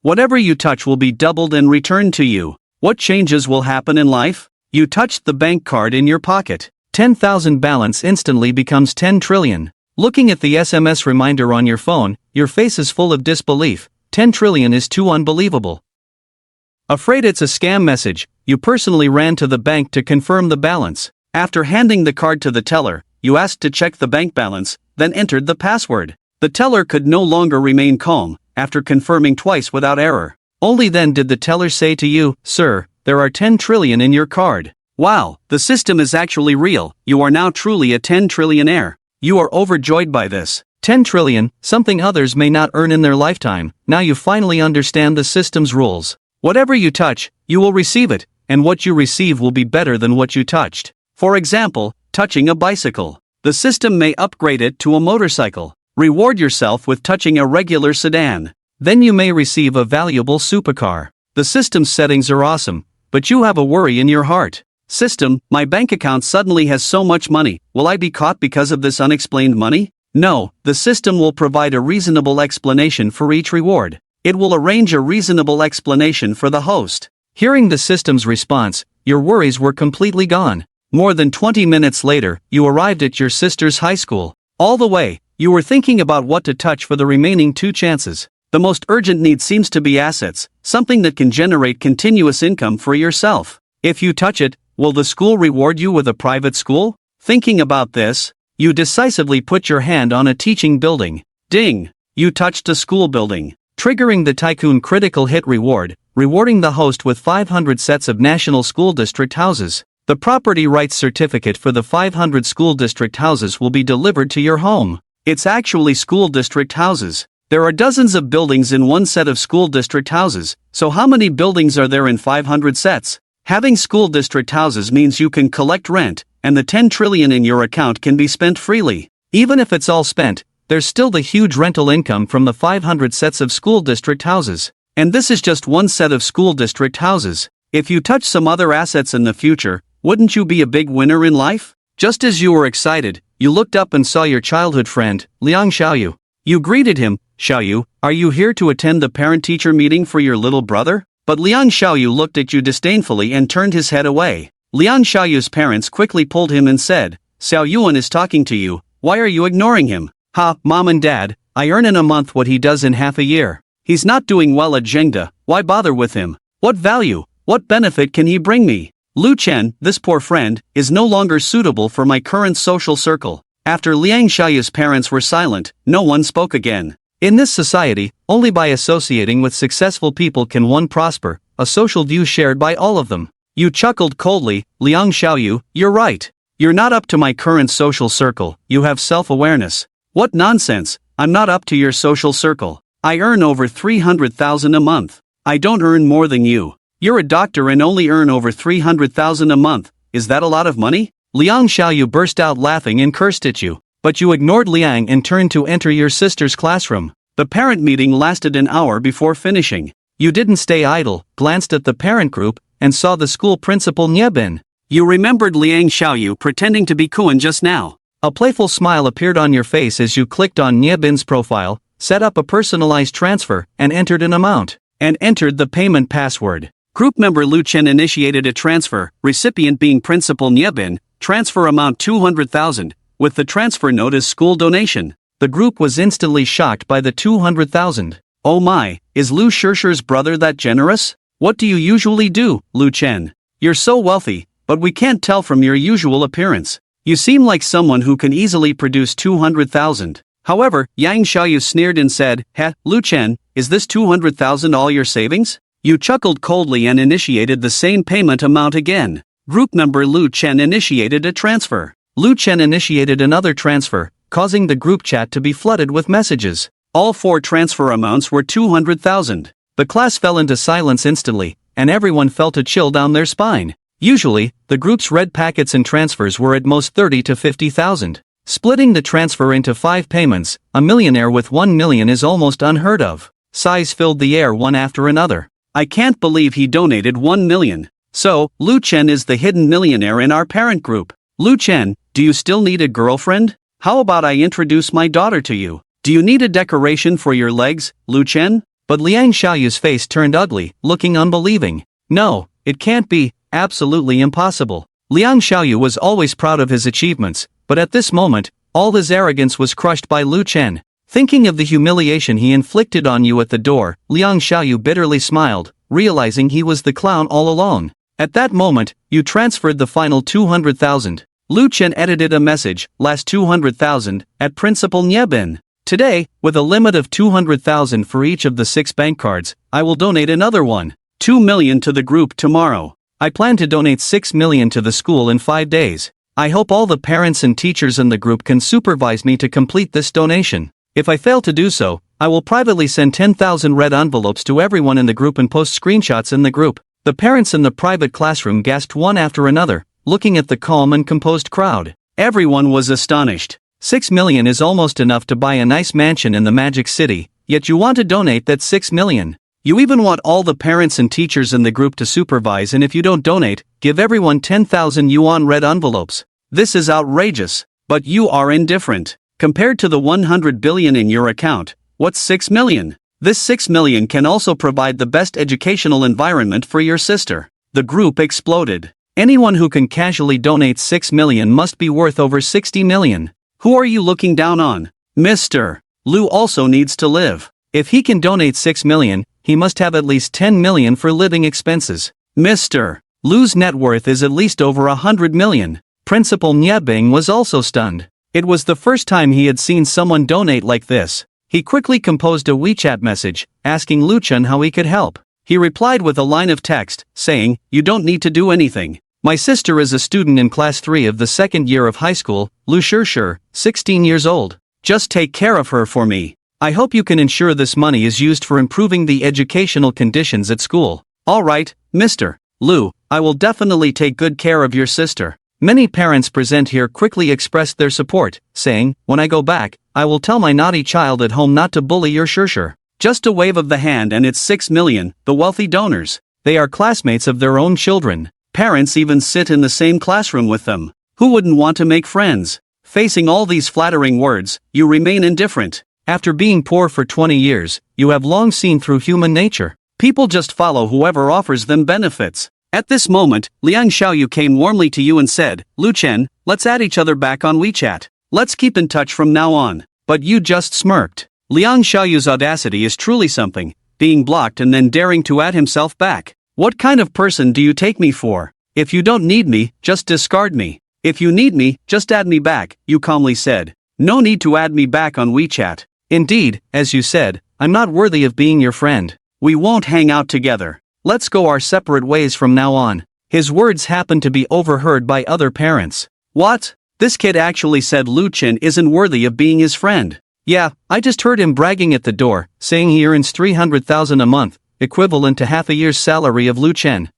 Whatever you touch will be doubled and returned to you. What changes will happen in life? You touched the bank card in your pocket. 10,000 balance instantly becomes 10 trillion. Looking at the SMS reminder on your phone, your face is full of disbelief. 10 trillion is too unbelievable. Afraid it's a scam message, you personally ran to the bank to confirm the balance. After handing the card to the teller, you asked to check the bank balance, then entered the password. The teller could no longer remain calm, after confirming twice without error. Only then did the teller say to you, "Sir, there are 10 trillion in your card." Wow, the system is actually real. You are now truly a 10 trillionaire. You are overjoyed by this. 10 trillion, something others may not earn in their lifetime. Now you finally understand the system's rules. Whatever you touch, you will receive it, and what you receive will be better than what you touched. For example, touching a bicycle. The system may upgrade it to a motorcycle. Reward yourself with touching a regular sedan. Then you may receive a valuable supercar. The system's settings are awesome, but you have a worry in your heart. System, my bank account suddenly has so much money. Will I be caught because of this unexplained money? No, the system will provide a reasonable explanation for each reward. It will arrange a reasonable explanation for the host. Hearing the system's response, your worries were completely gone. More than 20 minutes later, you arrived at your sister's high school. All the way, you were thinking about what to touch for the remaining 2 chances. The most urgent need seems to be assets, something that can generate continuous income for yourself. If you touch it, will the school reward you with a private school? Thinking about this, you decisively put your hand on a teaching building. Ding! You touched a school building, triggering the Tycoon critical hit reward, rewarding the host with 500 sets of National School District houses. The property rights certificate for the 500 school district houses will be delivered to your home. It's actually school district houses. There are dozens of buildings in one set of school district houses, so how many buildings are there in 500 sets? Having school district houses means you can collect rent, and the 10 trillion in your account can be spent freely. Even if it's all spent, there's still the huge rental income from the 500 sets of school district houses. And this is just one set of school district houses. If you touch some other assets in the future, wouldn't you be a big winner in life? Just as you were excited, you looked up and saw your childhood friend, Liang Xiaoyu. You greeted him. "Xiaoyu, are you here to attend the parent-teacher meeting for your little brother?" But Liang Xiaoyu looked at you disdainfully and turned his head away. Liang Xiaoyu's parents quickly pulled him and said, "Xiao Yuan is talking to you, why are you ignoring him?" "Ha, Mom and Dad, I earn in a month what he does in half a year. He's not doing well at Zhengda, why bother with him? What value, what benefit can he bring me? Lu Chen, this poor friend, is no longer suitable for my current social circle." After Liang Xiaoyu's parents were silent, no one spoke again. In this society, only by associating with successful people can one prosper, a social view shared by all of them. You chuckled coldly, "Liang Xiaoyu, you're right. You're not up to my current social circle, you have self-awareness." "What nonsense, I'm not up to your social circle. I earn over 300,000 a month. I don't earn more than you. You're a doctor and only earn over 300,000 a month, is that a lot of money?" Liang Xiaoyu burst out laughing and cursed at you. But you ignored Liang and turned to enter your sister's classroom. The parent meeting lasted an hour before finishing. You didn't stay idle, glanced at the parent group, and saw the school principal Niebin. You remembered Liang Xiaoyu pretending to be Kuan just now. A playful smile appeared on your face as you clicked on Niebin's profile, set up a personalized transfer, and entered an amount. And entered the payment password. Group member Lu Chen initiated a transfer, recipient being Principal Niebin, transfer amount 200,000, with the transfer note as school donation. The group was instantly shocked by the 200,000. Oh my, is Lu Shishi's brother that generous? What do you usually do, Lu Chen? You're so wealthy, but we can't tell from your usual appearance. You seem like someone who can easily produce 200,000. However, Yang Xiaoyu sneered and said, "Heh, Lu Chen, is this 200,000 all your savings?" You chuckled coldly and initiated the same payment amount again. Group member Lu Chen initiated a transfer. Lu Chen initiated another transfer, causing the group chat to be flooded with messages. All 4 transfer amounts were 200,000. The class fell into silence instantly, and everyone felt a chill down their spine. Usually, the group's red packets and transfers were at most 30 to 50,000. Splitting the transfer into 5 payments, a millionaire with 1 million is almost unheard of. Sighs filled the air one after another. I can't believe he donated 1 million. So, Lu Chen is the hidden millionaire in our parent group. Lu Chen, do you still need a girlfriend? How about I introduce my daughter to you? Do you need a decoration for your legs, Lu Chen? But Liang Xiaoyu's face turned ugly, looking unbelieving. No, it can't be, absolutely impossible. Liang Xiaoyu was always proud of his achievements, but at this moment, all his arrogance was crushed by Lu Chen. Thinking of the humiliation he inflicted on you at the door, Liang Xiaoyu bitterly smiled, realizing he was the clown all along. At that moment, you transferred the final 200,000. Lu Chen edited a message, last 200,000, at Principal Niebin. Today, with a limit of 200,000 for each of the 6 bank cards, I will donate another one. 2 million to the group tomorrow. I plan to donate 6 million to the school in 5 days. I hope all the parents and teachers in the group can supervise me to complete this donation. If I fail to do so, I will privately send 10,000 red envelopes to everyone in the group and post screenshots in the group. The parents in the private classroom gasped one after another, looking at the calm and composed crowd. Everyone was astonished. 6 million is almost enough to buy a nice mansion in the Magic City, yet you want to donate that 6 million. You even want all the parents and teachers in the group to supervise, and if you don't donate, give everyone 10,000 yuan red envelopes. This is outrageous. But you are indifferent. Compared to the 100 billion in your account, what's 6 million? This 6 million can also provide the best educational environment for your sister. The group exploded. Anyone who can casually donate 6 million must be worth over 60 million. Who are you looking down on? Mr. Lu also needs to live. If he can donate 6 million, he must have at least 10 million for living expenses. Mr. Lu's net worth is at least over 100 million. Principal Niebing was also stunned. It was the first time he had seen someone donate like this. He quickly composed a WeChat message, asking Lu Chen how he could help. He replied with a line of text, saying, "You don't need to do anything. My sister is a student in class 3 of the second year of high school, Lu Shishir, 16 years old. Just take care of her for me. I hope you can ensure this money is used for improving the educational conditions at school." All right, Mr. Lu, I will definitely take good care of your sister. Many parents present here quickly expressed their support, saying, "When I go back, I will tell my naughty child at home not to bully your Shishir." Just a wave of the hand and it's 6 million, the wealthy donors. They are classmates of their own children. Parents even sit in the same classroom with them. Who wouldn't want to make friends? Facing all these flattering words, you remain indifferent. After being poor for 20 years, you have long seen through human nature. People just follow whoever offers them benefits. At this moment, Liang Xiaoyu came warmly to you and said, "Lu Chen, let's add each other back on WeChat. Let's keep in touch from now on." But you just smirked. Liang Xiaoyu's audacity is truly something, being blocked and then daring to add himself back. What kind of person do you take me for? If you don't need me, just discard me. If you need me, just add me back, you calmly said. No need to add me back on WeChat. Indeed, as you said, I'm not worthy of being your friend. We won't hang out together. Let's go our separate ways from now on. His words happened to be overheard by other parents. What? This kid actually said Lu Chen isn't worthy of being his friend. Yeah, I just heard him bragging at the door, saying he earns 300,000 a month, equivalent to half a year's salary of Lu Chen.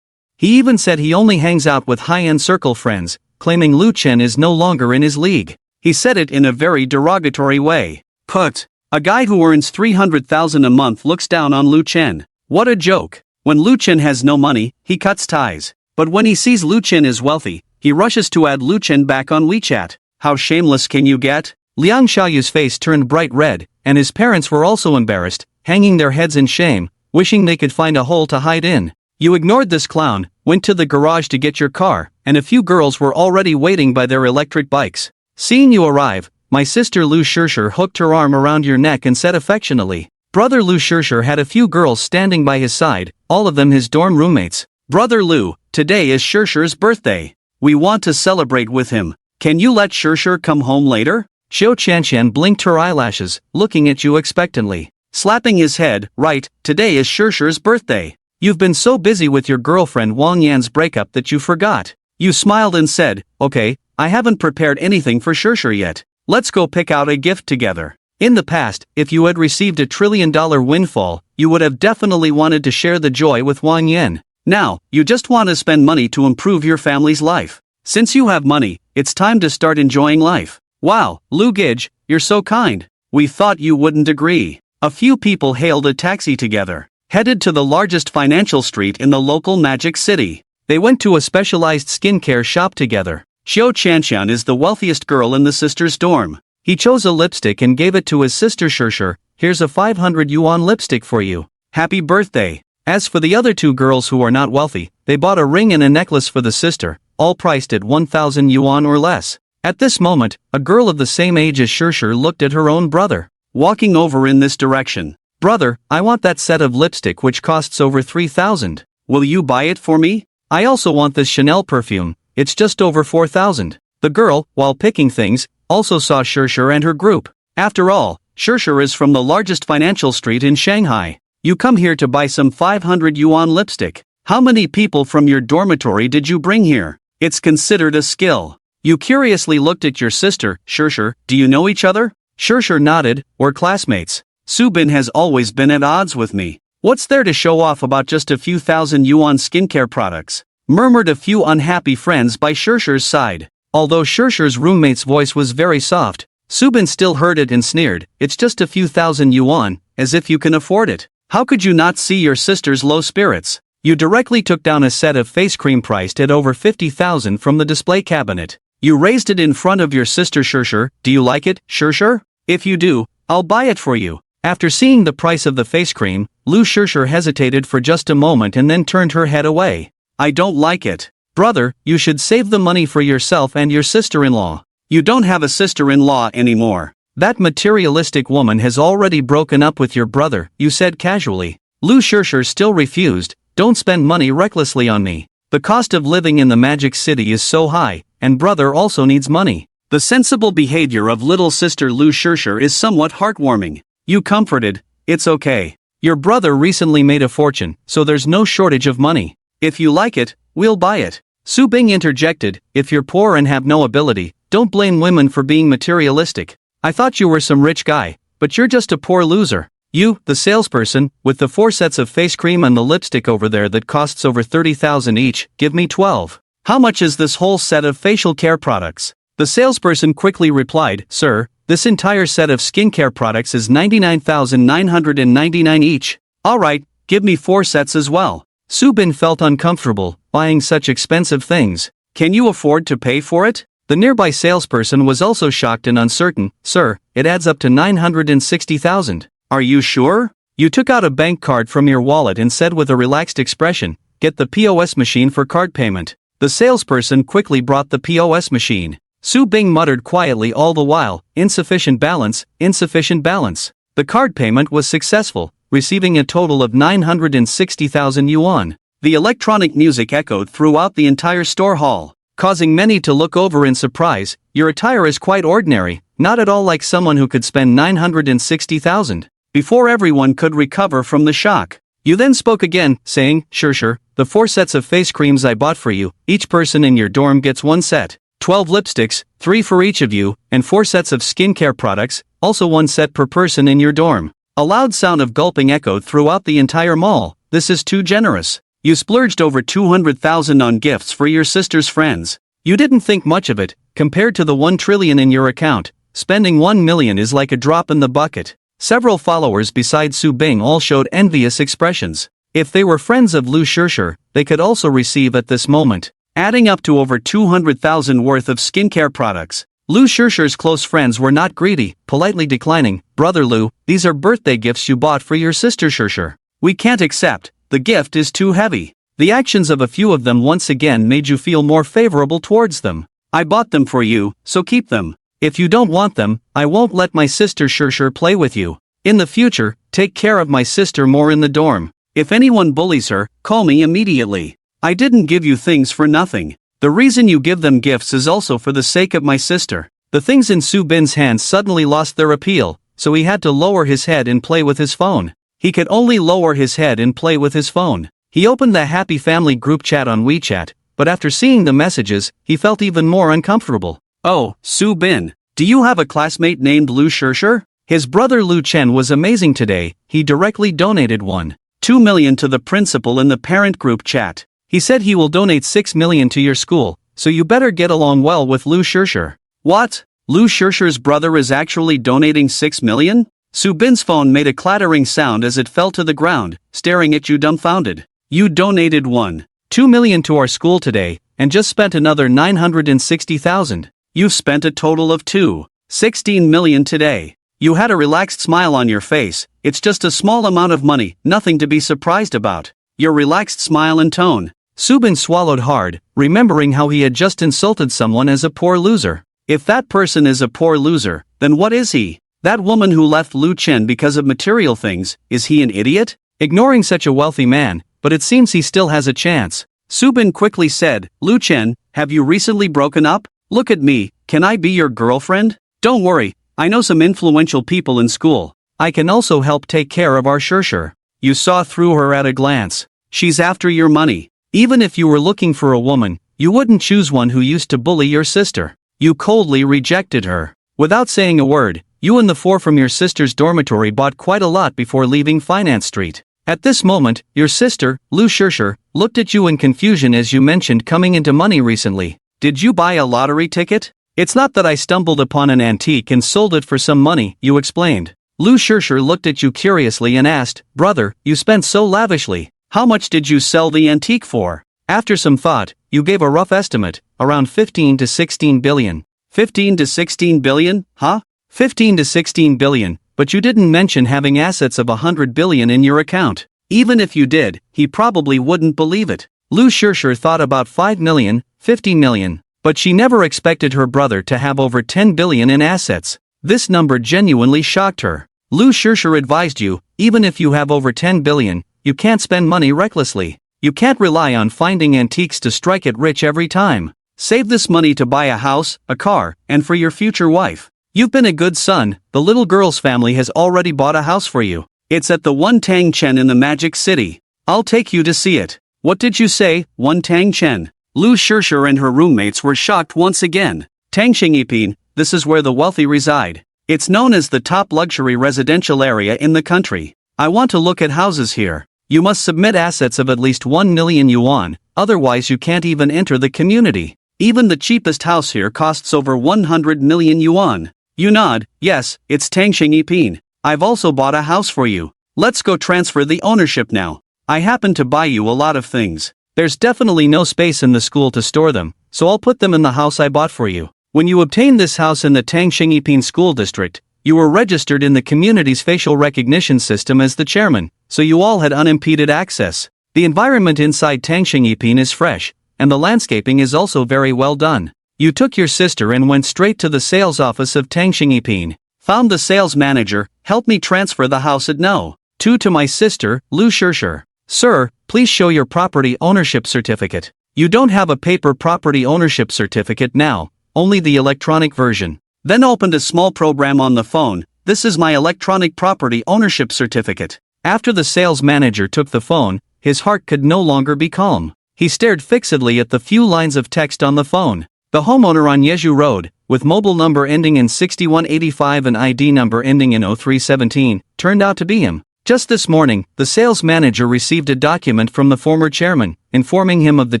He even said he only hangs out with high-end circle friends, claiming Lu Chen is no longer in his league. He said it in a very derogatory way. Put. A guy who earns 300,000 a month looks down on Lu Chen. What a joke. When Lu Chen has no money, he cuts ties. But when he sees Lu Chen is wealthy, he rushes to add Lu Chen back on WeChat. How shameless can you get? Liang Xiaoyu's face turned bright red, and his parents were also embarrassed, hanging their heads in shame, wishing they could find a hole to hide in. You ignored this clown, went to the garage to get your car, and a few girls were already waiting by their electric bikes. Seeing you arrive, my sister Lu Shishir hooked her arm around your neck and said affectionately. Brother Lu Shishir had a few girls standing by his side, all of them his dorm roommates. Brother Lu, today is Shishir's birthday. We want to celebrate with him. Can you let Shishir come home later? Xiao Qianqian blinked her eyelashes, looking at you expectantly. Slapping his head, right, today is Shishir's birthday. You've been so busy with your girlfriend Wang Yan's breakup that you forgot. You smiled and said, "Okay, I haven't prepared anything for Shishir yet. Let's go pick out a gift together." In the past, if you had received $1 trillion windfall, you would have definitely wanted to share the joy with Wang Yan. Now, you just want to spend money to improve your family's life. Since you have money, it's time to start enjoying life. Wow, Lu Gij, you're so kind. We thought you wouldn't agree. A few people hailed a taxi together, headed to the largest financial street in the local Magic City. They went to a specialized skincare shop together. Xiao Qianqian is the wealthiest girl in the sisters' dorm. He chose a lipstick and gave it to his sister Shishir, here's a 500 yuan lipstick for you. Happy birthday. As for the other two girls who are not wealthy, they bought a ring and a necklace for the sister, all priced at 1,000 yuan or less. At this moment, a girl of the same age as Shirshir looked at her own brother, walking over in this direction. Brother, I want that set of lipstick which costs over 3,000. Will you buy it for me? I also want this Chanel perfume, it's just over 4,000. The girl, while picking things, also saw Shirshir and her group. After all, Shirshir is from the largest financial street in Shanghai. You come here to buy some 500 yuan lipstick. How many people from your dormitory did you bring here? It's considered a skill. You curiously looked at your sister, Shirshir. Do you know each other? Shirshir nodded. We're classmates. Subin has always been at odds with me. What's there to show off about just a few thousand yuan skincare products? Murmured a few unhappy friends by Shirshir's side. Although Shirshir's roommate's voice was very soft, Subin still heard it and sneered. It's just a few thousand yuan, as if you can afford it. How could you not see your sister's low spirits? You directly took down a set of face cream priced at over 50,000 from the display cabinet. You raised it in front of your sister Shirshir. Do you like it, Shirshir? If you do, I'll buy it for you. After seeing the price of the face cream, Lu Shirshir hesitated for just a moment and then turned her head away. I don't like it. Brother, you should save the money for yourself and your sister-in-law. You don't have a sister-in-law anymore. That materialistic woman has already broken up with your brother, you said casually. Lu Shirshir still refused. Don't spend money recklessly on me. The cost of living in the Magic City is so high, and brother also needs money. The sensible behavior of little sister Lu Shirshir is somewhat heartwarming. You comforted. It's okay. Your brother recently made a fortune, so there's no shortage of money. If you like it, we'll buy it. Su Bing interjected. If you're poor and have no ability, don't blame women for being materialistic. I thought you were some rich guy, but you're just a poor loser. You, the salesperson, with the 4 sets of face cream and the lipstick over there that costs over 30,000 each, give me 12. How much is this whole set of facial care products? The salesperson quickly replied, Sir, this entire set of skincare products is 99,999 each. Alright, give me 4 sets as well. Su Bin felt uncomfortable, buying such expensive things. Can you afford to pay for it? The nearby salesperson was also shocked and uncertain. Sir, it adds up to 960,000. Are you sure? You took out a bank card from your wallet and said with a relaxed expression, get the POS machine for card payment. The salesperson quickly brought the POS machine. Su Bing muttered quietly all the while, insufficient balance, insufficient balance. The card payment was successful, receiving a total of 960,000 yuan. The electronic music echoed throughout the entire store hall, causing many to look over in surprise. Your attire is quite ordinary, not at all like someone who could spend 960,000. Before everyone could recover from the shock, you then spoke again, saying, Shirshir, the 4 sets of face creams I bought for you, each person in your dorm gets 1 set. 12 lipsticks, 3 for each of you, and 4 sets of skincare products, also 1 set per person in your dorm. A loud sound of gulping echoed throughout the entire mall. This is too generous. You splurged over 200,000 on gifts for your sister's friends. You didn't think much of it, compared to the 1 trillion in your account. Spending 1 million is like a drop in the bucket. Several followers besides Su Bing all showed envious expressions. If they were friends of Lu Shirshir, they could also receive at this moment, adding up to over 200,000 worth of skincare products. Lu Shirshir's close friends were not greedy, politely declining. Brother Lu, these are birthday gifts you bought for your sister Shirshir. We can't accept, the gift is too heavy. The actions of a few of them once again made you feel more favorable towards them. I bought them for you, so keep them. If you don't want them, I won't let my sister Shirshir play with you. In the future, take care of my sister more in the dorm. If anyone bullies her, call me immediately. I didn't give you things for nothing. The reason you give them gifts is also for the sake of my sister. The things in Su Bin's hands suddenly lost their appeal, so he had to lower his head and play with his phone. He could only lower his head and play with his phone. He opened the Happy Family group chat on WeChat, but after seeing the messages, he felt even more uncomfortable. Oh, Su Bin, do you have a classmate named Lu Shirshir? His brother Lu Chen was amazing today. He directly donated 1.2 million to the principal in the parent group chat. He said he will donate 6 million to your school, so you better get along well with Lu Shirshir. What? Lu Shirshir's brother is actually donating 6 million? Su Bin's phone made a clattering sound as it fell to the ground, staring at you dumbfounded. You donated 1.2 million to our school today, and just spent another 960,000. You've spent a total of 2.16 million today. You had a relaxed smile on your face. It's just a small amount of money, nothing to be surprised about. Your relaxed smile and tone. Subin swallowed hard, remembering how he had just insulted someone as a poor loser. If that person is a poor loser, then what is he? That woman who left Lu Chen because of material things, is he an idiot? Ignoring such a wealthy man, but it seems he still has a chance. Subin quickly said, Lu Chen, have you recently broken up? Look at me, can I be your girlfriend? Don't worry, I know some influential people in school. I can also help take care of our Shirshir. You saw through her at a glance. She's after your money. Even if you were looking for a woman, you wouldn't choose one who used to bully your sister. You coldly rejected her. Without saying a word, you and the four from your sister's dormitory bought quite a lot before leaving Finance Street. At this moment, your sister, Lu Shirshir, looked at you in confusion as you mentioned coming into money recently. Did you buy a lottery ticket? It's not that I stumbled upon an antique and sold it for some money, you explained. Lu Shirshir looked at you curiously and asked, Brother, you spent so lavishly. How much did you sell the antique for? After some thought, you gave a rough estimate, around 15 to 16 billion. 15 to 16 billion, huh? 15 to 16 billion, but you didn't mention having assets of 100 billion in your account. Even if you did, he probably wouldn't believe it. Lu Shirshir thought about 5 million, 50 million, but she never expected her brother to have over 10 billion in assets. This number genuinely shocked her. Lu Shirshir advised you, even if you have over 10 billion, you can't spend money recklessly. You can't rely on finding antiques to strike it rich every time. Save this money to buy a house, a car, and for your future wife. You've been a good son, the little girl's family has already bought a house for you. It's at the One Tang Chen in the Magic City. I'll take you to see it. What did you say, One Tang Chen? Lu Shirshir and her roommates were shocked once again. Tangxingipin, this is where the wealthy reside. It's known as the top luxury residential area in the country. I want to look at houses here. You must submit assets of at least 1 million yuan, otherwise you can't even enter the community. Even the cheapest house here costs over 100 million yuan. You nod, yes, it's Tangxingipin. I've also bought a house for you. Let's go transfer the ownership now. I happen to buy you a lot of things. There's definitely no space in the school to store them, so I'll put them in the house I bought for you. When you obtained this house in the Tangxingipin school district, you were registered in the community's facial recognition system as the chairman, so you all had unimpeded access. The environment inside Tangxingipin is fresh, and the landscaping is also very well done. You took your sister and went straight to the sales office of Tangxingipin. Found the sales manager, help me transfer the house at No. 2 to my sister, Lu Shirshir. Sir, please show your property ownership certificate. You don't have a paper property ownership certificate now, only the electronic version. Then opened a small program on the phone. This is my electronic property ownership certificate. After the sales manager took the phone, his heart could no longer be calm. He stared fixedly at the few lines of text on the phone. The homeowner on Yeju Road, with mobile number ending in 6185 and ID number ending in 0317, turned out to be him. Just this morning, the sales manager received a document from the former chairman, informing him of the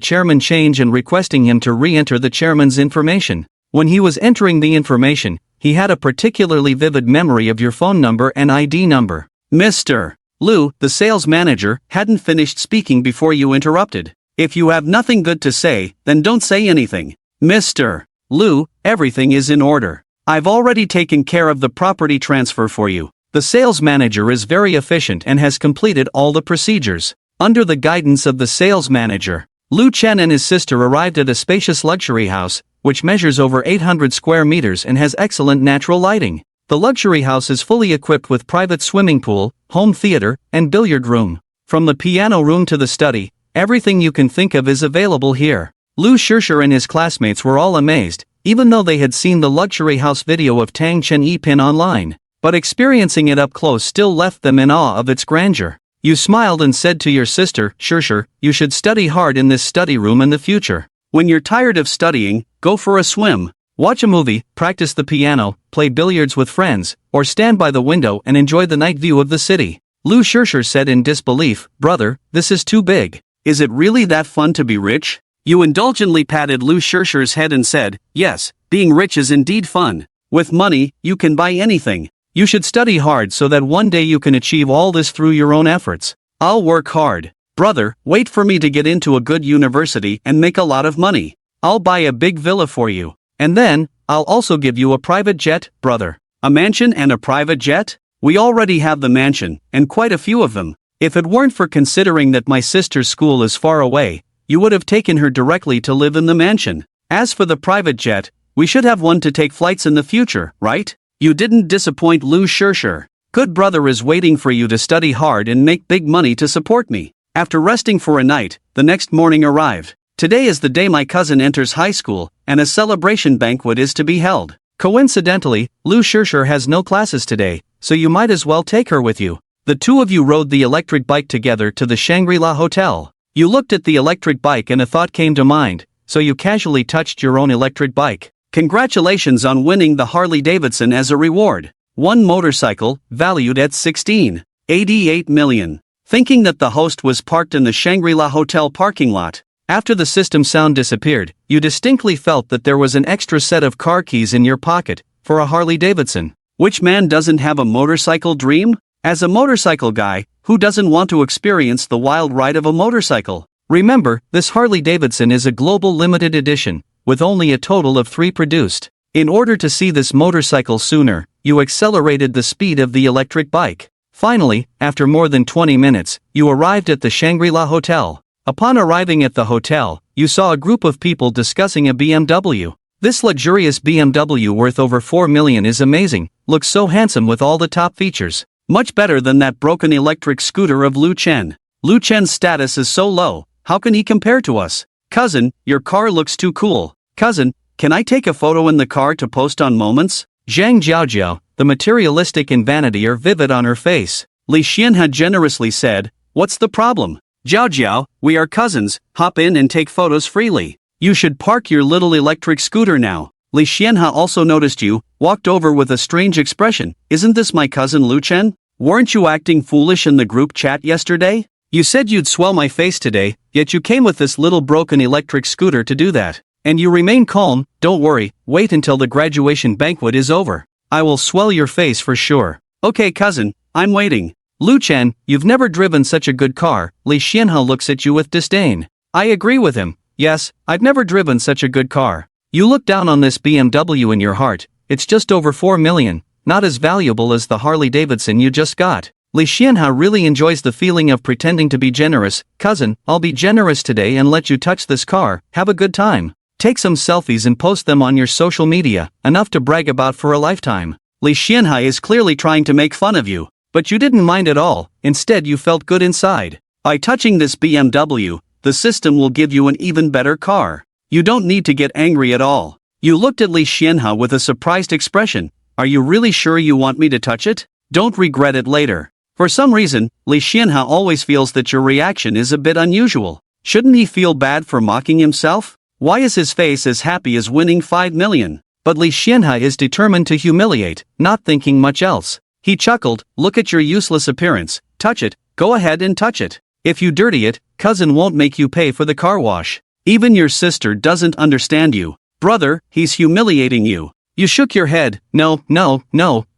chairman change and requesting him to re-enter the chairman's information. When he was entering the information, he had a particularly vivid memory of your phone number and ID number. Mr. Lu, the sales manager, hadn't finished speaking before you interrupted. If you have nothing good to say, then don't say anything. Mr. Lu, everything is in order. I've already taken care of the property transfer for you. The sales manager is very efficient and has completed all the procedures. Under the guidance of the sales manager, Lu Chen and his sister arrived at a spacious luxury house, which measures over 800 square meters and has excellent natural lighting. The luxury house is fully equipped with private swimming pool, home theater, and billiard room. From the piano room to the study, everything you can think of is available here. Lu Shirshir and his classmates were all amazed, even though they had seen the luxury house video of Tang Chen Yipin online. But experiencing it up close still left them in awe of its grandeur. You smiled and said to your sister, Shirshir, you should study hard in this study room in the future. When you're tired of studying, go for a swim, watch a movie, practice the piano, play billiards with friends, or stand by the window and enjoy the night view of the city. Lu Shirshir said in disbelief, Brother, this is too big. Is it really that fun to be rich? You indulgently patted Lu Shirshir's head and said, yes, being rich is indeed fun. With money, you can buy anything. You should study hard so that one day you can achieve all this through your own efforts. I'll work hard. Brother, wait for me to get into a good university and make a lot of money. I'll buy a big villa for you. And then, I'll also give you a private jet, brother. A mansion and a private jet? We already have the mansion, and quite a few of them. If it weren't for considering that my sister's school is far away, you would have taken her directly to live in the mansion. As for the private jet, we should have one to take flights in the future, right? You didn't disappoint Lu Shirshir. Good brother is waiting for you to study hard and make big money to support me. After resting for a night, the next morning arrived. Today is the day my cousin enters high school, and a celebration banquet is to be held. Coincidentally, Lu Shirshir has no classes today, so you might as well take her with you. The two of you rode the electric bike together to the Shangri-La Hotel. You looked at the electric bike and a thought came to mind, so you casually touched your own electric bike. Congratulations on winning the Harley Davidson as a reward. One motorcycle, valued at $16.88 million. Thinking that the host was parked in the Shangri-La Hotel parking lot. After the system sound disappeared, you distinctly felt that there was an extra set of car keys in your pocket, for a Harley Davidson. Which man doesn't have a motorcycle dream? As a motorcycle guy, who doesn't want to experience the wild ride of a motorcycle? Remember, this Harley Davidson is a global limited edition, with only a total of 3 produced. In order to see this motorcycle sooner, you accelerated the speed of the electric bike. Finally, after more than 20 minutes, you arrived at the Shangri-La Hotel. Upon arriving at the hotel, you saw a group of people discussing a BMW. This luxurious BMW worth over $4 million is amazing, looks so handsome with all the top features. Much better than that broken electric scooter of Lu Chen. Lu Chen's status is so low, how can he compare to us? Cousin, your car looks too cool. Cousin, can I take a photo in the car to post on Moments? Zhang Jiaojiao, the materialistic and vanity are vivid on her face. Li Xianhe generously said, "What's the problem? Jiaojiao, we are cousins, hop in and take photos freely. You should park your little electric scooter now." Li Xianhe also noticed you, walked over with a strange expression. "Isn't this my cousin Lu Chen? Weren't you acting foolish in the group chat yesterday? You said you'd swell my face today, yet you came with this little broken electric scooter to do that. And you remain calm, don't worry, wait until the graduation banquet is over. I will swell your face for sure." "Okay cousin, I'm waiting." "Lu Chen, you've never driven such a good car." Li Xianhe looks at you with disdain. I agree with him. Yes, I've never driven such a good car. You look down on this BMW in your heart, it's just over $4 million, not as valuable as the Harley Davidson you just got. Li Xianhe really enjoys the feeling of pretending to be generous. "Cousin, I'll be generous today and let you touch this car, have a good time. Take some selfies and post them on your social media, enough to brag about for a lifetime." Li Xianhe is clearly trying to make fun of you, but you didn't mind at all, instead you felt good inside. By touching this BMW, the system will give you an even better car. You don't need to get angry at all. You looked at Li Xianhe with a surprised expression. "Are you really sure you want me to touch it? Don't regret it later." For some reason, Li Xianhe always feels that your reaction is a bit unusual. Shouldn't he feel bad for mocking himself? Why is his face as happy as winning $5 million? But Li Xianhe is determined to humiliate, not thinking much else. He chuckled, "Look at your useless appearance, touch it, go ahead and touch it. If you dirty it, cousin won't make you pay for the car wash. Even your sister doesn't understand you. Brother, he's humiliating you." You shook your head. No,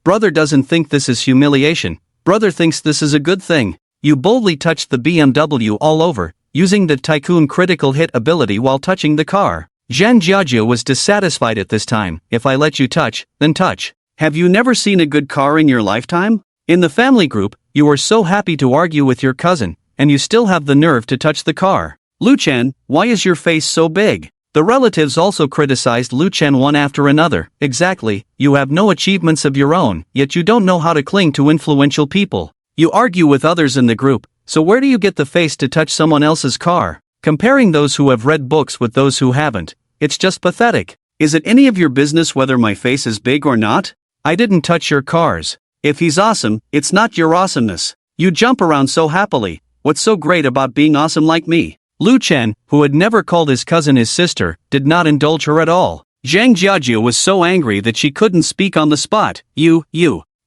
brother doesn't think this is humiliation. Brother thinks this is a good thing." You boldly touched the BMW all over, using the Tycoon critical hit ability while touching the car. Zhang Jiajiao was dissatisfied at this time. "If I let you touch, then touch. Have you never seen a good car in your lifetime? In the family group, you were so happy to argue with your cousin, and you still have the nerve to touch the car. Lu Chen, why is your face so big?" The relatives also criticized Lu Chen one after another. "Exactly, you have no achievements of your own, yet you don't know how to cling to influential people. You argue with others in the group, so where do you get the face to touch someone else's car? Comparing those who have read books with those who haven't, it's just pathetic. Is it any of your business whether my face is big or not? I didn't touch your cars. If he's awesome, it's not your awesomeness. You jump around so happily. What's so great about being awesome like me?" Lu Chen, who had never called his cousin his sister, did not indulge her at all. Zhang Jiajiao was so angry that she couldn't speak on the spot. You,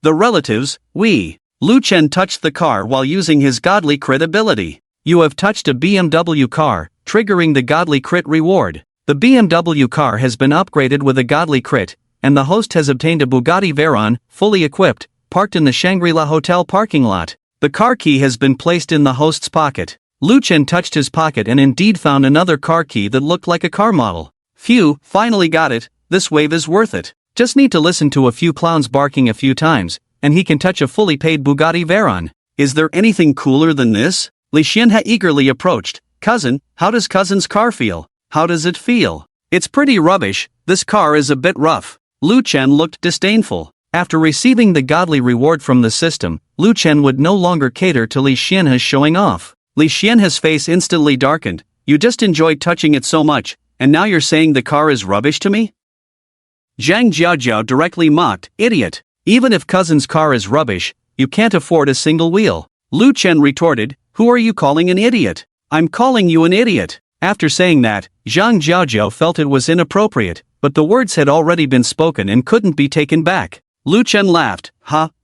the relatives, we. Lu Chen touched the car while using his godly crit ability. You have touched a BMW car, triggering the godly crit reward. The BMW car has been upgraded with a godly crit, and the host has obtained a Bugatti Veyron, fully equipped, parked in the Shangri-La Hotel parking lot. The car key has been placed in the host's pocket. Lu Chen touched his pocket and indeed found another car key that looked like a car model. "Phew, finally got it, this wave is worth it." Just need to listen to a few clowns barking a few times, and he can touch a fully paid Bugatti Veyron. Is there anything cooler than this? Li Xianhe eagerly approached. Cousin, how does cousin's car feel? How does it feel? It's pretty rubbish, this car is a bit rough. Lu Chen looked disdainful. After receiving the godly reward from the system, Lu Chen would no longer cater to Li Xianhe's showing off. Li Xianhe's face instantly darkened. You just enjoyed touching it so much, and now you're saying the car is rubbish to me? Zhang Jiaojiao directly mocked, idiot. Even if cousin's car is rubbish, you can't afford a single wheel. Lu Chen retorted, who are you calling an idiot? I'm calling you an idiot. After saying that, Zhang Jiaojiao felt it was inappropriate, but the words had already been spoken and couldn't be taken back. Lu Chen laughed,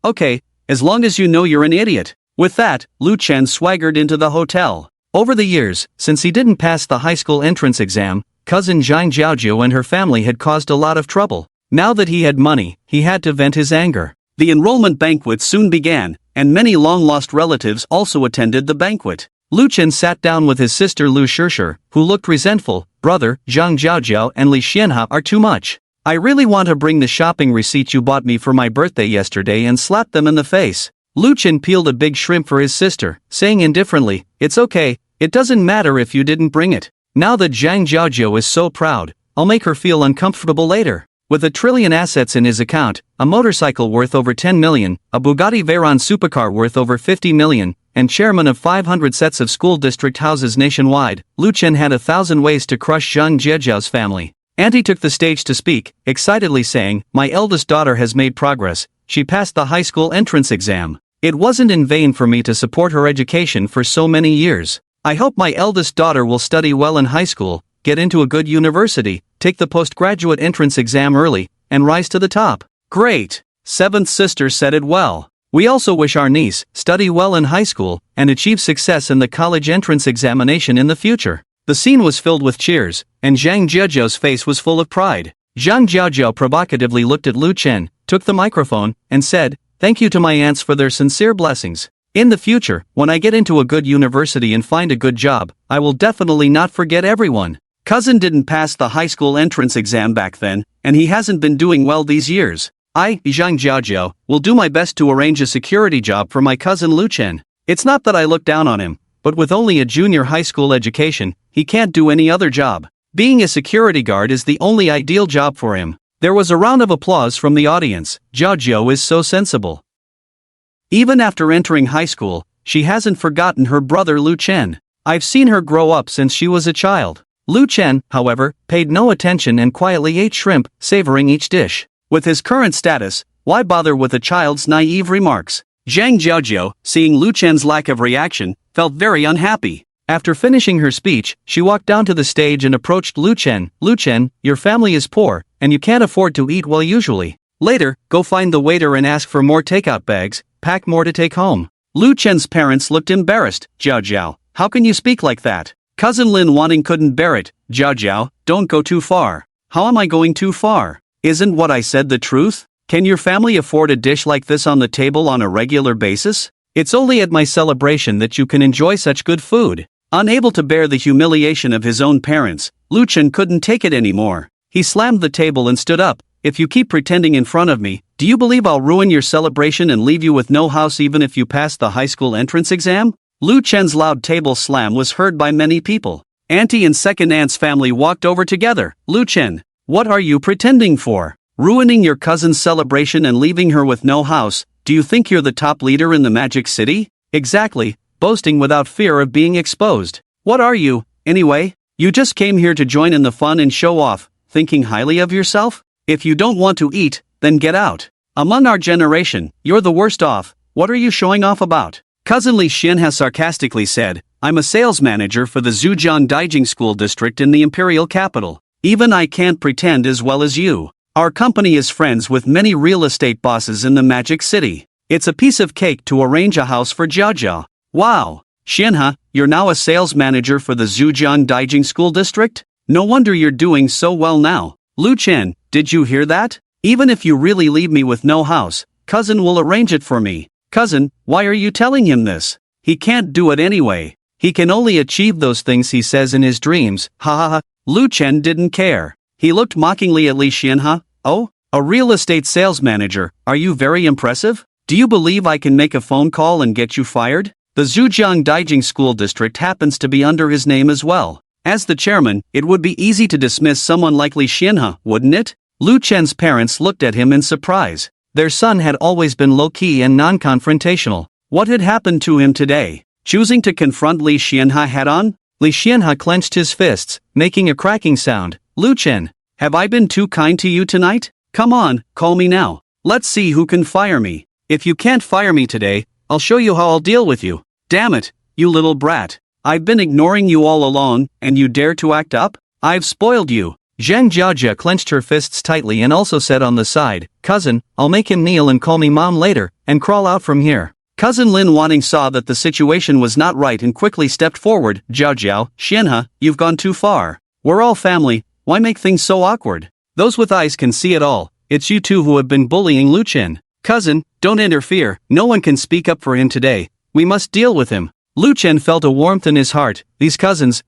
okay, as long as you know you're an idiot. With that, Lu Chen swaggered into the hotel. Over the years, since he didn't pass the high school entrance exam, cousin Zhang Jiaojiao and her family had caused a lot of trouble. Now that he had money, he had to vent his anger. The enrollment banquet soon began, and many long-lost relatives also attended the banquet. Lu Chen sat down with his sister Lu Shishir, who looked resentful. Brother, Zhang Jiaojiao and Li Xianhe are too much. I really want to bring the shopping receipt you bought me for my birthday yesterday and slap them in the face. Lu Chen peeled a big shrimp for his sister, saying indifferently, it's okay, it doesn't matter if you didn't bring it. Now that Zhang Jiaojiao is so proud, I'll make her feel uncomfortable later. With 1 trillion assets in his account, a motorcycle worth over 10 million, a Bugatti Veyron supercar worth over 50 million, and chairman of 500 sets of school district houses nationwide, Lu Chen had 1,000 ways to crush Zhang Jiaojiao's family. Auntie took the stage to speak, excitedly saying, my eldest daughter has made progress, she passed the high school entrance exam. It wasn't in vain for me to support her education for so many years. I hope my eldest daughter will study well in high school, get into a good university, take the postgraduate entrance exam early, and rise to the top. Great! Seventh sister said it well. We also wish our niece study well in high school and achieve success in the college entrance examination in the future. The scene was filled with cheers, and Zhang Jiaojiao's face was full of pride. Zhang Jiaojiao provocatively looked at Lu Chen, took the microphone, and said, thank you to my aunts for their sincere blessings. In the future, when I get into a good university and find a good job, I will definitely not forget everyone. Cousin didn't pass the high school entrance exam back then, and he hasn't been doing well these years. I, Zhang Jiaojiao, will do my best to arrange a security job for my cousin Lu Chen. It's not that I look down on him, but with only a junior high school education, he can't do any other job. Being a security guard is the only ideal job for him. There was a round of applause from the audience. Jiaojiao is so sensible. Even after entering high school, she hasn't forgotten her brother Lu Chen. I've seen her grow up since she was a child. Lu Chen, however, paid no attention and quietly ate shrimp, savoring each dish. With his current status, why bother with a child's naive remarks? Zhang Jiaojiao, seeing Lu Chen's lack of reaction, felt very unhappy. After finishing her speech, she walked down to the stage and approached Lu Chen. Lu Chen, your family is poor, and you can't afford to eat well usually. Later, go find the waiter and ask for more takeout bags, pack more to take home. Lu Chen's parents looked embarrassed. Jiaojiao, how can you speak like that? Cousin Lin Wanting couldn't bear it. Jiaojiao, don't go too far. How am I going too far? Isn't what I said the truth? Can your family afford a dish like this on the table on a regular basis? It's only at my celebration that you can enjoy such good food. Unable to bear the humiliation of his own parents, Lu Chen couldn't take it anymore. He slammed the table and stood up. If you keep pretending in front of me, do you believe I'll ruin your celebration and leave you with no house even if you pass the high school entrance exam? Lu Chen's loud table slam was heard by many people. Auntie and second aunt's family walked over together. Lu Chen, what are you pretending for? Ruining your cousin's celebration and leaving her with no house? Do you think you're the top leader in the Magic City? Exactly, boasting without fear of being exposed. What are you, anyway? You just came here to join in the fun and show off, thinking highly of yourself? If you don't want to eat, then get out. Among our generation, you're the worst off. What are you showing off about? Cousin Li Xianhe sarcastically said, I'm a sales manager for the Zhujiang Daijing School District in the imperial capital. Even I can't pretend as well as you. Our company is friends with many real estate bosses in the Magic City. It's a piece of cake to arrange a house for Jiaojia. Wow! Xianhe, you're now a sales manager for the Zhujiang Daijing School District? No wonder you're doing so well now. Lu Chen, did you hear that? Even if you really leave me with no house, cousin will arrange it for me. Cousin, why are you telling him this? He can't do it anyway. He can only achieve those things he says in his dreams. Ha ha ha. Lu Chen didn't care. He looked mockingly at Li Xianhe. Oh, A real estate sales manager, are you very impressive? Do you believe I can make a phone call and get you fired? The Zhujiang Daijing School District happens to be under his name as well. As the chairman, it would be easy to dismiss someone like Li Xianhe, wouldn't it? Lu Chen's parents looked at him in surprise. Their son had always been low-key and non-confrontational. What had happened to him today? Choosing to confront Li Xianhe head-on? Li Xianhe clenched his fists, making a cracking sound. Lu Chen, have I been too kind to you tonight? Come on, call me now. Let's see who can fire me. If you can't fire me today, I'll show you how I'll deal with you. Damn it, you little brat. I've been ignoring you all along, and you dare to act up? I've spoiled you. Zhang Jiajia clenched her fists tightly and also said on the side, Cousin, I'll make him kneel and call me mom later, and crawl out from here. Cousin Lin Wanting saw that the situation was not right and quickly stepped forward. Jiao, Xianhe, you've gone too far. We're all family, why make things so awkward? Those with eyes can see it all. It's you two who have been bullying Lu Chen. Cousin, don't interfere, no one can speak up for him today. We must deal with him. Lu Chen felt a warmth in his heart. These cousins,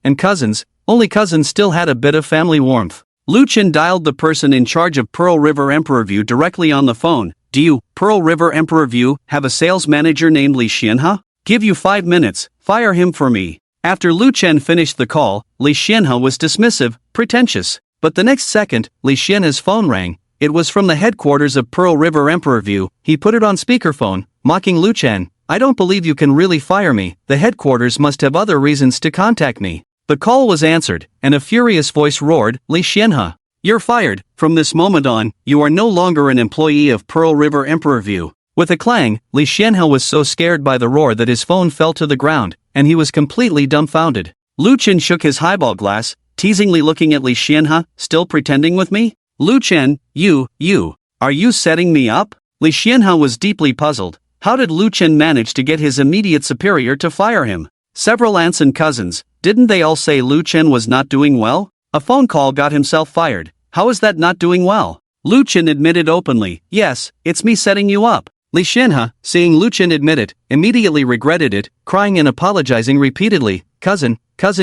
only cousins still had a bit of family warmth. Lu Chen dialed the person in charge of Pearl River Emperor View directly on the phone. Do you, Pearl River Emperor View, have a sales manager named Li Xianhe? Give you 5 minutes, fire him for me. After Lu Chen finished the call, Li Xianhe was dismissive, pretentious. But the next second, Li Xianhe's phone rang. It was from the headquarters of Pearl River Emperor View. He put it on speakerphone, mocking Lu Chen. I don't believe you can really fire me. The headquarters must have other reasons to contact me. The call was answered, and a furious voice roared, Li Xianhe, you're fired. From this moment on, you are no longer an employee of Pearl River Emperor View. With a clang, Li Xianhe was so scared by the roar that his phone fell to the ground, and he was completely dumbfounded. Lu Chen shook his highball glass, teasingly looking at Li Xianhe, still pretending with me? Lu Chen, are you setting me up? Li Xianhe was deeply puzzled. How did Lu Chen manage to get his immediate superior to fire him? Several aunts and cousins, didn't they all say Lu Chen was not doing well? A phone call got himself fired. How is that not doing well? Lu Chen admitted openly, yes, it's me setting you up. Li Xianhe, seeing Lu Chen admit it, immediately regretted it, crying and apologizing repeatedly. Cousin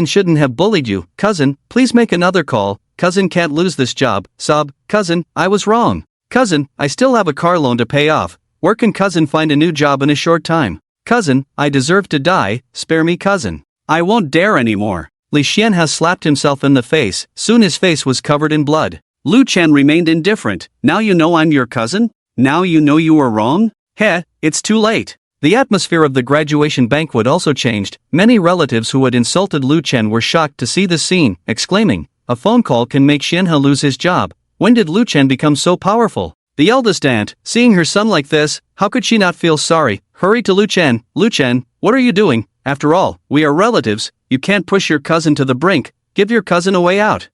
shouldn't have bullied you. Cousin, please make another call. Cousin can't lose this job. Sob, cousin, I was wrong. Cousin, I still have a car loan to pay off. Where can cousin find a new job in a short time? Cousin, I deserve to die, spare me cousin. I won't dare anymore. Li Xianhe slapped himself in the face, soon his face was covered in blood. Lu Chen remained indifferent. Now you know I'm your cousin? Now you know you were wrong? Heh, it's too late. The atmosphere of the graduation banquet also changed. Many relatives who had insulted Lu Chen were shocked to see the scene, exclaiming, a phone call can make Xianhe lose his job. When did Lu Chen become so powerful? The eldest aunt, seeing her son like this, how could she not feel sorry, hurried to Lu Chen. Lu Chen, what are you doing? After all, we are relatives, you can't push your cousin to the brink, give your cousin a way out.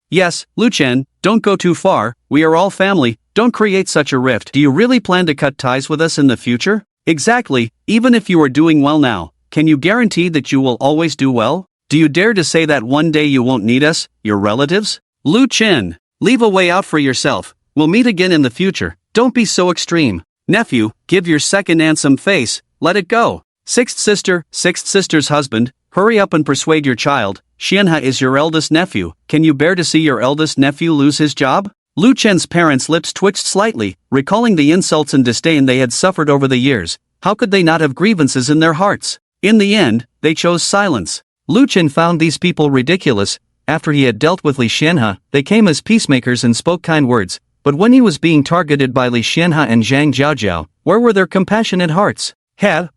Yes, Lu Chen, don't go too far, we are all family, don't create such a rift. Do you really plan to cut ties with us in the future? Exactly, even if you are doing well now, can you guarantee that you will always do well? Do you dare to say that one day you won't need us, your relatives? Lu Chen, leave a way out for yourself, we'll meet again in the future, don't be so extreme. Nephew, give your second aunt some face, let it go. Sixth sister's husband, hurry up and persuade your child. Xianhe is your eldest nephew, can you bear to see your eldest nephew lose his job? Lu Chen's parents' lips twitched slightly, recalling the insults and disdain they had suffered over the years. How could they not have grievances in their hearts? In the end, they chose silence. Lu Chen found these people ridiculous. After he had dealt with Li Xianhe, they came as peacemakers and spoke kind words. But when he was being targeted by Li Xianhe and Zhang Jiajiao, where were their compassionate hearts?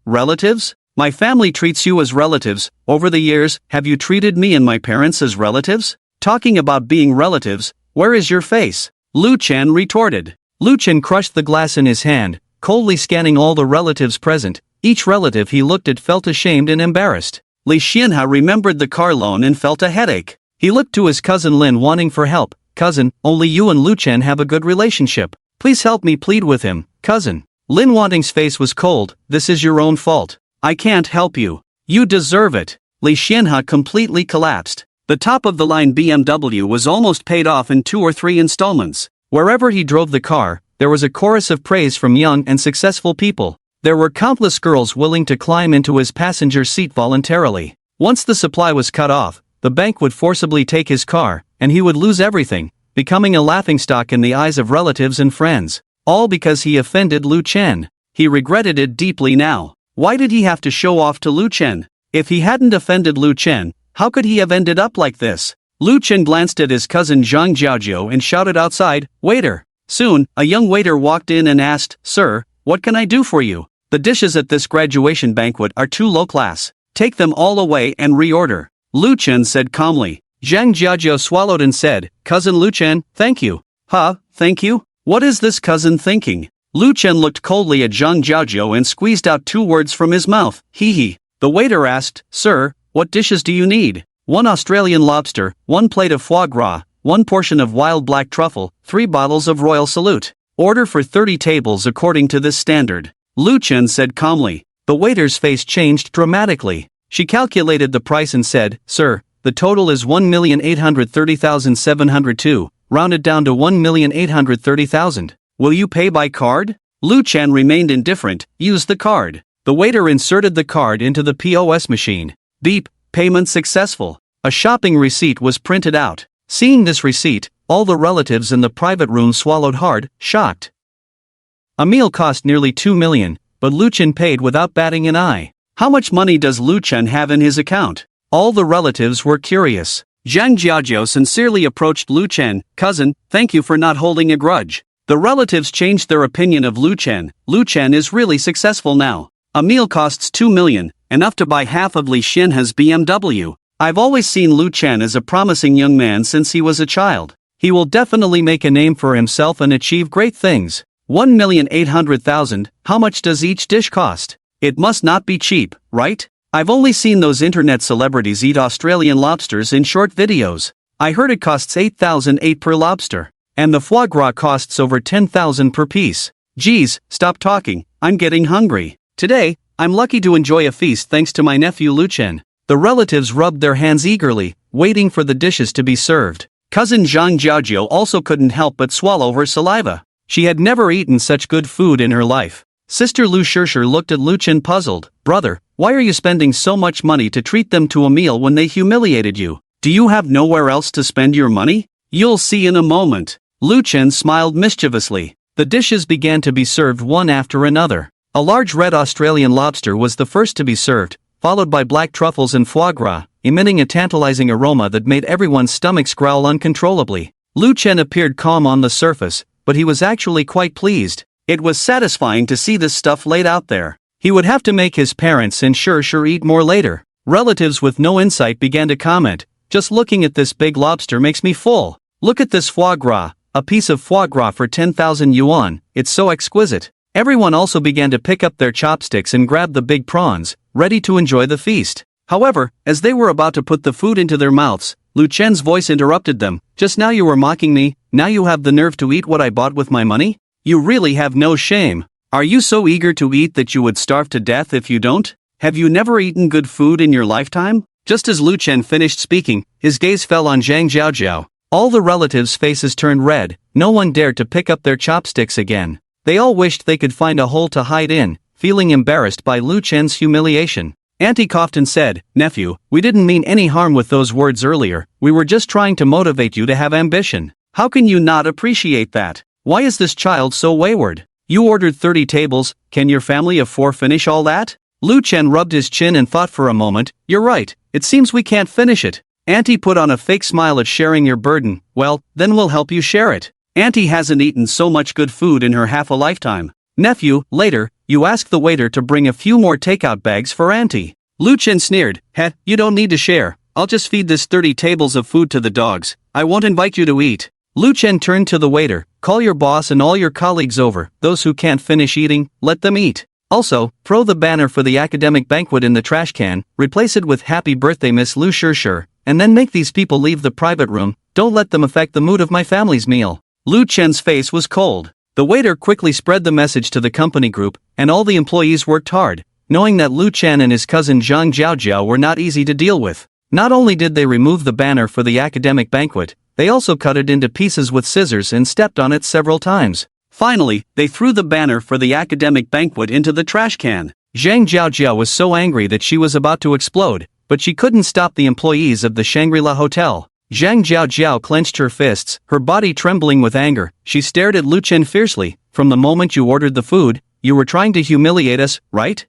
Relatives? My family treats you as relatives. Over the years, have you treated me and my parents as relatives? Talking about being relatives, where is your face? Lu Chen retorted. Lu Chen crushed the glass in his hand, coldly scanning all the relatives present. Each relative he looked at felt ashamed and embarrassed. Li Xianhe remembered the car loan and felt a headache. He looked to his cousin Lin wanting for help. Cousin, only you and Lu Chen have a good relationship. Please help me plead with him, cousin. Lin Wanting's face was cold. This is your own fault. I can't help you. You deserve it. Li Xianhe completely collapsed. The top-of-the-line BMW was almost paid off in 2 or 3 installments. Wherever he drove the car, there was a chorus of praise from young and successful people. There were countless girls willing to climb into his passenger seat voluntarily. Once the supply was cut off, the bank would forcibly take his car, and he would lose everything. becoming a laughingstock in the eyes of relatives and friends. All because he offended Lu Chen. He regretted it deeply now. Why did he have to show off to Lu Chen? If he hadn't offended Lu Chen, how could he have ended up like this? Lu Chen glanced at his cousin Zhang Jiaojiu and shouted outside, "Waiter!" Soon, a young waiter walked in and asked, "Sir, what can I do for you? The dishes at this graduation banquet are too low class. Take them all away and reorder." Lu Chen said calmly. Zhang Jiaojiu swallowed and said, "Cousin Lu Chen, thank you." "Huh, thank you? What is this cousin thinking?" Lu Chen looked coldly at Zhang Jiaojiu and squeezed out 2 words from his mouth, "Hee hee." The waiter asked, "Sir, what dishes do you need?" "1 Australian lobster, 1 plate of foie gras, 1 portion of wild black truffle, 3 bottles of Royal Salute. Order for 30 tables according to this standard." Lu Chen said calmly. The waiter's face changed dramatically. She calculated the price and said, "Sir, the total is 1,830,702, rounded down to 1,830,000. Will you pay by card?" Lu Chen remained indifferent. "Use the card." The waiter inserted the card into the POS machine. Beep, payment successful. A shopping receipt was printed out. Seeing this receipt, all the relatives in the private room swallowed hard, shocked. A meal cost nearly 2 million, but Lu Chen paid without batting an eye. How much money does Lu Chen have in his account? All the relatives were curious. Zhang Jiaojiu sincerely approached Lu Chen, "Cousin, thank you for not holding a grudge." The relatives changed their opinion of Lu Chen. Lu Chen is really successful now. A meal costs 2 million, enough to buy half of Li Xinhe's BMW. I've always seen Lu Chen as a promising young man since he was a child. He will definitely make a name for himself and achieve great things. 1,800,000, how much does each dish cost? It must not be cheap, right? I've only seen those internet celebrities eat Australian lobsters in short videos. I heard it costs 8,008 per lobster. And the foie gras costs over 10,000 per piece. Geez, stop talking, I'm getting hungry. Today, I'm lucky to enjoy a feast thanks to my nephew Lu Chen. The relatives rubbed their hands eagerly, waiting for the dishes to be served. Cousin Zhang Jiaojiu also couldn't help but swallow her saliva. She had never eaten such good food in her life. Sister Lu Shishir looked at Lu Chen puzzled. "Brother, why are you spending so much money to treat them to a meal when they humiliated you? Do you have nowhere else to spend your money?" "You'll see in a moment." Lu Chen smiled mischievously. The dishes began to be served one after another. A large red Australian lobster was the first to be served, followed by black truffles and foie gras, emitting a tantalizing aroma that made everyone's stomachs growl uncontrollably. Lu Chen appeared calm on the surface, but he was actually quite pleased. It was satisfying to see this stuff laid out there. He would have to make his parents and sure eat more later. Relatives with no insight began to comment, "Just looking at this big lobster makes me full. Look at this foie gras, a piece of foie gras for 10,000 yuan, it's so exquisite." Everyone also began to pick up their chopsticks and grab the big prawns, ready to enjoy the feast. However, as they were about to put the food into their mouths, Lu Chen's voice interrupted them. "Just now you were mocking me, now you have the nerve to eat what I bought with my money? You really have no shame. Are you so eager to eat that you would starve to death if you don't? Have you never eaten good food in your lifetime?" Just as Lu Chen finished speaking, his gaze fell on Zhang Jiaojiu. All the relatives' faces turned red, no one dared to pick up their chopsticks again. They all wished they could find a hole to hide in, feeling embarrassed by Lu Chen's humiliation. Auntie coughed and said, "Nephew, we didn't mean any harm with those words earlier, we were just trying to motivate you to have ambition. How can you not appreciate that? Why is this child so wayward? You ordered 30 tables, can your family of 4 finish all that?" Lu Chen rubbed his chin and thought for a moment. "You're right, it seems we can't finish it." Auntie put on a fake smile at sharing your burden. "Well, then we'll help you share it. Auntie hasn't eaten so much good food in her half a lifetime." "Nephew, later, you ask the waiter to bring a few more takeout bags for Auntie." Lu Chen sneered, You don't need to share, I'll just feed this 30 tables of food to the dogs, I won't invite you to eat." Lu Chen turned to the waiter, "Call your boss and all your colleagues over, those who can't finish eating, let them eat. Also, throw the banner for the academic banquet in the trash can, replace it with Happy Birthday Miss Lu Shishir, and then make these people leave the private room, don't let them affect the mood of my family's meal." Lu Chen's face was cold. The waiter quickly spread the message to the company group, and all the employees worked hard, knowing that Lu Chen and his cousin Zhang Jiaojiu were not easy to deal with. Not only did they remove the banner for the academic banquet, they also cut it into pieces with scissors and stepped on it several times. Finally, they threw the banner for the academic banquet into the trash can. Zhang Jiaojiu was so angry that she was about to explode, but she couldn't stop the employees of the Shangri-La Hotel. Zhang Jiao clenched her fists, her body trembling with anger. She stared at Lu Chen fiercely. From the moment you ordered the food, you were trying to humiliate us, right?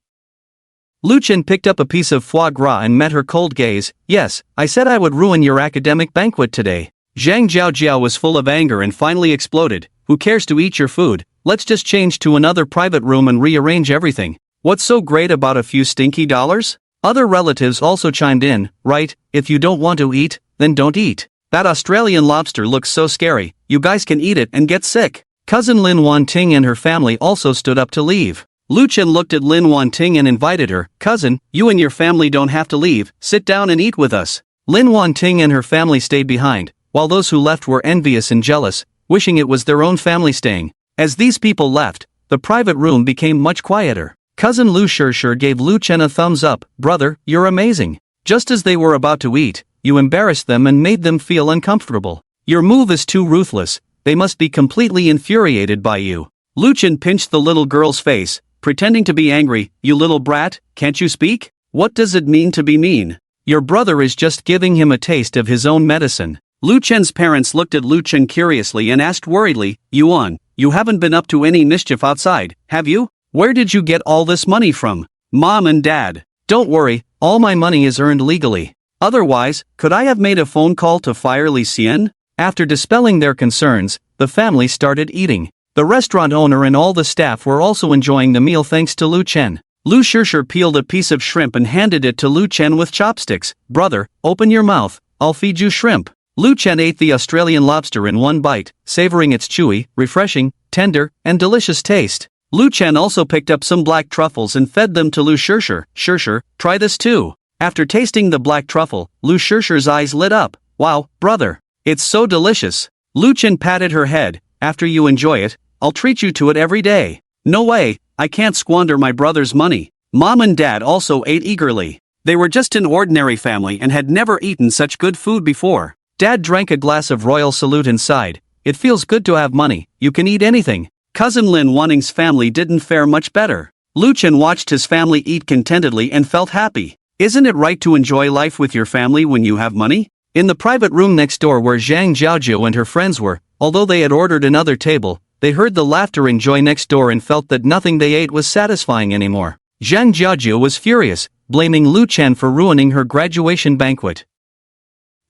Lu Chen picked up a piece of foie gras and met her cold gaze. Yes, I said I would ruin your academic banquet today. Zhang Jiao was full of anger and finally exploded. Who cares to eat your food? Let's just change to another private room and rearrange everything. What's so great about a few stinky dollars? Other relatives also chimed in. Right, if you don't want to eat, then don't eat. That Australian lobster looks so scary, you guys can eat it and get sick. Cousin Lin Wanting and her family also stood up to leave. Lu Chen looked at Lin Wanting and invited her. Cousin, you and your family don't have to leave, sit down and eat with us. Lin Wanting and her family stayed behind, while those who left were envious and jealous, wishing it was their own family staying. As these people left, the private room became much quieter. Cousin Lu Shishir gave Lu Chen a thumbs up. Brother, you're amazing. Just as they were about to eat, you embarrassed them and made them feel uncomfortable. Your move is too ruthless, they must be completely infuriated by you. Lu Chen pinched the little girl's face, pretending to be angry. You little brat, can't you speak? What does it mean to be mean? Your brother is just giving him a taste of his own medicine. Lu Chen's parents looked at Lu Chen curiously and asked worriedly, Yuan, you haven't been up to any mischief outside, have you? Where did you get all this money from? Mom and Dad. Don't worry, all my money is earned legally. Otherwise, could I have made a phone call to fire Li Xian? After dispelling their concerns, the family started eating. The restaurant owner and all the staff were also enjoying the meal thanks to Lu Chen. Lu Shishir peeled a piece of shrimp and handed it to Lu Chen with chopsticks. Brother, open your mouth, I'll feed you shrimp. Lu Chen ate the Australian lobster in one bite, savoring its chewy, refreshing, tender, and delicious taste. Lu Chen also picked up some black truffles and fed them to Lu Shishir. Shishir, try this too. After tasting the black truffle, Lu Shishir's eyes lit up. Wow, brother, it's so delicious. Lu Chen patted her head. After you enjoy it, I'll treat you to it every day. No way, I can't squander my brother's money. Mom and Dad also ate eagerly. They were just an ordinary family and had never eaten such good food before. Dad drank a glass of Royal Salute and sighed. It feels good to have money, you can eat anything. Cousin Lin Wanning's family didn't fare much better. Lu Chen watched his family eat contentedly and felt happy. Isn't it right to enjoy life with your family when you have money? In the private room next door where Zhang Jiao and her friends were, although they had ordered another table, they heard the laughter and joy next door and felt that nothing they ate was satisfying anymore. Zhang Jiao was furious, blaming Lu Chen for ruining her graduation banquet.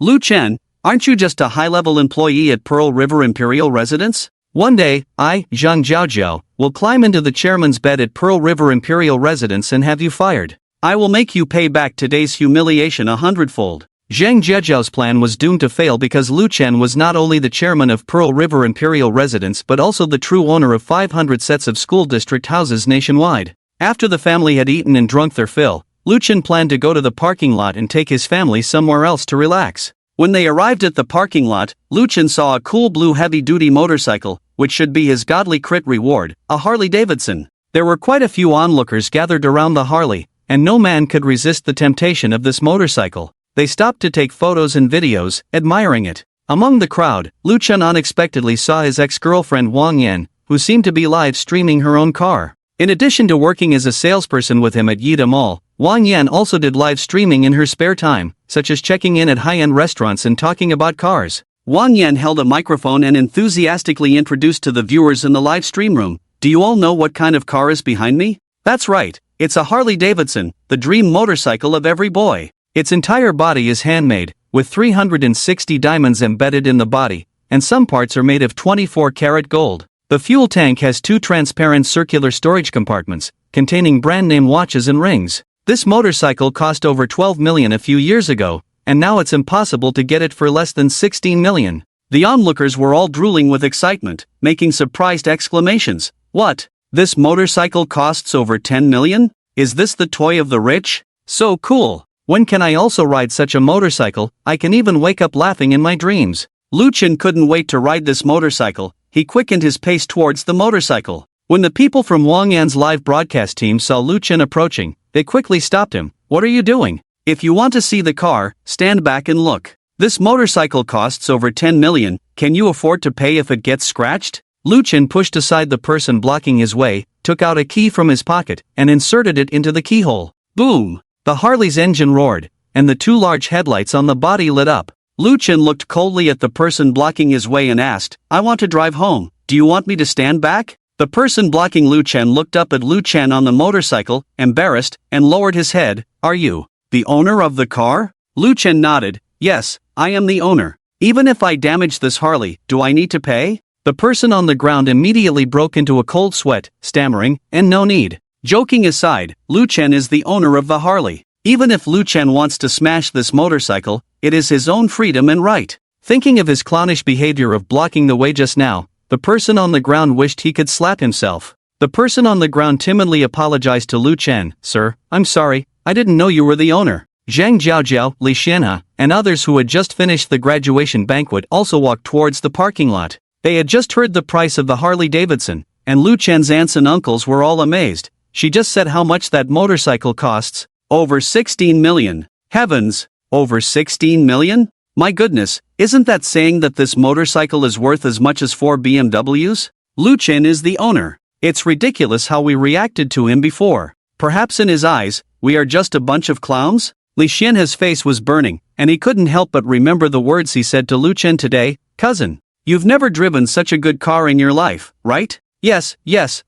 Lu Chen, aren't you just a high-level employee at Pearl River Imperial Residence? One day, I, Zhang Jiao, will climb into the chairman's bed at Pearl River Imperial Residence and have you fired. I will make you pay back today's humiliation 100-fold. Zhang Jiao's plan was doomed to fail because Lu Chen was not only the chairman of Pearl River Imperial Residence but also the true owner of 500 sets of school district houses nationwide. After the family had eaten and drunk their fill, Lu Chen planned to go to the parking lot and take his family somewhere else to relax. When they arrived at the parking lot, Lu Chen saw a cool blue heavy-duty motorcycle, which should be his godly crit reward, a Harley-Davidson. There were quite a few onlookers gathered around the Harley, and no man could resist the temptation of this motorcycle. They stopped to take photos and videos, admiring it. Among the crowd, Lu Chen unexpectedly saw his ex-girlfriend Wang Yan, who seemed to be live-streaming her own car. In addition to working as a salesperson with him at Yida Mall, Wang Yan also did live streaming in her spare time, such as checking in at high-end restaurants and talking about cars. Wang Yan held a microphone and enthusiastically introduced to the viewers in the live stream room. Do you all know what kind of car is behind me? That's right, it's a Harley-Davidson, the dream motorcycle of every boy. Its entire body is handmade, with 360 diamonds embedded in the body, and some parts are made of 24-karat gold. The fuel tank has two transparent circular storage compartments, containing brand-name watches and rings. This motorcycle cost over 12 million a few years ago, and now it's impossible to get it for less than 16 million. The onlookers were all drooling with excitement, making surprised exclamations. What? This motorcycle costs over 10 million? Is this the toy of the rich? So cool! When can I also ride such a motorcycle? I can even wake up laughing in my dreams. Lu Chen couldn't wait to ride this motorcycle. He quickened his pace towards the motorcycle. When the people from Wang Yan's live broadcast team saw Lu Chen approaching, they quickly stopped him. What are you doing? If you want to see the car, stand back and look. This motorcycle costs over 10 million, can you afford to pay if it gets scratched? Lu Chen pushed aside the person blocking his way, took out a key from his pocket, and inserted it into the keyhole. Boom! The Harley's engine roared, and the two large headlights on the body lit up. Lu Chen looked coldly at the person blocking his way and asked, I want to drive home, do you want me to stand back? The person blocking Lu Chen looked up at Lu Chen on the motorcycle, embarrassed, and lowered his head. Are you the owner of the car? Lu Chen nodded. Yes, I am the owner. Even if I damage this Harley, do I need to pay? The person on the ground immediately broke into a cold sweat, stammering, and no need. Joking aside, Lu Chen is the owner of the Harley. Even if Lu Chen wants to smash this motorcycle, it is his own freedom and right. Thinking of his clownish behavior of blocking the way just now, the person on the ground wished he could slap himself. The person on the ground timidly apologized to Lu Chen. Sir, I'm sorry, I didn't know you were the owner. Zhang Jiaojiao, Li Xianhe, and others who had just finished the graduation banquet also walked towards the parking lot. They had just heard the price of the Harley Davidson, and Lu Chen's aunts and uncles were all amazed. She just said how much that motorcycle costs. Over 16 million. Heavens, over 16 million? My goodness, isn't that saying that this motorcycle is worth as much as 4 BMWs? Lu Chen is the owner. It's ridiculous how we reacted to him before. Perhaps in his eyes, we are just a bunch of clowns? Li Xianhe's face was burning, and he couldn't help but remember the words he said to Lu Chen today. Cousin, you've never driven such a good car in your life, right? Yes,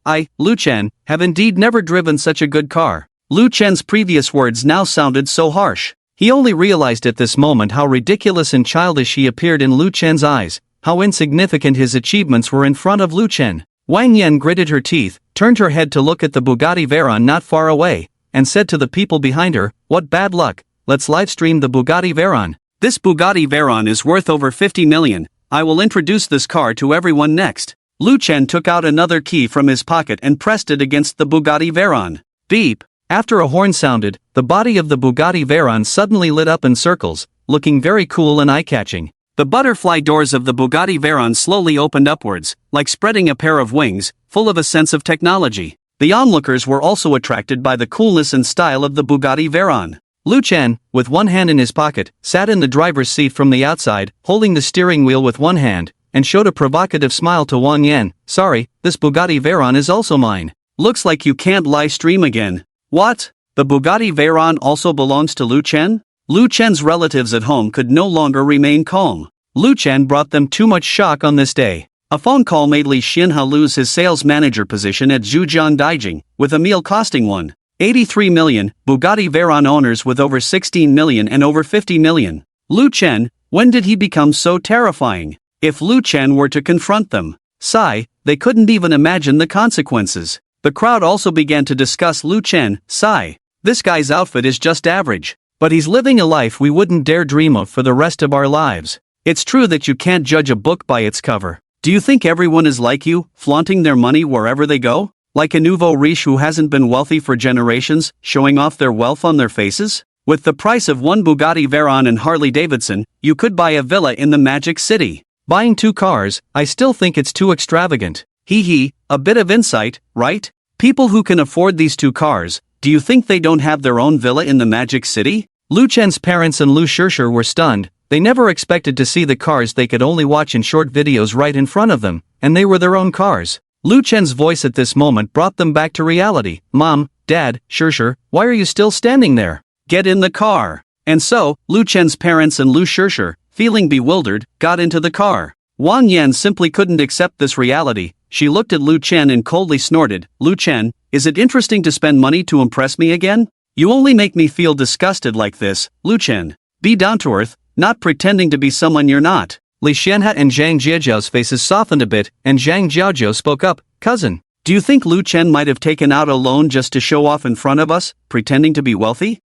I, Lu Chen, have indeed never driven such a good car. Lu Chen's previous words now sounded so harsh. He only realized at this moment how ridiculous and childish he appeared in Lu Chen's eyes, how insignificant his achievements were in front of Lu Chen. Wang Yan gritted her teeth, turned her head to look at the Bugatti Veyron not far away, and said to the people behind her, what bad luck, let's livestream the Bugatti Veyron. This Bugatti Veyron is worth over 50 million, I will introduce this car to everyone next. Lu Chen took out another key from his pocket and pressed it against the Bugatti Veyron. Beep. After a horn sounded, the body of the Bugatti Veyron suddenly lit up in circles, looking very cool and eye-catching. The butterfly doors of the Bugatti Veyron slowly opened upwards, like spreading a pair of wings, full of a sense of technology. The onlookers were also attracted by the coolness and style of the Bugatti Veyron. Lu Chen, with one hand in his pocket, sat in the driver's seat from the outside, holding the steering wheel with one hand, and showed a provocative smile to Wang Yan. Sorry, this Bugatti Veyron is also mine. Looks like you can't live stream again. What? The Bugatti Veyron also belongs to Lu Chen? Lu Chen's relatives at home could no longer remain calm. Lu Chen brought them too much shock on this day. A phone call made Li Xianhe lose his sales manager position at Zhujiang Daijing, with a meal costing 1.83 million, Bugatti Veyron owners with over 16 million and over 50 million. Lu Chen, when did he become so terrifying? If Lu Chen were to confront them, sigh, they couldn't even imagine the consequences. The crowd also began to discuss Lu Chen. Sigh, this guy's outfit is just average, but he's living a life we wouldn't dare dream of for the rest of our lives. It's true that you can't judge a book by its cover. Do you think everyone is like you, flaunting their money wherever they go? Like a nouveau riche who hasn't been wealthy for generations, showing off their wealth on their faces? With the price of one Bugatti Veyron and Harley Davidson, you could buy a villa in the Magic City. Buying 2 cars, I still think it's too extravagant. Hee, a bit of insight, right? People who can afford these 2 cars, do you think they don't have their own villa in the Magic City? Lu Chen's parents and Lu Shishir were stunned. They never expected to see the cars they could only watch in short videos right in front of them, and they were their own cars. Lu Chen's voice at this moment brought them back to reality. Mom, Dad, Shishir, why are you still standing there? Get in the car. And so, Lu Chen's parents and Lu Shishir, feeling bewildered, got into the car. Wang Yan simply couldn't accept this reality. She looked at Lu Chen and coldly snorted. Lu Chen, is it interesting to spend money to impress me again? You only make me feel disgusted like this. Lu Chen, be down to earth, not pretending to be someone you're not. Li Xianhe and Zhang Jiajiao's faces softened a bit, and Zhang Jiajiao spoke up. Cousin, do you think Lu Chen might have taken out a loan just to show off in front of us, pretending to be wealthy?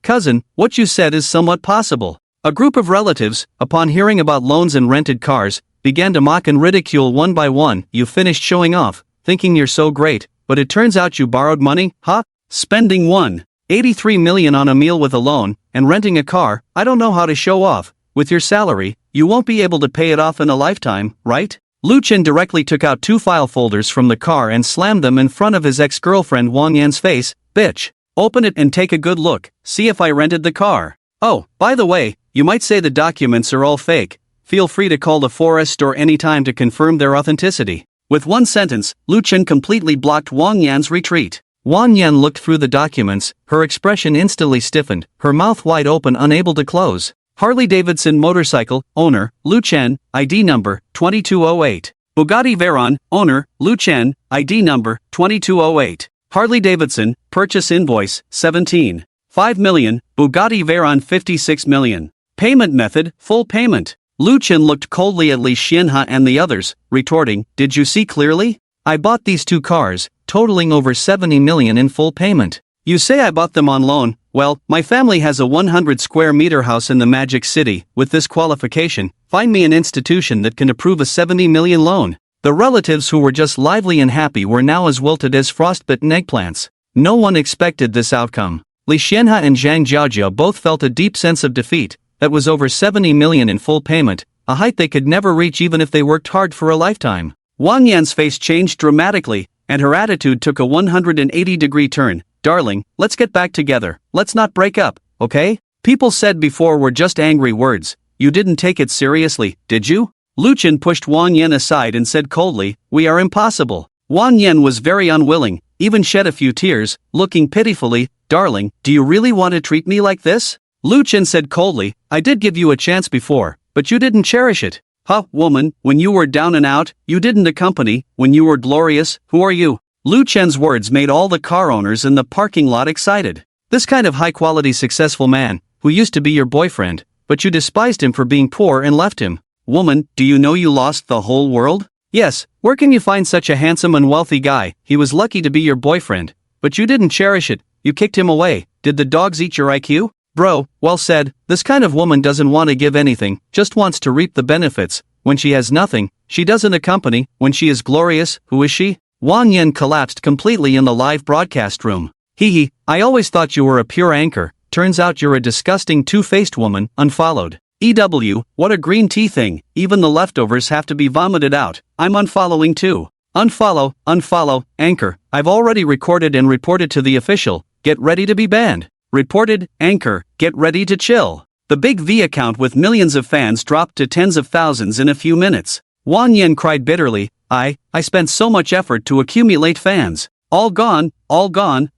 Cousin, what you said is somewhat possible. A group of relatives, upon hearing about loans and rented cars, began to mock and ridicule one by one. You finished showing off, thinking you're so great, but it turns out you borrowed money, huh? Spending 1.83 million on a meal with a loan, and renting a car. I don't know how to show off. With your salary, you won't be able to pay it off in a lifetime, right? Lu Chen directly took out 2 file folders from the car and slammed them in front of his ex-girlfriend Wang Yan's face. Bitch, open it and take a good look, see if I rented the car. Oh, by the way, you might say the documents are all fake. Feel free to call the forest store anytime to confirm their authenticity. With one sentence, Lu Chen completely blocked Wang Yan's retreat. Wang Yan looked through the documents, her expression instantly stiffened, her mouth wide open, unable to close. Harley-Davidson motorcycle, owner, Lu Chen, ID number, 2208. Bugatti Veyron, owner, Lu Chen, ID number, 2208. Harley-Davidson, purchase invoice, 17.5 million, Bugatti Veyron 56 million. Payment method, full payment. Lu Chen looked coldly at Li Xianhe and the others, retorting, did you see clearly? I bought these two cars, totaling over 70 million in full payment. You say I bought them on loan. Well, my family has a 100 square meter house in the Magic City. With this qualification, find me an institution that can approve a 70 million loan. The relatives who were just lively and happy were now as wilted as frostbitten eggplants. No one expected this outcome. Li Xianhe and Zhang Jiajia both felt a deep sense of defeat. That was over 70 million in full payment, a height they could never reach even if they worked hard for a lifetime. Wang Yan's face changed dramatically, and her attitude took a 180-degree turn. Darling, let's get back together. Let's not break up, okay? People said before were just angry words. You didn't take it seriously, did you? Lu Chen pushed Wang Yan aside and said coldly, we are impossible. Wang Yan was very unwilling, even shed a few tears, looking pitifully, darling, do you really want to treat me like this? Lu Chen said coldly, I did give you a chance before, but you didn't cherish it. Huh, woman, when you were down and out, you didn't accompany, when you were glorious, who are you? Lu Chen's words made all the car owners in the parking lot excited. This kind of high-quality successful man, who used to be your boyfriend, but you despised him for being poor and left him. Woman, do you know you lost the whole world? Yes, where can you find such a handsome and wealthy guy? He was lucky to be your boyfriend, but you didn't cherish it, you kicked him away. Did the dogs eat your IQ? Bro, well said. This kind of woman doesn't want to give anything, just wants to reap the benefits. When she has nothing, she doesn't accompany. When she is glorious, who is she? Wang Yan collapsed completely in the live broadcast room. Hee, I always thought you were a pure anchor. Turns out you're a disgusting two-faced woman. Unfollowed. EW, what a green tea thing. Even the leftovers have to be vomited out. I'm unfollowing too. Unfollow, anchor. I've already recorded and reported to the official. Get ready to be banned. Reported, anchor, get ready to chill. The Big V account with millions of fans dropped to tens of thousands in a few minutes. Wang Yan cried bitterly, I spent so much effort to accumulate fans. All gone,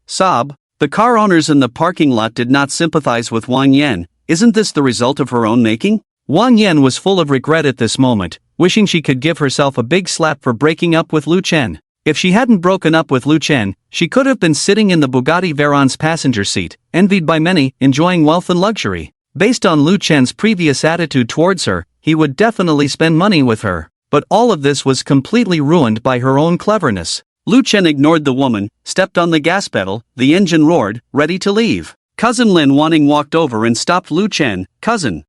sob. The car owners in the parking lot did not sympathize with Wang Yan. Isn't this the result of her own making? Wang Yan was full of regret at this moment, wishing she could give herself a big slap for breaking up with Lu Chen. If she hadn't broken up with Lu Chen, she could have been sitting in the Bugatti Veyron's passenger seat, envied by many, enjoying wealth and luxury. Based on Lu Chen's previous attitude towards her, he would definitely spend money with her. But all of this was completely ruined by her own cleverness. Lu Chen ignored the woman, stepped on the gas pedal, the engine roared, ready to leave. Cousin Lin Wanting walked over and stopped Lu Chen. Cousin,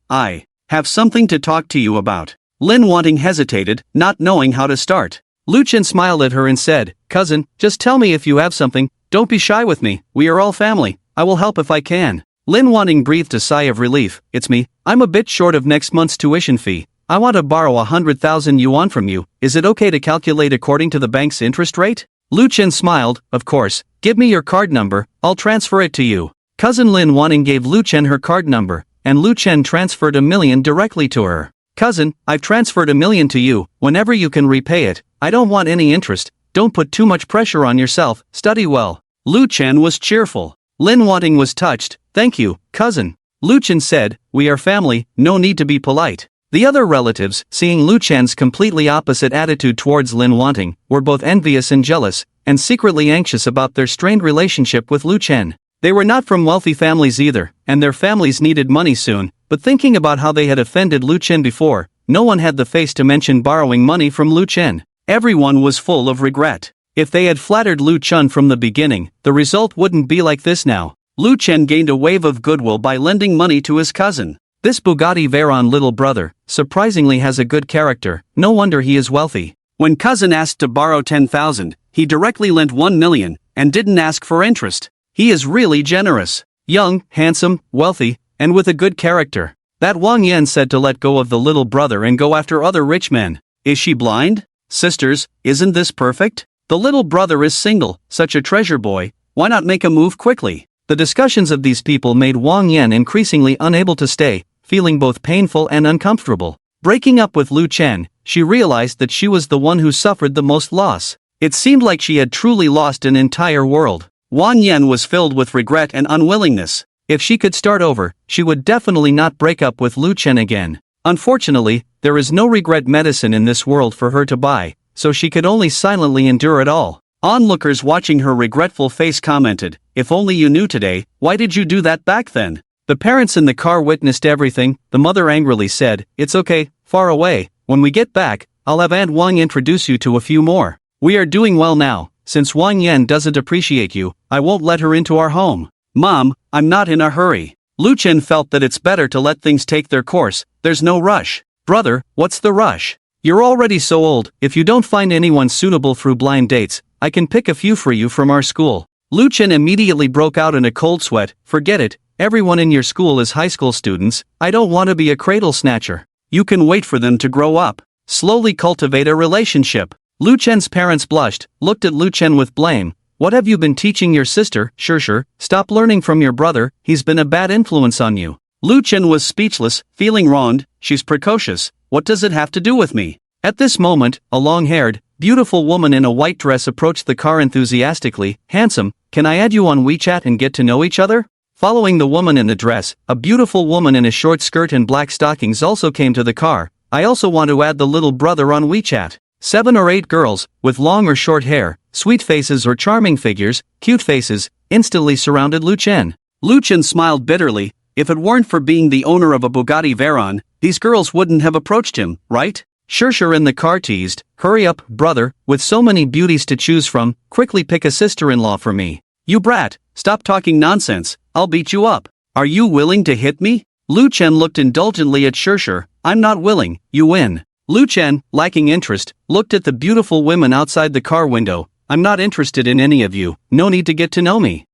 I have something to talk to you about. Lin Wanting hesitated, not knowing how to start. Lu Chen smiled at her and said, Cousin, just tell me if you have something, don't be shy with me, we are all family, I will help if I can. Lin Wanting breathed a sigh of relief, it's me, I'm a bit short of next month's tuition fee. I want to borrow 100,000 yuan from you, is it okay to calculate according to the bank's interest rate? Lu Chen smiled, of course, give me your card number, I'll transfer it to you. Cousin Lin Wanting gave Lu Chen her card number, and Lu Chen transferred 1 million directly to her. Cousin, I've transferred 1 million to you, whenever you can repay it, I don't want any interest, don't put too much pressure on yourself, study well. Lu Chen was cheerful. Lin Wanting was touched, thank you, cousin. Lu Chen said, we are family, no need to be polite. The other relatives, seeing Lu Chen's completely opposite attitude towards Lin Wanting, were both envious and jealous, and secretly anxious about their strained relationship with Lu Chen. They were not from wealthy families either, and their families needed money soon, but thinking about how they had offended Lu Chen before, no one had the face to mention borrowing money from Lu Chen. Everyone was full of regret. If they had flattered Lu Chen from the beginning, the result wouldn't be like this now. Lu Chen gained a wave of goodwill by lending money to his cousin. This Bugatti Veyron little brother, surprisingly has a good character, no wonder he is wealthy. When cousin asked to borrow 10,000, he directly lent 1 million, and didn't ask for interest. He is really generous. Young, handsome, wealthy, and with a good character. That Wang Yan said to let go of the little brother and go after other rich men. Is she blind? Sisters, isn't this perfect? The little brother is single, such a treasure boy, why not make a move quickly? The discussions of these people made Wang Yan increasingly unable to stay, feeling both painful and uncomfortable. Breaking up with Lu Chen, she realized that she was the one who suffered the most loss. It seemed like she had truly lost an entire world. Wang Yan was filled with regret and unwillingness. If she could start over, she would definitely not break up with Lu Chen again. Unfortunately, there is no regret medicine in this world for her to buy, so she could only silently endure it all. Onlookers watching her regretful face commented, "If only you knew today, why did you do that back then?" The parents in the car witnessed everything. The mother angrily said, "It's okay, far away. When we get back, I'll have Aunt Wang introduce you to a few more. We are doing well now. Since Wang Yan doesn't appreciate you, I won't let her into our home." "Mom, I'm not in a hurry." Lu Chen felt that it's better to let things take their course. There's no rush. "Brother, what's the rush? You're already so old. If you don't find anyone suitable through blind dates, I can pick a few for you from our school." Lu Chen immediately broke out in a cold sweat. "Forget it. Everyone in your school is high school students. I don't want to be a cradle snatcher. You can wait for them to grow up. Slowly cultivate a relationship." Lu Chen's parents blushed, looked at Lu Chen with blame. "What have you been teaching your sister, Sure, stop learning from your brother, he's been a bad influence on you." Lu Chen was speechless, feeling wronged. "She's precocious, what does it have to do with me?" At this moment, a long-haired, beautiful woman in a white dress approached the car enthusiastically. "Handsome, can I add you on WeChat and get to know each other?" Following the woman in the dress, a beautiful woman in a short skirt and black stockings also came to the car. "I also want to add the little brother on WeChat." 7 or 8 girls, with long or short hair, sweet faces or charming figures, cute faces, instantly surrounded Lu Chen. Lu Chen smiled bitterly. If it weren't for being the owner of a Bugatti Veyron, these girls wouldn't have approached him, right? Sure in the car teased, "Hurry up, brother, with so many beauties to choose from, quickly pick a sister-in-law for me." "You brat, stop talking nonsense, I'll beat you up. Are you willing to hit me?" Lu Chen looked indulgently at Sure. "I'm not willing, you win." Lu Chen, lacking interest, looked at the beautiful women outside the car window. "I'm not interested in any of you, no need to get to know me."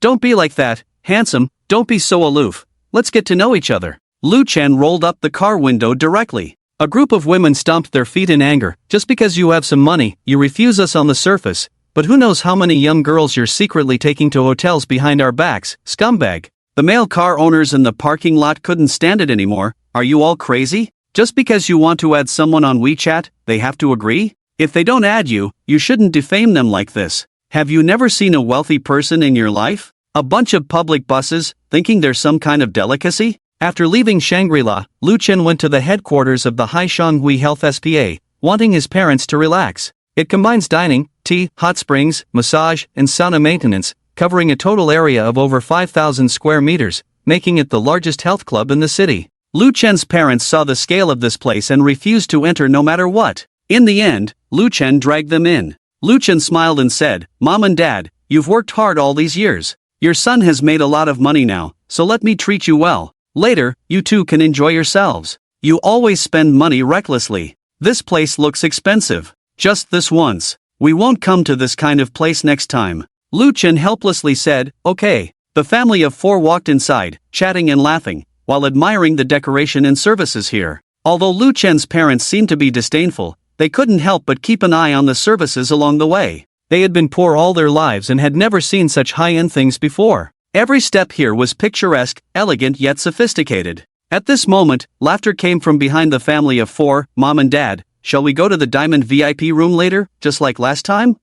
Don't be like that, handsome, don't be so aloof. Let's get to know each other." Lu Chen rolled up the car window directly. A group of women stomped their feet in anger. "Just because you have some money, you refuse us on the surface. But who knows how many young girls you're secretly taking to hotels behind our backs, scumbag." The male car owners in the parking lot couldn't stand it anymore. "Are you all crazy? Just because you want to add someone on WeChat, they have to agree? If they don't add you, you shouldn't defame them like this. Have you never seen a wealthy person in your life? A bunch of public buses, thinking there's some kind of delicacy?" After leaving Shangri-La, Lu Chen went to the headquarters of the Hai Shanghui Health SPA, wanting his parents to relax. It combines dining, tea, hot springs, massage, and sauna maintenance, covering a total area of over 5,000 square meters, making it the largest health club in the city. Lu Chen's parents saw the scale of this place and refused to enter no matter what. In the end, Lu Chen dragged them in. Lu Chen smiled and said, "Mom and Dad, you've worked hard all these years. Your son has made a lot of money now, so let me treat you well. Later, you two can enjoy yourselves. You always spend money recklessly. This place looks expensive. Just this once. We won't come to this kind of place next time." Lu Chen helplessly said, "Okay." The family of 4 walked inside, chatting and laughing, while admiring the decoration and services here. Although Lu Chen's parents seemed to be disdainful, they couldn't help but keep an eye on the services along the way. They had been poor all their lives and had never seen such high-end things before. Every step here was picturesque, elegant yet sophisticated. At this moment, laughter came from behind the family of 4, Mom and Dad. "Shall we go to the Diamond VIP room later, just like last time?"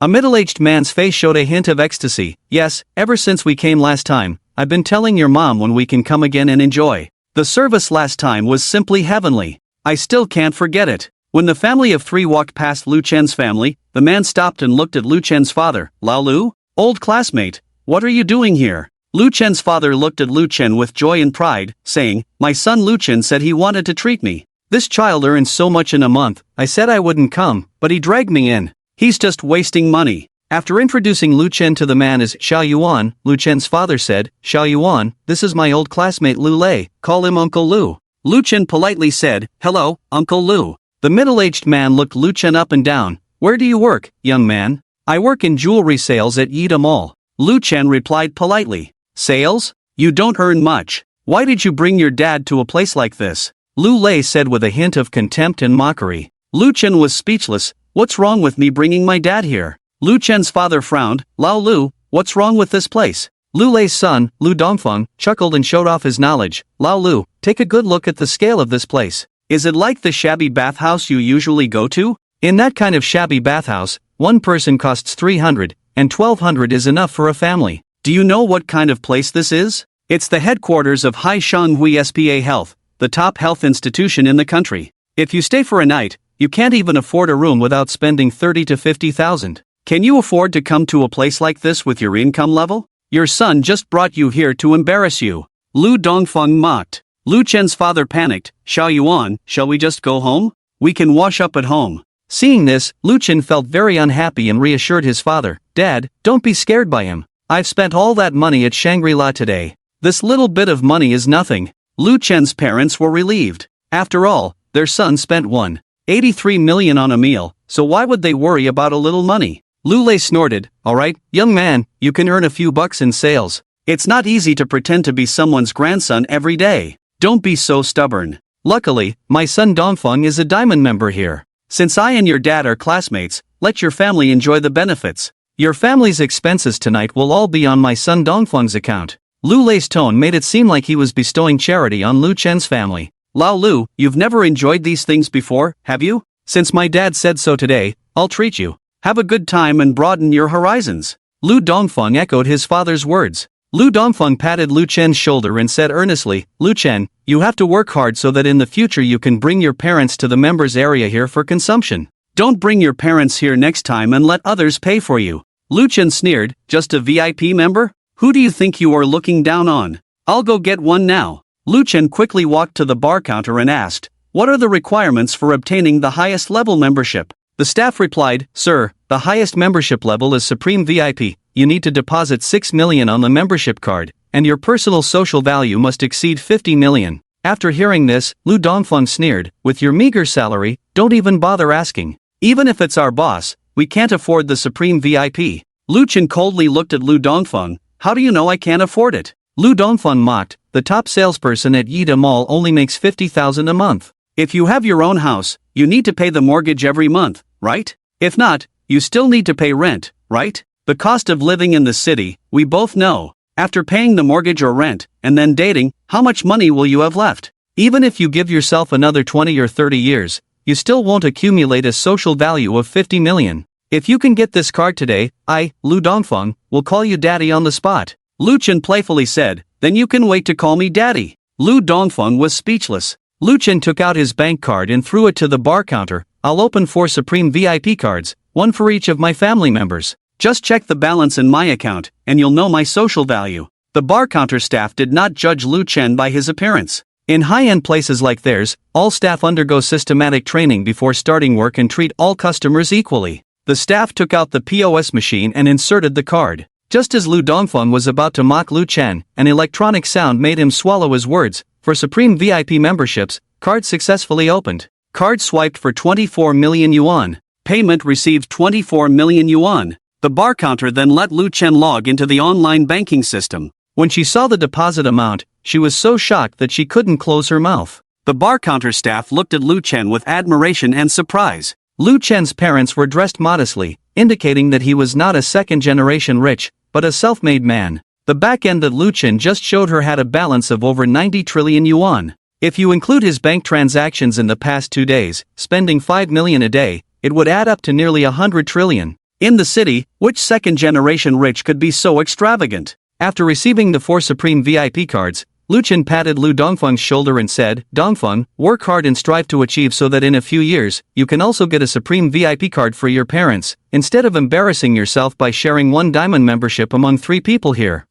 A middle-aged man's face showed a hint of ecstasy. "Yes, ever since we came last time, I've been telling your mom when we can come again and enjoy. The service last time was simply heavenly. I still can't forget it." When the family of 3 walked past Lu Chen's family, the man stopped and looked at Lu Chen's father. "Lao Lu? Old classmate, what are you doing here?" Lu Chen's father looked at Lu Chen with joy and pride, saying, "My son Lu Chen said he wanted to treat me. This child earns so much in a month. I said I wouldn't come, but he dragged me in. He's just wasting money." After introducing Lu Chen to the man as Xiao Yuan, Lu Chen's father said, "Xiao Yuan, this is my old classmate Lu Lei, call him Uncle Lu." Lu Chen politely said, "Hello, Uncle Lu." The middle-aged man looked Lu Chen up and down. "Where do you work, young man?" "I work in jewelry sales at Yida Mall." Lu Chen replied politely. "Sales? You don't earn much. Why did you bring your dad to a place like this?" Lu Lei said with a hint of contempt and mockery. Lu Chen was speechless. "What's wrong with me bringing my dad here?" Lu Chen's father frowned. "Lao Lu, what's wrong with this place?" Lu Lei's son, Lu Dongfeng, chuckled and showed off his knowledge. "Lao Lu, take a good look at the scale of this place. Is it like the shabby bathhouse you usually go to? In that kind of shabby bathhouse, one person costs 300, and 1200 is enough for a family. Do you know what kind of place this is? It's the headquarters of Hai Shanghui SPA Health, the top health institution in the country. If you stay for a night, you can't even afford a room without spending 30 to 50,000. Can you afford to come to a place like this with your income level? Your son just brought you here to embarrass you. Lu Dongfeng mocked. Lu Chen's father panicked. Xiao Yuan, shall we just go home? We can wash up at home. Seeing this, Lu Chen felt very unhappy and reassured his father, Dad, don't be scared by him. I've spent all that money at Shangri-La today. This little bit of money is nothing. Lu Chen's parents were relieved. After all, their son spent $183 million on a meal, so why would they worry about a little money? Lu Lei snorted, alright, young man, you can earn a few bucks in sales. It's not easy to pretend to be someone's grandson every day. Don't be so stubborn. Luckily, my son Dongfeng is a diamond member here. Since I and your dad are classmates, let your family enjoy the benefits. Your family's expenses tonight will all be on my son Dongfeng's account. Lu Lei's tone made it seem like he was bestowing charity on Lu Chen's family. Lao Lu, you've never enjoyed these things before, have you? Since my dad said so today, I'll treat you. Have a good time and broaden your horizons. Lu Dongfeng echoed his father's words. Lu Dongfeng patted Lu Chen's shoulder and said earnestly, Lu Chen, you have to work hard so that in the future you can bring your parents to the members area here for consumption. Don't bring your parents here next time and let others pay for you. Lu Chen sneered, just a VIP member? Who do you think you are looking down on? I'll go get one now. Lu Chen quickly walked to the bar counter and asked, what are the requirements for obtaining the highest level membership? The staff replied, Sir, the highest membership level is Supreme VIP. You need to deposit 6 million on the membership card, and your personal social value must exceed 50 million. After hearing this, Lu Dongfeng sneered, with your meager salary, don't even bother asking. Even if it's our boss, we can't afford the Supreme VIP. Lu Chen coldly looked at Lu Dongfeng, how do you know I can't afford it? Lu Dongfeng mocked, the top salesperson at Yida Mall only makes 50,000 a month. If you have your own house, you need to pay the mortgage every month, right? If not, you still need to pay rent, right? The cost of living in the city, we both know. After paying the mortgage or rent, and then dating, how much money will you have left? Even if you give yourself another 20 or 30 years, you still won't accumulate a social value of 50 million. If you can get this card today, I, Lu Dongfeng, will call you daddy on the spot. Lu Chen playfully said, then you can wait to call me daddy. Lu Dongfeng was speechless. Lu Chen took out his bank card and threw it to the bar counter. I'll open 4 Supreme VIP cards, one for each of my family members. Just check the balance in my account, and you'll know my social value. The bar counter staff did not judge Lu Chen by his appearance. In high-end places like theirs, all staff undergo systematic training before starting work and treat all customers equally. The staff took out the POS machine and inserted the card. Just as Lu Dongfeng was about to mock Lu Chen, an electronic sound made him swallow his words. For Supreme VIP memberships, card successfully opened. Card swiped for 24 million yuan. Payment received 24 million yuan. The bar counter then let Lu Chen log into the online banking system. When she saw the deposit amount, she was so shocked that she couldn't close her mouth. The bar counter staff looked at Lu Chen with admiration and surprise. Lu Chen's parents were dressed modestly, indicating that he was not a second-generation rich, but a self-made man. The back end that Lu Chen just showed her had a balance of over 90 trillion yuan. If you include his bank transactions in the past 2 days, spending 5 million a day, it would add up to nearly 100 trillion. In the city, which second-generation rich could be so extravagant? After receiving the 4 Supreme VIP cards, Lu Chen patted Lu Dongfeng's shoulder and said, Dongfeng, work hard and strive to achieve so that in a few years, you can also get a Supreme VIP card for your parents, instead of embarrassing yourself by sharing 1 diamond membership among 3 people here.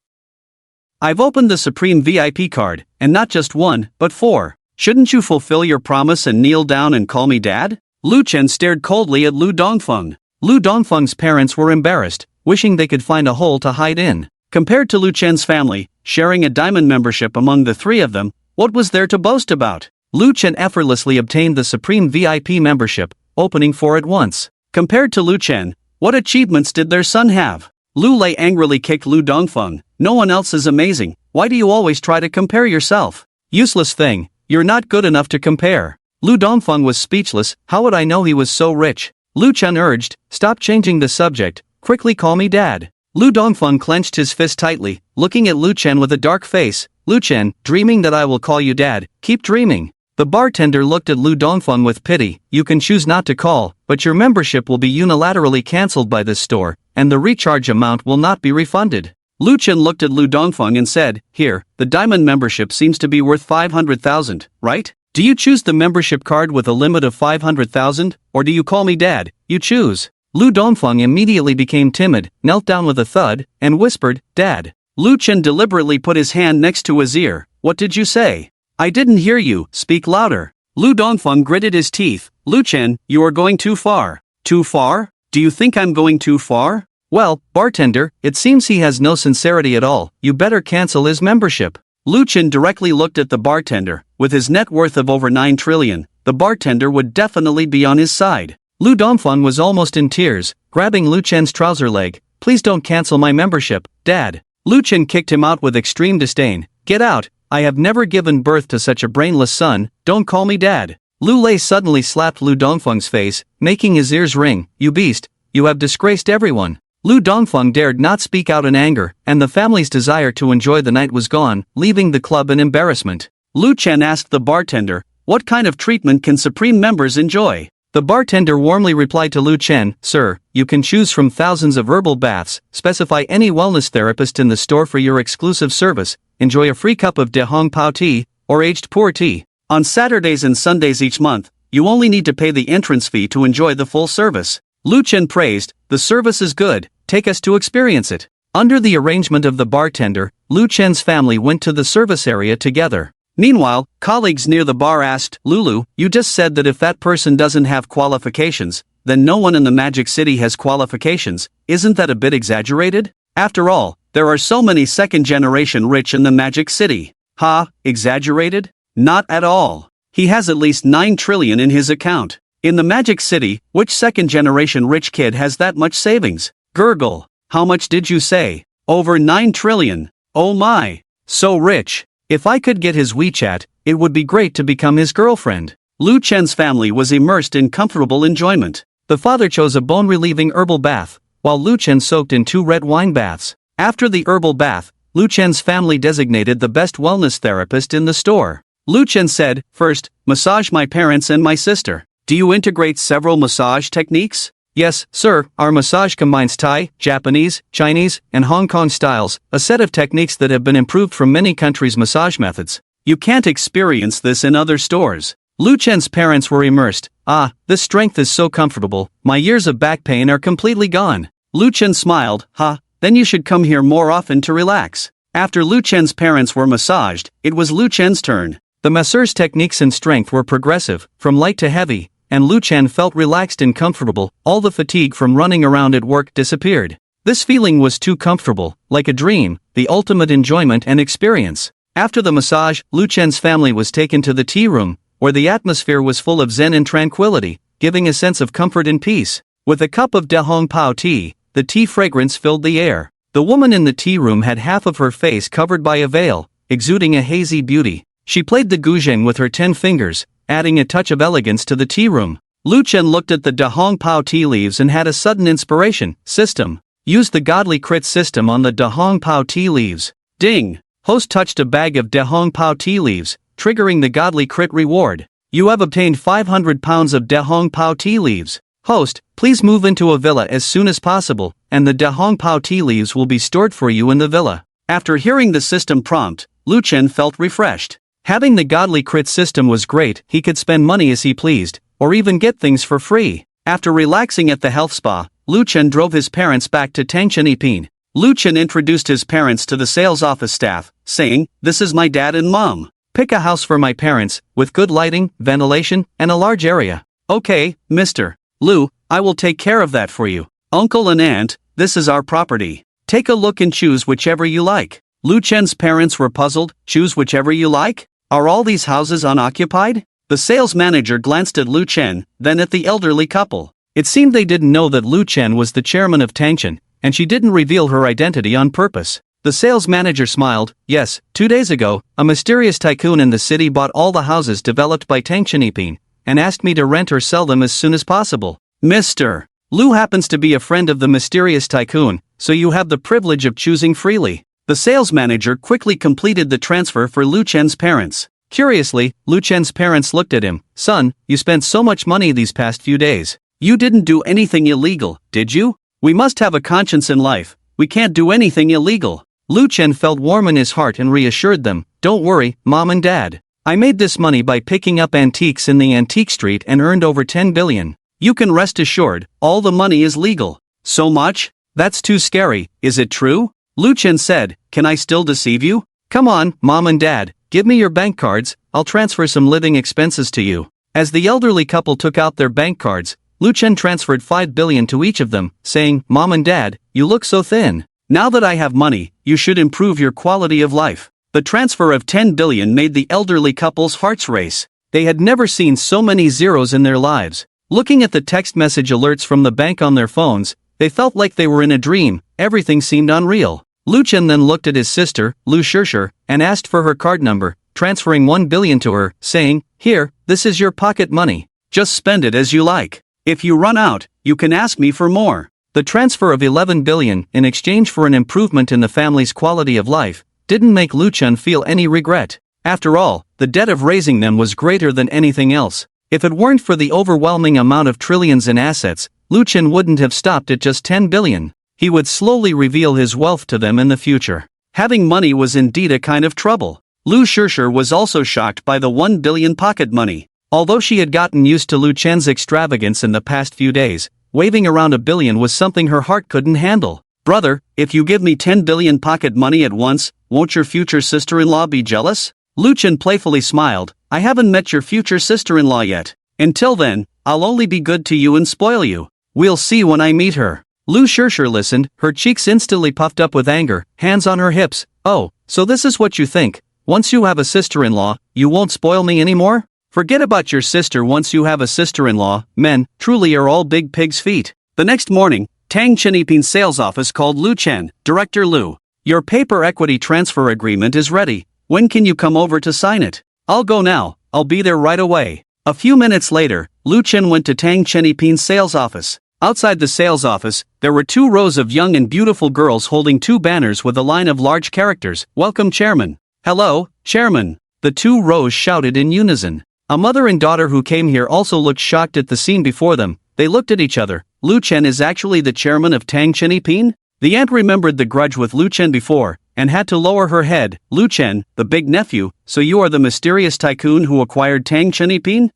I've opened the Supreme VIP card, and not just 1, but 4. Shouldn't you fulfill your promise and kneel down and call me dad? Lu Chen stared coldly at Lu Dongfeng. Lu Dongfeng's parents were embarrassed, wishing they could find a hole to hide in. Compared to Lu Chen's family, sharing a diamond membership among the 3 of them, what was there to boast about? Lu Chen effortlessly obtained the Supreme VIP membership, opening 4 at once. Compared to Lu Chen, what achievements did their son have? Lu Lei angrily kicked Lu Dongfeng. No one else is amazing, why do you always try to compare yourself? Useless thing, you're not good enough to compare. Lu Dongfeng was speechless, how would I know he was so rich? Lu Chen urged, stop changing the subject, quickly call me dad. Lu Dongfeng clenched his fist tightly, looking at Lu Chen with a dark face. Lu Chen, dreaming that I will call you dad, keep dreaming. The bartender looked at Lu Dongfeng with pity. You can choose not to call, but your membership will be unilaterally cancelled by this store, and the recharge amount will not be refunded. Lu Chen looked at Lu Dongfeng and said, "Here, the diamond membership seems to be worth 500,000, right? Do you choose the membership card with a limit of 500,000, or do you call me dad? You choose." Lu Dongfeng immediately became timid, knelt down with a thud, and whispered, "Dad." Lu Chen deliberately put his hand next to his ear. "What did you say? I didn't hear you, speak louder." Lu Dongfeng gritted his teeth. "Lu Chen, you are going too far." "Too far? Do you think I'm going too far?" "Well, bartender, it seems he has no sincerity at all, you better cancel his membership." Lu Chen directly looked at the bartender. With his net worth of over 9 trillion, the bartender would definitely be on his side. Lu Dongfeng was almost in tears, grabbing Lu Chen's trouser leg. "Please don't cancel my membership, Dad." Lu Chen kicked him out with extreme disdain. "Get out, I have never given birth to such a brainless son, don't call me Dad." Lu Lei suddenly slapped Lu Dongfeng's face, making his ears ring. "You beast, you have disgraced everyone." Lu Dongfeng dared not speak out in anger, and the family's desire to enjoy the night was gone, leaving the club in embarrassment. Lu Chen asked the bartender, "What kind of treatment can Supreme members enjoy?" The bartender warmly replied to Lu Chen, "Sir, you can choose from thousands of herbal baths, specify any wellness therapist in the store for your exclusive service, enjoy a free cup of De Hong Pao tea, or aged pu'er tea. On Saturdays and Sundays each month, you only need to pay the entrance fee to enjoy the full service." Lu Chen praised, "The service is good, take us to experience it." Under the arrangement of the bartender, Lu Chen's family went to the service area together. Meanwhile, colleagues near the bar asked, "Lulu, you just said that if that person doesn't have qualifications, then no one in the Magic City has qualifications, isn't that a bit exaggerated? After all, there are so many second-generation rich in the Magic City." "Ha, exaggerated? Not at all. He has at least 9 trillion in his account. In the Magic City, which second-generation rich kid has that much savings?" "Gurgle, how much did you say?" "Over 9 trillion. Oh my. So rich. If I could get his WeChat, it would be great to become his girlfriend." Lu Chen's family was immersed in comfortable enjoyment. The father chose a bone-relieving herbal bath, while Lu Chen soaked in 2 red wine baths. After the herbal bath, Lu Chen's family designated the best wellness therapist in the store. Lu Chen said, "First, massage my parents and my sister. Do you integrate several massage techniques?" "Yes, sir, our massage combines Thai, Japanese, Chinese, and Hong Kong styles, a set of techniques that have been improved from many countries' massage methods. You can't experience this in other stores." Lu Chen's parents were immersed. "Ah, this strength is so comfortable, my years of back pain are completely gone." Lu Chen smiled, "Ha, then you should come here more often to relax." After Lu Chen's parents were massaged, it was Lu Chen's turn. The masseur's techniques and strength were progressive, from light to heavy, and Lu Chen felt relaxed and comfortable. All the fatigue from running around at work disappeared. This feeling was too comfortable, like a dream, the ultimate enjoyment and experience. After the massage, Lu Chen's family was taken to the tea room, where the atmosphere was full of zen and tranquility, giving a sense of comfort and peace. With a cup of De Hong Pao tea, the tea fragrance filled the air. The woman in the tea room had half of her face covered by a veil, exuding a hazy beauty. She played the guzheng with her 10 fingers, adding a touch of elegance to the tea room. Lu Chen looked at the De Hong Pao tea leaves and had a sudden inspiration. System. Use the godly crit system on the De Hong Pao tea leaves. Ding! Host touched a bag of De Hong Pao tea leaves, triggering the godly crit reward. You have obtained 500 pounds of De Hong Pao tea leaves. Host, please move into a villa as soon as possible, and the De Hong Pao tea leaves will be stored for you in the villa. After hearing the system prompt, Lu Chen felt refreshed. Having the godly crit system was great, he could spend money as he pleased, or even get things for free. After relaxing at the health spa, Lu Chen drove his parents back to Tangshan. Lu Chen introduced his parents to the sales office staff, saying, "This is my dad and mom. Pick a house for my parents, with good lighting, ventilation, and a large area." "Okay, Mr. Lu, I will take care of that for you. Uncle and aunt, this is our property. Take a look and choose whichever you like." Lu Chen's parents were puzzled. "Choose whichever you like? Are all these houses unoccupied?" The sales manager glanced at Lu Chen, then at the elderly couple. It seemed they didn't know that Lu Chen was the chairman of Tangshan, and she didn't reveal her identity on purpose. The sales manager smiled. "Yes, 2 days ago, a mysterious tycoon in the city bought all the houses developed by Tangshan, and asked me to rent or sell them as soon as possible. Mr. Lu happens to be a friend of the mysterious tycoon, so you have the privilege of choosing freely." The sales manager quickly completed the transfer for Lu Chen's parents. Curiously, Lu Chen's parents looked at him. "Son, you spent so much money these past few days. You didn't do anything illegal, did you? We must have a conscience in life, we can't do anything illegal." Lu Chen felt warm in his heart and reassured them, "Don't worry, Mom and Dad. I made this money by picking up antiques in the antique street and earned over 10 billion. You can rest assured, all the money is legal." "So much? That's too scary, is it true?" Lu Chen said, "Can I still deceive you? Come on, Mom and Dad, give me your bank cards, I'll transfer some living expenses to you." As the elderly couple took out their bank cards, Lu Chen transferred 5 billion to each of them, saying, "Mom and Dad, you look so thin. Now that I have money, you should improve your quality of life." The transfer of 10 billion made the elderly couple's hearts race. They had never seen so many zeros in their lives. Looking at the text message alerts from the bank on their phones, they felt like they were in a dream. Everything seemed unreal. Lu Chen then looked at his sister, Lu Shishir, and asked for her card number, transferring 1 billion to her, saying, "Here, this is your pocket money. Just spend it as you like. If you run out, you can ask me for more." The transfer of 11 billion, in exchange for an improvement in the family's quality of life, didn't make Lu Chen feel any regret. After all, the debt of raising them was greater than anything else. If it weren't for the overwhelming amount of trillions in assets, Lu Chen wouldn't have stopped at just 10 billion. He would slowly reveal his wealth to them in the future. Having money was indeed a kind of trouble. Lu Shishir was also shocked by the 1 billion pocket money. Although she had gotten used to Lu Chen's extravagance in the past few days, waving around 1 billion was something her heart couldn't handle. "Brother, if you give me 10 billion pocket money at once, won't your future sister-in-law be jealous?" Lu Chen playfully smiled, "I haven't met your future sister-in-law yet. Until then, I'll only be good to you and spoil you. We'll see when I meet her." Lu Shishir listened, her cheeks instantly puffed up with anger, hands on her hips. "Oh, so this is what you think. Once you have a sister-in-law, you won't spoil me anymore? Forget about your sister once you have a sister-in-law. Men, truly are all big pig's feet." The next morning, Tang Chenipin's sales office called Lu Chen. "Director Lu, your paper equity transfer agreement is ready. When can you come over to sign it?" "I'll go now, I'll be there right away." A few minutes later, Lu Chen went to Tang Chenipin's sales office. Outside the sales office, there were 2 rows of young and beautiful girls holding 2 banners with a line of large characters, "Welcome Chairman." "Hello, Chairman." The 2 rows shouted in unison. A mother and daughter who came here also looked shocked at the scene before them. They looked at each other. Lu Chen is actually the chairman of Tang Chenipin? The aunt remembered the grudge with Lu Chen before, and had to lower her head. "Lu Chen, the big nephew, so you are the mysterious tycoon who acquired Tang Chenipin?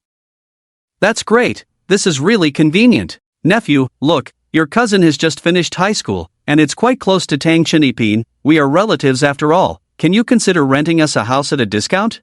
That's great, this is really convenient. Nephew, look, your cousin has just finished high school, and it's quite close to Tang Chenipin. We are relatives after all. Can you consider renting us a house at a discount?"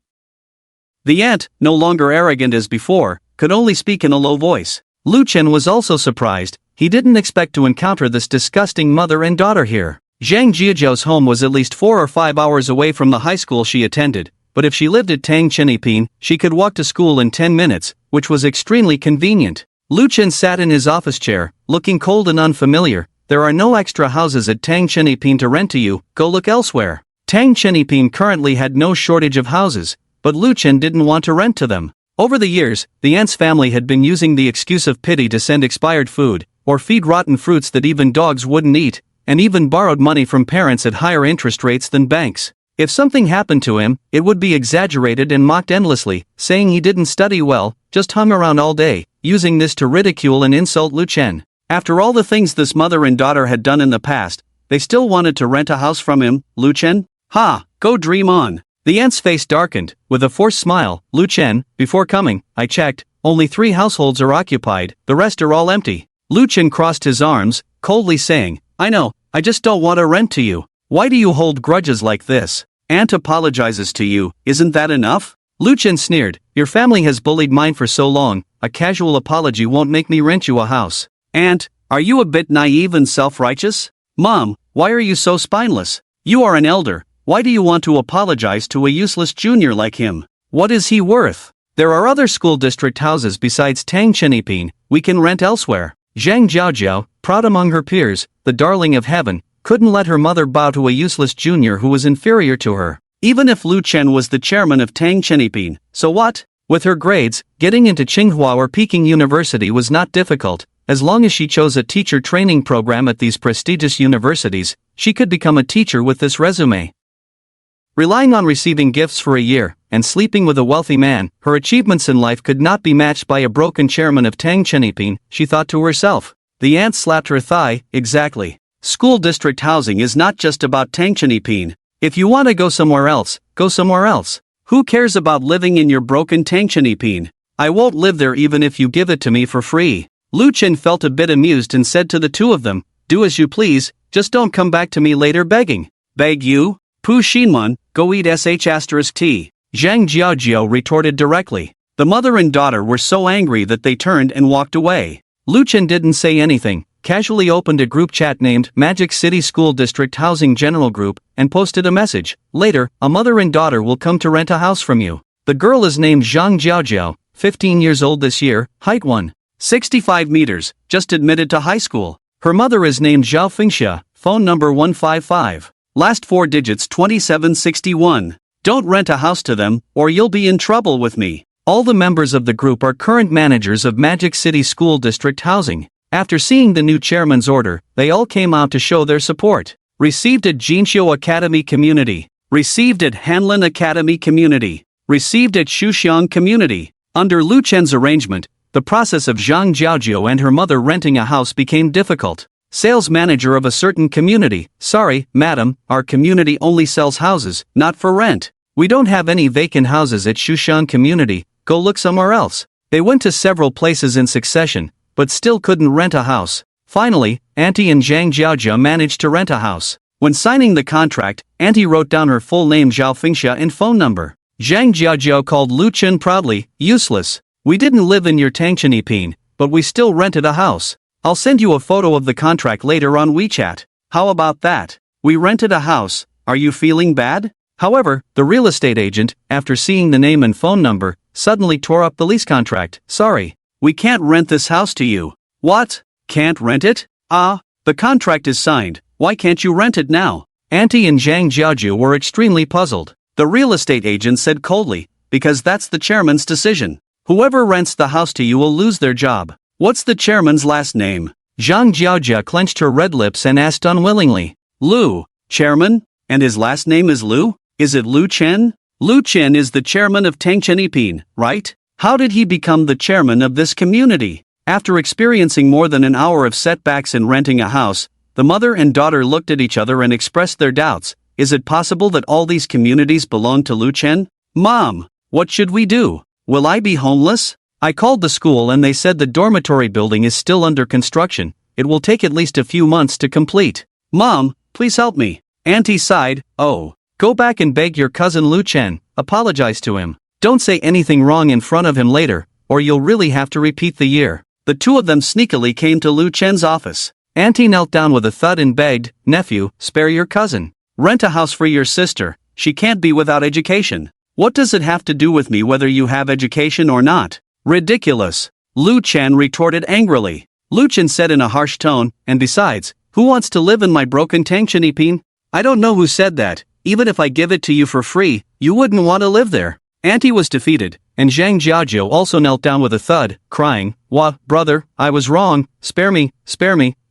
The aunt, no longer arrogant as before, could only speak in a low voice. Lu Chen was also surprised. He didn't expect to encounter this disgusting mother and daughter here. Zhang Jiajiao's home was at least 4 or 5 hours away from the high school she attended, but if she lived at Tang Chenipin, she could walk to school in 10 minutes, which was extremely convenient. Lu Chen sat in his office chair, looking cold and unfamiliar. "There are no extra houses at Tang Chenipin to rent to you, go look elsewhere." Tang Chenipin currently had no shortage of houses, but Lu Chen didn't want to rent to them. Over the years, the aunt's family had been using the excuse of pity to send expired food, or feed rotten fruits that even dogs wouldn't eat, and even borrowed money from parents at higher interest rates than banks. If something happened to him, it would be exaggerated and mocked endlessly, saying he didn't study well, just hung around all day, using this to ridicule and insult Lu Chen. After all the things this mother and daughter had done in the past, they still wanted to rent a house from him. Lu Chen? Ha, go dream on. The aunt's face darkened, with a forced smile. "Lu Chen, before coming, I checked, only 3 households are occupied, the rest are all empty." Lu Chen crossed his arms, coldly saying, "I know, I just don't want to rent to you. Why do you hold grudges like this? Aunt apologizes to you, isn't that enough?" Lu Chen sneered, "Your family has bullied mine for so long, a casual apology won't make me rent you a house." "Aunt, are you a bit naive and self-righteous?" "Mom, why are you so spineless? You are an elder. Why do you want to apologize to a useless junior like him? What is he worth? There are other school district houses besides Tang Chenipin, we can rent elsewhere." Zhang Jiajiao, proud among her peers, the darling of heaven, couldn't let her mother bow to a useless junior who was inferior to her. Even if Lu Chen was the chairman of Tang Chenipin, so what? With her grades, getting into Tsinghua or Peking University was not difficult. As long as she chose a teacher training program at these prestigious universities, she could become a teacher with this resume. Relying on receiving gifts for a year, and sleeping with a wealthy man, her achievements in life could not be matched by a broken chairman of Tang Chenipin, she thought to herself. The aunt slapped her thigh, "Exactly. School district housing is not just about Tangchenipin. If you want to go somewhere else, go somewhere else. Who cares about living in your broken Tangchenipin? I won't live there even if you give it to me for free. Lu Chen felt a bit amused and said to the two of them, do as you please, just don't come back to me later begging. Beg you? Pu Xinman, go eat sh*t. Zhang Jiajiao retorted directly. The mother and daughter were so angry that they turned and walked away. Lu Chen didn't say anything, casually opened a group chat named Magic City School District Housing General Group, and posted a message. Later, a mother and daughter will come to rent a house from you. The girl is named Zhang Jiajiao, 15 years old this year, height 1.65 meters, just admitted to high school. Her mother is named Zhao Fingxia, phone number 155. Last 4 digits 2761. Don't rent a house to them, or you'll be in trouble with me. All the members of the group are current managers of Magic City School District Housing. After seeing the new chairman's order, they all came out to show their support. Received at Jinxiu Academy Community. Received at Hanlin Academy Community. Received at Shuxiang Community. Under Lu Chen's arrangement, the process of Zhang Jiajiao and her mother renting a house became difficult. Sales manager of a certain community, sorry, madam, our community only sells houses, not for rent. We don't have any vacant houses at Shuxiang Community, go look somewhere else. They went to several places in succession, but still couldn't rent a house. Finally, Auntie and Zhang Jiajia managed to rent a house. When signing the contract, Auntie wrote down her full name Zhao Fingxia and phone number. Zhang Jiajiao called Lu Chen proudly, useless. We didn't live in your Tangchenipin, but we still rented a house. I'll send you a photo of the contract later on WeChat. How about that? We rented a house, are you feeling bad? However, the real estate agent, after seeing the name and phone number, suddenly tore up the lease contract. Sorry, we can't rent this house to you. What? Can't rent it? The contract is signed, why can't you rent it now? Auntie and Zhang Jiajiu were extremely puzzled. The real estate agent said coldly, because that's the chairman's decision. Whoever rents the house to you will lose their job. What's the chairman's last name? Zhang Jiajia clenched her red lips and asked unwillingly. Lu, chairman? And his last name is Lu? Is it Lu Chen? Lu Chen is the chairman of Tangchenipin, right? How did he become the chairman of this community? After experiencing more than an hour of setbacks in renting a house, the mother and daughter looked at each other and expressed their doubts. Is it possible that all these communities belong to Lu Chen? Mom, what should we do? Will I be homeless? I called the school and they said the dormitory building is still under construction. It will take at least a few months to complete. Mom, please help me. Auntie sighed. Oh, go back and beg your cousin Lu Chen. Apologize to him. Don't say anything wrong in front of him later, or you'll really have to repeat the year. The two of them sneakily came to Lu Chen's office. Auntie knelt down with a thud and begged, nephew, spare your cousin. Rent a house for your sister. She can't be without education. What does it have to do with me whether you have education or not? Ridiculous. Lu Chen retorted angrily. Lu Chen said in a harsh tone, and besides, who wants to live in my broken Tangchenipin? I don't know who said that. Even if I give it to you for free, you wouldn't want to live there. Auntie was defeated, and Zhang Jiajiu also knelt down with a thud, crying, Wah, brother, I was wrong, spare me,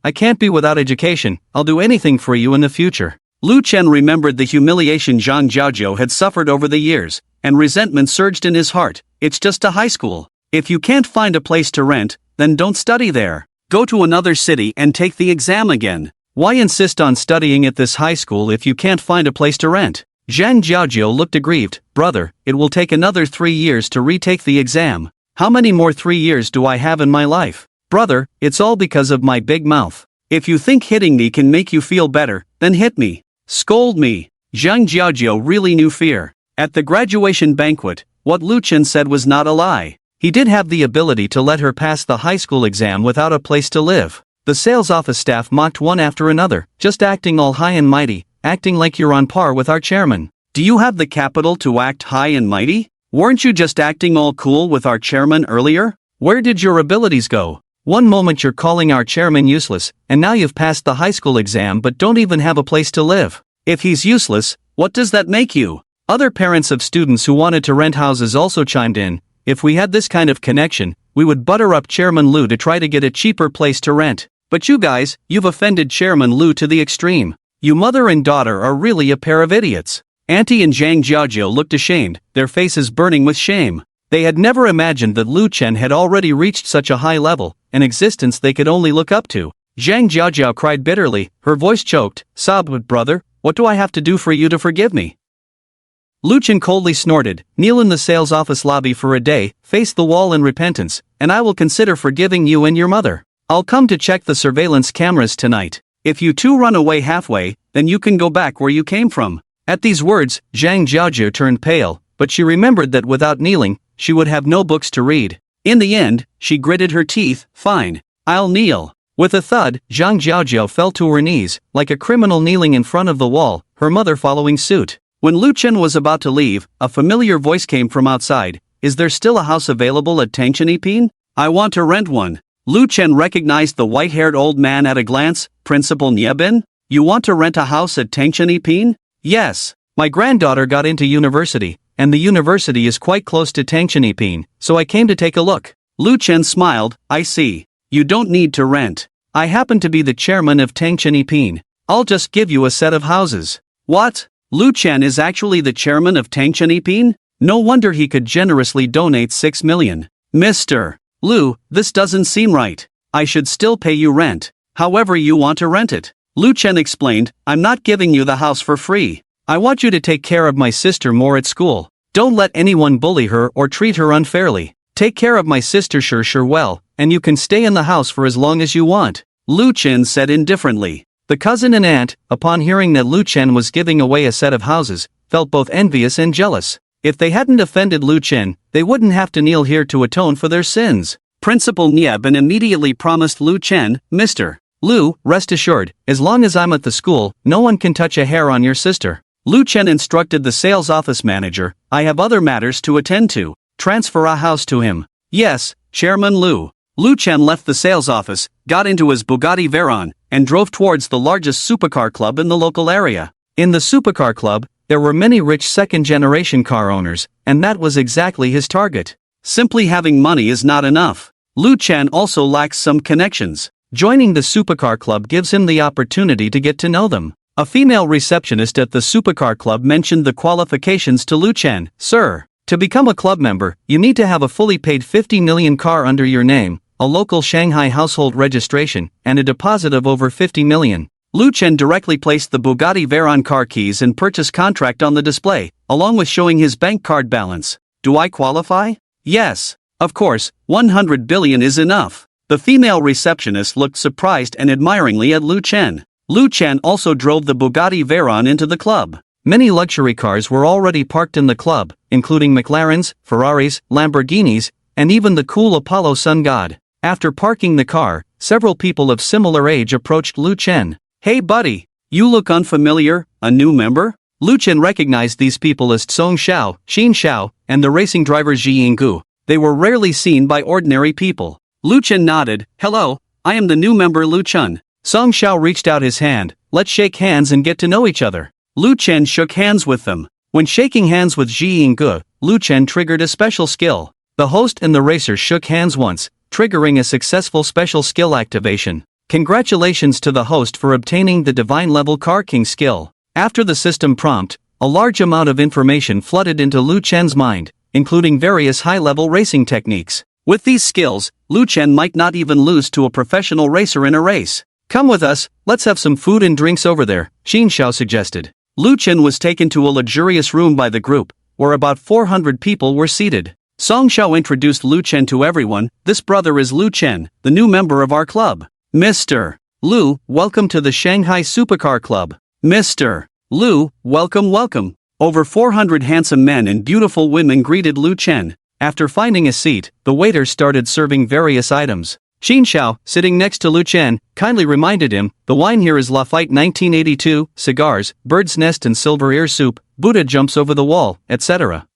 I can't be without education, I'll do anything for you in the future. Lu Chen remembered the humiliation Zhang Jiajiu had suffered over the years, and resentment surged in his heart. It's just a high school. If you can't find a place to rent, then don't study there. Go to another city and take the exam again. Why insist on studying at this high school if you can't find a place to rent? Zhang Jiajiu looked aggrieved. Brother, it will take another 3 years to retake the exam. How many more 3 years do I have in my life? Brother, it's all because of my big mouth. If you think hitting me can make you feel better, then hit me. Scold me. Zhang Jiajiu really knew fear. At the graduation banquet, what Lu Chen said was not a lie. He did have the ability to let her pass the high school exam without a place to live. The sales office staff mocked one after another, just acting all high and mighty, acting like you're on par with our chairman. Do you have the capital to act high and mighty? Weren't you just acting all cool with our chairman earlier? Where did your abilities go? One moment you're calling our chairman useless, and now you've passed the high school exam but don't even have a place to live. If he's useless, what does that make you? Other parents of students who wanted to rent houses also chimed in. If we had this kind of connection, we would butter up Chairman Lu to try to get a cheaper place to rent. But you guys, you've offended Chairman Lu to the extreme. You mother and daughter are really a pair of idiots. Auntie and Zhang Jiajiu looked ashamed, their faces burning with shame. They had never imagined that Lu Chen had already reached such a high level, an existence they could only look up to. Zhang Jiaojiao cried bitterly, her voice choked. Sobbed, brother, what do I have to do for you to forgive me? Lu Chen coldly snorted, kneel in the sales office lobby for a day, face the wall in repentance, and I will consider forgiving you and your mother. I'll come to check the surveillance cameras tonight. If you two run away halfway, then you can go back where you came from. At these words, Zhang Jiaojiao turned pale, but she remembered that without kneeling, she would have no books to read. In the end, she gritted her teeth, fine. I'll kneel. With a thud, Zhang Jiaojiao fell to her knees, like a criminal kneeling in front of the wall, her mother following suit. When Lu Chen was about to leave, a familiar voice came from outside. Is there still a house available at Tangshanipin? I want to rent one. Lu Chen recognized the white-haired old man at a glance. Principal Niebin? You want to rent a house at Tangshanipin? Yes. My granddaughter got into university, and the university is quite close to Tangshanipin, so I came to take a look. Lu Chen smiled, I see. You don't need to rent. I happen to be the chairman of Tangshanipin. I'll just give you a set of houses. What? Lu Chen is actually the chairman of Tangshanipin? No wonder he could generously donate 6 million. Mr. Lu, this doesn't seem right. I should still pay you rent. However you want to rent it. Lu Chen explained, I'm not giving you the house for free. I want you to take care of my sister more at school. Don't let anyone bully her or treat her unfairly. Take care of my sister sure well, and you can stay in the house for as long as you want. Lu Chen said indifferently. The cousin and aunt, upon hearing that Lu Chen was giving away a set of houses, felt both envious and jealous. If they hadn't offended Lu Chen, they wouldn't have to kneel here to atone for their sins. Principal Niebin immediately promised Lu Chen, Mr. Lu, rest assured, as long as I'm at the school, no one can touch a hair on your sister. Lu Chen instructed the sales office manager, I have other matters to attend to. Transfer a house to him. Yes, Chairman Lu. Lu Chen left the sales office, got into his Bugatti Veyron, and drove towards the largest supercar club in the local area. In the supercar club, there were many rich second-generation car owners, and that was exactly his target. Simply having money is not enough. Lu Chen also lacks some connections. Joining the supercar club gives him the opportunity to get to know them. A female receptionist at the supercar club mentioned the qualifications to Lu Chen. Sir, to become a club member, you need to have a fully paid 50 million car under your name, a local Shanghai household registration, and a deposit of over 50 million. Lu Chen directly placed the Bugatti Veyron car keys and purchase contract on the display, along with showing his bank card balance. Do I qualify? Yes. Of course, 100 billion is enough. The female receptionist looked surprised and admiringly at Lu Chen. Lu Chen also drove the Bugatti Veyron into the club. Many luxury cars were already parked in the club, including McLarens, Ferraris, Lamborghinis, and even the cool Apollo Sun God. After parking the car, several people of similar age approached Lu Chen. Hey buddy, you look unfamiliar, a new member? Lu Chen recognized these people as Song Xiao, Xin Xiao, and the racing driver Ji Yinggu. They were rarely seen by ordinary people. Lu Chen nodded, hello, I am the new member Lu Chen. Song Xiao reached out his hand, let's shake hands and get to know each other. Lu Chen shook hands with them. When shaking hands with Ji Yinggu, Lu Chen triggered a special skill. The host and the racer shook hands once, triggering a successful special skill activation. Congratulations to the host for obtaining the Divine Level Car King skill. After the system prompt, a large amount of information flooded into Lu Chen's mind, including various high-level racing techniques. With these skills, Lu Chen might not even lose to a professional racer in a race. Come with us, let's have some food and drinks over there, Xin Xiao suggested. Lu Chen was taken to a luxurious room by the group, where about 400 people were seated. Song Xiao introduced Lu Chen to everyone. This brother is Lu Chen, the new member of our club. Mr. Lu, welcome to the Shanghai Supercar Club. Mr. Lu, welcome. Over 400 handsome men and beautiful women greeted Lu Chen. After finding a seat, the waiter started serving various items. Xin Xiao, sitting next to Lu Chen, kindly reminded him, the wine here is Lafite 1982, cigars, bird's nest and silver ear soup, Buddha jumps over the wall, etc.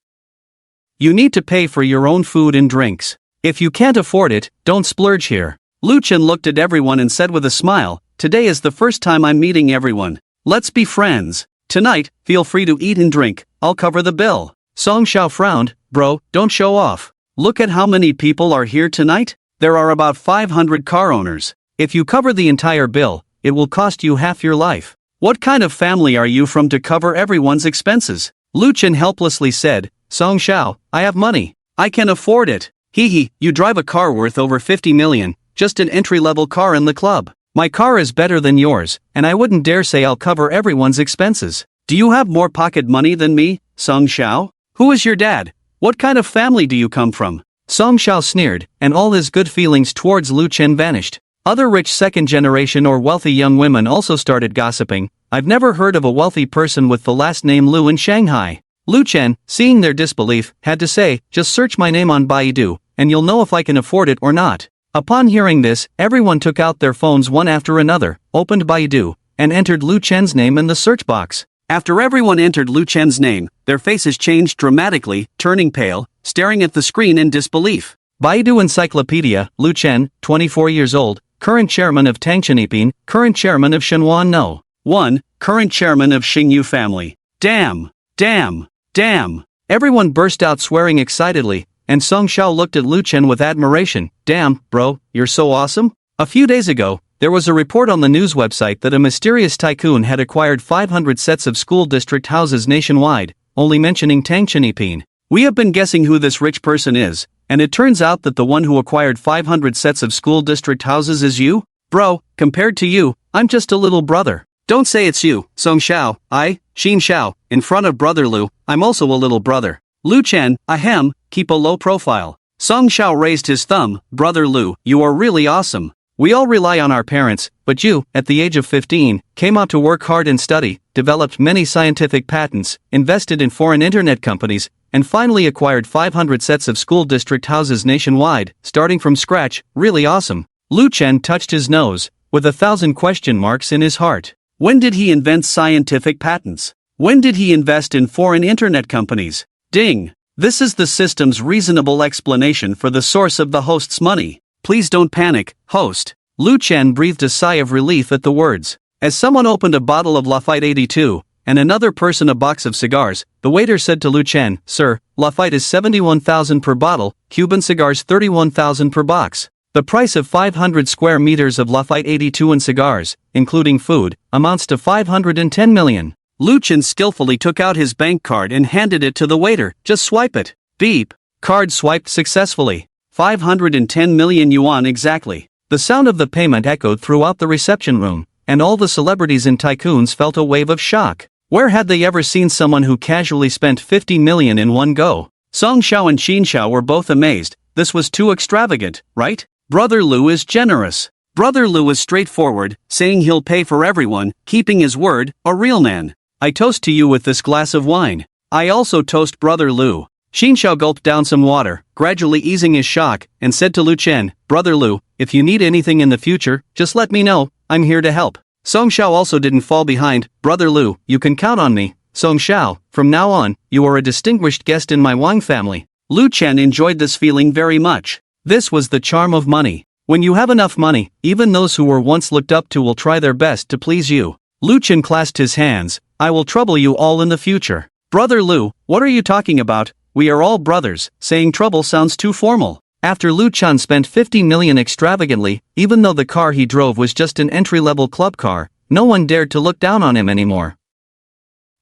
You need to pay for your own food and drinks. If you can't afford it, don't splurge here. Lu Chen looked at everyone and said with a smile, today is the first time I'm meeting everyone. Let's be friends. Tonight, feel free to eat and drink, I'll cover the bill. Song Xiao frowned, bro, don't show off. Look at how many people are here tonight. There are about 500 car owners. If you cover the entire bill, it will cost you half your life. What kind of family are you from to cover everyone's expenses? Lu Chen helplessly said, Song Xiao, I have money. I can afford it. Hee, you drive a car worth over 50 million, just an entry-level car in the club. My car is better than yours, and I wouldn't dare say I'll cover everyone's expenses. Do you have more pocket money than me, Song Xiao? Who is your dad? What kind of family do you come from? Song Xiao sneered, and all his good feelings towards Lu Chen vanished. Other rich second-generation or wealthy young women also started gossiping. I've never heard of a wealthy person with the last name Lu in Shanghai. Lu Chen, seeing their disbelief, had to say, just search my name on Baidu, and you'll know if I can afford it or not. Upon hearing this, everyone took out their phones one after another, opened Baidu, and entered Lu Chen's name in the search box. After everyone entered Lu Chen's name, their faces changed dramatically, turning pale, staring at the screen in disbelief. Baidu Encyclopedia, Lu Chen, 24 years old, current chairman of Tangchenipin, current chairman of Shenhuan No. 1, current chairman of Xingyu family. Damn! Damn! Damn! Everyone burst out swearing excitedly, and Song Xiao looked at Lu Chen with admiration. Damn, bro, you're so awesome? A few days ago, there was a report on the news website that a mysterious tycoon had acquired 500 sets of school district houses nationwide, only mentioning Tangchenipin. We have been guessing who this rich person is, and it turns out that the one who acquired 500 sets of school district houses is you? Bro, compared to you, I'm just a little brother. Don't say it's you, Song Xiao. Xin Xiao, in front of brother Lu, I'm also a little brother. Lu Chen, ahem, keep a low profile. Song Xiao raised his thumb. Brother Lu, you are really awesome. We all rely on our parents, but you, at the age of 15, came out to work hard and study, developed many scientific patents, invested in foreign internet companies, and finally acquired 500 sets of school district houses nationwide, starting from scratch. Really awesome. Lu Chen touched his nose, with 1,000 question marks in his heart. When did he invent scientific patents? When did he invest in foreign internet companies? Ding! This is the system's reasonable explanation for the source of the host's money. Please don't panic, host. Lu Chen breathed a sigh of relief at the words. As someone opened a bottle of Lafite 82, and another person a box of cigars, the waiter said to Lu Chen, Sir, Lafite is 71,000 per bottle, Cuban cigars 31,000 per box. The price of 500 square meters of Lafite 82 and cigars, including food, amounts to 510 million. Lu Chen skillfully took out his bank card and handed it to the waiter. Just swipe it. Beep. Card swiped successfully. 510 million yuan exactly. The sound of the payment echoed throughout the reception room, and all the celebrities and tycoons felt a wave of shock. Where had they ever seen someone who casually spent 50 million in one go? Song Xiao and Xin Xiao were both amazed. This was too extravagant, right? Brother Lu is generous. Brother Lu is straightforward, saying he'll pay for everyone, keeping his word, a real man. I toast to you with this glass of wine. I also toast Brother Lu. Xin Xiao gulped down some water, gradually easing his shock, and said to Lu Chen, Brother Lu, if you need anything in the future, just let me know, I'm here to help. Song Xiao also didn't fall behind. Brother Lu, you can count on me. Song Xiao, from now on, you are a distinguished guest in my Wang family. Lu Chen enjoyed this feeling very much. This was the charm of money. When you have enough money, even those who were once looked up to will try their best to please you. Lu Chen clasped his hands. I will trouble you all in the future. Brother Lu, what are you talking about? We are all brothers. Saying trouble sounds too formal. After Lu Chen spent 50 million extravagantly, even though the car he drove was just an entry-level club car, no one dared to look down on him anymore.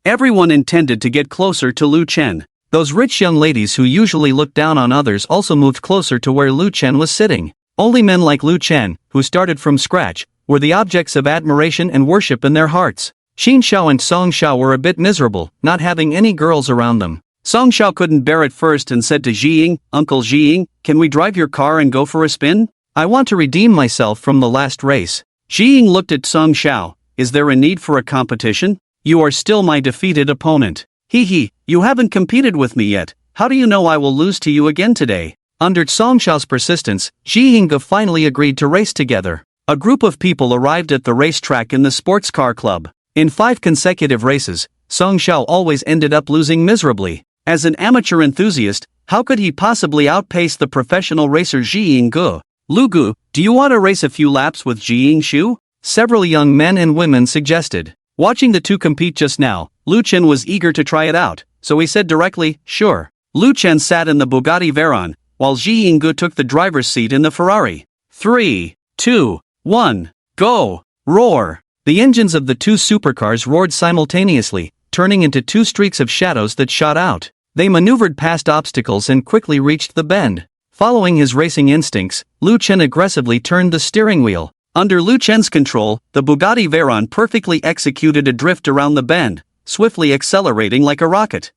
Everyone intended to get closer to Lu Chen. Those rich young ladies who usually looked down on others also moved closer to where Lu Chen was sitting. Only men like Lu Chen, who started from scratch, were the objects of admiration and worship in their hearts. Xin Xiao and Song Xiao were a bit miserable, not having any girls around them. Song Xiao couldn't bear it first and said to Zhiying, Uncle Zhiying, can we drive your car and go for a spin? I want to redeem myself from the last race. Zhiying looked at Song Xiao. Is there a need for a competition? You are still my defeated opponent. Hee, you haven't competed with me yet. How do you know I will lose to you again today? Under Song Xiao's persistence, Zhiying finally agreed to race together. A group of people arrived at the racetrack in the sports car club. In 5 consecutive races, Song Xiao always ended up losing miserably. As an amateur enthusiast, how could he possibly outpace the professional racer Zhiying Gu? Lu Gu, do you want to race a few laps with Zhiying Shu? Several young men and women suggested. Watching the two compete just now, Lu Chen was eager to try it out, so he said directly, sure. Lu Chen sat in the Bugatti Veyron, while Zhiying Gu took the driver's seat in the Ferrari. 3, 2, 1, go! Roar! The engines of the two supercars roared simultaneously, turning into 2 streaks of shadows that shot out. They maneuvered past obstacles and quickly reached the bend. Following his racing instincts, Lu Chen aggressively turned the steering wheel. Under Lu Chen's control, the Bugatti Veyron perfectly executed a drift around the bend, swiftly accelerating like a rocket.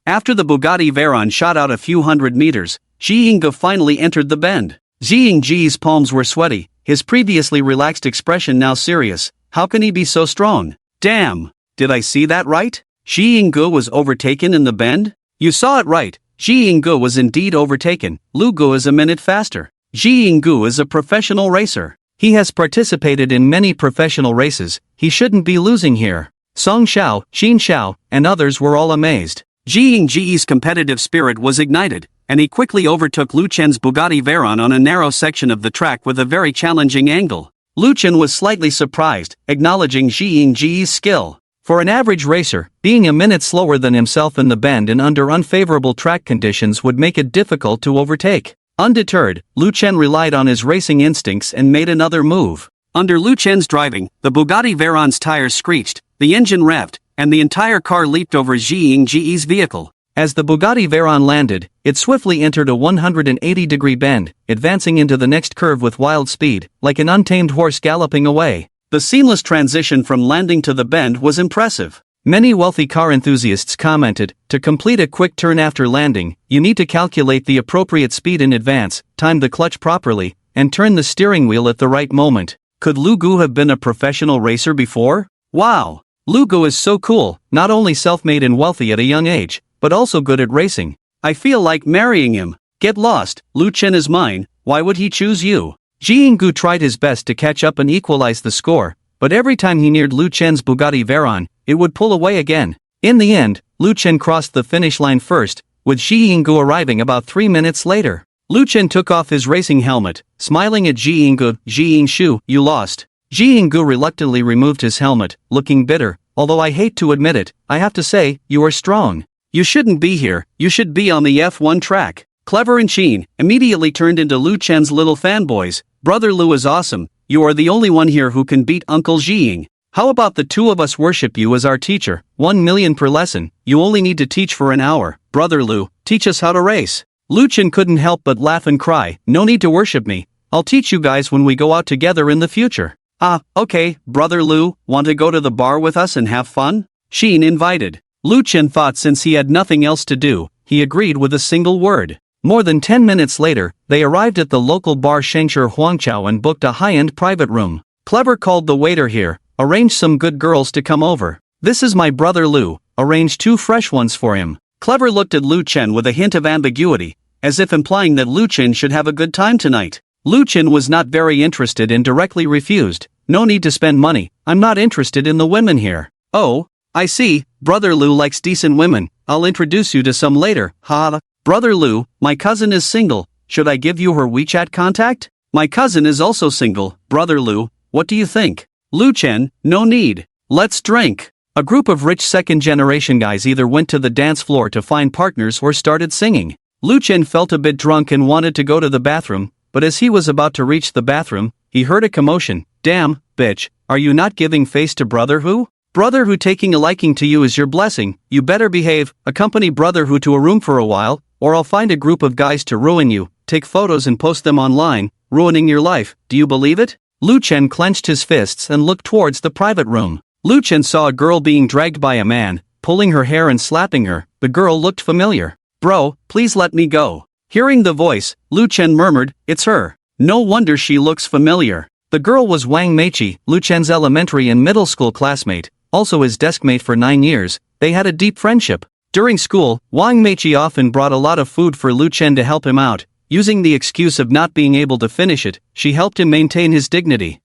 After the Bugatti Veyron shot out a few hundred meters, Ji Yingge finally entered the bend. Ji Yingge's palms were sweaty, his previously relaxed expression now serious. How can he be so strong? Damn! Did I see that right? Ji Yingge was overtaken in the bend? You saw it right. Ji Yingge was indeed overtaken. Lu Gu is a minute faster. Ji Yingge is a professional racer. He has participated in many professional races. He shouldn't be losing here. Song Xiao, Xin Xiao, and others were all amazed. Ji Yingge's competitive spirit was ignited, and he quickly overtook Lu Chen's Bugatti Veyron on a narrow section of the track with a very challenging angle. Lu Chen was slightly surprised, acknowledging Ji Yingge's skill. For an average racer, being a minute slower than himself in the bend and under unfavorable track conditions would make it difficult to overtake. Undeterred, Lu Chen relied on his racing instincts and made another move. Under Lu Chen's driving, the Bugatti Veyron's tires screeched, the engine revved, and the entire car leaped over Ji Yingge's vehicle. As the Bugatti Veyron landed, it swiftly entered a 180-degree bend, advancing into the next curve with wild speed, like an untamed horse galloping away. The seamless transition from landing to the bend was impressive. Many wealthy car enthusiasts commented, to complete a quick turn after landing, you need to calculate the appropriate speed in advance, time the clutch properly, and turn the steering wheel at the right moment. Could Lu Gu have been a professional racer before? Wow! Lu Gu is so cool, not only self-made and wealthy at a young age, but also good at racing. I feel like marrying him. Get lost, Lu Chen is mine, why would he choose you? Ji Yingge tried his best to catch up and equalize the score, but every time he neared Lu Chen's Bugatti Veyron, it would pull away again. In the end, Lu Chen crossed the finish line first, with Ji Yingge arriving about 3 minutes later. Lu Chen took off his racing helmet, smiling at Ji Yingge. Ji Yingshu, you lost. Ji Yingge reluctantly removed his helmet, looking bitter. Although I hate to admit it, I have to say, you are strong. You shouldn't be here, you should be on the F1 track. Clever and Sheen immediately turned into Lu Chen's little fanboys. Brother Lu is awesome, you are the only one here who can beat Uncle Ji Ying. How about the two of us worship you as our teacher, 1 million per lesson, you only need to teach for an hour. Brother Lu, teach us how to race. Lu Chen couldn't help but laugh and cry, no need to worship me, I'll teach you guys when we go out together in the future. Ah, okay, Brother Lu, want to go to the bar with us and have fun? Sheen invited. Lu Chen thought since he had nothing else to do, he agreed with a single word. More than 10 minutes later, they arrived at the local bar Shengshi Huangqiao and booked a high-end private room. Clever called the waiter here, arranged some good girls to come over. This is my brother Lu, arrange 2 fresh ones for him. Clever looked at Lu Chen with a hint of ambiguity, as if implying that Lu Chen should have a good time tonight. Lu Chen was not very interested and directly refused. No need to spend money, I'm not interested in the women here. Oh, I see, Brother Lu likes decent women, I'll introduce you to some later, ha. Brother Lu, my cousin is single, should I give you her WeChat contact? My cousin is also single, Brother Lu, what do you think? Lu Chen, no need. Let's drink. A group of rich second-generation guys either went to the dance floor to find partners or started singing. Lu Chen felt a bit drunk and wanted to go to the bathroom, but as he was about to reach the bathroom, he heard a commotion. Damn, bitch, are you not giving face to Brother Hu? Brother Hu taking a liking to you is your blessing, you better behave, accompany Brother Hu to a room for a while, or I'll find a group of guys to ruin you, take photos and post them online, ruining your life, do you believe it? Lu Chen clenched his fists and looked towards the private room. Lu Chen saw a girl being dragged by a man, pulling her hair and slapping her. The girl looked familiar. Bro, please let me go. Hearing the voice, Lu Chen murmured, it's her. No wonder she looks familiar. The girl was Wang Meiqi, Lu Chen's elementary and middle school classmate, also his deskmate for 9 years. They had a deep friendship. During school, Wang Meiqi often brought a lot of food for Lu Chen to help him out. Using the excuse of not being able to finish it, she helped him maintain his dignity.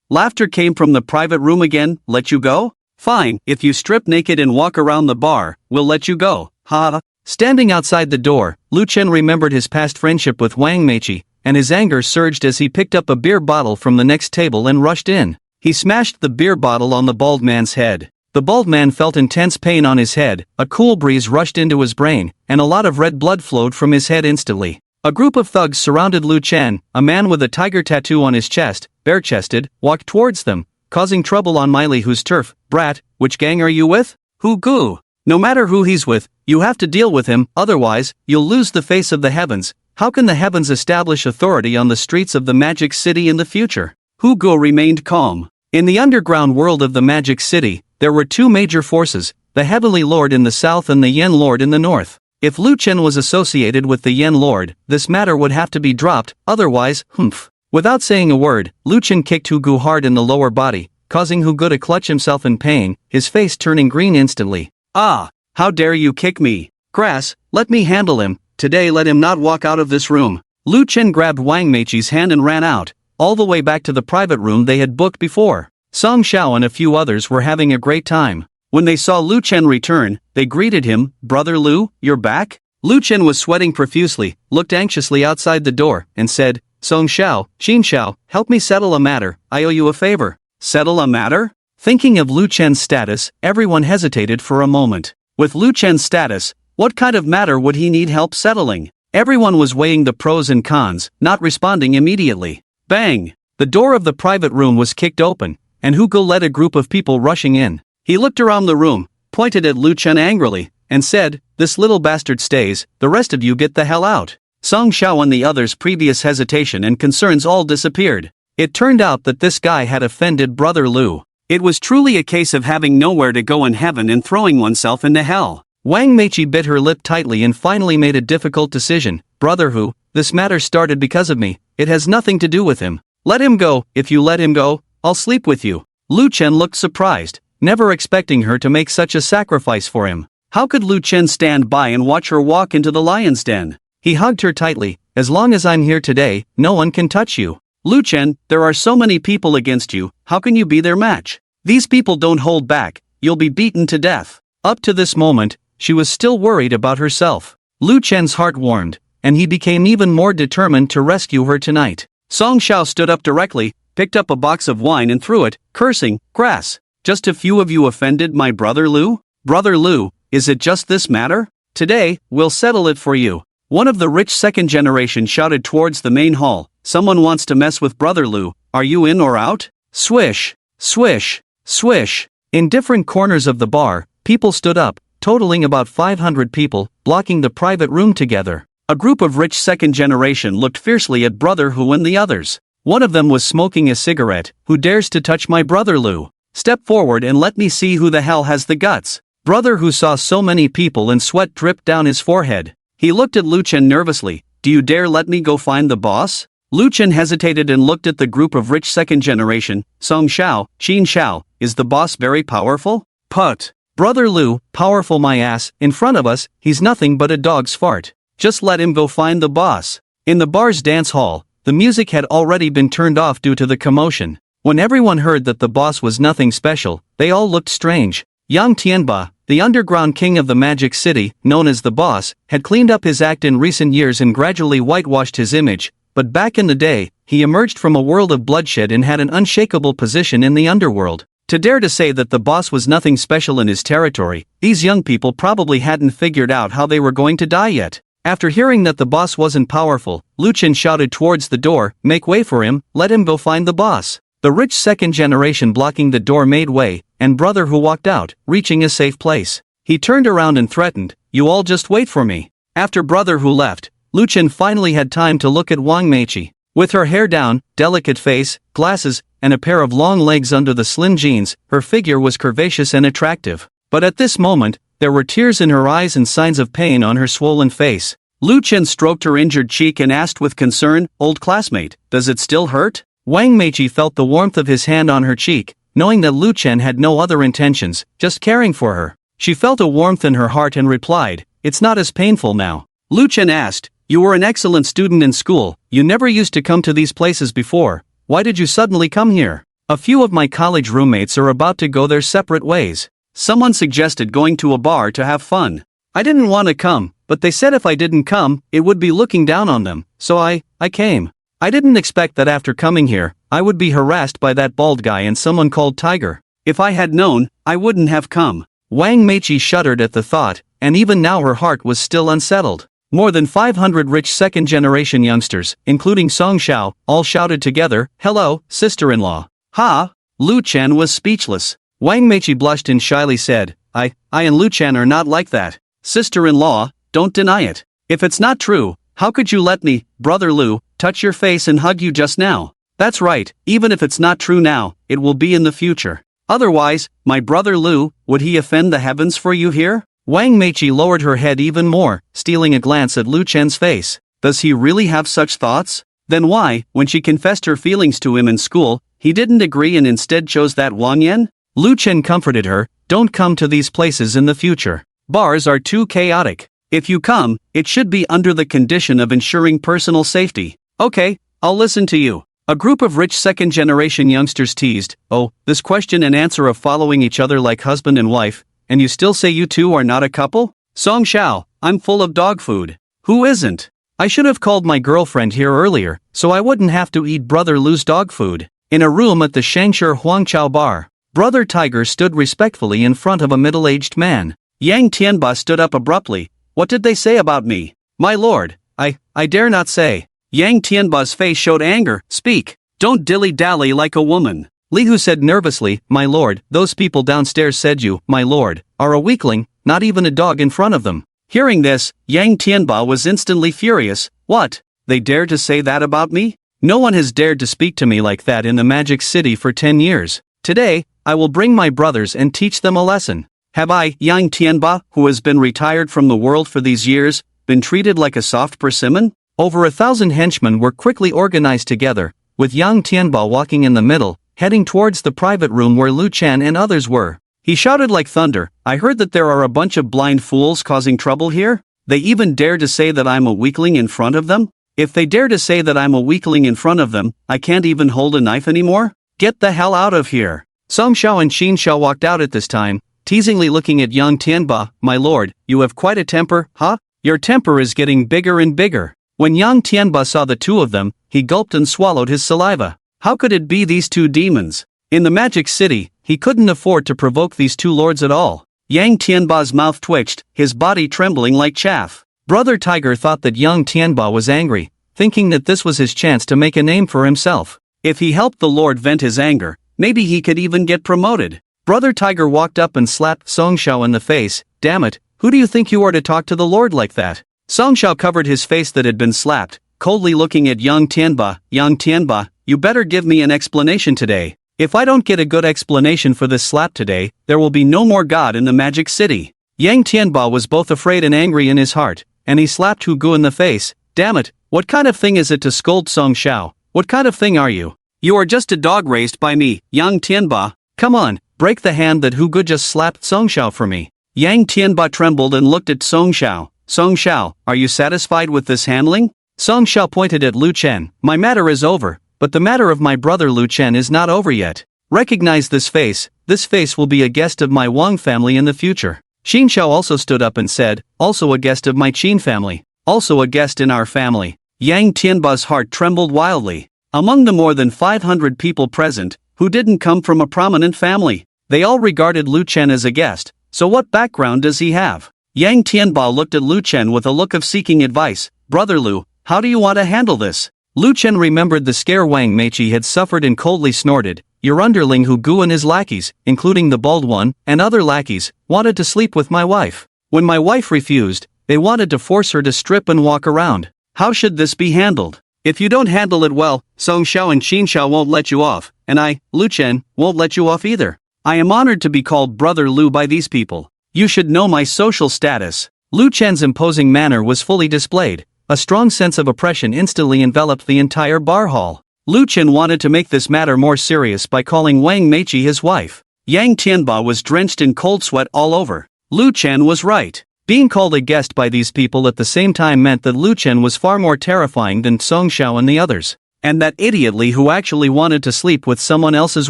Laughter came from the private room again. Let you go? Fine, if you strip naked and walk around the bar, we'll let you go. Ha. Standing outside the door, Lu Chen remembered his past friendship with Wang Meiqi, and his anger surged as he picked up a beer bottle from the next table and rushed in. He smashed the beer bottle on the bald man's head. The bald man felt intense pain on his head, a cool breeze rushed into his brain, and a lot of red blood flowed from his head instantly. A group of thugs surrounded Lu Chen. A man with a tiger tattoo on his chest, bare-chested, walked towards them, causing trouble on Miley whose turf. Brat, which gang are you with? Who goo? No matter who he's with, you have to deal with him, otherwise, you'll lose the face of the heavens. How can the heavens establish authority on the streets of the magic city in the future? Hugo remained calm. In the underground world of the magic city, there were two major forces, the Heavenly Lord in the south and the Yen Lord in the north. If Lu Chen was associated with the Yen Lord, this matter would have to be dropped, otherwise, humph. Without saying a word, Lu Chen kicked Hugo hard in the lower body, causing Hugo to clutch himself in pain, his face turning green instantly. Ah! How dare you kick me? Grass, let me handle him. Today let him not walk out of this room. Lu Chen grabbed Wang Meiqi's hand and ran out, all the way back to the private room they had booked before. Song Xiao and a few others were having a great time. When they saw Lu Chen return, they greeted him. Brother Lu, you're back? Lu Chen was sweating profusely, looked anxiously outside the door, and said, Song Xiao, Xin Xiao, help me settle a matter, I owe you a favor. Settle a matter? Thinking of Lu Chen's status, everyone hesitated for a moment. With Lu Chen's status, what kind of matter would he need help settling? Everyone was weighing the pros and cons, not responding immediately. Bang! The door of the private room was kicked open, and Hugo led a group of people rushing in. He looked around the room, pointed at Lu Chen angrily, and said, This little bastard stays, the rest of you get the hell out. Song Xiao and the others' previous hesitation and concerns all disappeared. It turned out that this guy had offended Brother Lu. It was truly a case of having nowhere to go in heaven and throwing oneself into hell. Wang Meiqi bit her lip tightly and finally made a difficult decision. Brother Hu, this matter started because of me, it has nothing to do with him. Let him go. If you let him go, I'll sleep with you. Lu Chen looked surprised, never expecting her to make such a sacrifice for him. How could Lu Chen stand by and watch her walk into the lion's den? He hugged her tightly. As long as I'm here today, no one can touch you. Lu Chen, there are so many people against you, how can you be their match? These people don't hold back, you'll be beaten to death. Up to this moment, she was still worried about herself. Lu Chen's heart warmed, and he became even more determined to rescue her tonight. Song Xiao stood up directly, picked up a box of wine and threw it, cursing, Grass. Just a few of you offended my brother Lu? Brother Lu, is it just this matter? Today, we'll settle it for you. One of the rich second generation shouted towards the main hall, Someone wants to mess with Brother Lu, are you in or out? Swish, swish, swish. In different corners of the bar, people stood up, totaling about 500 people, blocking the private room together. A group of rich second generation looked fiercely at Brother Hu and the others. One of them was smoking a cigarette. Who dares to touch my Brother Lu? Step forward and let me see who the hell has the guts. Brother Hu saw so many people and sweat dripped down his forehead. He looked at Lu Chen nervously. Do you dare let me go find the boss? Lu Chen hesitated and looked at the group of rich second generation. Song Xiao, Xin Xiao, is the boss very powerful? Put. Brother Lu, powerful my ass, in front of us, he's nothing but a dog's fart. Just let him go find the boss. In the bar's dance hall, the music had already been turned off due to the commotion. When everyone heard that the boss was nothing special, they all looked strange. Yang Tianba, the underground king of the magic city, known as the boss, had cleaned up his act in recent years and gradually whitewashed his image, but back in the day, he emerged from a world of bloodshed and had an unshakable position in the underworld. To dare to say that the boss was nothing special in his territory, these young people probably hadn't figured out how they were going to die yet. After hearing that the boss wasn't powerful, Lu Chen shouted towards the door, Make way for him, let him go find the boss. The rich second generation blocking the door made way, and Brother Hu walked out, reaching a safe place. He turned around and threatened, You all just wait for me. After Brother Hu left, Lu Chen finally had time to look at Wang Meiqi. With her hair down, delicate face, glasses, and a pair of long legs under the slim jeans, her figure was curvaceous and attractive. But at this moment, there were tears in her eyes and signs of pain on her swollen face. Lu Chen stroked her injured cheek and asked with concern, Old classmate, does it still hurt? Wang Meiqi felt the warmth of his hand on her cheek, knowing that Lu Chen had no other intentions, just caring for her. She felt a warmth in her heart and replied, It's not as painful now. Lu Chen asked, You were an excellent student in school, you never used to come to these places before, why did you suddenly come here? A few of my college roommates are about to go their separate ways. Someone suggested going to a bar to have fun. I didn't want to come, but they said if I didn't come, it would be looking down on them, so I came. I didn't expect that after coming here, I would be harassed by that bald guy and someone called Tiger. If I had known, I wouldn't have come. Wang Meiqi shuddered at the thought, and even now her heart was still unsettled. More than 500 rich second-generation youngsters, including Song Xiao, all shouted together, Hello, sister-in-law. Ha! Lu Chen was speechless. Wang Meiqi blushed and shyly said, I and Lu Chen are not like that. Sister-in-law, don't deny it. If it's not true, How could you let me, Brother Lu, touch your face and hug you just now? That's right, even if it's not true now, it will be in the future. Otherwise, my brother Lu, would he offend the heavens for you here? Wang Meiqi lowered her head even more, stealing a glance at Lu Chen's face. Does he really have such thoughts? Then why, when she confessed her feelings to him in school, he didn't agree and instead chose that Wang Yan? Lu Chen comforted her, don't come to these places in the future. Bars are too chaotic. If you come, it should be under the condition of ensuring personal safety. Okay, I'll listen to you. A group of rich second-generation youngsters teased, oh, this question and answer of following each other like husband and wife, and you still say you two are not a couple? Song Xiao, I'm full of dog food. Who isn't? I should have called my girlfriend here earlier, so I wouldn't have to eat Brother Lu's dog food. In a room at the Shangshi Huangqiao bar, Brother Tiger stood respectfully in front of a middle-aged man. Yang Tianba stood up abruptly. What did they say about me? My lord, I dare not say. Yang Tianba's face showed anger. Speak. Don't dilly-dally like a woman. Li Hu said nervously, my lord, those people downstairs said you, my lord, are a weakling, not even a dog in front of them. Hearing this, Yang Tianba was instantly furious. What? They dared to say that about me? No one has dared to speak to me like that in the Magic City for 10 years. Today, I will bring my brothers and teach them a lesson. Have I, Yang Tianba, who has been retired from the world for these years, been treated like a soft persimmon? Over 1,000 henchmen were quickly organized together, with Yang Tianba walking in the middle, heading towards the private room where Lu Chen and others were. He shouted like thunder, I heard that there are a bunch of blind fools causing trouble here? They even dare to say that I'm a weakling in front of them? If they dare to say that I'm a weakling in front of them, I can't even hold a knife anymore? Get the hell out of here. Song Xiao and Xin Xiao walked out at this time, teasingly looking at Yang Tianba. My lord, you have quite a temper, huh? Your temper is getting bigger and bigger. When Yang Tianba saw the two of them, he gulped and swallowed his saliva. How could it be these two demons? In the Magic City, he couldn't afford to provoke these two lords at all. Yang Tianba's mouth twitched, his body trembling like chaff. Brother Tiger thought that Yang Tianba was angry, thinking that this was his chance to make a name for himself. If he helped the lord vent his anger, maybe he could even get promoted. Brother Tiger walked up and slapped Song Xiao in the face. Damn it, who do you think you are to talk to the lord like that? Song Xiao covered his face that had been slapped, coldly looking at Yang Tianba. Yang Tianba, you better give me an explanation today. If I don't get a good explanation for this slap today, there will be no more God in the Magic City. Yang Tianba was both afraid and angry in his heart, and he slapped Hu Gu in the face. Damn it, what kind of thing is it to scold Song Xiao? What kind of thing are you? You are just a dog raised by me, Yang Tianba. Come on, break the hand that Hu Gu just slapped Song Xiao for me. Yang Tianba trembled and looked at Song Xiao. Song Xiao, are you satisfied with this handling? Song Xiao pointed at Lu Chen. My matter is over, but the matter of my brother Lu Chen is not over yet. Recognize this face will be a guest of my Wang family in the future. Xin Xiao also stood up and said, also a guest of my Qin family, also a guest in our family. Yang Tianba's heart trembled wildly. Among the more than 500 people present, who didn't come from a prominent family, they all regarded Lu Chen as a guest, so what background does he have? Yang Tianba looked at Lu Chen with a look of seeking advice. Brother Lu, how do you want to handle this? Lu Chen remembered the scare Wang Meiqi had suffered and coldly snorted. Your underling Hu Gu and his lackeys, including the bald one, and other lackeys, wanted to sleep with my wife. When my wife refused, they wanted to force her to strip and walk around. How should this be handled? If you don't handle it well, Song Xiao and Xin Xiao won't let you off, and I, Lu Chen, won't let you off either. I am honored to be called Brother Lu by these people. You should know my social status. Lu Chen's imposing manner was fully displayed. A strong sense of oppression instantly enveloped the entire bar hall. Lu Chen wanted to make this matter more serious by calling Wang Meiqi his wife. Yang Tianba was drenched in cold sweat all over. Lu Chen was right. Being called a guest by these people at the same time meant that Lu Chen was far more terrifying than Song Xiao and the others. And that idiot Li who actually wanted to sleep with someone else's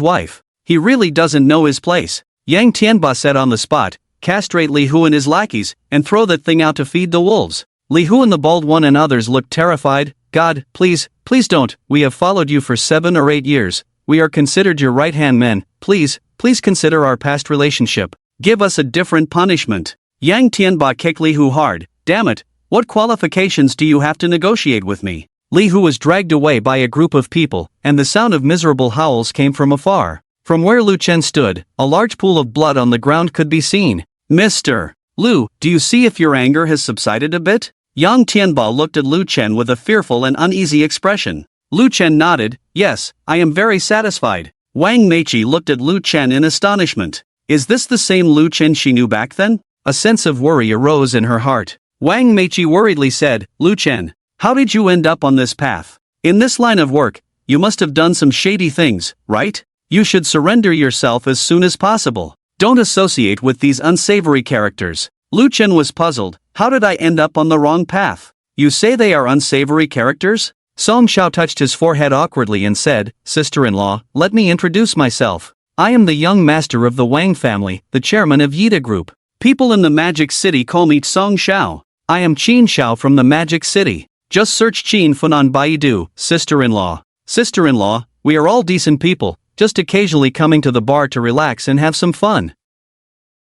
wife. He really doesn't know his place. Yang Tianba said on the spot, castrate Li Hu and his lackeys, and throw that thing out to feed the wolves. Li Hu and the bald one and others looked terrified. God, please don't, we have followed you for 7 or 8 years, we are considered your right-hand men, please consider our past relationship, give us a different punishment. Yang Tianba kicked Li Hu hard. Damn it, what qualifications do you have to negotiate with me? Li Hu was dragged away by a group of people, and the sound of miserable howls came from afar. From where Lu Chen stood, a large pool of blood on the ground could be seen. Mr. Lu, do you see if your anger has subsided a bit? Yang Tianba looked at Lu Chen with a fearful and uneasy expression. Lu Chen nodded, yes, I am very satisfied. Wang Meiqi looked at Lu Chen in astonishment. Is this the same Lu Chen she knew back then? A sense of worry arose in her heart. Wang Meiqi worriedly said, Lu Chen, how did you end up on this path? In this line of work, you must have done some shady things, right? You should surrender yourself as soon as possible. Don't associate with these unsavory characters. Lu Chen was puzzled. How did I end up on the wrong path? You say they are unsavory characters? Song Xiao touched his forehead awkwardly and said, Sister-in-law, let me introduce myself. I am the young master of the Wang family, the chairman of Yida Group. People in the Magic City call me Song Xiao. I am Qin Xiao from the Magic City. Just search Qin Fun on Baidu, sister-in-law. Sister-in-law, we are all decent people, just occasionally coming to the bar to relax and have some fun.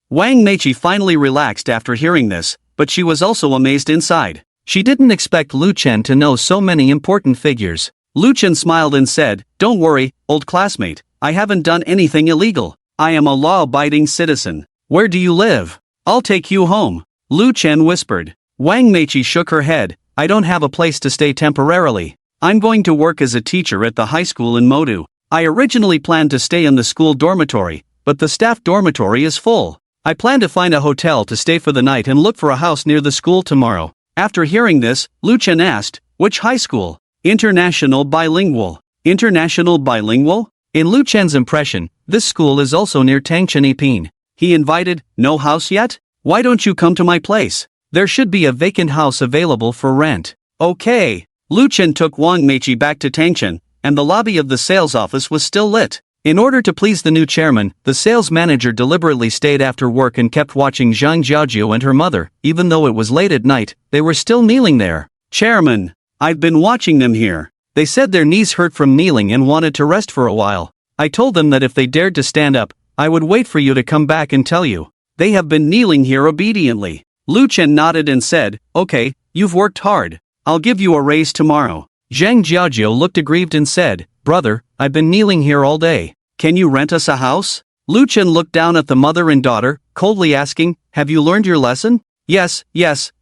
Wang Meiqi finally relaxed after hearing this, but she was also amazed inside. She didn't expect Lu Chen to know so many important figures. Lu Chen smiled and said, Don't worry, old classmate, I haven't done anything illegal. I am a law-abiding citizen. Where do you live? I'll take you home. Lu Chen whispered. Wang Meiqi shook her head. I don't have a place to stay temporarily. I'm going to work as a teacher at the high school in Modu. I originally planned to stay in the school dormitory, but the staff dormitory is full. I plan to find a hotel to stay for the night and look for a house near the school tomorrow. After hearing this, Lu Chen asked, Which high school? International Bilingual. International Bilingual? In Lu Chen's impression, this school is also near Tangchen Ipin. He invited, No house yet? Why don't you come to my place? There should be a vacant house available for rent. Okay. Lu Chen took Wang Meiqi back to Tangchen, and the lobby of the sales office was still lit. In order to please the new chairman, the sales manager deliberately stayed after work and kept watching Zhang Jiajiu and her mother. Even though it was late at night, they were still kneeling there. Chairman, I've been watching them here. They said their knees hurt from kneeling and wanted to rest for a while. I told them that if they dared to stand up, I would wait for you to come back and tell you. They have been kneeling here obediently. Lu Chen nodded and said, Okay, you've worked hard. I'll give you a raise tomorrow. Zhang Jiajiu looked aggrieved and said, Brother, I've been kneeling here all day. Can you rent us a house? Lu Chen looked down at the mother and daughter, coldly asking, Have you learned your lesson? Yes,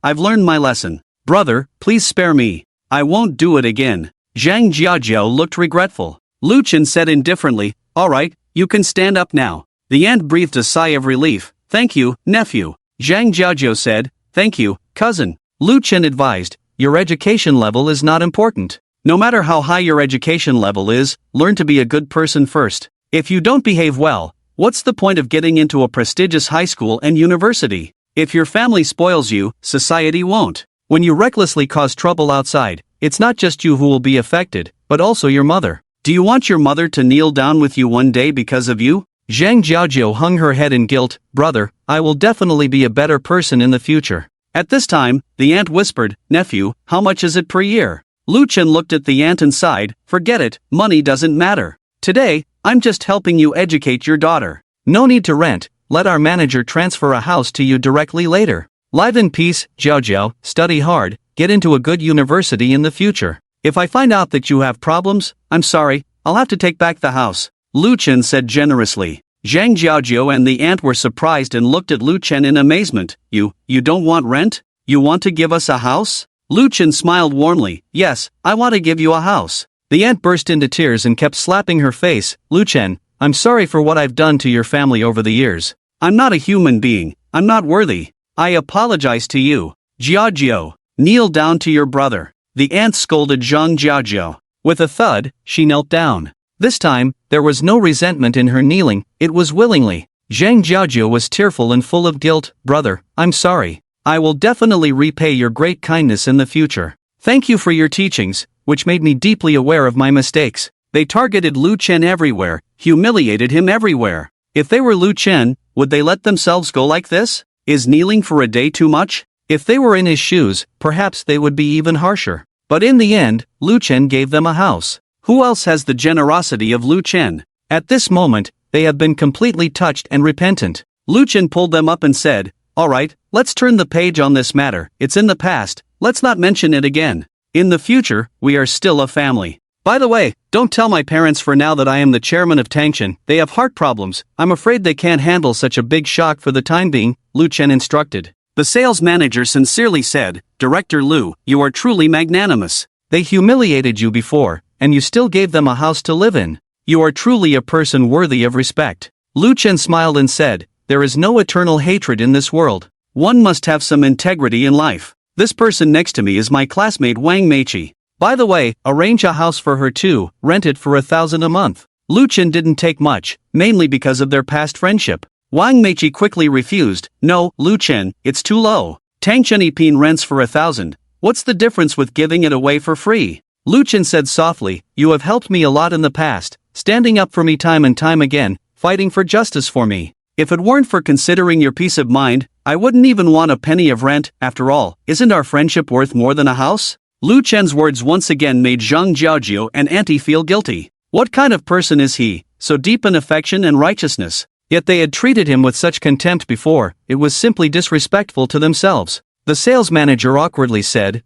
I've learned my lesson. Brother, please spare me. I won't do it again. Zhang Jiajiu looked regretful. Lu Chen said indifferently, All right, you can stand up now. The aunt breathed a sigh of relief. Thank you, nephew. Zhang Jiajiu said, Thank you, cousin. Lu Chen advised, Your education level is not important. No matter how high your education level is, learn to be a good person first. If you don't behave well, what's the point of getting into a prestigious high school and university? If your family spoils you, society won't. When you recklessly cause trouble outside, it's not just you who will be affected, but also your mother. Do you want your mother to kneel down with you one day because of you? Zhang Jiajiu hung her head in guilt. Brother, I will definitely be a better person in the future. At this time, the aunt whispered, Nephew, how much is it per year? Lu Chen looked at the aunt and sighed, Forget it, money doesn't matter. Today, I'm just helping you educate your daughter. No need to rent, let our manager transfer a house to you directly later. Live in peace, Jiajiu, study hard, get into a good university in the future. If I find out that you have problems, I'm sorry, I'll have to take back the house. Lu Chen said generously. Zhang Jiajiu and the aunt were surprised and looked at Lu Chen in amazement. You don't want rent? You want to give us a house? Lu Chen smiled warmly. Yes, I want to give you a house. The aunt burst into tears and kept slapping her face. Lu Chen, I'm sorry for what I've done to your family over the years. I'm not a human being. I'm not worthy. I apologize to you. Jiajiu, kneel down to your brother. The aunt scolded Zhang Jiajiu. With a thud, she knelt down. This time, there was no resentment in her kneeling, it was willingly. Zhang Jiajiu was tearful and full of guilt. Brother, I'm sorry. I will definitely repay your great kindness in the future. Thank you for your teachings, which made me deeply aware of my mistakes. They targeted Lu Chen everywhere, humiliated him everywhere. If they were Lu Chen, would they let themselves go like this? Is kneeling for a day too much? If they were in his shoes, perhaps they would be even harsher. But in the end, Lu Chen gave them a house. Who else has the generosity of Lu Chen? At this moment, they have been completely touched and repentant. Lu Chen pulled them up and said, All right, let's turn the page on this matter. It's in the past, let's not mention it again. In the future, we are still a family. By the way, don't tell my parents for now that I am the chairman of Tangchen. They have heart problems. I'm afraid they can't handle such a big shock for the time being, Lu Chen instructed. The sales manager sincerely said, "Director Lu, you are truly magnanimous. They humiliated you before, and you still gave them a house to live in. You are truly a person worthy of respect." Lu Chen smiled and said, "There is no eternal hatred in this world. One must have some integrity in life. This person next to me is my classmate Wang Meichi. By the way, arrange a house for her too, rent it for 1,000 a month." Lu Chen didn't take much, mainly because of their past friendship. Wang Meichi quickly refused. "No, Lu Chen, it's too low. Tang Chen Ipin rents for 1,000. What's the difference with giving it away for free?" Lu Chen said softly, "You have helped me a lot in the past, standing up for me time and time again, fighting for justice for me. If it weren't for considering your peace of mind, I wouldn't even want a penny of rent. After all, isn't our friendship worth more than a house?" Lu Chen's words once again made Zhang Jiaojiu and Auntie feel guilty. What kind of person is he, so deep in affection and righteousness? Yet they had treated him with such contempt before, it was simply disrespectful to themselves. The sales manager awkwardly said,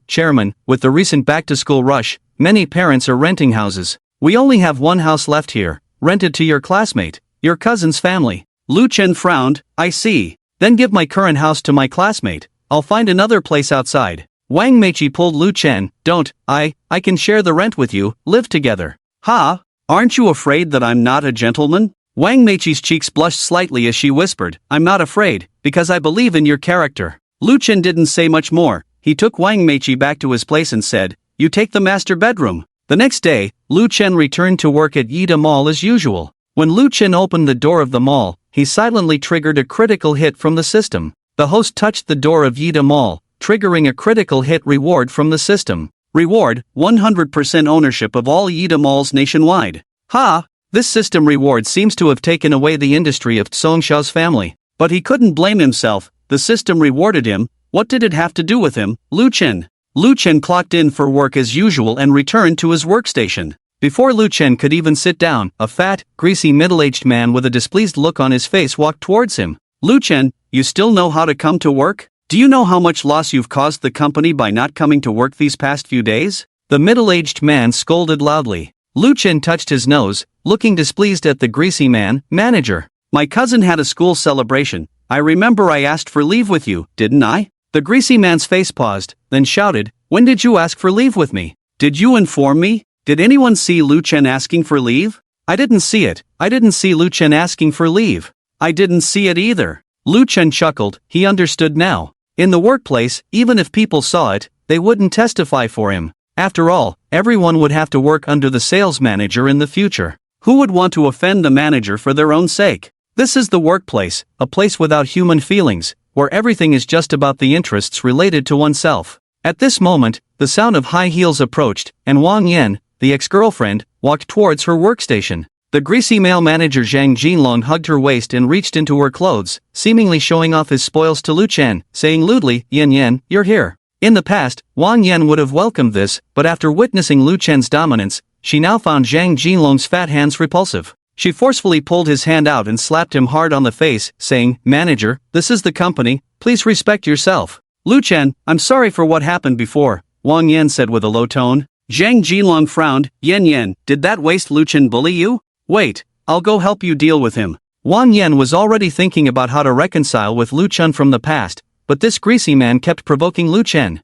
Chairman, with the recent back-to-school rush, many parents are renting houses. We only have one house left here, rented to your classmate, your cousin's family." Lu Chen frowned. "I see. Then give my current house to my classmate. I'll find another place outside." Wang Meichi pulled Lu Chen. "Don't, I can share the rent with you, live together." "Ha? Aren't you afraid that I'm not a gentleman?" Wang Meichi's cheeks blushed slightly as she whispered, "I'm not afraid, because I believe in your character." Lu Chen didn't say much more. He took Wang Meichi back to his place and said, "You take the master bedroom." The next day, Lu Chen returned to work at Yida Mall as usual. When Lu Chen opened the door of the mall, he silently triggered a critical hit from the system. The host touched the door of Yida Mall, triggering a critical hit reward from the system. Reward, 100% ownership of all Yida malls nationwide. Ha! This system reward seems to have taken away the industry of Song Xiao's family. But he couldn't blame himself, the system rewarded him. What did it have to do with him? Lu Chen. Lu Chen clocked in for work as usual and returned to his workstation. Before Lu Chen could even sit down, a fat, greasy middle-aged man with a displeased look on his face walked towards him. "Lu Chen, you still know how to come to work? Do you know how much loss you've caused the company by not coming to work these past few days?" The middle-aged man scolded loudly. Lu Chen touched his nose, looking displeased at the greasy man. "Manager, my cousin had a school celebration. I remember I asked for leave with you, didn't I?" The greasy man's face paused, then shouted, "When did you ask for leave with me? Did you inform me? Did anyone see Lu Chen asking for leave?" "I didn't see it. I didn't see Lu Chen asking for leave." "I didn't see it either." Lu Chen chuckled, he understood now. In the workplace, even if people saw it, they wouldn't testify for him. After all, everyone would have to work under the sales manager in the future. Who would want to offend the manager for their own sake? This is the workplace, a place without human feelings, where everything is just about the interests related to oneself. At this moment, the sound of high heels approached, and Wang Yan, the ex-girlfriend, walked towards her workstation. The greasy male manager Zhang Jinlong hugged her waist and reached into her clothes, seemingly showing off his spoils to Lu Chen, saying lewdly, "Yan Yan, you're here." In the past, Wang Yan would have welcomed this, but after witnessing Lu Chen's dominance, she now found Zhang Jinlong's fat hands repulsive. She forcefully pulled his hand out and slapped him hard on the face, saying, "Manager, this is the company, please respect yourself." "Lu Chen, I'm sorry for what happened before," Wang Yan said with a low tone. Zhang Jinlong frowned. "Yan Yan, did that waste Lu Chen bully you? Wait, I'll go help you deal with him." Wang Yan was already thinking about how to reconcile with Lu Chen from the past, but this greasy man kept provoking Lu Chen.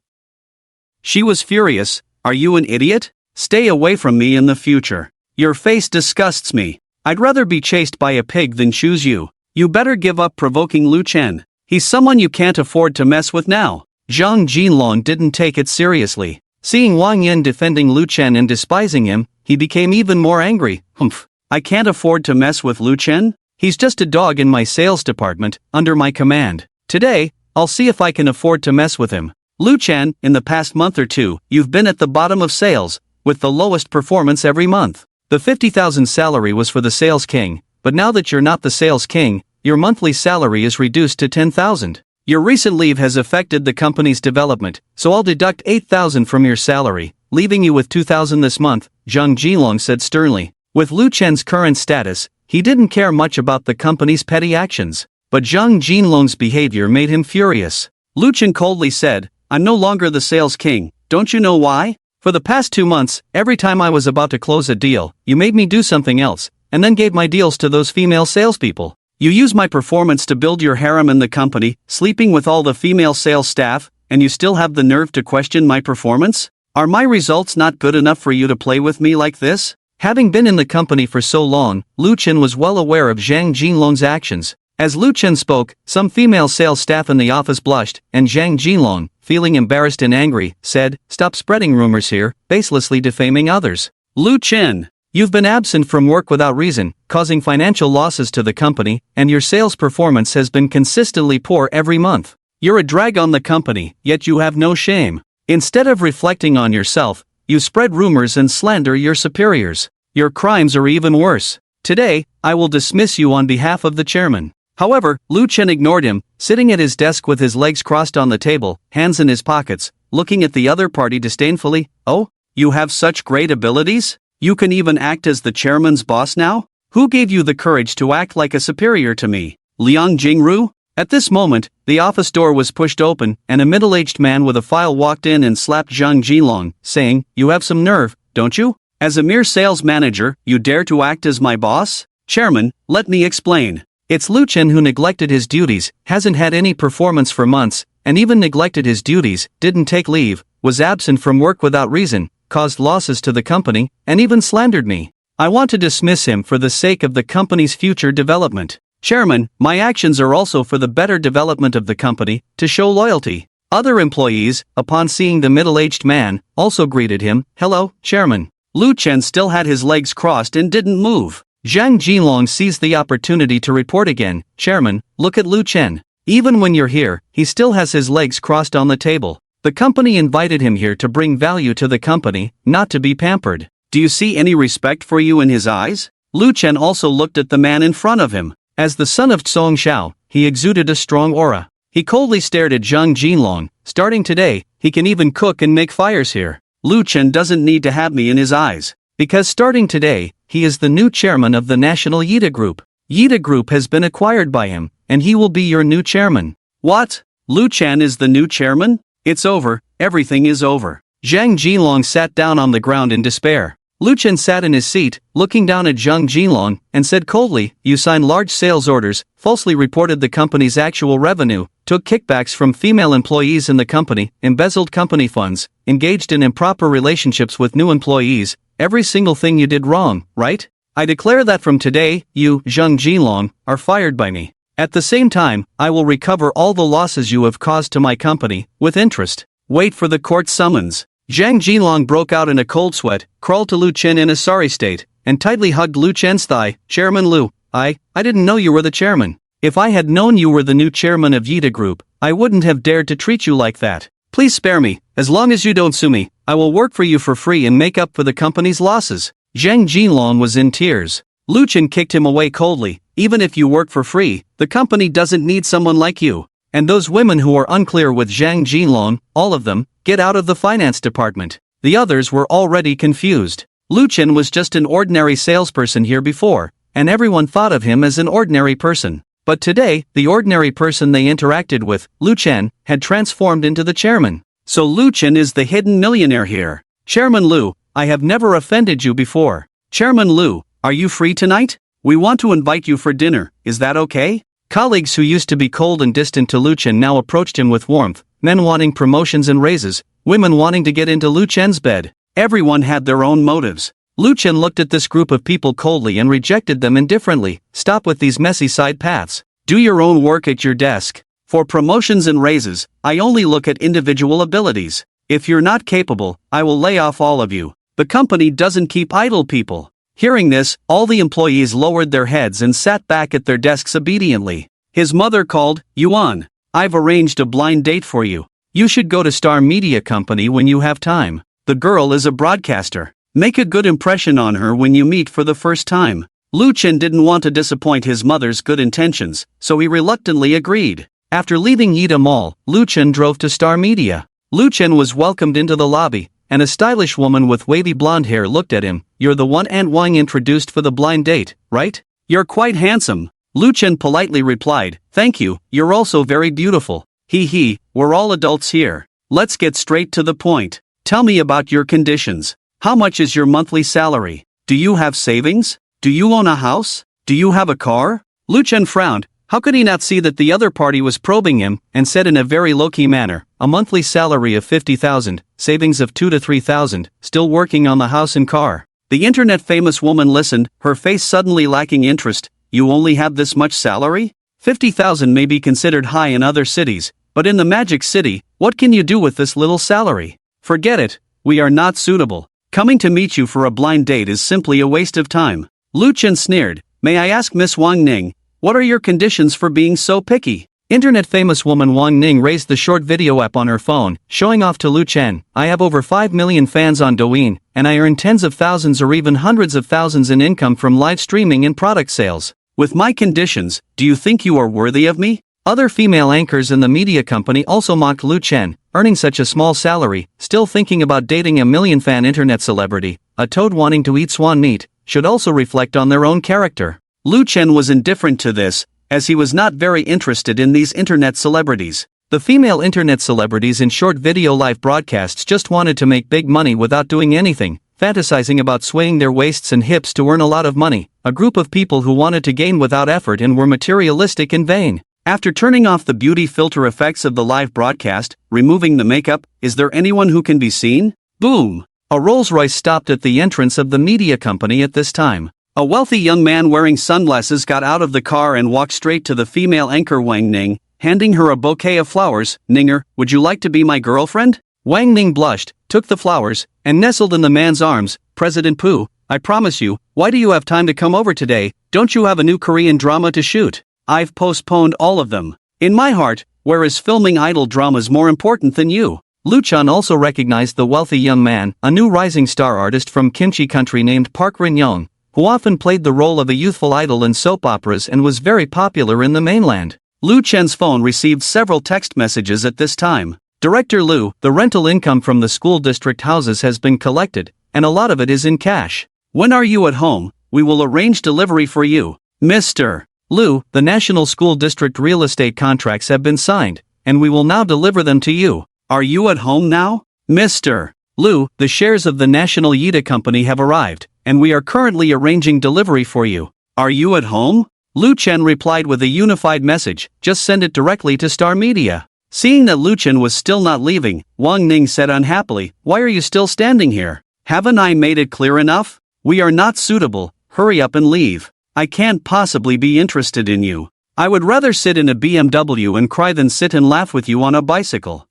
She was furious. "Are you an idiot? Stay away from me in the future. Your face disgusts me. I'd rather be chased by a pig than choose you. You better give up provoking Lu Chen. He's someone you can't afford to mess with now." Zhang Jinlong didn't take it seriously. Seeing Wang Yan defending Lu Chen and despising him, he became even more angry. "Humph. I can't afford to mess with Lu Chen? He's just a dog in my sales department, under my command. Today, I'll see if I can afford to mess with him." "Lu Chen, in the past month or two, you've been at the bottom of sales, with the lowest performance every month. The 50,000 salary was for the sales king, but now that you're not the sales king, your monthly salary is reduced to 10,000. Your recent leave has affected the company's development, so I'll deduct 8,000 from your salary, leaving you with 2,000 this month," Zhang Jinlong said sternly. With Lu Chen's current status, he didn't care much about the company's petty actions, but Zhang Jinlong's behavior made him furious. Lu Chen coldly said, "I'm no longer the sales king, don't you know why? For the past 2 months, every time I was about to close a deal, you made me do something else, and then gave my deals to those female salespeople. You use my performance to build your harem in the company, sleeping with all the female sales staff, and you still have the nerve to question my performance? Are my results not good enough for you to play with me like this? Having been in the company for so long, Lu Chen was well aware of Zhang Jinlong's actions. As Lu Chen spoke, some female sales staff in the office blushed, and Zhang Jinlong, feeling embarrassed and angry, said, "Stop spreading rumors here, baselessly defaming others. Lu Chen, you've been absent from work without reason, causing financial losses to the company, and your sales performance has been consistently poor every month. You're a drag on the company, yet you have no shame. Instead of reflecting on yourself, you spread rumors and slander your superiors. Your crimes are even worse. Today, I will dismiss you on behalf of the chairman." However, Lu Chen ignored him, sitting at his desk with his legs crossed on the table, hands in his pockets, looking at the other party disdainfully. "Oh? You have such great abilities? You can even act as the chairman's boss now? Who gave you the courage to act like a superior to me? Liang Jingru?" At this moment, the office door was pushed open, and a middle-aged man with a file walked in and slapped Zhang Jinlong, saying, "You have some nerve, don't you? As a mere sales manager, you dare to act as my boss? Chairman, let me explain. It's Lu Chen who neglected his duties, hasn't had any performance for months, and even neglected his duties, didn't take leave, was absent from work without reason, caused losses to the company, and even slandered me. I want to dismiss him for the sake of the company's future development. Chairman, my actions are also for the better development of the company, to show loyalty." Other employees, upon seeing the middle-aged man, also greeted him, "Hello, Chairman." Lu Chen still had his legs crossed and didn't move. Zhang Jinlong seized the opportunity to report again, "Chairman, look at Lu Chen. Even when you're here, he still has his legs crossed on the table. The company invited him here to bring value to the company, not to be pampered. Do you see any respect for you in his eyes?" Lu Chen also looked at the man in front of him. As the son of Song Xiao, he exuded a strong aura. He coldly stared at Zhang Jinlong. "Starting today, he can even cook and make fires here. Lu Chen doesn't need to have me in his eyes. Because starting today, he is the new chairman of the National Yida Group. Yida Group has been acquired by him, and he will be your new chairman." "What? Lu Chen is the new chairman? It's over, everything is over." Zhang Jinlong sat down on the ground in despair. Lu Chen sat in his seat, looking down at Zhang Jinlong, and said coldly, "You signed large sales orders, falsely reported the company's actual revenue, took kickbacks from female employees in the company, embezzled company funds, engaged in improper relationships with new employees, every single thing you did wrong, right? I declare that from today, you, Zhang Jinlong, are fired by me. At the same time, I will recover all the losses you have caused to my company, with interest. Wait for the court summons." Zhang Jinlong broke out in a cold sweat, crawled to Lu Chen in a sorry state, and tightly hugged Lu Chen's thigh. "Chairman Lu, I didn't know you were the chairman. If I had known you were the new chairman of Yida Group, I wouldn't have dared to treat you like that. Please spare me. As long as you don't sue me, I will work for you for free and make up for the company's losses." Zhang Jinlong was in tears. Lu Chen kicked him away coldly. "Even if you work for free, the company doesn't need someone like you. And those women who are unclear with Zhang Jinlong, all of them, get out of the finance department." The others were already confused. Lu Chen was just an ordinary salesperson here before, and everyone thought of him as an ordinary person. But today, the ordinary person they interacted with, Lu Chen, had transformed into the chairman. So Lu Chen is the hidden millionaire here. "Chairman Lu, I have never offended you before. Chairman Lu, are you free tonight? We want to invite you for dinner, is that okay?" Colleagues who used to be cold and distant to Lu Chen now approached him with warmth, men wanting promotions and raises, women wanting to get into Lu Chen's bed. Everyone had their own motives. Lu Chen looked at this group of people coldly and rejected them indifferently. "Stop with these messy side paths. Do your own work at your desk. For promotions and raises, I only look at individual abilities. If you're not capable, I will lay off all of you. The company doesn't keep idle people." Hearing this, all the employees lowered their heads and sat back at their desks obediently. His mother called, "Yuan, I've arranged a blind date for you. You should go to Star Media Company when you have time. The girl is a broadcaster. Make a good impression on her when you meet for the first time." Lu Chen didn't want to disappoint his mother's good intentions, so he reluctantly agreed. After leaving Yida Mall, Lu Chen drove to Star Media. Lu Chen was welcomed into the lobby, and a stylish woman with wavy blonde hair looked at him. "You're the one Aunt Wang introduced for the blind date, right? You're quite handsome." Lu Chen politely replied, "Thank you, you're also very beautiful. He, we're all adults here. Let's get straight to the point. Tell me about your conditions. How much is your monthly salary? Do you have savings? Do you own a house? Do you have a car? Lu Chen frowned. How could he not see that the other party was probing him, and said in a very low-key manner, a monthly salary of 50,000, savings of 2 to 3,000, still working on the house and car. The internet-famous woman listened, her face suddenly lacking interest. You only have this much salary? 50,000 may be considered high in other cities, but in the Magic City, what can you do with this little salary? Forget it, we are not suitable. Coming to meet you for a blind date is simply a waste of time. Lu Chen sneered. May I ask Miss Wang Ning, what are your conditions for being so picky? Internet-famous woman Wang Ning raised the short video app on her phone, showing off to Lu Chen. I have over 5 million fans on Douyin, and I earn tens of thousands or even hundreds of thousands in income from live streaming and product sales. With my conditions, do you think you are worthy of me? Other female anchors in the media company also mocked Lu Chen, earning such a small salary, still thinking about dating a million-fan internet celebrity. A toad wanting to eat swan meat should also reflect on their own character. Lu Chen was indifferent to this, as he was not very interested in these internet celebrities. The female internet celebrities in short video live broadcasts just wanted to make big money without doing anything, fantasizing about swaying their waists and hips to earn a lot of money, a group of people who wanted to gain without effort and were materialistic and vain. After turning off the beauty filter effects of the live broadcast, removing the makeup, is there anyone who can be seen? Boom! A Rolls-Royce stopped at the entrance of the media company at this time. A wealthy young man wearing sunglasses got out of the car and walked straight to the female anchor Wang Ning, handing her a bouquet of flowers. Ninger, would you like to be my girlfriend? Wang Ning blushed, took the flowers, and nestled in the man's arms. President Pu, I promise you, why do you have time to come over today? Don't you have a new Korean drama to shoot? I've postponed all of them. In my heart, where is filming idol dramas more important than you? Lu Chen also recognized the wealthy young man, a new rising star artist from Kimchi country named Park Rin-young, who often played the role of a youthful idol in soap operas and was very popular in the mainland. Lu Chen's phone received several text messages at this time. Director Lu, the rental income from the school district houses has been collected, and a lot of it is in cash. When are you at home? We will arrange delivery for you. Mr. Lu, the national school district real estate contracts have been signed, and we will now deliver them to you. Are you at home now? Mr. Lu, the shares of the National Yida Company have arrived, and we are currently arranging delivery for you. Are you at home? Lu Chen replied with a unified message, just send it directly to Star Media. Seeing that Lu Chen was still not leaving, Wang Ning said unhappily, why are you still standing here? Haven't I made it clear enough? We are not suitable, hurry up and leave. I can't possibly be interested in you. I would rather sit in a BMW and cry than sit and laugh with you on a bicycle.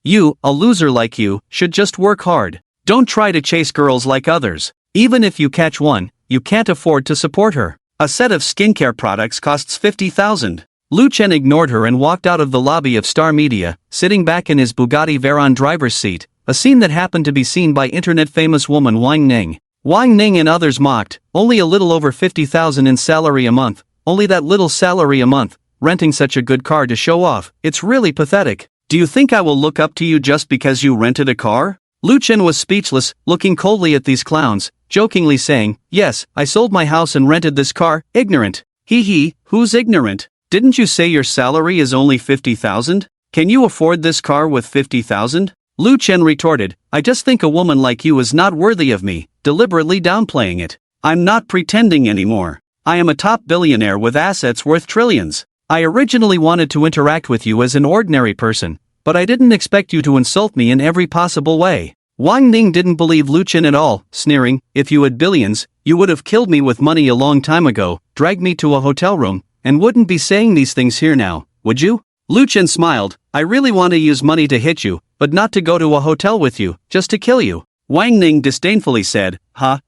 You, a loser like you, should just work hard. Don't try to chase girls like others. Even if you catch one, you can't afford to support her. A set of skincare products costs 50,000. Lu Chen ignored her and walked out of the lobby of Star Media, sitting back in his Bugatti Veyron driver's seat, a scene that happened to be seen by internet-famous woman Wang Ning. Wang Ning and others mocked, only a little over 50,000 in salary a month, only that little salary a month, renting such a good car to show off, it's really pathetic. Do you think I will look up to you just because you rented a car? Lu Chen was speechless, looking coldly at these clowns, jokingly saying, yes, I sold my house and rented this car, ignorant. Hee, who's ignorant? Didn't you say your salary is only 50,000? Can you afford this car with 50,000? Lu Chen retorted, I just think a woman like you is not worthy of me, deliberately downplaying it. I'm not pretending anymore. I am a top billionaire with assets worth trillions. I originally wanted to interact with you as an ordinary person, but I didn't expect you to insult me in every possible way. Wang Ning didn't believe Lu Chen at all, sneering, if you had billions, you would have killed me with money a long time ago, dragged me to a hotel room, and wouldn't be saying these things here now, would you? Lu Chen smiled, I really want to use money to hit you, but not to go to a hotel with you, just to kill you. Wang Ning disdainfully said,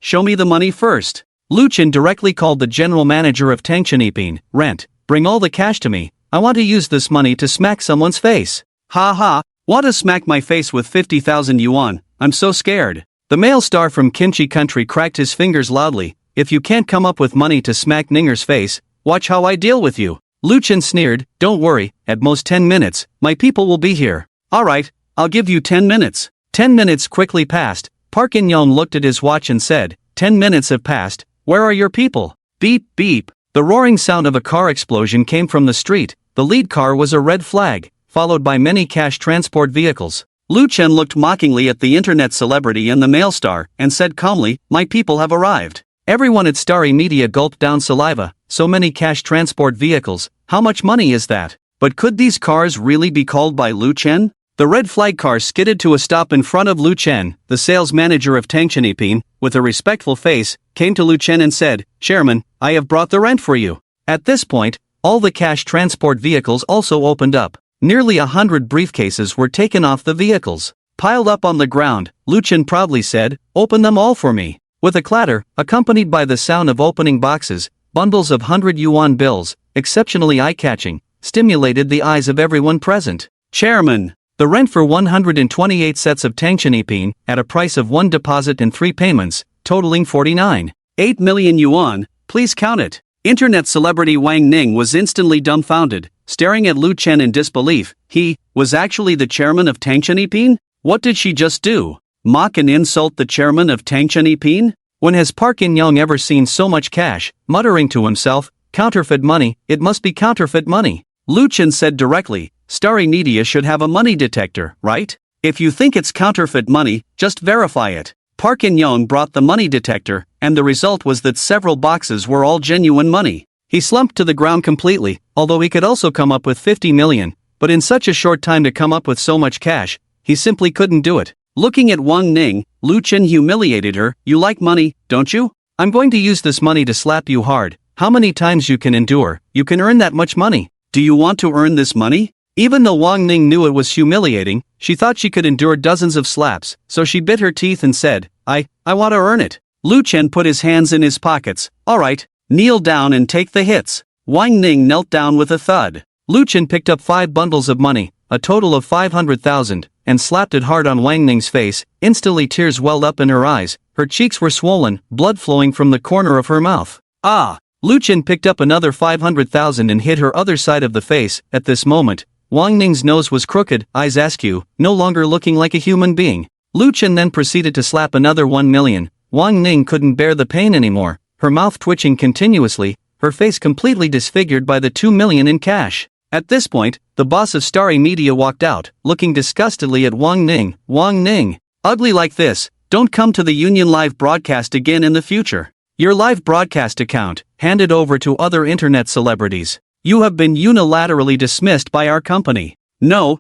show me the money first. Lu Chen directly called the general manager of Tangcheniping, rent, bring all the cash to me, I want to use this money to smack someone's face. Want to smack my face with 50,000 yuan, I'm so scared. The male star from Kimchi country cracked his fingers loudly, if you can't come up with money to smack Ninger's face, watch how I deal with you. Lu Chen sneered, don't worry, at most 10 minutes, my people will be here. Alright, I'll give you 10 minutes. 10 minutes quickly passed, Park In-young looked at his watch and said, 10 minutes have passed, where are your people? Beep, beep. The roaring sound of a car explosion came from the street, the lead car was a red flag, followed by many cash transport vehicles. Lu Chen looked mockingly at the internet celebrity and the male star, and said calmly, my people have arrived. Everyone at Starry Media gulped down saliva. So many cash transport vehicles, how much money is that? But could these cars really be called by Lu Chen? The red flag car skidded to a stop in front of Lu Chen. The sales manager of Tangchenipin, with a respectful face, came to Lu Chen and said, "Chairman, I have brought the rent for you." At this point, all the cash transport vehicles also opened up. Nearly 100 briefcases were taken off the vehicles. Piled up on the ground, Lu Chen proudly said, "Open them all for me." With a clatter, accompanied by the sound of opening boxes, bundles of 100 yuan bills, exceptionally eye-catching, stimulated the eyes of everyone present. "Chairman, the rent for 128 sets of Tangchenipin, at a price of 1 deposit and 3 payments, totaling 49.8 million yuan, please count it." Internet celebrity Wang Ning was instantly dumbfounded, staring at Lu Chen in disbelief. He was actually the chairman of Tangchenipin? What did she just do? Mock and insult the chairman of Tangchenipin? When has Park In-young ever seen so much cash? Muttering to himself, "Counterfeit money, it must be counterfeit money." Lu Chen said directly, "Starry Media should have a money detector, right? If you think it's counterfeit money, just verify it." Park In-young brought the money detector, and the result was that several boxes were all genuine money. He slumped to the ground completely, although he could also come up with 50 million, but in such a short time to come up with so much cash, he simply couldn't do it. Looking at Wang Ning, Lu Chen humiliated her. "You like money, don't you? I'm going to use this money to slap you hard. How many times you can endure, you can earn that much money. Do you want to earn this money?" Even though Wang Ning knew it was humiliating, she thought she could endure dozens of slaps, so she bit her teeth and said, I want to earn it." Lu Chen put his hands in his pockets. "Alright, kneel down and take the hits." Wang Ning knelt down with a thud. Lu Chen picked up 5 bundles of money, a total of 500,000, and slapped it hard on Wang Ning's face. Instantly tears welled up in her eyes, her cheeks were swollen, blood flowing from the corner of her mouth. "Ah!" Lu Chen picked up another 500,000 and hit her other side of the face. At this moment, Wang Ning's nose was crooked, eyes askew, no longer looking like a human being. Lu Chen then proceeded to slap another 1 million. Wang Ning couldn't bear the pain anymore, her mouth twitching continuously, her face completely disfigured by the 2 million in cash. At this point, the boss of Starry Media walked out, looking disgustedly at Wang Ning. "Wang Ning, ugly like this, don't come to the Union Live broadcast again in the future. Your live broadcast account, handed over to other internet celebrities. You have been unilaterally dismissed by our company." No.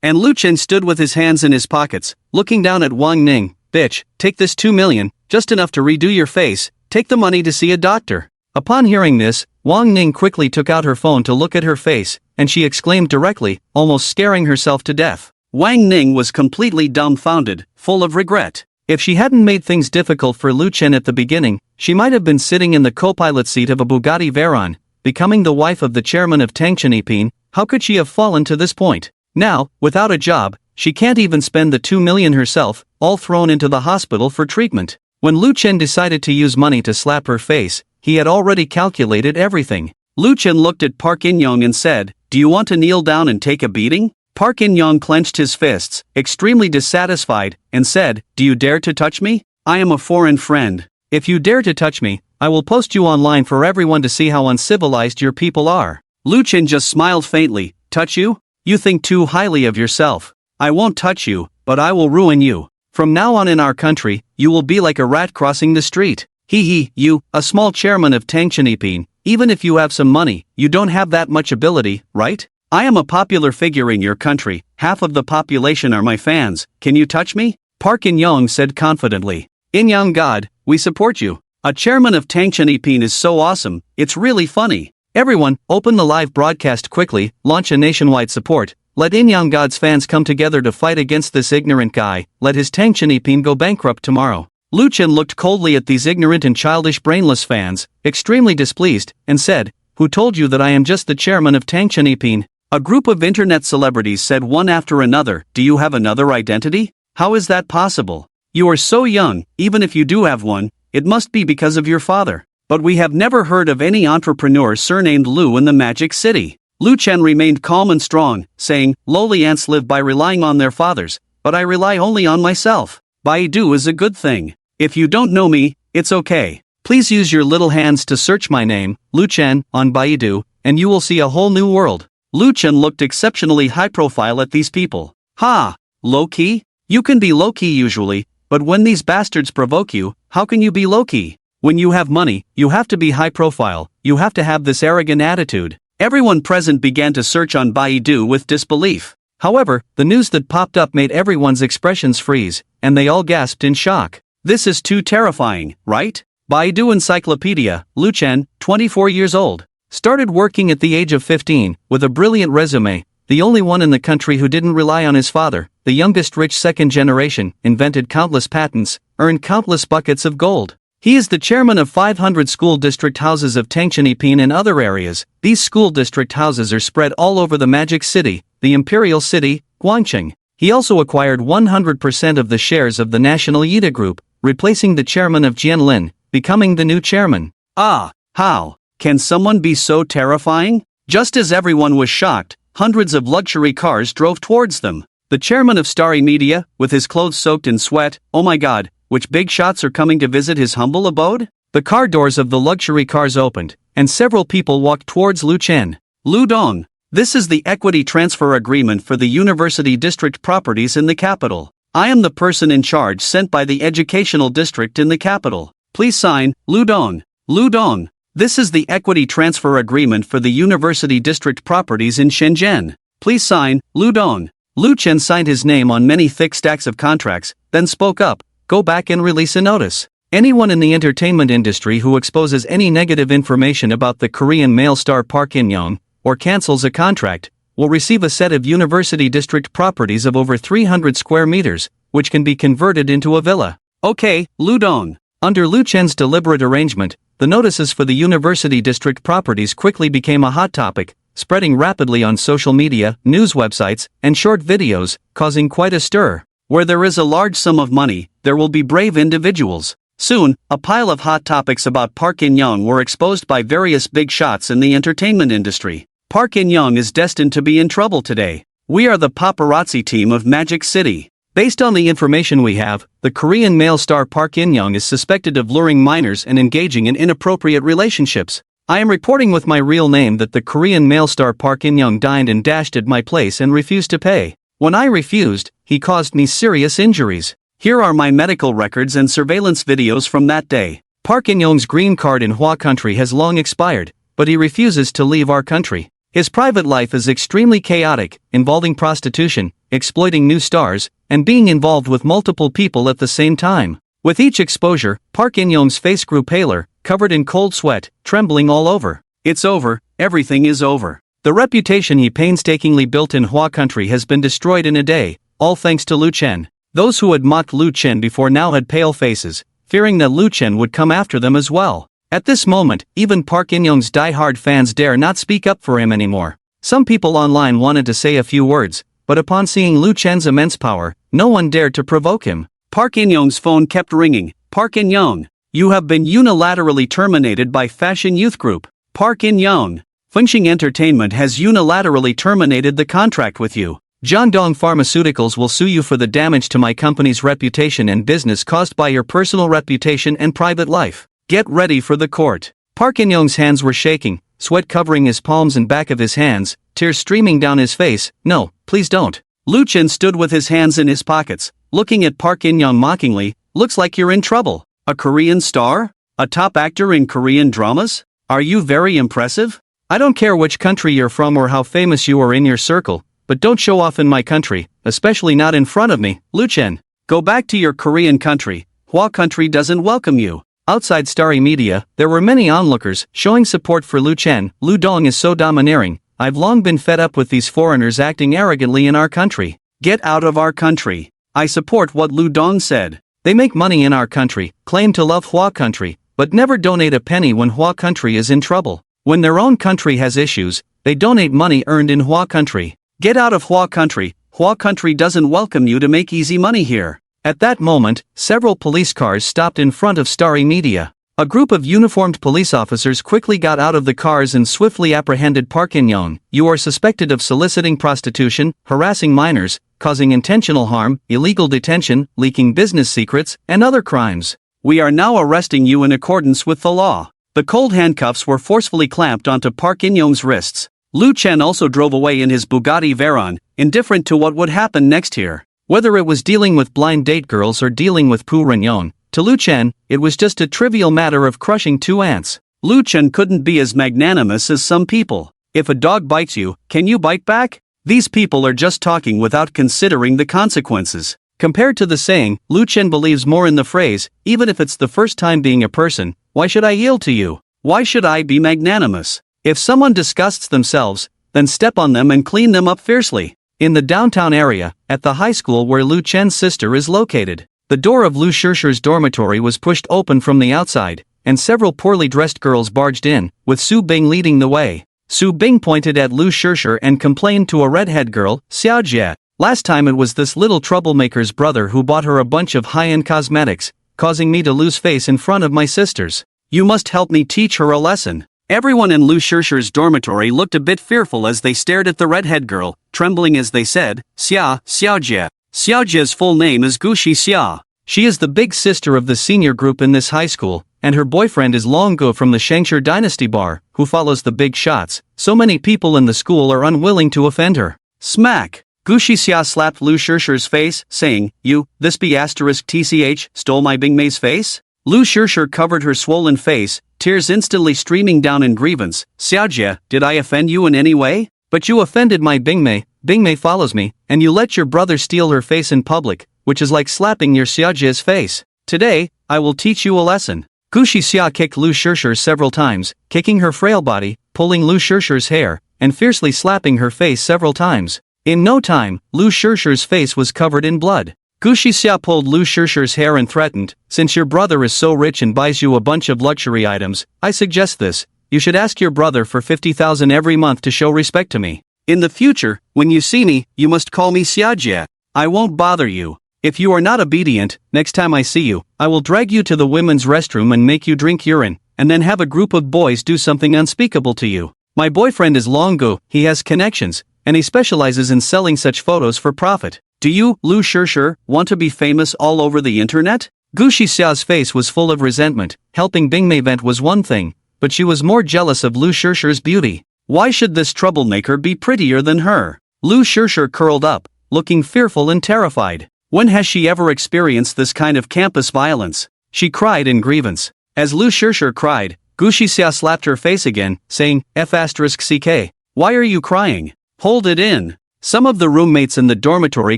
And Lu Chen stood with his hands in his pockets, looking down at Wang Ning. "Bitch, take this 2 million, just enough to redo your face, take the money to see a doctor." Upon hearing this, Wang Ning quickly took out her phone to look at her face, and she exclaimed directly, almost scaring herself to death. Wang Ning was completely dumbfounded, full of regret. If she hadn't made things difficult for Lu Chen at the beginning, she might have been sitting in the co-pilot seat of a Bugatti Veyron, becoming the wife of the chairman of Tangchenipin. How could she have fallen to this point? Now, without a job, she can't even spend the 2 million herself, all thrown into the hospital for treatment. When Lu Chen decided to use money to slap her face, he had already calculated everything. Lu Chen looked at Park In-young and said, "Do you want to kneel down and take a beating?" Park In-young clenched his fists, extremely dissatisfied, and said, "Do you dare to touch me? I am a foreign friend. If you dare to touch me, I will post you online for everyone to see how uncivilized your people are." Lu Chen just smiled faintly. "Touch you? You think too highly of yourself. I won't touch you, but I will ruin you. From now on in our country, you will be like a rat crossing the street. You, a small chairman of Tangchenipin, even if you have some money, you don't have that much ability, right? I am a popular figure in your country, half of the population are my fans, can you touch me?" Park In-young said confidently. "In-young God, we support you. A chairman of Tangchenipin is so awesome, it's really funny. Everyone, open the live broadcast quickly, launch a nationwide support. Let In-young God's fans come together to fight against this ignorant guy, let his Tangchenipin go bankrupt tomorrow." Lu Chen looked coldly at these ignorant and childish brainless fans, extremely displeased, and said, "Who told you that I am just the chairman of Tangchenipin?" A group of internet celebrities said one after another, "Do you have another identity? How is that possible? You are so young, even if you do have one, it must be because of your father. But we have never heard of any entrepreneur surnamed Lu in the Magic City." Lu Chen remained calm and strong, saying, "Lowly ants live by relying on their fathers, but I rely only on myself. Baidu is a good thing. If you don't know me, it's okay. Please use your little hands to search my name, Lu Chen, on Baidu, and you will see a whole new world." Lu Chen looked exceptionally high profile at these people. "Ha! Low-key? You can be low-key usually, but when these bastards provoke you, how can you be low-key? When you have money, you have to be high profile, you have to have this arrogant attitude. Everyone present began to search on Baidu with disbelief. However, the news that popped up made everyone's expressions freeze, and they all gasped in shock. This is too terrifying, right? Baidu Encyclopedia, Lu Chen, 24 years old. Started working at the age of 15, with a brilliant resume, the only one in the country who didn't rely on his father, the youngest rich second generation, invented countless patents, earned countless buckets of gold. He is the chairman of 500 school district houses of Tangchenipin and other areas. These school district houses are spread all over the Magic City, the Imperial City, Guangcheng. He also acquired 100% of the shares of the National Yida Group, replacing the chairman of Jianlin, becoming the new chairman. Ah, how? Can someone be so terrifying? Just as everyone was shocked, hundreds of luxury cars drove towards them. The chairman of Starry Media, with his clothes soaked in sweat, oh my god, which big shots are coming to visit his humble abode? The car doors of the luxury cars opened, and several people walked towards Lu Chen. Lu Dong. This is the equity transfer agreement for the University District properties in the capital. I am the person in charge sent by the educational district in the capital. Please sign, Lu Dong. Lu Dong. This is the equity transfer agreement for the University District properties in Shenzhen. Please sign, Lu Dong. Lu Chen signed his name on many thick stacks of contracts, then spoke up, go back and release a notice. Anyone in the entertainment industry who exposes any negative information about the Korean male star Park In-young, or cancels a contract, will receive a set of University District properties of over 300 square meters, which can be converted into a villa. Okay, Lu Dong. Under Lu Chen's deliberate arrangement, the notices for the University District properties quickly became a hot topic, spreading rapidly on social media, news websites, and short videos, causing quite a stir. Where there is a large sum of money, there will be brave individuals. Soon, a pile of hot topics about Park In-young were exposed by various big shots in the entertainment industry. Park In-young is destined to be in trouble today. We are the paparazzi team of Magic City. Based on the information we have, the Korean male star Park In-young is suspected of luring minors and engaging in inappropriate relationships. I am reporting with my real name that the Korean male star Park In-young dined and dashed at my place and refused to pay. When I refused, he caused me serious injuries. Here are my medical records and surveillance videos from that day. Park In-young's green card in Hua country has long expired, but he refuses to leave our country. His private life is extremely chaotic, involving prostitution, exploiting new stars, and being involved with multiple people at the same time. With each exposure, Park In-young's face grew paler, covered in cold sweat, trembling all over. It's over, everything is over. The reputation he painstakingly built in Hua country has been destroyed in a day, all thanks to Lu Chen. Those who had mocked Lu Chen before now had pale faces, fearing that Lu Chen would come after them as well. At this moment, even Park In-young's die-hard fans dare not speak up for him anymore. Some people online wanted to say a few words, but upon seeing Lu Chen's immense power, no one dared to provoke him. Park In-young's phone kept ringing. Park In-young, you have been unilaterally terminated by Fashion Youth Group. Park In-young, Fengxing Entertainment has unilaterally terminated the contract with you. Jiangdong Pharmaceuticals will sue you for the damage to my company's reputation and business caused by your personal reputation and private life. Get ready for the court. Park In-young's hands were shaking, sweat covering his palms and back of his hands, tears streaming down his face. No, please don't. Lu Chen stood with his hands in his pockets, looking at Park In-young mockingly. Looks like you're in trouble. A Korean star? A top actor in Korean dramas? Are you very impressive? I don't care which country you're from or how famous you are in your circle, but don't show off in my country, especially not in front of me. Lu Chen, go back to your Korean country. Hua country doesn't welcome you. Outside Starry Media, there were many onlookers showing support for Lu Chen. Lu Dong is so domineering. I've long been fed up with these foreigners acting arrogantly in our country. Get out of our country. I support what Lu Dong said. They make money in our country, claim to love Hua country, but never donate a penny when Hua country is in trouble. When their own country has issues, they donate money earned in Hua country. Get out of Hua country. Hua country doesn't welcome you to make easy money here. At that moment, several police cars stopped in front of Starry Media. A group of uniformed police officers quickly got out of the cars and swiftly apprehended Park In-young. You are suspected of soliciting prostitution, harassing minors, causing intentional harm, illegal detention, leaking business secrets, and other crimes. We are now arresting you in accordance with the law. The cold handcuffs were forcefully clamped onto Park In-young's wrists. Lu Chen also drove away in his Bugatti Veyron, indifferent to what would happen next here. Whether it was dealing with blind date girls or dealing with Pu Renyon, To Lu Chen, it was just a trivial matter of crushing 2 ants. Lu Chen couldn't be as magnanimous as some people. If a dog bites you, can you bite back? These people are just talking without considering the consequences. Compared to the saying, Lu Chen believes more in the phrase, even if it's the first time being a person, why should I yield to you? Why should I be magnanimous? If someone disgusts themselves, then step on them and clean them up fiercely. In the downtown area, at the high school where Lu Chen's sister is located, the door of Lu Shishi's dormitory was pushed open from the outside, and several poorly dressed girls barged in, with Su Bing leading the way. Su Bing pointed at Lu Shishi and complained to a redhead girl, Xiao Jie. Last time it was this little troublemaker's brother who bought her a bunch of high-end cosmetics, causing me to lose face in front of my sisters. You must help me teach her a lesson. Everyone in Lu Shishi's dormitory looked a bit fearful as they stared at the redhead girl, trembling as they said, Xiaojie. Xiaojie's full name is Gushi Xia. She is the big sister of the senior group in this high school, and her boyfriend is Longgo from the Shangshi Dynasty Bar, who follows the big shots. So many people in the school are unwilling to offend her. Smack! Gushi Xia slapped Lu Shishi's face, saying, You, this B***TCH, stole my Bingmei's face? Lu Shishi covered her swollen face, tears instantly streaming down in grievance. Xiaojie, did I offend you in any way? But you offended my Bingmei. Bingmei follows me, and you let your brother steal her face in public, which is like slapping your Xiaojie's face. Today, I will teach you a lesson. Gushi Xia kicked Lu Shishi several times, kicking her frail body, pulling Lu Shishi's hair, and fiercely slapping her face several times. In no time, Lu Shishi's face was covered in blood. Gushi Xia pulled Lu Shishi's hair and threatened, Since your brother is so rich and buys you a bunch of luxury items, I suggest this. You should ask your brother for 50,000 every month to show respect to me. In the future, when you see me, you must call me Xiaojie. I won't bother you. If you are not obedient, next time I see you, I will drag you to the women's restroom and make you drink urine, and then have a group of boys do something unspeakable to you. My boyfriend is Longgo, he has connections, and he specializes in selling such photos for profit. Do you, Lu Shishi, want to be famous all over the internet? Gushi Xia's face was full of resentment. Helping Bingmei vent was one thing, but she was more jealous of Lu Shishi's beauty. Why should this troublemaker be prettier than her? Lu Shishi curled up, looking fearful and terrified. When has she ever experienced this kind of campus violence? She cried in grievance. As Lu Shishi cried, Gushi Xia slapped her face again, saying, F***CK. Why are you crying? Hold it in. Some of the roommates in the dormitory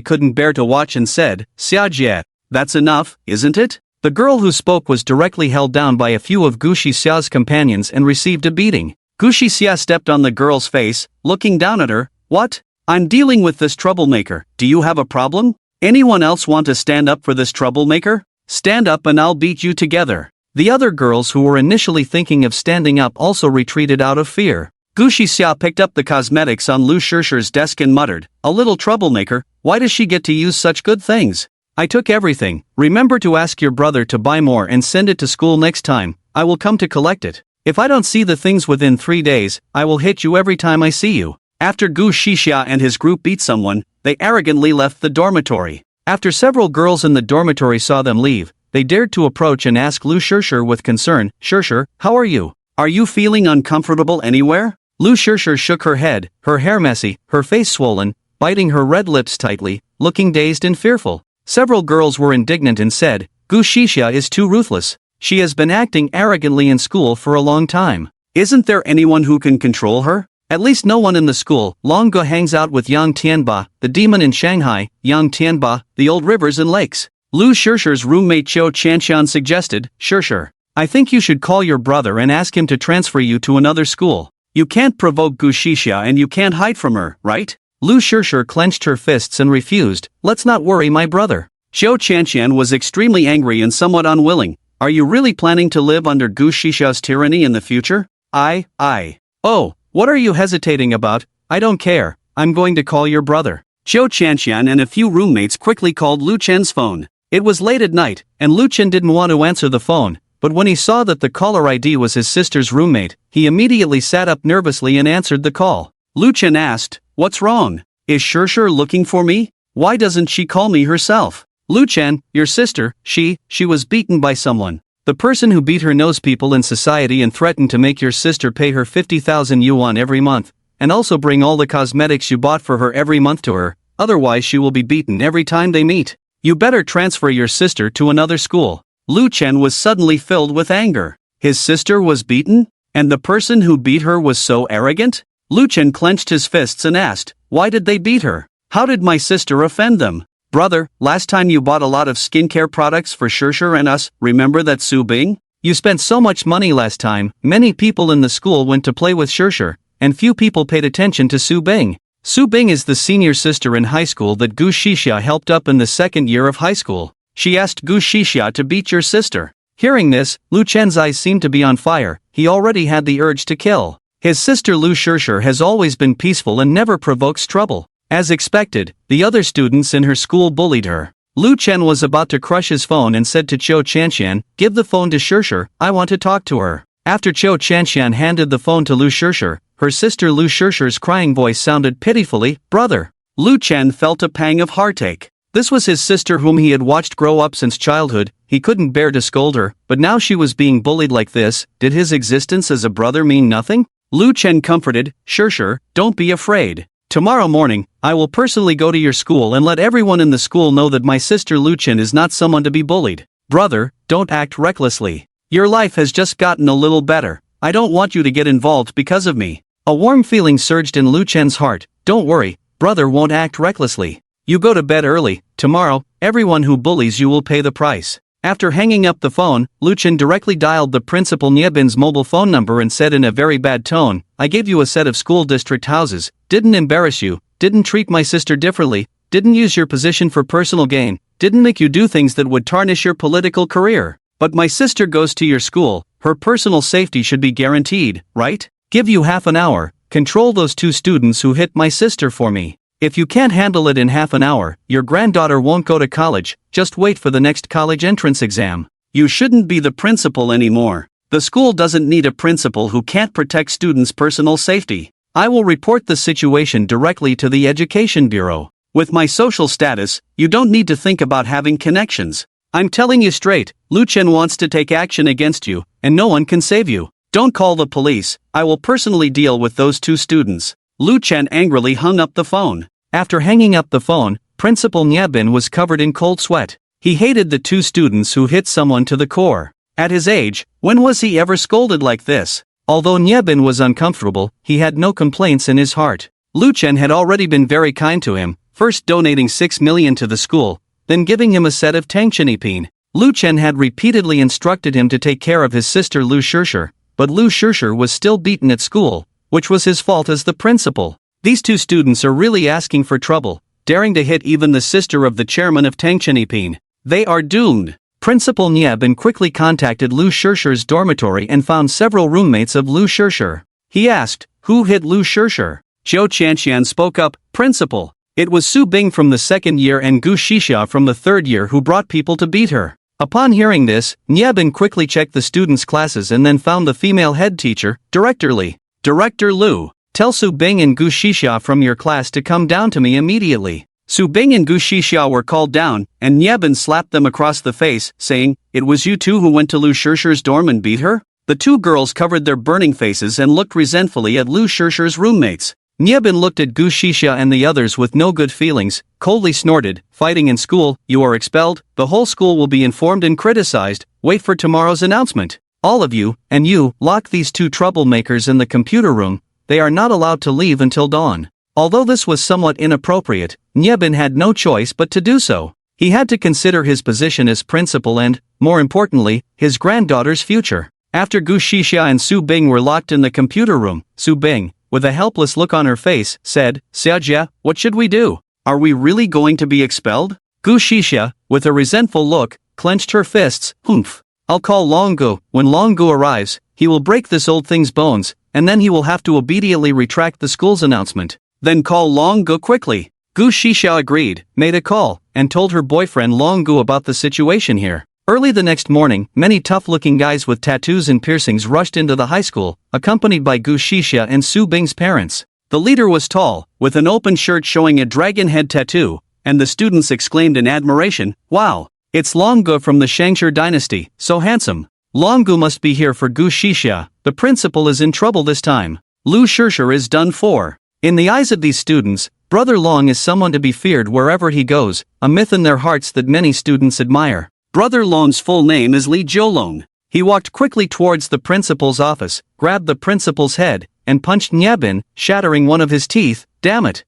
couldn't bear to watch and said, Xiaojie, that's enough, isn't it? The girl who spoke was directly held down by a few of Gushi Xia's companions and received a beating. Gushi Xia stepped on the girl's face, looking down at her. What? I'm dealing with this troublemaker. Do you have a problem? Anyone else want to stand up for this troublemaker? Stand up and I'll beat you together. The other girls who were initially thinking of standing up also retreated out of fear. Gushi Xia picked up the cosmetics on Lu Shishi's desk and muttered, A little troublemaker, why does she get to use such good things? I took everything. Remember to ask your brother to buy more and send it to school next time. I will come to collect it. If I don't see the things within 3 days, I will hit you every time I see you. After Gushi Xia and his group beat someone, they arrogantly left the dormitory. After several girls in the dormitory saw them leave, they dared to approach and ask Lu Shishi with concern, Shishi, how are you? Are you feeling uncomfortable anywhere? Lu Shishi shook her head, her hair messy, her face swollen, biting her red lips tightly, looking dazed and fearful. Several girls were indignant and said, Gushi Xia is too ruthless. She has been acting arrogantly in school for a long time. Isn't there anyone who can control her? At least no one in the school. Longgo hangs out with Yang Tianba, the demon in Shanghai, Yang Tianba, the old rivers and lakes. Lu Shishi's roommate Qiu Chanshan suggested, Shishi, I think you should call your brother and ask him to transfer you to another school. You can't provoke Gushi Xia and you can't hide from her, right? Lu Shishi clenched her fists and refused, Let's not worry my brother. Qiu Chanshan was extremely angry and somewhat unwilling. Are you really planning to live under Gushi Xia's tyranny in the future? Oh, what are you hesitating about? I don't care, I'm going to call your brother. Qiu Chanshan and a few roommates quickly called Lu Chen's phone. It was late at night, and Lu Chen didn't want to answer the phone. But when he saw that the caller ID was his sister's roommate, he immediately sat up nervously and answered the call. Lu Chen asked, What's wrong? Is Shishi looking for me? Why doesn't she call me herself? Lu Chen, your sister, she was beaten by someone. The person who beat her knows people in society and threatened to make your sister pay her 50,000 yuan every month, and also bring all the cosmetics you bought for her every month to her, otherwise she will be beaten every time they meet. You better transfer your sister to another school. Lu Chen was suddenly filled with anger. His sister was beaten? And the person who beat her was so arrogant? Lu Chen clenched his fists and asked, why did they beat her? How did my sister offend them? Brother, last time you bought a lot of skincare products for Shishir and us, remember that Su Bing? You spent so much money last time, many people in the school went to play with Shishir, and few people paid attention to Su Bing. Su Bing is the senior sister in high school that Gu Shixia helped up in the second year of high school. She asked Gu Shixia to beat your sister. Hearing this, Lu Chen's eyes seemed to be on fire. He already had the urge to kill. His sister Lu Shishir has always been peaceful and never provokes trouble. As expected, the other students in her school bullied her. Lu Chen was about to crush his phone and said to Cho Chanshan, give the phone to Shishir, I want to talk to her. After Cho Chanshan handed the phone to Lu Shishir, her sister Lu Shishir's crying voice sounded pitifully, brother. Lu Chen felt a pang of heartache. This was his sister whom he had watched grow up since childhood. He couldn't bear to scold her, but now she was being bullied like this. Did his existence as a brother mean nothing? Lu Chen comforted, Shishir, don't be afraid. Tomorrow morning, I will personally go to your school and let everyone in the school know that my sister Lu Chen is not someone to be bullied. Brother, don't act recklessly. Your life has just gotten a little better. I don't want you to get involved because of me. A warm feeling surged in Lu Chen's heart. Don't worry, brother won't act recklessly. You go to bed early. Tomorrow, everyone who bullies you will pay the price. After hanging up the phone, Lu Chen directly dialed the principal Niebin's mobile phone number and said in a very bad tone, I gave you a set of school district houses, didn't embarrass you, didn't treat my sister differently, didn't use your position for personal gain, didn't make you do things that would tarnish your political career. But my sister goes to your school, her personal safety should be guaranteed, right? Give you half an hour, control those 2 students who hit my sister for me. If you can't handle it in half an hour, your granddaughter won't go to college, just wait for the next college entrance exam. You shouldn't be the principal anymore. The school doesn't need a principal who can't protect students' personal safety. I will report the situation directly to the Education Bureau. With my social status, you don't need to think about having connections. I'm telling you straight, Lu Chen wants to take action against you, and no one can save you. Don't call the police, I will personally deal with those 2 students. Lu Chen angrily hung up the phone. After hanging up the phone, Principal Niebin was covered in cold sweat. He hated the 2 students who hit someone to the core. At his age, when was he ever scolded like this? Although Niebin was uncomfortable, he had no complaints in his heart. Lu Chen had already been very kind to him, first donating 6 million to the school, then giving him a set of tangchenipin. Lu Chen had repeatedly instructed him to take care of his sister Lu Shishir, but Lu Shishir was still beaten at school, which was his fault as the principal. These 2 students are really asking for trouble, daring to hit even the sister of the chairman of Tangchenipin. They are doomed. Principal Niebin quickly contacted Lu Shishir's dormitory and found several roommates of Lu Shishir. He asked, who hit Lu Shishir? Zhou Chanshan spoke up, Principal. It was Su Bing from the second year and Gu Shixia from the third year who brought people to beat her. Upon hearing this, Niebin quickly checked the students' classes and then found the female head teacher, Director Li. Director Lu. Tell Su Bing and Gu Shixia from your class to come down to me immediately. Su Bing and Gu Shixia were called down, and Niebin slapped them across the face, saying, it was you 2 who went to Lu Shishir's dorm and beat her? The 2 girls covered their burning faces and looked resentfully at Lu Shishir's roommates. Niebin looked at Gu Shixia and the others with no good feelings, coldly snorted, fighting in school, you are expelled, the whole school will be informed and criticized, wait for tomorrow's announcement. All of you, and you, lock these 2 troublemakers in the computer room. They are not allowed to leave until dawn. Although this was somewhat inappropriate, Niebin had no choice but to do so. He had to consider his position as principal and, more importantly, his granddaughter's future. After Gu Shixia and Su Bing were locked in the computer room, Su Bing, with a helpless look on her face, said, Xiajia, what should we do? Are we really going to be expelled? Gu Shixia, with a resentful look, clenched her fists, humph. I'll call Longgu. When Longgu arrives, he will break this old thing's bones, and then he will have to obediently retract the school's announcement. Then call Longgu quickly. Gu Shixia agreed, made a call, and told her boyfriend Longgu about the situation here. Early the next morning, many tough-looking guys with tattoos and piercings rushed into the high school, accompanied by Gu Shixia and Su Bing's parents. The leader was tall, with an open shirt showing a dragon head tattoo, and the students exclaimed in admiration, wow, it's Longgu from the Shangshur dynasty, so handsome. Longgu must be here for Gu Shixia, the principal is in trouble this time. Lu Shishir is done for. In the eyes of these students, Brother Long is someone to be feared wherever he goes, a myth in their hearts that many students admire. Brother Long's full name is Lee Jiolong. He walked quickly towards the principal's office, grabbed the principal's head, and punched Nyebin, shattering one of his teeth. Damn it!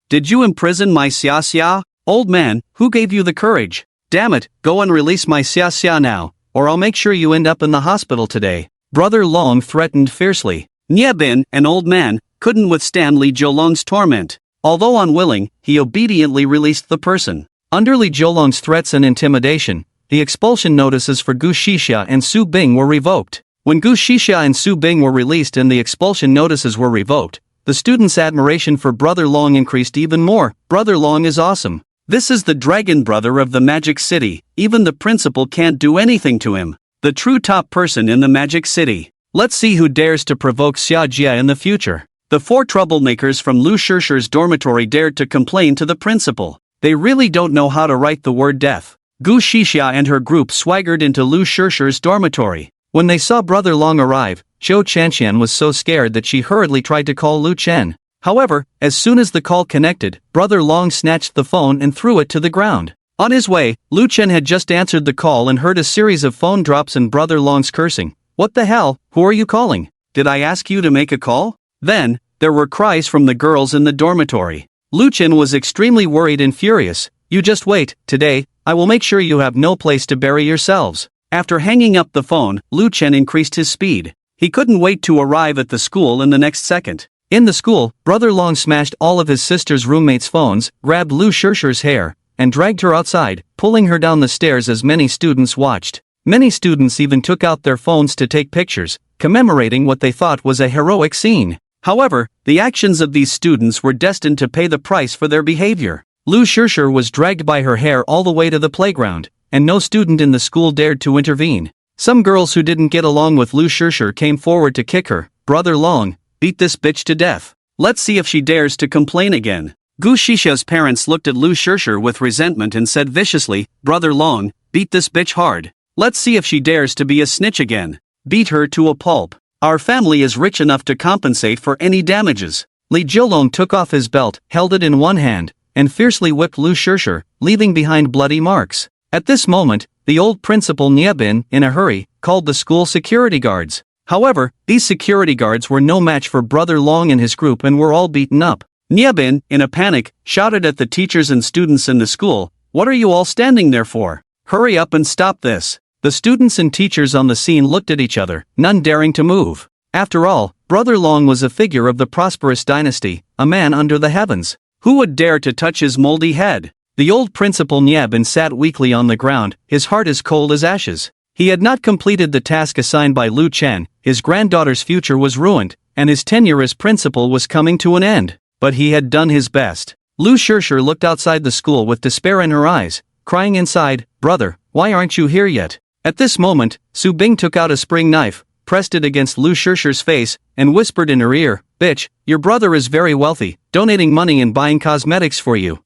Did you imprison my Xia Xia? Old man, who gave you the courage? Damn it, go and release my Xia Xia now, or I'll make sure you end up in the hospital today. Brother Long threatened fiercely. Nyebin, an old man, couldn't withstand Lee Jiolong's torment. Although unwilling, he obediently released the person. Under Lee Jiolong's threats and intimidation, the expulsion notices for Gu Shixia and Su Bing were revoked. When Gu Shixia and Su Bing were released and the expulsion notices were revoked, the students' admiration for Brother Long increased even more. Brother Long is awesome. This is the dragon brother of the Magic City. Even the principal can't do anything to him. The true top person in the Magic City. Let's see who dares to provoke Xia Jia in the future. The 4 troublemakers from Lu Shishir's dormitory dared to complain to the principal. They really don't know how to write the word death. Gu Shixia and her group swaggered into Lu Shishir's dormitory. When they saw Brother Long arrive, Zhou Chanxian was so scared that she hurriedly tried to call Lu Chen. However, as soon as the call connected, Brother Long snatched the phone and threw it to the ground. On his way, Lu Chen had just answered the call and heard a series of phone drops and Brother Long's cursing. What the hell, who are you calling? Did I ask you to make a call? Then, there were cries from the girls in the dormitory. Lu Chen was extremely worried and furious. You just wait, today, I will make sure you have no place to bury yourselves. After hanging up the phone, Lu Chen increased his speed. He couldn't wait to arrive at the school in the next second. In the school, Brother Long smashed all of his sister's roommates' phones, grabbed Lu Shishir's hair, and dragged her outside, pulling her down the stairs as many students watched. Many students even took out their phones to take pictures, commemorating what they thought was a heroic scene. However, the actions of these students were destined to pay the price for their behavior. Lu Shishir was dragged by her hair all the way to the playground, and no student in the school dared to intervene. Some girls who didn't get along with Lu Shishir came forward to kick her. Brother Long, beat this bitch to death. Let's see if she dares to complain again. Gu Shixia's parents looked at Lu Shishir with resentment and said viciously, Brother Long, beat this bitch hard. Let's see if she dares to be a snitch again. Beat her to a pulp. Our family is rich enough to compensate for any damages. Lee Jiolong took off his belt, held it in one hand, and fiercely whipped Lu Shishir, leaving behind bloody marks. At this moment, the old principal Nyebin, in a hurry, called the school security guards. However, these security guards were no match for Brother Long and his group and were all beaten up. Nyebin, in a panic, shouted at the teachers and students in the school, What are you all standing there for? Hurry up and stop this. The students and teachers on the scene looked at each other, none daring to move. After all, Brother Long was a figure of the prosperous dynasty, a man under the heavens. Who would dare to touch his moldy head? The old principal Nyebin sat weakly on the ground, his heart as cold as ashes. He had not completed the task assigned by Lu Chen, his granddaughter's future was ruined, and his tenure as principal was coming to an end. But he had done his best. Lu Shishir looked outside the school with despair in her eyes, crying inside, Brother, why aren't you here yet? At this moment, Su Bing took out a spring knife, pressed it against Lu Shishir's face, and whispered in her ear, Bitch, your brother is very wealthy, donating money and buying cosmetics for you.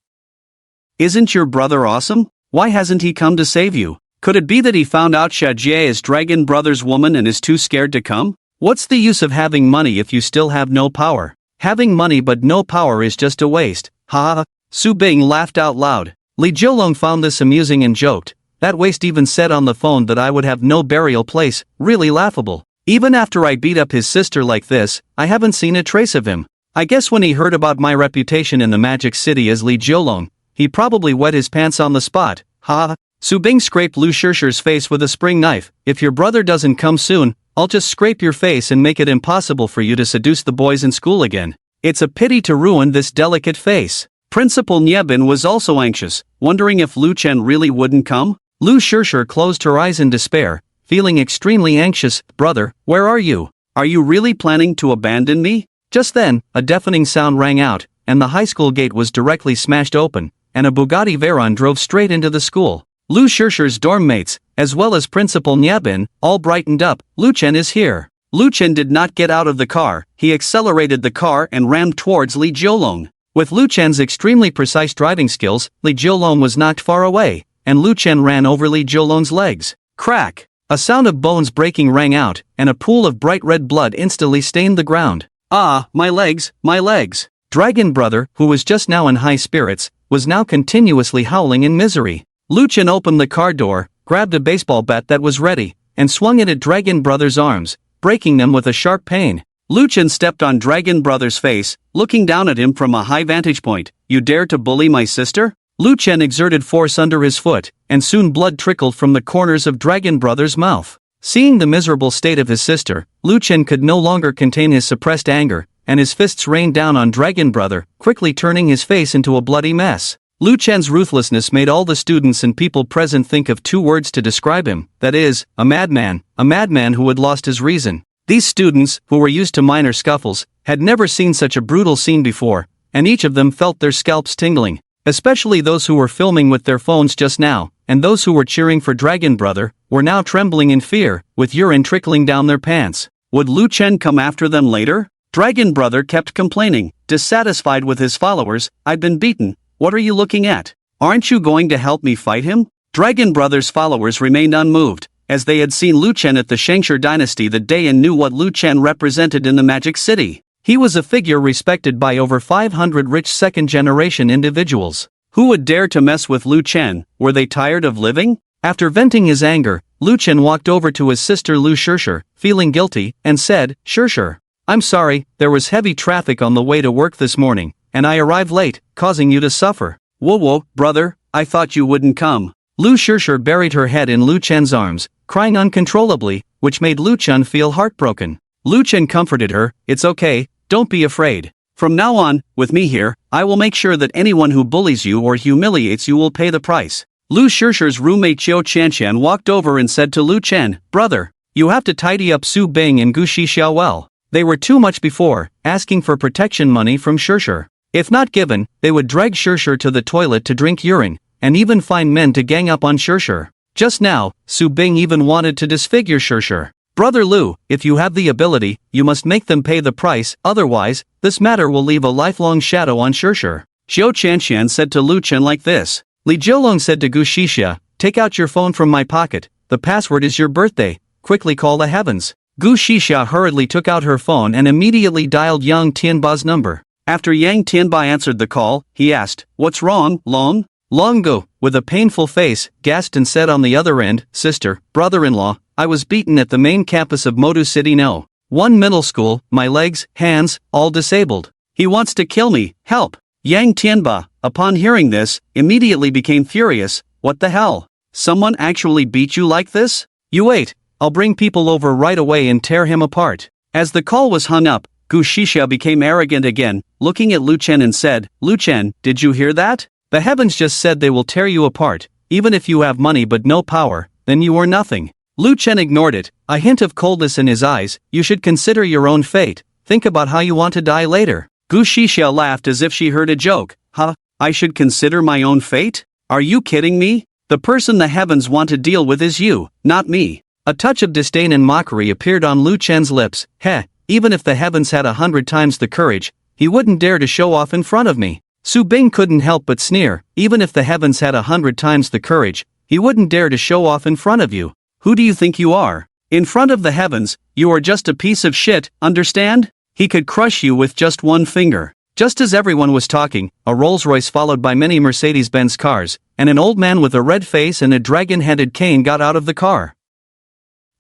Isn't your brother awesome? Why hasn't he come to save you? Could it be that he found out Xia Jie is Dragon Brother's woman and is too scared to come? What's the use of having money if you still have no power? Having money but no power is just a waste. Ha ha. Su Bing laughed out loud. Li Jiolong found this amusing and joked, That waste even said on the phone that I would have no burial place, really laughable. Even after I beat up his sister like this, I haven't seen a trace of him. I guess when he heard about my reputation in the Magic City as Li Jiolong, he probably wet his pants on the spot. Ha. Su Bing scraped Lu Shishir's face with a spring knife. If your brother doesn't come soon, I'll just scrape your face and make it impossible for you to seduce the boys in school again. It's a pity to ruin this delicate face. Principal Nyebin was also anxious, wondering if Lu Chen really wouldn't come. Lu Shishir closed her eyes in despair, feeling extremely anxious. Brother, where are you? Are you really planning to abandon me? Just then, a deafening sound rang out, and the high school gate was directly smashed open, and a Bugatti Veyron drove straight into the school. Lu Shishir's dorm mates, as well as Principal Nyebin, all brightened up. Lu Chen is here. Lu Chen did not get out of the car, he accelerated the car and rammed towards Li Jiolong. With Lu Chen's extremely precise driving skills, Li Jiolong was knocked far away, and Lu Chen ran over Li Jiolong's legs. Crack! A sound of bones breaking rang out, and a pool of bright red blood instantly stained the ground. Ah, my legs, my legs! Dragon Brother, who was just now in high spirits, was now continuously howling in misery. Lu Chen opened the car door, grabbed a baseball bat that was ready, and swung it at Dragon Brother's arms, breaking them with a sharp pain. Lu Chen stepped on Dragon Brother's face, looking down at him from a high vantage point. "You dare to bully my sister?" Lu Chen exerted force under his foot, and soon blood trickled from the corners of Dragon Brother's mouth. Seeing the miserable state of his sister, Lu Chen could no longer contain his suppressed anger, and his fists rained down on Dragon Brother, quickly turning his face into a bloody mess. Lu Chen's ruthlessness made all the students and people present think of two words to describe him, that is, a madman who had lost his reason. These students, who were used to minor scuffles, had never seen such a brutal scene before, and each of them felt their scalps tingling, especially those who were filming with their phones just now, and those who were cheering for Dragon Brother, were now trembling in fear, with urine trickling down their pants. Would Lu Chen come after them later? Dragon Brother kept complaining, dissatisfied with his followers. "I've been beaten. What are you looking at? Aren't you going to help me fight him?" Dragon Brother's followers remained unmoved, as they had seen Lu Chen at the Shangshi dynasty that day and knew what Lu Chen represented in the Magic City. He was a figure respected by over 500 rich second-generation individuals. Who would dare to mess with Lu Chen? Were they tired of living? After venting his anger, Lu Chen walked over to his sister Lu Shirshir, feeling guilty, and said, "Shirshir, I'm sorry, there was heavy traffic on the way to work this morning, and I arrived late, causing you to suffer." "Whoa, brother, I thought you wouldn't come." Lu Shirshir buried her head in Lu Chen's arms, crying uncontrollably, which made Lu Chen feel heartbroken. Lu Chen comforted her, "It's okay, don't be afraid. From now on, with me here, I will make sure that anyone who bullies you or humiliates you will pay the price." Lu Shirshir's roommate Qiu Qianshan walked over and said to Lu Chen, "Brother, you have to tidy up Su Bing and Gu Shixia well. They were too much before, asking for protection money from Shirshir. If not given, they would drag Shirshir to the toilet to drink urine, and even find men to gang up on Shirshir. Just now, Su Bing even wanted to disfigure Shirshir. Brother Lu, if you have the ability, you must make them pay the price, otherwise, this matter will leave a lifelong shadow on Shirshir." Qiu Qianshan said to Lu Chen like this. Li Jiulong said to Gu Shixia, "Take out your phone from my pocket, the password is your birthday, quickly call the heavens." Gu Shixia hurriedly took out her phone and immediately dialed Yang Tianba's number. After Yang Tianba answered the call, he asked, "What's wrong, Long?" Long Gu, with a painful face, gasped and said on the other end, "Sister, brother-in-law, I was beaten at the main campus of Modu City No. 1 middle school, my legs, hands, all disabled. He wants to kill me, help." Yang Tianba, upon hearing this, immediately became furious. "What the hell? Someone actually beat you like this? You wait, I'll bring people over right away and tear him apart." As the call was hung up, Gu Shixia became arrogant again, looking at Lu Chen and said, "Lu Chen, did you hear that? The heavens just said they will tear you apart. Even if you have money but no power, then you are nothing." Lu Chen ignored it, a hint of coldness in his eyes. "You should consider your own fate. Think about how you want to die later." Gu Shixia laughed as if she heard a joke. "Huh? I should consider my own fate? Are you kidding me? The person the heavens want to deal with is you, not me." A touch of disdain and mockery appeared on Lu Chen's lips. "Heh, even if the heavens had 100 times the courage, he wouldn't dare to show off in front of me." Su Bing couldn't help but sneer. "Even if the heavens had 100 times the courage, he wouldn't dare to show off in front of you. Who do you think you are? In front of the heavens, you are just a piece of shit, understand? He could crush you with just one finger." Just as everyone was talking, a Rolls-Royce followed by many Mercedes-Benz cars, and an old man with a red face and a dragon-headed cane got out of the car.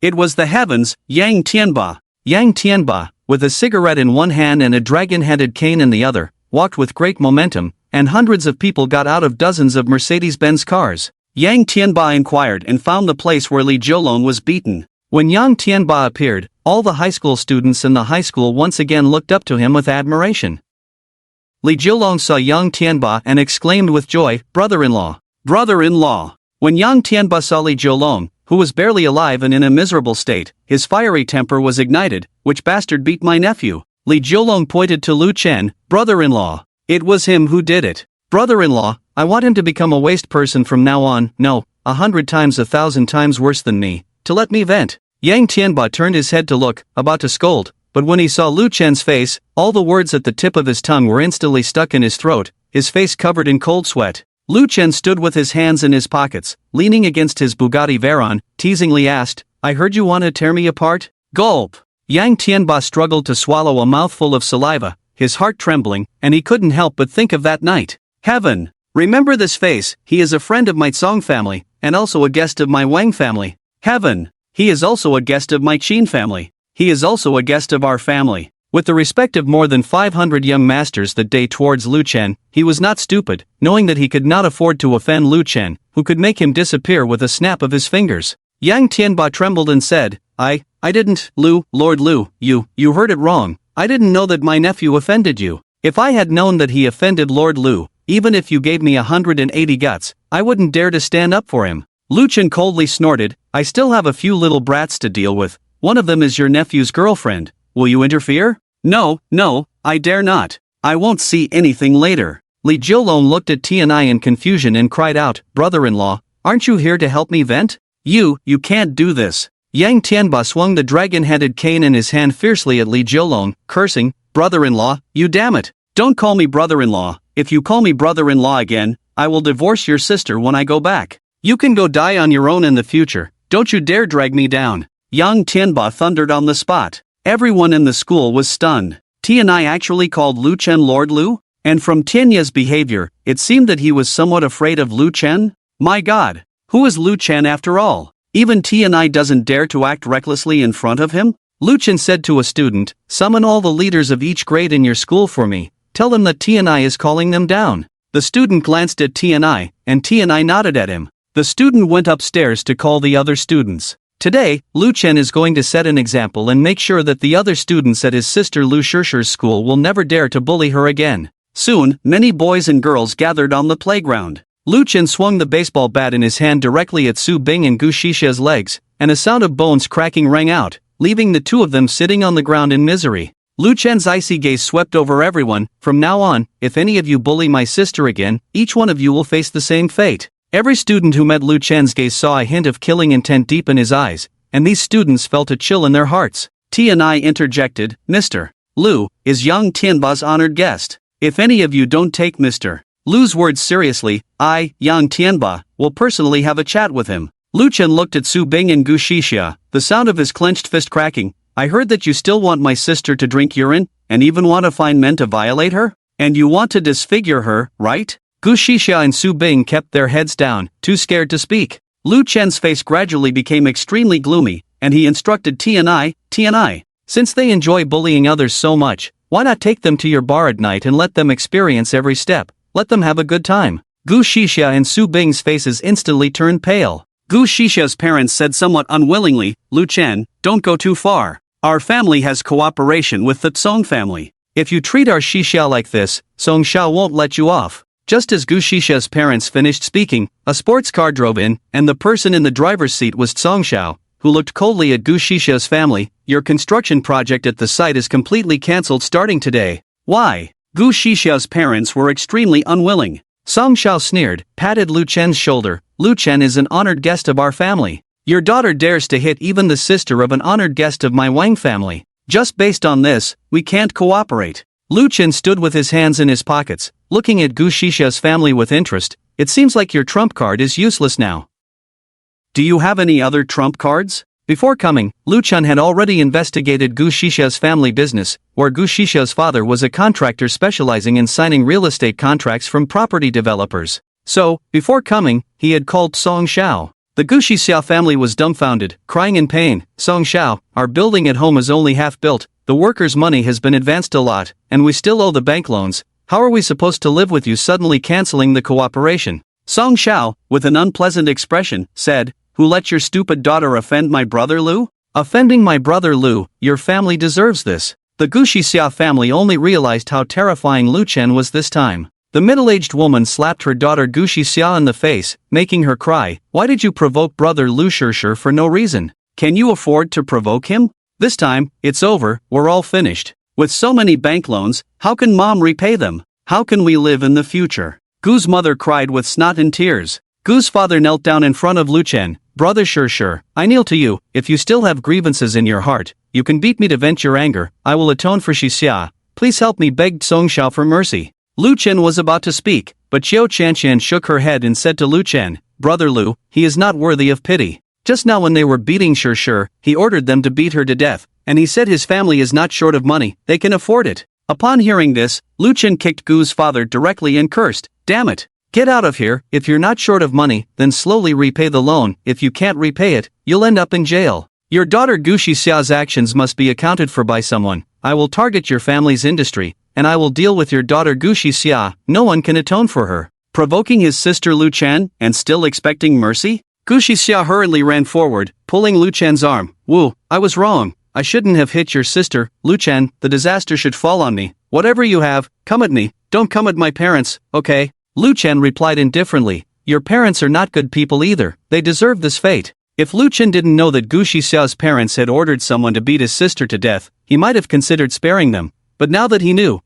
It was the heavens, Yang Tianba. Yang Tianba, with a cigarette in one hand and a dragon-headed cane in the other, walked with great momentum, and hundreds of people got out of dozens of Mercedes-Benz cars. Yang Tianba inquired and found the place where Li Jiulong was beaten. When Yang Tianba appeared, all the high school students in the high school once again looked up to him with admiration. Li Jiulong saw Yang Tianba and exclaimed with joy, "Brother-in-law! Brother-in-law!" When Yang Tianba saw Li Jiulong, who was barely alive and in a miserable state, his fiery temper was ignited. "Which bastard beat my nephew?" Li Jiulong pointed to Lu Chen. "Brother-in-law! It was him who did it. Brother-in-law, I want him to become a waste person from now on, no, 100 times 1,000 times worse than me, to let me vent." Yang Tianba turned his head to look, about to scold, but when he saw Lu Chen's face, all the words at the tip of his tongue were instantly stuck in his throat, his face covered in cold sweat. Lu Chen stood with his hands in his pockets, leaning against his Bugatti Veyron, teasingly asked, "I heard you want to tear me apart?" Gulp! Yang Tianba struggled to swallow a mouthful of saliva, his heart trembling, and he couldn't help but think of that night. Heaven! Remember this face, he is a friend of my Song family, and also a guest of my Wang family. Heaven! He is also a guest of my Qin family. He is also a guest of our family. With the respect of more than 500 young masters that day towards Lu Chen, he was not stupid, knowing that he could not afford to offend Lu Chen, who could make him disappear with a snap of his fingers. Yang Tianba trembled and said, I didn't, Lord Lu, you heard it wrong. I didn't know that my nephew offended you. If I had known that he offended Lord Lu, even if you gave me 180 guts, I wouldn't dare to stand up for him. Lu Chen coldly snorted, I still have a few little brats to deal with. One of them is your nephew's girlfriend. Will you interfere? No, I dare not. I won't see anything later. Li Jiulong looked at Tianai in confusion and cried out, brother-in-law, aren't you here to help me vent? You can't do this. Yang Tianba swung the dragon-headed cane in his hand fiercely at Li Jiulong, cursing, brother-in-law, you damn it. Don't call me brother-in-law. If you call me brother-in-law again, I will divorce your sister when I go back. You can go die on your own in the future. Don't you dare drag me down. Yang Tianba thundered on the spot. Everyone in the school was stunned. Tianai actually called Lu Chen Lord Lu? And from Tianya's behavior, it seemed that he was somewhat afraid of Lu Chen? My god, who is Lu Chen after all? Even Tianai doesn't dare to act recklessly in front of him? Lu Chen said to a student, summon all the leaders of each grade in your school for me. Tell them that Tianai is calling them down. The student glanced at Tianai, and Tianai nodded at him. The student went upstairs to call the other students. Today, Lu Chen is going to set an example and make sure that the other students at his sister Lu Shishir's school will never dare to bully her again. Soon, many boys and girls gathered on the playground. Lu Chen swung the baseball bat in his hand directly at Su Bing and Gu Shisha's legs, and a sound of bones cracking rang out, leaving the two of them sitting on the ground in misery. Lu Chen's icy gaze swept over everyone. From now on, if any of you bully my sister again, each one of you will face the same fate. Every student who met Lu Chen's gaze saw a hint of killing intent deep in his eyes, and these students felt a chill in their hearts. Tianai interjected, Mr. Lu is Yang Tianba's honored guest. If any of you don't take Mr. Lu's words seriously, I, Yang Tianba, will personally have a chat with him. Lu Chen looked at Su Bing and Gu Shixia, the sound of his clenched fist cracking. I heard that you still want my sister to drink urine, and even want to find men to violate her? And you want to disfigure her, right? Gu Shixia and Su Bing kept their heads down, too scared to speak. Lu Chen's face gradually became extremely gloomy, and he instructed Tianai, since they enjoy bullying others so much, why not take them to your bar at night and let them experience every step, let them have a good time. Gu Shixia and Su Bing's faces instantly turned pale. Gu Shixia's parents said somewhat unwillingly, Lu Chen, don't go too far. Our family has cooperation with the Song family. If you treat our Shixia like this, Song Xiao won't let you off. Just as Gu Shixia's parents finished speaking, a sports car drove in, and the person in the driver's seat was Song Xiao, who looked coldly at Gu Shixia's family. Your construction project at the site is completely cancelled starting today. Why? Gu Shixia's parents were extremely unwilling. Song Xiao sneered, patted Lu Chen's shoulder. Lu Chen is an honored guest of our family. Your daughter dares to hit even the sister of an honored guest of my Wang family. Just based on this, we can't cooperate. Lu Chen stood with his hands in his pockets, looking at Gu Shixia's family with interest. It seems like your trump card is useless now. Do you have any other trump cards? Before coming, Lu Chen had already investigated Gu Shixia's family business, where Gu Shixia's father was a contractor specializing in signing real estate contracts from property developers. So, before coming, he had called Song Xiao. The Gu Shixia family was dumbfounded, crying in pain. Song Xiao, our building at home is only half built, the workers' money has been advanced a lot, and we still owe the bank loans. How are we supposed to live with you suddenly canceling the cooperation? Song Xiao, with an unpleasant expression, said, Who let your stupid daughter offend my brother Lu? Offending my brother Lu, your family deserves this. The Gu Shixia family only realized how terrifying Lu Chen was this time. The middle-aged woman slapped her daughter Gu Shixia in the face, making her cry. Why did you provoke brother Lu Shishir for no reason? Can you afford to provoke him? This time, it's over, we're all finished. With so many bank loans, how can mom repay them? How can we live in the future? Gu's mother cried with snot and tears. Gu's father knelt down in front of Lu Chen. Brother Shishir, I kneel to you. If you still have grievances in your heart, you can beat me to vent your anger. I will atone for Shixia. Please help me, begged Song Xiao for mercy. Lu Chen was about to speak, but Xiao Chanqian shook her head and said to Lu Chen, Brother Lu, he is not worthy of pity. Just now when they were beating Shishir, he ordered them to beat her to death, and he said his family is not short of money, they can afford it. Upon hearing this, Lu Chen kicked Gu's father directly and cursed, Damn it! Get out of here. If you're not short of money, then slowly repay the loan. If you can't repay it, you'll end up in jail. Your daughter Gushi Xia's actions must be accounted for by someone. I will target your family's industry, and I will deal with your daughter Gushi Xia. No one can atone for her. Provoking his sister Lu Chen, and still expecting mercy? Gushi Xia hurriedly ran forward, pulling Lu Chen's arm. Wu, I was wrong. I shouldn't have hit your sister, Lu Chen. The disaster should fall on me. Whatever you have, come at me. Don't come at my parents, okay? Lu Chen replied indifferently. Your parents are not good people either. They deserve this fate. If Lu Chen didn't know that Gushi Xia's parents had ordered someone to beat his sister to death, he might have considered sparing them. But now that he knew,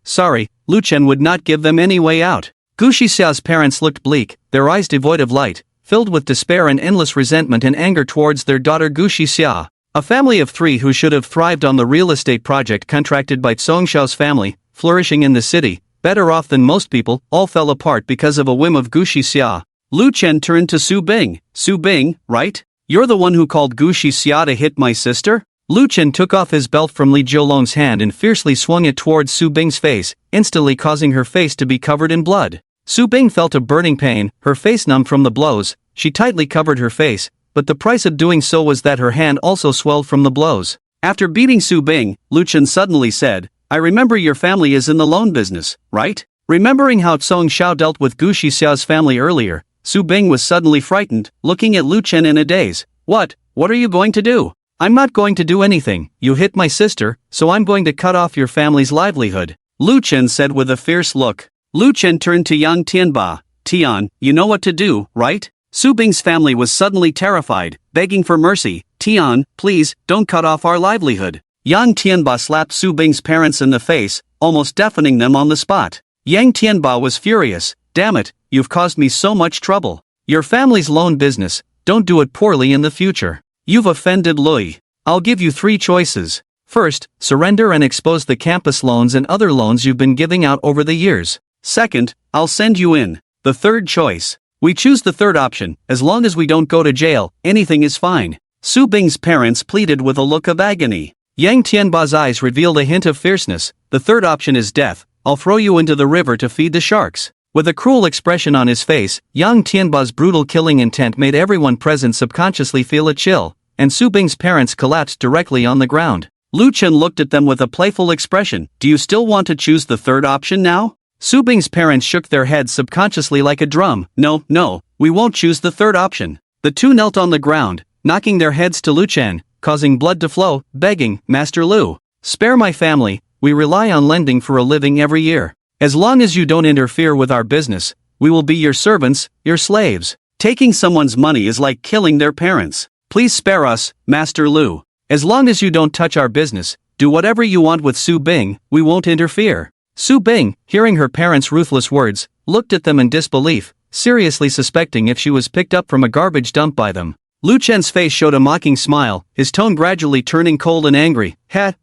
Lu Chen would not give them any way out. Gushi Xia's parents looked bleak, their eyes devoid of light, filled with despair and endless resentment and anger towards their daughter Gushi Xia. A family of 3 who should have thrived on the real estate project contracted by Song Xiao's family, flourishing in the city, better off than most people, all fell apart because of a whim of Gushi Xia. Lu Chen turned to Su Bing. Su Bing, right? You're the one who called Gushi Xia to hit my sister? Lu Chen took off his belt from Li Jiulong's hand and fiercely swung it towards Su Bing's face, instantly causing her face to be covered in blood. Su Bing felt a burning pain, her face numb from the blows. She tightly covered her face, but the price of doing so was that her hand also swelled from the blows. After beating Su Bing, Lu Chen suddenly said, I remember your family is in the loan business, right? Remembering how Song Xiao dealt with Gushi Xia's family earlier, Su Bing was suddenly frightened, looking at Lu Chen in a daze. What are you going to do? I'm not going to do anything. You hit my sister, so I'm going to cut off your family's livelihood, Lu Chen said with a fierce look. Lu Chen turned to Yang Tianba. Tian, you know what to do, right? Su Bing's family was suddenly terrified, begging for mercy. Tian, please, don't cut off our livelihood. Yang Tianba slapped Su Bing's parents in the face, almost deafening them on the spot. Yang Tianba was furious. Damn it, you've caused me so much trouble. Your family's loan business, don't do it poorly in the future. You've offended Lui. I'll give you 3 choices. First, surrender and expose the campus loans and other loans you've been giving out over the years. Second, I'll send you in. The third choice. We choose the third option. As long as we don't go to jail, anything is fine. Su Bing's parents pleaded with a look of agony. Yang Tianba's eyes revealed a hint of fierceness. The third option is death. I'll throw you into the river to feed the sharks. With a cruel expression on his face, Yang Tianba's brutal killing intent made everyone present subconsciously feel a chill, and Su Bing's parents collapsed directly on the ground. Lu Chen looked at them with a playful expression. Do you still want to choose the third option now? Su Bing's parents shook their heads subconsciously like a drum. No, we won't choose the third option. The 2 knelt on the ground, knocking their heads to Lu Chen, causing blood to flow, begging, Master Lu, spare my family, we rely on lending for a living every year. As long as you don't interfere with our business, we will be your servants, your slaves. Taking someone's money is like killing their parents. Please spare us, Master Lu. As long as you don't touch our business, do whatever you want with Su Bing, we won't interfere. Su Bing, hearing her parents' ruthless words, looked at them in disbelief, seriously suspecting if she was picked up from a garbage dump by them. Lu Chen's face showed a mocking smile, his tone gradually turning cold and angry.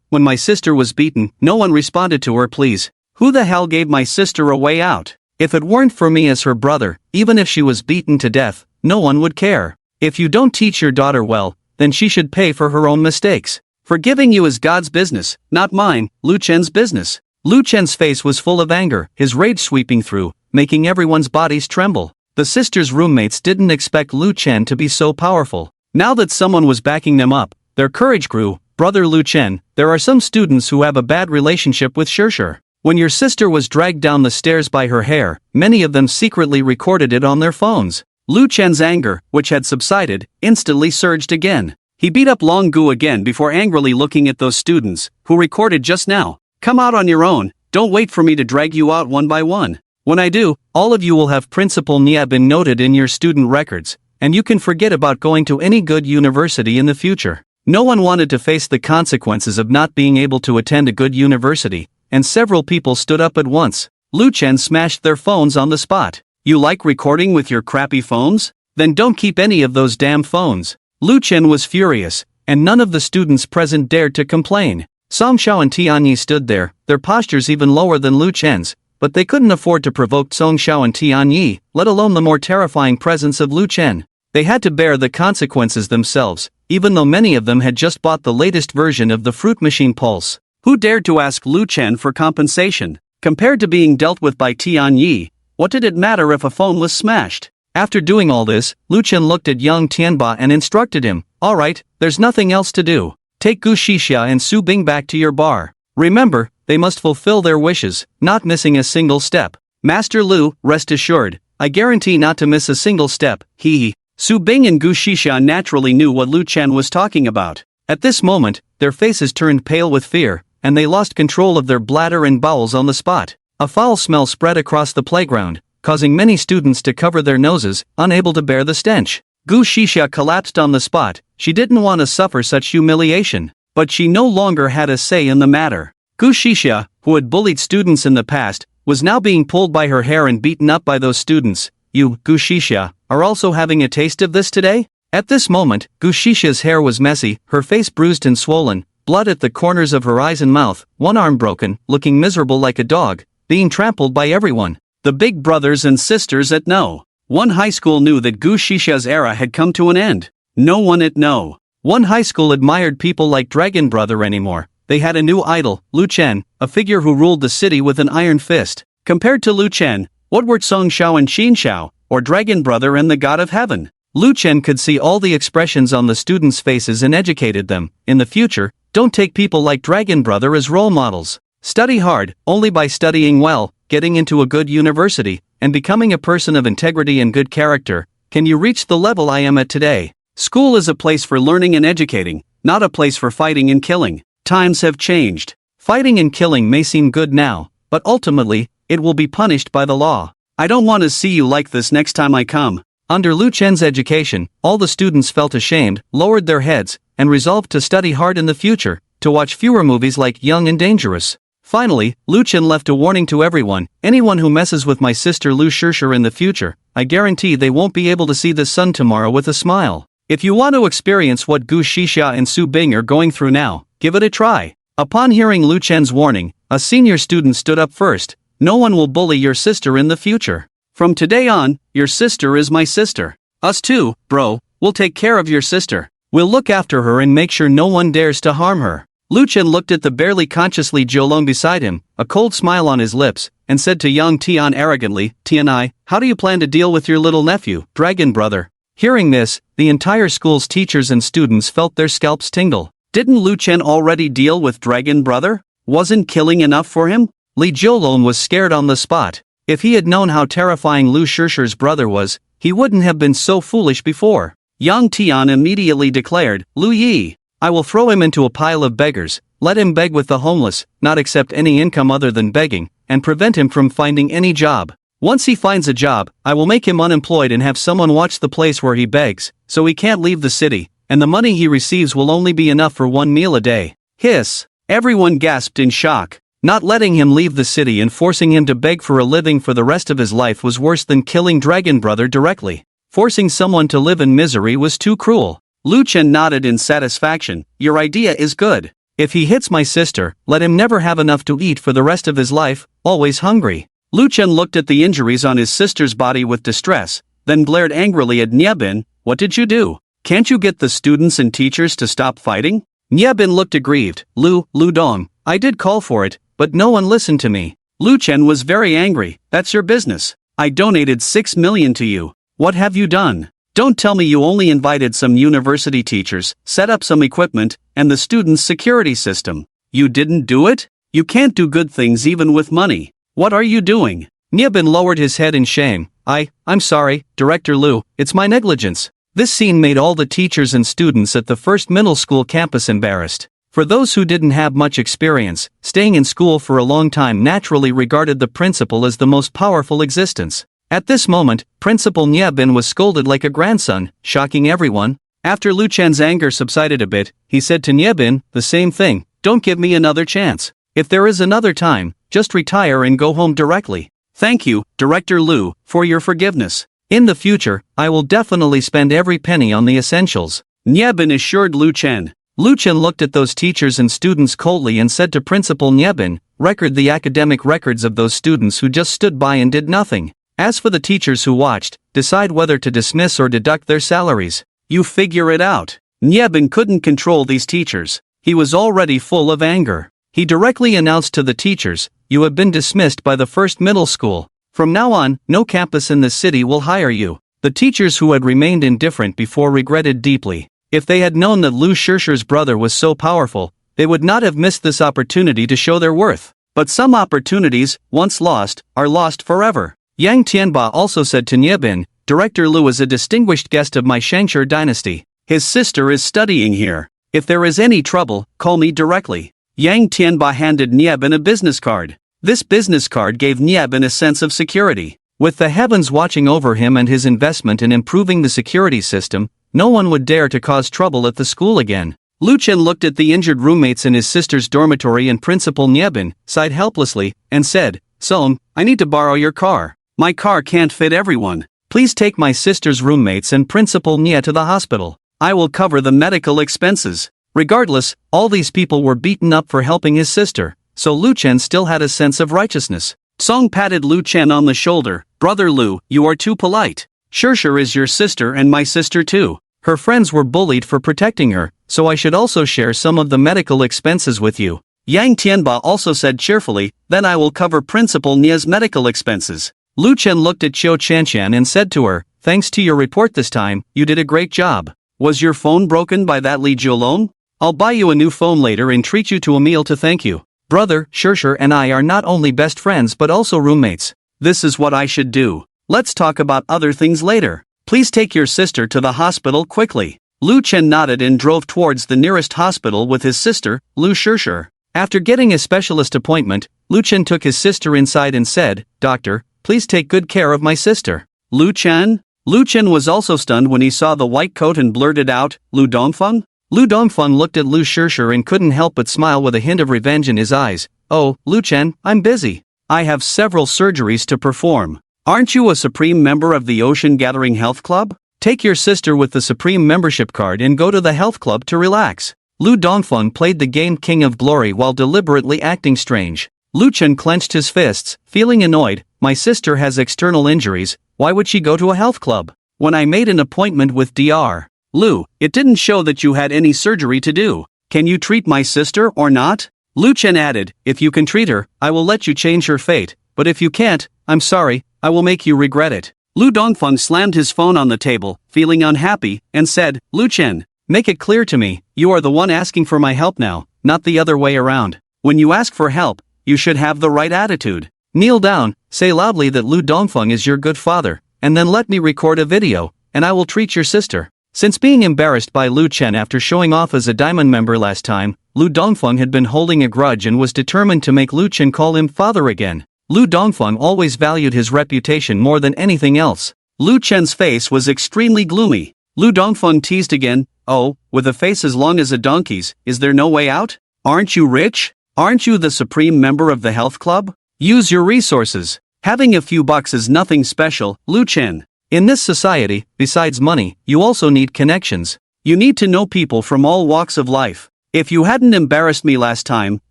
When my sister was beaten, no one responded to her pleas. Who the hell gave my sister a way out? If it weren't for me as her brother, even if she was beaten to death, no one would care. If you don't teach your daughter well, then she should pay for her own mistakes. Forgiving you is God's business, not mine, Lu Chen's business. Lu Chen's face was full of anger, his rage sweeping through, making everyone's bodies tremble. The sisters' roommates didn't expect Lu Chen to be so powerful. Now that someone was backing them up, their courage grew. Brother Lu Chen, there are some students who have a bad relationship with Shishir. When your sister was dragged down the stairs by her hair, many of them secretly recorded it on their phones. Lu Chen's anger, which had subsided, instantly surged again. He beat up Long Gu again before angrily looking at those students, who recorded just now. Come out on your own, don't wait for me to drag you out one by one. When I do, all of you will have Principal Niabin noted in your student records, and you can forget about going to any good university in the future. No one wanted to face the consequences of not being able to attend a good university, and several people stood up at once. Lu Chen smashed their phones on the spot. You like recording with your crappy phones? Then don't keep any of those damn phones. Lu Chen was furious, and none of the students present dared to complain. Song Xiao and Tianyi stood there, their postures even lower than Lu Chen's, but they couldn't afford to provoke Song Xiao and Tianyi, let alone the more terrifying presence of Lu Chen. They had to bear the consequences themselves, even though many of them had just bought the latest version of the fruit machine Pulse. Who dared to ask Lu Chen for compensation? Compared to being dealt with by Tianyi, What did it matter if a phone was smashed? After doing all this, Lu Chen looked at young Tianba and instructed him, "Alright, there's nothing else to do. Take Gu Shixia and Su Bing back to your bar. Remember, they must fulfill their wishes, not missing a single step. Master Lu, rest assured, I guarantee not to miss a single step, hee." Su Bing and Gu Shixia naturally knew what Lu Chen was talking about. At this moment, their faces turned pale with fear, and they lost control of their bladder and bowels on the spot. A foul smell spread across the playground, causing many students to cover their noses, unable to bear the stench. Gu Shixia collapsed on the spot. She didn't want to suffer such humiliation, but she no longer had a say in the matter. Gu Shixia, who had bullied students in the past, was now being pulled by her hair and beaten up by those students. "You, Gu Shixia, are also having a taste of this today?" At this moment, Gu Shixia's hair was messy, her face bruised and swollen, blood at the corners of her eyes and mouth, one arm broken, looking miserable like a dog, being trampled by everyone. The big brothers and sisters at No. 1 high school knew that Gu Shixia's era had come to an end. No one at No. 1 high school admired people like Dragon Brother anymore. They had a new idol, Lu Chen, a figure who ruled the city with an iron fist. Compared to Lu Chen, what were Song Xiao and Qin Xiao, or Dragon Brother and the God of Heaven? Lu Chen could see all the expressions on the students' faces and educated them. In the future, don't take people like Dragon Brother as role models. Study hard, only by studying well, getting into a good university, and becoming a person of integrity and good character, can you reach the level I am at today. School is a place for learning and educating, not a place for fighting and killing. Times have changed. Fighting and killing may seem good now, but ultimately, it will be punished by the law. I don't want to see you like this next time I come. Under Lu Chen's education, all the students felt ashamed, lowered their heads, and resolved to study hard in the future, to watch fewer movies like Young and Dangerous. Finally, Lu Chen left a warning to everyone: anyone who messes with my sister Lu Shixia in the future, I guarantee they won't be able to see the sun tomorrow with a smile. If you want to experience what Gu Shixia and Su Bing are going through now, give it a try. Upon hearing Lu Chen's warning, a senior student stood up first. No one will bully your sister in the future. From today on, your sister is my sister. Us too, bro, we'll take care of your sister. We'll look after her and make sure no one dares to harm her. Lu Chen looked at the barely consciously Jiulong beside him, a cold smile on his lips, and said to young Tian arrogantly, "Tianai, how do you plan to deal with your little nephew, Dragon Brother?" Hearing this, the entire school's teachers and students felt their scalps tingle. Didn't Lu Chen already deal with Dragon Brother? Wasn't killing enough for him? Li Jiulong was scared on the spot. If he had known how terrifying Lu Shixia's brother was, he wouldn't have been so foolish before. Yang Tian immediately declared, "Lu Yi, I will throw him into a pile of beggars, let him beg with the homeless, not accept any income other than begging, and prevent him from finding any job. Once he finds a job, I will make him unemployed and have someone watch the place where he begs, so he can't leave the city, and the money he receives will only be enough for one meal a day." Hiss! Everyone gasped in shock. Not letting him leave the city and forcing him to beg for a living for the rest of his life was worse than killing Dragon Brother directly. Forcing someone to live in misery was too cruel. Lu Chen nodded in satisfaction. "Your idea is good. If he hits my sister, let him never have enough to eat for the rest of his life, always hungry." Lu Chen looked at the injuries on his sister's body with distress, then glared angrily at Niebin. "What did you do? Can't you get the students and teachers to stop fighting?" Niebin looked aggrieved. Lu Dong, I did call for it, but no one listened to me." Lu Chen was very angry. "That's your business. I donated 6 million to you. What have you done? Don't tell me you only invited some university teachers, set up some equipment, and the students' security system. You didn't do it? You can't do good things even with money. What are you doing?" Niebin lowered his head in shame. I'm sorry, Director Lu, it's my negligence." This scene made all the teachers and students at the first middle school campus embarrassed. For those who didn't have much experience, staying in school for a long time naturally regarded the principal as the most powerful existence. At this moment, Principal Niebin was scolded like a grandson, shocking everyone. After Lu Chen's anger subsided a bit, he said to Niebin, the same thing, "Don't give me another chance. If there is another time, just retire and go home directly. Thank you, Director Lu, for your forgiveness. In the future, I will definitely spend every penny on the essentials," Niebin assured Lu Chen. Lu Chen looked at those teachers and students coldly and said to Principal Niebin, "Record the academic records of those students who just stood by and did nothing. As for the teachers who watched, decide whether to dismiss or deduct their salaries. You figure it out." Niebin couldn't control these teachers. He was already full of anger. He directly announced to the teachers, "You have been dismissed by the first middle school." From now on, no campus in this city will hire you. The teachers who had remained indifferent before regretted deeply. If they had known that Lu Shishir's brother was so powerful, they would not have missed this opportunity to show their worth. But some opportunities, once lost, are lost forever. Yang Tianba also said to Niebin, Director Lu is a distinguished guest of my Shangshur dynasty. His sister is studying here. If there is any trouble, call me directly. Yang Tianba handed Niebin a business card. This business card gave Niebin a sense of security. With the heavens watching over him and his investment in improving the security system, no one would dare to cause trouble at the school again. Lu Chen looked at the injured roommates in his sister's dormitory and Principal Niebin, sighed helplessly, and said, Sohn, I need to borrow your car. My car can't fit everyone. Please take my sister's roommates and Principal Nie to the hospital. I will cover the medical expenses. Regardless, all these people were beaten up for helping his sister, so Lu Chen still had a sense of righteousness. Song patted Lu Chen on the shoulder. Brother Lu, you are too polite. Shishir is your sister and my sister too. Her friends were bullied for protecting her, so I should also share some of the medical expenses with you. Yang Tianba also said cheerfully, then I will cover Principal Nie's medical expenses. Lu Chen looked at Qiu Chanshan and said to her, thanks to your report this time, you did a great job. Was your phone broken by that Li Jiulong? I'll buy you a new phone later and treat you to a meal to thank you. Brother, Shishir and I are not only best friends but also roommates. This is what I should do. Let's talk about other things later. Please take your sister to the hospital quickly. Lu Chen nodded and drove towards the nearest hospital with his sister, Lu Shishir. After getting a specialist appointment, Lu Chen took his sister inside and said, Doctor, please take good care of my sister. Lu Chen? Lu Chen was also stunned when he saw the white coat and blurted out, Lu Dongfeng? Lu Dongfeng looked at Lu Shishir and couldn't help but smile with a hint of revenge in his eyes. Oh, Lu Chen, I'm busy. I have several surgeries to perform. Aren't you a supreme member of the Ocean Gathering Health Club? Take your sister with the supreme membership card and go to the health club to relax. Lu Dongfeng played the game King of Glory while deliberately acting strange. Lu Chen clenched his fists, feeling annoyed. My sister has external injuries, why would she go to a health club? When I made an appointment with Dr. Lu, it didn't show that you had any surgery to do. Can you treat my sister or not? Lu Chen added, if you can treat her, I will let you change her fate, but if you can't, I'm sorry, I will make you regret it. Lu Dongfeng slammed his phone on the table, feeling unhappy, and said, Lu Chen, make it clear to me, you are the one asking for my help now, not the other way around. When you ask for help, you should have the right attitude. Kneel down, say loudly that Lu Dongfeng is your good father, and then let me record a video, and I will treat your sister. Since being embarrassed by Lu Chen after showing off as a diamond member last time, Lu Dongfeng had been holding a grudge and was determined to make Lu Chen call him father again. Lu Dongfeng always valued his reputation more than anything else. Lu Chen's face was extremely gloomy. Lu Dongfeng teased again, oh, with a face as long as a donkey's, is there no way out? Aren't you rich? Aren't you the supreme member of the health club? Use your resources. Having a few bucks is nothing special, Lu Chen. In this society, besides money, you also need connections. You need to know people from all walks of life. If you hadn't embarrassed me last time,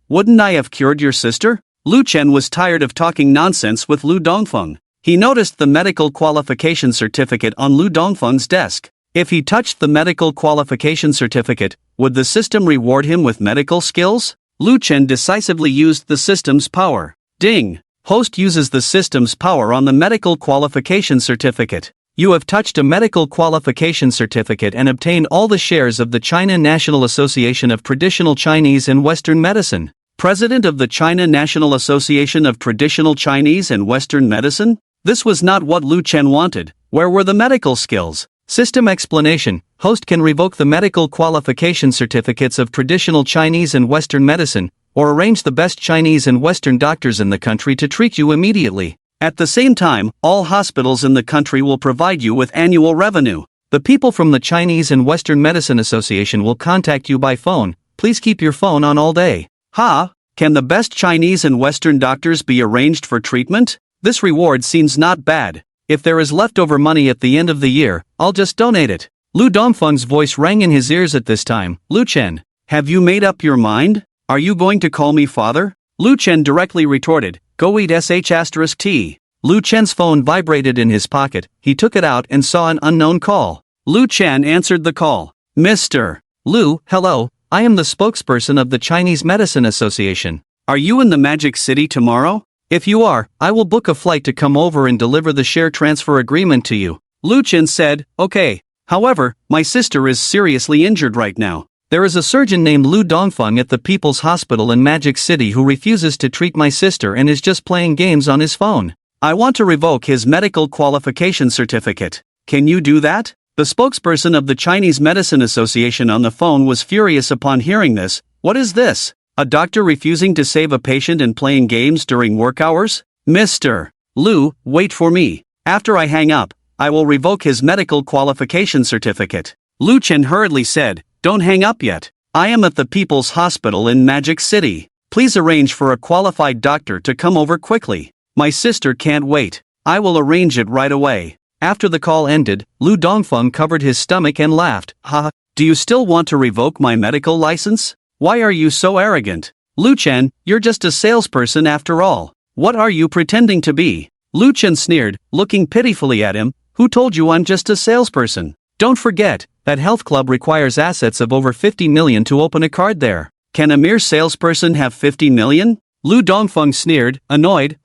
wouldn't I have cured your sister? Lu Chen was tired of talking nonsense with Lu Dongfeng. He noticed the medical qualification certificate on Lu Dongfeng's desk. If he touched the medical qualification certificate, would the system reward him with medical skills? Lu Chen decisively used the system's power. Ding! Host uses the system's power on the medical qualification certificate. You have touched a medical qualification certificate and obtained all the shares of the China National Association of Traditional Chinese and Western Medicine. President of the China National Association of Traditional Chinese and Western Medicine? This was not what Lu Chen wanted. Where were the medical skills? System explanation. Host can revoke the medical qualification certificates of traditional Chinese and Western medicine, or arrange the best Chinese and Western doctors in the country to treat you immediately. At the same time, all hospitals in the country will provide you with annual revenue. The people from the Chinese and Western Medicine Association will contact you by phone. Please keep your phone on all day. Ha! Can the best Chinese and Western doctors be arranged for treatment? This reward seems not bad. If there is leftover money at the end of the year, I'll just donate it. Lu Dongfeng's voice rang in his ears at this time. Lu Chen, have you made up your mind? Are you going to call me father? Lu Chen directly retorted, go eat sh*t. Lu Chen's phone vibrated in his pocket. He took it out and saw an unknown call. Lu Chen answered the call. Mr. Lu, hello, I am the spokesperson of the Chinese Medicine Association. Are you in the Magic City tomorrow? If you are, I will book a flight to come over and deliver the share transfer agreement to you. Lu Chen said, okay. However, my sister is seriously injured right now. There is a surgeon named Lu Dongfeng at the People's Hospital in Magic City who refuses to treat my sister and is just playing games on his phone. I want to revoke his medical qualification certificate. Can you do that? The spokesperson of the Chinese Medicine Association on the phone was furious upon hearing this. What is this? A doctor refusing to save a patient and playing games during work hours? Mr. Lu, wait for me. After I hang up, I will revoke his medical qualification certificate. Lu Chen hurriedly said, don't hang up yet. I am at the People's Hospital in Magic City. Please arrange for a qualified doctor to come over quickly. My sister can't wait. I will arrange it right away. After the call ended, Lu Dongfeng covered his stomach and laughed. Ha, do you still want to revoke my medical license? Why are you so arrogant? Lu Chen, you're just a salesperson after all. What are you pretending to be? Lu Chen sneered, looking pitifully at him. Who told you I'm just a salesperson? Don't forget, that health club requires assets of over 50 million to open a card there. Can a mere salesperson have 50 million? Lu Dongfeng sneered, annoyed.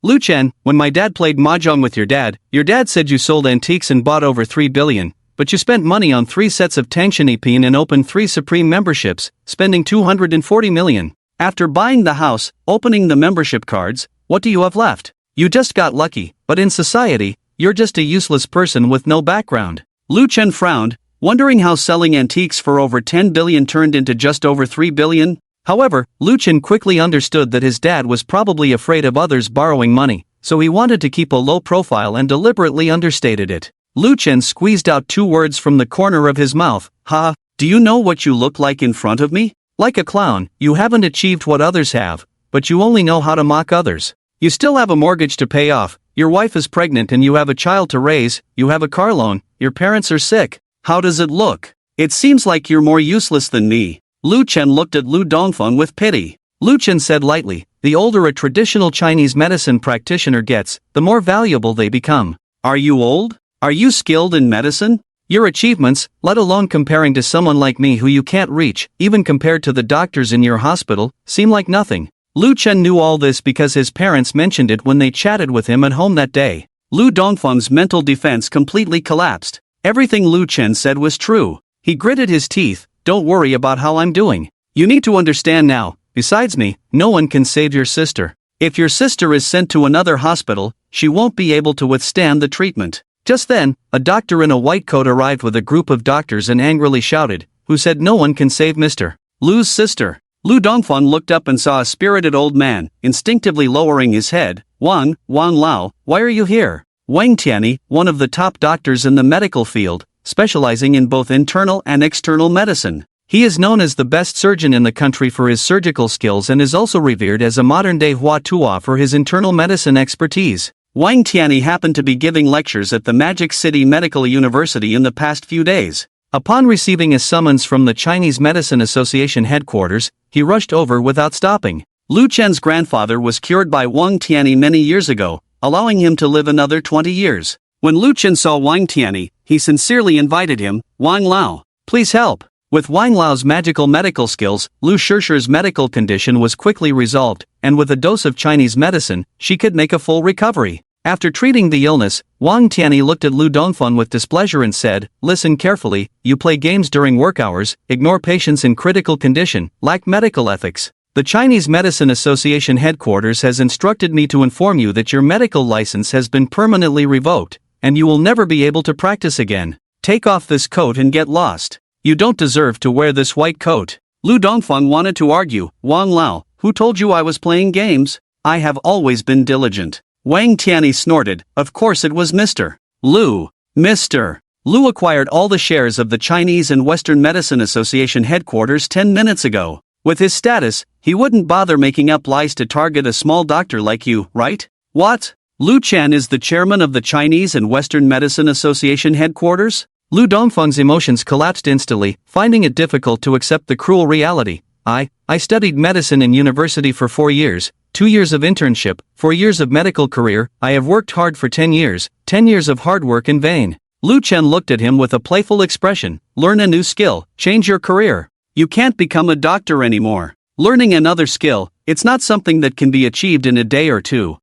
Lu Chen, when my dad played mahjong with your dad said you sold antiques and bought over 3 billion, but you spent money on 3 sets of Tangshan and opened 3 Supreme memberships, spending 240 million. After buying the house, opening the membership cards, what do you have left? You just got lucky, but in society, you're just a useless person with no background. Lu Chen frowned, wondering how selling antiques for over 10 billion turned into just over 3 billion. However, Lu Chen quickly understood that his dad was probably afraid of others borrowing money, so he wanted to keep a low profile and deliberately understated it. Lu Chen squeezed out 2 words from the corner of his mouth. Ha, do you know what you look like in front of me? Like a clown, you haven't achieved what others have, but you only know how to mock others. You still have a mortgage to pay off, your wife is pregnant and you have a child to raise, you have a car loan, your parents are sick. How does it look? It seems like you're more useless than me. Lu Chen looked at Lu Dongfeng with pity. Lu Chen said lightly, the older a traditional Chinese medicine practitioner gets, the more valuable they become. Are you old? Are you skilled in medicine? Your achievements, let alone comparing to someone like me who you can't reach, even compared to the doctors in your hospital, seem like nothing. Lu Chen knew all this because his parents mentioned it when they chatted with him at home that day. Lu Dongfeng's mental defense completely collapsed. Everything Lu Chen said was true. He gritted his teeth. Don't worry about how I'm doing. You need to understand now, besides me, no one can save your sister. If your sister is sent to another hospital, she won't be able to withstand the treatment. Just then, a doctor in a white coat arrived with a group of doctors and angrily shouted, who said no one can save Mr. Lu's sister. Lu Dongfeng looked up and saw a spirited old man, instinctively lowering his head. Wang Lao, why are you here? Wang Tianyi, one of the top doctors in the medical field, specializing in both internal and external medicine. He is known as the best surgeon in the country for his surgical skills and is also revered as a modern-day Hua Tuo for his internal medicine expertise. Wang Tianyi happened to be giving lectures at the Magic City Medical University in the past few days. Upon receiving a summons from the Chinese Medicine Association headquarters, he rushed over without stopping. Lu Chen's grandfather was cured by Wang Tianyi many years ago, allowing him to live another 20 years. When Lu Chen saw Wang Tianyi, he sincerely invited him. Wang Lao, please help. With Wang Lao's magical medical skills, Lu Shishir's medical condition was quickly resolved, and with a dose of Chinese medicine, she could make a full recovery. After treating the illness, Wang Tianyi looked at Lu Dongfeng with displeasure and said, listen carefully, you play games during work hours, ignore patients in critical condition, lack medical ethics. The Chinese Medicine Association headquarters has instructed me to inform you that your medical license has been permanently revoked, and you will never be able to practice again. Take off this coat and get lost. You don't deserve to wear this white coat. Lu Dongfeng wanted to argue. Wang Lao, who told you I was playing games? I have always been diligent. Wang Tianyi snorted. Of course it was Mr. Lu. Mr. Lu acquired all the shares of the Chinese and Western Medicine Association headquarters 10 minutes ago. With his status, he wouldn't bother making up lies to target a small doctor like you, right? What? Lu Chen is the chairman of the Chinese and Western Medicine Association headquarters? Lu Dongfeng's emotions collapsed instantly, finding it difficult to accept the cruel reality. I studied medicine in university for 4 years, 2 years of internship, 4 years of medical career. I have worked hard for 10 years, 10 years of hard work in vain. Lu Chen looked at him with a playful expression. Learn a new skill, change your career. You can't become a doctor anymore. Learning another skill, it's not something that can be achieved in a day or two.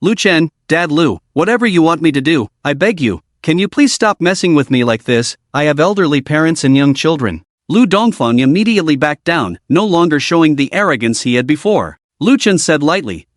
Lu Chen, Dad Lu, whatever you want me to do, I beg you, can you please stop messing with me like this? I have elderly parents and young children. Lu Dongfeng immediately backed down, no longer showing the arrogance he had before. Lu Chen said lightly,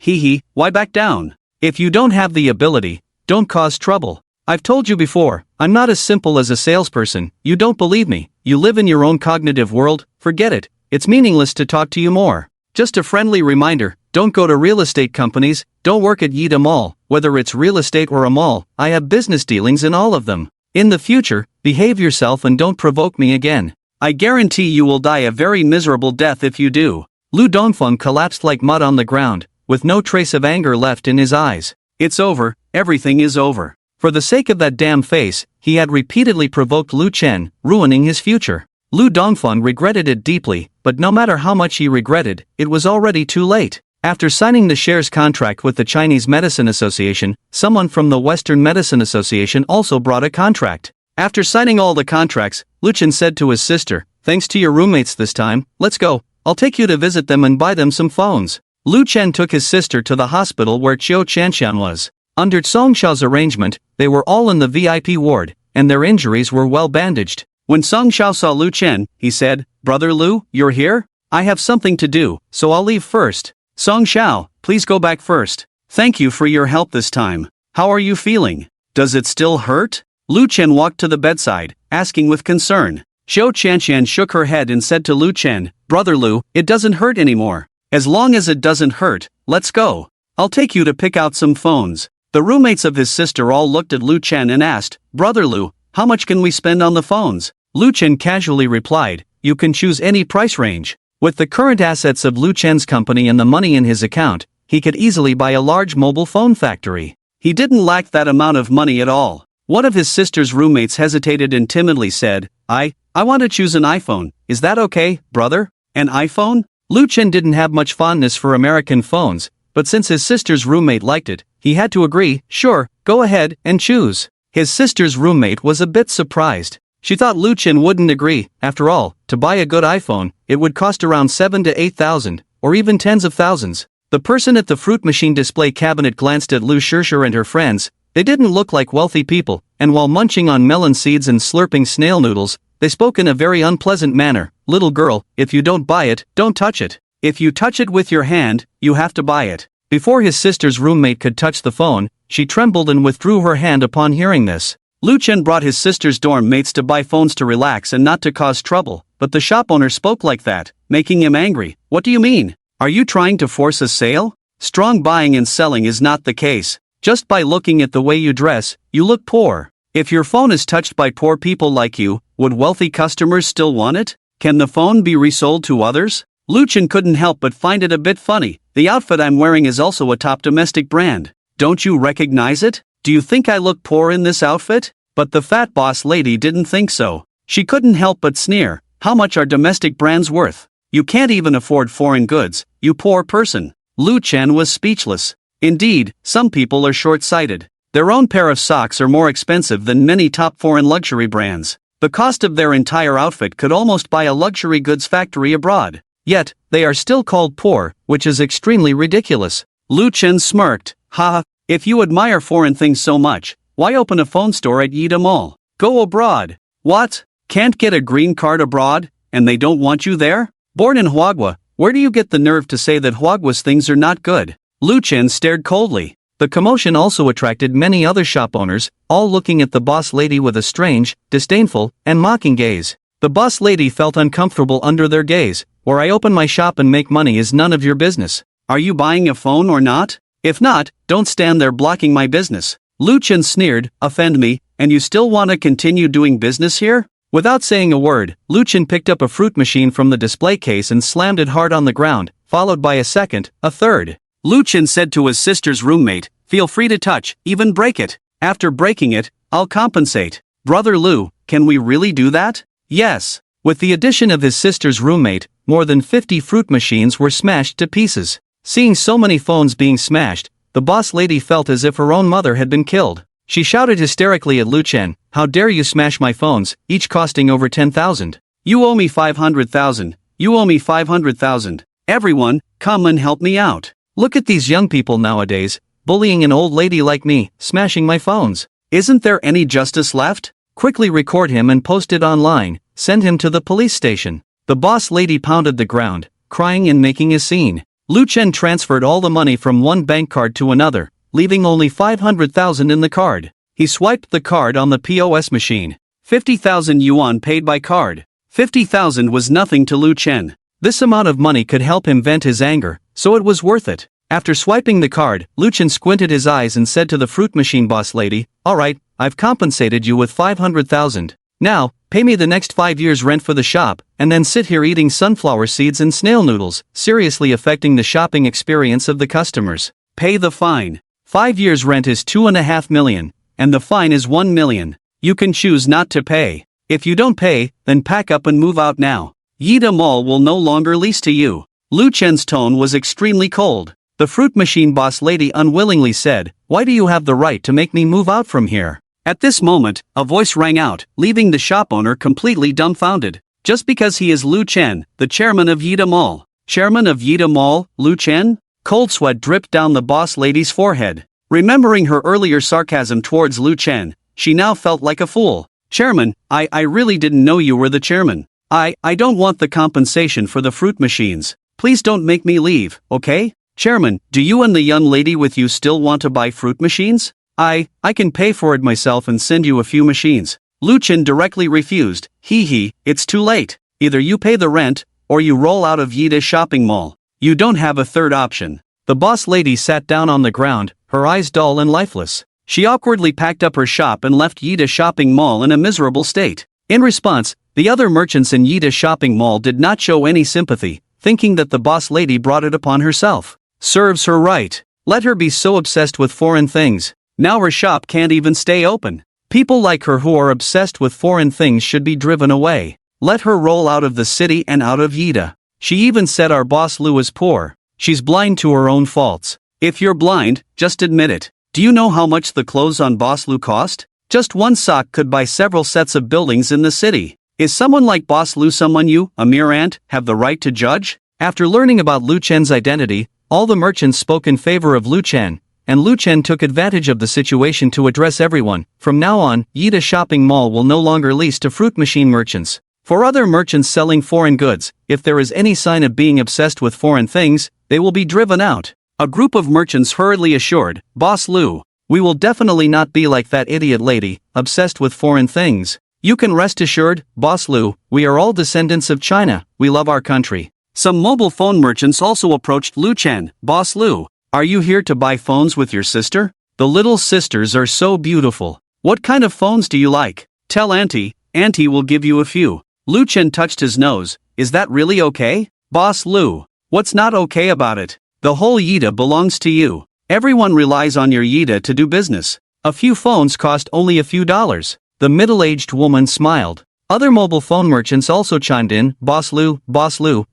why back down? If you don't have the ability, don't cause trouble. I've told you before, I'm not as simple as a salesperson. You don't believe me, you live in your own cognitive world, forget it, it's meaningless to talk to you more. Just a friendly reminder, don't go to real estate companies, don't work at Yida Mall, whether it's real estate or a mall, I have business dealings in all of them. In the future, behave yourself and don't provoke me again. I guarantee you will die a very miserable death if you do. Lu Dongfeng collapsed like mud on the ground, with no trace of anger left in his eyes. It's over, everything is over. For the sake of that damn face, he had repeatedly provoked Lu Chen, ruining his future. Lu Dongfeng regretted it deeply, but no matter how much he regretted, it was already too late. After signing the shares contract with the Chinese Medicine Association, someone from the Western Medicine Association also brought a contract. After signing all the contracts, Lu Chen said to his sister, thanks to your roommates this time, let's go, I'll take you to visit them and buy them some phones. Lu Chen took his sister to the hospital where Chiu Chanshan was. Under Song Xiao's arrangement, they were all in the VIP ward, and their injuries were well bandaged. When Song Xiao saw Lu Chen, he said, Brother Lu, you're here? I have something to do, so I'll leave first. Song Xiao, please go back first. Thank you for your help this time. How are you feeling? Does it still hurt? Lu Chen walked to the bedside, asking with concern. Chiu Chanshan shook her head and said to Lu Chen, Brother Lu, it doesn't hurt anymore. As long as it doesn't hurt, let's go. I'll take you to pick out some phones. The roommates of his sister all looked at Lu Chen and asked, Brother Lu, how much can we spend on the phones? Lu Chen casually replied, you can choose any price range. With the current assets of Lu Chen's company and the money in his account, he could easily buy a large mobile phone factory. He didn't lack that amount of money at all. One of his sister's roommates hesitated and timidly said, I want to choose an iPhone, is that okay, brother? An iPhone? Lu Chen didn't have much fondness for American phones, but since his sister's roommate liked it, he had to agree, sure, go ahead and choose. His sister's roommate was a bit surprised. She thought Lu Chen wouldn't agree. After all, to buy a good iPhone, it would cost around 7,000 to 8,000, or even tens of thousands. The person at the fruit machine display cabinet glanced at Lu Shishir and her friends. They didn't look like wealthy people, and while munching on melon seeds and slurping snail noodles, they spoke in a very unpleasant manner. Little girl, if you don't buy it, don't touch it. If you touch it with your hand, you have to buy it. Before his sister's roommate could touch the phone, she trembled and withdrew her hand upon hearing this. Lu Chen brought his sister's dorm mates to buy phones to relax and not to cause trouble, but the shop owner spoke like that, making him angry. What do you mean? Are you trying to force a sale? Strong buying and selling is not the case. Just by looking at the way you dress, you look poor. If your phone is touched by poor people like you, would wealthy customers still want it? Can the phone be resold to others? Lu Chen couldn't help but find it a bit funny. The outfit I'm wearing is also a top domestic brand. Don't you recognize it? Do you think I look poor in this outfit? But the fat boss lady didn't think so. She couldn't help but sneer. How much are domestic brands worth? You can't even afford foreign goods, you poor person. Lu Chen was speechless. Indeed, some people are short-sighted. Their own pair of socks are more expensive than many top foreign luxury brands. The cost of their entire outfit could almost buy a luxury goods factory abroad. Yet, they are still called poor, which is extremely ridiculous. Lu Chen smirked. Ha! If you admire foreign things so much, why open a phone store at Yida Mall? Go abroad. What? Can't get a green card abroad, and they don't want you there? Born in Huagua, where do you get the nerve to say that Huagua's things are not good? Lu Chen stared coldly. The commotion also attracted many other shop owners, all looking at the boss lady with a strange, disdainful, and mocking gaze. The boss lady felt uncomfortable under their gaze. Where I open my shop and make money is none of your business. Are you buying a phone or not? If not, don't stand there blocking my business. Lu Chen sneered, offend me, and you still want to continue doing business here? Without saying a word, Lu Chen picked up a fruit machine from the display case and slammed it hard on the ground, followed by a second, a third. Lu Chen said to his sister's roommate, feel free to touch, even break it. After breaking it, I'll compensate. Brother Lu, can we really do that? Yes. With the addition of his sister's roommate, more than 50 fruit machines were smashed to pieces. Seeing so many phones being smashed, the boss lady felt as if her own mother had been killed. She shouted hysterically at Lu Chen, how dare you smash my phones, each costing over 10,000. You owe me 500,000. You owe me 500,000. Everyone, come and help me out. Look at these young people nowadays, bullying an old lady like me, smashing my phones. Isn't there any justice left? Quickly record him and post it online, send him to the police station. The boss lady pounded the ground, crying and making a scene. Lu Chen transferred all the money from one bank card to another, leaving only 500,000 in the card. He swiped the card on the POS machine. 50,000 yuan paid by card. 50,000 was nothing to Lu Chen. This amount of money could help him vent his anger, so it was worth it. After swiping the card, Lu Chen squinted his eyes and said to the fruit machine boss lady, "Alright, I've compensated you with 500,000. Now, pay me the next 5 years' rent for the shop, and then sit here eating sunflower seeds and snail noodles, seriously affecting the shopping experience of the customers. Pay the fine. 5 years' rent is 2.5 million, and the fine is 1 million. You can choose not to pay. If you don't pay, then pack up and move out now. Yida Mall will no longer lease to you." Lu Chen's tone was extremely cold. The fruit machine boss lady unwillingly said, "Why do you have the right to make me move out from here?" At this moment, a voice rang out, leaving the shop owner completely dumbfounded. Just because he is Lu Chen, the chairman of Yida Mall. Chairman of Yida Mall, Lu Chen? Cold sweat dripped down the boss lady's forehead. Remembering her earlier sarcasm towards Lu Chen, she now felt like a fool. "Chairman, I really didn't know you were the chairman. I don't want the compensation for the fruit machines. Please don't make me leave, okay? Chairman, do you and the young lady with you still want to buy fruit machines? I can pay for it myself and send you a few machines." Lu Chen directly refused. It's too late. Either you pay the rent, or you roll out of Yida shopping mall. You don't have a third option. The boss lady sat down on the ground, her eyes dull and lifeless. She awkwardly packed up her shop and left Yida shopping mall in a miserable state. In response, the other merchants in Yida shopping mall did not show any sympathy, thinking that the boss lady brought it upon herself. Serves her right. Let her be so obsessed with foreign things. Now her shop can't even stay open. People like her who are obsessed with foreign things should be driven away. Let her roll out of the city and out of Yida. She even said our boss Lu is poor. She's blind to her own faults. If you're blind, just admit it. Do you know how much the clothes on boss Lu cost? Just one sock could buy several sets of buildings in the city. Is someone like boss Lu someone you, a mere ant, have the right to judge? After learning about Lu Chen's identity, all the merchants spoke in favor of Lu Chen, and Lu Chen took advantage of the situation to address everyone. From now on, Yida shopping mall will no longer lease to fruit machine merchants. For other merchants selling foreign goods, if there is any sign of being obsessed with foreign things, they will be driven out. A group of merchants hurriedly assured, "Boss Lu, we will definitely not be like that idiot lady, obsessed with foreign things. You can rest assured, Boss Lu, we are all descendants of China, we love our country." Some mobile phone merchants also approached Lu Chen. "Boss Lu, are you here to buy phones with your sister? The little sisters are so beautiful. What kind of phones do you like? Tell Auntie, Auntie will give you a few." Lu Chen touched his nose. "Is that really okay? Boss Lu, what's not okay about it? The whole Yida belongs to you. Everyone relies on your Yida to do business. A few phones cost only a few dollars." The middle-aged woman smiled. Other mobile phone merchants also chimed in. Boss Lu,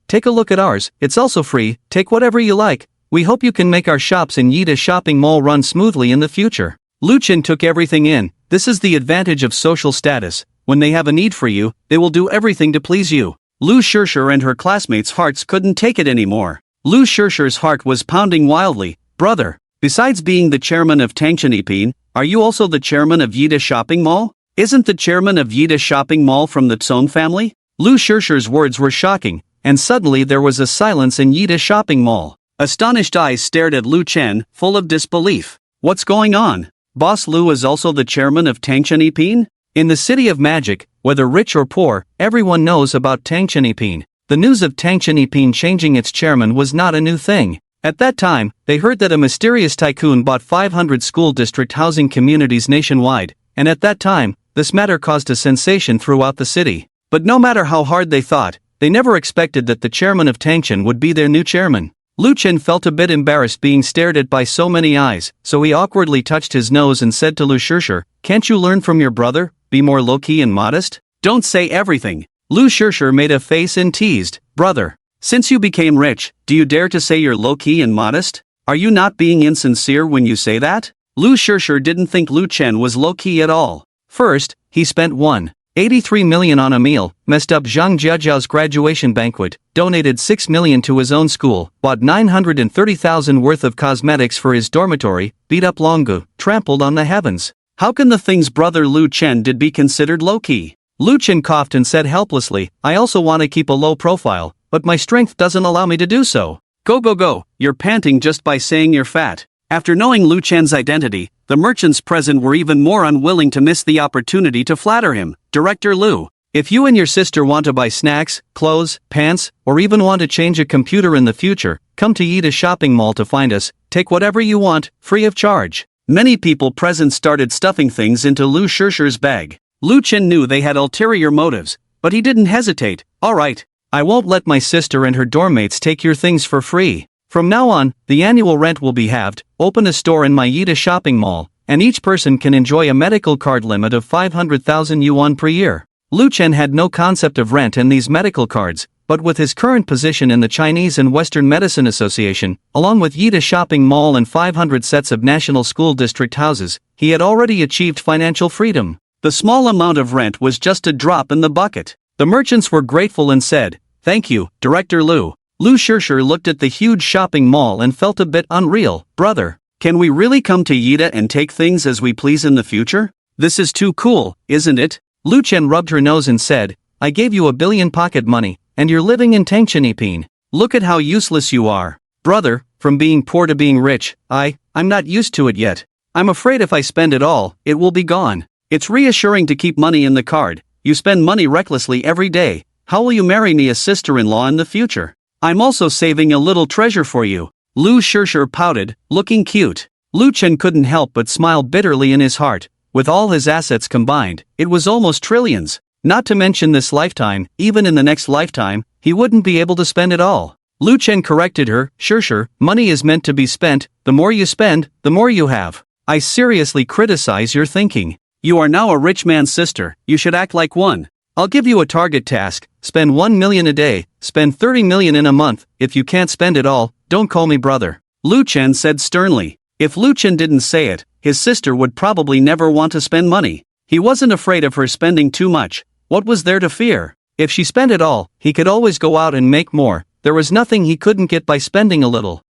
take a look at ours, it's also free, take whatever you like. We hope you can make our shops in Yida shopping mall run smoothly in the future." Lu Chen took everything in. This is the advantage of social status. When they have a need for you, they will do everything to please you. Lu Shishir and her classmates' hearts couldn't take it anymore. Lu Shishir's heart was pounding wildly. "Brother, besides being the chairman of Tangshanipin, are you also the chairman of Yida shopping mall? Isn't the chairman of Yida shopping mall from the Tsong family?" Lu Shishir's words were shocking, and suddenly there was a silence in Yida shopping mall. Astonished eyes stared at Lu Chen, full of disbelief. "What's going on? Boss Lu is also the chairman of Tangshanipin?" In the city of magic, whether rich or poor, everyone knows about Tangshanipin. The news of Tangshanipin changing its chairman was not a new thing. At that time, they heard that a mysterious tycoon bought 500 school district housing communities nationwide, and at that time, this matter caused a sensation throughout the city. But no matter how hard they thought, they never expected that the chairman of Tangshan would be their new chairman. Lu Chen felt a bit embarrassed being stared at by so many eyes, so he awkwardly touched his nose and said to Lu Shishir, "Can't you learn from your brother? Be more low-key and modest? Don't say everything." Lu Shishir made a face and teased, "Brother, since you became rich, do you dare to say you're low-key and modest? Are you not being insincere when you say that?" Lu Shishir didn't think Lu Chen was low-key at all. First, he spent 1 83 million on a meal, messed up Zhang Jiajiao's graduation banquet, donated 6 million to his own school, bought 930,000 worth of cosmetics for his dormitory, beat up Longu, trampled on the heavens. How can the things brother Lu Chen did be considered low-key? Lu Chen coughed and said helplessly, I also want to keep a low profile, but my strength doesn't allow me to do so. Go, you're panting just by saying you're fat. After knowing Lu Chen's identity, the merchants present were even more unwilling to miss the opportunity to flatter him. Director Lu, if you and your sister want to buy snacks, clothes, pants, or even want to change a computer in the future, come to Yida Shopping Mall to find us, take whatever you want, free of charge. Many people present started stuffing things into Lu Shishir's bag. Lu Chen knew they had ulterior motives, but he didn't hesitate. Alright, I won't let my sister and her dorm mates take your things for free. From now on, the annual rent will be halved, open a store in my Yida Shopping Mall, and each person can enjoy a medical card limit of 500,000 yuan per year. Lu Chen had no concept of rent and these medical cards, but with his current position in the Chinese and Western Medicine Association, along with Yida Shopping Mall and 500 sets of national school district houses, he had already achieved financial freedom. The small amount of rent was just a drop in the bucket. The merchants were grateful and said, Thank you, Director Lu. Lu Shishir looked at the huge shopping mall and felt a bit unreal. Brother, can we really come to Yida and take things as we please in the future? This is too cool, isn't it? Lu Chen rubbed her nose and said, I gave you 1 billion pocket money, and you're living in Tangchenipin. Look at how useless you are. Brother, from being poor to being rich, I'm not used to it yet. I'm afraid if I spend it all, it will be gone. It's reassuring to keep money in the card. You spend money recklessly every day. How will you marry me as sister-in-law in the future? I'm also saving a little treasure for you. Lu Shishir pouted, looking cute. Lu Chen couldn't help but smile bitterly in his heart. With all his assets combined, it was almost trillions. Not to mention this lifetime, even in the next lifetime, he wouldn't be able to spend it all. Lu Chen corrected her, Shishir, money is meant to be spent, the more you spend, the more you have. I seriously criticize your thinking. You are now a rich man's sister, you should act like one. I'll give you a target task, spend 1 million a day, spend 30 million in a month, if you can't spend it all, don't call me brother. Lu Chen said sternly. If Lu Chen didn't say it, his sister would probably never want to spend money. He wasn't afraid of her spending too much. What was there to fear? If she spent it all, he could always go out and make more. There was nothing he couldn't get by spending a little.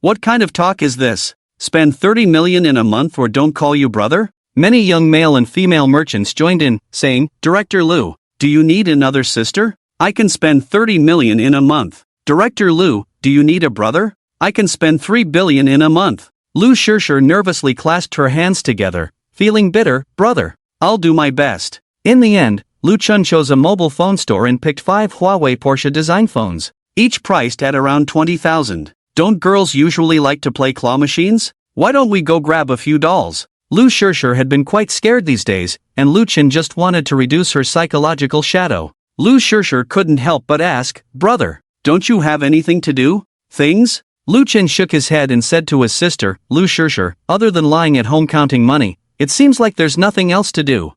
What kind of talk is this? Spend 30 million in a month or don't call you brother? Many young male and female merchants joined in, saying, Director Lu, do you need another sister? I can spend 30 million in a month. Director Lu, do you need a brother? I can spend 3 billion in a month. Lu Shishir nervously clasped her hands together, feeling bitter. Brother, I'll do my best. In the end, Lu Chen chose a mobile phone store and picked 5 Huawei Porsche design phones, each priced at around 20,000. Don't girls usually like to play claw machines? Why don't we go grab a few dolls? Lu Shishir had been quite scared these days, and Lu Chen just wanted to reduce her psychological shadow. Lu Shishir couldn't help but ask, Brother, don't you have anything to do? Things? Lu Chen shook his head and said to his sister, Lu Shishir, other than lying at home counting money, it seems like there's nothing else to do.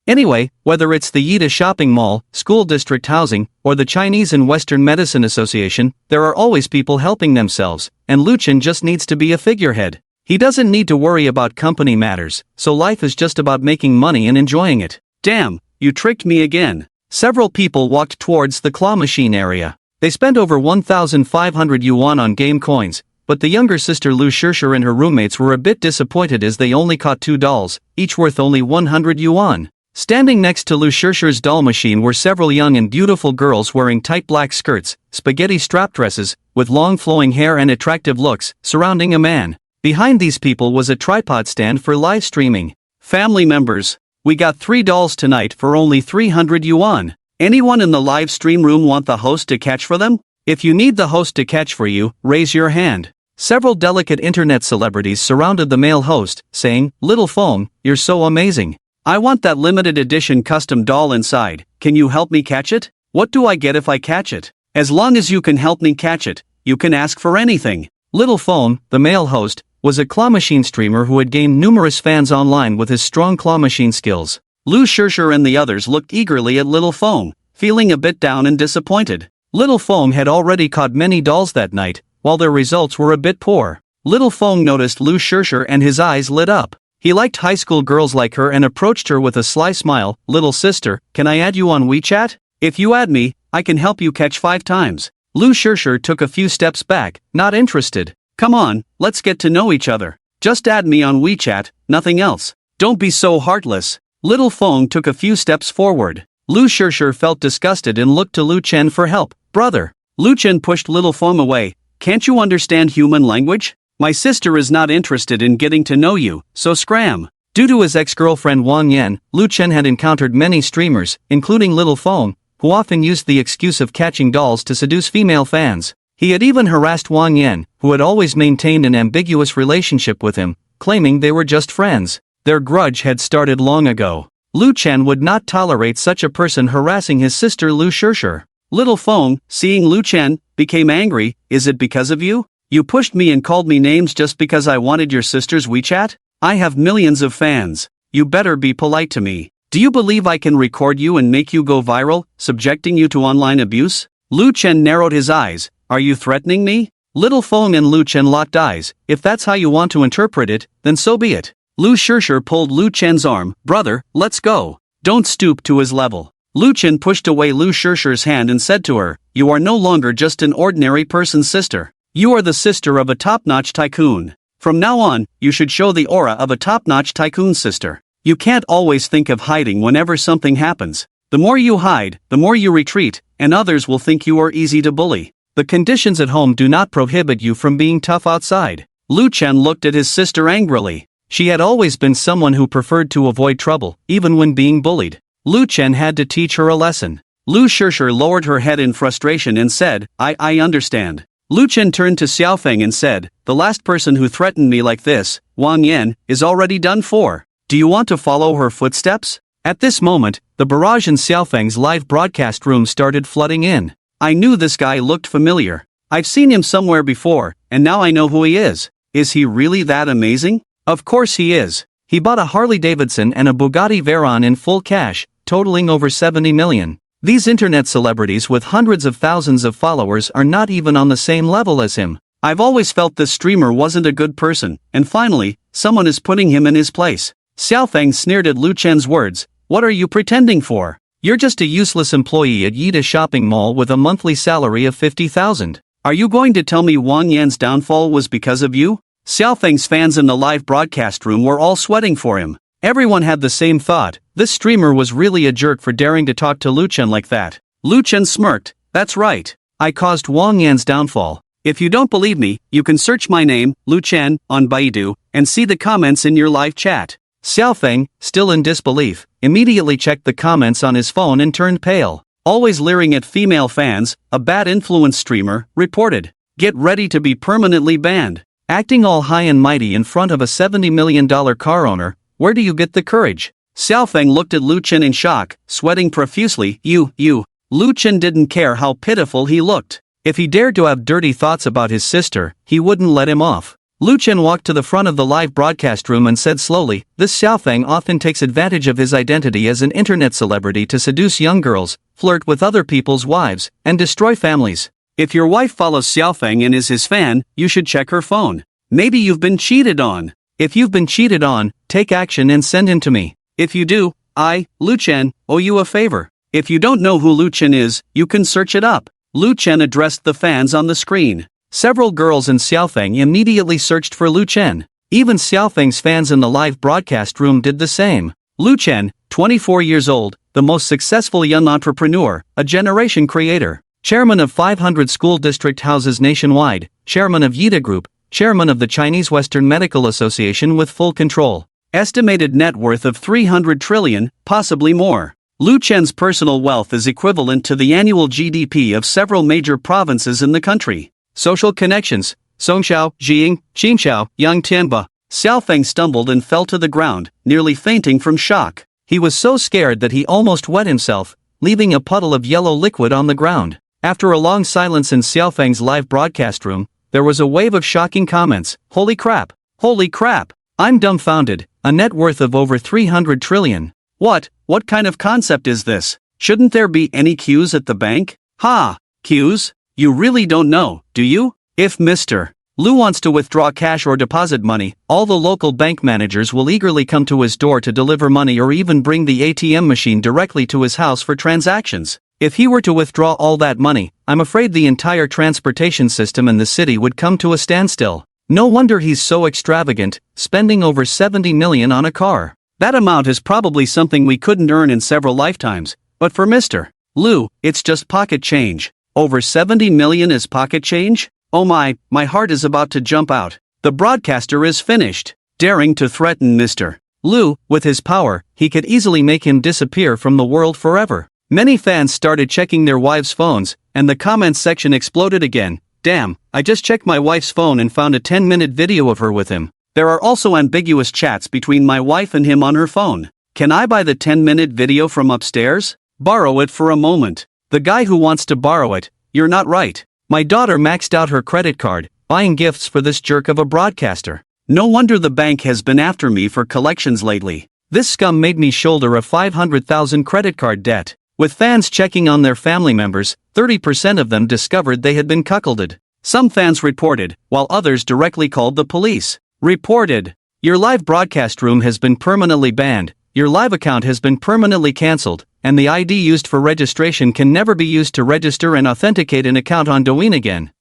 Anyway, whether it's the Yida Shopping Mall, school district housing, or the Chinese and Western Medicine Association, there are always people helping themselves, and Lu Chen just needs to be a figurehead. He doesn't need to worry about company matters, so life is just about making money and enjoying it. Damn, you tricked me again. Several people walked towards the claw machine area. They spent over 1,500 yuan on game coins, but the younger sister Lu Shishir and her roommates were a bit disappointed as they only caught 2 dolls, each worth only 100 yuan. Standing next to Lu Shishir's doll machine were several young and beautiful girls wearing tight black skirts, spaghetti strap dresses, with long flowing hair and attractive looks, surrounding a man. Behind these people was a tripod stand for live streaming. Family members, we got 3 dolls tonight for only 300 yuan. Anyone in the live stream room want the host to catch for them? If you need the host to catch for you, raise your hand. Several delicate internet celebrities surrounded the male host, saying, Little Foam, you're so amazing. I want that limited edition custom doll inside. Can you help me catch it? What do I get if I catch it? As long as you can help me catch it, you can ask for anything. Little Foam, the male host, was a claw machine streamer who had gained numerous fans online with his strong claw machine skills. Lu Shishir and the others looked eagerly at Little Foam, feeling a bit down and disappointed. Little Foam had already caught many dolls that night, while their results were a bit poor. Little Foam noticed Lu Shishir and his eyes lit up. He liked high school girls like her and approached her with a sly smile. Little sister, can I add you on WeChat? If you add me, I can help you catch 5 times. Lu Shishir took a few steps back, not interested. Come on, let's get to know each other. Just add me on WeChat, nothing else. Don't be so heartless. Little Feng took a few steps forward. Lu Shishir felt disgusted and looked to Lu Chen for help. Brother. Lu Chen pushed Little Feng away. Can't you understand human language? My sister is not interested in getting to know you, so scram. Due to his ex-girlfriend Wang Yan, Lu Chen had encountered many streamers, including Little Feng, who often used the excuse of catching dolls to seduce female fans. He had even harassed Wang Yan, who had always maintained an ambiguous relationship with him, claiming they were just friends. Their grudge had started long ago. Lu Chen would not tolerate such a person harassing his sister Lu Shishir. Little Feng, seeing Lu Chen, became angry. Is it because of you? You pushed me and called me names just because I wanted your sister's WeChat? I have millions of fans. You better be polite to me. Do you believe I can record you and make you go viral, subjecting you to online abuse? Lu Chen narrowed his eyes. Are you threatening me? Little Feng and Lu Chen locked eyes. If that's how you want to interpret it, then so be it. Lu Shishir pulled Lu Chen's arm. Brother, let's go. Don't stoop to his level. Lu Chen pushed away Lu Shishir's hand and said to her, you are no longer just an ordinary person's sister. You are the sister of a top-notch tycoon. From now on, you should show the aura of a top-notch tycoon sister. You can't always think of hiding whenever something happens. The more you hide, the more you retreat, and others will think you are easy to bully. The conditions at home do not prohibit you from being tough outside. Lu Chen looked at his sister angrily. She had always been someone who preferred to avoid trouble, even when being bullied. Lu Chen had to teach her a lesson. Lu Shishir lowered her head in frustration and said, I understand. Lu Chen turned to Xiaofeng and said, the last person who threatened me like this, Wang Yan, is already done for. Do you want to follow her footsteps? At this moment, the barrage in Xiaofeng's live broadcast room started flooding in. I knew this guy looked familiar. I've seen him somewhere before, and now I know who he is. Is he really that amazing? Of course he is. He bought a Harley-Davidson and a Bugatti Veyron in full cash, totaling over 70 million. These internet celebrities with hundreds of thousands of followers are not even on the same level as him. I've always felt this streamer wasn't a good person, and finally, someone is putting him in his place. Xiaofeng sneered at Lu Chen's words. What are you pretending for? You're just a useless employee at Yida shopping mall with a monthly salary of 50,000. Are you going to tell me Wang Yan's downfall was because of you? Xiaofeng's fans in the live broadcast room were all sweating for him. Everyone had the same thought. This streamer was really a jerk for daring to talk to Lu Chen like that. Lu Chen smirked. That's right. I caused Wang Yan's downfall. If you don't believe me, you can search my name, Lu Chen, on Baidu, and see the comments in your live chat. Xiaofeng, still in disbelief, immediately checked the comments on his phone and turned pale. Always leering at female fans, a bad influence streamer, reported. Get ready to be permanently banned. Acting all high and mighty in front of a $70 million car owner, where do you get the courage? Xiaofeng looked at Lu Chen in shock, sweating profusely. You. Lu Chen didn't care how pitiful he looked. If he dared to have dirty thoughts about his sister, he wouldn't let him off. Lu Chen walked to the front of the live broadcast room and said slowly, this Xiaofeng often takes advantage of his identity as an internet celebrity to seduce young girls, flirt with other people's wives, and destroy families. If your wife follows Xiaofeng and is his fan, you should check her phone. Maybe you've been cheated on. If you've been cheated on, take action and send him to me. If you do, I, Lu Chen, owe you a favor. If you don't know who Lu Chen is, you can search it up. Lu Chen addressed the fans on the screen. Several girls in Xiaofeng immediately searched for Lu Chen. Even Xiaofeng's fans in the live broadcast room did the same. Lu Chen, 24 years old, the most successful young entrepreneur, a generation creator, chairman of 500 school district houses nationwide, chairman of Yida Group, chairman of the Chinese Western Medical Association with full control. Estimated net worth of 300 trillion, possibly more. Lu Chen's personal wealth is equivalent to the annual GDP of several major provinces in the country. Social connections. Songshao, Jiying, Qingshao, Yangtianba. Xiaofeng stumbled and fell to the ground, nearly fainting from shock. He was so scared that he almost wet himself, leaving a puddle of yellow liquid on the ground. After a long silence in Xiaofeng's live broadcast room, there was a wave of shocking comments. Holy crap! Holy crap! I'm dumbfounded. A net worth of over 300 trillion. What kind of concept is this? Shouldn't there be any queues at the bank? Ha! Queues? You really don't know, do you? If Mr. Lu wants to withdraw cash or deposit money. All the local bank managers will eagerly come to his door to deliver money or even bring the ATM machine directly to his house for transactions. If he were to withdraw all that money, I'm afraid the entire transportation system in the city would come to a standstill. No wonder he's so extravagant, spending over 70 million on a car. That amount is probably something we couldn't earn in several lifetimes, but for Mr. Lu, it's just pocket change. Over 70 million is pocket change? Oh my heart is about to jump out. The broadcaster is finished. Daring to threaten Mr. Lu, with his power, he could easily make him disappear from the world forever. Many fans started checking their wives' phones, and the comments section exploded again. Damn, I just checked my wife's phone and found a 10-minute video of her with him. There are also ambiguous chats between my wife and him on her phone. Can I buy the 10-minute video from upstairs? Borrow it for a moment. The guy who wants to borrow it, you're not right. My daughter maxed out her credit card, buying gifts for this jerk of a broadcaster. No wonder the bank has been after me for collections lately. This scum made me shoulder a 500,000 credit card debt. With fans checking on their family members, 30% of them discovered they had been cuckolded. Some fans reported, while others directly called the police. Reported. Your live broadcast room has been permanently banned, your live account has been permanently cancelled, and the ID used for registration can never be used to register and authenticate an account on Douyin again.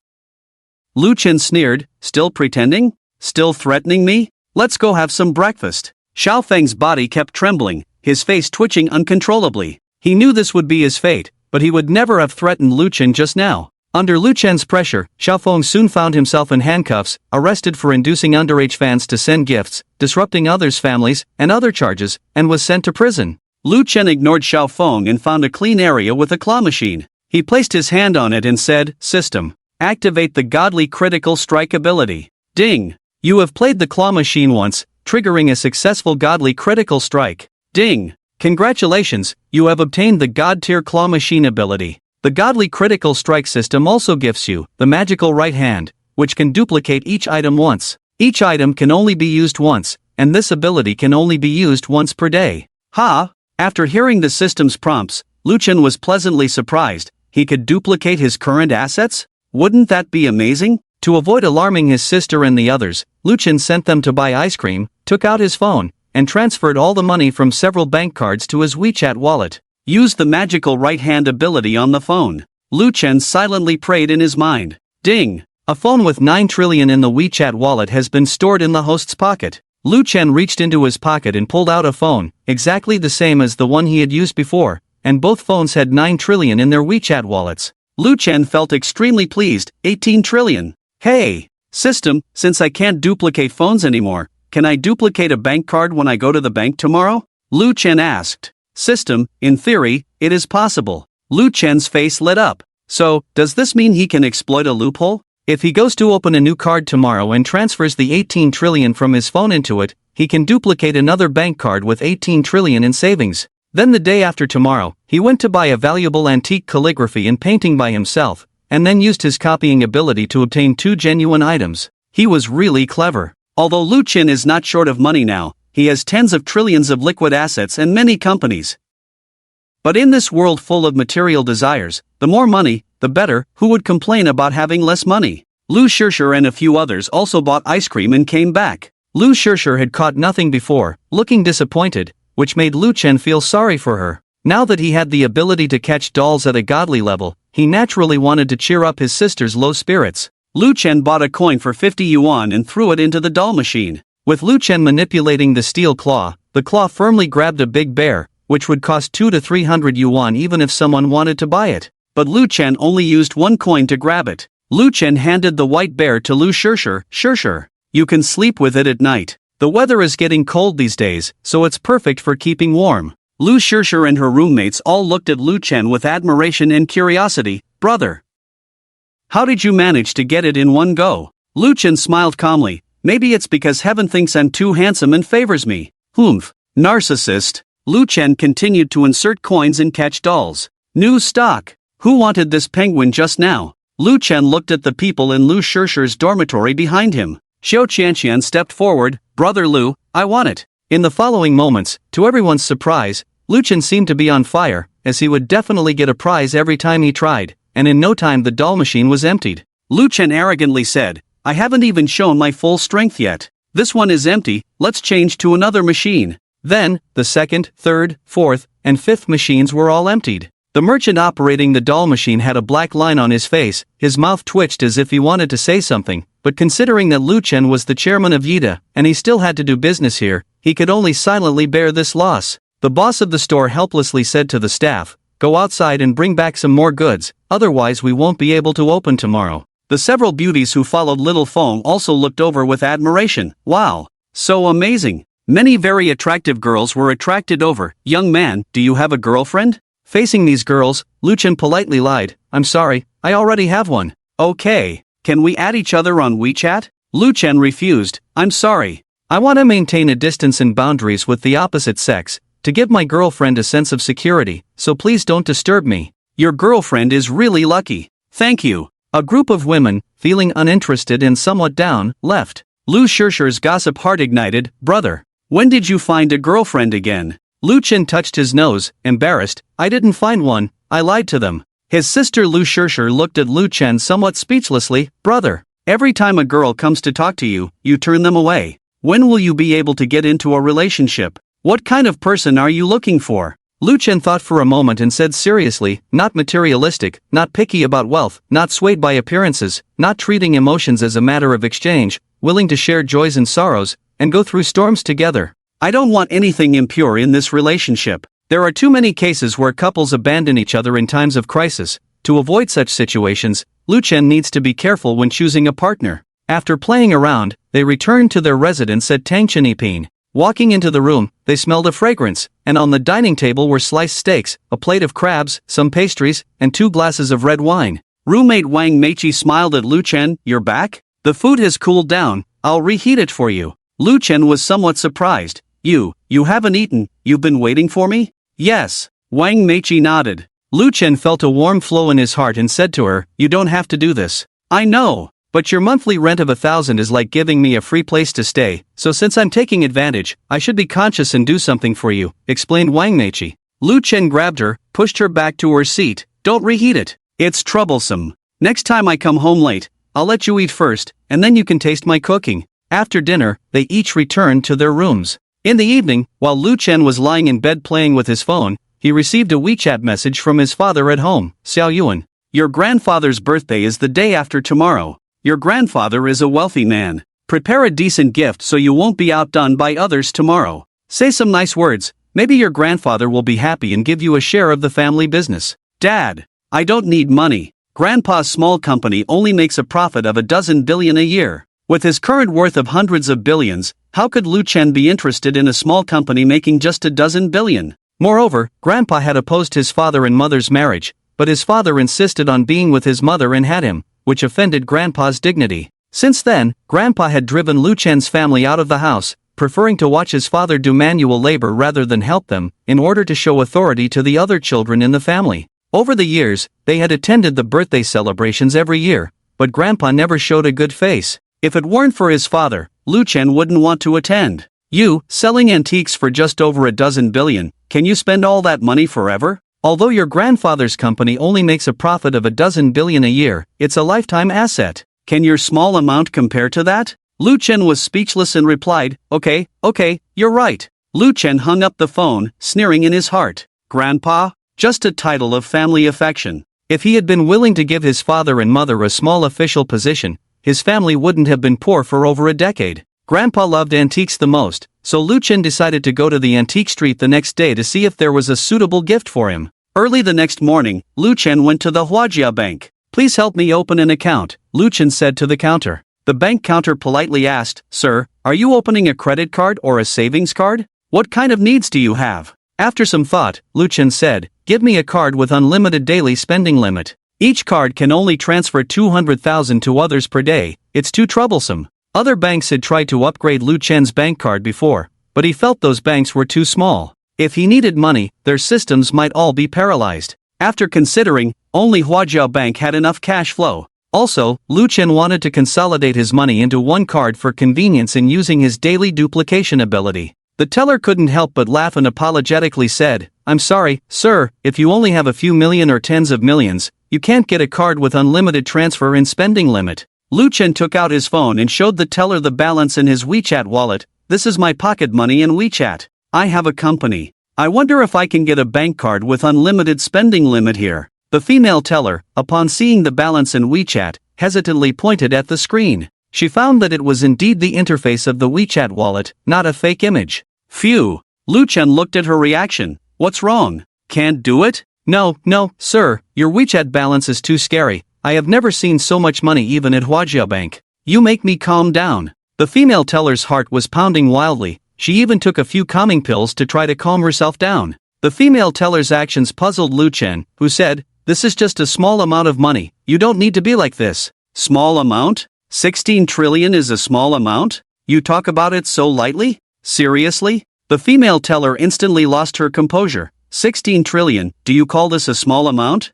Lu Chen sneered, still pretending? Still threatening me? Let's go have some breakfast. Xiao Feng's body kept trembling, his face twitching uncontrollably. He knew this would be his fate, but he would never have threatened Lu Chen just now. Under Lu Chen's pressure, Xiao Feng soon found himself in handcuffs, arrested for inducing underage fans to send gifts, disrupting others' families, and other charges, and was sent to prison. Lu Chen ignored Xiao Feng and found a clean area with a claw machine. He placed his hand on it and said, "System, activate the godly critical strike ability." Ding! You have played the claw machine once, triggering a successful godly critical strike. Ding! Congratulations, you have obtained the God-tier claw machine ability. The godly critical strike system also gives you the magical right hand, which can duplicate each item once. Each item can only be used once, and this ability can only be used once per day. Ha! After hearing the system's prompts, Lu Chen was pleasantly surprised. He could duplicate his current assets? Wouldn't that be amazing? To avoid alarming his sister and the others, Lu Chen sent them to buy ice cream, took out his phone, and transferred all the money from several bank cards to his WeChat wallet. Use the magical right-hand ability on the phone. Lu Chen silently prayed in his mind. Ding! A phone with 9 trillion in the WeChat wallet has been stored in the host's pocket. Lu Chen reached into his pocket and pulled out a phone, exactly the same as the one he had used before, and both phones had 9 trillion in their WeChat wallets. Lu Chen felt extremely pleased. 18 trillion. Hey! System, since I can't duplicate phones anymore, can I duplicate a bank card when I go to the bank tomorrow? Lu Chen asked. System, in theory, it is possible. Lu Chen's face lit up. So, does this mean he can exploit a loophole? If he goes to open a new card tomorrow and transfers the 18 trillion from his phone into it, he can duplicate another bank card with 18 trillion in savings. Then the day after tomorrow, he went to buy a valuable antique calligraphy and painting by himself, and then used his copying ability to obtain 2 genuine items. He was really clever. Although Lu Chen is not short of money now, he has tens of trillions of liquid assets and many companies. But in this world full of material desires, the more money, the better. Who would complain about having less money? Lu Shishir and a few others also bought ice cream and came back. Lu Shishir had caught nothing before, looking disappointed, which made Lu Chen feel sorry for her. Now that he had the ability to catch dolls at a godly level, he naturally wanted to cheer up his sister's low spirits. Lu Chen bought a coin for 50 yuan and threw it into the doll machine. With Lu Chen manipulating the steel claw, the claw firmly grabbed a big bear, which would cost 200 to 300 yuan even if someone wanted to buy it. But Lu Chen only used 1 coin to grab it. Lu Chen handed the white bear to Lu Shishir. Shishir, you can sleep with it at night. The weather is getting cold these days, so it's perfect for keeping warm. Lu Shishir and her roommates all looked at Lu Chen with admiration and curiosity. Brother, how did you manage to get it in one go? Lu Chen smiled calmly. Maybe it's because heaven thinks I'm too handsome and favors me. Humph. Narcissist. Lu Chen continued to insert coins and catch dolls. New stock. Who wanted this penguin just now? Lu Chen looked at the people in Lu Shishir's dormitory behind him. Xiao Qianqian stepped forward. Brother Lu, I want it. In the following moments, to everyone's surprise, Lu Chen seemed to be on fire, as he would definitely get a prize every time he tried, and in no time the doll machine was emptied. Lu Chen arrogantly said, I haven't even shown my full strength yet. This one is empty, let's change to another machine. Then, the second, third, fourth, and fifth machines were all emptied. The merchant operating the doll machine had a black line on his face, his mouth twitched as if he wanted to say something, but considering that Lu Chen was the chairman of Yida, and he still had to do business here, he could only silently bear this loss. The boss of the store helplessly said to the staff, "Go outside and bring back some more goods, otherwise we won't be able to open tomorrow." The several beauties who followed Little Fong also looked over with admiration. Wow! So amazing! Many very attractive girls were attracted over. "Young man, do you have a girlfriend?" Facing these girls, Lu Chen politely lied, "I'm sorry, I already have one." "Okay, can we add each other on WeChat?" Lu Chen refused, "I'm sorry. I want to maintain a distance and boundaries with the opposite sex, to give my girlfriend a sense of security, so please don't disturb me." "Your girlfriend is really lucky. Thank you." A group of women, feeling uninterested and somewhat down, left. Lu Shishir's gossip heart ignited. "Brother, when did you find a girlfriend again?" Lu Chen touched his nose, embarrassed. "I didn't find one, I lied to them." His sister Lu Shishir looked at Lu Chen somewhat speechlessly. "Brother, every time a girl comes to talk to you, you turn them away. When will you be able to get into a relationship? What kind of person are you looking for?" Lu Chen thought for a moment and said seriously, "Not materialistic, not picky about wealth, not swayed by appearances, not treating emotions as a matter of exchange, willing to share joys and sorrows, and go through storms together. I don't want anything impure in this relationship. There are too many cases where couples abandon each other in times of crisis. To avoid such situations, Lu Chen needs to be careful when choosing a partner." After playing around, they returned to their residence at Tangchenipin. Walking into the room, they smelled a fragrance, and on the dining table were sliced steaks, a plate of crabs, some pastries, and 2 glasses of red wine. Roommate Wang Meichi smiled at Lu Chen. "You're back? The food has cooled down, I'll reheat it for you." Lu Chen was somewhat surprised. You haven't eaten, you've been waiting for me?" "Yes." Wang Meichi nodded. Lu Chen felt a warm flow in his heart and said to her, "You don't have to do this. I know, but your monthly rent of 1,000 is like giving me a free place to stay, so since I'm taking advantage, I should be conscious and do something for you," explained Wang Meichi. Lu Chen grabbed her, pushed her back to her seat. "Don't reheat it. It's troublesome. Next time I come home late, I'll let you eat first, and then you can taste my cooking." After dinner, they each returned to their rooms. In the evening, while Lu Chen was lying in bed playing with his phone, he received a WeChat message from his father at home. "Xiao Yuan, your grandfather's birthday is the day after tomorrow. Your grandfather is a wealthy man. Prepare a decent gift so you won't be outdone by others tomorrow. Say some nice words, maybe your grandfather will be happy and give you a share of the family business." "Dad, I don't need money. Grandpa's small company only makes a profit of 12 billion a year. With his current worth of hundreds of billions, how could Lu Chen be interested in a small company making just 12 billion? Moreover, Grandpa had opposed his father and mother's marriage, but his father insisted on being with his mother and had him, which offended Grandpa's dignity. Since then, Grandpa had driven Lu Chen's family out of the house, preferring to watch his father do manual labor rather than help them, in order to show authority to the other children in the family. Over the years, they had attended the birthday celebrations every year, but Grandpa never showed a good face. If it weren't for his father, Lu Chen wouldn't want to attend. "You, selling antiques for just over 12 billion, can you spend all that money forever? Although your grandfather's company only makes a profit of 12 billion a year, it's a lifetime asset. Can your small amount compare to that?" Lu Chen was speechless and replied, Okay, you're right." Lu Chen hung up the phone, sneering in his heart. Grandpa? Just a title of family affection. If he had been willing to give his father and mother a small official position, his family wouldn't have been poor for over a decade. Grandpa loved antiques the most, so Lu Chen decided to go to the antique street the next day to see if there was a suitable gift for him. Early the next morning, Lu Chen went to the Huajia Bank. "Please help me open an account," Lu Chen said to the counter. The bank counter politely asked, "Sir, are you opening a credit card or a savings card? What kind of needs do you have?" After some thought, Lu Chen said, "Give me a card with unlimited daily spending limit. Each card can only transfer 200,000 to others per day, it's too troublesome." Other banks had tried to upgrade Lu Chen's bank card before, but he felt those banks were too small. If he needed money, their systems might all be paralyzed. After considering, only Huajia Bank had enough cash flow. Also, Lu Chen wanted to consolidate his money into one card for convenience in using his daily duplication ability. The teller couldn't help but laugh and apologetically said, "I'm sorry, sir, if you only have a few million or tens of millions, you can't get a card with unlimited transfer and spending limit." Lu Chen took out his phone and showed the teller the balance in his WeChat wallet. This is my pocket money in WeChat. I have a company. I wonder if I can get a bank card with unlimited spending limit here. The female teller, upon seeing the balance in WeChat, hesitantly pointed at the screen. She found that it was indeed the interface of the WeChat wallet, not a fake image. Phew! Lu Chen looked at her reaction. What's wrong? Can't do it? No, sir, your WeChat balance is too scary. I have never seen so much money even at Huajia Bank. You make me calm down. The female teller's heart was pounding wildly. She even took a few calming pills to try to calm herself down. The female teller's actions puzzled Lu Chen, who said, "This is just a small amount of money. You don't need to be like this." Small amount? 16 trillion is a small amount? You talk about it so lightly? Seriously? The female teller instantly lost her composure. 16 trillion, do you call this a small amount?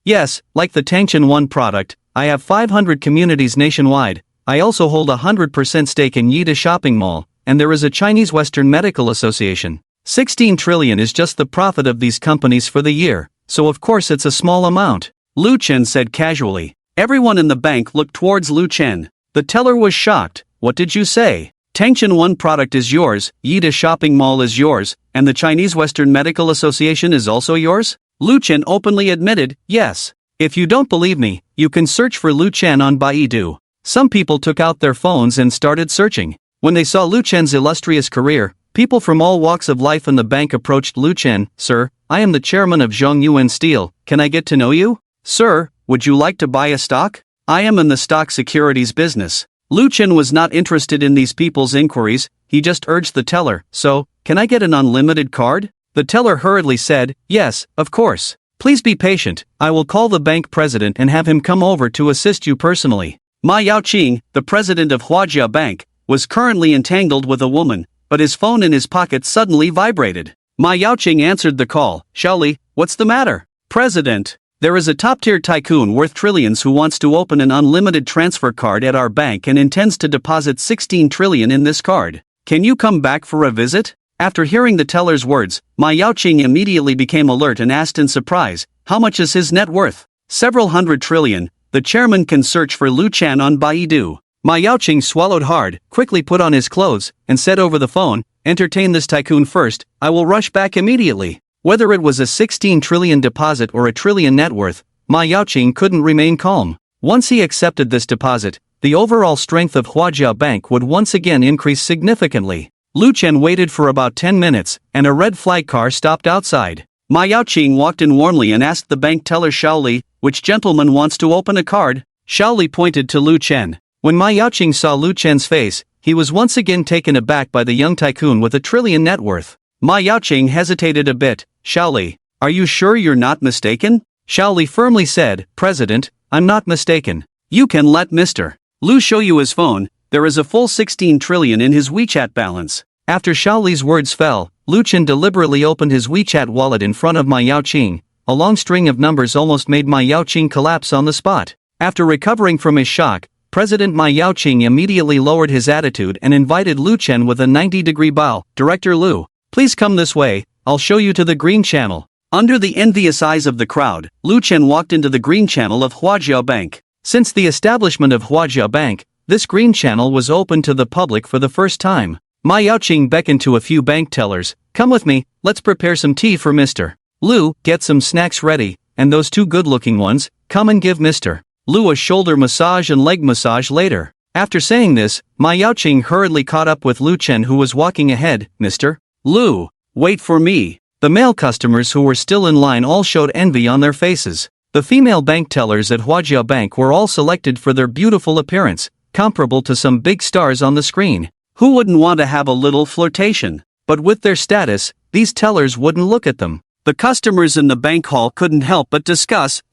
Yes, like the Tangchen 1 product, I have 500 communities nationwide. I also hold a 100% stake in Yida Shopping Mall, and there is a Chinese Western Medical Association. 16 trillion is just the profit of these companies for the year, so of course it's a small amount, Lu Chen said casually. Everyone in the bank looked towards Lu Chen. The teller was shocked. What did you say? Tangchen 1 product is yours, Yida Shopping Mall is yours, and the Chinese Western Medical Association is also yours? Lu Chen openly admitted, yes. If you don't believe me, you can search for Lu Chen on Baidu. Some people took out their phones and started searching. When they saw Lu Chen's illustrious career, people from all walks of life in the bank approached Lu Chen. Sir, I am the chairman of Zhongyuan Steel, can I get to know you? Sir, would you like to buy a stock? I am in the stock securities business. Lu Chen was not interested in these people's inquiries, he just urged the teller, so, can I get an unlimited card? The teller hurriedly said, yes, of course. Please be patient, I will call the bank president and have him come over to assist you personally. Ma Yaoqing, the president of Huajia Bank, was currently entangled with a woman, but his phone in his pocket suddenly vibrated. Ma Yaoqing answered the call. Shaoli, what's the matter? President, there is a top-tier tycoon worth trillions who wants to open an unlimited transfer card at our bank and intends to deposit 16 trillion in this card. Can you come back for a visit? After hearing the teller's words, Ma Yaoqing immediately became alert and asked in surprise, how much is his net worth? Several hundred trillion. The chairman can search for Lu Chen on Baidu. Ma Yaoqing swallowed hard, quickly put on his clothes, and said over the phone, entertain this tycoon first, I will rush back immediately. Whether it was a 16 trillion deposit or a trillion net worth, Ma Yaoqing couldn't remain calm. Once he accepted this deposit, the overall strength of Huajia Bank would once again increase significantly. Lu Chen waited for about 10 minutes, and a red flag car stopped outside. Ma Yaoqing walked in warmly and asked the bank teller Shaoli, which gentleman wants to open a card? Shaoli pointed to Lu Chen. When Ma Yaoqing saw Lu Chen's face, he was once again taken aback by the young tycoon with a trillion net worth. Ma Yaoqing hesitated a bit. Shaoli, are you sure you're not mistaken? Shaoli firmly said, President, I'm not mistaken. You can let Mr. Lu show you his phone, there is a full 16 trillion in his WeChat balance. After Shaoli's words fell, Lu Chen deliberately opened his WeChat wallet in front of Ma Yaoqing. A long string of numbers almost made Ma Yaoqing collapse on the spot. After recovering from his shock, President Ma Yaoqing immediately lowered his attitude and invited Lu Chen with a 90-degree bow. Director Lu, please come this way, I'll show you to the green channel. Under the envious eyes of the crowd, Lu Chen walked into the green channel of Huajia Bank. Since the establishment of Huajia Bank, this green channel was open to the public for the first time. Ma Yaoqing beckoned to a few bank tellers. Come with me, let's prepare some tea for Mr. Lu, get some snacks ready, and those two good-looking ones, come and give Mr. Lu a shoulder massage and leg massage later. After saying this, Ma Yaoqing hurriedly caught up with Lu Chen who was walking ahead. Mr. Lu, wait for me. The male customers who were still in line all showed envy on their faces. The female bank tellers at Huajia Bank were all selected for their beautiful appearance, comparable to some big stars on the screen. Who wouldn't want to have a little flirtation? But with their status, these tellers wouldn't look at them. The customers in the bank hall couldn't help but discuss,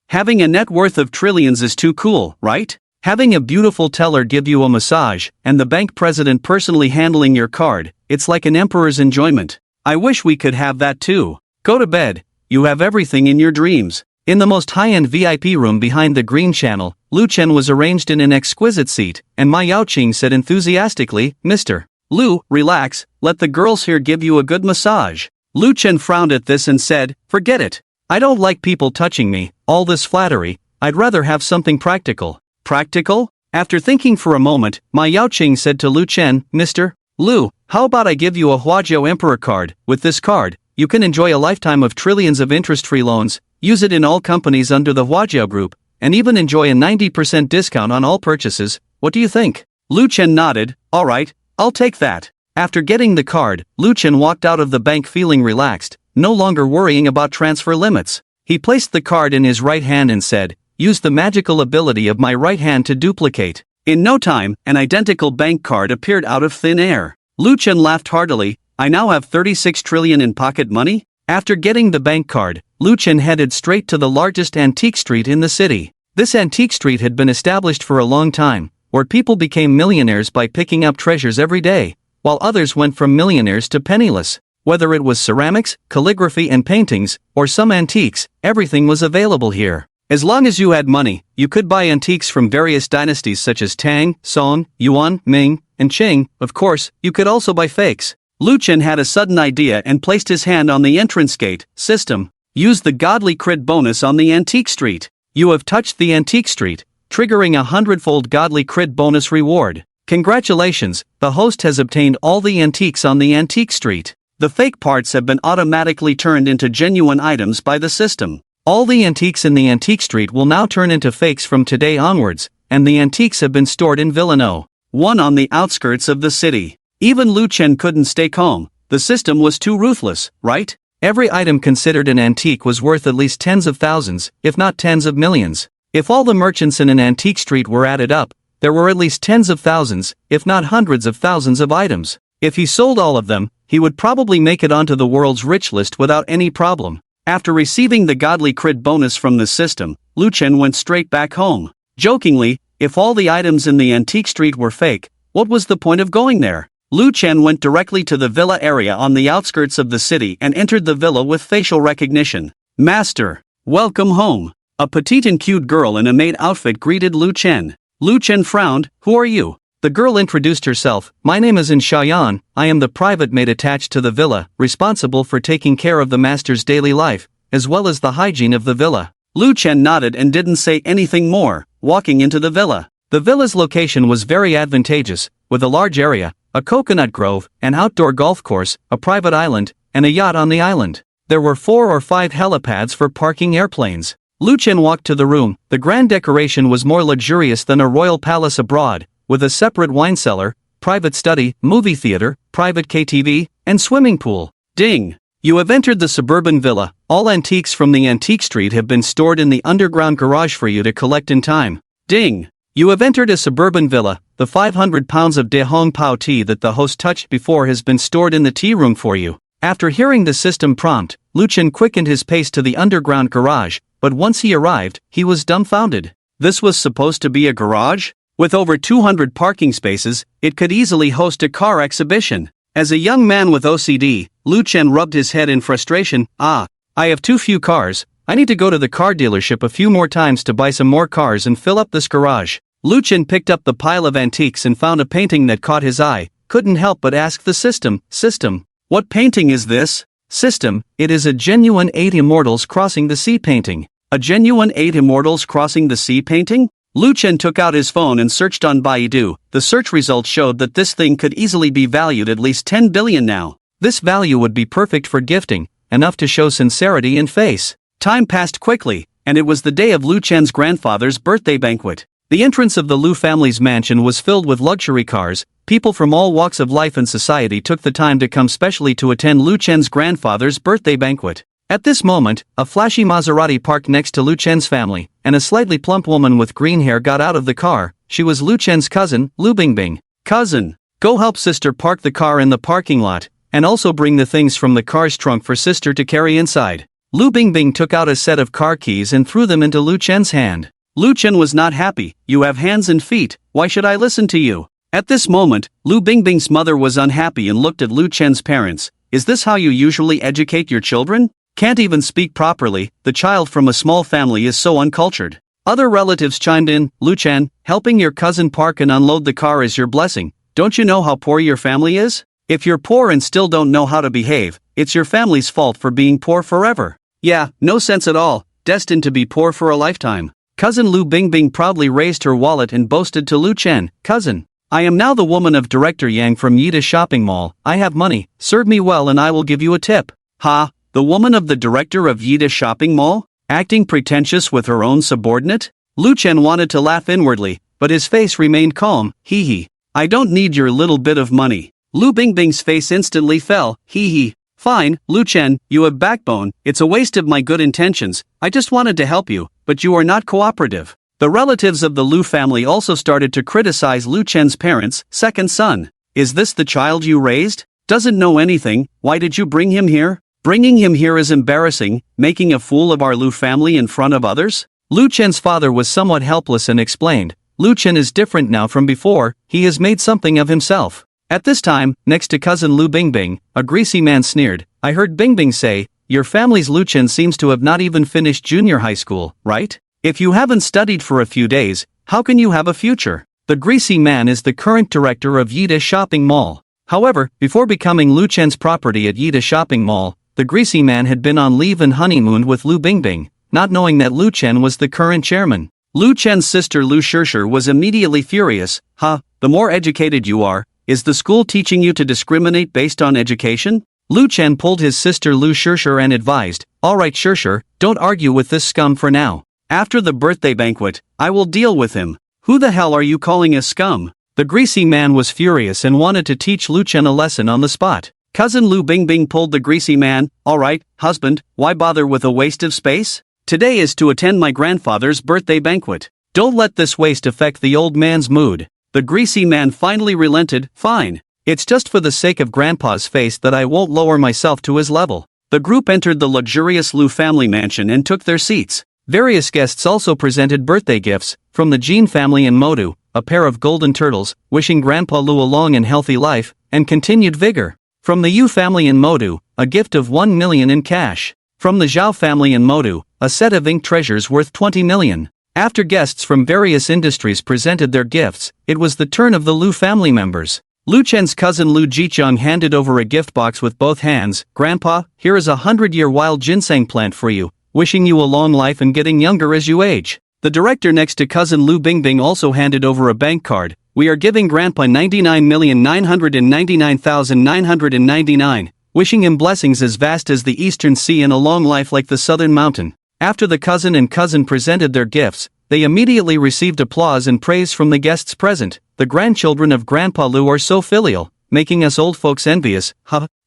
having a net worth of trillions is too cool, right? Having a beautiful teller give you a massage, and the bank president personally handling your card, it's like an emperor's enjoyment. I wish we could have that too. Go to bed, you have everything in your dreams. In the most high-end VIP room behind the green channel, Lu Chen was arranged in an exquisite seat, and Ma Yaoqing said enthusiastically, Mr. Lu, relax, let the girls here give you a good massage. Lu Chen frowned at this and said, forget it. I don't like people touching me, all this flattery, I'd rather have something practical. practical? After thinking for a moment, Ma Yaoqing said to Lu Chen, Mr. Lu, how about I give you a Huajiao Emperor card? With this card, you can enjoy a lifetime of trillions of interest-free loans, use it in all companies under the Huajiao group, and even enjoy a 90% discount on all purchases. What do you think? Lu Chen nodded. Alright, I'll take that. After getting the card, Lu Chen walked out of the bank feeling relaxed, no longer worrying about transfer limits. He placed the card in his right hand and said, use the magical ability of my right hand to duplicate. In no time, an identical bank card appeared out of thin air. Lu Chen laughed heartily. I now have 36 trillion in pocket money? After getting the bank card, Lu Chen headed straight to the largest antique street in the city. This antique street had been established for a long time, where people became millionaires by picking up treasures every day, while others went from millionaires to penniless. Whether it was ceramics, calligraphy and paintings, or some antiques, everything was available here. As long as you had money, you could buy antiques from various dynasties such as Tang, Song, Yuan, Ming, and Qing. Of course, you could also buy fakes. Lu Chen had a sudden idea and placed his hand on the entrance gate. System. Use the godly crit bonus on the antique street. You have touched the antique street, triggering a 100-fold godly crit bonus reward. Congratulations, the host has obtained all the antiques on the antique street. The fake parts have been automatically turned into genuine items by the system. All the antiques in the antique street will now turn into fakes from today onwards, and the antiques have been stored in Villa No. 1 on the outskirts of the city. Even Lu Chen couldn't stay calm. The system was too ruthless, right? Every item considered an antique was worth at least tens of thousands, if not tens of millions. If all the merchants in an antique street were added up, there were at least tens of thousands, if not hundreds of thousands of items. If he sold all of them, he would probably make it onto the world's rich list without any problem. After receiving the godly crit bonus from the system, Lu Chen went straight back home. Jokingly, if all the items in the antique street were fake, what was the point of going there? Lu Chen went directly to the villa area on the outskirts of the city and entered the villa with facial recognition. Master, welcome home. A petite and cute girl in a maid outfit greeted Lu Chen. Lu Chen frowned. Who are you? The girl introduced herself. My name is In Shaoyan. I am the private maid attached to the villa, responsible for taking care of the master's daily life, as well as the hygiene of the villa. Lu Chen nodded and didn't say anything more, walking into the villa. The villa's location was very advantageous, with a large area, a coconut grove, an outdoor golf course, a private island, and a yacht on the island. There were 4 or 5 helipads for parking airplanes. Lu Chen walked to the room. The grand decoration was more luxurious than a royal palace abroad, with a separate wine cellar, private study, movie theater, private KTV, and swimming pool. Ding! You have entered the suburban villa. All antiques from the antique street have been stored in the underground garage for you to collect in time. Ding! You have entered a suburban villa. The 500 pounds of De Hong Pao tea that the host touched before has been stored in the tea room for you. After hearing the system prompt, Lu Chen quickened his pace to the underground garage, but once he arrived, he was dumbfounded. This was supposed to be a garage? With over 200 parking spaces, it could easily host a car exhibition. As a young man with OCD, Lu Chen rubbed his head in frustration. I have too few cars. I need to go to the car dealership a few more times to buy some more cars and fill up this garage. Lu Chen picked up the pile of antiques and found a painting that caught his eye. Couldn't help but ask the system, what painting is this? System, it is a genuine 8 immortals crossing the sea painting. A genuine 8 immortals crossing the sea painting? Lu Chen took out his phone and searched on Baidu. The search results showed that this thing could easily be valued at least 10 billion now. This value would be perfect for gifting, enough to show sincerity in face. Time passed quickly, and it was the day of Lu Chen's grandfather's birthday banquet. The entrance of the Lu family's mansion was filled with luxury cars. People from all walks of life and society took the time to come specially to attend Lu Chen's grandfather's birthday banquet. At this moment, a flashy Maserati parked next to Lu Chen's family, and a slightly plump woman with green hair got out of the car. She was Lu Chen's cousin, Lu Bingbing. Cousin, go help sister park the car in the parking lot, and also bring the things from the car's trunk for sister to carry inside. Lu Bingbing took out a set of car keys and threw them into Lu Chen's hand. Lu Chen was not happy. You have hands and feet, why should I listen to you? At this moment, Lu Bingbing's mother was unhappy and looked at Lu Chen's parents. Is this how you usually educate your children? Can't even speak properly, the child from a small family is so uncultured. Other relatives chimed in. Lu Chen, helping your cousin park and unload the car is your blessing. Don't you know how poor your family is? If you're poor and still don't know how to behave, it's your family's fault for being poor forever. Yeah, no sense at all, destined to be poor for a lifetime. Cousin Lu Bingbing proudly raised her wallet and boasted to Lu Chen, "Cousin, I am now the woman of Director Yang from Yida Shopping Mall. I have money, serve me well and I will give you a tip." Ha, the woman of the director of Yida Shopping Mall? Acting pretentious with her own subordinate? Lu Chen wanted to laugh inwardly, but his face remained calm. Hee hee. "I don't need your little bit of money." Lu Bingbing's face instantly fell. Hee hee. "Fine, Lu Chen, you have backbone. It's a waste of my good intentions. I just wanted to help you, but you are not cooperative." The relatives of the Lu family also started to criticize Lu Chen's parents' second son. "Is this the child you raised? Doesn't know anything, why did you bring him here? Bringing him here is embarrassing, making a fool of our Lu family in front of others." Lu Chen's father was somewhat helpless and explained, "Lu Chen is different now from before, he has made something of himself." At this time, next to cousin Lu Bingbing, a greasy man sneered, "I heard Bingbing say, your family's Lu Chen seems to have not even finished junior high school, right? If you haven't studied for a few days, how can you have a future?" The greasy man is the current director of Yida Shopping Mall. However, before becoming Lu Chen's property at Yida Shopping Mall, the greasy man had been on leave and honeymooned with Lu Bingbing, not knowing that Lu Chen was the current chairman. Lu Chen's sister Lu Shishir was immediately furious. The more educated you are, is the school teaching you to discriminate based on education?" Lu Chen pulled his sister Lu Shishir and advised, "Alright Shishir, don't argue with this scum for now. After the birthday banquet, I will deal with him." "Who the hell are you calling a scum?" The greasy man was furious and wanted to teach Lu Chen a lesson on the spot. Cousin Lu Bingbing pulled the greasy man, "Alright, husband, why bother with a waste of space? Today is to attend my grandfather's birthday banquet. Don't let this waste affect the old man's mood." The greasy man finally relented, "Fine. It's just for the sake of Grandpa's face that I won't lower myself to his level." The group entered the luxurious Lu family mansion and took their seats. Various guests also presented birthday gifts, from the Jean family and Modu, a pair of golden turtles, wishing Grandpa Lu a long and healthy life, and continued vigor. From the Yu family and Modu, a gift of 1 million in cash. From the Zhao family and Modu, a set of ink treasures worth 20 million. After guests from various industries presented their gifts, it was the turn of the Lu family members. Lu Chen's cousin Lu Jicheng handed over a gift box with both hands. "Grandpa, here is a 100-year wild ginseng plant for you, wishing you a long life and getting younger as you age." The director next to cousin Lu Bingbing also handed over a bank card. "We are giving Grandpa 99,999,999, wishing him blessings as vast as the eastern sea and a long life like the southern mountain." After the cousin and cousin presented their gifts, they immediately received applause and praise from the guests present. "The grandchildren of Grandpa Lu are so filial, making us old folks envious.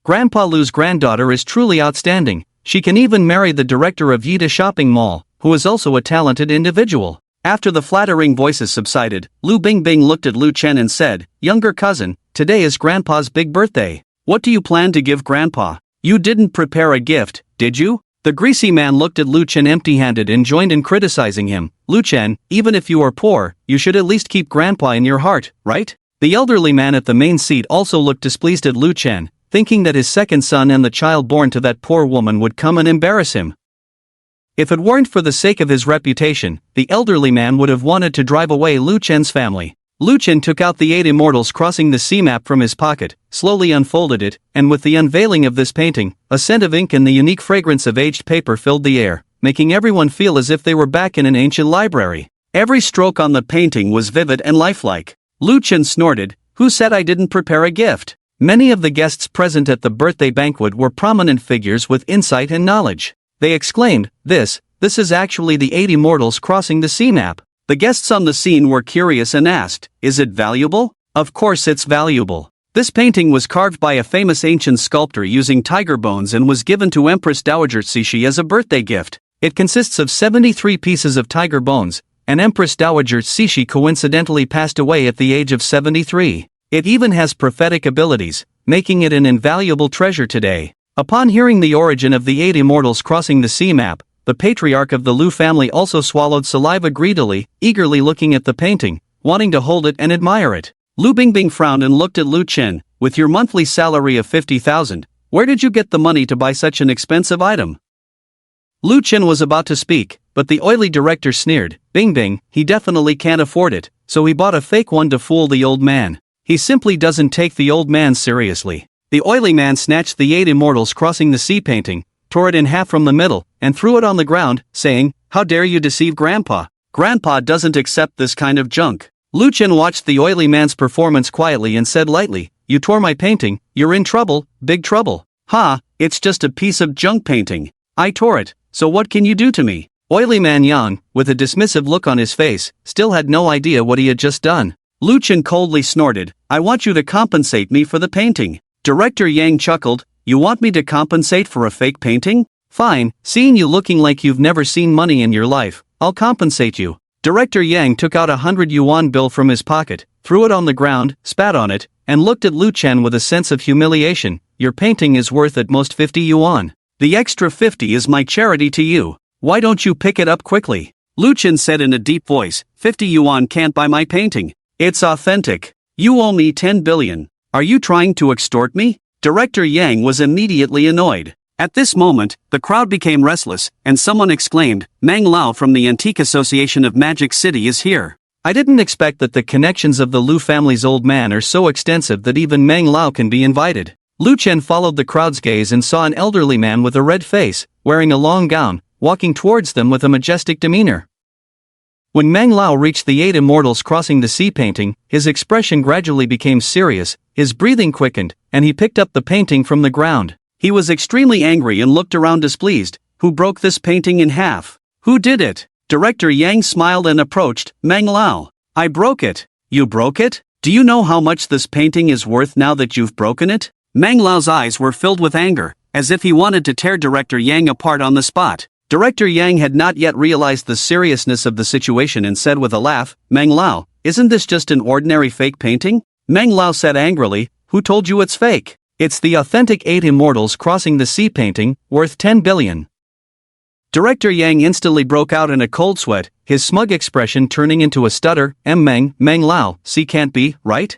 Grandpa Lu's granddaughter is truly outstanding. She can even marry the director of Yida Shopping Mall, who is also a talented individual." After the flattering voices subsided, Lu Bingbing looked at Lu Chen and said, "Younger cousin, today is Grandpa's big birthday. What do you plan to give Grandpa? You didn't prepare a gift, did you?" The greasy man looked at Lu Chen empty-handed and joined in criticizing him. "Lu Chen, even if you are poor, you should at least keep Grandpa in your heart, right?" The elderly man at the main seat also looked displeased at Lu Chen, thinking that his second son and the child born to that poor woman would come and embarrass him. If it weren't for the sake of his reputation, the elderly man would have wanted to drive away Lu Chen's family. Lu Chen took out the 8 Immortals Crossing the Sea map from his pocket, slowly unfolded it, and with the unveiling of this painting, a scent of ink and the unique fragrance of aged paper filled the air, making everyone feel as if they were back in an ancient library. Every stroke on the painting was vivid and lifelike. Lu Chen snorted, "Who said I didn't prepare a gift?" Many of the guests present at the birthday banquet were prominent figures with insight and knowledge. They exclaimed, This is actually the 8 Immortals Crossing the Sea map." The guests on the scene were curious and asked, "Is it valuable?" "Of course it's valuable. This painting was carved by a famous ancient sculptor using tiger bones and was given to Empress Dowager Cixi as a birthday gift. It consists of 73 pieces of tiger bones, and Empress Dowager Cixi coincidentally passed away at the age of 73. It even has prophetic abilities, making it an invaluable treasure today. Upon hearing the origin of the 8 Immortals Crossing the Sea map, the patriarch of the Lu family also swallowed saliva greedily, eagerly looking at the painting, wanting to hold it and admire it. Lu Bingbing frowned and looked at Lu Chen. "With your monthly salary of 50,000, where did you get the money to buy such an expensive item?" Lu Chen was about to speak, but the oily director sneered, "Bingbing, he definitely can't afford it, so he bought a fake one to fool the old man. He simply doesn't take the old man seriously." The oily man snatched the 8 Immortals Crossing the Sea painting, tore it in half from the middle, and threw it on the ground, saying, "How dare you deceive Grandpa? Grandpa doesn't accept this kind of junk. Lu Chen watched the oily man's performance quietly and said lightly, "You tore my painting, you're in trouble, big trouble." "Ha, it's just a piece of junk painting. I tore it, so what can you do to me?" Oily man Yang, with a dismissive look on his face, still had no idea what he had just done. Lu Chen coldly snorted, "I want you to compensate me for the painting." Director Yang chuckled, "You want me to compensate for a fake painting? Fine, seeing you looking like you've never seen money in your life, I'll compensate you." Director Yang took out a 100 yuan bill from his pocket, threw it on the ground, spat on it, and looked at Lu Chen with a sense of humiliation. "Your painting is worth at most 50 yuan. The extra 50 is my charity to you. Why don't you pick it up quickly?" Lu Chen said in a deep voice, 50 yuan can't buy my painting. It's authentic. You owe me 10 billion. Are you trying to extort me? Director Yang was immediately annoyed. At this moment, the crowd became restless, and someone exclaimed, "Mang Lao from the Antique Association of Magic City is here." I didn't expect that the connections of the Lu family's old man are so extensive that even Mang Lao can be invited. Lu Chen followed the crowd's gaze and saw an elderly man with a red face, wearing a long gown, walking towards them with a majestic demeanor. When Mang Lao reached the 8 immortals crossing the sea painting, his expression gradually became serious, his breathing quickened, and he picked up the painting from the ground. He was extremely angry and looked around displeased. "Who broke this painting in half? Who did it?" Director Yang smiled and approached Mang Lao. "I broke it." "You broke it? Do you know how much this painting is worth now that you've broken it?" Mang Lao's eyes were filled with anger, as if he wanted to tear Director Yang apart on the spot. Director Yang had not yet realized the seriousness of the situation and said with a laugh, "Mang Lao, isn't this just an ordinary fake painting?" Mang Lao said angrily, "Who told you it's fake? It's the authentic 8 immortals crossing the sea painting, worth 10 billion. Director Yang instantly broke out in a cold sweat, his smug expression turning into a stutter. Mang Lao, see can't be, right?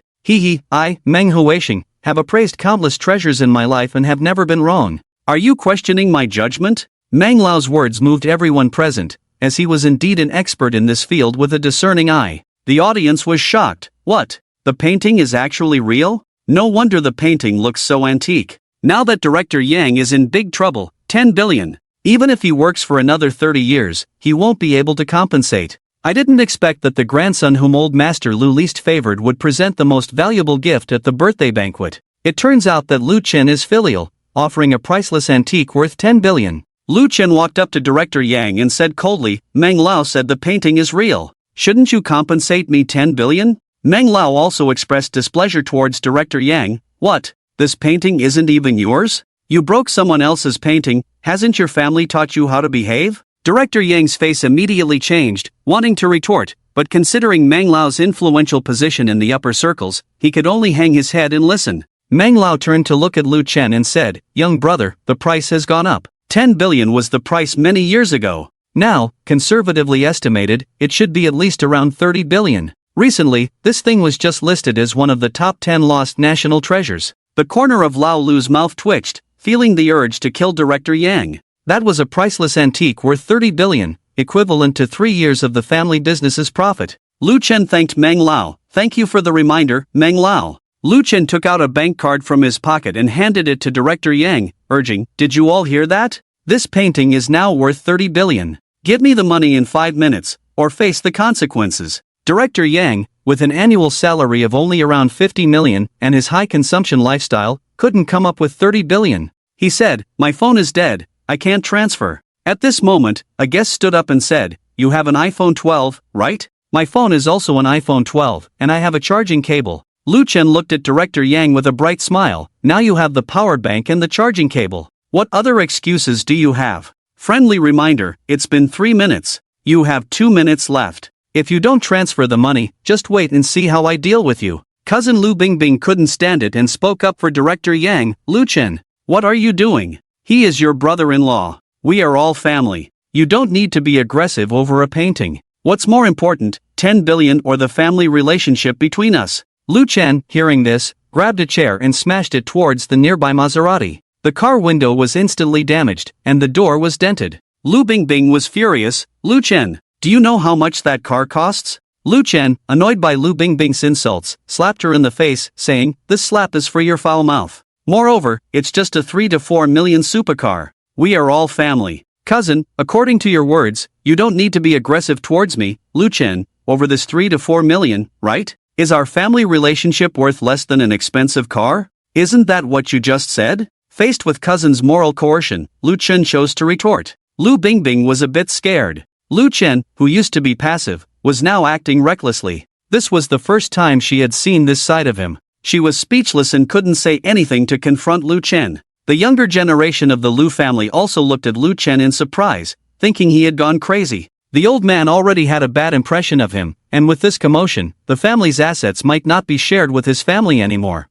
I, Meng Huisheng, have appraised countless treasures in my life and have never been wrong. Are you questioning my judgment?" Mang Lao's words moved everyone present, as he was indeed an expert in this field with a discerning eye. The audience was shocked. What? The painting is actually real? No wonder the painting looks so antique. Now that Director Yang is in big trouble, 10 billion. Even if he works for another 30 years, he won't be able to compensate. I didn't expect that the grandson whom old Master Lu least favored would present the most valuable gift at the birthday banquet. It turns out that Lu Chen is filial, offering a priceless antique worth 10 billion. Lu Chen walked up to Director Yang and said coldly, "Mang Lao said the painting is real. Shouldn't you compensate me 10 billion? Mang Lao also expressed displeasure towards Director Yang. "What? This painting isn't even yours? You broke someone else's painting, hasn't your family taught you how to behave?" Director Yang's face immediately changed, wanting to retort, but considering Mang Lao's influential position in the upper circles, he could only hang his head and listen. Mang Lao turned to look at Lu Chen and said, "Young brother, the price has gone up. 10 billion was the price many years ago. Now, conservatively estimated, it should be at least around 30 billion. Recently, this thing was just listed as one of the top 10 lost national treasures." The corner of Lao Lu's mouth twitched, feeling the urge to kill Director Yang. That was a priceless antique worth 30 billion, equivalent to 3 years of the family business's profit. Lu Chen thanked Mang Lao. "Thank you for the reminder, Mang Lao." Lu Chen took out a bank card from his pocket and handed it to Director Yang, urging, "Did you all hear that? This painting is now worth 30 billion. Give me the money in 5 minutes, or face the consequences." Director Yang, with an annual salary of only around 50 million and his high consumption lifestyle, couldn't come up with 30 billion. He said, "My phone is dead. I can't transfer." At this moment, a guest stood up and said, "You have an iPhone 12, right?" "My phone is also an iPhone 12, and I have a charging cable." Lu Chen looked at Director Yang with a bright smile. "Now you have the power bank and the charging cable. What other excuses do you have?" Friendly reminder, it's been 3 minutes. You have 2 minutes left. If you don't transfer the money, just wait and see how I deal with you. Cousin Lu Bingbing couldn't stand it and spoke up for Director Yang. "Lu Chen, what are you doing? He is your brother-in-law. We are all family. You don't need to be aggressive over a painting. What's more important, 10 billion or the family relationship between us?" Lu Chen, hearing this, grabbed a chair and smashed it towards the nearby Maserati. The car window was instantly damaged, and the door was dented. Lu Bingbing was furious. "Lu Chen, do you know how much that car costs?" Lu Chen, annoyed by Lu Bingbing's insults, slapped her in the face, saying, "This slap is for your foul mouth. Moreover, it's just a 3 to 4 million supercar. We are all family. Cousin, according to your words, You don't need to be aggressive towards me, Lu Chen, over this 3 to 4 million, right? Is our family relationship worth less than an expensive car? Isn't that what you just said? Faced with cousin's moral coercion, Lu Chen chose to retort. Lu Bingbing was a bit scared. Lu Chen, who used to be passive, was now acting recklessly. This was the first time she had seen this side of him. She was speechless and couldn't say anything to confront Lu Chen. The younger generation of the Lu family also looked at Lu Chen in surprise, thinking he had gone crazy. The old man already had a bad impression of him, and with this commotion, the family's assets might not be shared with his family anymore.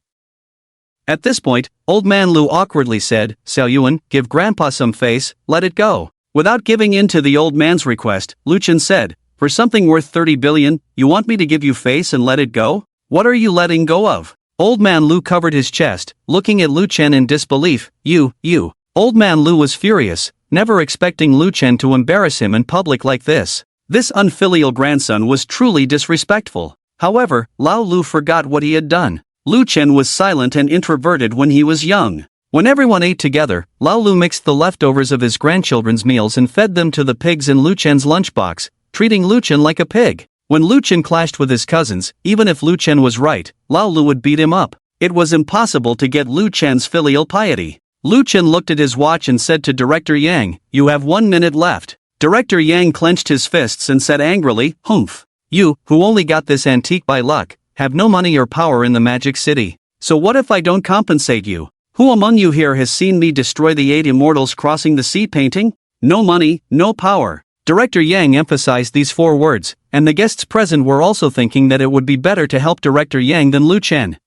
At this point, old man Lu awkwardly said, "Xiao Yuan, give grandpa some face, let it go." Without giving in to the old man's request, Lu Chen said, "For something worth 30 billion, you want me to give you face and let it go? What are you letting go of?" Old man Lu covered his chest, looking at Lu Chen in disbelief. You. Old man Lu was furious, never expecting Lu Chen to embarrass him in public like this. This unfilial grandson was truly disrespectful. However, Lao Lu forgot what he had done. Lu Chen was silent and introverted when he was young. When everyone ate together, Lao Lu mixed the leftovers of his grandchildren's meals and fed them to the pigs in Lu Chen's lunchbox, treating Lu Chen like a pig. When Lu Chen clashed with his cousins, even if Lu Chen was right, Lao Lu would beat him up. It was impossible to get Lu Chen's filial piety. Lu Chen looked at his watch and said to Director Yang, "You have 1 minute left." Director Yang clenched his fists and said angrily, "Humph. You, who only got this antique by luck, have no money or power in the Magic City. So what if I don't compensate you? Who among you here has seen me destroy the 8 immortals crossing the sea painting? No money, no power." Director Yang emphasized these 4 words, and the guests present were also thinking that it would be better to help Director Yang than Lu Chen.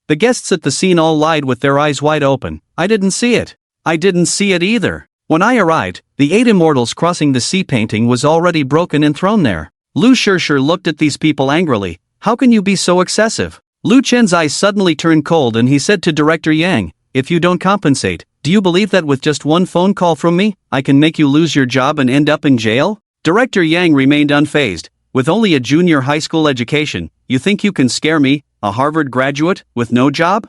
The guests at the scene all lied with their eyes wide open. "I didn't see it. I didn't see it either. When I arrived, the 8 immortals crossing the sea painting was already broken and thrown there." Lu Shishir looked at these people angrily. "How can you be so excessive?" Lu Chen's eyes suddenly turned cold and he said to Director Yang, "If you don't compensate, do you believe that with just one phone call from me, I can make you lose your job and end up in jail?" Director Yang remained unfazed. "With only a junior high school education, you think you can scare me, a Harvard graduate, with no job?"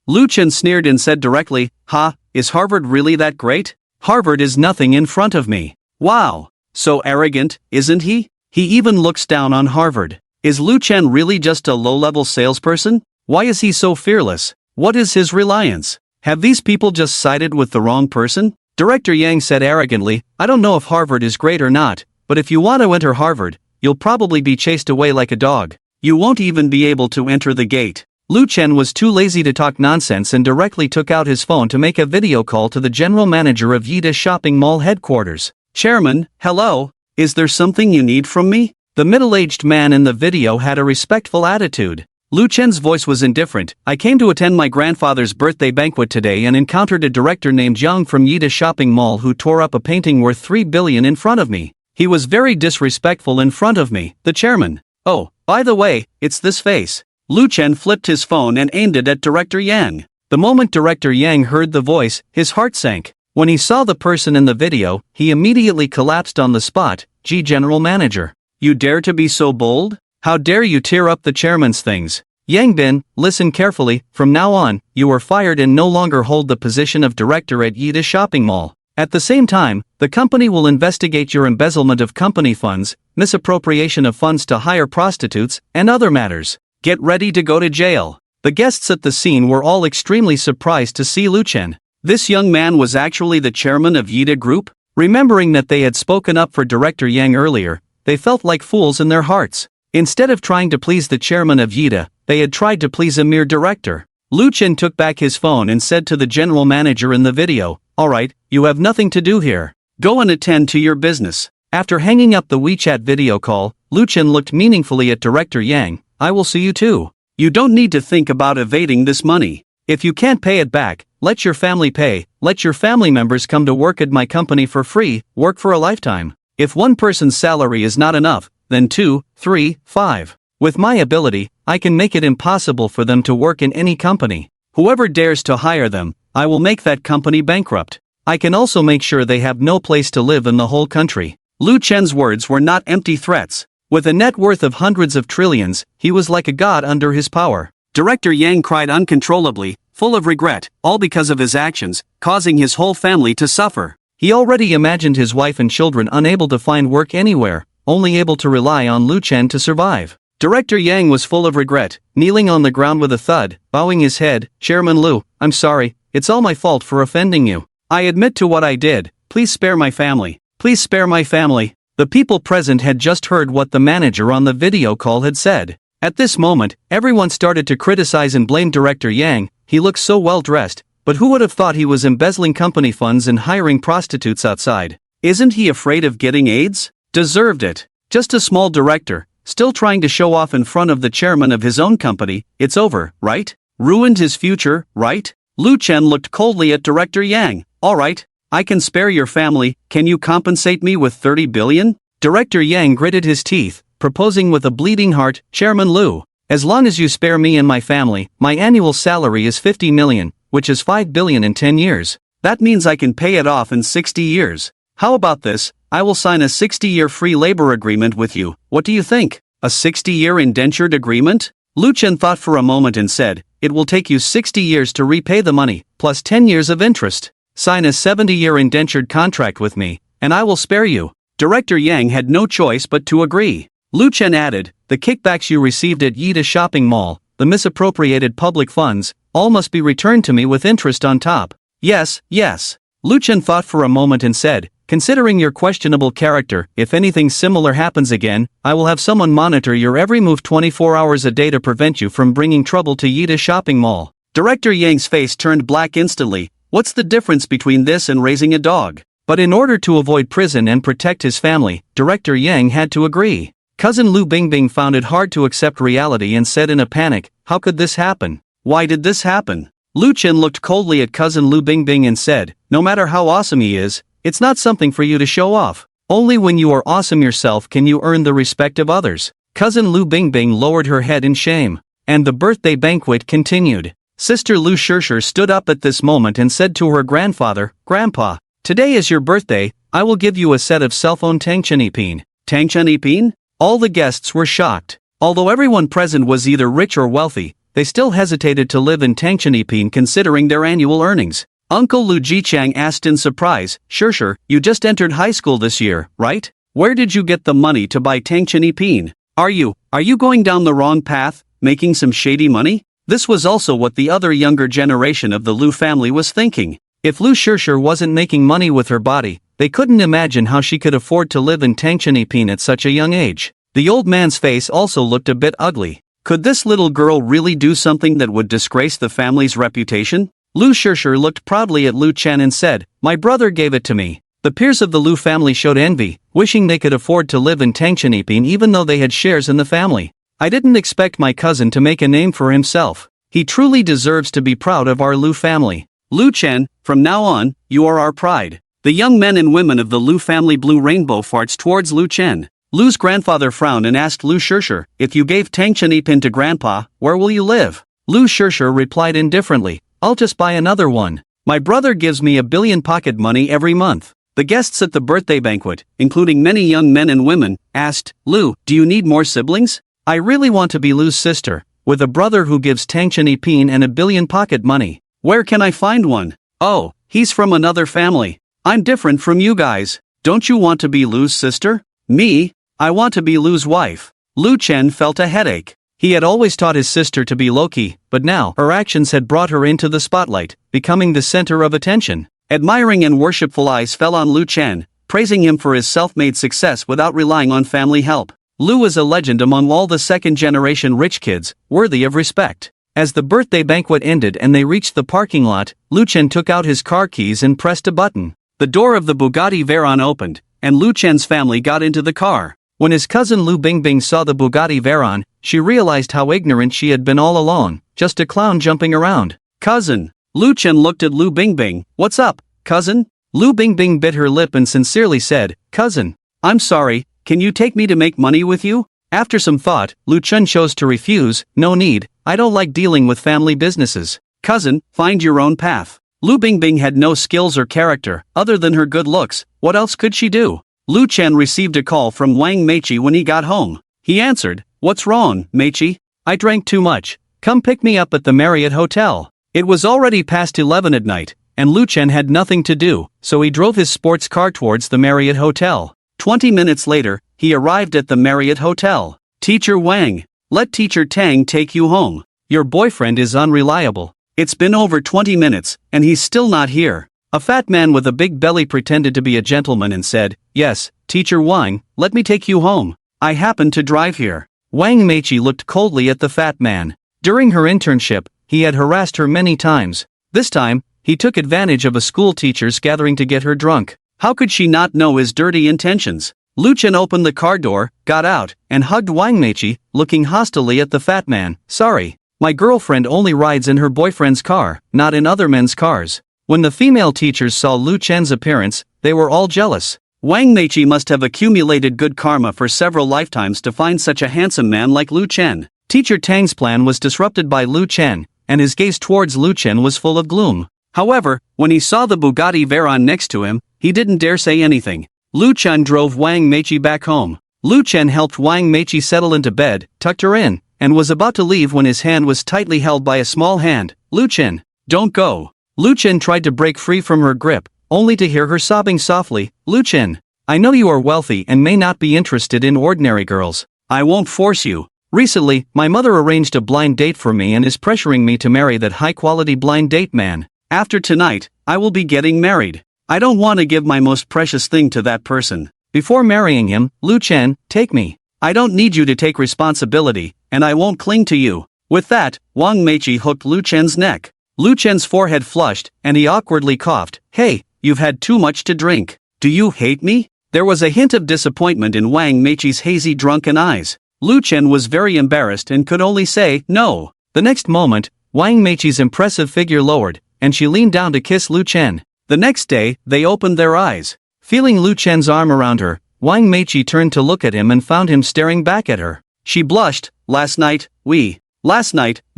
Lu Chen sneered and said directly, "Ha, is Harvard really that great? Harvard is nothing in front of me." Wow, so arrogant, isn't he? He even looks down on Harvard. Is Lu Chen really just a low-level salesperson? Why is he so fearless? What is his reliance? Have these people just sided with the wrong person? Director Yang said arrogantly, "I don't know if Harvard is great or not, but if you want to enter Harvard, you'll probably be chased away like a dog. You won't even be able to enter the gate." Lu Chen was too lazy to talk nonsense and directly took out his phone to make a video call to the general manager of Yida Shopping Mall headquarters. "Chairman, hello, is there something you need from me?" The middle-aged man in the video had a respectful attitude. Lu Chen's voice was indifferent. "I came to attend my grandfather's birthday banquet today and encountered a director named Zhang from Yida Shopping Mall who tore up a painting worth 3 billion in front of me. He was very disrespectful in front of me, the chairman. Oh, by the way, it's this face." Lu Chen flipped his phone and aimed it at Director Yang. The moment Director Yang heard the voice, his heart sank. When he saw the person in the video, he immediately collapsed on the spot. General Manager. "You dare to be so bold? How dare you tear up the chairman's things? Yang Bin, listen carefully, from now on, you are fired and no longer hold the position of director at Yida Shopping Mall. At the same time, the company will investigate your embezzlement of company funds, misappropriation of funds to hire prostitutes, and other matters. Get ready to go to jail." The guests at the scene were all extremely surprised to see Lu Chen. This young man was actually the chairman of Yida Group? Remembering that they had spoken up for Director Yang earlier, they felt like fools in their hearts. Instead of trying to please the chairman of Yida, they had tried to please a mere director. Lu Chen took back his phone and said to the general manager in the video, "Alright, you have nothing to do here. Go and attend to your business." After hanging up the WeChat video call, Lu Chen looked meaningfully at Director Yang. "I will see you too. You don't need to think about evading this money. If you can't pay it back, let your family pay, let your family members come to work at my company for free, work for a lifetime. If one person's salary is not enough, then 2, 3, 5. With my ability, I can make it impossible for them to work in any company. Whoever dares to hire them, I will make that company bankrupt. I can also make sure they have no place to live in the whole country." Lu Chen's words were not empty threats. With a net worth of hundreds of trillions, he was like a god under his power. Director Yang cried uncontrollably, full of regret, all because of his actions, causing his whole family to suffer. He already imagined his wife and children unable to find work anywhere, only able to rely on Lu Chen to survive. Director Yang was full of regret, kneeling on the ground with a thud, bowing his head. Chairman Lu, I'm sorry, it's all my fault for offending you. I admit to what I did, please spare my family. Please spare my family. The people present had just heard what the manager on the video call had said. At this moment, everyone started to criticize and blame Director Yang. He looked so well dressed, but who would have thought he was embezzling company funds and hiring prostitutes outside? Isn't he afraid of getting AIDS? Deserved it. Just a small director, still trying to show off in front of the chairman of his own company. It's over, right? Ruined his future, right? Lu Chen looked coldly at Director Yang. All right, I can spare your family, can you compensate me with 30 billion? Director Yang gritted his teeth, proposing with a bleeding heart. Chairman Lu, as long as you spare me and my family, my annual salary is 50 million, which is 5 billion in 10 years. That means I can pay it off in 60 years. How about this? I will sign a 60-year free labor agreement with you. What do you think? A 60-year indentured agreement? Lu Chen thought for a moment and said, it will take you 60 years to repay the money, plus 10 years of interest. Sign a 70-year indentured contract with me, and I will spare you. Director Yang had no choice but to agree. Lu Chen added, the kickbacks you received at Yida Shopping Mall, the misappropriated public funds, all must be returned to me with interest on top. Yes, yes. Lu Chen thought for a moment and said, considering your questionable character, if anything similar happens again, I will have someone monitor your every move 24 hours a day to prevent you from bringing trouble to Yida Shopping Mall. Director Yang's face turned black instantly. What's the difference between this and raising a dog? But in order to avoid prison and protect his family, Director Yang had to agree. Cousin Lu Bingbing found it hard to accept reality and said in a panic, how could this happen? Why did this happen? Lu Chen looked coldly at Cousin Lu Bingbing and said, no matter how awesome he is, it's not something for you to show off. Only when you are awesome yourself can you earn the respect of others. Cousin Lu Bingbing lowered her head in shame. And the birthday banquet continued. Sister Lu Shishir stood up at this moment and said to her grandfather, Grandpa, today is your birthday, I will give you a set of cell phone Tangchen Ipin. Tangchen Ipin? All the guests were shocked. Although everyone present was either rich or wealthy, they still hesitated to live in Tangchen Ipin considering their annual earnings. Uncle Lu Jichang asked in surprise, Shishir, you just entered high school this year, right? Where did you get the money to buy Tangchen Ipin? Are you going down the wrong path, making some shady money? This was also what the other younger generation of the Lu family was thinking. If Lu Shishir wasn't making money with her body, they couldn't imagine how she could afford to live in Tangchen Ipin at such a young age. The old man's face also looked a bit ugly. Could this little girl really do something that would disgrace the family's reputation? Lu Shishir looked proudly at Lu Chen and said, my brother gave it to me. The peers of the Lu family showed envy, wishing they could afford to live in Tangchen Ipin even though they had shares in the family. I didn't expect my cousin to make a name for himself. He truly deserves to be proud of our Lu family. Lu Chen, from now on, you are our pride. The young men and women of the Lu family blew rainbow farts towards Lu Chen. Lu's grandfather frowned and asked Lu Shishir, if you gave Tangchen Ipin to Grandpa, where will you live? Lu Shishir replied indifferently, I'll just buy another one. My brother gives me 1 billion pocket money every month. The guests at the birthday banquet, including many young men and women, asked, Lu, do you need more siblings? I really want to be Lu's sister, with a brother who gives Tangchen Ipin and 1 billion pocket money. Where can I find one? Oh, he's from another family. I'm different from you guys. Don't you want to be Lu's sister? Me? I want to be Lu's wife. Lu Chen felt a headache. He had always taught his sister to be low-key, but now her actions had brought her into the spotlight, becoming the center of attention. Admiring and worshipful eyes fell on Lu Chen, praising him for his self-made success without relying on family help. Lu is a legend among all the second-generation rich kids, worthy of respect. As the birthday banquet ended and they reached the parking lot, Lu Chen took out his car keys and pressed a button. The door of the Bugatti Veyron opened, and Lu Chen's family got into the car. When his cousin Lu Bingbing saw the Bugatti Veyron, she realized how ignorant she had been all along, just a clown jumping around. Cousin. Lu Chen looked at Lu Bingbing. What's up, cousin? Lu Bingbing bit her lip and sincerely said, Cousin, I'm sorry, can you take me to make money with you? After some thought, Lu Chen chose to refuse. No need, I don't like dealing with family businesses. Cousin, find your own path. Lu Bingbing had no skills or character, other than her good looks. What else could she do? Lu Chen received a call from Wang Meiqi when he got home. He answered, What's wrong, Meiqi? I drank too much. Come pick me up at the Marriott Hotel. It was already past 11 at night, and Lu Chen had nothing to do, so he drove his sports car towards the Marriott Hotel. 20 minutes later, he arrived at the Marriott Hotel. Teacher Wang, let Teacher Tang take you home. Your boyfriend is unreliable. It's been over 20 minutes, and he's still not here. A fat man with a big belly pretended to be a gentleman and said, yes, Teacher Wang, let me take you home. I happen to drive here. Wang Meichi looked coldly at the fat man. During her internship, he had harassed her many times. This time, he took advantage of a school teacher's gathering to get her drunk. How could she not know his dirty intentions? Lu Chen opened the car door, got out, and hugged Wang Meichi, looking hostilely at the fat man. Sorry, my girlfriend only rides in her boyfriend's car, not in other men's cars. When the female teachers saw Lu Chen's appearance, they were all jealous. Wang Meichi must have accumulated good karma for several lifetimes to find such a handsome man like Lu Chen. Teacher Tang's plan was disrupted by Lu Chen, and his gaze towards Lu Chen was full of gloom. However, when he saw the Bugatti Veyron next to him, he didn't dare say anything. Lu Chen drove Wang Meichi back home. Lu Chen helped Wang Meichi settle into bed, tucked her in, and was about to leave when his hand was tightly held by a small hand. Lu Chen, don't go. Lu Chen tried to break free from her grip, only to hear her sobbing softly. Lu Chen, I know you are wealthy and may not be interested in ordinary girls. I won't force you. Recently, my mother arranged a blind date for me and is pressuring me to marry that high-quality blind date man. After tonight, I will be getting married. I don't want to give my most precious thing to that person. Before marrying him, Lu Chen, take me. I don't need you to take responsibility, and I won't cling to you. With that, Wang Meichi hooked Lu Chen's neck. Lu Chen's forehead flushed, and he awkwardly coughed. Hey, you've had too much to drink. Do you hate me? There was a hint of disappointment in Wang Meichi's hazy drunken eyes. Lu Chen was very embarrassed and could only say, no. The next moment, Wang Meichi's impressive figure lowered, and she leaned down to kiss Lu Chen. The next day, they opened their eyes. Feeling Lu Chen's arm around her, Wang Meichi turned to look at him and found him staring back at her. She blushed. Last night, we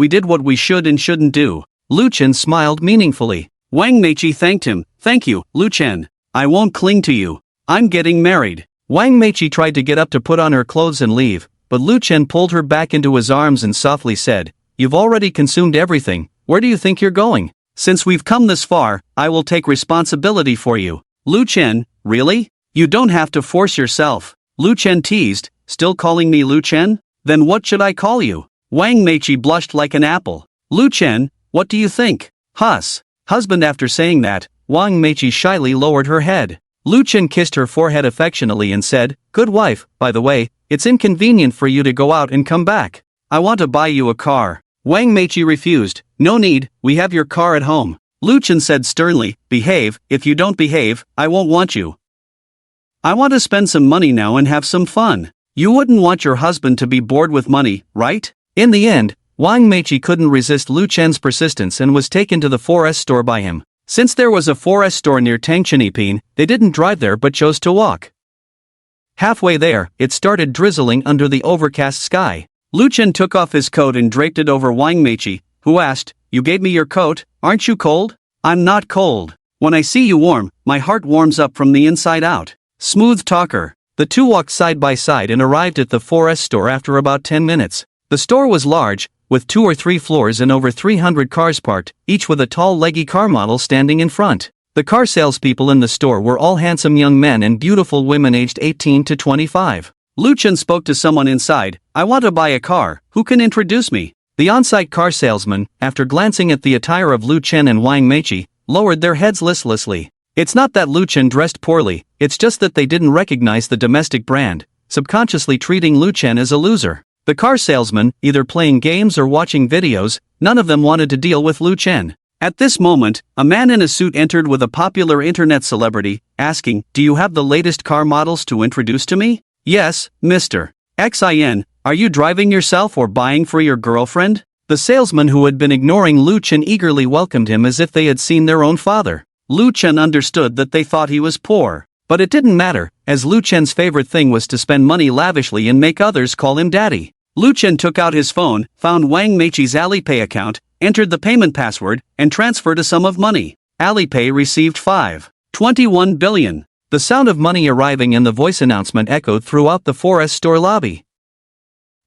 did what we should and shouldn't do. Lu Chen smiled meaningfully. Wang Meichi thanked him. Thank you, Lu Chen. I won't cling to you. I'm getting married. Wang Meichi tried to get up to put on her clothes and leave, but Lu Chen pulled her back into his arms and softly said, You've already consumed everything. Where do you think you're going? Since we've come this far, I will take responsibility for you. Lu Chen, really? You don't have to force yourself. Lu Chen teased, still calling me Lu Chen? Then what should I call you? Wang Meichi blushed like an apple. Lu Chen, what do you think? Husband. After saying that, Wang Meichi shyly lowered her head. Lu Chen kissed her forehead affectionately and said, Good wife, by the way, it's inconvenient for you to go out and come back. I want to buy you a car. Wang Meichi refused. No need, we have your car at home. Lu Chen said sternly, Behave, if you don't behave, I won't want you. I want to spend some money now and have some fun. You wouldn't want your husband to be bored with money, right? In the end, Wang Meichi couldn't resist Lu Chen's persistence and was taken to the 4S store by him. Since there was a 4S store near Tangchenipin, they didn't drive there but chose to walk. Halfway there, it started drizzling under the overcast sky. Lu Chen took off his coat and draped it over Wang Meichi, who asked, You gave me your coat, aren't you cold? I'm not cold. When I see you warm, my heart warms up from the inside out. Smooth talker. The two walked side by side and arrived at the 4S store after about 10 minutes. The store was large, with 2 or 3 floors and over 300 cars parked, each with a tall leggy car model standing in front. The car salespeople in the store were all handsome young men and beautiful women aged 18 to 25. Lu Chen spoke to someone inside. I want to buy a car, who can introduce me? The on-site car salesman, after glancing at the attire of Lu Chen and Wang Meichi, lowered their heads listlessly. It's not that Lu Chen dressed poorly, it's just that they didn't recognize the domestic brand, subconsciously treating Lu Chen as a loser. The car salesman, either playing games or watching videos, none of them wanted to deal with Lu Chen. At this moment, a man in a suit entered with a popular internet celebrity, asking, Do you have the latest car models to introduce to me? Yes, Mr. XIN, are you driving yourself or buying for your girlfriend? The salesman who had been ignoring Lu Chen eagerly welcomed him as if they had seen their own father. Lu Chen understood that they thought he was poor. But it didn't matter, as Lu Chen's favorite thing was to spend money lavishly and make others call him daddy. Lu Chen took out his phone, found Wang Meichi's Alipay account, entered the payment password, and transferred a sum of money. Alipay received 5.21 billion. The sound of money arriving and the voice announcement echoed throughout the 4S store lobby.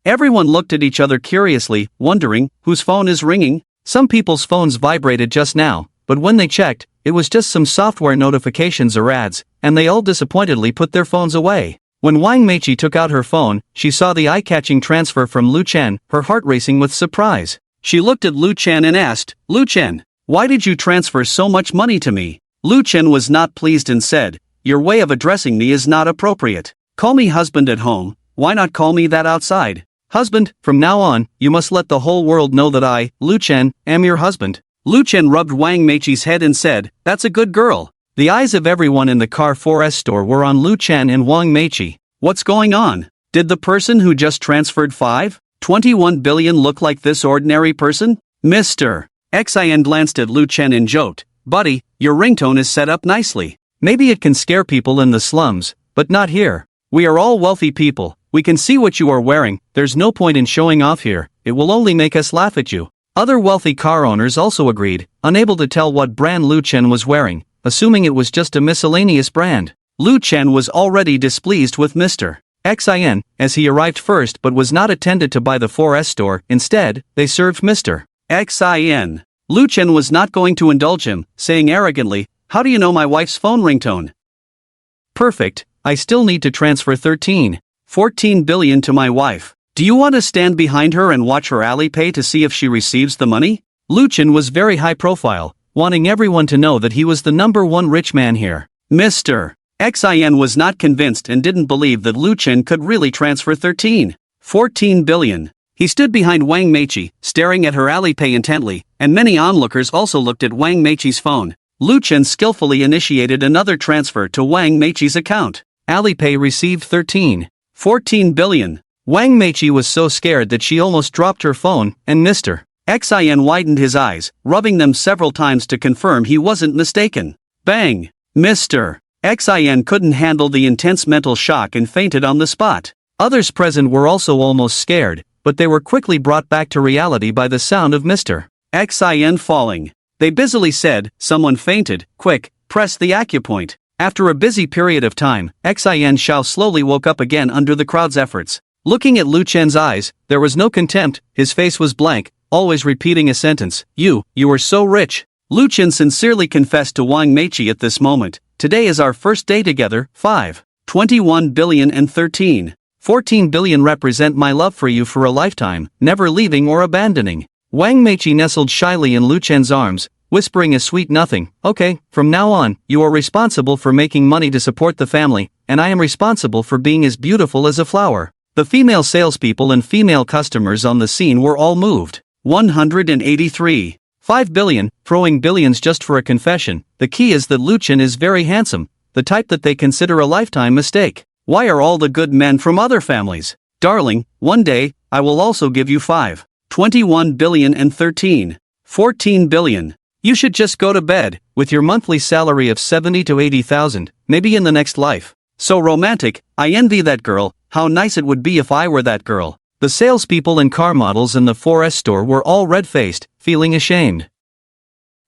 Everyone looked at each other curiously, wondering, whose phone is ringing? Some people's phones vibrated just now, but when they checked, it was just some software notifications or ads, and they all disappointedly put their phones away. When Wang Meiqi took out her phone, she saw the eye-catching transfer from Lu Chen, her heart racing with surprise. She looked at Lu Chen and asked, "Lu Chen, why did you transfer so much money to me?" Lu Chen was not pleased and said, "Your way of addressing me is not appropriate. Call me husband at home, why not call me that outside? Husband, from now on, you must let the whole world know that I, Lu Chen, am your husband." Lu Chen rubbed Wang Meiqi's head and said, "That's a good girl." The eyes of everyone in the Car 4S store were on Lu Chen and Wang Meiqi. What's going on? Did the person who just transferred 5.21 billion look like this ordinary person? Mr. Xin glanced at Lu Chen and joked, "Buddy, your ringtone is set up nicely. Maybe it can scare people in the slums, but not here. We are all wealthy people, we can see what you are wearing, there's no point in showing off here, it will only make us laugh at you." Other wealthy car owners also agreed, unable to tell what brand Lu Chen was wearing, assuming it was just a miscellaneous brand. Lu Chen was already displeased with Mr. Xin, as he arrived first but was not attended to by the 4S store. Instead, they served Mr. Xin. Lu Chen was not going to indulge him, saying arrogantly, "How do you know my wife's phone ringtone?" "Perfect, I still need to transfer 13.14 billion to my wife. Do you want to stand behind her and watch her Alipay to see if she receives the money?" Lu Chen was very high profile, wanting everyone to know that he was the #1 rich man here. Mr. Xin was not convinced and didn't believe that Lu Chen could really transfer 13.14 billion. He stood behind Wang Meiqi, staring at her Alipay intently, and many onlookers also looked at Wang Meiqi's phone. Lu Chen skillfully initiated another transfer to Wang Meiqi's account. Alipay received 13.14 billion. Wang Meiqi was so scared that she almost dropped her phone, and Mr. Xin widened his eyes, rubbing them several times to confirm he wasn't mistaken. Bang! Mr. Xin couldn't handle the intense mental shock and fainted on the spot. Others present were also almost scared, but they were quickly brought back to reality by the sound of Mr. Xin falling. They busily said, "Someone fainted, quick, press the acupoint." After a busy period of time, Xin Shao slowly woke up again under the crowd's efforts. Looking at Lu Chen's eyes, there was no contempt, his face was blank, always repeating a sentence, You are so rich." Lu Chen sincerely confessed to Wang Meiqi at this moment, "Today is our first day together, 5.21 billion and 13.14 billion represent my love for you for a lifetime, never leaving or abandoning." Wang Meiqi nestled shyly in Lu Chen's arms, whispering a sweet nothing. "Okay, from now on, you are responsible for making money to support the family, and I am responsible for being as beautiful as a flower." The female salespeople and female customers on the scene were all moved. 183.5 billion, throwing billions just for a confession. The key is that Lu Chen is very handsome, the type that they consider a lifetime mistake. Why are all the good men from other families? Darling, one day, I will also give you 5.21 billion and 13.14 billion. You should just go to bed, with your monthly salary of 70 to 80,000, maybe in the next life. So romantic, I envy that girl, how nice it would be if I were that girl. The salespeople and car models in the 4S store were all red-faced, feeling ashamed.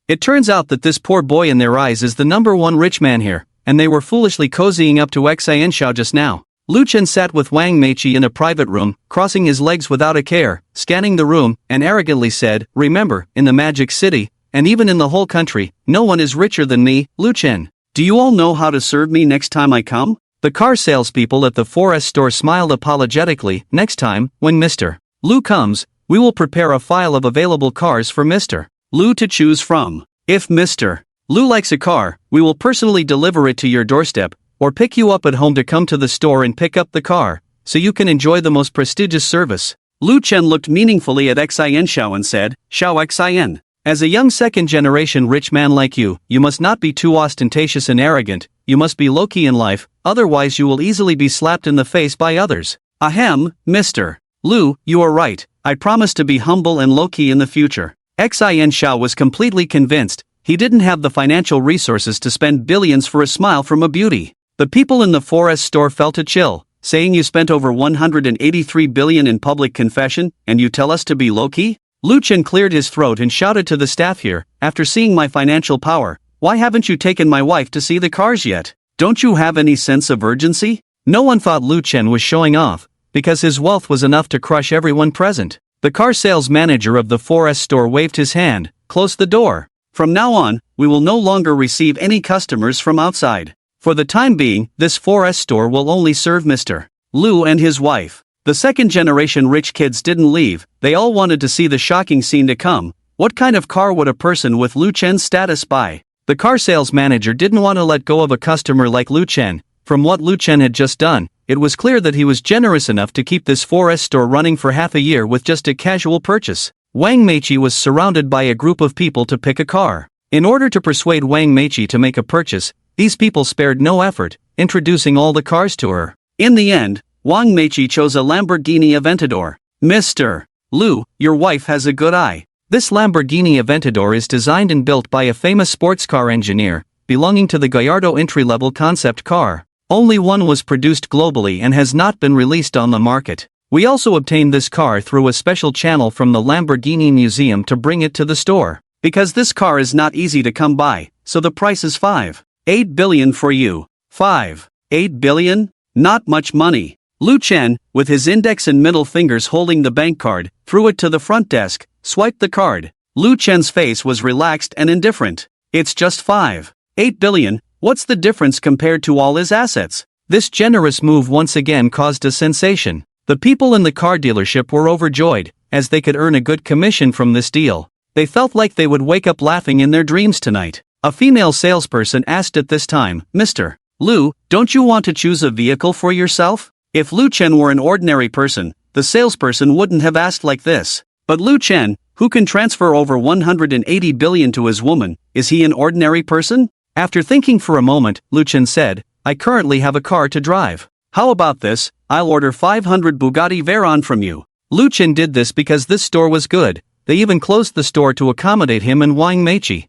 It turns out that this poor boy in their eyes is the #1 rich man here, and they were foolishly cozying up to Xin Shao just now. Lu Chen sat with Wang Meiqi in a private room, crossing his legs without a care, scanning the room, and arrogantly said, "Remember, in the Magic City, and even in the whole country, no one is richer than me, Lu Chen. Do you all know how to serve me next time I come?" The car salespeople at the 4S store smiled apologetically. "Next time, when Mr. Lu comes, we will prepare a file of available cars for Mr. Lu to choose from. If Mr. Lu likes a car, we will personally deliver it to your doorstep, or pick you up at home to come to the store and pick up the car, so you can enjoy the most prestigious service." Lu Chen looked meaningfully at Xin Shao and said, "Shao Xin. As a young second-generation rich man like you must not be too ostentatious and arrogant, you must be low-key in life, otherwise you will easily be slapped in the face by others." "Ahem, Mr. Lu, you are right, I promise to be humble and low-key in the future." Xin Shao was completely convinced, he didn't have the financial resources to spend billions for a smile from a beauty. The people in the 4S store felt a chill, saying you spent over 183 billion in public confession, and you tell us to be low-key? Lu Chen cleared his throat and shouted to the staff here, "After seeing my financial power, why haven't you taken my wife to see the cars yet? Don't you have any sense of urgency?" No one thought Lu Chen was showing off, because his wealth was enough to crush everyone present. The car sales manager of the 4S store waved his hand, "Close the door." From now on, we will no longer receive any customers from outside. For the time being, this 4S store will only serve Mr. Lu and his wife. The second-generation rich kids didn't leave, they all wanted to see the shocking scene to come. What kind of car would a person with Lu Chen's status buy? The car sales manager didn't want to let go of a customer like Lu Chen. From what Lu Chen had just done, it was clear that he was generous enough to keep this 4S store running for half a year with just a casual purchase. Wang Meiqi was surrounded by a group of people to pick a car. In order to persuade Wang Meiqi to make a purchase, these people spared no effort, introducing all the cars to her. In the end, Wang Meiqi chose a Lamborghini Aventador. Mr. Lu, your wife has a good eye. This Lamborghini Aventador is designed and built by a famous sports car engineer, belonging to the Gallardo entry-level concept car. Only one was produced globally and has not been released on the market. We also obtained this car through a special channel from the Lamborghini Museum to bring it to the store. Because this car is not easy to come by, so the price is 5.8 billion for you. 5.8 billion? Not much money. Lu Chen, with his index and middle fingers holding the bank card, threw it to the front desk, swiped the card. Lu Chen's face was relaxed and indifferent. It's just 5.8 billion. What's the difference compared to all his assets? This generous move once again caused a sensation. The people in the car dealership were overjoyed, as they could earn a good commission from this deal. They felt like they would wake up laughing in their dreams tonight. A female salesperson asked at this time, Mr. Lu, don't you want to choose a vehicle for yourself? If Lu Chen were an ordinary person, the salesperson wouldn't have asked like this. But Lu Chen, who can transfer over 180 billion to his woman, is he an ordinary person? After thinking for a moment, Lu Chen said, I currently have a car to drive. How about this? I'll order 500 Bugatti Veyron from you. Lu Chen did this because this store was good. They even closed the store to accommodate him and Wang Meiqi.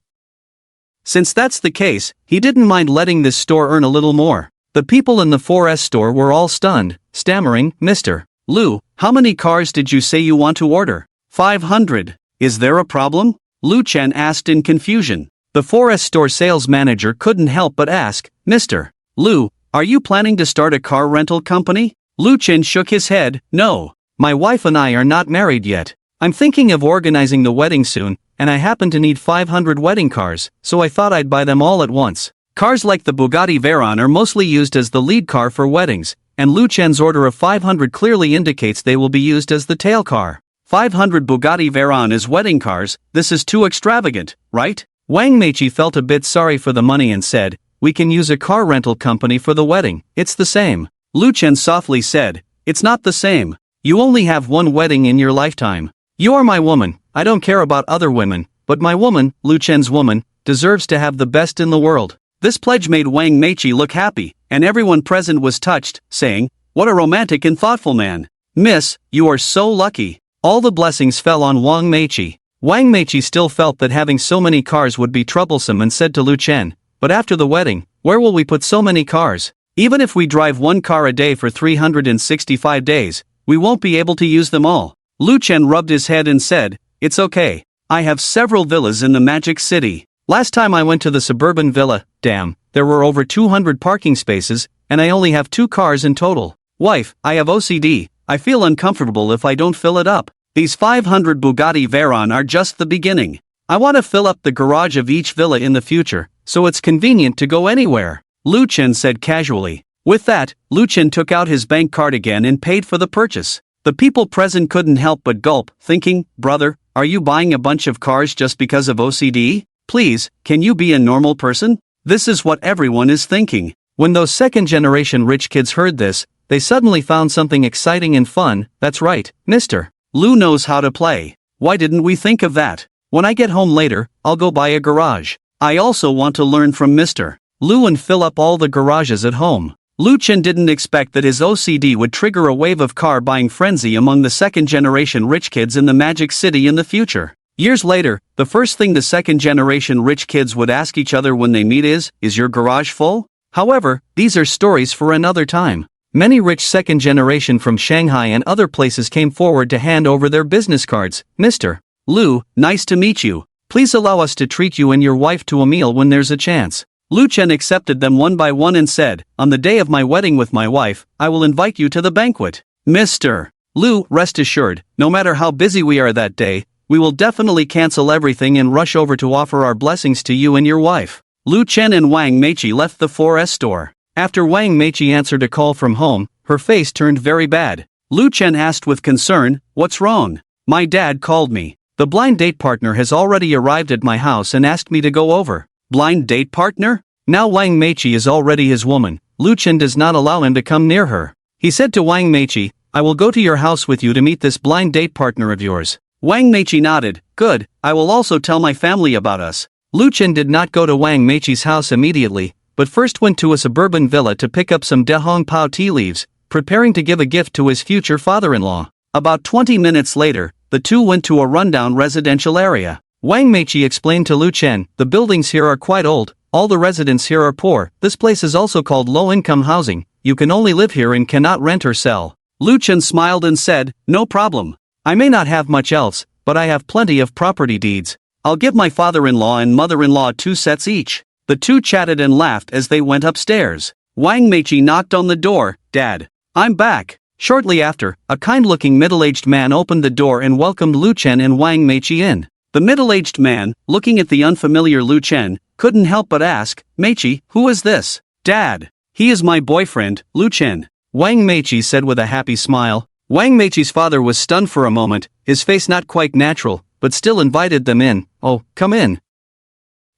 Since that's the case, he didn't mind letting this store earn a little more. The people in the 4S store were all stunned, stammering, Mr. Lu, how many cars did you say you want to order? 500. Is there a problem? Lu Chen asked in confusion. The 4S store sales manager couldn't help but ask, Mr. Lu, are you planning to start a car rental company? Lu Chen shook his head, no. My wife and I are not married yet. I'm thinking of organizing the wedding soon, and I happen to need 500 wedding cars, so I thought I'd buy them all at once. Cars like the Bugatti Veyron are mostly used as the lead car for weddings, and Lu Chen's order of 500 clearly indicates they will be used as the tail car. 500 Bugatti Veyron as wedding cars, this is too extravagant, right? Wang Meiqi felt a bit sorry for the money and said, we can use a car rental company for the wedding, it's the same. Lu Chen softly said, it's not the same. You only have one wedding in your lifetime. You are my woman, I don't care about other women, but my woman, Lu Chen's woman, deserves to have the best in the world. This pledge made Wang Meiqi look happy, and everyone present was touched, saying, what a romantic and thoughtful man. Miss, you are so lucky. All the blessings fell on Wang Meiqi. Wang Meiqi still felt that having so many cars would be troublesome and said to Lu Chen, but after the wedding, where will we put so many cars? Even if we drive one car a day for 365 days, we won't be able to use them all. Lu Chen rubbed his head and said, it's okay. I have several villas in the Magic City. Last time I went to the suburban villa, damn, there were over 200 parking spaces, and I only have 2 cars in total. Wife, I have OCD, I feel uncomfortable if I don't fill it up. These 500 Bugatti Veyron are just the beginning. I want to fill up the garage of each villa in the future, so it's convenient to go anywhere. Lu Chen said casually. With that, Lu Chen took out his bank card again and paid for the purchase. The people present couldn't help but gulp, thinking, brother, are you buying a bunch of cars just because of OCD? Please, can you be a normal person? This is what everyone is thinking. When those second-generation rich kids heard this, they suddenly found something exciting and fun. That's right, Mr. Lu knows how to play. Why didn't we think of that? When I get home later, I'll go buy a garage. I also want to learn from Mr. Lu and fill up all the garages at home. Lu Chen didn't expect that his OCD would trigger a wave of car buying frenzy among the second-generation rich kids in the Magic City in the future. Years later, the first thing the second-generation rich kids would ask each other when they meet is your garage full? However, these are stories for another time. Many rich second generation from Shanghai and other places came forward to hand over their business cards. Mr. Lu, nice to meet you. Please allow us to treat you and your wife to a meal when there's a chance. Lu Chen accepted them one by one and said, on the day of my wedding with my wife, I will invite you to the banquet. Mr. Lu, rest assured, no matter how busy we are that day, we will definitely cancel everything and rush over to offer our blessings to you and your wife. Lu Chen and Wang Meiqi left the 4S store. After Wang Meiqi answered a call from home, her face turned very bad. Lu Chen asked with concern, "What's wrong?" "My dad called me. The blind date partner has already arrived at my house and asked me to go over." Blind date partner? Now Wang Meiqi is already his woman. Lu Chen does not allow him to come near her. He said to Wang Meiqi, "I will go to your house with you to meet this blind date partner of yours." Wang Meiqi nodded. "Good, I will also tell my family about us." Lu Chen did not go to Wang Meiqi's house immediately, but first went to a suburban villa to pick up some Dehong Pao tea leaves, preparing to give a gift to his future father-in-law. About 20 minutes later, the two went to a rundown residential area. Wang Meiqi explained to Lu Chen, "The buildings here are quite old, all the residents here are poor, this place is also called low-income housing, you can only live here and cannot rent or sell." Lu Chen smiled and said, "No problem. I may not have much else, but I have plenty of property deeds. I'll give my father-in-law and mother-in-law 2 sets each." The two chatted and laughed as they went upstairs. Wang Meiqi knocked on the door. "Dad, I'm back." Shortly after, a kind-looking middle-aged man opened the door and welcomed Lu Chen and Wang Meiqi in. The middle-aged man, looking at the unfamiliar Lu Chen, couldn't help but ask, "Meiqi, who is this?" "Dad, he is my boyfriend, Lu Chen," Wang Meiqi said with a happy smile. Wang Meiqi's father was stunned for a moment, his face not quite natural, but still invited them in. "Oh, come in."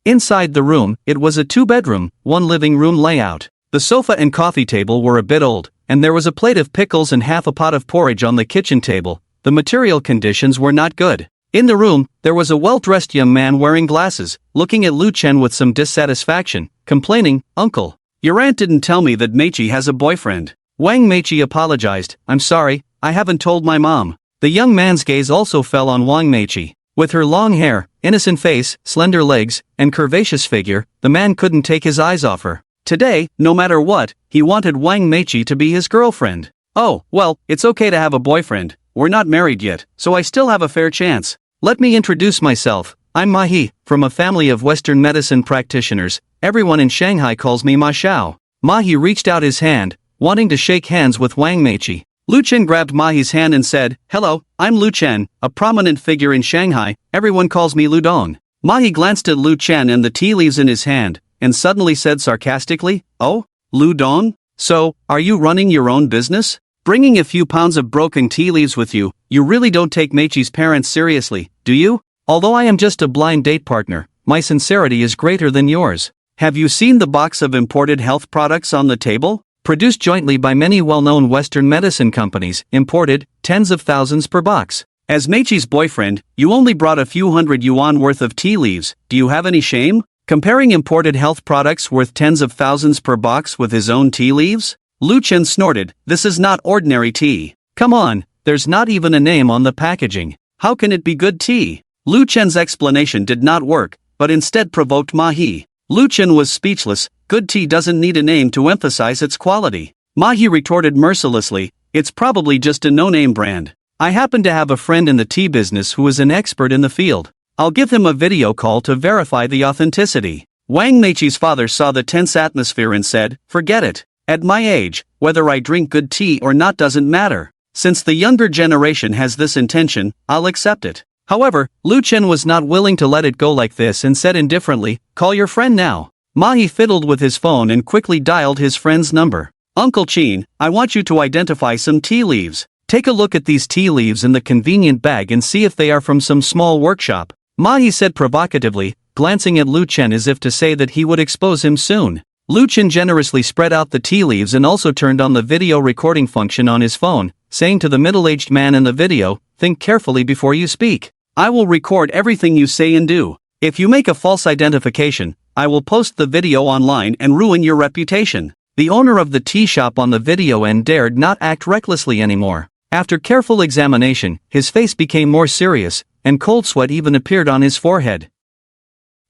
Inside the room, it was a 2-bedroom, 1 living room layout. The sofa and coffee table were a bit old, and there was a plate of pickles and half a pot of porridge on the kitchen table. The material conditions were not good. In the room, there was a well-dressed young man wearing glasses, looking at Lu Chen with some dissatisfaction, complaining, "Uncle, your aunt didn't tell me that Meiqi has a boyfriend." Wang Meiqi apologized, "I'm sorry, I haven't told my mom." The young man's gaze also fell on Wang Meiqi. With her long hair, innocent face, slender legs, and curvaceous figure, the man couldn't take his eyes off her. Today, no matter what, he wanted Wang Meiqi to be his girlfriend. "Oh, well, it's okay to have a boyfriend, we're not married yet, so I still have a fair chance. Let me introduce myself, I'm Ma He, from a family of Western medicine practitioners, everyone in Shanghai calls me Ma Xiao." Ma He reached out his hand, wanting to shake hands with Wang Meiqi. Lu Chen grabbed Ma He's hand and said, "Hello, I'm Lu Chen, a prominent figure in Shanghai, everyone calls me Lu Dong." Ma He glanced at Lu Chen and the tea leaves in his hand, and suddenly said sarcastically, "Oh, Lu Dong? So, are you running your own business? Bringing a few pounds of broken tea leaves with you, you really don't take Meiqi's parents seriously, do you? Although I am just a blind date partner, my sincerity is greater than yours. Have you seen the box of imported health products on the table? Produced jointly by many well-known Western medicine companies, imported, tens of thousands per box. As Meiqi's boyfriend, you only brought a few hundred yuan worth of tea leaves, do you have any shame? Comparing imported health products worth tens of thousands per box with his own tea leaves?" Lu Chen snorted, "This is not ordinary tea. Come on, there's not even a name on the packaging. How can it be good tea?" Lu Chen's explanation did not work, but instead provoked Ma He. Lu Chen was speechless. Good tea doesn't need a name to emphasize its quality. Ma He retorted mercilessly, "It's probably just a no-name brand. I happen to have a friend in the tea business who is an expert in the field. I'll give him a video call to verify the authenticity." Wang Meiqi's father saw the tense atmosphere and said, "Forget it. At my age, whether I drink good tea or not doesn't matter. Since the younger generation has this intention, I'll accept it." However, Lu Chen was not willing to let it go like this and said indifferently, "Call your friend now." Ma He fiddled with his phone and quickly dialed his friend's number. "Uncle Chin, I want you to identify some tea leaves. Take a look at these tea leaves in the convenient bag and see if they are from some small workshop," Ma He said provocatively, glancing at Lu Chen as if to say that he would expose him soon. Lu Chen generously spread out the tea leaves and also turned on the video recording function on his phone, saying to the middle-aged man in the video, "Think carefully before you speak. I will record everything you say and do. If you make a false identification, I will post the video online and ruin your reputation." The owner of the tea shop on the video end dared not act recklessly anymore. After careful examination, his face became more serious, and cold sweat even appeared on his forehead.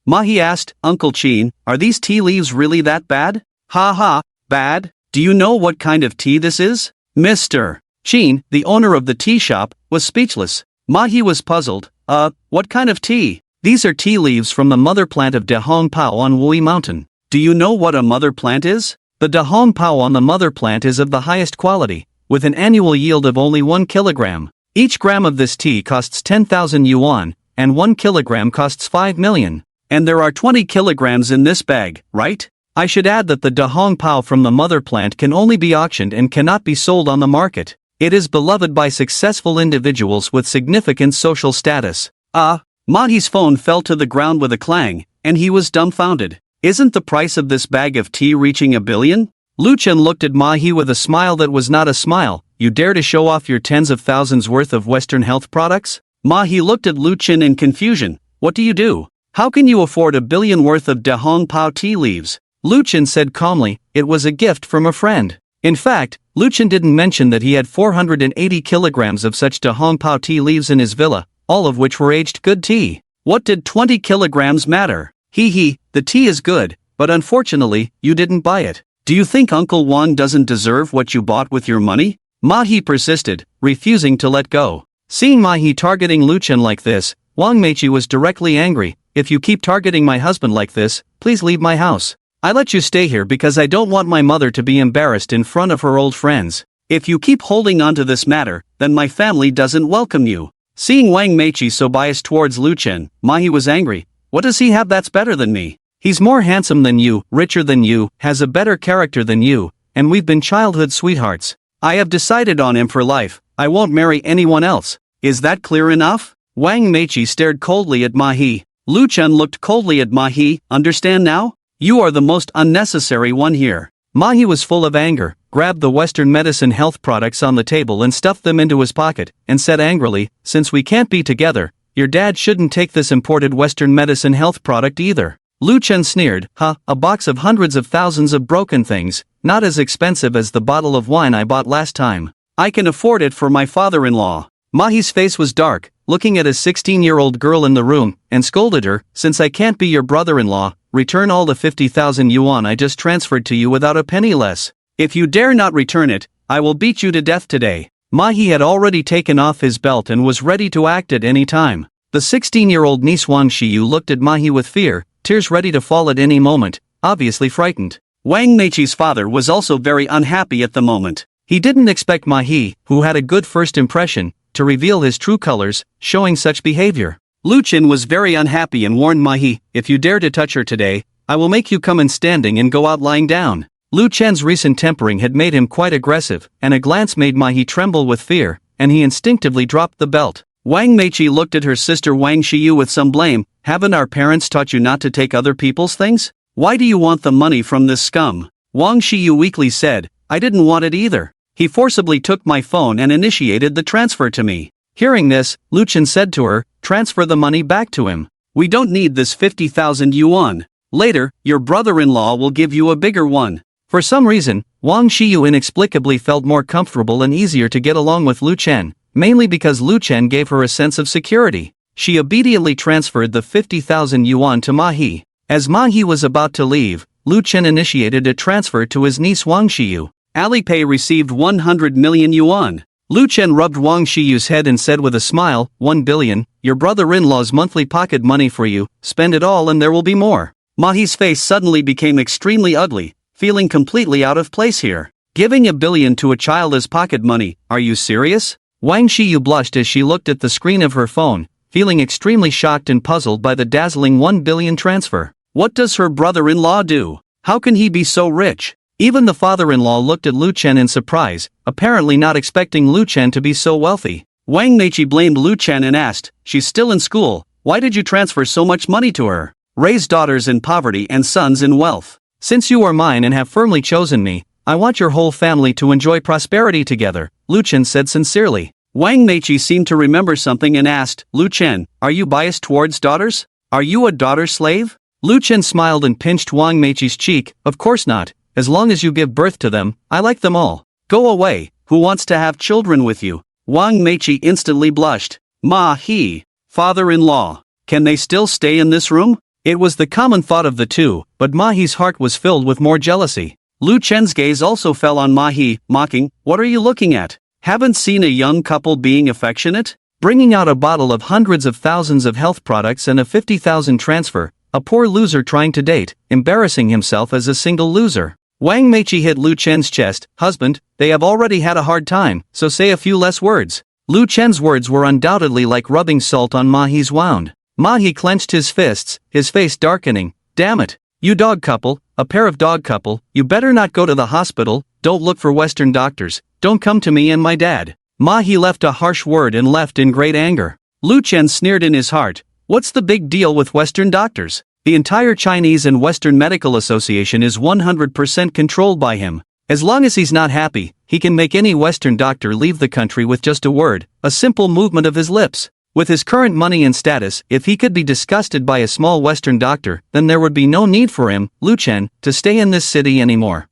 Ma He asked, "Uncle Chin, are these tea leaves really that bad?" "Ha ha, bad? Do you know what kind of tea this is?" Mr. Chin, the owner of the tea shop, was speechless. Ma He was puzzled. What kind of tea?" "These are tea leaves from the mother plant of Dehong Pao on Wui Mountain." "Do you know what a mother plant is?" "The Dehong Pao on the mother plant is of the highest quality, with an annual yield of only 1 kilogram. Each gram of this tea costs 10,000 yuan, and 1 kilogram costs 5 million. And there are 20 kilograms in this bag, right? I should add that the Dahong Pao from the mother plant can only be auctioned and cannot be sold on the market. It is beloved by successful individuals with significant social status. Mahi's phone fell to the ground with a clang, and he was dumbfounded. Isn't the price of this bag of tea reaching $1 billion? Lu Chen looked at Mahi with a smile that was not a smile. You dare to show off your tens of thousands worth of Western health products? Mahi looked at Lu Chen in confusion. What do you do? How can you afford $1 billion worth of Dahong Pao tea leaves? Lu Chen said calmly, it was a gift from a friend. In fact, Lu Chen didn't mention that he had 480 kilograms of such Dahong Pao tea leaves in his villa, all of which were aged good tea. What did 20 kilograms matter? The tea is good, but unfortunately, you didn't buy it. Do you think Uncle Wang doesn't deserve what you bought with your money? Mahi persisted, refusing to let go. Seeing Mahi targeting Lu Chen like this, Wang Meiqi was directly angry. If you keep targeting my husband like this, please leave my house. I let you stay here because I don't want my mother to be embarrassed in front of her old friends. If you keep holding on to this matter, then my family doesn't welcome you. Seeing Wang Meiqi so biased towards Lu Chen, Mahi was angry. What does he have that's better than me? He's more handsome than you, richer than you, has a better character than you, and we've been childhood sweethearts. I have decided on him for life. I won't marry anyone else. Is that clear enough? Wang Meiqi stared coldly at Mahi. Lu Chen looked coldly at Mahi. Understand now? You are the most unnecessary one here. Mahi was full of anger, grabbed the Western medicine health products on the table and stuffed them into his pocket, and said angrily, since we can't be together, your dad shouldn't take this imported Western medicine health product either. Lu Chen sneered, a box of hundreds of thousands of broken things, not as expensive as the bottle of wine I bought last time. I can afford it for my father-in-law. Mahi's face was dark, looking at a 16-year-old girl in the room, and scolded her, since I can't be your brother-in-law, return all the 50,000 yuan I just transferred to you without a penny less. If you dare not return it, I will beat you to death today. Mahi had already taken off his belt and was ready to act at any time. The 16-year-old niece Wang Xiyu looked at Mahi with fear, tears ready to fall at any moment, obviously frightened. Wang Meiqi's father was also very unhappy at the moment. He didn't expect Mahi, who had a good first impression, to reveal his true colors, showing such behavior. Lu Chen was very unhappy and warned Mahi, if you dare to touch her today, I will make you come in standing and go out lying down. Lu Chen's recent tempering had made him quite aggressive, and a glance made Mahi tremble with fear, and he instinctively dropped the belt. Wang Meiqi looked at her sister Wang Xiyu with some blame. Haven't our parents taught you not to take other people's things? Why do you want the money from this scum? Wang Xiyu weakly said, I didn't want it either. He forcibly took my phone and initiated the transfer to me. Hearing this, Lu Chen said to her, transfer the money back to him. We don't need this 50,000 yuan. Later, your brother-in-law will give you a bigger one. For some reason, Wang Xiyu inexplicably felt more comfortable and easier to get along with Lu Chen, mainly because Lu Chen gave her a sense of security. She obediently transferred the 50,000 yuan to Mahi. As Mahi was about to leave, Lu Chen initiated a transfer to his niece Wang Xiyu. Alipay received 100 million yuan. Lu Chen rubbed Wang Xiyu's head and said with a smile, 1 billion, your brother-in-law's monthly pocket money for you, spend it all and there will be more. Mahi's face suddenly became extremely ugly, feeling completely out of place here. Giving $1 billion to a child as pocket money, are you serious? Wang Xiyu blushed as she looked at the screen of her phone, feeling extremely shocked and puzzled by the dazzling 1 billion transfer. What does her brother-in-law do? How can he be so rich? Even the father-in-law looked at Lu Chen in surprise, apparently not expecting Lu Chen to be so wealthy. Wang Meiqi blamed Lu Chen and asked, she's still in school, why did you transfer so much money to her? Raise daughters in poverty and sons in wealth. Since you are mine and have firmly chosen me, I want your whole family to enjoy prosperity together, Lu Chen said sincerely. Wang Meiqi seemed to remember something and asked, Lu Chen, are you biased towards daughters? Are you a daughter slave? Lu Chen smiled and pinched Wang Meiqi's cheek, of course not. As long as you give birth to them, I like them all. Go away, who wants to have children with you? Wang Meiqi instantly blushed. Mahi, father-in-law, can they still stay in this room? It was the common thought of the two, but Mahi's heart was filled with more jealousy. Lu Chen's gaze also fell on Mahi, mocking, what are you looking at? Haven't seen a young couple being affectionate? Bringing out a bottle of hundreds of thousands of health products and a 50,000 transfer, a poor loser trying to date, embarrassing himself as a single loser. Wang Meiqi hit Lu Chen's chest, husband, they have already had a hard time, so say a few less words. Lu Chen's words were undoubtedly like rubbing salt on Mahi's wound. Mahi clenched his fists, his face darkening. Damn it. You dog couple, a pair of dog couple, you better not go to the hospital, don't look for Western doctors, don't come to me and my dad. Mahi left a harsh word and left in great anger. Lu Chen sneered in his heart. What's the big deal with Western doctors? The entire Chinese and Western Medical Association is 100% controlled by him. As long as he's not happy, he can make any Western doctor leave the country with just a word, a simple movement of his lips. With his current money and status, if he could be disgusted by a small Western doctor, then there would be no need for him, Lu Chen, to stay in this city anymore.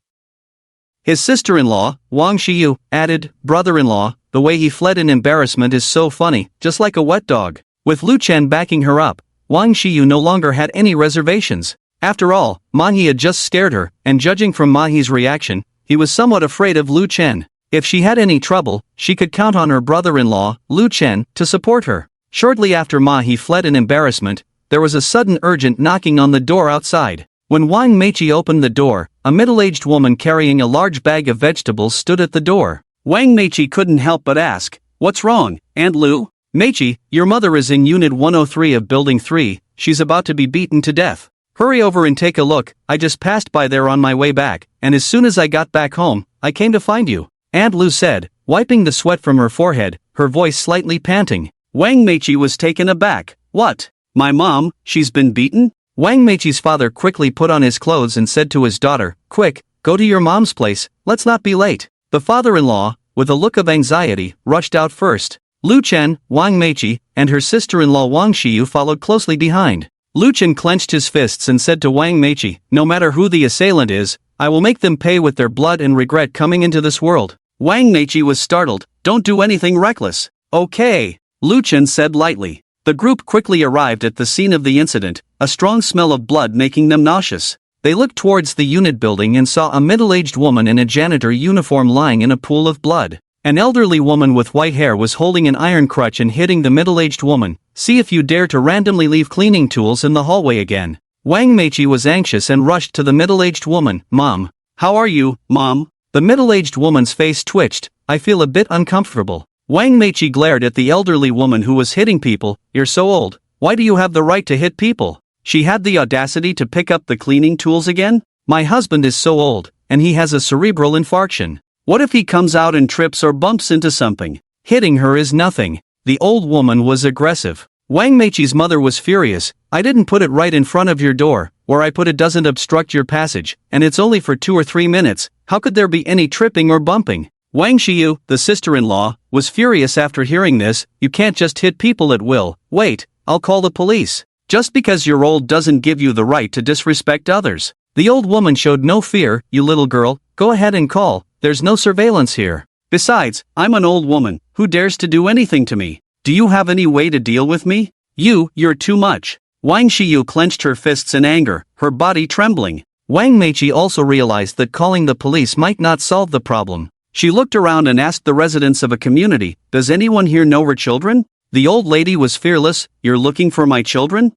His sister-in-law, Wang Xiyu, added, brother-in-law, the way he fled in embarrassment is so funny, just like a wet dog. With Lu Chen backing her up, Wang Xiyu no longer had any reservations. After all, Mahi had just scared her, and judging from Mahi's reaction, he was somewhat afraid of Lu Chen. If she had any trouble, she could count on her brother-in-law, Lu Chen, to support her. Shortly after Mahi fled in embarrassment, there was a sudden urgent knocking on the door outside. When Wang Meiqi opened the door, a middle-aged woman carrying a large bag of vegetables stood at the door. Wang Meiqi couldn't help but ask, "What's wrong, Aunt Lu?" "Meiqi, your mother is in Unit 103 of Building 3, she's about to be beaten to death. Hurry over and take a look, I just passed by there on my way back, and as soon as I got back home, I came to find you," Aunt Lu said, wiping the sweat from her forehead, her voice slightly panting. Wang Meiqi was taken aback. "What? My mom, she's been beaten?" Wang Meiqi's father quickly put on his clothes and said to his daughter, "Quick, go to your mom's place, let's not be late." The father-in-law, with a look of anxiety, rushed out first. Lu Chen, Wang Meiqi, and her sister-in-law Wang Xiyu followed closely behind. Lu Chen clenched his fists and said to Wang Meiqi, "No matter who the assailant is, I will make them pay with their blood and regret coming into this world." Wang Meiqi was startled. "Don't do anything reckless." "Okay," Lu Chen said lightly. The group quickly arrived at the scene of the incident, a strong smell of blood making them nauseous. They looked towards the unit building and saw a middle-aged woman in a janitor uniform lying in a pool of blood. An elderly woman with white hair was holding an iron crutch and hitting the middle-aged woman. "See if you dare to randomly leave cleaning tools in the hallway again." Wang Meiqi was anxious and rushed to the middle-aged woman. "Mom. How are you, Mom?" The middle-aged woman's face twitched. "I feel a bit uncomfortable." Wang Meiqi glared at the elderly woman who was hitting people. "You're so old, why do you have the right to hit people?" She had the audacity to pick up the cleaning tools again? "My husband is so old, and he has a cerebral infarction. What if he comes out and trips or bumps into something? Hitting her is nothing." The old woman was aggressive. Wang Meiqi's mother was furious. "I didn't put it right in front of your door, where I put it doesn't obstruct your passage, and it's only for 2 or 3 minutes, how could there be any tripping or bumping?" Wang Xiyu, the sister-in-law, was furious after hearing this. "You can't just hit people at will. Wait, I'll call the police. Just because you're old doesn't give you the right to disrespect others." The old woman showed no fear. "You little girl, go ahead and call, there's no surveillance here. Besides, I'm an old woman, who dares to do anything to me? Do you have any way to deal with me? You're too much." Wang Xiyu clenched her fists in anger, her body trembling. Wang Meiqi also realized that calling the police might not solve the problem. She looked around and asked the residents of a community, "Does anyone here know her children?" The old lady was fearless. "You're looking for my children?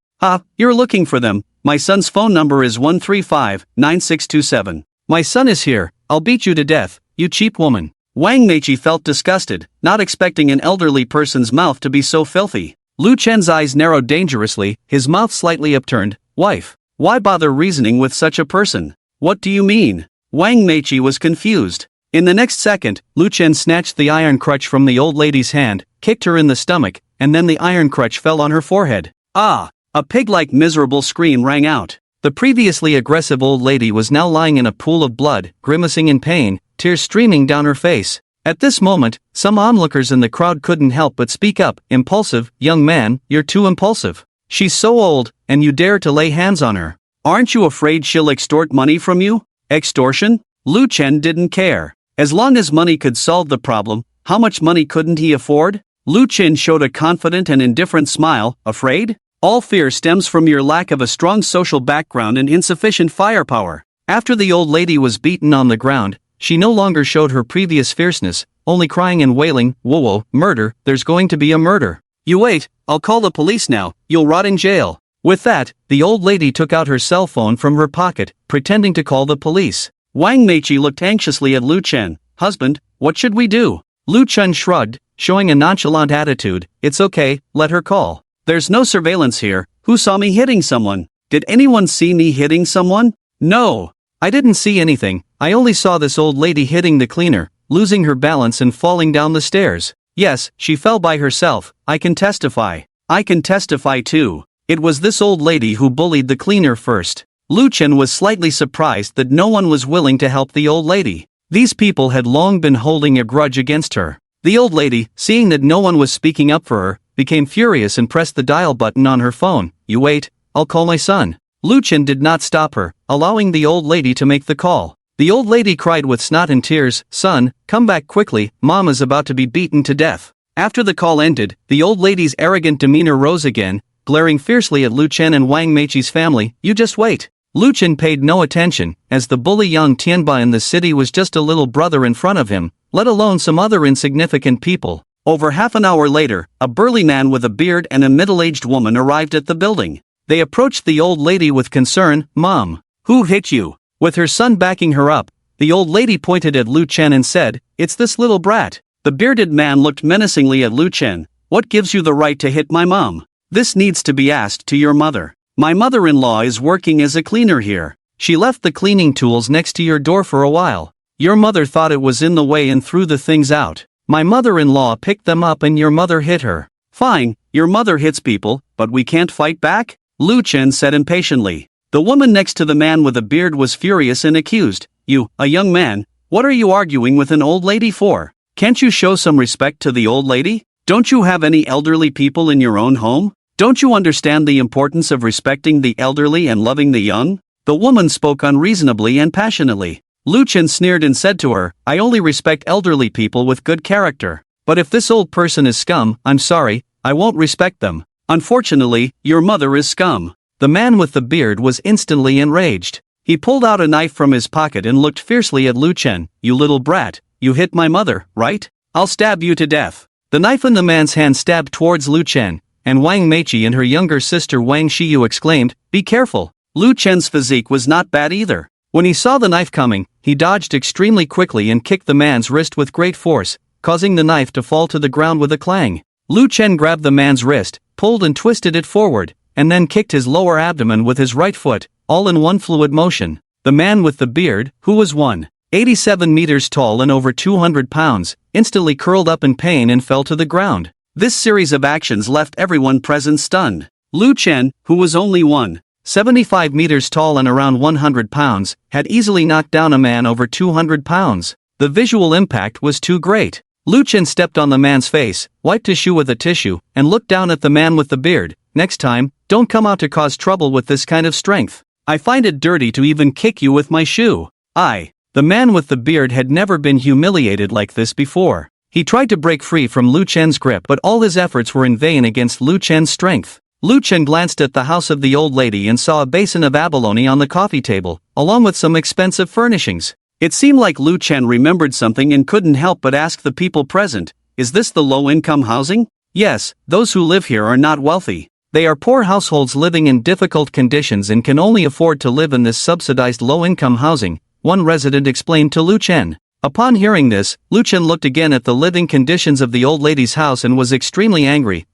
You're looking for them. My son's phone number is 135-9627. My son is here, I'll beat you to death, you cheap woman." Wang Meiqi felt disgusted, not expecting an elderly person's mouth to be so filthy. Lu Chen's eyes narrowed dangerously, his mouth slightly upturned. "Wife, why bother reasoning with such a person? What do you mean?" Wang Meiqi was confused. In the next second, Lu Chen snatched the iron crutch from the old lady's hand, kicked her in the stomach, and then the iron crutch fell on her forehead. "Ah!" A pig-like miserable scream rang out. The previously aggressive old lady was now lying in a pool of blood, grimacing in pain, tears streaming down her face. At this moment, some onlookers in the crowd couldn't help but speak up. "Impulsive, young man, you're too impulsive. She's so old, and you dare to lay hands on her. Aren't you afraid she'll extort money from you?" Extortion? Lu Chen didn't care. As long as money could solve the problem, how much money couldn't he afford? Lu Chen showed a confident and indifferent smile. "Afraid? All fear stems from your lack of a strong social background and insufficient firepower." After the old lady was beaten on the ground, she no longer showed her previous fierceness, only crying and wailing, "Whoa, murder, there's going to be a murder. You wait, I'll call the police now, you'll rot in jail." With that, the old lady took out her cell phone from her pocket, pretending to call the police. Wang Meiqi looked anxiously at Lu Chen. "Husband, what should we do?" Lu Chen shrugged. showing a nonchalant attitude. It's okay, let her call. There's no surveillance here. Who saw me hitting someone? Did anyone see me hitting someone? No. I didn't see anything. I only saw this old lady hitting the cleaner, losing her balance and falling down the stairs. Yes, she fell by herself. I can testify. I can testify too. It was this old lady who bullied the cleaner first. Lu Chen was slightly surprised that no one was willing to help the old lady. These people had long been holding a grudge against her. The old lady, seeing that no one was speaking up for her, became furious and pressed the dial button on her phone. You wait, I'll call my son. Lu Chen did not stop her, allowing the old lady to make the call. The old lady cried with snot and tears, Son, come back quickly, Mom is about to be beaten to death. After the call ended, the old lady's arrogant demeanor rose again, glaring fiercely at Lu Chen and Wang Meiqi's family. You just wait. Lu Chen paid no attention, as the bully young Tianba in the city was just a little brother in front of him, let alone some other insignificant people. Over half an hour later, a burly man with a beard and a middle-aged woman arrived at the building. They approached the old lady with concern. Mom, who hit you? With her son backing her up, the old lady pointed at Lu Chen and said, It's this little brat. The bearded man looked menacingly at Lu Chen. What gives you the right to hit my mom? This needs to be asked to your mother. My mother-in-law is working as a cleaner here. She left the cleaning tools next to your door for a while. Your mother thought it was in the way and threw the things out. My mother-in-law picked them up and your mother hit her. Fine, your mother hits people, but we can't fight back? Lu Chen said impatiently. The woman next to the man with a beard was furious and accused. You, a young man, what are you arguing with an old lady for? Can't you show some respect to the old lady? Don't you have any elderly people in your own home? Don't you understand the importance of respecting the elderly and loving the young? The woman spoke unreasonably and passionately. Lu Chen sneered and said to her, I only respect elderly people with good character. But if this old person is scum, I'm sorry, I won't respect them. Unfortunately, your mother is scum. The man with the beard was instantly enraged. He pulled out a knife from his pocket and looked fiercely at Lu Chen. You little brat, you hit my mother, right? I'll stab you to death. The knife in the man's hand stabbed towards Lu Chen, and Wang Meiqi and her younger sister Wang Xiyu exclaimed, Be careful. Lu Chen's physique was not bad either. When he saw the knife coming, he dodged extremely quickly and kicked the man's wrist with great force, causing the knife to fall to the ground with a clang. Lu Chen grabbed the man's wrist, pulled and twisted it forward, and then kicked his lower abdomen with his right foot, all in one fluid motion. The man with the beard, who was 187 meters tall and over 200 pounds, instantly curled up in pain and fell to the ground. This series of actions left everyone present stunned. Lu Chen, who was only 175 meters tall and around 100 pounds, had easily knocked down a man over 200 pounds. The visual impact was too great. Lu Chen stepped on the man's face, wiped his shoe with a tissue, and looked down at the man with the beard. Next time, don't come out to cause trouble with this kind of strength. I find it dirty to even kick you with my shoe. The man with the beard had never been humiliated like this before. He tried to break free from Lu Chen's grip, but all his efforts were in vain against Lu Chen's strength. Lu Chen glanced at the house of the old lady and saw a basin of abalone on the coffee table, along with some expensive furnishings. It seemed like Lu Chen remembered something and couldn't help but ask the people present, Is this the low-income housing? Yes, those who live here are not wealthy. They are poor households living in difficult conditions and can only afford to live in this subsidized low-income housing, one resident explained to Lu Chen. Upon hearing this, Lu Chen looked again at the living conditions of the old lady's house and was extremely angry.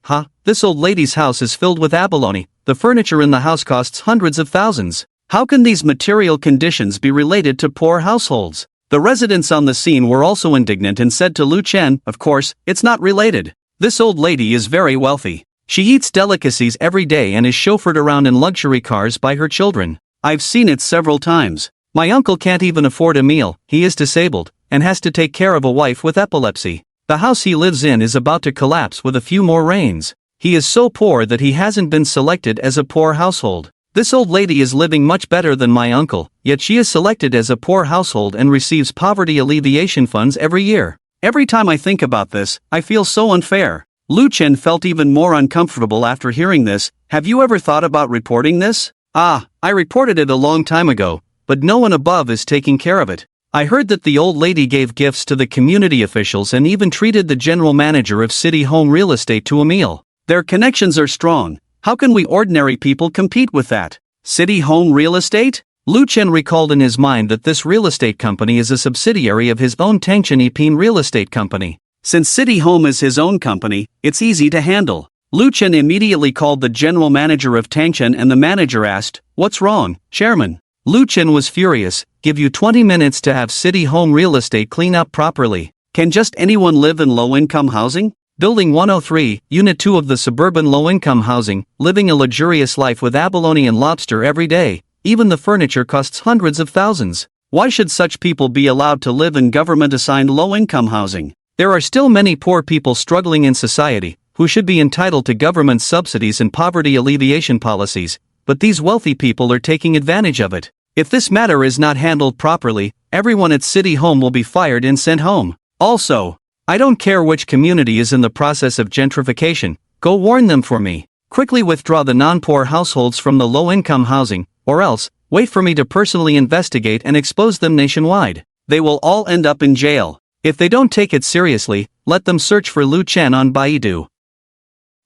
This old lady's house is filled with abalone. The furniture in the house costs hundreds of thousands. How can these material conditions be related to poor households? The residents on the scene were also indignant and said to Lu Chen, Of course, it's not related. This old lady is very wealthy. She eats delicacies every day and is chauffeured around in luxury cars by her children. I've seen it several times. My uncle can't even afford a meal, he is disabled, and has to take care of a wife with epilepsy. The house he lives in is about to collapse with a few more rains. He is so poor that he hasn't been selected as a poor household. This old lady is living much better than my uncle, yet she is selected as a poor household and receives poverty alleviation funds every year. Every time I think about this, I feel so unfair. Lu Chen felt even more uncomfortable after hearing this. Have you ever thought about reporting this? I reported it a long time ago, but no one above is taking care of it. I heard that the old lady gave gifts to the community officials and even treated the general manager of City Home Real Estate to a meal. Their connections are strong. How can we ordinary people compete with that? City Home Real Estate? Lu Chen recalled in his mind that this real estate company is a subsidiary of his own Tangchen Epin Real Estate Company. Since City Home is his own company, it's easy to handle. Lu Chen immediately called the general manager of Tangchen and the manager asked, "What's wrong, chairman?" Lu Chen was furious. "Give you 20 minutes to have City Home real estate clean up properly. Can just anyone live in low-income housing? Building 103, Unit 2 of the suburban low-income housing, living a luxurious life with abalone and lobster every day. Even the furniture costs hundreds of thousands. Why should such people be allowed to live in government-assigned low-income housing? There are still many poor people struggling in society, who should be entitled to government subsidies and poverty alleviation policies, but these wealthy people are taking advantage of it. If this matter is not handled properly, everyone at City Home will be fired and sent home. Also, I don't care which community is in the process of gentrification, go warn them for me. Quickly withdraw the non-poor households from the low-income housing, or else, wait for me to personally investigate and expose them nationwide. They will all end up in jail. If they don't take it seriously, let them search for Lu Chen on Baidu."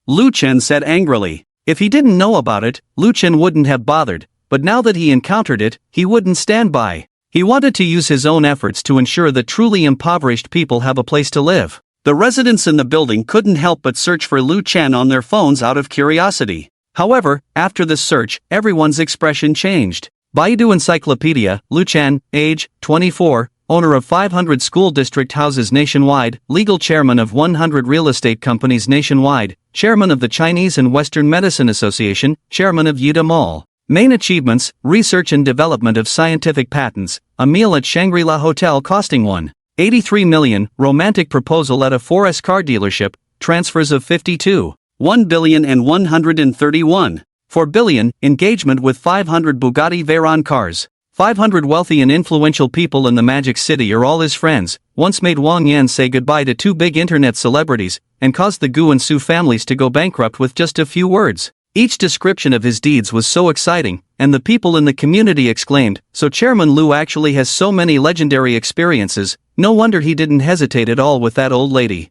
Lu Chen said angrily. If he didn't know about it, Lu Chen wouldn't have bothered, but now that he encountered it, he wouldn't stand by. He wanted to use his own efforts to ensure that truly impoverished people have a place to live. The residents in the building couldn't help but search for Lu Chen on their phones out of curiosity. However, after this search, everyone's expression changed. Baidu Encyclopedia, Lu Chen, age, 24, owner of 500 school district houses nationwide, legal chairman of 100 real estate companies nationwide, chairman of the Chinese and Western Medicine Association, chairman of Yuda Mall. Main achievements, research and development of scientific patents, a meal at Shangri-La Hotel costing $1.83 million, romantic proposal at a 4S car dealership, transfers of $52.1 billion and $131.4 billion, engagement with 500 Bugatti Veyron cars. 500 wealthy and influential people in the Magic City are all his friends, once made Wang Yan say goodbye to two big internet celebrities, and caused the Gu and Su families to go bankrupt with just a few words. Each description of his deeds was so exciting, and the people in the community exclaimed, "So Chairman Lu actually has so many legendary experiences, no wonder he didn't hesitate at all with that old lady.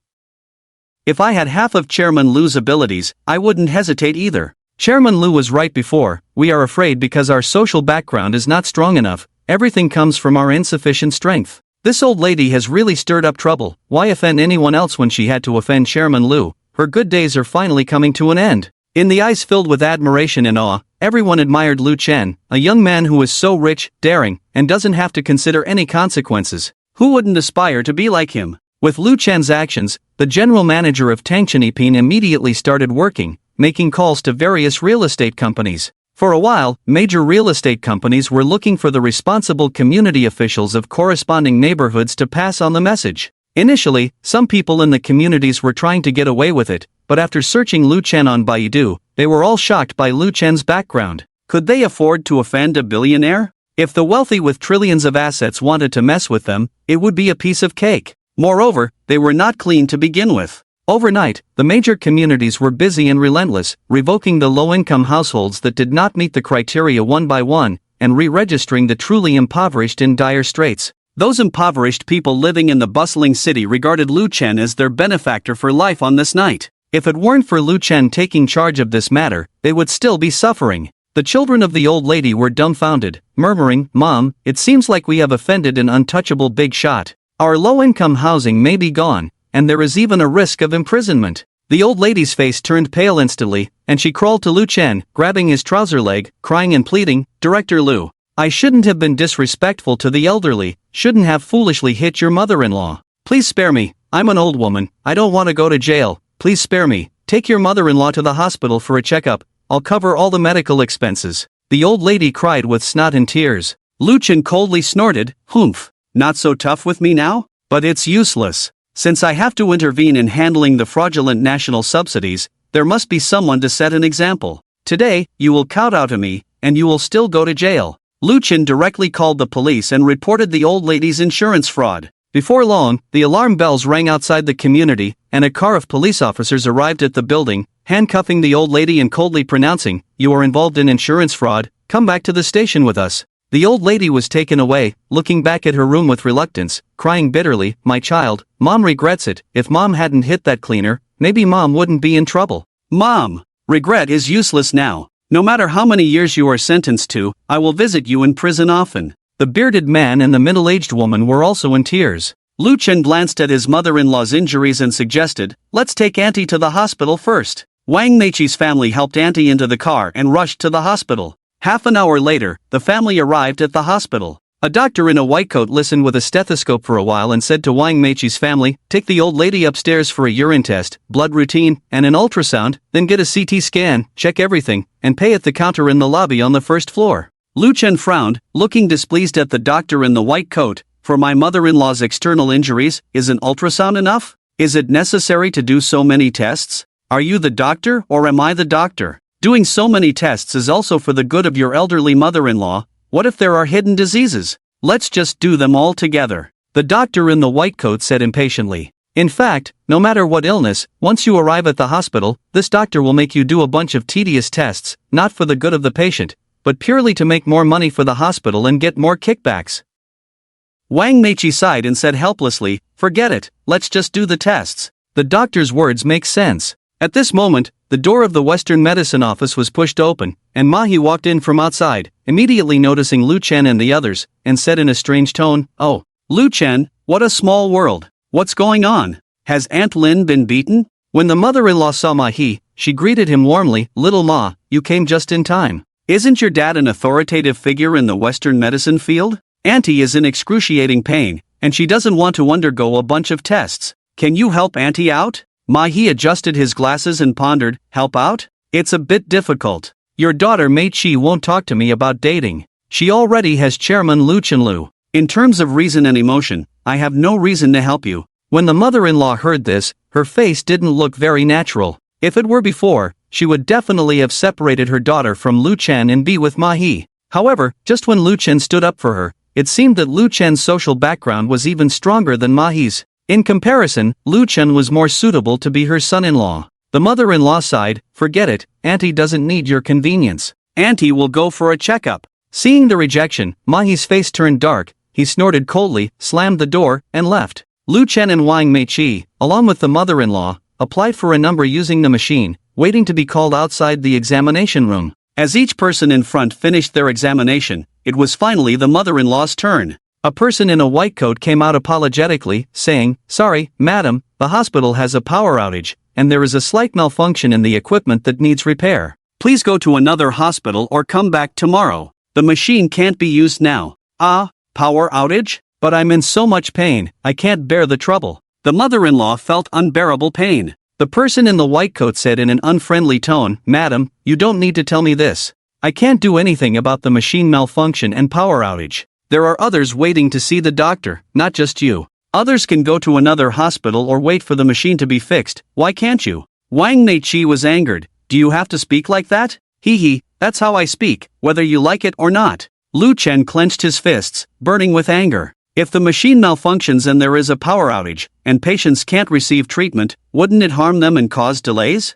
If I had half of Chairman Lu's abilities, I wouldn't hesitate either." Chairman Lu was right before, we are afraid because our social background is not strong enough, everything comes from our insufficient strength. This old lady has really stirred up trouble, why offend anyone else when she had to offend Chairman Lu? Her good days are finally coming to an end. In the eyes filled with admiration and awe, everyone admired Lu Chen, a young man who is so rich, daring, and doesn't have to consider any consequences. Who wouldn't aspire to be like him? With Lu Chen's actions, the general manager of Tangchen Ipin immediately started working, making calls to various real estate companies. For a while, major real estate companies were looking for the responsible community officials of corresponding neighborhoods to pass on the message. Initially, some people in the communities were trying to get away with it, but after searching Lu Chen on Baidu, they were all shocked by Lu Chen's background. Could they afford to offend a billionaire? If the wealthy with trillions of assets wanted to mess with them, it would be a piece of cake. Moreover, they were not clean to begin with. Overnight, the major communities were busy and relentless, revoking the low-income households that did not meet the criteria one by one, and re-registering the truly impoverished in dire straits. Those impoverished people living in the bustling city regarded Lu Chen as their benefactor for life on this night. If it weren't for Lu Chen taking charge of this matter, they would still be suffering. The children of the old lady were dumbfounded, murmuring, "Mom, it seems like we have offended an untouchable big shot. Our low-income housing may be gone, and there is even a risk of imprisonment." The old lady's face turned pale instantly, and she crawled to Lu Chen, grabbing his trouser leg, crying and pleading, "Director Lu, I shouldn't have been disrespectful to the elderly, shouldn't have foolishly hit your mother-in-law. Please spare me, I'm an old woman, I don't want to go to jail, please spare me, take your mother-in-law to the hospital for a checkup, I'll cover all the medical expenses." The old lady cried with snot and tears. Lu Chen coldly snorted, "Humph, not so tough with me now? But it's useless. Since I have to intervene in handling the fraudulent national subsidies, there must be someone to set an example. Today, you will kowtow to me, and you will still go to jail." Lu Chen directly called the police and reported the old lady's insurance fraud. Before long, the alarm bells rang outside the community, and a car of police officers arrived at the building, handcuffing the old lady and coldly pronouncing, "You are involved in insurance fraud, come back to the station with us." The old lady was taken away, looking back at her room with reluctance, crying bitterly, "My child, Mom regrets it, if Mom hadn't hit that cleaner, maybe Mom wouldn't be in trouble." "Mom, regret is useless now. No matter how many years you are sentenced to, I will visit you in prison often." The bearded man and the middle-aged woman were also in tears. Lu Chen glanced at his mother-in-law's injuries and suggested, "Let's take Auntie to the hospital first." Wang Meiqi's family helped Auntie into the car and rushed to the hospital. Half an hour later, the family arrived at the hospital. A doctor in a white coat listened with a stethoscope for a while and said to Wang Meiqi's family, "Take the old lady upstairs for a urine test, blood routine, and an ultrasound, then get a CT scan, check everything, and pay at the counter in the lobby on the first floor." Lu Chen frowned, looking displeased at the doctor in the white coat. "For my mother-in-law's external injuries, is an ultrasound enough? Is it necessary to do so many tests? Are you the doctor or am I the doctor? Doing so many tests is also for the good of your elderly mother-in-law. What if there are hidden diseases? Let's just do them all together," the doctor in the white coat said impatiently. "In fact, no matter what illness, once you arrive at the hospital, this doctor will make you do a bunch of tedious tests, not for the good of the patient, but purely to make more money for the hospital and get more kickbacks." Wang Meiqi sighed and said helplessly, "Forget it, let's just do the tests." The doctor's words make sense. At this moment, the door of the Western Medicine office was pushed open, and Mahi walked in from outside, immediately noticing Lu Chen and the others, and said in a strange tone, "Oh, Lu Chen, what a small world. What's going on? Has Aunt Lin been beaten?" When the mother-in-law saw Mahi, she greeted him warmly, "Little Ma, you came just in time. Isn't your dad an authoritative figure in the Western medicine field? Auntie is in excruciating pain, and she doesn't want to undergo a bunch of tests. Can you help Auntie out?" Mahi adjusted his glasses and pondered, "Help out? It's a bit difficult. Your daughter Mei Qi won't talk to me about dating. She already has Chairman Lu Chenlu. In terms of reason and emotion, I have no reason to help you." When the mother-in-law heard this, her face didn't look very natural. If it were before, she would definitely have separated her daughter from Lu Chen and be with Mahi. However, just when Lu Chen stood up for her, it seemed that Lu Chen's social background was even stronger than Mahi's. In comparison, Lu Chen was more suitable to be her son-in-law. The mother-in-law sighed, "Forget it, Auntie doesn't need your convenience. Auntie will go for a checkup." Seeing the rejection, Mahi's face turned dark, he snorted coldly, slammed the door, and left. Lu Chen and Wang Meiqi, along with the mother-in-law, applied for a number using the machine, waiting to be called outside the examination room. As each person in front finished their examination, it was finally the mother-in-law's turn. A person in a white coat came out apologetically, saying, "Sorry, madam, the hospital has a power outage, and there is a slight malfunction in the equipment that needs repair. Please go to another hospital or come back tomorrow. The machine can't be used now." "Ah, power outage? But I'm in so much pain, I can't bear the trouble." The mother-in-law felt unbearable pain. The person in the white coat said in an unfriendly tone, "Madam, you don't need to tell me this. I can't do anything about the machine malfunction and power outage. There are others waiting to see the doctor, not just you. Others can go to another hospital or wait for the machine to be fixed, why can't you?" Wang Meiqi was angered. "Do you have to speak like that? Hee, that's how I speak, whether you like it or not." Lu Chen clenched his fists, burning with anger. If the machine malfunctions and there is a power outage, and patients can't receive treatment, wouldn't it harm them and cause delays?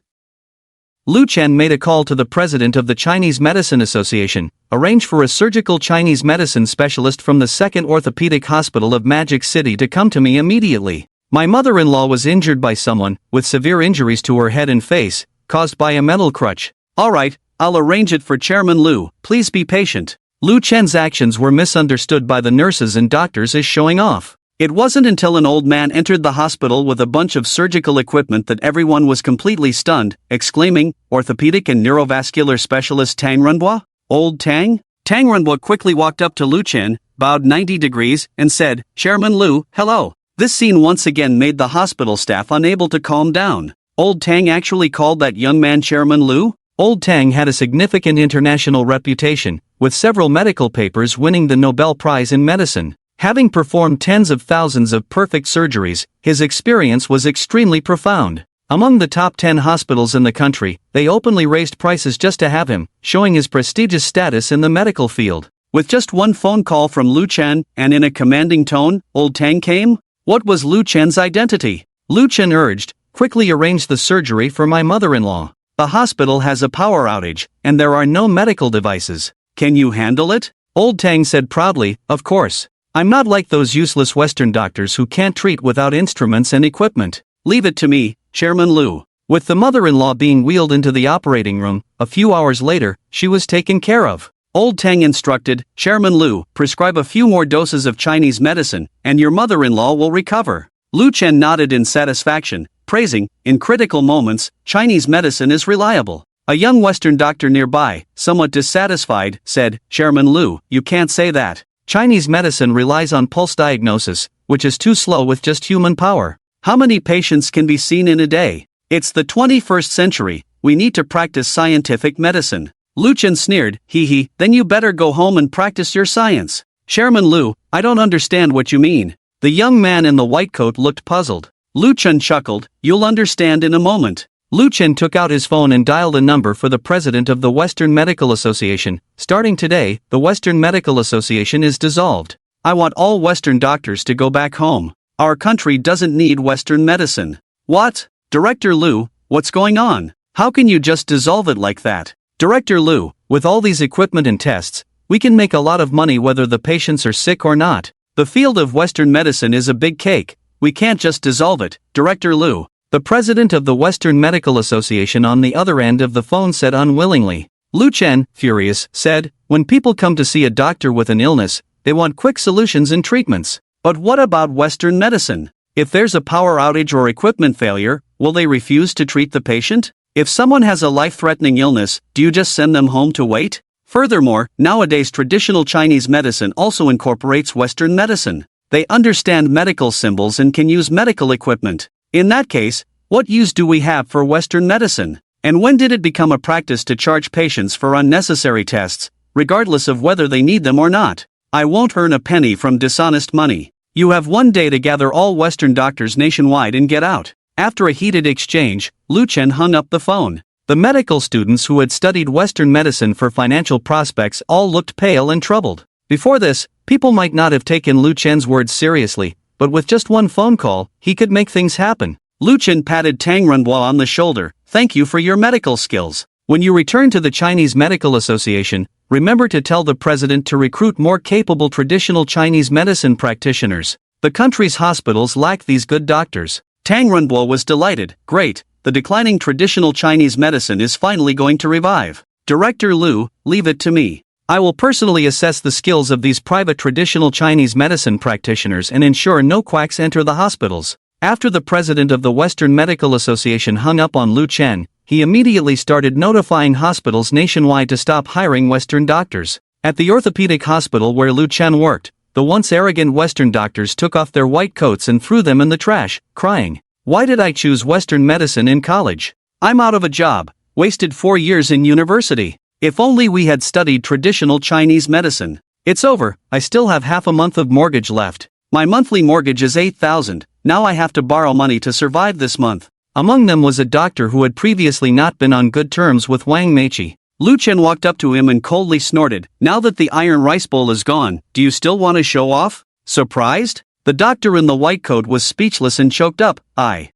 Lu Chen made a call to the president of the Chinese Medicine Association, arranged for a surgical Chinese medicine specialist from the Second Orthopedic Hospital of Magic City to come to me immediately. My mother-in-law was injured by someone, with severe injuries to her head and face, caused by a metal crutch. "All right, I'll arrange it for Chairman Lu, please be patient." Lu Chen's actions were misunderstood by the nurses and doctors as showing off. It wasn't until an old man entered the hospital with a bunch of surgical equipment that everyone was completely stunned, exclaiming, "Orthopedic and neurovascular specialist Tang Renhua? Old Tang?" Tang Renhua quickly walked up to Lu Chen, bowed 90 degrees, and said, "Chairman Lu, hello." This scene once again made the hospital staff unable to calm down. Old Tang actually called that young man Chairman Lu? Old Tang had a significant international reputation, with several medical papers winning the Nobel Prize in Medicine. Having performed tens of thousands of perfect surgeries, his experience was extremely profound. Among the top 10 hospitals in the country, they openly raised prices just to have him, showing his prestigious status in the medical field. With just one phone call from Lu Chen, and in a commanding tone, Old Tang came? What was Lu Chen's identity? Lu Chen urged, "Quickly arrange the surgery for my mother-in-law. The hospital has a power outage, and there are no medical devices. Can you handle it?" Old Tang said proudly, "Of course. I'm not like those useless Western doctors who can't treat without instruments and equipment. Leave it to me, Chairman Lu." With the mother-in-law being wheeled into the operating room, a few hours later, she was taken care of. Old Tang instructed, Chairman Lu, prescribe a few more doses of Chinese medicine, and your mother-in-law will recover. Lu Chen nodded in satisfaction, praising, in critical moments, Chinese medicine is reliable. A young Western doctor nearby, somewhat dissatisfied, said, Chairman Lu, you can't say that. Chinese medicine relies on pulse diagnosis, which is too slow with just human power. How many patients can be seen in a day? It's the 21st century, we need to practice scientific medicine. Lu Chen sneered, hee, then you better go home and practice your science. Chairman Lu, I don't understand what you mean. The young man in the white coat looked puzzled. Lu Chen chuckled, you'll understand in a moment. Lu Chen took out his phone and dialed a number for the president of the Western Medical Association. Starting today, the Western Medical Association is dissolved. I want all Western doctors to go back home. Our country doesn't need Western medicine. What? Director Lu, what's going on? How can you just dissolve it like that? Director Lu, with all these equipment and tests, we can make a lot of money whether the patients are sick or not. The field of Western medicine is a big cake. We can't just dissolve it, Director Lu. The president of the Western Medical Association on the other end of the phone said unwillingly. Lu Chen, furious, said, when people come to see a doctor with an illness, they want quick solutions and treatments. But what about Western medicine? If there's a power outage or equipment failure, will they refuse to treat the patient? If someone has a life-threatening illness, do you just send them home to wait? Furthermore, nowadays traditional Chinese medicine also incorporates Western medicine. They understand medical symbols and can use medical equipment. In that case, what use do we have for Western medicine? And when did it become a practice to charge patients for unnecessary tests, regardless of whether they need them or not? I won't earn a penny from dishonest money. You have one day to gather all Western doctors nationwide and get out. After a heated exchange, Lu Chen hung up the phone. The medical students who had studied Western medicine for financial prospects all looked pale and troubled. Before this, people might not have taken Lu Chen's words seriously, but with just one phone call, he could make things happen. Lu Chen patted Tang Renhua on the shoulder. Thank you for your medical skills. When you return to the Chinese Medical Association, remember to tell the president to recruit more capable traditional Chinese medicine practitioners. The country's hospitals lack these good doctors. Tang Renhua was delighted. Great, the declining traditional Chinese medicine is finally going to revive. Director Lu, leave it to me. I will personally assess the skills of these private traditional Chinese medicine practitioners and ensure no quacks enter the hospitals. After the president of the Western Medical Association hung up on Lu Chen, he immediately started notifying hospitals nationwide to stop hiring Western doctors. At the orthopedic hospital where Lu Chen worked, the once arrogant Western doctors took off their white coats and threw them in the trash, crying, "Why did I choose Western medicine in college? I'm out of a job, wasted 4 years in university. If only we had studied traditional Chinese medicine. It's over, I still have half a month of mortgage left. My monthly mortgage is 8,000, now I have to borrow money to survive this month." Among them was a doctor who had previously not been on good terms with Wang Meiqi. Lu Chen walked up to him and coldly snorted, "Now that the iron rice bowl is gone, do you still want to show off?" Surprised? The doctor in the white coat was speechless and choked up, I.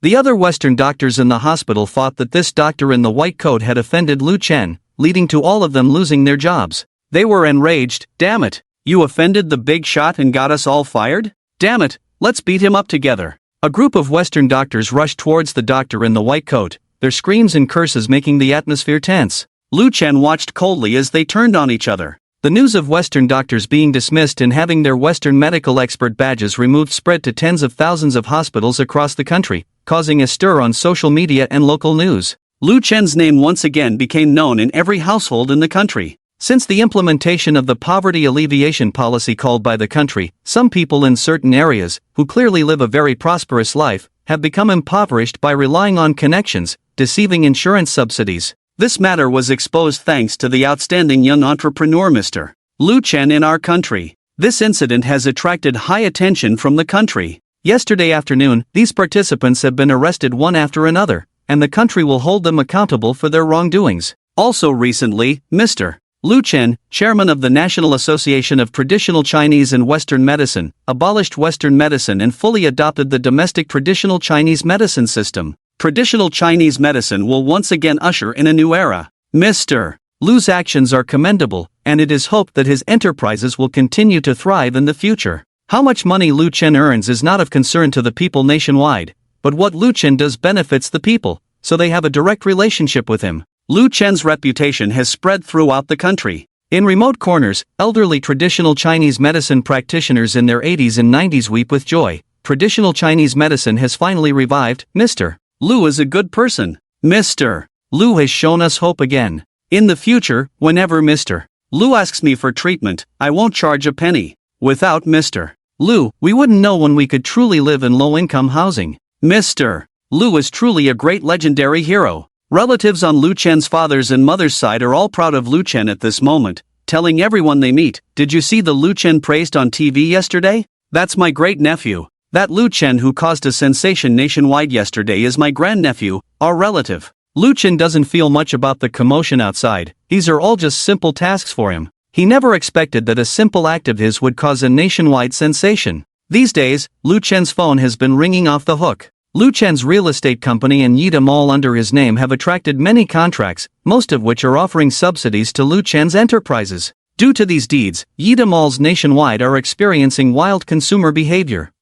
The other Western doctors in the hospital thought that this doctor in the white coat had offended Lu Chen, leading to all of them losing their jobs. They were enraged. Damn it, you offended the big shot and got us all fired? Damn it, let's beat him up together. A group of Western doctors rushed towards the doctor in the white coat, their screams and curses making the atmosphere tense. Lu Chen watched coldly as they turned on each other. The news of Western doctors being dismissed and having their Western medical expert badges removed spread to tens of thousands of hospitals across the country, causing a stir on social media and local news. Lu Chen's name once again became known in every household in the country. Since the implementation of the poverty alleviation policy called by the country, some people in certain areas, who clearly live a very prosperous life, have become impoverished by relying on connections, deceiving insurance subsidies. This matter was exposed thanks to the outstanding young entrepreneur Mr. Lu Chen in our country. This incident has attracted high attention from the country. Yesterday afternoon, these participants have been arrested one after another, and the country will hold them accountable for their wrongdoings. Also recently, Mr. Lu Chen, chairman of the National Association of Traditional Chinese and Western Medicine, abolished Western medicine and fully adopted the domestic traditional Chinese medicine system. Traditional Chinese medicine will once again usher in a new era. Mr. Lu's actions are commendable, and it is hoped that his enterprises will continue to thrive in the future. How much money Lu Chen earns is not of concern to the people nationwide, but what Lu Chen does benefits the people, so they have a direct relationship with him. Lu Chen's reputation has spread throughout the country. In remote corners, elderly traditional Chinese medicine practitioners in their 80s and 90s weep with joy. Traditional Chinese medicine has finally revived. Mr. Lu is a good person. Mr. Lu has shown us hope again. In the future, whenever Mr. Lu asks me for treatment, I won't charge a penny. Without Mr. Lu, we wouldn't know when we could truly live in low-income housing. Mr. Lu is truly a great legendary hero. Relatives on Lu Chen's father's and mother's side are all proud of Lu Chen at this moment, telling everyone they meet, "Did you see the Lu Chen praised on TV yesterday? That's my great-nephew. That Lu Chen who caused a sensation nationwide yesterday is my grandnephew, our relative." Lu Chen doesn't feel much about the commotion outside. These are all just simple tasks for him. He never expected that a simple act of his would cause a nationwide sensation. These days, Lu Chen's phone has been ringing off the hook. Lu Chen's real estate company and Yida Mall under his name have attracted many contracts, most of which are offering subsidies to Lu Chen's enterprises. Due to these deeds, Yida Malls nationwide are experiencing wild consumer behavior.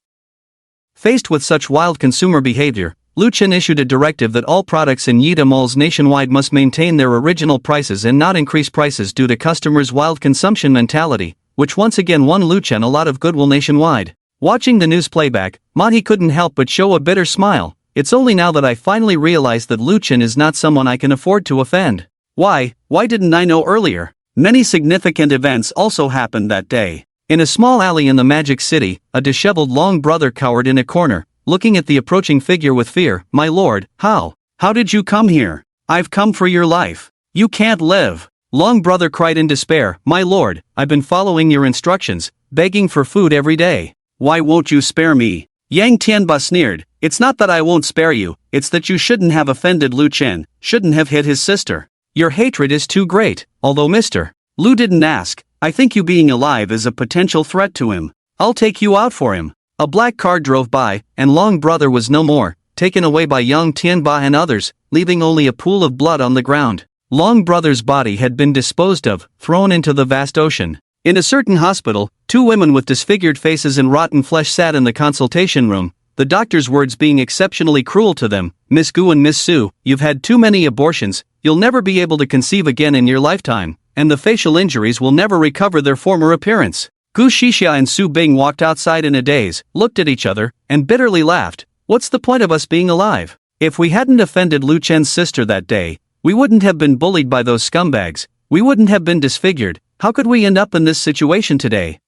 Faced with such wild consumer behavior, Lu Chen issued a directive that all products in Yida Malls nationwide must maintain their original prices and not increase prices due to customers' wild consumption mentality, which once again won Lu Chen a lot of goodwill nationwide. Watching the news playback, Mahi couldn't help but show a bitter smile. It's only now that I finally realized that Lu Chen is not someone I can afford to offend. Why didn't I know earlier? Many significant events also happened that day. In a small alley in the Magic City, a disheveled long brother cowered in a corner, looking at the approaching figure with fear. "My lord, how did you come here? I've come for your life. You can't live." Long brother cried in despair. "My lord, I've been following your instructions, begging for food every day. Why won't you spare me?" Yang Tianba sneered. "It's not that I won't spare you, it's that you shouldn't have offended Lu Chen, shouldn't have hit his sister. Your hatred is too great, although Mr. Lu didn't ask. I think you being alive is a potential threat to him. I'll take you out for him." A black car drove by, and Long brother was no more, taken away by Yang Tianba and others, leaving only a pool of blood on the ground. Long brother's body had been disposed of, thrown into the vast ocean. In a certain hospital, two women with disfigured faces and rotten flesh sat in the consultation room, the doctor's words being exceptionally cruel to them. "Miss Gu and Miss Su, you've had too many abortions, you'll never be able to conceive again in your lifetime, and the facial injuries will never recover their former appearance." Gu Shixia and Su Bing walked outside in a daze, looked at each other, and bitterly laughed. "What's the point of us being alive? If we hadn't offended Lu Chen's sister that day, we wouldn't have been bullied by those scumbags, we wouldn't have been disfigured. How could we end up in this situation today?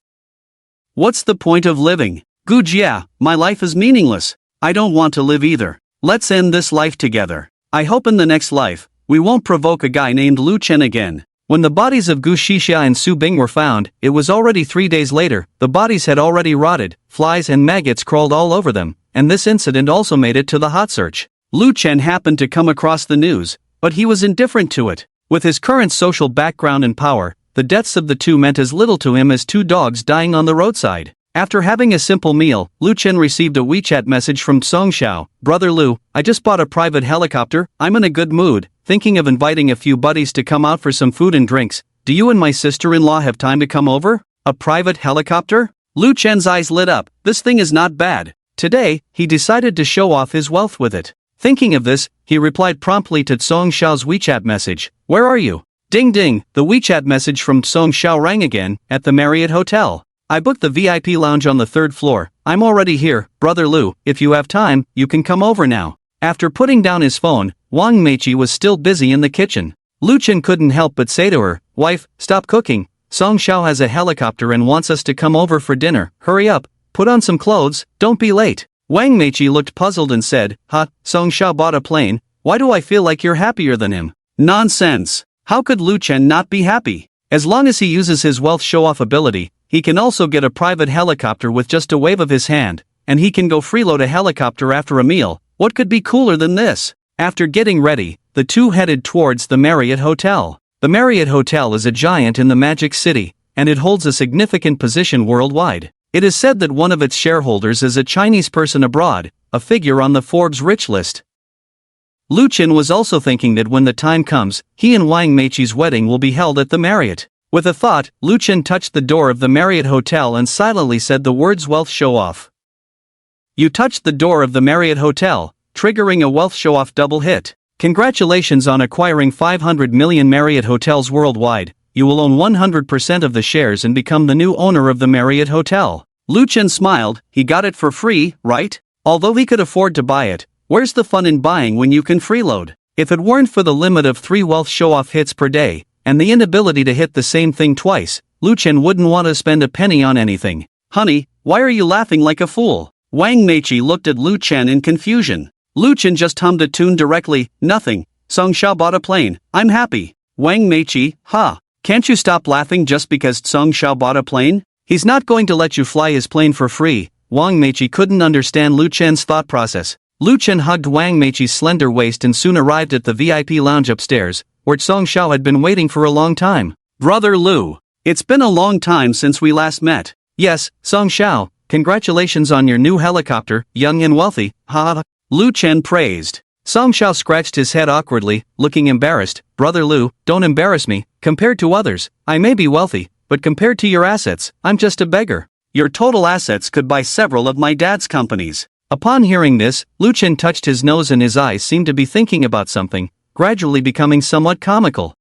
What's the point of living? Gu Jia, my life is meaningless. I don't want to live either. Let's end this life together. I hope in the next life, we won't provoke a guy named Lu Chen again." When the bodies of Gu Shixia and Su Bing were found, it was already 3 days later. The bodies had already rotted, flies and maggots crawled all over them, and this incident also made it to the hot search. Lu Chen happened to come across the news, but he was indifferent to it. With his current social background and power, the deaths of the two meant as little to him as 2 dogs dying on the roadside. After having a simple meal, Lu Chen received a WeChat message from Song Xiao. "Brother Lu, I just bought a private helicopter, I'm in a good mood, thinking of inviting a few buddies to come out for some food and drinks. Do you and my sister-in-law have time to come over?" A private helicopter? Lu Chen's eyes lit up. This thing is not bad. Today, he decided to show off his wealth with it. Thinking of this, he replied promptly to Song Xiao's WeChat message. "Where are you?" Ding ding, the WeChat message from Song Xiao rang again. "At the Marriott Hotel. I booked the VIP lounge on the 3rd floor. I'm already here, Brother Lu, if you have time, you can come over now." After putting down his phone, Wang Meiqi was still busy in the kitchen. Lu Chen couldn't help but say to her, "Wife, stop cooking. Song Xiao has a helicopter and wants us to come over for dinner. Hurry up, put on some clothes, don't be late." Wang Meiqi looked puzzled and said, Song Xiao bought a plane, why do I feel like you're happier than him?" Nonsense. How could Lu Chen not be happy? As long as he uses his wealth show-off ability, he can also get a private helicopter with just a wave of his hand, and he can go freeload a helicopter after a meal. What could be cooler than this? After getting ready, the two headed towards the Marriott Hotel. The Marriott Hotel is a giant in the Magic City, and it holds a significant position worldwide. It is said that one of its shareholders is a Chinese person abroad, a figure on the Forbes rich list. Lu Chen was also thinking that when the time comes, he and Wang Meiqi's wedding will be held at the Marriott. With a thought, Lu Chen touched the door of the Marriott Hotel and silently said the words "wealth show-off." You touched the door of the Marriott Hotel, triggering a wealth show-off double hit. Congratulations on acquiring 500 million Marriott hotels worldwide. you will own 100% of the shares and become the new owner of the Marriott Hotel. Lu Chen smiled, he got it for free, right? Although he could afford to buy it, where's the fun in buying when you can freeload? If it weren't for the limit of 3 wealth show-off hits per day, and the inability to hit the same thing twice, Lu Chen wouldn't want to spend a penny on anything. Honey, why are you laughing like a fool? Wang Meiqi looked at Lu Chen in confusion. Lu Chen just hummed a tune directly, nothing. Song Xiao bought a plane, I'm happy. Wang Meiqi, can't you stop laughing just because Song Xiao bought a plane? He's not going to let you fly his plane for free. Wang Meiqi couldn't understand Lu Chen's thought process. Lu Chen hugged Wang Meiqi's slender waist and soon arrived at the VIP lounge upstairs, where Song Xiao had been waiting for a long time. Brother Lu, it's been a long time since we last met. Yes, Song Xiao, congratulations on your new helicopter, young and wealthy, Lu Chen praised. Song Xiao scratched his head awkwardly, looking embarrassed. Brother Lu, don't embarrass me. Compared to others, I may be wealthy, but compared to your assets, I'm just a beggar. Your total assets could buy several of my dad's companies. Upon hearing this, Lu Chen touched his nose and his eyes seemed to be thinking about something, gradually becoming somewhat comical.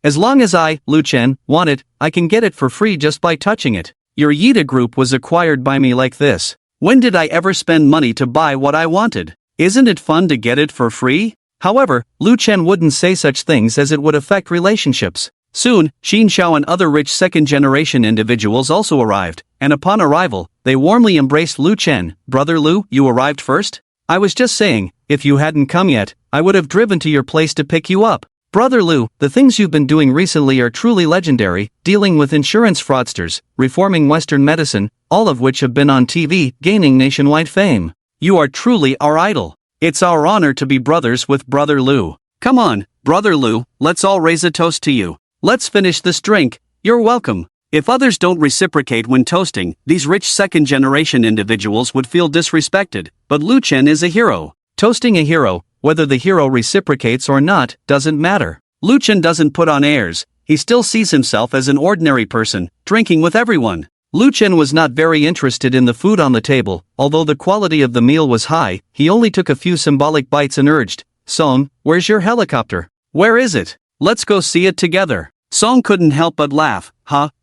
As long as I, Lu Chen, want it, I can get it for free just by touching it. Your Yida group was acquired by me like this. When did I ever spend money to buy what I wanted? Isn't it fun to get it for free? However, Lu Chen wouldn't say such things as it would affect relationships. Soon, Xin Xiao and other rich second-generation individuals also arrived, and upon arrival, they warmly embraced Lu Chen. Brother Lu, you arrived first? I was just saying, if you hadn't come yet, I would have driven to your place to pick you up. Brother Lu, the things you've been doing recently are truly legendary, dealing with insurance fraudsters, reforming Western medicine, all of which have been on TV, gaining nationwide fame. You are truly our idol. It's our honor to be brothers with Brother Lu. Come on, Brother Lu, let's all raise a toast to you. Let's finish this drink. You're welcome. If others don't reciprocate when toasting, these rich second-generation individuals would feel disrespected, but Lu Chen is a hero. Toasting a hero, whether the hero reciprocates or not, doesn't matter. Lu Chen doesn't put on airs, he still sees himself as an ordinary person, drinking with everyone. Lu Chen was not very interested in the food on the table, although the quality of the meal was high, he only took a few symbolic bites and urged, Song, where's your helicopter? Where is it? Let's go see it together. Song couldn't help but laugh,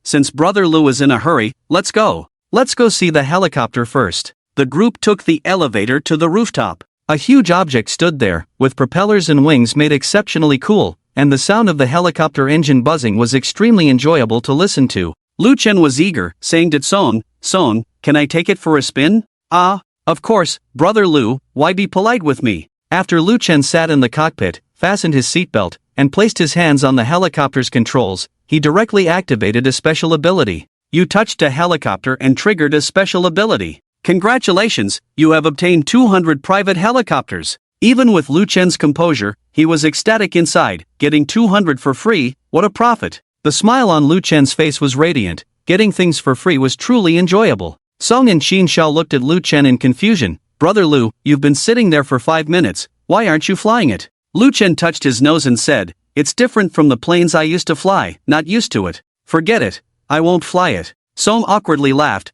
since Brother Lu is in a hurry, let's go. Let's go see the helicopter first. The group took the elevator to the rooftop. A huge object stood there, with propellers and wings made exceptionally cool, and the sound of the helicopter engine buzzing was extremely enjoyable to listen to. Lu Chen was eager, saying to Song, can I take it for a spin? Of course, Brother Lu, why be polite with me? After Lu Chen sat in the cockpit, fastened his seatbelt, and placed his hands on the helicopter's controls, he directly activated a special ability. You touched a helicopter and triggered a special ability. Congratulations, you have obtained 200 private helicopters. Even with Lu Chen's composure, he was ecstatic inside, getting 200 for free, what a profit. The smile on Lu Chen's face was radiant, getting things for free was truly enjoyable. Song and Xin Xiao looked at Lu Chen in confusion. Brother Lu, you've been sitting there for 5 minutes, why aren't you flying it? Lu Chen touched his nose and said, it's different from the planes I used to fly, not used to it. Forget it, I won't fly it. Song awkwardly laughed,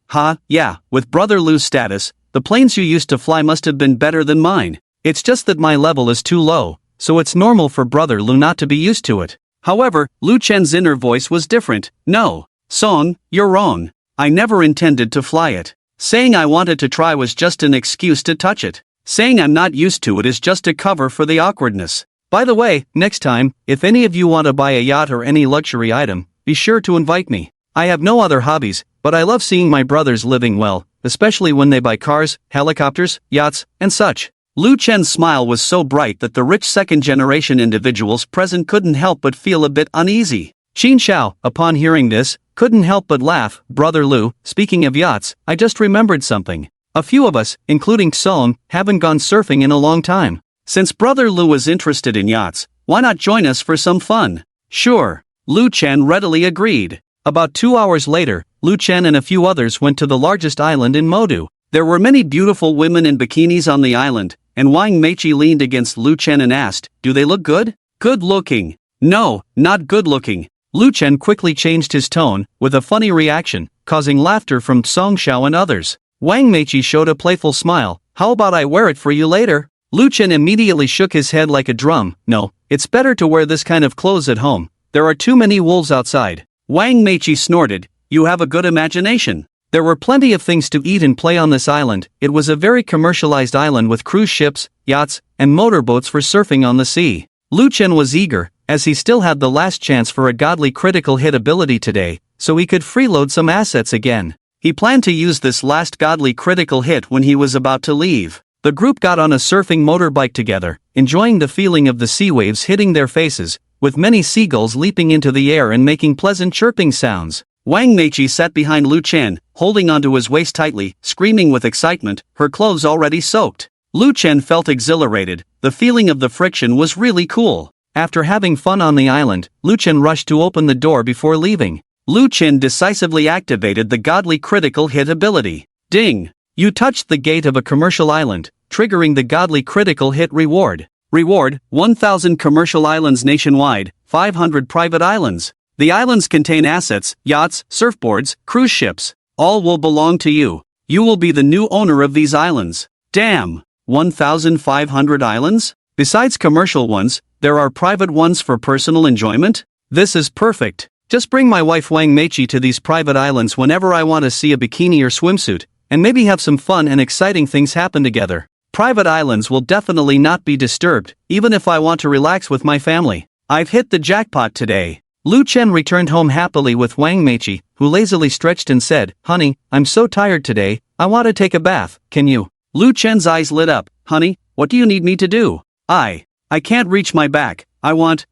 yeah, with Brother Lu's status, the planes you used to fly must have been better than mine. It's just that my level is too low, so it's normal for Brother Lu not to be used to it. However, Lu Chen's inner voice was different. No, Song, you're wrong. I never intended to fly it. Saying I wanted to try was just an excuse to touch it. Saying I'm not used to it is just a cover for the awkwardness. By the way, next time, if any of you want to buy a yacht or any luxury item, be sure to invite me. I have no other hobbies, but I love seeing my brothers living well, especially when they buy cars, helicopters, yachts, and such. Lu Chen's smile was so bright that the rich second-generation individuals present couldn't help but feel a bit uneasy. Xin Xiao, upon hearing this, couldn't help but laugh. Brother Lu, speaking of yachts, I just remembered something. A few of us, including Song, haven't gone surfing in a long time. Since Brother Lu was interested in yachts, why not join us for some fun? Sure. Lu Chen readily agreed. About 2 hours later, Lu Chen and a few others went to the largest island in Modu. There were many beautiful women in bikinis on the island, and Wang Meiqi leaned against Lu Chen and asked, do they look good? Good looking. No, not good looking. Lu Chen quickly changed his tone, with a funny reaction, causing laughter from Song Xiao and others. Wang Meiqi showed a playful smile. How about I wear it for you later? Lu Chen immediately shook his head like a drum. No, it's better to wear this kind of clothes at home. There are too many wolves outside. Wang Meiqi snorted, "You have a good imagination." There were plenty of things to eat and play on this island. It was a very commercialized island with cruise ships, yachts, and motorboats for surfing on the sea. Lu Chen was eager, as he still had the last chance for a godly critical hit ability today, so he could freeload some assets again. He planned to use this last godly critical hit when he was about to leave. The group got on a surfing motorbike together, enjoying the feeling of the sea waves hitting their faces, with many seagulls leaping into the air and making pleasant chirping sounds. Wang Meiqi sat behind Lu Chen, holding onto his waist tightly, screaming with excitement, her clothes already soaked. Lu Chen felt exhilarated, the feeling of the friction was really cool. After having fun on the island, Lu Chen rushed to open the door before leaving. Lu Chen decisively activated the godly critical hit ability. Ding! You touched the gate of a commercial island, triggering the godly critical hit reward. Reward, 1,000 commercial islands nationwide, 500 private islands. The islands contain assets, yachts, surfboards, cruise ships. All will belong to you. You will be the new owner of these islands. Damn! 1,500 islands? Besides commercial ones, there are private ones for personal enjoyment? This is perfect. Just bring my wife Wang Meiqi to these private islands whenever I want to see a bikini or swimsuit, and maybe have some fun and exciting things happen together. Private islands will definitely not be disturbed, even if I want to relax with my family. I've hit the jackpot today. Lu Chen returned home happily with Wang Meiqi, who lazily stretched and said, "Honey, I'm so tired today, I want to take a bath, can you?" Lu Chen's eyes lit up. "Honey, what do you need me to do?" I can't reach my back, I want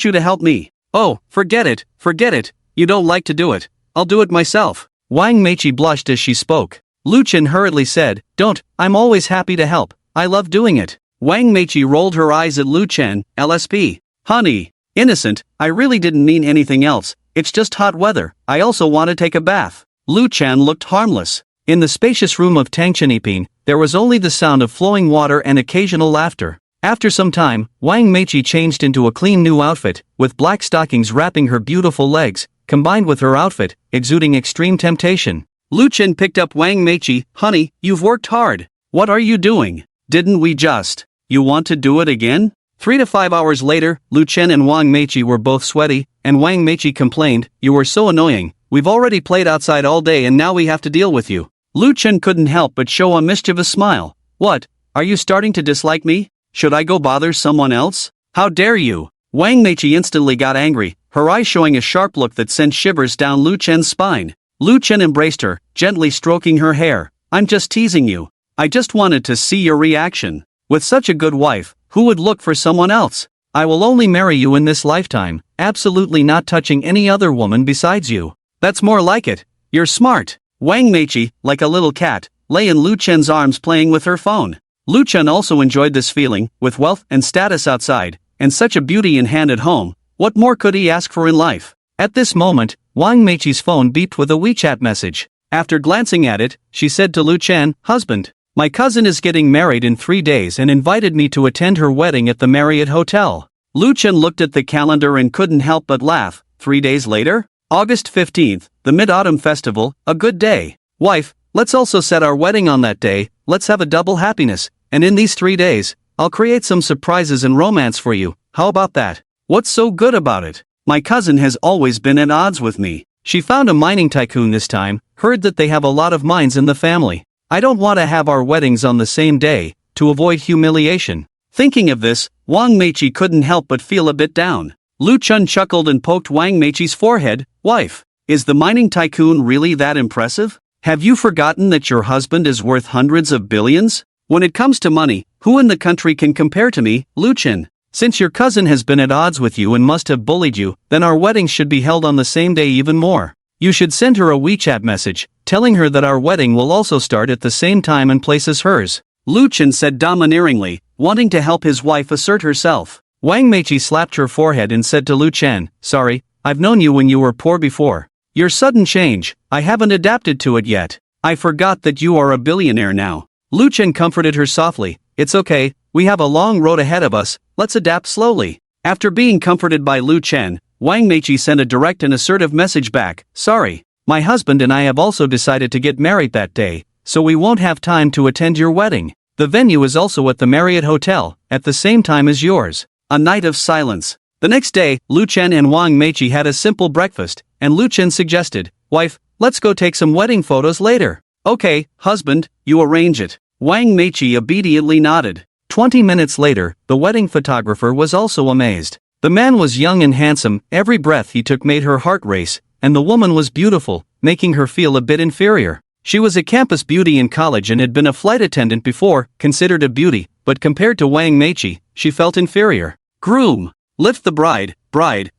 you to help me." "Oh, forget it, you don't like to do it, I'll do it myself." Wang Meiqi blushed as she spoke. Lu Chen hurriedly said, "Don't, I'm always happy to help, I love doing it." Wang Meiqi rolled her eyes at Lu Chen, LSP. "Honey, innocent, I really didn't mean anything else, it's just hot weather, I also want to take a bath." Lu Chen looked harmless. In the spacious room of Tangcheniping, there was only the sound of flowing water and occasional laughter. After some time, Wang Meiqi changed into a clean new outfit, with black stockings wrapping her beautiful legs, combined with her outfit, exuding extreme temptation. Lu Chen picked up Wang Meiqi. "Honey, you've worked hard. What are you doing? Didn't we just? You want to do it again?" 3 to 5 hours later, Lu Chen and Wang Meiqi were both sweaty, and Wang Meiqi complained, "You were so annoying, we've already played outside all day and now we have to deal with you." Lu Chen couldn't help but show a mischievous smile. "What, are you starting to dislike me? Should I go bother someone else? How dare you?" Wang Meiqi instantly got angry, her eyes showing a sharp look that sent shivers down Lu Chen's spine. Lu Chen embraced her, gently stroking her hair. "I'm just teasing you. I just wanted to see your reaction. With such a good wife, who would look for someone else? I will only marry you in this lifetime, absolutely not touching any other woman besides you." "That's more like it. You're smart." Wang Meiqi, like a little cat, lay in Lu Chen's arms playing with her phone. Lu Chen also enjoyed this feeling, with wealth and status outside, and such a beauty in hand at home. What more could he ask for in life? At this moment, Wang Meiqi's phone beeped with a WeChat message. After glancing at it, she said to Lu Chen, "Husband, my cousin is getting married in 3 days and invited me to attend her wedding at the Marriott Hotel." Lu Chen looked at the calendar and couldn't help but laugh. 3 days later? August 15th, the Mid-Autumn Festival, a good day. Wife, let's also set our wedding on that day, let's have a double happiness, and in these 3 days, I'll create some surprises and romance for you, how about that? What's so good about it? My cousin has always been at odds with me. She found a mining tycoon this time, heard that they have a lot of mines in the family. I don't want to have our weddings on the same day, to avoid humiliation. Thinking of this, Wang Meiqi couldn't help but feel a bit down. Lu Chen chuckled and poked Wang Meiqi's forehead. "Wife, is the mining tycoon really that impressive? Have you forgotten that your husband is worth hundreds of billions? When it comes to money, who in the country can compare to me, Lu Chen? Since your cousin has been at odds with you and must have bullied you, then our wedding should be held on the same day even more. You should send her a WeChat message, telling her that our wedding will also start at the same time and place as hers." Lu Chen said domineeringly, wanting to help his wife assert herself. Wang Meiqi slapped her forehead and said to Lu Chen, "Sorry, I've known you when you were poor before. Your sudden change, I haven't adapted to it yet. I forgot that you are a billionaire now." Lu Chen comforted her softly. "It's okay, we have a long road ahead of us, let's adapt slowly." After being comforted by Lu Chen, Wang Meiqi sent a direct and assertive message back. "Sorry, my husband and I have also decided to get married that day, so we won't have time to attend your wedding. The venue is also at the Marriott Hotel, at the same time as yours." A night of silence. The next day, Lu Chen and Wang Meiqi had a simple breakfast, and Lu Chen suggested, "Wife, let's go take some wedding photos later." "Okay, husband, you arrange it." Wang Meiqi obediently nodded. 20 minutes later, the wedding photographer was also amazed. The man was young and handsome, every breath he took made her heart race, and the woman was beautiful, making her feel a bit inferior. She was a campus beauty in college and had been a flight attendant before, considered a beauty, but compared to Wang Meiqi, she felt inferior. "Groom, lift the bride,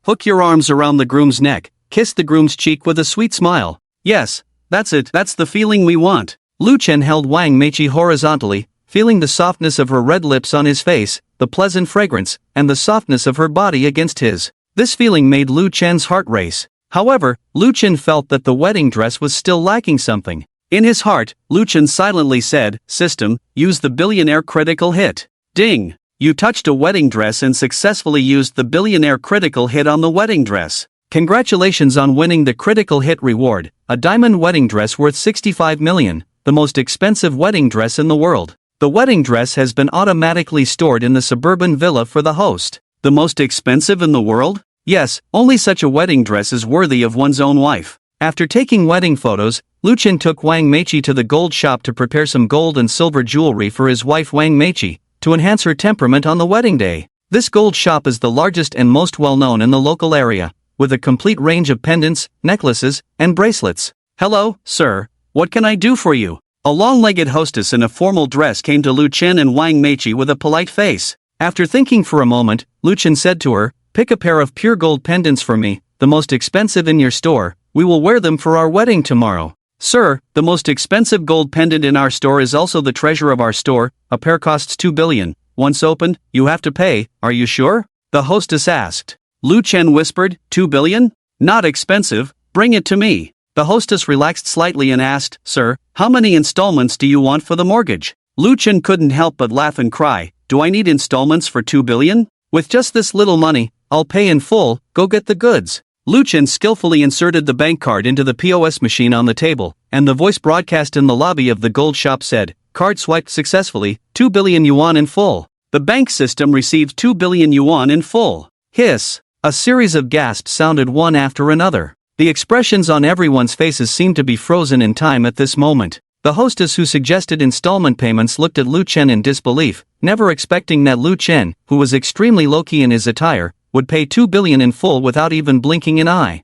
hook your arms around the groom's neck, kiss the groom's cheek with a sweet smile. Yes, that's it, that's the feeling we want." Lu Chen held Wang Meiqi horizontally, feeling the softness of her red lips on his face, the pleasant fragrance, and the softness of her body against his. This feeling made Lu Chen's heart race. However, Lu Chen felt that the wedding dress was still lacking something. In his heart, Lu Chen silently said, "System, use the billionaire critical hit." Ding! You touched a wedding dress and successfully used the billionaire critical hit on the wedding dress. Congratulations on winning the critical hit reward, a diamond wedding dress worth 65 million, the most expensive wedding dress in the world. The wedding dress has been automatically stored in the suburban villa for the host. The most expensive in the world? Yes, only such a wedding dress is worthy of one's own wife. After taking wedding photos, Lu Chen took Wang Meiqi to the gold shop to prepare some gold and silver jewelry for his wife Wang Meiqi, to enhance her temperament on the wedding day. This gold shop is the largest and most well-known in the local area, with a complete range of pendants, necklaces, and bracelets. "Hello, sir, what can I do for you?" A long-legged hostess in a formal dress came to Lu Chen and Wang Meiqi with a polite face. After thinking for a moment, Lu Chen said to her, "Pick a pair of pure gold pendants for me, the most expensive in your store. We will wear them for our wedding tomorrow." "Sir, the most expensive gold pendant in our store is also the treasure of our store. A pair costs 2 billion. Once opened, you have to pay. Are you sure?" the hostess asked. Lu Chen whispered, 2 billion? Not expensive, bring it to me. The hostess relaxed slightly and asked, "Sir, how many installments do you want for the mortgage?" Lu Chen couldn't help but laugh and cry, "Do I need installments for 2 billion? With just this little money, I'll pay in full, go get the goods." Lu Chen skillfully inserted the bank card into the POS machine on the table, and the voice broadcast in the lobby of the gold shop said, "Card swiped successfully, 2 billion yuan in full." The bank system received 2 billion yuan in full. Hiss! A series of gasps sounded one after another. The expressions on everyone's faces seemed to be frozen in time at this moment. The hostess who suggested installment payments looked at Lu Chen in disbelief, never expecting that Lu Chen, who was extremely low-key in his attire, would pay 2 billion in full without even blinking an eye.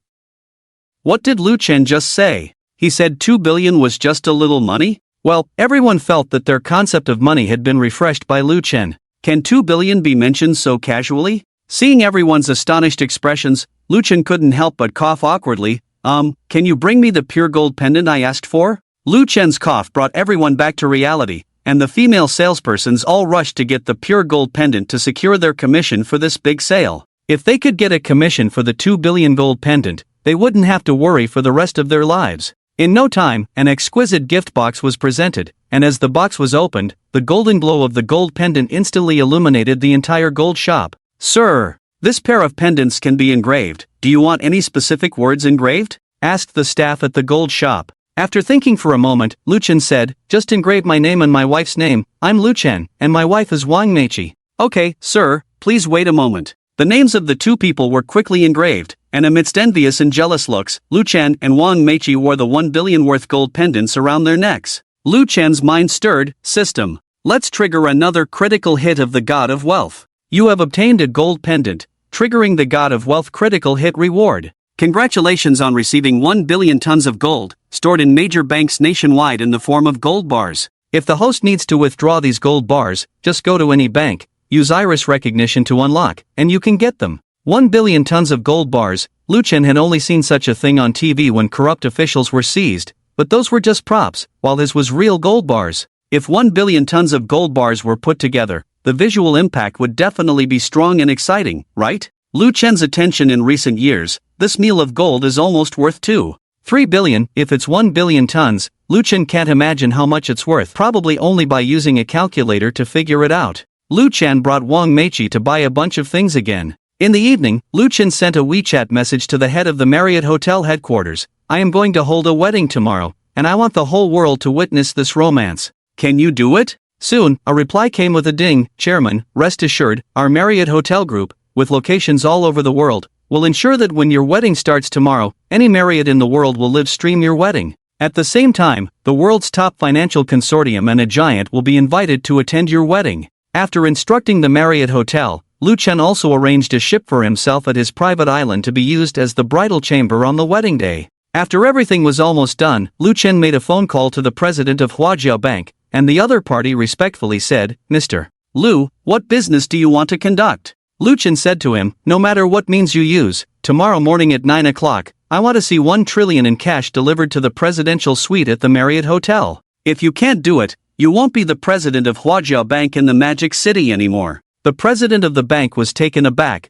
What did Lu Chen just say? He said 2 billion was just a little money? Well, everyone felt that their concept of money had been refreshed by Lu Chen. Can 2 billion be mentioned so casually? Seeing everyone's astonished expressions, Lu Chen couldn't help but cough awkwardly. Can you bring me the pure gold pendant I asked for?" Lu Chen's cough brought everyone back to reality, and the female salespersons all rushed to get the pure gold pendant to secure their commission for this big sale. If they could get a commission for the 2 billion gold pendant, they wouldn't have to worry for the rest of their lives. In no time, an exquisite gift box was presented, and as the box was opened, the golden glow of the gold pendant instantly illuminated the entire gold shop. "Sir, this pair of pendants can be engraved. Do you want any specific words engraved?" asked the staff at the gold shop. After thinking for a moment, Lu Chen said, "Just engrave my name and my wife's name. I'm Lu Chen, and my wife is Wang Meiqi." "Okay, sir, please wait a moment." The names of the two people were quickly engraved, and amidst envious and jealous looks, Lu Chen and Wang Meiqi wore the 1 billion worth gold pendants around their necks. Lu Chen's mind stirred. "System, let's trigger another critical hit of the God of Wealth. You have obtained a gold pendant, triggering the God of Wealth critical hit reward. Congratulations on receiving 1 billion tons of gold, stored in major banks nationwide in the form of gold bars. If the host needs to withdraw these gold bars, just go to any bank, use iris recognition to unlock, and you can get them. 1 billion tons of gold bars. Lu Chen had only seen such a thing on TV when corrupt officials were seized, but those were just props, while his was real gold bars. If 1 billion tons of gold bars were put together, the visual impact would definitely be strong and exciting, right? Lu Chen's attention in recent years, this meal of gold is almost worth 3 billion, if it's 1 billion tons, Lu Chen can't imagine how much it's worth, probably only by using a calculator to figure it out. Lu Chen brought Wang Meiqi to buy a bunch of things again. In the evening, Lu Chen sent a WeChat message to the head of the Marriott Hotel headquarters. "I am going to hold a wedding tomorrow, and I want the whole world to witness this romance. Can you do it?" Soon, a reply came with a ding. "Chairman, rest assured, our Marriott Hotel Group, with locations all over the world, will ensure that when your wedding starts tomorrow, any Marriott in the world will live stream your wedding. At the same time, the world's top financial consortium and a giant will be invited to attend your wedding. After instructing the Marriott Hotel, Lu Chen also arranged a ship for himself at his private island to be used as the bridal chamber on the wedding day. After everything was almost done, Lu Chen made a phone call to the president of Huajiao Bank, and the other party respectfully said, "Mr. Lu, what business do you want to conduct?" Lu Chen said to him, "No matter what means you use, tomorrow morning at 9 o'clock, I want to see 1 trillion in cash delivered to the presidential suite at the Marriott Hotel. If you can't do it, you won't be the president of Huajiao Bank in the Magic City anymore." The president of the bank was taken aback.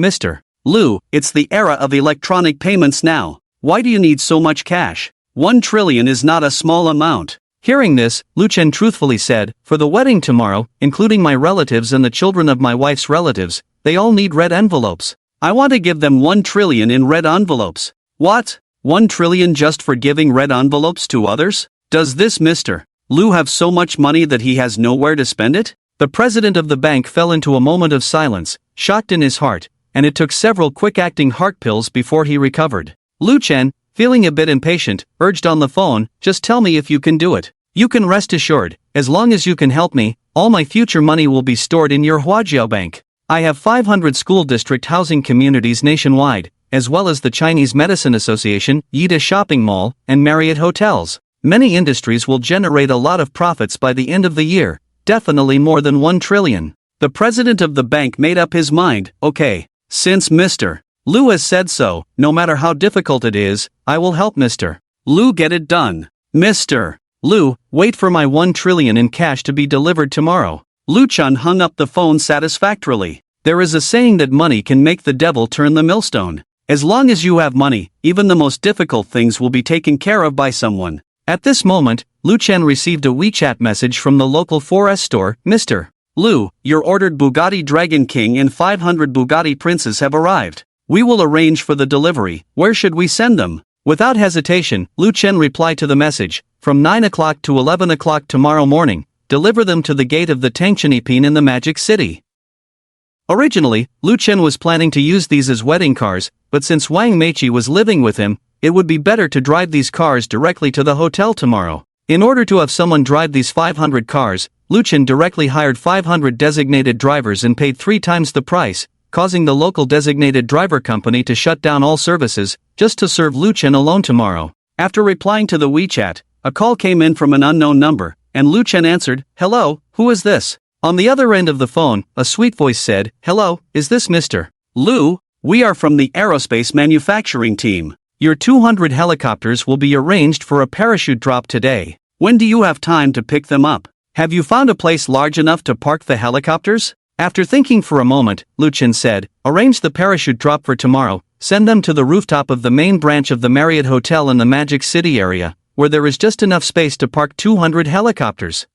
Mr. Lu, it's the era of electronic payments now. Why do you need so much cash? 1 trillion is not a small amount." Hearing this, Lu Chen truthfully said, "For the wedding tomorrow, including my relatives and the children of my wife's relatives, they all need red envelopes. I want to give them 1 trillion in red envelopes." "What? 1 trillion just for giving red envelopes to others? Does this Mr. Lu have so much money that he has nowhere to spend it?" The president of the bank fell into a moment of silence, shocked in his heart, and it took several quick-acting heart pills before he recovered. Lu Chen, feeling a bit impatient, urged on the phone, "Just tell me if you can do it. You can rest assured, as long as you can help me, all my future money will be stored in your Huajiao Bank. I have 500 school district housing communities nationwide, as well as the Chinese Medicine Association, Yida Shopping Mall, and Marriott Hotels. Many industries will generate a lot of profits by the end of the year. Definitely more than 1 trillion. The president of the bank made up his mind, "Okay, since Mr. Lu has said so, no matter how difficult it is, I will help Mr. Lu get it done. Mr. Lu, wait for my 1 trillion in cash to be delivered tomorrow." Lu Chen hung up the phone satisfactorily. There is a saying that money can make the devil turn the millstone. As long as you have money, even the most difficult things will be taken care of by someone. At this moment, Lu Chen received a WeChat message from the local 4S store. "Mr. Lu, your ordered Bugatti Dragon King and 500 Bugatti Princes have arrived. We will arrange for the delivery. Where should we send them?" Without hesitation, Lu Chen replied to the message, "From 9 o'clock to 11 o'clock tomorrow morning, deliver them to the gate of the Tangchenipin in the Magic City." Originally, Lu Chen was planning to use these as wedding cars, but since Wang Meiqi was living with him, it would be better to drive these cars directly to the hotel tomorrow. In order to have someone drive these 500 cars, Lu Chen directly hired 500 designated drivers and paid 3 times the price, causing the local designated driver company to shut down all services, just to serve Lu Chen alone tomorrow. After replying to the WeChat, a call came in from an unknown number, and Lu Chen answered, "Hello, who is this?" On the other end of the phone, a sweet voice said, "Hello, is this Mr. Lu? We are from the aerospace manufacturing team. Your 200 helicopters will be arranged for a parachute drop today. When do you have time to pick them up? Have you found a place large enough to park the helicopters?" After thinking for a moment, Lu Chen said, "Arrange the parachute drop for tomorrow, send them to the rooftop of the main branch of the Marriott Hotel in the Magic City area, where there is just enough space to park 200 helicopters."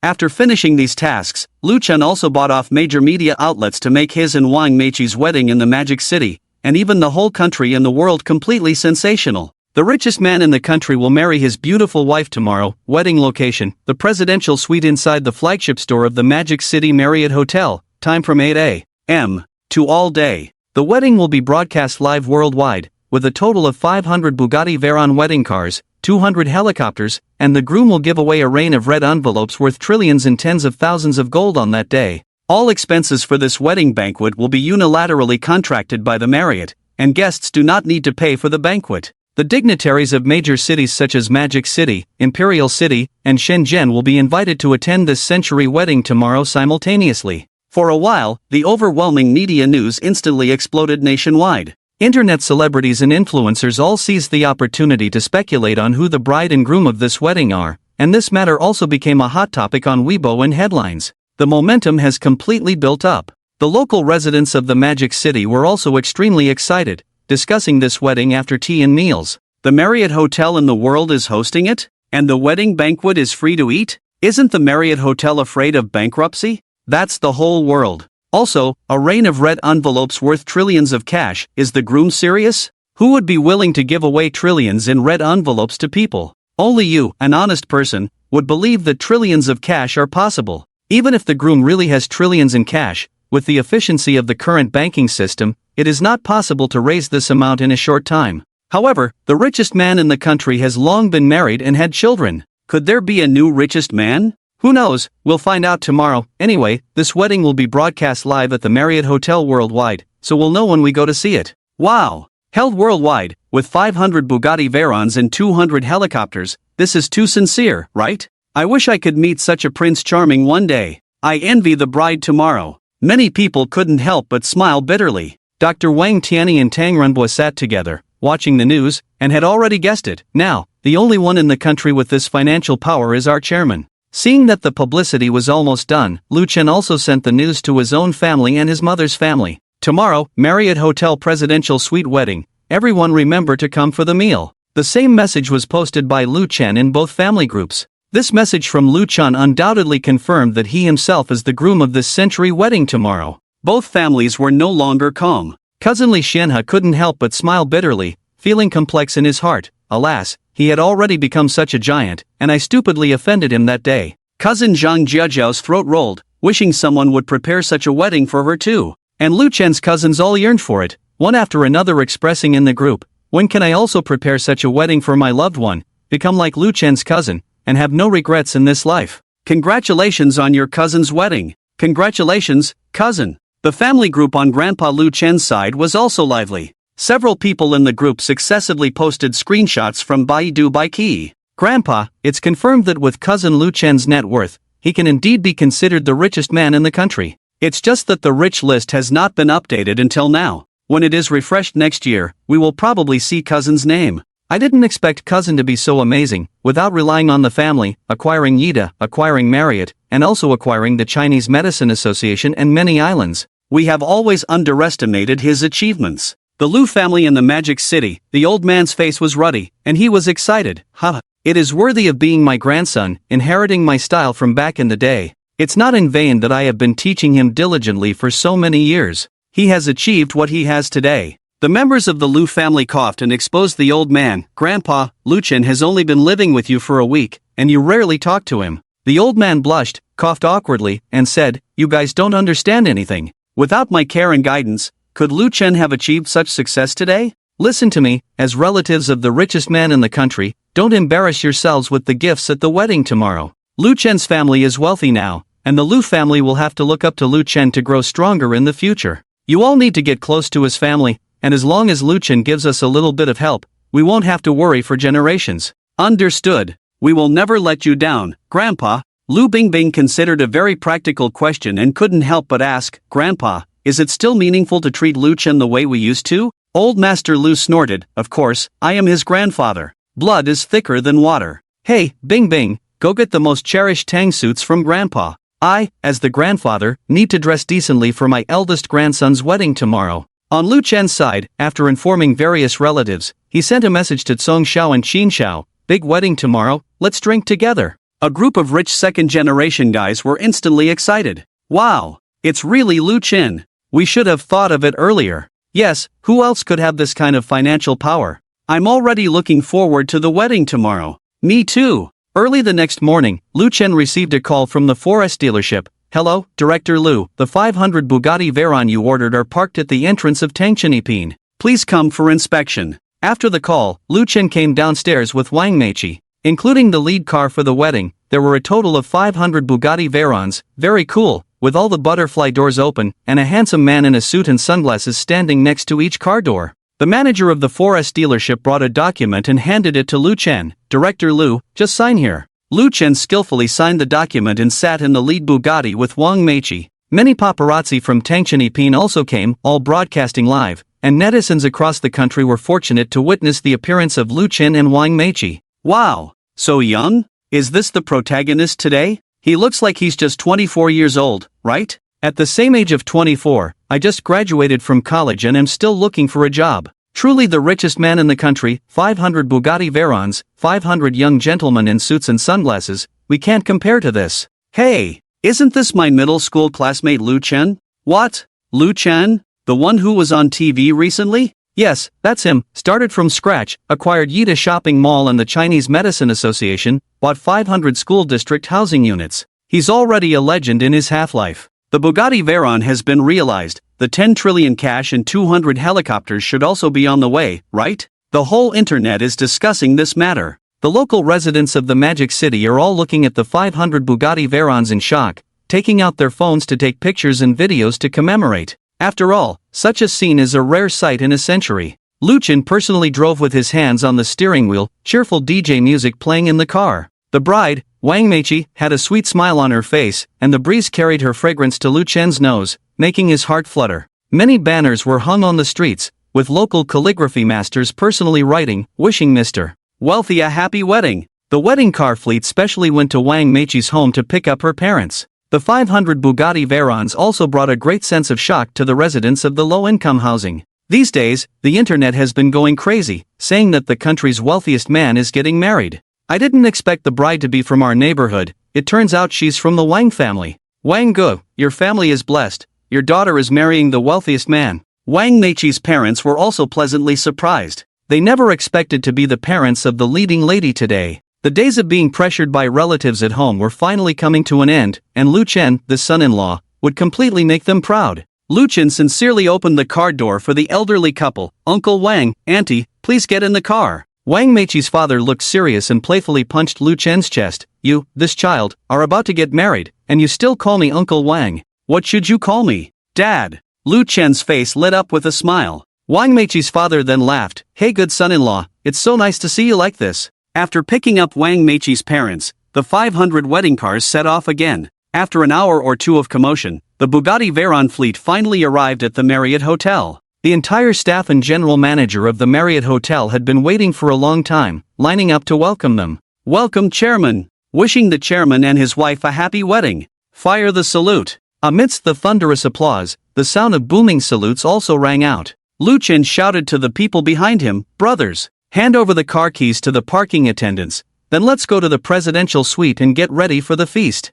After finishing these tasks, Lu Chen also bought off major media outlets to make his and Wang Meiqi's wedding in the Magic City, and even the whole country and the world completely sensational. The richest man in the country will marry his beautiful wife tomorrow. Wedding location, the presidential suite inside the flagship store of the Magic City Marriott Hotel, time from 8 a.m. to all day. The wedding will be broadcast live worldwide, with a total of 500 Bugatti Veyron wedding cars, 200 helicopters, and the groom will give away a rain of red envelopes worth trillions and tens of thousands of gold on that day. All expenses for this wedding banquet will be unilaterally contracted by the Marriott, and guests do not need to pay for the banquet. The dignitaries of major cities such as Magic City, Imperial City, and Shenzhen will be invited to attend this century wedding tomorrow simultaneously. For a while, the overwhelming media news instantly exploded nationwide. Internet celebrities and influencers all seized the opportunity to speculate on who the bride and groom of this wedding are, and this matter also became a hot topic on Weibo and headlines. The momentum has completely built up. The local residents of the Magic City were also extremely excited, discussing this wedding after tea and meals. The Marriott Hotel in the world is hosting it? And the wedding banquet is free to eat? Isn't the Marriott Hotel afraid of bankruptcy? That's the whole world. Also, a rain of red envelopes worth trillions of cash. Is the groom serious? Who would be willing to give away trillions in red envelopes to people? Only you, an honest person, would believe that trillions of cash are possible. Even if the groom really has trillions in cash, with the efficiency of the current banking system, it is not possible to raise this amount in a short time. However, the richest man in the country has long been married and had children. Could there be a new richest man? Who knows, we'll find out tomorrow. Anyway, this wedding will be broadcast live at the Marriott Hotel worldwide, so we'll know when we go to see it. Wow! Held worldwide, with 500 Bugatti Veyrons and 200 helicopters, this is too sincere, right? I wish I could meet such a Prince Charming one day. I envy the bride tomorrow. Many people couldn't help but smile bitterly. Dr. Wang Tianyi and Tang Renbo sat together, watching the news, and had already guessed it. Now, the only one in the country with this financial power is our chairman. Seeing that the publicity was almost done, Lu Chen also sent the news to his own family and his mother's family. Tomorrow, Marriott Hotel Presidential Suite Wedding. Everyone remember to come for the meal. The same message was posted by Lu Chen in both family groups. This message from Lu Chen undoubtedly confirmed that he himself is the groom of this century wedding tomorrow. Both families were no longer calm. Cousin Li Xianhe couldn't help but smile bitterly, feeling complex in his heart. Alas, he had already become such a giant, and I stupidly offended him that day. Cousin Zhang Jiajiao's throat rolled, wishing someone would prepare such a wedding for her too. And Lu Chen's cousins all yearned for it, one after another expressing in the group, when can I also prepare such a wedding for my loved one, become like Lu Chen's cousin, and have no regrets in this life. Congratulations on your cousin's wedding. Congratulations, cousin. The family group on Grandpa Lu Chen's side was also lively. Several people in the group successively posted screenshots from Baidu Baiki. Grandpa, it's confirmed that with cousin Lu Chen's net worth, he can indeed be considered the richest man in the country. It's just that the rich list has not been updated until now. When it is refreshed next year, we will probably see cousin's name. I didn't expect cousin to be so amazing, without relying on the family, acquiring Yida, acquiring Marriott, and also acquiring the Chinese Medicine Association and many islands. We have always underestimated his achievements. The Lu family in the Magic City, the old man's face was ruddy, and he was excited. Ha! It is worthy of being my grandson, inheriting my style from back in the day. It's not in vain that I have been teaching him diligently for so many years. He has achieved what he has today. The members of the Lu family coughed and exposed the old man. Grandpa, Lu Chen has only been living with you for a week, and you rarely talk to him. The old man blushed, coughed awkwardly, and said, "You guys don't understand anything. Without my care and guidance, could Lu Chen have achieved such success today? Listen to me, as relatives of the richest man in the country, don't embarrass yourselves with the gifts at the wedding tomorrow. Lu Chen's family is wealthy now, and the Lu family will have to look up to Lu Chen to grow stronger in the future. You all need to get close to his family, and as long as Lu Chen gives us a little bit of help, we won't have to worry for generations." Understood. We will never let you down, Grandpa. Lu Bingbing considered a very practical question and couldn't help but ask, "Grandpa, is it still meaningful to treat Lu Chen the way we used to?" Old Master Lu snorted, "Of course, I am his grandfather. Blood is thicker than water. Hey, Bing Bing, go get the most cherished tang suits from Grandpa. I, as the grandfather, need to dress decently for my eldest grandson's wedding tomorrow." On Lu Chen's side, after informing various relatives, he sent a message to Cong Xiao and Qin Xiao, "Big wedding tomorrow, let's drink together." A group of rich second-generation guys were instantly excited. Wow, it's really Lu Chen. We should have thought of it earlier. Yes, who else could have this kind of financial power? I'm already looking forward to the wedding tomorrow. Me too. Early the next morning, Lu Chen received a call from the forest dealership. "Hello, Director Lu, the 500 Bugatti Veyron you ordered are parked at the entrance of Tangchenipin. Please come for inspection." After the call, Lu Chen came downstairs with Wang Meiqi. Including the lead car for the wedding, there were a total of 500 Bugatti Veyrons, very cool, with all the butterfly doors open, and a handsome man in a suit and sunglasses standing next to each car door. The manager of the forest dealership brought a document and handed it to Lu Chen. "Director Lu, just sign here." Lu Chen skillfully signed the document and sat in the lead Bugatti with Wang Meiqi. Many paparazzi from Tangchenipin also came, all broadcasting live, and netizens across the country were fortunate to witness the appearance of Lu Chen and Wang Meiqi. Wow, so young? Is this the protagonist today? He looks like he's just 24 years old, right? At the same age of 24, I just graduated from college and am still looking for a job. Truly the richest man in the country, 500 Bugatti Veyrons, 500 young gentlemen in suits and sunglasses, we can't compare to this. Hey, isn't this my middle school classmate Lu Chen? What? Lu Chen? The one who was on TV recently? Yes, that's him, started from scratch, acquired Yida Shopping Mall and the Chinese Medicine Association, bought 500 school district housing units. He's already a legend in his half-life. The Bugatti Veyron has been realized, the 10 trillion cash and 200 helicopters should also be on the way, right? The whole internet is discussing this matter. The local residents of the Magic City are all looking at the 500 Bugatti Veyrons in shock, taking out their phones to take pictures and videos to commemorate. After all, such a scene is a rare sight in a century. Luchin personally drove with his hands on the steering wheel, cheerful DJ music playing in the car. The bride, Wang Meichi, had a sweet smile on her face, and the breeze carried her fragrance to Luchen's nose, making his heart flutter. Many banners were hung on the streets, with local calligraphy masters personally writing, wishing Mr. Wealthy a happy wedding. The wedding car fleet specially went to Wang Meichi's home to pick up her parents. The 500 Bugatti Veyrons also brought a great sense of shock to the residents of the low-income housing. These days, the internet has been going crazy, saying that the country's wealthiest man is getting married. I didn't expect the bride to be from our neighborhood, it turns out she's from the Wang family. Wang Gu, your family is blessed, your daughter is marrying the wealthiest man. Wang Meichi's parents were also pleasantly surprised. They never expected to be the parents of the leading lady today. The days of being pressured by relatives at home were finally coming to an end, and Lu Chen, the son-in-law, would completely make them proud. Lu Chen sincerely opened the car door for the elderly couple. Uncle Wang, Auntie, please get in the car. Wang Meichi's father looked serious and playfully punched Lu Chen's chest. You, this child, are about to get married, and you still call me Uncle Wang. What should you call me? Dad. Lu Chen's face lit up with a smile. Wang Meichi's father then laughed. Hey good son-in-law, it's so nice to see you like this. After picking up Wang Meichi's parents, the 500 wedding cars set off again. After an hour or two of commotion, the Bugatti Veyron fleet finally arrived at the Marriott Hotel. The entire staff and general manager of the Marriott Hotel had been waiting for a long time, lining up to welcome them. Welcome chairman. Wishing the chairman and his wife a happy wedding. Fire the salute. Amidst the thunderous applause, the sound of booming salutes also rang out. Lu Chen shouted to the people behind him, brothers, hand over the car keys to the parking attendants, then let's go to the presidential suite and get ready for the feast.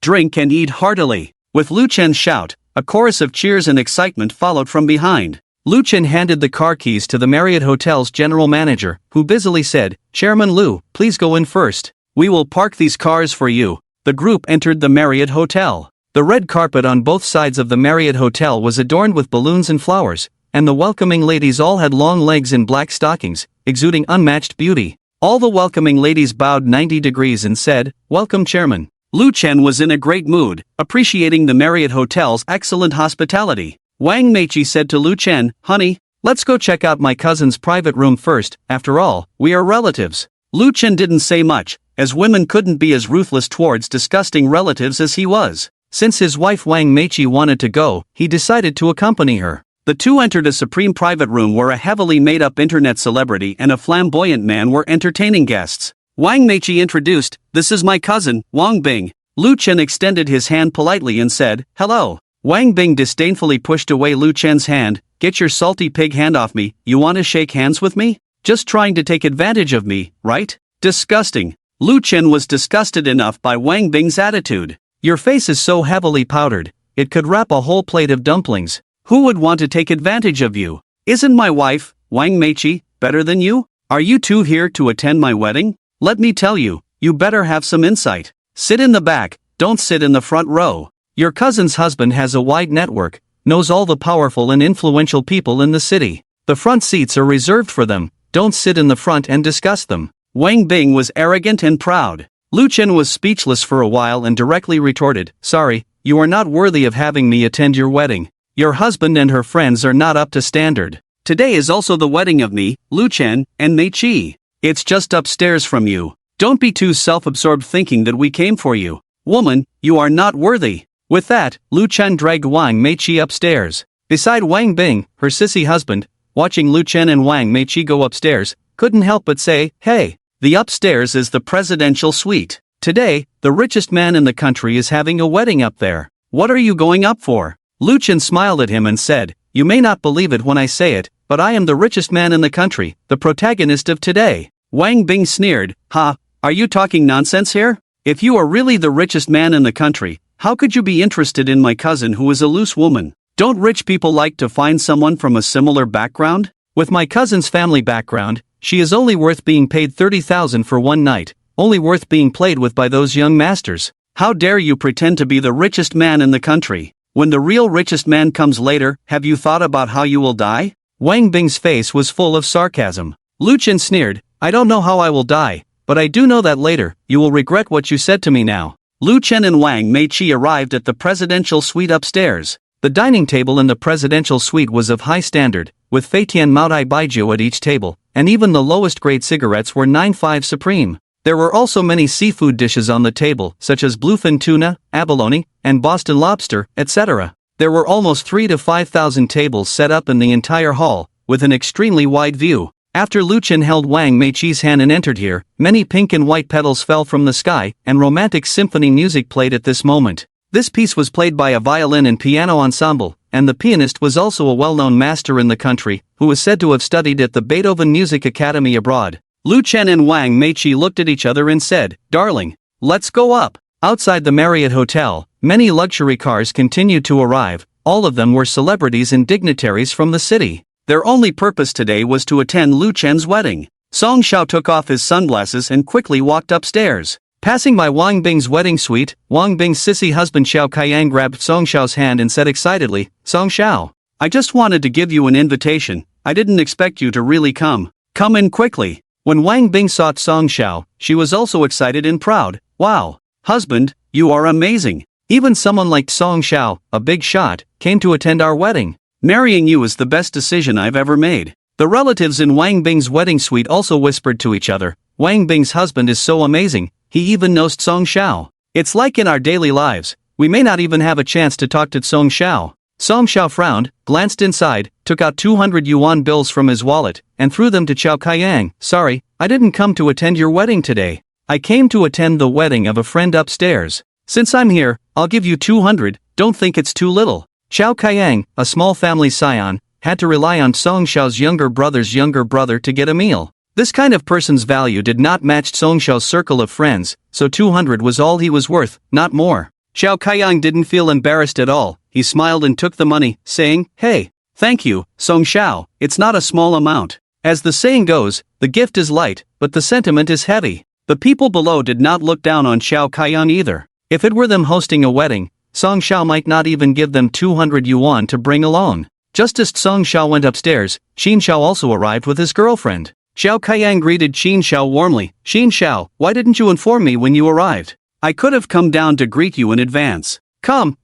Drink and eat heartily. With Lu Chen's shout, a chorus of cheers and excitement followed from behind. Lu Chen handed the car keys to the Marriott Hotel's general manager, who busily said, Chairman Lu, please go in first. We will park these cars for you. The group entered the Marriott Hotel. The red carpet on both sides of the Marriott Hotel was adorned with balloons and flowers, and the welcoming ladies all had long legs in black stockings, exuding unmatched beauty. All the welcoming ladies bowed 90 degrees and said, Welcome Chairman. Lu Chen was in a great mood, appreciating the Marriott Hotel's excellent hospitality. Wang Meichi said to Lu Chen, Honey, let's go check out my cousin's private room first, after all, we are relatives. Lu Chen didn't say much, as women couldn't be as ruthless towards disgusting relatives as he was. Since his wife Wang Meichi wanted to go, he decided to accompany her. The two entered a supreme private room where a heavily made-up internet celebrity and a flamboyant man were entertaining guests. Wang Meichi introduced, This is my cousin, Wang Bing. Lu Chen extended his hand politely and said, Hello. Wang Bing disdainfully pushed away Lu Chen's hand. Get your salty pig hand off me, you want to shake hands with me? Just trying to take advantage of me, right? Disgusting. Lu Chen was disgusted enough by Wang Bing's attitude. Your face is so heavily powdered, it could wrap a whole plate of dumplings. Who would want to take advantage of you? Isn't my wife, Wang Meichi, better than you? Are you two here to attend my wedding? Let me tell you, you better have some insight. Sit in the back, don't sit in the front row. Your cousin's husband has a wide network, knows all the powerful and influential people in the city. The front seats are reserved for them, don't sit in the front and discuss them. Wang Bing was arrogant and proud. Lu Chen was speechless for a while and directly retorted, Sorry, you are not worthy of having me attend your wedding. Your husband and her friends are not up to standard. Today is also the wedding of me, Lu Chen, and Meichi. It's just upstairs from you. Don't be too self-absorbed thinking that we came for you. Woman, you are not worthy. With that, Lu Chen dragged Wang Meichi upstairs. Beside Wang Bing, her sissy husband, watching Lu Chen and Wang Meichi go upstairs, couldn't help but say, Hey, the upstairs is the presidential suite. Today, the richest man in the country is having a wedding up there. What are you going up for? Lu Chen smiled at him and said, You may not believe it when I say it, but I am the richest man in the country, the protagonist of today. Wang Bing sneered, Ha, are you talking nonsense here? If you are really the richest man in the country, how could you be interested in my cousin who is a loose woman? Don't rich people like to find someone from a similar background? With my cousin's family background, she is only worth being paid 30,000 for one night, only worth being played with by those young masters. How dare you pretend to be the richest man in the country? When the real richest man comes later, have you thought about how you will die? Wang Bing's face was full of sarcasm. Lu Chen sneered, I don't know how I will die, but I do know that later, you will regret what you said to me now. Lu Chen and Wang Meiqi arrived at the presidential suite upstairs. The dining table in the presidential suite was of high standard, with Feitian Maotai Baijiu at each table, and even the lowest grade cigarettes were 9.5 Supreme. There were also many seafood dishes on the table, such as bluefin tuna, abalone, and Boston lobster, etc. There were almost 3,000 to 5,000 tables set up in the entire hall, with an extremely wide view. After Lu Chen held Wang Meiqi's hand and entered here, many pink and white petals fell from the sky, and romantic symphony music played at this moment. This piece was played by a violin and piano ensemble, and the pianist was also a well-known master in the country, who was said to have studied at the Beethoven Music Academy abroad. Lu Chen and Wang Meiqi looked at each other and said, Darling, let's go up. Outside the Marriott Hotel, many luxury cars continued to arrive. All of them were celebrities and dignitaries from the city. Their only purpose today was to attend Lu Chen's wedding. Song Xiao took off his sunglasses and quickly walked upstairs. Passing by Wang Bing's wedding suite, Wang Bing's sissy husband Xiao Kaiyang grabbed Song Xiao's hand and said excitedly, Song Xiao, I just wanted to give you an invitation. I didn't expect you to really come. Come in quickly. When Wang Bing saw Song Xiao, she was also excited and proud. Wow, husband, you are amazing. Even someone like Song Xiao, a big shot, came to attend our wedding. Marrying you is the best decision I've ever made. The relatives in Wang Bing's wedding suite also whispered to each other, Wang Bing's husband is so amazing, he even knows Song Xiao. It's like in our daily lives, we may not even have a chance to talk to Song Xiao. Song Xiao frowned, glanced inside, took out 200 yuan bills from his wallet, and threw them to Xiao Kaiyang. Sorry, I didn't come to attend your wedding today. I came to attend the wedding of a friend upstairs. Since I'm here, I'll give you 200, don't think it's too little. Xiao Kaiyang, a small family scion, had to rely on Song Xiao's younger brother to get a meal. This kind of person's value did not match Song Xiao's circle of friends, so 200 was all he was worth, not more. Xiao Kaiyang didn't feel embarrassed at all. He smiled and took the money, saying, Hey, thank you, Song Xiao, it's not a small amount. As the saying goes, the gift is light, but the sentiment is heavy. The people below did not look down on Xiao Kaiyang either. If it were them hosting a wedding, Song Xiao might not even give them 200 yuan to bring alone. Just as Song Xiao went upstairs, Xin Xiao also arrived with his girlfriend. Xiao Kaiyang greeted Xin Xiao warmly. Xin Xiao, why didn't you inform me when you arrived? I could have come down to greet you in advance. Come,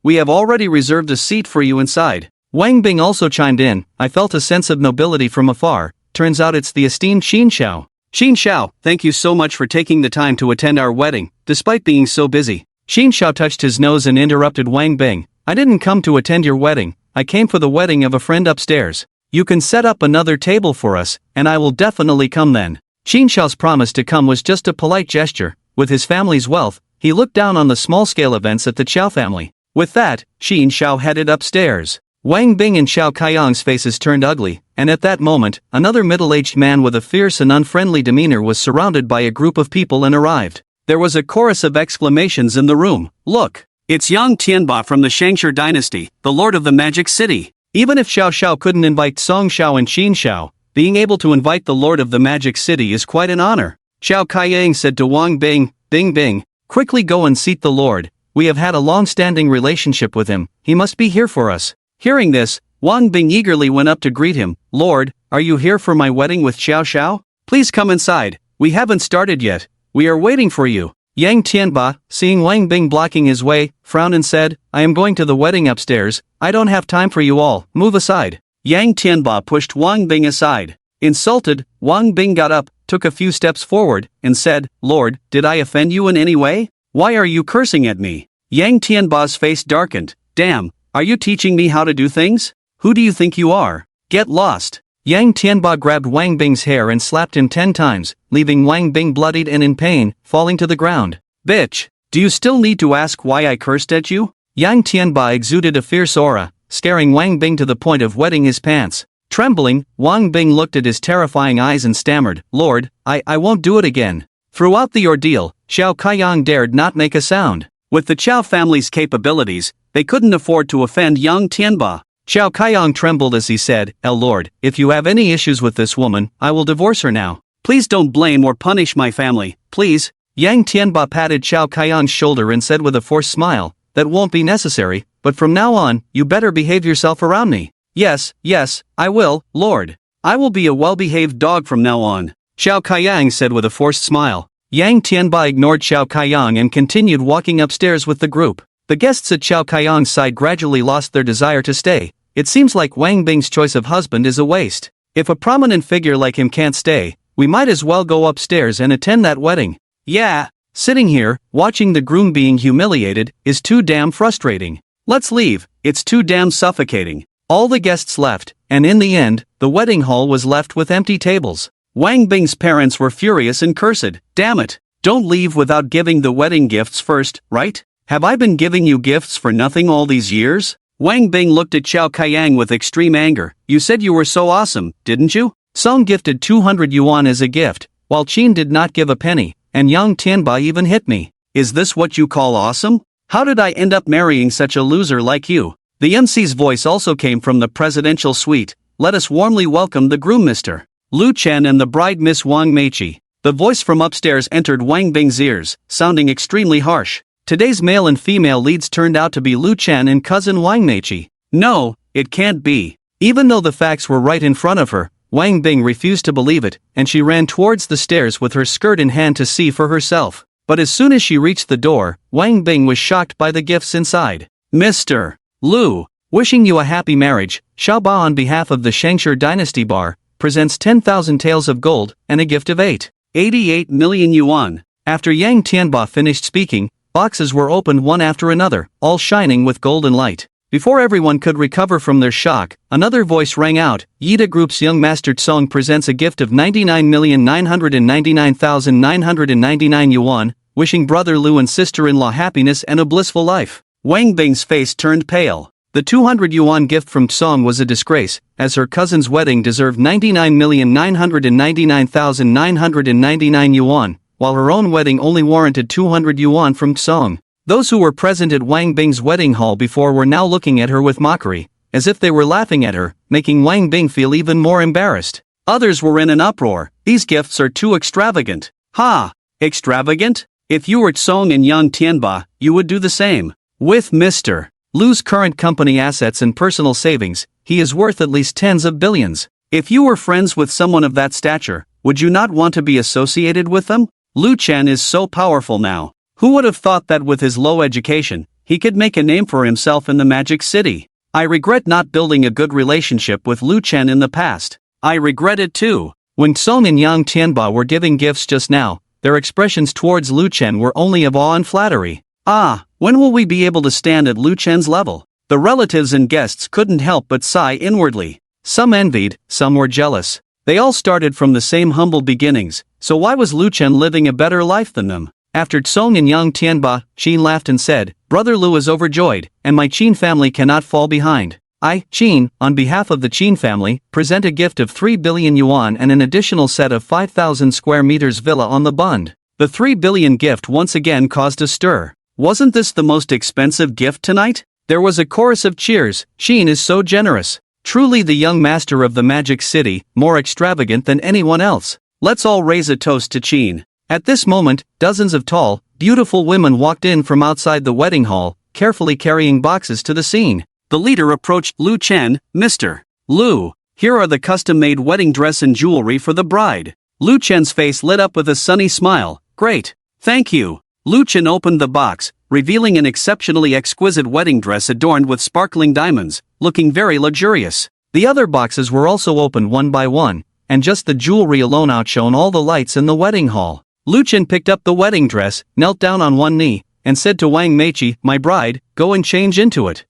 we have already reserved a seat for you inside. Wang Bing also chimed in, I felt a sense of nobility from afar. Turns out it's the esteemed Xin Xiao. Xin Xiao, thank you so much for taking the time to attend our wedding, despite being so busy. Xin Xiao touched his nose and interrupted Wang Bing. I didn't come to attend your wedding, I came for the wedding of a friend upstairs. You can set up another table for us, and I will definitely come then. Xin Xiao's promise to come was just a polite gesture. With his family's wealth, he looked down on the small-scale events at the Qiao family. With that, Xin Xiao headed upstairs. Wang Bing and Xiao Kaiyang's faces turned ugly, and at that moment, another middle-aged man with a fierce and unfriendly demeanor was surrounded by a group of people and arrived. There was a chorus of exclamations in the room. Look, it's Yang Tianba from the Shangshi dynasty, the lord of the magic city. Even if Xiao Xiao couldn't invite Song Xiao and Xin Xiao, being able to invite the lord of the magic city is quite an honor. Xiao Kaiyang said to Wang Bing, Bing, quickly go and seat the lord. We have had a long-standing relationship with him, he must be here for us. Hearing this, Wang Bing eagerly went up to greet him. Lord, are you here for my wedding with Xiao Xiao? Please come inside, we haven't started yet, we are waiting for you. Yang Tianba, seeing Wang Bing blocking his way, frowned and said, I am going to the wedding upstairs, I don't have time for you all, move aside. Yang Tianba pushed Wang Bing aside. Insulted, Wang Bing got up, took a few steps forward, and said, Lord, did I offend you in any way? Why are you cursing at me? Yang Tianba's face darkened. Damn, are you teaching me how to do things? Who do you think you are? Get lost. Yang Tianba grabbed Wang Bing's hair and slapped him 10 times, leaving Wang Bing bloodied and in pain, falling to the ground. Bitch, do you still need to ask why I cursed at you? Yang Tianba exuded a fierce aura, scaring Wang Bing to the point of wetting his pants. Trembling, Wang Bing looked at his terrifying eyes and stammered, Lord, I won't do it again. Throughout the ordeal, Xiao Kaiyang dared not make a sound. With the Qiao family's capabilities, they couldn't afford to offend young Tianba. Xiao Kaiyang trembled as he said, Lord, if you have any issues with this woman, I will divorce her now. Please don't blame or punish my family, please. Yang Tianba patted Xiao Kaiyang's shoulder and said with a forced smile, "That won't be necessary, but from now on, you better behave yourself around me." "Yes, yes, I will, Lord. I will be a well-behaved dog from now on," Xiao Kaiyang said with a forced smile. Yang Tianba ignored Xiao Kaiyang and continued walking upstairs with the group. The guests at Xiao Kaiyang's side gradually lost their desire to stay. It seems like Wang Bing's choice of husband is a waste. If a prominent figure like him can't stay, we might as well go upstairs and attend that wedding. Yeah, sitting here, watching the groom being humiliated, is too damn frustrating. Let's leave, it's too damn suffocating. All the guests left, and in the end, the wedding hall was left with empty tables. Wang Bing's parents were furious and cursed. "Damn it, don't leave without giving the wedding gifts first, right? Have I been giving you gifts for nothing all these years?" Wang Bing looked at Xiao Kaiyang with extreme anger. "You said you were so awesome, didn't you? Song gifted 200 yuan as a gift, while Qin did not give a penny, and Yang Tianba even hit me. Is this what you call awesome? How did I end up marrying such a loser like you?" The MC's voice also came from the presidential suite. "Let us warmly welcome the groom Mr. Lu Chen and the bride Miss Wang Meiqi." The voice from upstairs entered Wang Bing's ears, sounding extremely harsh. Today's male and female leads turned out to be Lu Chen and cousin Wang Meiqi. No, it can't be. Even though the facts were right in front of her, Wang Bing refused to believe it, and she ran towards the stairs with her skirt in hand to see for herself. But as soon as she reached the door, Wang Bing was shocked by the gifts inside. "Mr. Lu, wishing you a happy marriage, Xiaoba on behalf of the Shangshi Dynasty Bar, presents 10,000 taels of gold and a gift of 88 million yuan. After Yang Tianba finished speaking, boxes were opened one after another, all shining with golden light. Before everyone could recover from their shock, another voice rang out. Yida Group's young master Tsong presents a gift of 99,999,999 yuan, wishing brother Lu and sister-in-law happiness and a blissful life. Wang Bing's face turned pale. The 200 yuan gift from Tsong was a disgrace, as her cousin's wedding deserved 99,999,999 yuan, while her own wedding only warranted 200 yuan from Tsong. Those who were present at Wang Bing's wedding hall before were now looking at her with mockery, as if they were laughing at her, making Wang Bing feel even more embarrassed. Others were in an uproar. "These gifts are too extravagant." "Ha! Extravagant? If you were Tsong and Yang Tianba, you would do the same." With Mr. Lu's current company assets and personal savings, he is worth at least tens of billions. If you were friends with someone of that stature, would you not want to be associated with them? Lu Chen is so powerful now. Who would have thought that with his low education, he could make a name for himself in the Magic City? I regret not building a good relationship with Lu Chen in the past. I regret it too. When Song and Yang Tianba were giving gifts just now, their expressions towards Lu Chen were only of awe and flattery. Ah, when will we be able to stand at Lu Chen's level? The relatives and guests couldn't help but sigh inwardly. Some envied, some were jealous. They all started from the same humble beginnings, so why was Lu Chen living a better life than them? After Tsong and Yang Tianba, Qin laughed and said, "Brother Lu is overjoyed, and my Qin family cannot fall behind. I, Qin, on behalf of the Qin family, present a gift of 3 billion yuan and an additional set of 5,000 square meters villa on the Bund." The 3 billion gift once again caused a stir. Wasn't this the most expensive gift tonight? There was a chorus of cheers. Qin is so generous. Truly the young master of the Magic City, more extravagant than anyone else. Let's all raise a toast to Qin. At this moment, dozens of tall, beautiful women walked in from outside the wedding hall, carefully carrying boxes to the scene. The leader approached Lu Chen. "Mr. Lu, here are the custom-made wedding dress and jewelry for the bride." Lu Chen's face lit up with a sunny smile. "Great. Thank you." Lu Chen opened the box, revealing an exceptionally exquisite wedding dress adorned with sparkling diamonds, looking very luxurious. The other boxes were also opened one by one, and just the jewelry alone outshone all the lights in the wedding hall. Lu Chen picked up the wedding dress, knelt down on one knee, and said to Wang Meiqi, "My bride, go and change into it."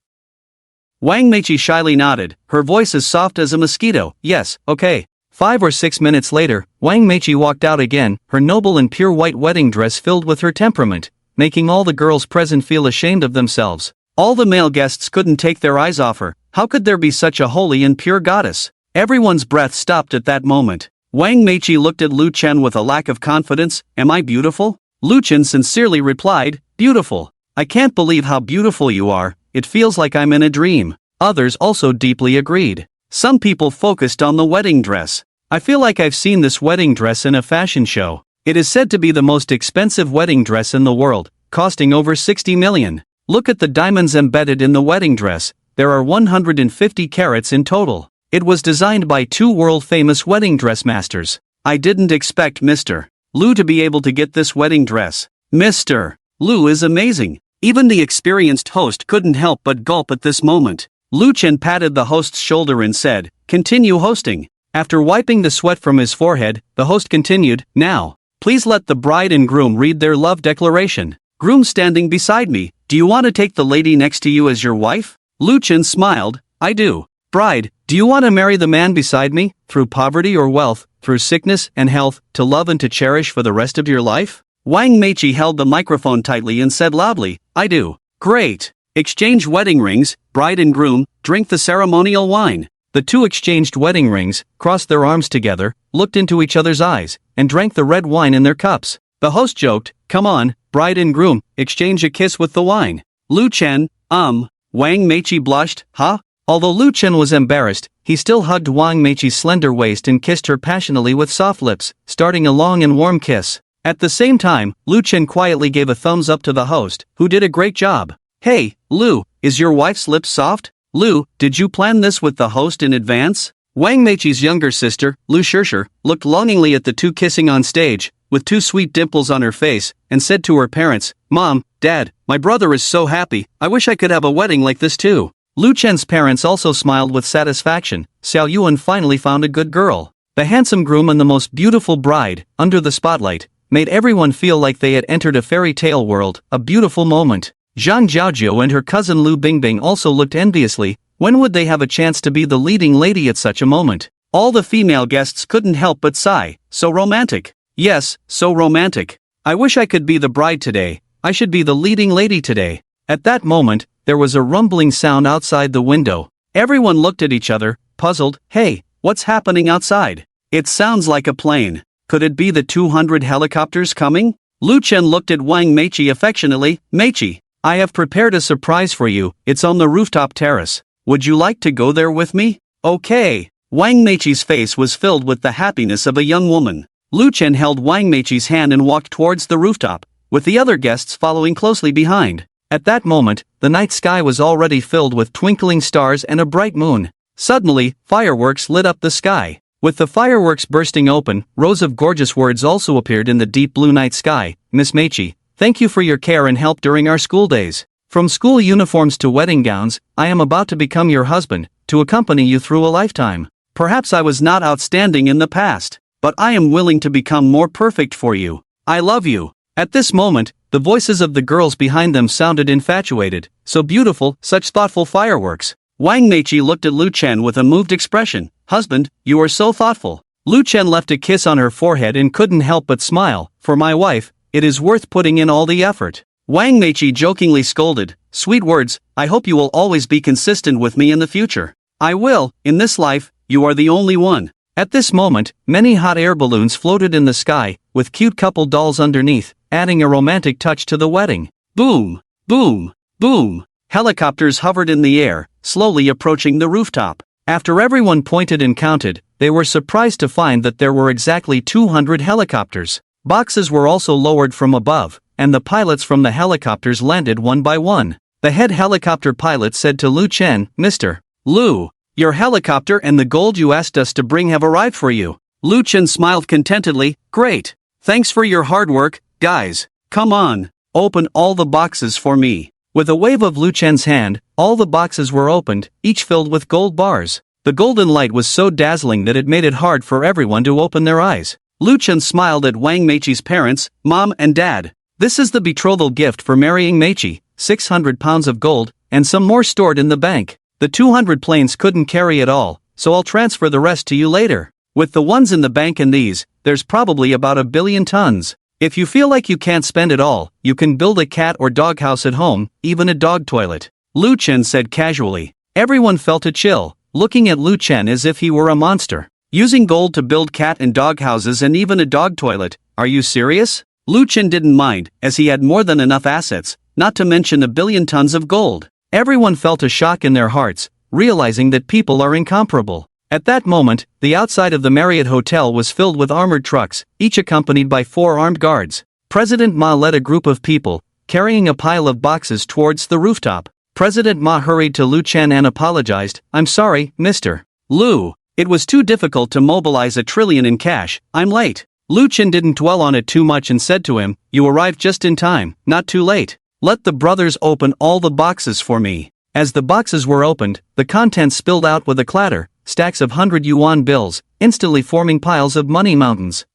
Wang Meiqi shyly nodded, her voice as soft as a mosquito. "Yes, okay." 5 or 6 minutes later, Wang Meiqi walked out again, her noble and pure white wedding dress filled with her temperament, making all the girls present feel ashamed of themselves. All the male guests couldn't take their eyes off her. How could there be such a holy and pure goddess? Everyone's breath stopped at that moment. Wang Meiqi looked at Lu Chen with a lack of confidence. "Am I beautiful?" Lu Chen sincerely replied, "Beautiful. I can't believe how beautiful you are, it feels like I'm in a dream." Others also deeply agreed. Some people focused on the wedding dress. "I feel like I've seen this wedding dress in a fashion show. It is said to be the most expensive wedding dress in the world, costing over 60 million. Look at the diamonds embedded in the wedding dress, there are 150 carats in total. It was designed by two world-famous wedding dress masters. I didn't expect Mr. Lu to be able to get this wedding dress. Mr. Lu is amazing. Even the experienced host couldn't help but gulp at this moment. Lu Chen patted the host's shoulder and said, "Continue hosting." After wiping the sweat from his forehead, the host continued, "Now, please let the bride and groom read their love declaration." Groom standing beside me, "Do you want to take the lady next to you as your wife?" Lu Chen smiled, "I do." Bride, "Do you want to marry the man beside me, through poverty or wealth, through sickness and health, to love and to cherish for the rest of your life?" Wang Meiqi held the microphone tightly and said loudly, "I do." Great. Exchange wedding rings, bride and groom, drink the ceremonial wine. The two exchanged wedding rings, crossed their arms together, looked into each other's eyes, and drank the red wine in their cups. The host joked, "Come on, bride and groom, exchange a kiss with the wine." Lu Chen, Wang Meiqi blushed, "Huh?" Although Lu Chen was embarrassed, he still hugged Wang Meiqi's slender waist and kissed her passionately with soft lips, starting a long and warm kiss. At the same time, Lu Chen quietly gave a thumbs up to the host, who did a great job. "Hey, Lu, is your wife's lips soft?" "Lu, did you plan this with the host in advance?" Wang Meiqi's younger sister, Lu Shishir, looked longingly at the two kissing on stage, with two sweet dimples on her face, and said to her parents, "Mom, Dad, my brother is so happy, I wish I could have a wedding like this too." Lu Chen's parents also smiled with satisfaction. Xiao Yuan finally found a good girl. The handsome groom and the most beautiful bride, under the spotlight, made everyone feel like they had entered a fairy tale world, a beautiful moment. Zhang Jiaojiu and her cousin Lu Bingbing also looked enviously. When would they have a chance to be the leading lady at such a moment? All the female guests couldn't help but sigh, "So romantic." Yes, so romantic. I wish I could be the bride today. I should be the leading lady today. At that moment, there was a rumbling sound outside the window. Everyone looked at each other, puzzled. "Hey, what's happening outside? It sounds like a plane. Could it be the 200 helicopters coming?" Lu Chen looked at Wang Meiqi affectionately. "Meiqi, I have prepared a surprise for you. It's on the rooftop terrace. Would you like to go there with me?" "Okay." Wang Meiqi's face was filled with the happiness of a young woman. Lu Chen held Wang Meiqi's hand and walked towards the rooftop, with the other guests following closely behind. At that moment, the night sky was already filled with twinkling stars and a bright moon. Suddenly, fireworks lit up the sky. With the fireworks bursting open, rows of gorgeous words also appeared in the deep blue night sky. "Miss Meiqi, thank you for your care and help during our school days. From school uniforms to wedding gowns, I am about to become your husband, to accompany you through a lifetime. Perhaps I was not outstanding in the past, but I am willing to become more perfect for you. I love you." At this moment, the voices of the girls behind them sounded infatuated. "So beautiful, such thoughtful fireworks." Wang Meiqi looked at Lu Chen with a moved expression. "Husband, you are so thoughtful." Lu Chen left a kiss on her forehead and couldn't help but smile. "For my wife, it is worth putting in all the effort." Wang Meiqi jokingly scolded, "Sweet words, I hope you will always be consistent with me in the future." "I will, in this life, you are the only one." At this moment, many hot air balloons floated in the sky, with cute couple dolls underneath, adding a romantic touch to the wedding. Boom! Boom! Boom! Helicopters hovered in the air, slowly approaching the rooftop. After everyone pointed and counted, they were surprised to find that there were exactly 200 helicopters. Boxes were also lowered from above, and the pilots from the helicopters landed one by one. The head helicopter pilot said to Lu Chen, "Mr. Lu, your helicopter and the gold you asked us to bring have arrived for you." Lu Chen smiled contentedly. "Great. Thanks for your hard work, guys. Come on, open all the boxes for me." With a wave of Lu Chen's hand, all the boxes were opened, each filled with gold bars. The golden light was so dazzling that it made it hard for everyone to open their eyes. Lu Chen smiled at Wang Meiqi's parents, Mom and Dad. "This is the betrothal gift for marrying Meiqi, 600 pounds of gold, and some more stored in the bank. The 200 planes couldn't carry it all, so I'll transfer the rest to you later. With the ones in the bank and these, there's probably about 1 billion tons. If you feel like you can't spend it all, you can build a cat or dog house at home, even a dog toilet." Lu Chen said casually. Everyone felt a chill, looking at Lu Chen as if he were a monster. Using gold to build cat and dog houses and even a dog toilet, are you serious? Lu Chen didn't mind, as he had more than enough assets, not to mention 1 billion tons of gold. Everyone felt a shock in their hearts, realizing that people are incomparable. At that moment, the outside of the Marriott Hotel was filled with armored trucks, each accompanied by 4 armed guards. President Ma led a group of people, carrying a pile of boxes towards the rooftop. President Ma hurried to Lu Chen and apologized. "I'm sorry, Mr. Lu. It was too difficult to mobilize $1 trillion in cash, I'm late." Lu Chen didn't dwell on it too much and said to him, "You arrived just in time, not too late. Let the brothers open all the boxes for me." As the boxes were opened, the contents spilled out with a clatter, stacks of 100 yuan bills, instantly forming piles of money mountains.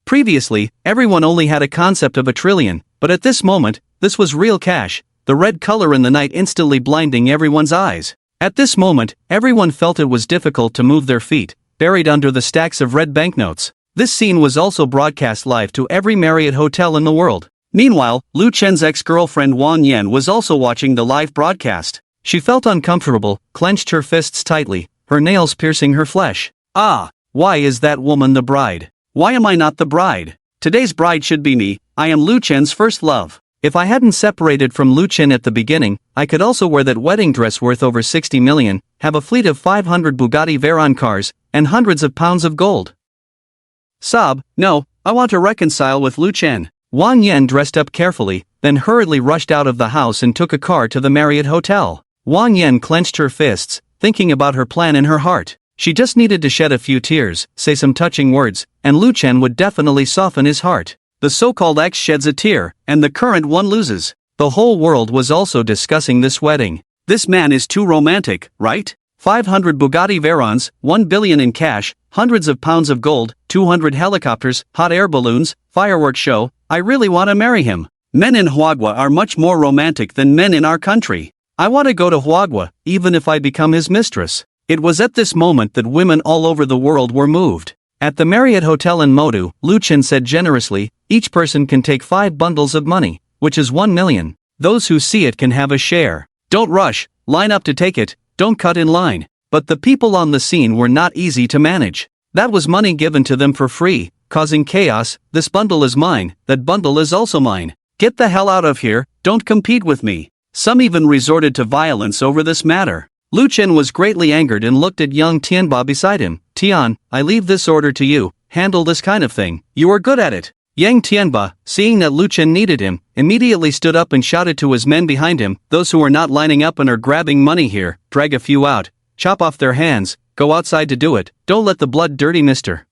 Previously, everyone only had a concept of $1 trillion, but at this moment, this was real cash, the red color in the night instantly blinding everyone's eyes. At this moment, everyone felt it was difficult to move their feet, buried under the stacks of red banknotes. This scene was also broadcast live to every Marriott hotel in the world. Meanwhile, Lu Chen's ex-girlfriend Wang Yan was also watching the live broadcast. She felt uncomfortable, clenched her fists tightly, her nails piercing her flesh. Ah, why is that woman the bride? Why am I not the bride? Today's bride should be me. I am Lu Chen's first love. If I hadn't separated from Lu Chen at the beginning, I could also wear that wedding dress worth over 60 million, have a fleet of 500 Bugatti Veyron cars, and hundreds of pounds of gold. Sob, no, I want to reconcile with Lu Chen. Wang Yan dressed up carefully, then hurriedly rushed out of the house and took a car to the Marriott Hotel. Wang Yan clenched her fists, thinking about her plan in her heart. She just needed to shed a few tears, say some touching words, and Lu Chen would definitely soften his heart. The so-called ex sheds a tear, and the current one loses. The whole world was also discussing this wedding. This man is too romantic, right? 500 Bugatti Veyrons, 1 billion in cash, hundreds of pounds of gold, 200 helicopters, hot air balloons, fireworks show. I really want to marry him. Men in Huagua are much more romantic than men in our country. I want to go to Huagua, even if I become his mistress. It was at this moment that women all over the world were moved. At the Marriott Hotel in Modu, Lu Chen said generously, each person can take 5 bundles of money, which is 1 million. Those who see it can have a share. Don't rush, line up to take it, don't cut in line. But the people on the scene were not easy to manage. That was money given to them for free, causing chaos. This bundle is mine, that bundle is also mine. Get the hell out of here, don't compete with me. Some even resorted to violence over this matter. Lu Chen was greatly angered and looked at young Tianba beside him. Tian, I leave this order to you, handle this kind of thing, you are good at it. Yang Tianba, seeing that Lu Chen needed him, immediately stood up and shouted to his men behind him, those who are not lining up and are grabbing money here, drag a few out, chop off their hands, go outside to do it, don't let the blood dirty Mr.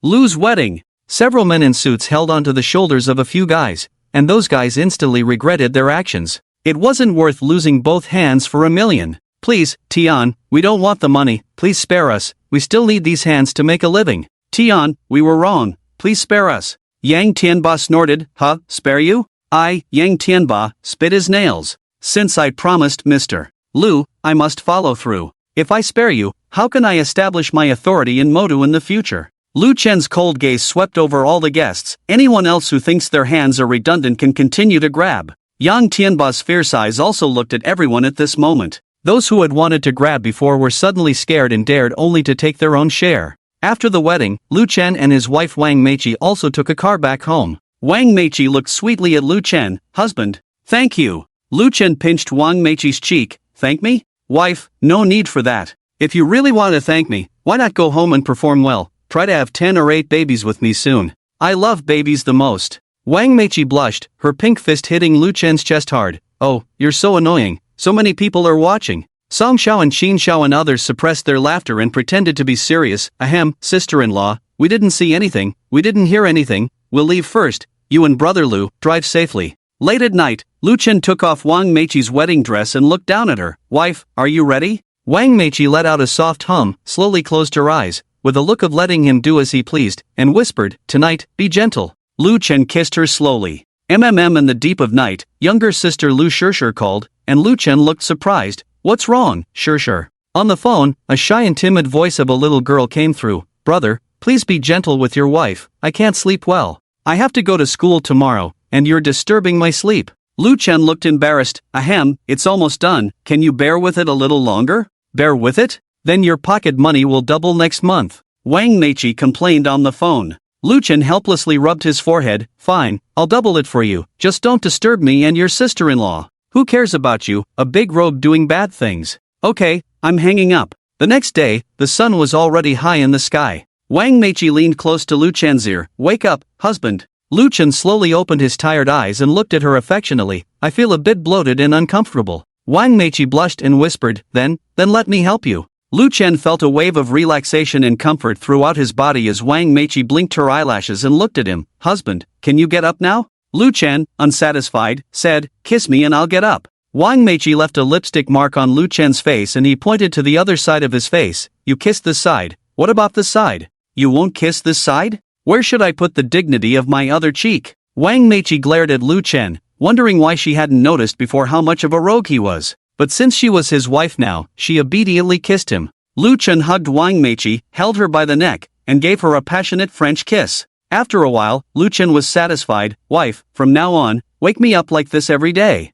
Lu's wedding. Several men in suits held onto the shoulders of a few guys, and those guys instantly regretted their actions. It wasn't worth losing both hands for $1 million. Please, Tian, we don't want the money, please spare us, we still need these hands to make a living. Tian, we were wrong, please spare us. Yang Tianba snorted, huh, spare you? Yang Tianba, spit his nails. Since I promised Mr. Lu, I must follow through. If I spare you, how can I establish my authority in Modu in the future? Lu Chen's cold gaze swept over all the guests. Anyone else who thinks their hands are redundant can continue to grab. Yang Tianba's fierce eyes also looked at everyone at this moment. Those who had wanted to grab before were suddenly scared and dared only to take their own share. After the wedding, Lu Chen and his wife Wang Meiqi also took a car back home. Wang Meiqi looked sweetly at Lu Chen. Husband, thank you. Lu Chen pinched Wang Meiqi's cheek. Thank me? Wife, no need for that. If you really want to thank me, why not go home and perform well? Try to have 10 or 8 babies with me soon. I love babies the most. Wang Meiqi blushed, her pink fist hitting Lu Chen's chest hard. Oh, you're so annoying. So many people are watching. Song Xiao and Qin Xiao and others suppressed their laughter and pretended to be serious. Ahem, sister-in-law, we didn't see anything, we didn't hear anything, we'll leave first. You and brother Lu, drive safely. Late at night, Lu Chen took off Wang Meiqi's wedding dress and looked down at her. Wife, are you ready? Wang Meiqi let out a soft hum, slowly closed her eyes, with a look of letting him do as he pleased, and whispered, tonight, be gentle. Lu Chen kissed her slowly. In the deep of night, younger sister Lu Shishir called, and Lu Chen looked surprised. What's wrong, Shishir? On the phone, a shy and timid voice of a little girl came through. Brother, please be gentle with your wife, I can't sleep well. I have to go to school tomorrow, and you're disturbing my sleep. Lu Chen looked embarrassed. Ahem, it's almost done, can you bear with it a little longer? Bear with it? Then your pocket money will double next month. Wang Meiqi complained on the phone. Lu Chen helplessly rubbed his forehead. Fine, I'll double it for you, just don't disturb me and your sister-in-law. Who cares about you, a big rogue doing bad things? Okay, I'm hanging up. The next day, the sun was already high in the sky. Wang Meiqi leaned close to Lu Chen's ear. "Wake up, husband." Lu Chen slowly opened his tired eyes and looked at her affectionately. "I feel a bit bloated and uncomfortable." Wang Meiqi blushed and whispered, Then let me help you." Lu Chen felt a wave of relaxation and comfort throughout his body as Wang Meiqi blinked her eyelashes and looked at him. "Husband, can you get up now?" Lu Chen, unsatisfied, said, "Kiss me and I'll get up." Wang Meiqi left a lipstick mark on Lu Chen's face and he pointed to the other side of his face. "You kissed this side. What about this side? You won't kiss this side? Where should I put the dignity of my other cheek?" Wang Meiqi glared at Lu Chen, wondering why she hadn't noticed before how much of a rogue he was. But since she was his wife now, she obediently kissed him. Lu Chen hugged Wang Meiqi, held her by the neck, and gave her a passionate French kiss. After a while, Lu Chen was satisfied. "Wife, from now on, wake me up like this every day.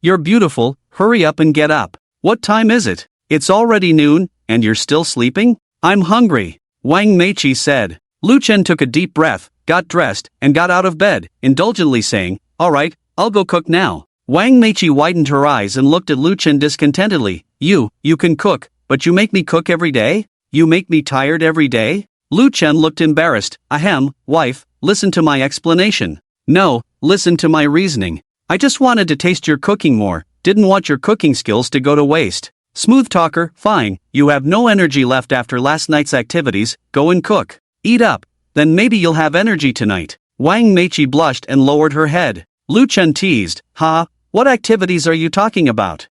You're beautiful, hurry up and get up. What time is it? It's already noon, and you're still sleeping? I'm hungry," Wang Meiqi said. Lu Chen took a deep breath, got dressed, and got out of bed, indulgently saying, "All right, I'll go cook now." Wang Meiqi widened her eyes and looked at Lu Chen discontentedly. You can cook, but you make me cook every day? You make me tired every day?" Lu Chen looked embarrassed. "Ahem, wife, listen to my explanation." "No, listen to my reasoning. I just wanted to taste your cooking more, didn't want your cooking skills to go to waste." "Smooth talker, fine, you have no energy left after last night's activities, go and cook. Eat up, then maybe you'll have energy tonight." Wang Meiqi blushed and lowered her head. Lu Chen teased, "Ha, what activities are you talking about?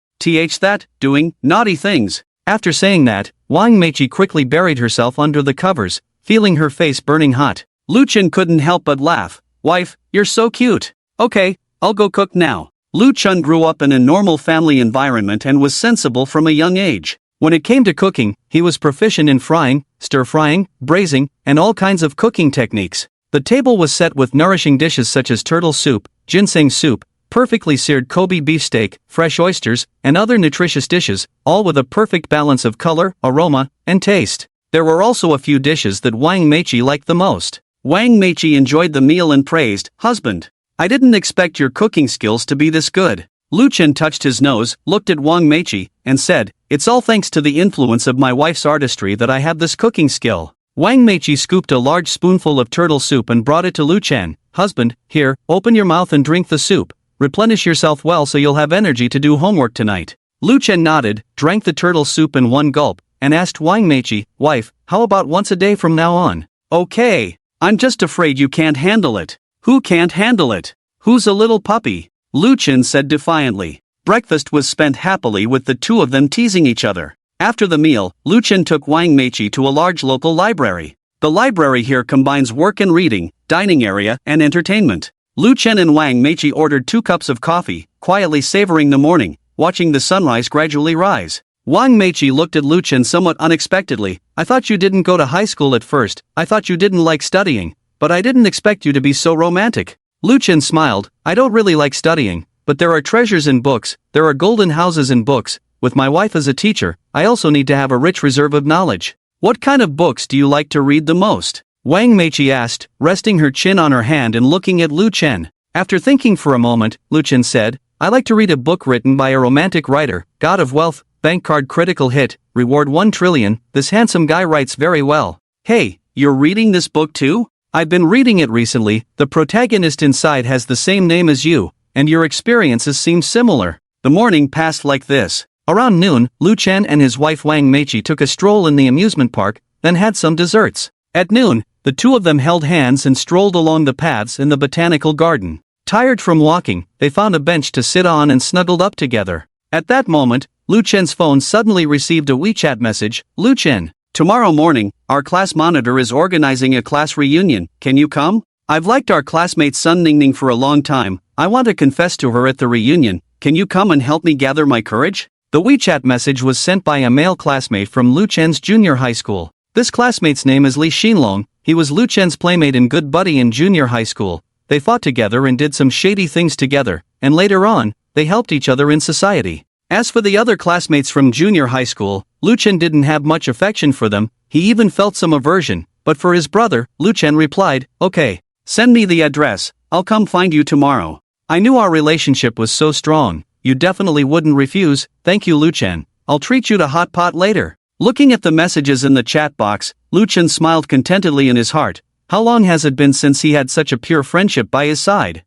Doing naughty things." After saying that, Wang Meiqi quickly buried herself under the covers, feeling her face burning hot. Lu Chen couldn't help but laugh. "Wife, you're so cute. Okay, I'll go cook now." Lu Chen grew up in a normal family environment and was sensible from a young age. When it came to cooking, he was proficient in frying, stir-frying, braising, and all kinds of cooking techniques. The table was set with nourishing dishes such as turtle soup, ginseng soup, perfectly seared Kobe beef steak, fresh oysters, and other nutritious dishes, all with a perfect balance of color, aroma, and taste. There were also a few dishes that Wang Meiqi liked the most. Wang Meiqi enjoyed the meal and praised, "Husband, I didn't expect your cooking skills to be this good." Lu Chen touched his nose, looked at Wang Meiqi, and said, "It's all thanks to the influence of my wife's artistry that I have this cooking skill." Wang Meiqi scooped a large spoonful of turtle soup and brought it to Lu Chen. "Husband, here, open your mouth and drink the soup. Replenish yourself well so you'll have energy to do homework tonight." Lu Chen nodded, drank the turtle soup in one gulp, and asked Wang Meiqi, "Wife, how about once a day from now on?" "Okay, I'm just afraid you can't handle it." "Who can't handle it? Who's a little puppy?" Lu Chen said defiantly. Breakfast was spent happily with the two of them teasing each other. After the meal, Lu Chen took Wang Meiqi to a large local library. The library here combines work and reading, dining area, and entertainment. Lu Chen and Wang Meiqi ordered 2 cups of coffee, quietly savoring the morning, watching the sunrise gradually rise. Wang Meiqi looked at Lu Chen somewhat unexpectedly. "I thought you didn't go to high school at first, I thought you didn't like studying, but I didn't expect you to be so romantic." Lu Chen smiled. "I don't really like studying, but there are treasures in books, there are golden houses in books. With my wife as a teacher, I also need to have a rich reserve of knowledge." "What kind of books do you like to read the most?" Wang Meiqi asked, resting her chin on her hand and looking at Lu Chen. After thinking for a moment, Lu Chen said, "I like to read a book written by a romantic writer, God of Wealth, bank card critical hit, reward 1 trillion, this handsome guy writes very well." "Hey, you're reading this book too?" "I've been reading it recently, the protagonist inside has the same name as you, and your experiences seem similar." The morning passed like this. Around noon, Lu Chen and his wife Wang Meiqi took a stroll in the amusement park, then had some desserts. At noon, the two of them held hands and strolled along the paths in the botanical garden. Tired from walking, they found a bench to sit on and snuggled up together. At that moment, Lu Chen's phone suddenly received a WeChat message. "Lu Chen, tomorrow morning, our class monitor is organizing a class reunion, can you come? I've liked our classmate Sun Ningning for a long time, I want to confess to her at the reunion, can you come and help me gather my courage?" The WeChat message was sent by a male classmate from Lu Chen's junior high school. This classmate's name is Li Xinlong, he was Lu Chen's playmate and good buddy in junior high school. They fought together and did some shady things together, and later on, they helped each other in society. As for the other classmates from junior high school, Lu Chen didn't have much affection for them, he even felt some aversion, but for his brother, Lu Chen replied, "Okay, send me the address, I'll come find you tomorrow. I knew our relationship was so strong, you definitely wouldn't refuse, thank you Lu Chen, I'll treat you to hot pot later." Looking at the messages in the chat box, Lu Chen smiled contentedly in his heart. How long has it been since he had such a pure friendship by his side?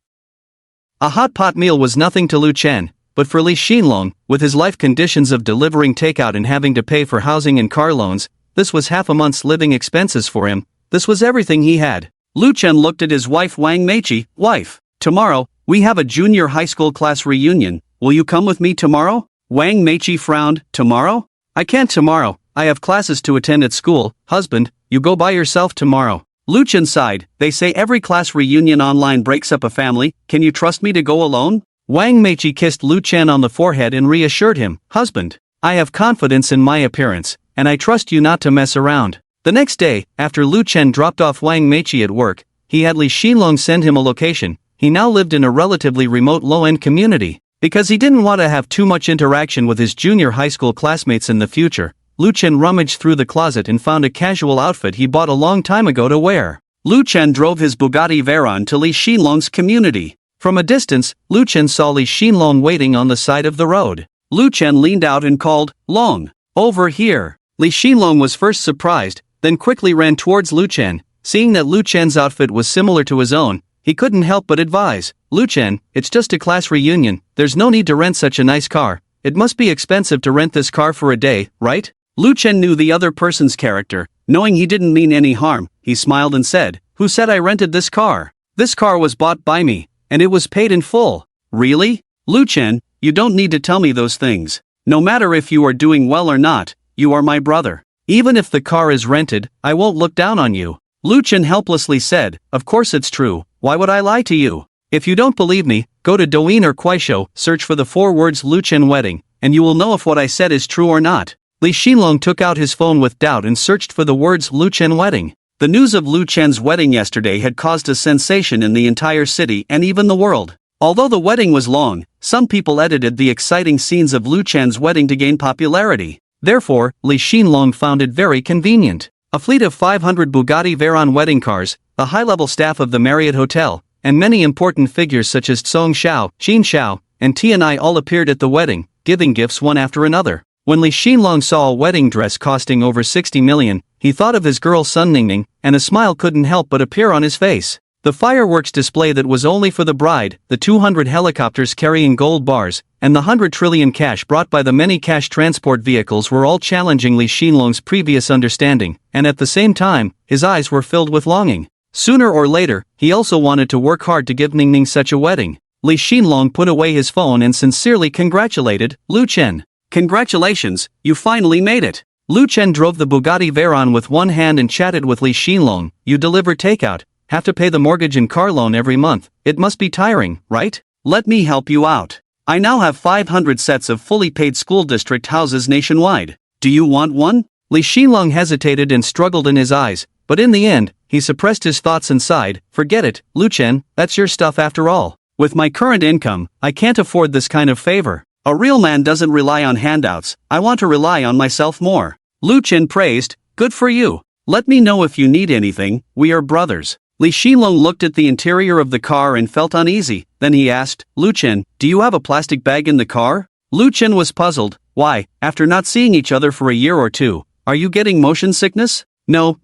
A hot pot meal was nothing to Lu Chen, but for Li Xinlong, with his life conditions of delivering takeout and having to pay for housing and car loans, this was half a month's living expenses for him. This was everything he had. Lu Chen looked at his wife Wang Meiqi. Wife, tomorrow, we have a junior high school class reunion. Will you come with me tomorrow? Wang Meiqi frowned. Tomorrow? I can't tomorrow. I have classes to attend at school. Husband, you go by yourself tomorrow. Lu Chen sighed. They say every class reunion online breaks up a family. Can you trust me to go alone? Wang Meiqi kissed Lu Chen on the forehead and reassured him. Husband, I have confidence in my appearance, and I trust you not to mess around. The next day, after Lu Chen dropped off Wang Meiqi at work, he had Li Xinlong send him a location. He now lived in a relatively remote low-end community. Because he didn't want to have too much interaction with his junior high school classmates in the future, Lu Chen rummaged through the closet and found a casual outfit he bought a long time ago to wear. Lu Chen drove his Bugatti Veyron to Li Xinlong's community. From a distance, Lu Chen saw Li Xinlong waiting on the side of the road. Lu Chen leaned out and called, Long, over here. Li Xinlong was first surprised, then quickly ran towards Lu Chen. Seeing that Lu Chen's outfit was similar to his own, he couldn't help but advise, Lu Chen, it's just a class reunion, there's no need to rent such a nice car. It must be expensive to rent this car for a day, right? Lu Chen knew the other person's character. Knowing he didn't mean any harm, he smiled and said, Who said I rented this car? This car was bought by me, and it was paid in full. Really? Lu Chen, you don't need to tell me those things. No matter if you are doing well or not, you are my brother. Even if the car is rented, I won't look down on you. Lu Chen helplessly said, Of course it's true, why would I lie to you? If you don't believe me, go to Douyin or Kuaishou, search for the 4 words Lu Chen wedding, and you will know if what I said is true or not. Li Xinlong took out his phone with doubt and searched for the words Lu Chen wedding. The news of Lu Chen's wedding yesterday had caused a sensation in the entire city and even the world. Although the wedding was long, some people edited the exciting scenes of Lu Chen's wedding to gain popularity. Therefore, Li Xinlong found it very convenient. A fleet of 500 Bugatti Veyron wedding cars, the high-level staff of the Marriott Hotel, and many important figures such as Song Xiao, Qin Xiao, and Tianai all appeared at the wedding, giving gifts one after another. When Li Xinlong saw a wedding dress costing over 60 million, he thought of his girl Sun Ningning, and a smile couldn't help but appear on his face. The fireworks display that was only for the bride, the 200 helicopters carrying gold bars, and the 100 trillion cash brought by the many cash transport vehicles were all challenging Li Xinlong's previous understanding, and at the same time, his eyes were filled with longing. Sooner or later, he also wanted to work hard to give Ningning such a wedding. Li Xinlong put away his phone and sincerely congratulated Lu Chen. Congratulations, you finally made it. Lu Chen drove the Bugatti Veyron with one hand and chatted with Li Xinlong. You deliver takeout, have to pay the mortgage and car loan every month. It must be tiring, right? Let me help you out. I now have 500 sets of fully paid school district houses nationwide. Do you want one? Li Xinlong hesitated and struggled in his eyes, but in the end, he suppressed his thoughts and sighed. Forget it, Lu Chen, that's your stuff after all. With my current income, I can't afford this kind of favor. A real man doesn't rely on handouts. I want to rely on myself more. Lu Chen praised, good for you. Let me know if you need anything, we are brothers. Li Xinlong looked at the interior of the car and felt uneasy. Then he asked, Lu Chen, do you have a plastic bag in the car? Lu Chen was puzzled. Why, after not seeing each other for a year or two, are you getting motion sickness? No,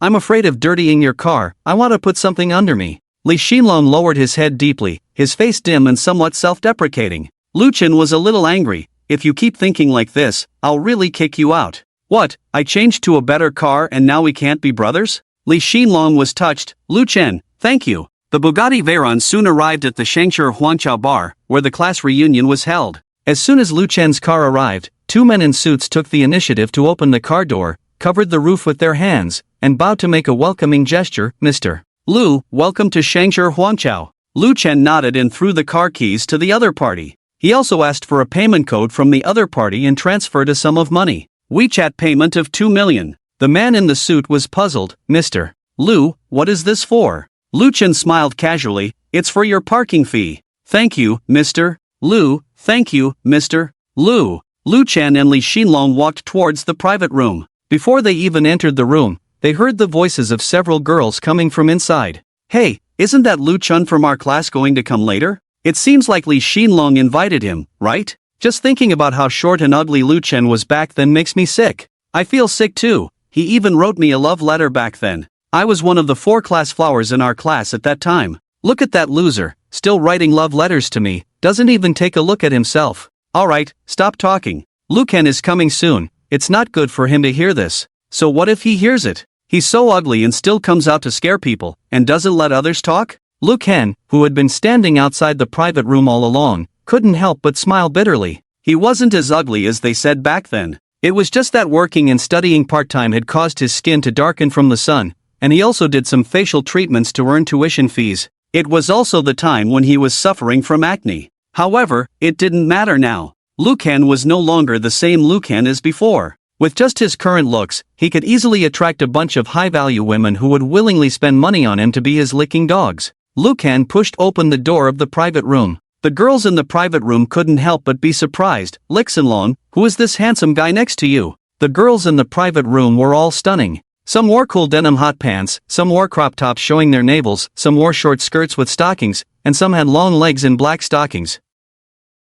I'm afraid of dirtying your car. I want to put something under me. Li Xinlong lowered his head deeply, his face dim and somewhat self-deprecating. Lu Chen was a little angry. If you keep thinking like this, I'll really kick you out. What, I changed to a better car and now we can't be brothers? Li Xinlong was touched. Lu Chen, thank you. The Bugatti Veyron soon arrived at the Shangshur Huangqiao bar, where the class reunion was held. As soon as Lu Chen's car arrived, 2 men in suits took the initiative to open the car door, covered the roof with their hands, and bowed to make a welcoming gesture. Mr. Lu, welcome to Shangshur Huangqiao. Lu Chen nodded and threw the car keys to the other party. He also asked for a payment code from the other party and transferred a sum of money. WeChat payment of 2 million. The man in the suit was puzzled. Mr. Lu, what is this for? Lu Chen smiled casually. It's for your parking fee. Thank you, Mr. Lu. Thank you, Mr. Lu. Lu Chen and Li Xinlong walked towards the private room. Before they even entered the room, they heard the voices of several girls coming from inside. Hey, isn't that Lu Chen from our class going to come later? It seems like Li Xinlong invited him, right? Just thinking about how short and ugly Lu Chen was back then makes me sick. I feel sick too. He even wrote me a love letter back then. I was one of the 4 class flowers in our class at that time. Look at that loser, still writing love letters to me, doesn't even take a look at himself. Alright, stop talking. Lucan is coming soon, it's not good for him to hear this. So what if he hears it? He's so ugly and still comes out to scare people, and doesn't let others talk? Lucan, who had been standing outside the private room all along, couldn't help but smile bitterly. He wasn't as ugly as they said back then. It was just that working and studying part-time had caused his skin to darken from the sun, and he also did some facial treatments to earn tuition fees. It was also the time when he was suffering from acne. However, it didn't matter now. Lucan was no longer the same Lucan as before. With just his current looks, he could easily attract a bunch of high-value women who would willingly spend money on him to be his licking dogs. Lucan pushed open the door of the private room. The girls in the private room couldn't help but be surprised. Lixinlong, who is this handsome guy next to you? The girls in the private room were all stunning. Some wore cool denim hot pants, some wore crop tops showing their navels, some wore short skirts with stockings, and some had long legs in black stockings.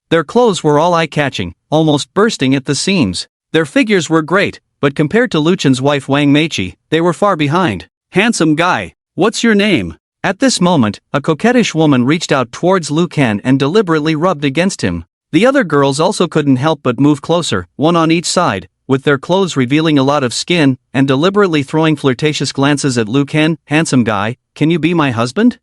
Their clothes were all eye-catching, almost bursting at the seams. Their figures were great, but compared to Luchen's wife Wang Meichi, they were far behind. Handsome guy, what's your name? At this moment, a coquettish woman reached out towards Lucan and deliberately rubbed against him. The other girls also couldn't help but move closer, one on each side, with their clothes revealing a lot of skin, and deliberately throwing flirtatious glances at Lucan. Handsome guy, can you be my husband?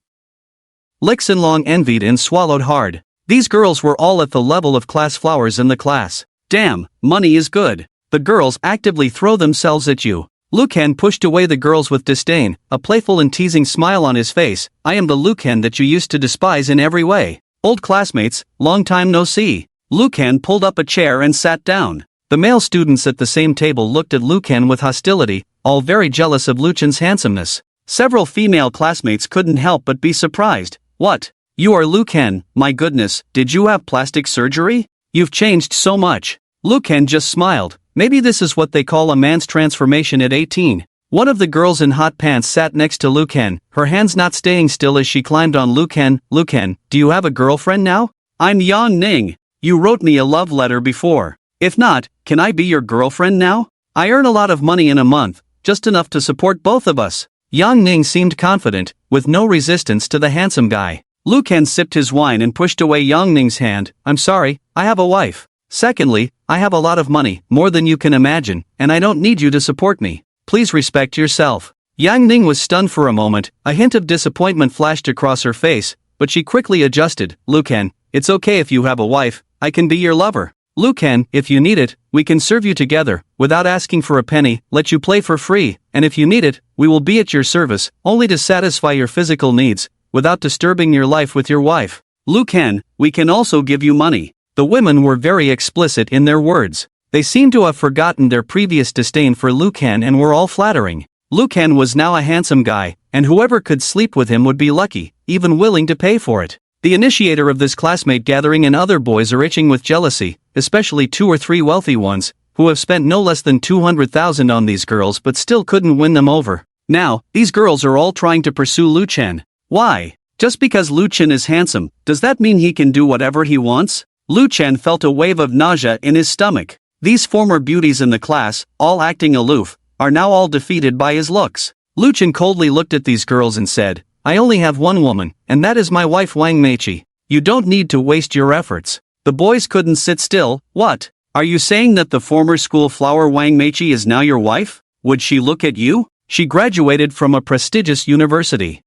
Lixinlong envied and swallowed hard. These girls were all at the level of class flowers in the class. Damn, money is good. The girls actively throw themselves at you. Lucan pushed away the girls with disdain, a playful and teasing smile on his face. I am the Lucan that you used to despise in every way. Old classmates, long time no see. Lucan pulled up a chair and sat down. The male students at the same table looked at Lucan with hostility, all very jealous of Luchen's handsomeness. Several female classmates couldn't help but be surprised. What? You are Lucan, my goodness, did you have plastic surgery? You've changed so much. Lucan just smiled. Maybe this is what they call a man's transformation at 18. One of the girls in hot pants sat next to Lucan, her hands not staying still as she climbed on Lucan. Lucan, do you have a girlfriend now? I'm Yang Ning. You wrote me a love letter before. If not, can I be your girlfriend now? I earn a lot of money in a month, just enough to support both of us. Yang Ning seemed confident, with no resistance to the handsome guy. Lucan sipped his wine and pushed away Yang Ning's hand. I'm sorry, I have a wife. Secondly, I have a lot of money, more than you can imagine, and I don't need you to support me. Please respect yourself. Yang Ning was stunned for a moment, a hint of disappointment flashed across her face, but she quickly adjusted. Lucan, it's okay if you have a wife, I can be your lover. Lucan, if you need it, we can serve you together, without asking for a penny, let you play for free, and if you need it, we will be at your service, only to satisfy your physical needs, without disturbing your life with your wife. Lucan, we can also give you money. The women were very explicit in their words. They seemed to have forgotten their previous disdain for Lucan and were all flattering. Lucan was now a handsome guy, and whoever could sleep with him would be lucky, even willing to pay for it. The initiator of this classmate gathering and other boys are itching with jealousy, especially 2 or 3 wealthy ones, who have spent no less than 200,000 on these girls but still couldn't win them over. Now, these girls are all trying to pursue Luchen. Why? Just because Luchen is handsome, does that mean he can do whatever he wants? Luchen felt a wave of nausea in his stomach. These former beauties in the class, all acting aloof, are now all defeated by his looks. Luchen coldly looked at these girls and said, I only have one woman, and that is my wife Wang Meichi. You don't need to waste your efforts. The boys couldn't sit still. What? Are you saying that the former school flower Wang Meichi is now your wife? Would she look at you? She graduated from a prestigious university.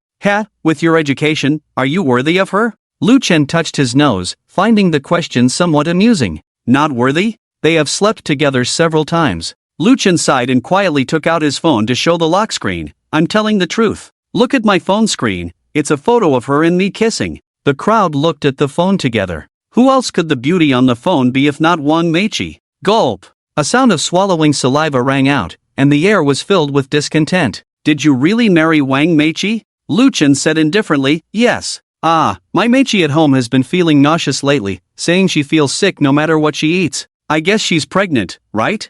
With your education, are you worthy of her? Luchen touched his nose, finding the question somewhat amusing. Not worthy? They have slept together several times. Luchen sighed and quietly took out his phone to show the lock screen. I'm telling the truth. Look at my phone screen, it's a photo of her and me kissing. The crowd looked at the phone together. Who else could the beauty on the phone be if not Wang Meichi? Gulp! A sound of swallowing saliva rang out, and the air was filled with discontent. Did you really marry Wang Meichi? Luchen said indifferently, yes. My Meichi at home has been feeling nauseous lately, saying she feels sick no matter what she eats. I guess she's pregnant, right?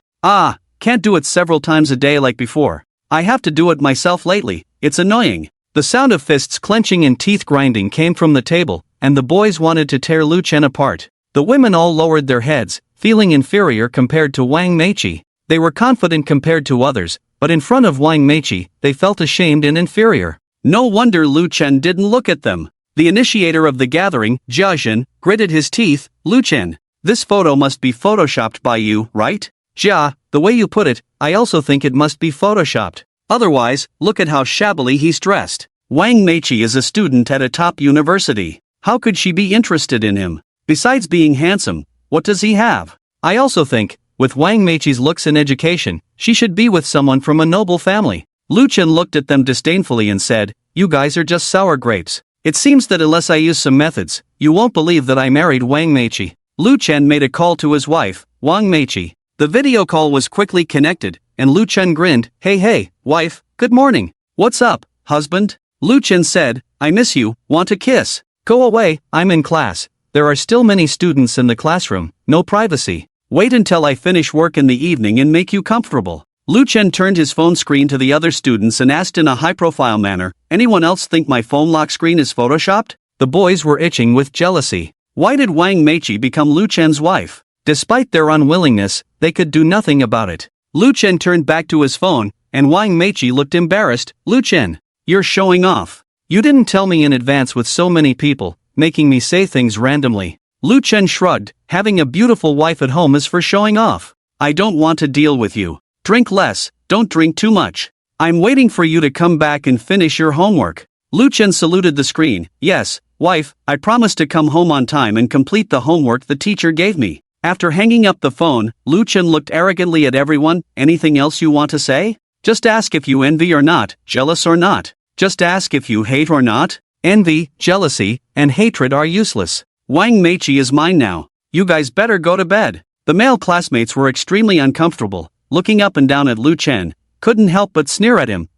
Can't do it several times a day like before. I have to do it myself lately, it's annoying. The sound of fists clenching and teeth grinding came from the table, and the boys wanted to tear Luchen apart. The women all lowered their heads, feeling inferior compared to Wang Meichi. They were confident compared to others, but in front of Wang Meiqi, they felt ashamed and inferior. No wonder Lu Chen didn't look at them. The initiator of the gathering, Jiazhen, gritted his teeth. Lu Chen, this photo must be photoshopped by you, right? Jia, the way you put it, I also think it must be photoshopped. Otherwise, look at how shabbily he's dressed. Wang Meiqi is a student at a top university. How could she be interested in him? Besides being handsome, what does he have? I also think, with Wang Meiqi's looks and education, she should be with someone from a noble family. Lu Chen looked at them disdainfully and said, you guys are just sour grapes. It seems that unless I use some methods, you won't believe that I married Wang Meiqi. Lu Chen made a call to his wife, Wang Meiqi. The video call was quickly connected, and Lu Chen grinned. Hey, wife, good morning. What's up, husband? Lu Chen said, I miss you, want a kiss? Go away, I'm in class. There are still many students in the classroom, no privacy. Wait until I finish work in the evening and make you comfortable. Lu Chen turned his phone screen to the other students and asked in a high-profile manner, anyone else think my phone lock screen is photoshopped? The boys were itching with jealousy. Why did Wang Meiqi become Lu Chen's wife? Despite their unwillingness, they could do nothing about it. Lu Chen turned back to his phone, and Wang Meiqi looked embarrassed. Lu Chen, you're showing off. You didn't tell me in advance with so many people, making me say things randomly. Lu Chen shrugged, having a beautiful wife at home is for showing off. I don't want to deal with you. Drink less, don't drink too much. I'm waiting for you to come back and finish your homework. Lu Chen saluted the screen. Yes, wife, I promise to come home on time and complete the homework the teacher gave me. After hanging up the phone, Lu Chen looked arrogantly at everyone. Anything else you want to say? Just ask if you envy or not, jealous or not. Just ask if you hate or not. Envy, jealousy, and hatred are useless. Wang Meiqi is mine now. You guys better go to bed. The male classmates were extremely uncomfortable, looking up and down at Lu Chen, couldn't help but sneer at him.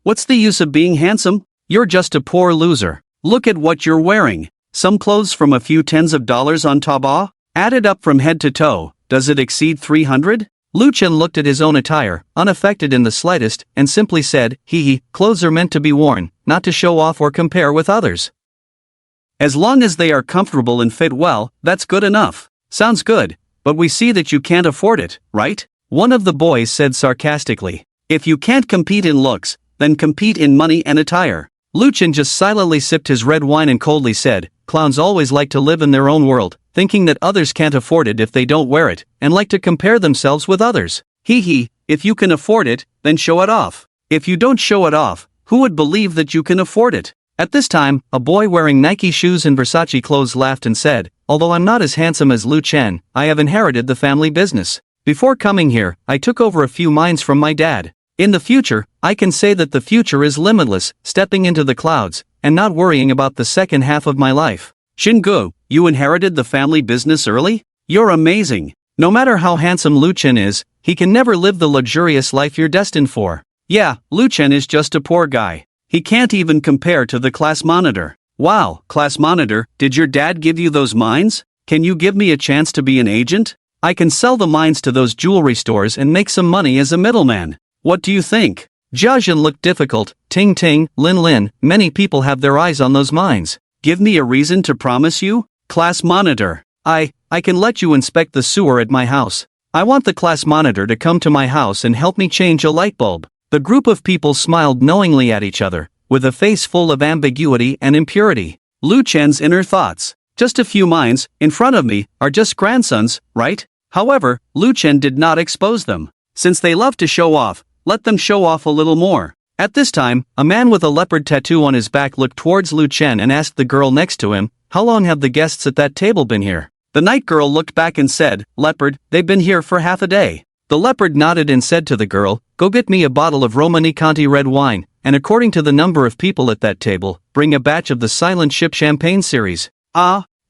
What's the use of being handsome? You're just a poor loser. Look at what you're wearing. Some clothes from a few tens of dollars on Taobao? Added up from head to toe, does it exceed 300? Lu Chen looked at his own attire, unaffected in the slightest, and simply said, clothes are meant to be worn, not to show off or compare with others. As long as they are comfortable and fit well, that's good enough. Sounds good, but we see that you can't afford it, right? One of the boys said sarcastically. If you can't compete in looks, then compete in money and attire. Lu Chen just silently sipped his red wine and coldly said, clowns always like to live in their own world, thinking that others can't afford it if they don't wear it, and like to compare themselves with others. If you can afford it, then show it off. If you don't show it off, who would believe that you can afford it? At this time, a boy wearing Nike shoes and Versace clothes laughed and said, although I'm not as handsome as Lu Chen, I have inherited the family business. Before coming here, I took over a few mines from my dad. In the future, I can say that the future is limitless, stepping into the clouds, and not worrying about the second half of my life. Xingu, you inherited the family business early? You're amazing. No matter how handsome Lu Chen is, he can never live the luxurious life you're destined for. Yeah, Lu Chen is just a poor guy. He can't even compare to the class monitor. Wow, class monitor, did your dad give you those mines? Can you give me a chance to be an agent? I can sell the mines to those jewelry stores and make some money as a middleman. What do you think? Jiazhen looked difficult. Ting, Lin, many people have their eyes on those mines. Give me a reason to promise you? Class monitor. I can let you inspect the sewer at my house. I want the class monitor to come to my house and help me change a light bulb. The group of people smiled knowingly at each other, with a face full of ambiguity and impurity. Lu Chen's inner thoughts. Just a few mines, in front of me, are just grandsons, right? However, Lu Chen did not expose them. Since they love to show off, let them show off a little more. At this time, a man with a leopard tattoo on his back looked towards Lu Chen and asked the girl next to him, how long have the guests at that table been here? The night girl looked back and said, leopard, they've been here for half a day. The leopard nodded and said to the girl, go get me a bottle of Romani Conti red wine, and according to the number of people at that table, bring a batch of the Silent Ship Champagne series.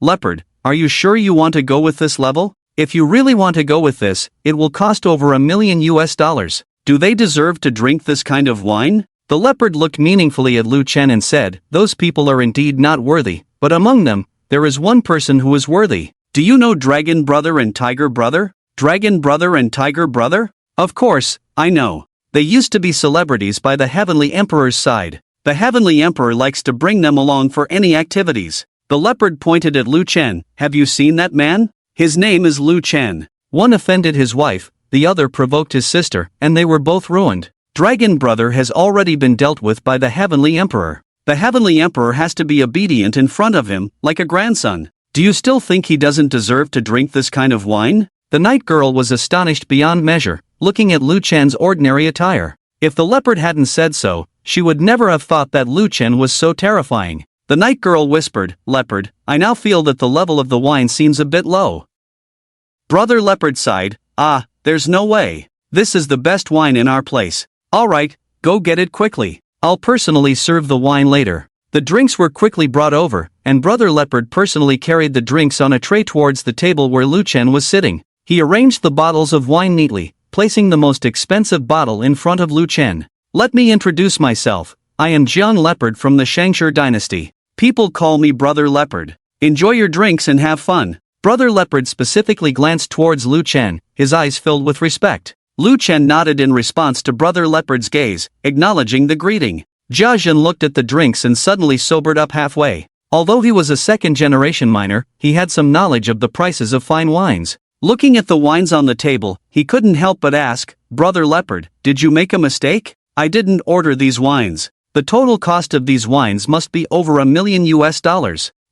Leopard, are you sure you want to go with this level? If you really want to go with this, it will cost over $1 million. Do they deserve to drink this kind of wine? The leopard looked meaningfully at Lu Chen and said, those people are indeed not worthy, but among them, there is one person who is worthy. Do you know Dragon Brother and Tiger Brother? Dragon Brother and Tiger Brother? Of course, I know. They used to be celebrities by the Heavenly Emperor's side. The Heavenly Emperor likes to bring them along for any activities. The leopard pointed at Lu Chen. Have you seen that man? His name is Lu Chen. One offended his wife. the other provoked his sister, and they were both ruined. Dragon Brother has already been dealt with by the Heavenly Emperor. The Heavenly Emperor has to be obedient in front of him, like a grandson. Do you still think he doesn't deserve to drink this kind of wine? The night girl was astonished beyond measure, looking at Lu Chen's ordinary attire. If the leopard hadn't said so, she would never have thought that Lu Chen was so terrifying. The night girl whispered, "Leopard, I now feel that the level of the wine seems a bit low." Brother Leopard sighed, "Ah, there's no way. This is the best wine in our place. Alright, go get it quickly. I'll personally serve the wine later." The drinks were quickly brought over, and Brother Leopard personally carried the drinks on a tray towards the table where Lu Chen was sitting. He arranged the bottles of wine neatly, placing the most expensive bottle in front of Lu Chen. "Let me introduce myself. I am Jiang Leopard from the Shangshi dynasty. People call me Brother Leopard. Enjoy your drinks and have fun." Brother Leopard specifically glanced towards Lu Chen, his eyes filled with respect. Lu Chen nodded in response to Brother Leopard's gaze, acknowledging the greeting. Jia Zhen looked at the drinks and suddenly sobered up halfway. Although he was a second-generation miner, he had some knowledge of the prices of fine wines. Looking at the wines on the table, he couldn't help but ask, "Brother Leopard, did you make a mistake? I didn't order these wines. The total cost of these wines must be over $1 million US.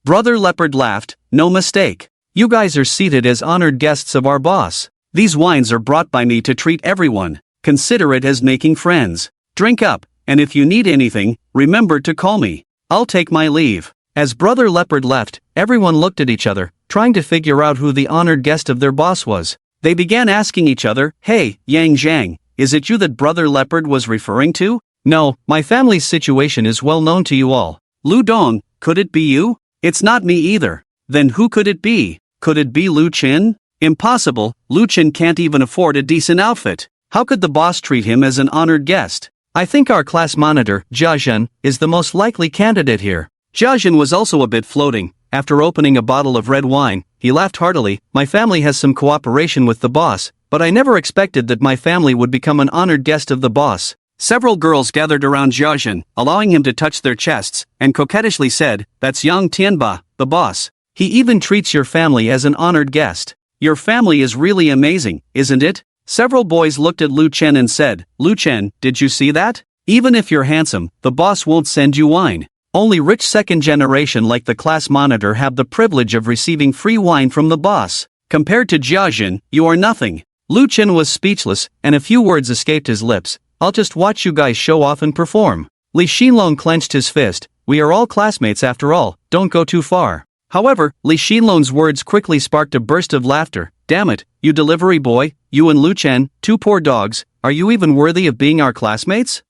Brother Leopard laughed, "No mistake. You guys are seated as honored guests of our boss. These wines are brought by me to treat everyone. Consider it as making friends. Drink up, and if you need anything, remember to call me. I'll take my leave." As Brother Leopard left, everyone looked at each other, trying to figure out who the honored guest of their boss was. They began asking each other, "Hey, Yang Zhang, is it you that Brother Leopard was referring to?" "No, my family's situation is well known to you all." "Lu Dong, could it be you?" "It's not me either." "Then who could it be? Could it be Lu Chen?" "Impossible, Lu Chen can't even afford a decent outfit. How could the boss treat him as an honored guest?" "I think our class monitor, Jia Zhen, is the most likely candidate here." Jia Zhen was also a bit floating. After opening a bottle of red wine, he laughed heartily. "My family has some cooperation with the boss, but I never expected that my family would become an honored guest of the boss." Several girls gathered around Jia Zhen, allowing him to touch their chests, and coquettishly said, "That's Yang Tianba, the boss. He even treats your family as an honored guest. Your family is really amazing, isn't it?" Several boys looked at Lu Chen and said, "Lu Chen, did you see that? Even if you're handsome, the boss won't send you wine. Only rich second generation like the class monitor have the privilege of receiving free wine from the boss. Compared to Jia Zhen, you are nothing." Lu Chen was speechless, and a few words escaped his lips. "I'll just watch you guys show off and perform." Li Xinlong clenched his fist. "We are all classmates after all, don't go too far." However, Li Xinlong's words quickly sparked a burst of laughter. "Damn it, you delivery boy, you and Lu Chen, two poor dogs, are you even worthy of being our classmates?"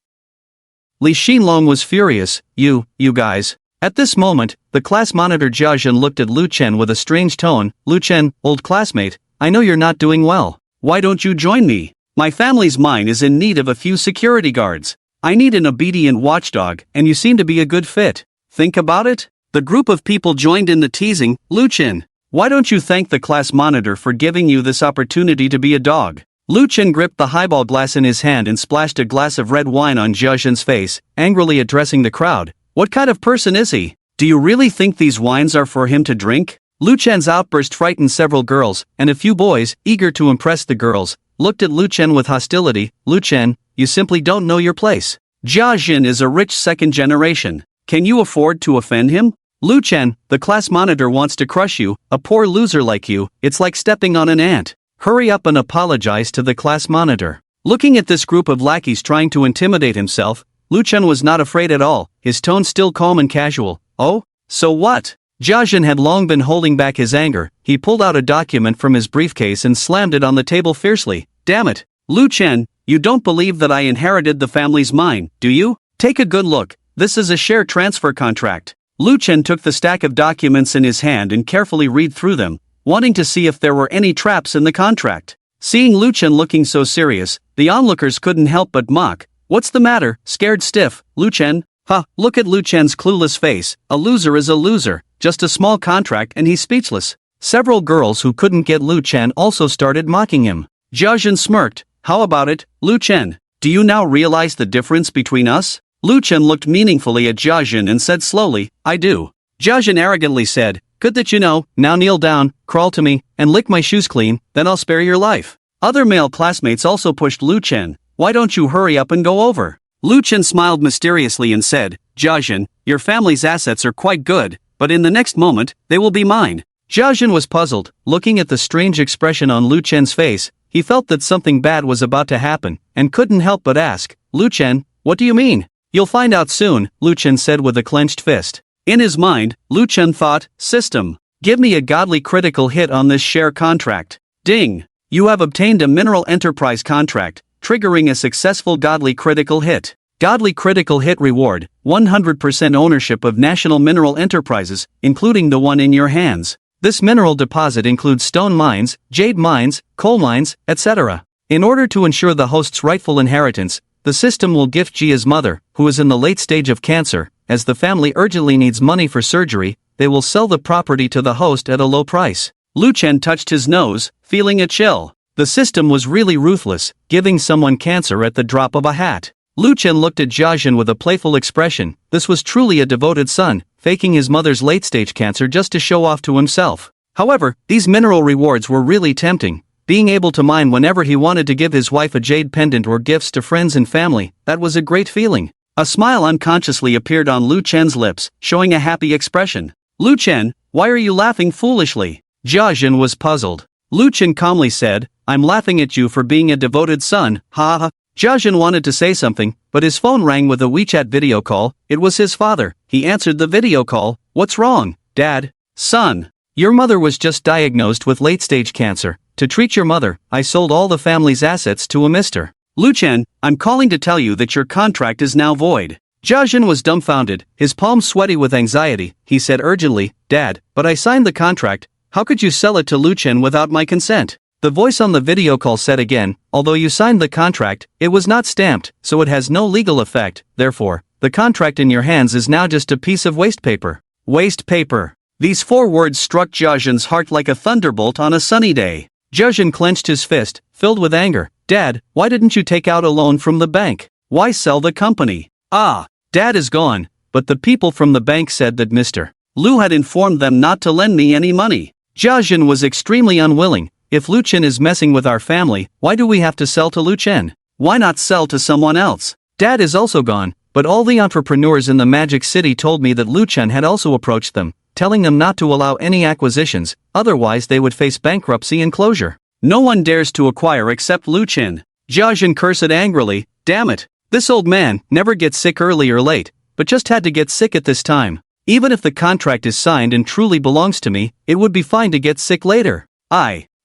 Li Xinlong was furious. You guys." At this moment, the class monitor Jia Zhen looked at Lu Chen with a strange tone. "Lu Chen, old classmate, I know you're not doing well. Why don't you join me? My family's mine is in need of a few security guards. I need an obedient watchdog, and you seem to be a good fit. Think about it." The group of people joined in the teasing. "Lu Chen, why don't you thank the class monitor for giving you this opportunity to be a dog?" Lu Chen gripped the highball glass in his hand and splashed a glass of red wine on Jia Zhen's face, angrily addressing the crowd. "What kind of person is he? Do you really think these wines are for him to drink?" Lu Chen's outburst frightened several girls, and a few boys, eager to impress the girls, looked at Lu Chen with hostility. "Lu Chen, you simply don't know your place. Jia Zhen is a rich second generation. Can you afford to offend him? Lu Chen, the class monitor wants to crush you, a poor loser like you. It's like stepping on an ant. Hurry up and apologize to the class monitor." Looking at this group of lackeys trying to intimidate himself, Lu Chen was not afraid at all, his tone still calm and casual. "Oh? So what?" Jia Zhen had long been holding back his anger. He pulled out a document from his briefcase and slammed it on the table fiercely. "Damn it, Lu Chen, you don't believe that I inherited the family's mine, do you? Take a good look, this is a share transfer contract." Lu Chen took the stack of documents in his hand and carefully read through them, wanting to see if there were any traps in the contract. Seeing Lu Chen looking so serious, the onlookers couldn't help but mock. "What's the matter, scared stiff, Lu Chen? Ha, look at Lu Chen's clueless face. A loser is a loser, just a small contract and he's speechless." Several girls who couldn't get Lu Chen also started mocking him. Jia Zhen smirked. "How about it, Lu Chen? Do you now realize the difference between us?" Lu Chen looked meaningfully at Jia Zhen and said slowly, "I do." Jia Zhen arrogantly said, "Good that you know, now kneel down, crawl to me, and lick my shoes clean, then I'll spare your life." Other male classmates also pushed Lu Chen. Why don't you hurry up and go over? Lu Chen smiled mysteriously and said, Jiajin, your family's assets are quite good, but in the next moment, they will be mine. Jiajin was puzzled, looking at the strange expression on Lu Chen's face. He felt that something bad was about to happen, and couldn't help but ask, Lu Chen, what do you mean? You'll find out soon, Lu Chen said with a clenched fist. In his mind, Lu Chen thought, system. Give me a godly critical hit on this share contract. Ding! You have obtained a mineral enterprise contract, triggering a successful godly critical hit. Godly critical hit reward, 100% ownership of national mineral enterprises, including the one in your hands. This mineral deposit includes stone mines, jade mines, coal mines, etc. In order to ensure the host's rightful inheritance, the system will gift Jia's mother, who is in the late stage of cancer. As the family urgently needs money for surgery, they will sell the property to the host at a low price. Lu Chen touched his nose, feeling a chill. The system was really ruthless, giving someone cancer at the drop of a hat. Lu Chen looked at Jiajin with a playful expression. This was truly a devoted son, faking his mother's late-stage cancer just to show off to himself. However, these mineral rewards were really tempting. Being able to mine whenever he wanted to give his wife a jade pendant or gifts to friends and family, that was a great feeling. A smile unconsciously appeared on Lu Chen's lips, showing a happy expression. Lu Chen, why are you laughing foolishly? Jiajin was puzzled. Lu Chen calmly said, I'm laughing at you for being a devoted son, ha ha. Jiajin wanted to say something, but his phone rang with a WeChat video call. It was his father. He answered the video call. What's wrong, Dad? Son, your mother was just diagnosed with late-stage cancer. To treat your mother, I sold all the family's assets to a Mr. Lu Chen, I'm calling to tell you that your contract is now void. Jiajin was dumbfounded, his palms sweaty with anxiety. He said urgently, Dad, but I signed the contract. How could you sell it to Lu Chen without my consent? The voice on the video call said again, although you signed the contract, it was not stamped, so it has no legal effect. Therefore, the contract in your hands is now just a piece of waste paper. Waste paper. These 4 words struck Jiajin's heart like a thunderbolt on a sunny day. Jiajin clenched his fist, filled with anger. Dad, why didn't you take out a loan from the bank? Why sell the company? Ah, Dad is gone, but the people from the bank said that Mr. Lu had informed them not to lend me any money. Jiajin was extremely unwilling. If Lu Chen is messing with our family, why do we have to sell to Lu Chen? Why not sell to someone else? Dad is also gone, but all the entrepreneurs in the Magic City told me that Lu Chen had also approached them, telling them not to allow any acquisitions, otherwise they would face bankruptcy and closure. No one dares to acquire except Lu Chen. Jiajin cursed angrily, damn it, this old man never gets sick early or late, but just had to get sick at this time. Even if the contract is signed and truly belongs to me, it would be fine to get sick later.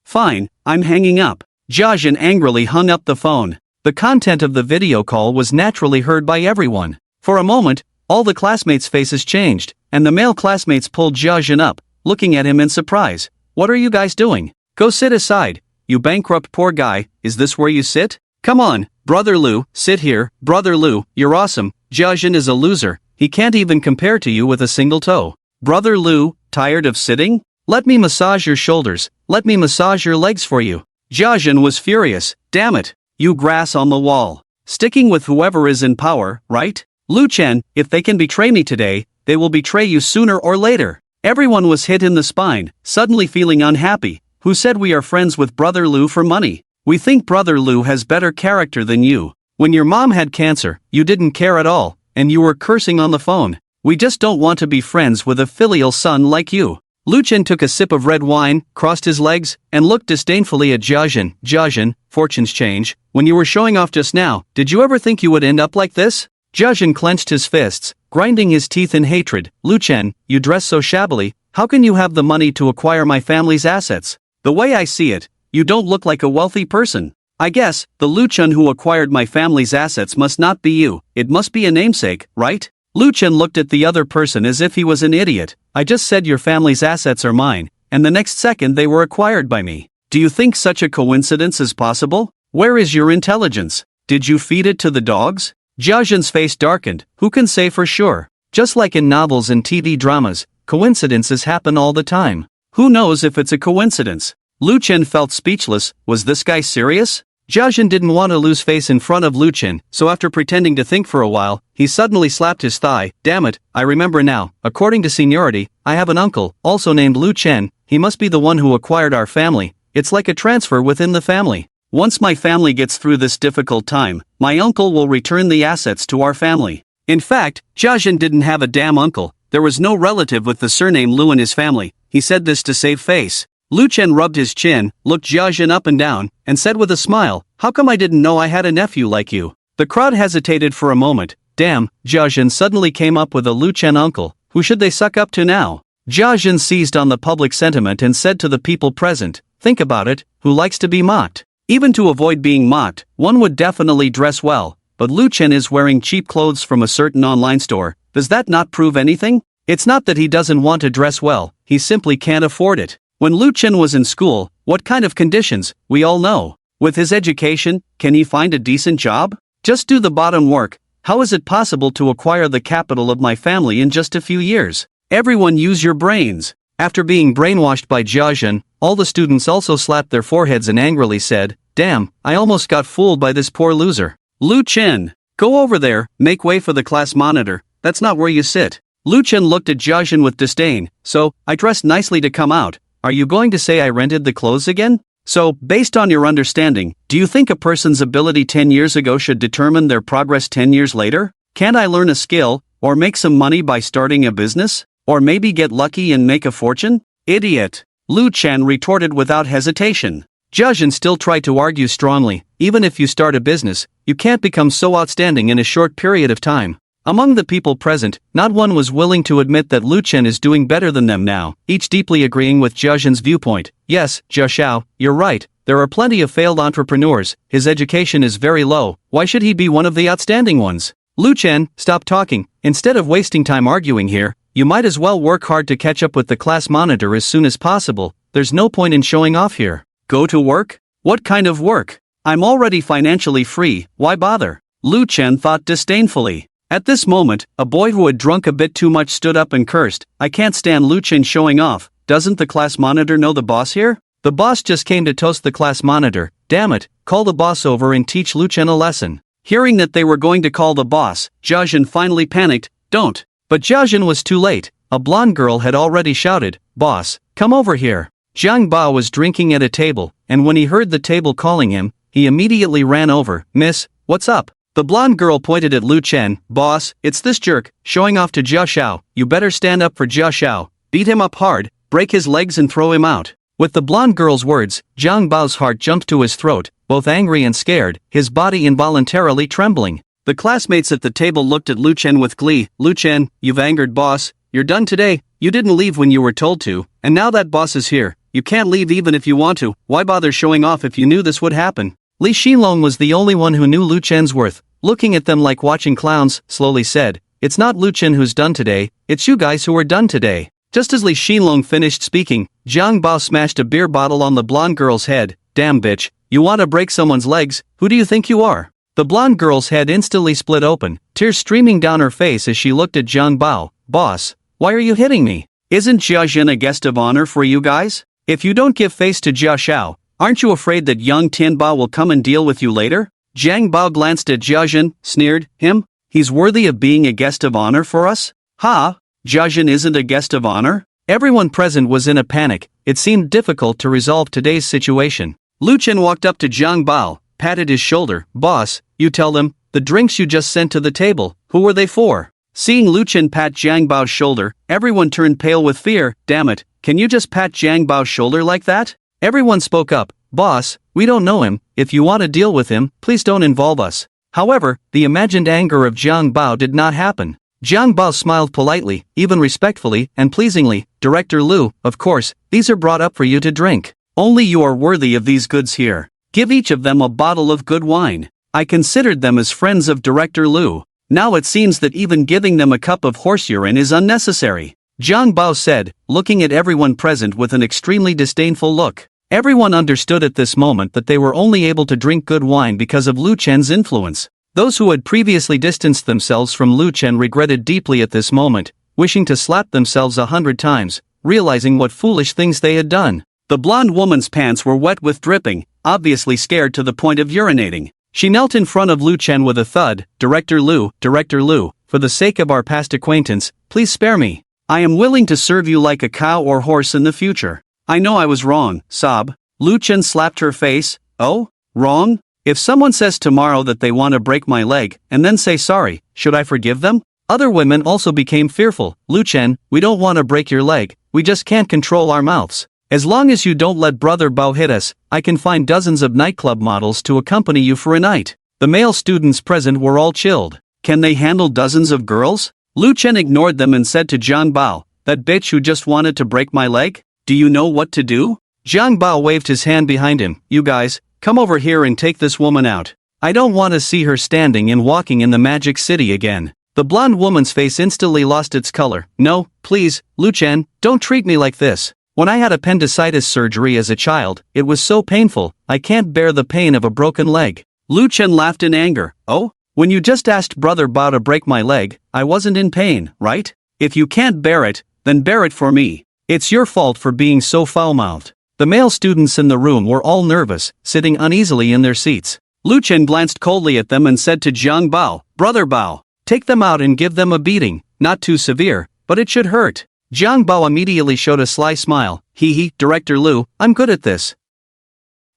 Fine, I'm hanging up. Jiajin angrily hung up the phone. The content of the video call was naturally heard by everyone. For a moment, all the classmates' faces changed, and the male classmates pulled Jiajin up, looking at him in surprise. What are you guys doing? Go sit aside, you bankrupt poor guy. Is this where you sit? Come on, Brother Lu, sit here. Brother Lu, you're awesome. Jiajin is a loser. He can't even compare to you with a single toe. Brother Lu, tired of sitting? Let me massage your shoulders. Let me massage your legs for you. Jiajin was furious. Damn it. You grass on the wall. Sticking with whoever is in power, right? Lu Chen, if they can betray me today, they will betray you sooner or later. Everyone was hit in the spine, suddenly feeling unhappy. Who said we are friends with Brother Lu for money? We think Brother Lu has better character than you. When your mom had cancer, you didn't care at all, and you were cursing on the phone. We just don't want to be friends with a filial son like you. Lu Chen took a sip of red wine, crossed his legs, and looked disdainfully at Jiajin. Jiajin, fortunes change. When you were showing off just now, did you ever think you would end up like this? Jiajin clenched his fists, grinding his teeth in hatred. Lu Chen, you dress so shabbily. How can you have the money to acquire my family's assets? The way I see it, you don't look like a wealthy person. I guess, the Lu Chen who acquired my family's assets must not be you. It must be a namesake, right? Lu Chen looked at the other person as if he was an idiot. I just said your family's assets are mine, and the next second they were acquired by me. Do you think such a coincidence is possible? Where is your intelligence? Did you feed it to the dogs? Jiajin's face darkened. Who can say for sure? Just like in novels and TV dramas, coincidences happen all the time. Who knows if it's a coincidence? Lu Chen felt speechless. Was this guy serious? Jiajin didn't want to lose face in front of Lu Chen, so after pretending to think for a while, he suddenly slapped his thigh. Damn it, I remember now. According to seniority, I have an uncle, also named Lu Chen. He must be the one who acquired our family. It's like a transfer within the family. Once my family gets through this difficult time, my uncle will return the assets to our family. In fact, Jiajin didn't have a damn uncle. There was no relative with the surname Lu in his family. He said this to save face. Lu Chen rubbed his chin, looked Jiajin up and down, and said with a smile, "How come I didn't know I had a nephew like you?" The crowd hesitated for a moment. Damn, Jiajin suddenly came up with a Lu Chen uncle. Who should they suck up to now? Jiajin seized on the public sentiment and said to the people present, "Think about it, who likes to be mocked? Even to avoid being mocked, one would definitely dress well, but Lu Chen is wearing cheap clothes from a certain online store. Does that not prove anything? It's not that he doesn't want to dress well, he simply can't afford it." When Lu Chen was in school, what kind of conditions, we all know. With his education, can he find a decent job? Just do the bottom work. How is it possible to acquire the capital of my family in just a few years? Everyone use your brains. After being brainwashed by Jiajin, all the students also slapped their foreheads and angrily said, "Damn, I almost got fooled by this poor loser." Lu Chen, go over there, make way for the class monitor, that's not where you sit. Lu Chen looked at Jiajin with disdain. "So, I dressed nicely to come out. Are you going to say I rented the clothes again? So, based on your understanding, do you think a person's ability 10 years ago should determine their progress 10 years later? Can't I learn a skill, or make some money by starting a business? Or maybe get lucky and make a fortune?" "Idiot!" Lu Chen retorted without hesitation. Jiajin still tried to argue strongly. Even if you start a business, you can't become so outstanding in a short period of time. Among the people present, not one was willing to admit that Lu Chen is doing better than them now, each deeply agreeing with Jiajin's viewpoint. "Yes, Jia Xiao, you're right, there are plenty of failed entrepreneurs, his education is very low, why should he be one of the outstanding ones?" Lu Chen, stop talking, instead of wasting time arguing here, you might as well work hard to catch up with the class monitor as soon as possible, there's no point in showing off here. Go to work? What kind of work? I'm already financially free, why bother? Lu Chen thought disdainfully. At this moment, a boy who had drunk a bit too much stood up and cursed, "I can't stand Lu Chen showing off, doesn't the class monitor know the boss here? The boss just came to toast the class monitor, damn it, call the boss over and teach Lu Chen a lesson." Hearing that they were going to call the boss, Jiajin finally panicked, "Don't." But Jiajin was too late, a blonde girl had already shouted, "Boss, come over here." Jiang Bao was drinking at a table, and when he heard the table calling him, he immediately ran over. "Miss, what's up?" The blonde girl pointed at Lu Chen. "Boss, it's this jerk, showing off to Jia Xiao, you better stand up for Jia Xiao, beat him up hard, break his legs and throw him out." With the blonde girl's words, Jiang Bao's heart jumped to his throat, both angry and scared, his body involuntarily trembling. The classmates at the table looked at Lu Chen with glee. "Lu Chen, you've angered boss, you're done today, you didn't leave when you were told to, and now that boss is here, you can't leave even if you want to, why bother showing off if you knew this would happen?" Li Xinlong was the only one who knew Lu Chen's worth. Looking at them like watching clowns, slowly said, "It's not Lu Chen who's done today, it's you guys who are done today." Just as Li Xinlong finished speaking, Jiang Bao smashed a beer bottle on the blonde girl's head. "Damn bitch, you want to break someone's legs, who do you think you are?" The blonde girl's head instantly split open, tears streaming down her face as she looked at Jiang Bao. "Boss, why are you hitting me? Isn't Jiajin a guest of honor for you guys? If you don't give face to Jia Xiao, aren't you afraid that young Tian Bao will come and deal with you later?" Jiang Bao glanced at Jiajin, sneered, "Him? He's worthy of being a guest of honor for us? Ha? Jiajin isn't a guest of honor?" Everyone present was in a panic, it seemed difficult to resolve today's situation. Lu Chen walked up to Jiang Bao, patted his shoulder. "Boss, you tell them, the drinks you just sent to the table, who were they for?" Seeing Lu Chen pat Jiang Bao's shoulder, everyone turned pale with fear. "Damn it, can you just pat Jiang Bao's shoulder like that?" Everyone spoke up. "Boss, we don't know him, if you want to deal with him, please don't involve us." However, the imagined anger of Jiang Bao did not happen. Jiang Bao smiled politely, even respectfully and pleasingly. "Director Lu, of course, these are brought up for you to drink. Only you are worthy of these goods here. Give each of them a bottle of good wine. I considered them as friends of Director Lu. Now it seems that even giving them a cup of horse urine is unnecessary." Jiang Bao said, looking at everyone present with an extremely disdainful look. Everyone understood at this moment that they were only able to drink good wine because of Lu Chen's influence. Those who had previously distanced themselves from Lu Chen regretted deeply at this moment, wishing to slap themselves 100 times, realizing what foolish things they had done. The blonde woman's pants were wet with dripping, obviously scared to the point of urinating. She knelt in front of Lu Chen with a thud. Director Lu, for the sake of our past acquaintance, please spare me. I am willing to serve you like a cow or horse in the future. I know I was wrong, sob." Lu Chen slapped her face. "Oh? Wrong? If someone says tomorrow that they want to break my leg, and then say sorry, should I forgive them? Other women also became fearful. Lu Chen, we don't want to break your leg, we just can't control our mouths. As long as you don't let Brother Bao hit us, I can find dozens of nightclub models to accompany you for a night. The male students present were all chilled. Can they handle dozens of girls? Lu Chen ignored them and said to Zhang Bao, that bitch who just wanted to break my leg? Do you know what to do? Zhang Bao waved his hand behind him. You guys, come over here and take this woman out. I don't want to see her standing and walking in the Magic City again. The blonde woman's face instantly lost its color. No, please, Lu Chen, don't treat me like this. When I had appendicitis surgery as a child, it was so painful, I can't bear the pain of a broken leg. Lu Chen laughed in anger. Oh? When you just asked Brother Bao to break my leg, I wasn't in pain, right? If you can't bear it, then bear it for me. It's your fault for being so foul-mouthed. The male students in the room were all nervous, sitting uneasily in their seats. Lu Chen glanced coldly at them and said to Zhang Bao, Brother Bao, take them out and give them a beating, not too severe, but it should hurt. Zhang Bao immediately showed a sly smile. Hee, Director Lu, I'm good at this.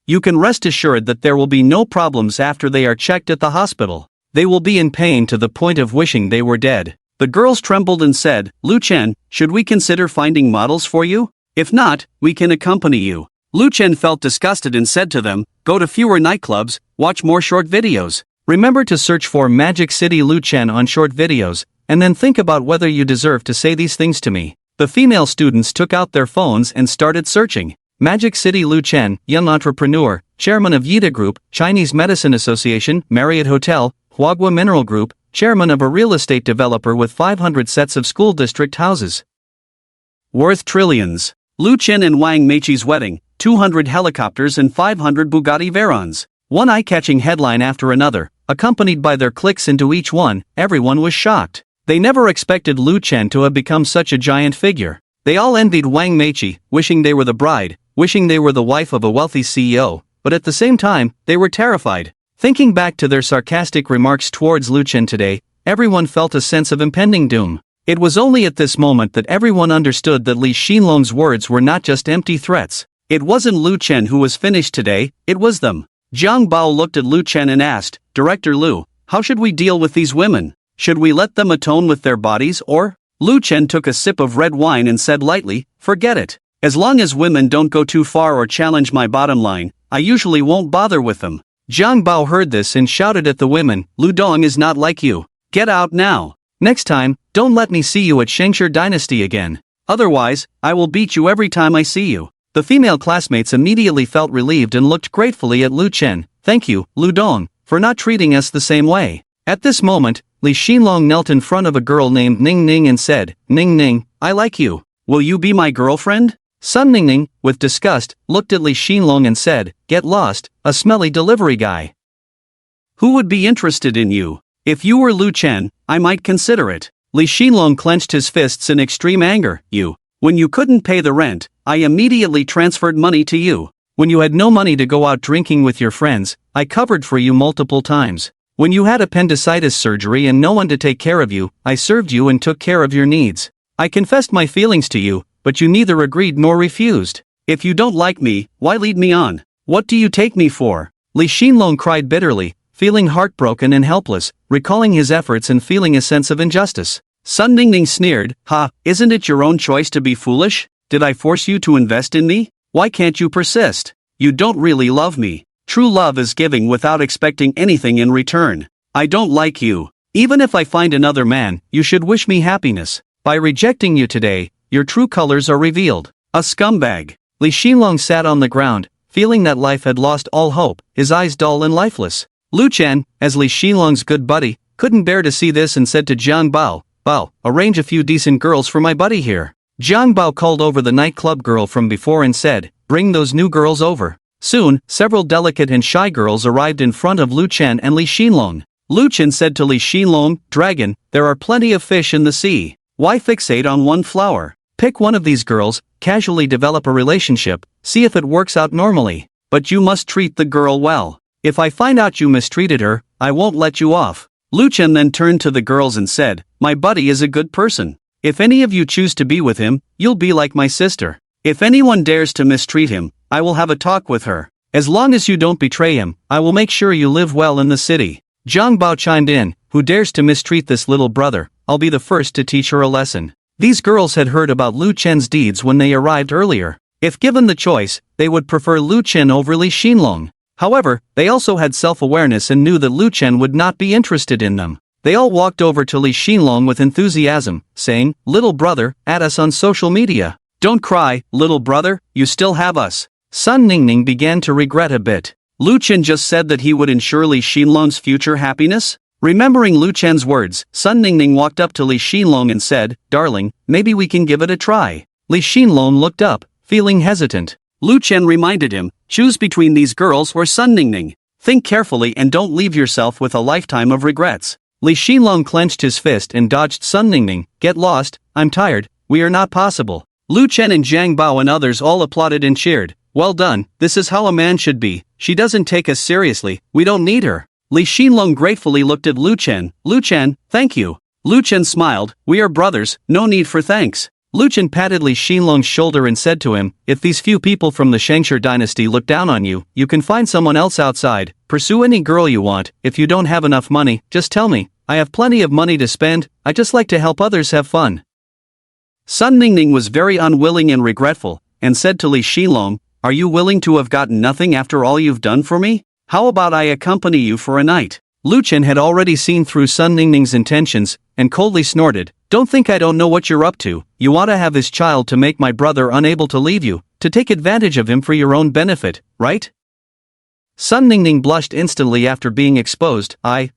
You can rest assured that there will be no problems after they are checked at the hospital. They will be in pain to the point of wishing they were dead. The girls trembled and said, Lu Chen, should we consider finding models for you? If not, we can accompany you. Lu Chen felt disgusted and said to them, go to fewer nightclubs, watch more short videos. Remember to search for Magic City Lu Chen on short videos, and then think about whether you deserve to say these things to me. The female students took out their phones and started searching. Magic City Lu Chen, young entrepreneur, chairman of Yida Group, Chinese Medicine Association, Marriott Hotel, Huagua Mineral Group, chairman of a real estate developer with 500 sets of school district houses worth trillions. Lu Chen and Wang Meiqi's wedding, 200 helicopters and 500 Bugatti Veyrons. One eye-catching headline after another, accompanied by their clicks into each one, everyone was shocked. They never expected Lu Chen to have become such a giant figure. They all envied Wang Meiqi, wishing they were the bride, wishing they were the wife of a wealthy CEO, but at the same time, they were terrified. Thinking back to their sarcastic remarks towards Lu Chen today, everyone felt a sense of impending doom. It was only at this moment that everyone understood that Li Xinlong's words were not just empty threats. It wasn't Lu Chen who was finished today, it was them. Zhang Bao looked at Lu Chen and asked, Director Lu, how should we deal with these women? Should we let them atone with their bodies or? Lu Chen took a sip of red wine and said lightly, forget it. As long as women don't go too far or challenge my bottom line, I usually won't bother with them. Zhang Bao heard this and shouted at the women, Lu Dong is not like you. Get out now. Next time, don't let me see you at Shengshi Dynasty again. Otherwise, I will beat you every time I see you. The female classmates immediately felt relieved and looked gratefully at Lu Chen. Thank you, Lu Dong, for not treating us the same way. At this moment, Li Xinlong knelt in front of a girl named Ning Ning and said, Ning Ning, I like you. Will you be my girlfriend? Sun Ning Ning, with disgust, looked at Li Xinlong and said, get lost, a smelly delivery guy. Who would be interested in you? If you were Lu Chen, I might consider it. Li Xinlong clenched his fists in extreme anger. When you couldn't pay the rent, I immediately transferred money to you. When you had no money to go out drinking with your friends, I covered for you multiple times. When you had appendicitis surgery and no one to take care of you, I served you and took care of your needs. I confessed my feelings to you, but you neither agreed nor refused. If you don't like me, why lead me on? What do you take me for? Li Xinlong cried bitterly, feeling heartbroken and helpless, recalling his efforts and feeling a sense of injustice. Sun Ningning sneered, isn't it your own choice to be foolish? Did I force you to invest in me? Why can't you persist? You don't really love me. True love is giving without expecting anything in return. I don't like you. Even if I find another man, you should wish me happiness. By rejecting you today, your true colors are revealed. A scumbag. Li Xinlong sat on the ground, feeling that life had lost all hope, his eyes dull and lifeless. Lu Chen, as Li Xinlong's good buddy, couldn't bear to see this and said to Zhang Bao, Bao, arrange a few decent girls for my buddy here. Zhang Bao called over the nightclub girl from before and said, bring those new girls over. Soon, several delicate and shy girls arrived in front of Lu Chen and Li Xinlong. Lu Chen said to Li Xinlong, Dragon, there are plenty of fish in the sea. Why fixate on one flower? Pick one of these girls, casually develop a relationship, see if it works out normally. But you must treat the girl well. If I find out you mistreated her, I won't let you off. Lu Chen then turned to the girls and said, my buddy is a good person. If any of you choose to be with him, you'll be like my sister. If anyone dares to mistreat him, I will have a talk with her. As long as you don't betray him, I will make sure you live well in the city. Zhang Bao chimed in, who dares to mistreat this little brother, I'll be the first to teach her a lesson. These girls had heard about Lu Chen's deeds when they arrived earlier. If given the choice, they would prefer Lu Chen over Li Xinlong. However, they also had self-awareness and knew that Lu Chen would not be interested in them. They all walked over to Li Xinlong with enthusiasm, saying, "Little brother, add us on social media." "Don't cry, little brother, you still have us." Sun Ningning began to regret a bit. Lu Chen just said that he would ensure Li Xinlong's future happiness? Remembering Lu Chen's words, Sun Ningning walked up to Li Xinlong and said, "Darling, maybe we can give it a try." Li Xinlong looked up, feeling hesitant. Lu Chen reminded him, "Choose between these girls or Sun Ningning. Think carefully and don't leave yourself with a lifetime of regrets." Li Xinlong clenched his fist and dodged Sun Ningning. "Get lost, I'm tired, we are not possible." Lu Chen and Zhang Bao and others all applauded and cheered. "Well done, this is how a man should be. She doesn't take us seriously, we don't need her." Li Xinlong gratefully looked at Lu Chen. "Lu Chen, thank you." Lu Chen smiled, "We are brothers, no need for thanks." Lu Chen patted Li Xinlong's shoulder and said to him, "If these few people from the Shangshi dynasty look down on you, you can find someone else outside. Pursue any girl you want. If you don't have enough money, just tell me. I have plenty of money to spend, I just like to help others have fun." Sun Ningning was very unwilling and regretful, and said to Li Xinlong, "Are you willing to have gotten nothing after all you've done for me? How about I accompany you for a night?" Lu Chen had already seen through Sun Ningning's intentions, and coldly snorted, "Don't think I don't know what you're up to. You want to have his child to make my brother unable to leave you, to take advantage of him for your own benefit, right?" Sun Ningning blushed instantly after being exposed. I.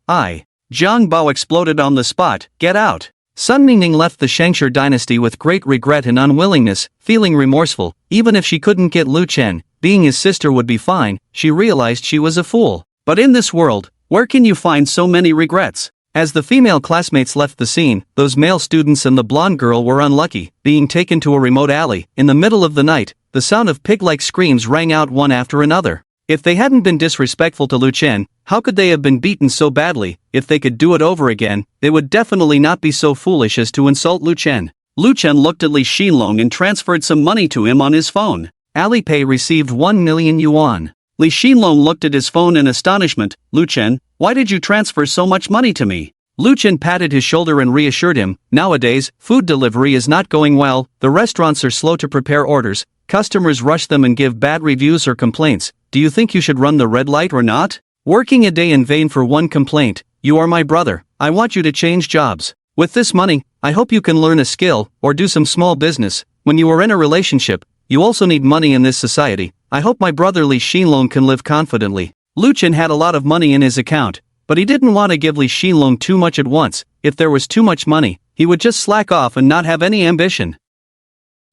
Zhang Bao exploded on the spot, "Get out." Sun Ningning left the Shangshi dynasty with great regret and unwillingness, feeling remorseful. Even if she couldn't get Lu Chen, being his sister would be fine. She realized she was a fool. But in this world, where can you find so many regrets? As the female classmates left the scene, those male students and the blonde girl were unlucky, being taken to a remote alley. In the middle of the night, the sound of pig-like screams rang out one after another. If they hadn't been disrespectful to Lu Chen, how could they have been beaten so badly? If they could do it over again, they would definitely not be so foolish as to insult Lu Chen. Lu Chen looked at Li Xinlong and transferred some money to him on his phone. Alipay received 1 million yuan. Li Xinlong looked at his phone in astonishment. "Lu Chen, why did you transfer so much money to me?" Lu Chen patted his shoulder and reassured him, "Nowadays, food delivery is not going well, the restaurants are slow to prepare orders, customers rush them and give bad reviews or complaints. Do you think you should run the red light or not? Working a day in vain for one complaint. You are my brother, I want you to change jobs. With this money, I hope you can learn a skill, or do some small business. When you are in a relationship, you also need money in this society. I hope my brother Li Xinlong can live confidently." Lu Chen had a lot of money in his account, but he didn't want to give Li Xinlong too much at once. If there was too much money, he would just slack off and not have any ambition.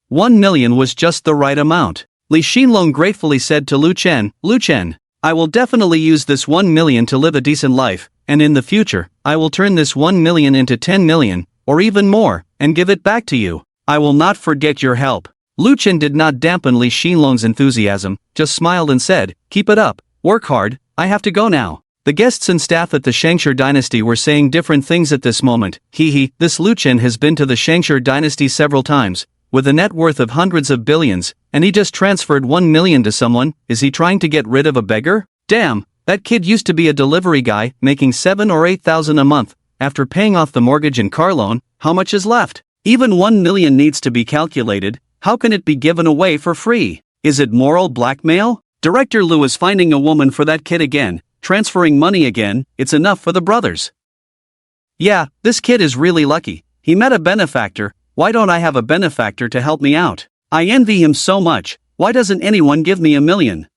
1 million was just the right amount. Li Xinlong gratefully said to Lu Chen, "Lu Chen, I will definitely use this 1 million to live a decent life, and in the future, I will turn this 1 million into 10 million, or even more, and give it back to you. I will not forget your help." Lu Chen did not dampen Li Xinlong's enthusiasm, just smiled and said, "Keep it up, work hard, I have to go now." The guests and staff at the Shangshi dynasty were saying different things at this moment. This Lu Chen has been to the Shangshi dynasty several times, with a net worth of hundreds of billions, and he just transferred 1 million to someone. Is he trying to get rid of a beggar? Damn, that kid used to be a delivery guy, making 7 or 8,000 a month. After paying off the mortgage and car loan, how much is left? Even 1 million needs to be calculated. How can it be given away for free? Is it moral blackmail? Director Lu is finding a woman for that kid again, transferring money again. It's enough for the brothers. Yeah, this kid is really lucky. He met a benefactor. Why don't I have a benefactor to help me out? I envy him so much. Why doesn't anyone give me 1 million?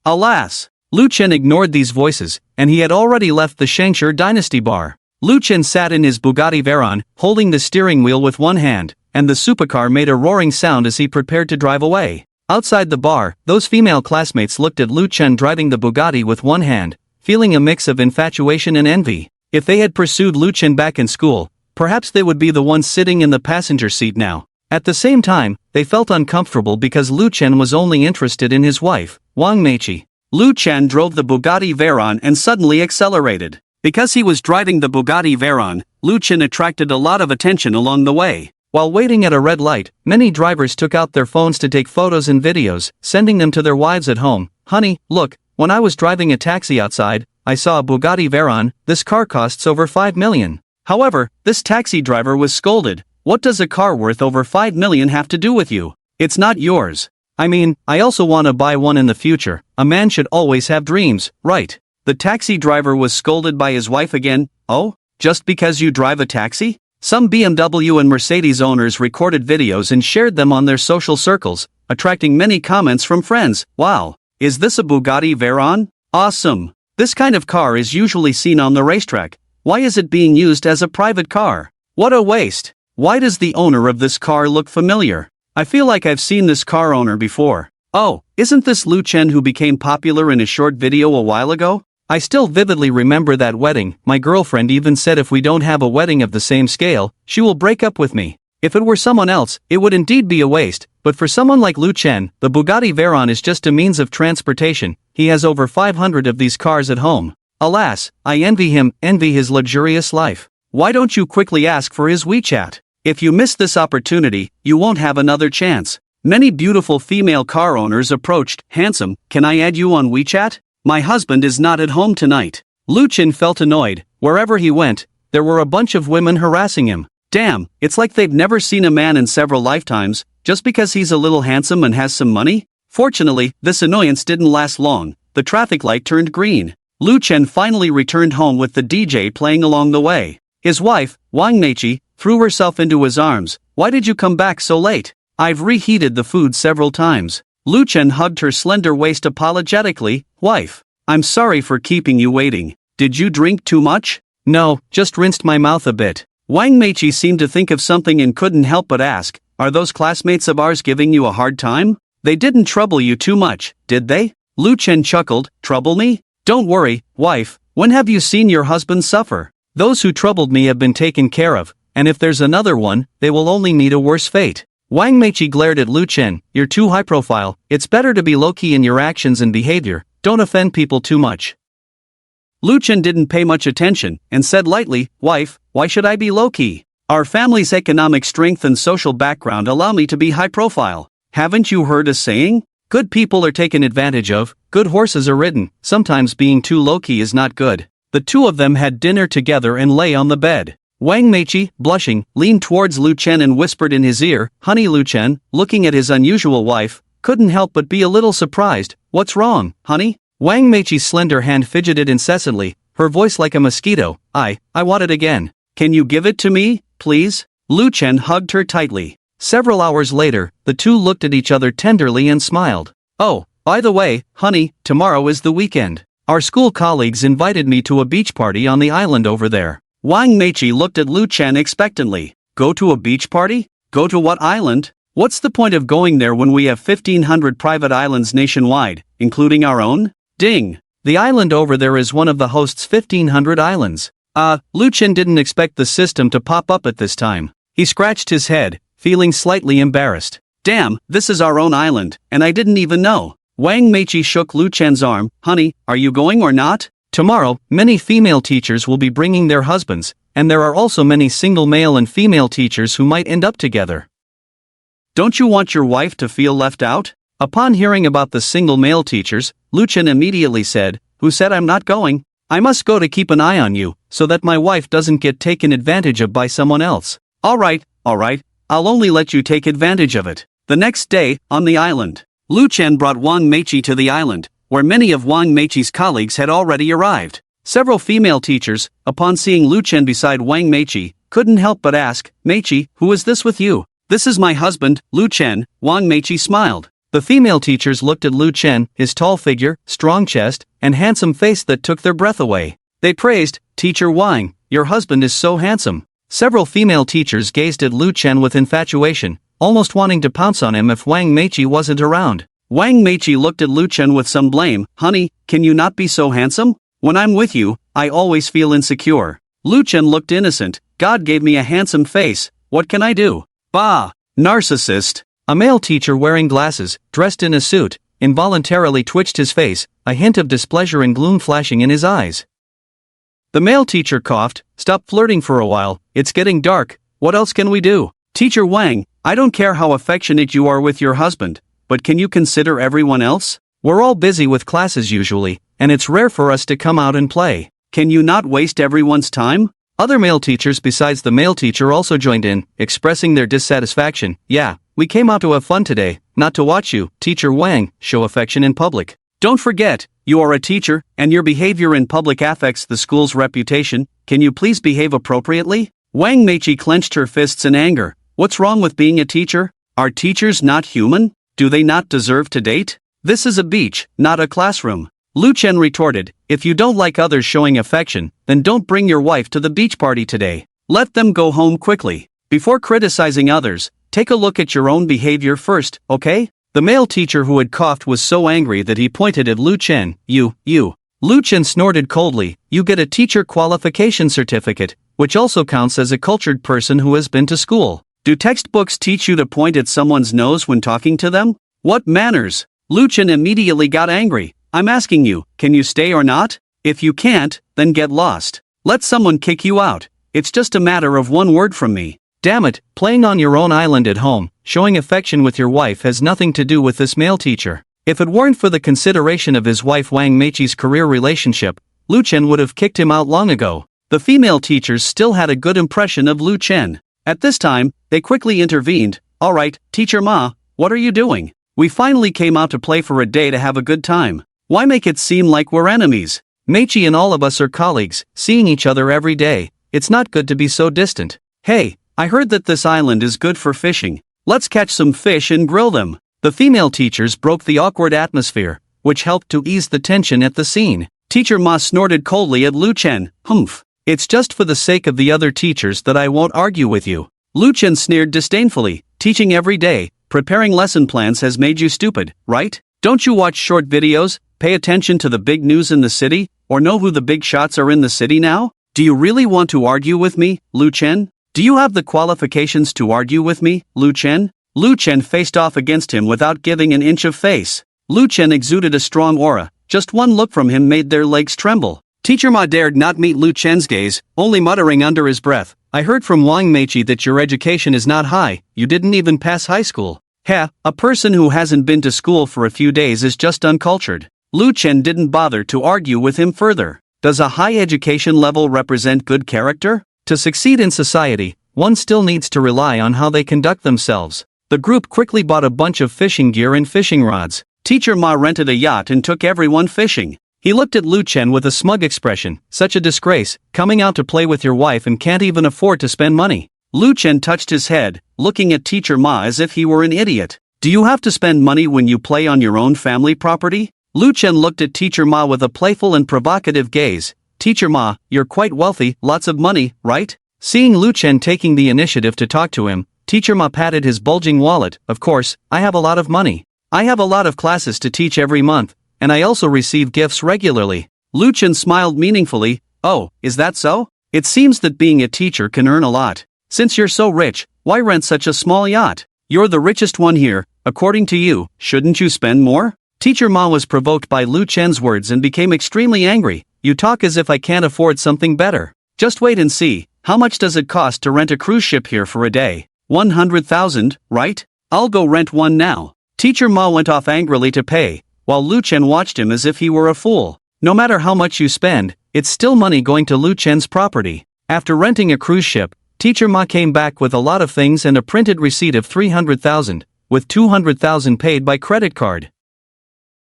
Alas! Lu Chen ignored these voices, and he had already left the Shangshi dynasty bar. Lu Chen sat in his Bugatti Veyron, holding the steering wheel with one hand, and the supercar made a roaring sound as he prepared to drive away. Outside the bar, those female classmates looked at Lu Chen driving the Bugatti with one hand, feeling a mix of infatuation and envy. If they had pursued Lu Chen back in school, perhaps they would be the ones sitting in the passenger seat now. At the same time, they felt uncomfortable because Lu Chen was only interested in his wife, Wang Meiqi. Lu Chen drove the Bugatti Veyron and suddenly accelerated. Because he was driving the Bugatti Veyron, Lu Chen attracted a lot of attention along the way. While waiting at a red light, many drivers took out their phones to take photos and videos, sending them to their wives at home. Honey, look, when I was driving a taxi outside, I saw a Bugatti Veyron. This car costs over 5 million. However, this taxi driver was scolded. What does a car worth over 5 million have to do with you? It's not yours. I mean, I also want to buy one in the future. A man should always have dreams, right? The taxi driver was scolded by his wife again. Oh, just because you drive a taxi? Some BMW and Mercedes owners recorded videos and shared them on their social circles, attracting many comments from friends. Wow, is this a Bugatti Veyron? Awesome. This kind of car is usually seen on the racetrack. Why is it being used as a private car? What a waste. Why does the owner of this car look familiar? I feel like I've seen this car owner before. Oh, isn't this Lu Chen who became popular in a short video a while ago? I still vividly remember that wedding. My girlfriend even said if we don't have a wedding of the same scale, she will break up with me. If it were someone else, it would indeed be a waste, but for someone like Lu Chen, the Bugatti Veyron is just a means of transportation. He has over 500 of these cars at home. Alas, I envy him, envy his luxurious life. Why don't you quickly ask for his WeChat? If you miss this opportunity, you won't have another chance. Many beautiful female car owners approached. Handsome, can I add you on WeChat? My husband is not at home tonight. Lu Chen felt annoyed. Wherever he went, there were a bunch of women harassing him. Damn, it's like they've never seen a man in several lifetimes, just because he's a little handsome and has some money? Fortunately, this annoyance didn't last long. The traffic light turned green. Lu Chen finally returned home with the DJ playing along the way. His wife, Wang Meichi, threw herself into his arms. Why did you come back so late? I've reheated the food several times. Lu Chen hugged her slender waist apologetically. Wife, I'm sorry for keeping you waiting. Did you drink too much? No, just rinsed my mouth a bit. Wang Meichi seemed to think of something and couldn't help but ask, are those classmates of ours giving you a hard time? They didn't trouble you too much, did they? Lu Chen chuckled. Trouble me? Don't worry, wife, when have you seen your husband suffer? Those who troubled me have been taken care of, and if there's another one, they will only meet a worse fate. Wang Meichi glared at Lu Chen. You're too high profile. It's better to be low-key in your actions and behavior. Don't offend people too much. Lu Chen didn't pay much attention, and said lightly, Wife, why should I be low-key? Our family's economic strength and social background allow me to be high profile. Haven't you heard a saying? Good people are taken advantage of, good horses are ridden. Sometimes being too low-key is not good. The two of them had dinner together and lay on the bed. Wang Meichi, blushing, leaned towards Lu Chen and whispered in his ear, Honey. Lu Chen, looking at his unusual wife, couldn't help but be a little surprised. What's wrong, honey? Wang Meichi's slender hand fidgeted incessantly, her voice like a mosquito. I want it again. Can you give it to me, please? Lu Chen hugged her tightly. Several hours later, the two looked at each other tenderly and smiled. Oh, by the way, honey, tomorrow is the weekend. Our school colleagues invited me to a beach party on the island over there. Wang Meichi looked at Lu Chen expectantly. Go to a beach party? Go to what island? What's the point of going there when we have 1,500 private islands nationwide, including our own? Ding! The island over there is one of the host's 1,500 islands. Lu Chen didn't expect the system to pop up at this time. He scratched his head, feeling slightly embarrassed. Damn, this is our own island, and I didn't even know. Wang Meichi shook Lu Chen's arm. Honey, are you going or not? Tomorrow, many female teachers will be bringing their husbands, and there are also many single male and female teachers who might end up together. Don't you want your wife to feel left out? Upon hearing about the single male teachers, Lu Chen immediately said, Who said I'm not going? I must go to keep an eye on you, so that my wife doesn't get taken advantage of by someone else. Alright, I'll only let you take advantage of it. The next day, on the island, Lu Chen brought Wang Meichi to the island, where many of Wang Meichi's colleagues had already arrived. Several female teachers, upon seeing Lu Chen beside Wang Meichi, couldn't help but ask, Meichi, who is this with you? This is my husband, Lu Chen. Wang Meichi smiled. The female teachers looked at Lu Chen, his tall figure, strong chest, and handsome face that took their breath away. They praised, Teacher Wang, your husband is so handsome. Several female teachers gazed at Lu Chen with infatuation, almost wanting to pounce on him if Wang Meichi wasn't around. Wang Meichi looked at Lu Chen with some blame. Honey, can you not be so handsome? When I'm with you, I always feel insecure. Lu Chen looked innocent. God gave me a handsome face. What can I do? Bah! Narcissist! A male teacher wearing glasses, dressed in a suit, involuntarily twitched his face, a hint of displeasure and gloom flashing in his eyes. The male teacher coughed. Stop flirting for a while, it's getting dark. What else can we do? Teacher Wang, I don't care how affectionate you are with your husband, but can you consider everyone else? We're all busy with classes usually, and it's rare for us to come out and play. Can you not waste everyone's time? Other male teachers besides the male teacher also joined in, expressing their dissatisfaction. Yeah, we came out to have fun today, not to watch you, Teacher Wang, show affection in public. Don't forget, you are a teacher, and your behavior in public affects the school's reputation. Can you please behave appropriately? Wang Meichi clenched her fists in anger. What's wrong with being a teacher? Are teachers not human? Do they not deserve to date? This is a beach, not a classroom. Lu Chen retorted, if you don't like others showing affection, then don't bring your wife to the beach party today. Let them go home quickly. Before criticizing others, take a look at your own behavior first, okay? The male teacher who had coughed was so angry that he pointed at Lu Chen. You. Lu Chen snorted coldly, you get a teacher qualification certificate, which also counts as a cultured person who has been to school. Do textbooks teach you to point at someone's nose when talking to them? What manners? Lu Chen immediately got angry. I'm asking you, can you stay or not? If you can't, then get lost. Let someone kick you out. It's just a matter of one word from me. Damn it, playing on your own island at home, showing affection with your wife has nothing to do with this male teacher. If it weren't for the consideration of his wife Wang Meichi's career relationship, Lu Chen would have kicked him out long ago. The female teachers still had a good impression of Lu Chen. At this time, they quickly intervened. Alright, Teacher Ma, what are you doing? We finally came out to play for a day to have a good time. Why make it seem like we're enemies? Meichi and all of us are colleagues, seeing each other every day. It's not good to be so distant. Hey, I heard that this island is good for fishing. Let's catch some fish and grill them. The female teachers broke the awkward atmosphere, which helped to ease the tension at the scene. Teacher Ma snorted coldly at Lu Chen. Humph. It's just for the sake of the other teachers that I won't argue with you. Lu Chen sneered disdainfully. Teaching every day, preparing lesson plans has made you stupid, right? Don't you watch short videos, pay attention to the big news in the city, or know who the big shots are in the city now? Do you really want to argue with me, Lu Chen? Do you have the qualifications to argue with me, Lu Chen? Lu Chen faced off against him without giving an inch of face. Lu Chen exuded a strong aura. Just one look from him made their legs tremble. Teacher Ma dared not meet Lu Chen's gaze, only muttering under his breath, I heard from Wang Meichi that your education is not high, you didn't even pass high school. Heh, a person who hasn't been to school for a few days is just uncultured. Lu Chen didn't bother to argue with him further. Does a high education level represent good character? To succeed in society, one still needs to rely on how they conduct themselves. The group quickly bought a bunch of fishing gear and fishing rods. Teacher Ma rented a yacht and took everyone fishing. He looked at Lu Chen with a smug expression. Such a disgrace, coming out to play with your wife and can't even afford to spend money. Lu Chen touched his head, looking at Teacher Ma as if he were an idiot. Do you have to spend money when you play on your own family property? Lu Chen looked at Teacher Ma with a playful and provocative gaze. Teacher Ma, you're quite wealthy, lots of money, right? Seeing Lu Chen taking the initiative to talk to him, Teacher Ma patted his bulging wallet. Of course, I have a lot of money. I have a lot of classes to teach every month, and I also receive gifts regularly. Lu Chen smiled meaningfully. Oh, is that so? It seems that being a teacher can earn a lot. Since you're so rich, why rent such a small yacht? You're the richest one here, according to you, shouldn't you spend more? Teacher Ma was provoked by Lu Chen's words and became extremely angry. You talk as if I can't afford something better. Just wait and see, how much does it cost to rent a cruise ship here for a day? 100,000, right? I'll go rent one now. Teacher Ma went off angrily to pay, while Lu Chen watched him as if he were a fool. No matter how much you spend, it's still money going to Lu Chen's property. After renting a cruise ship, Teacher Ma came back with a lot of things and a printed receipt of 300,000, with 200,000 paid by credit card.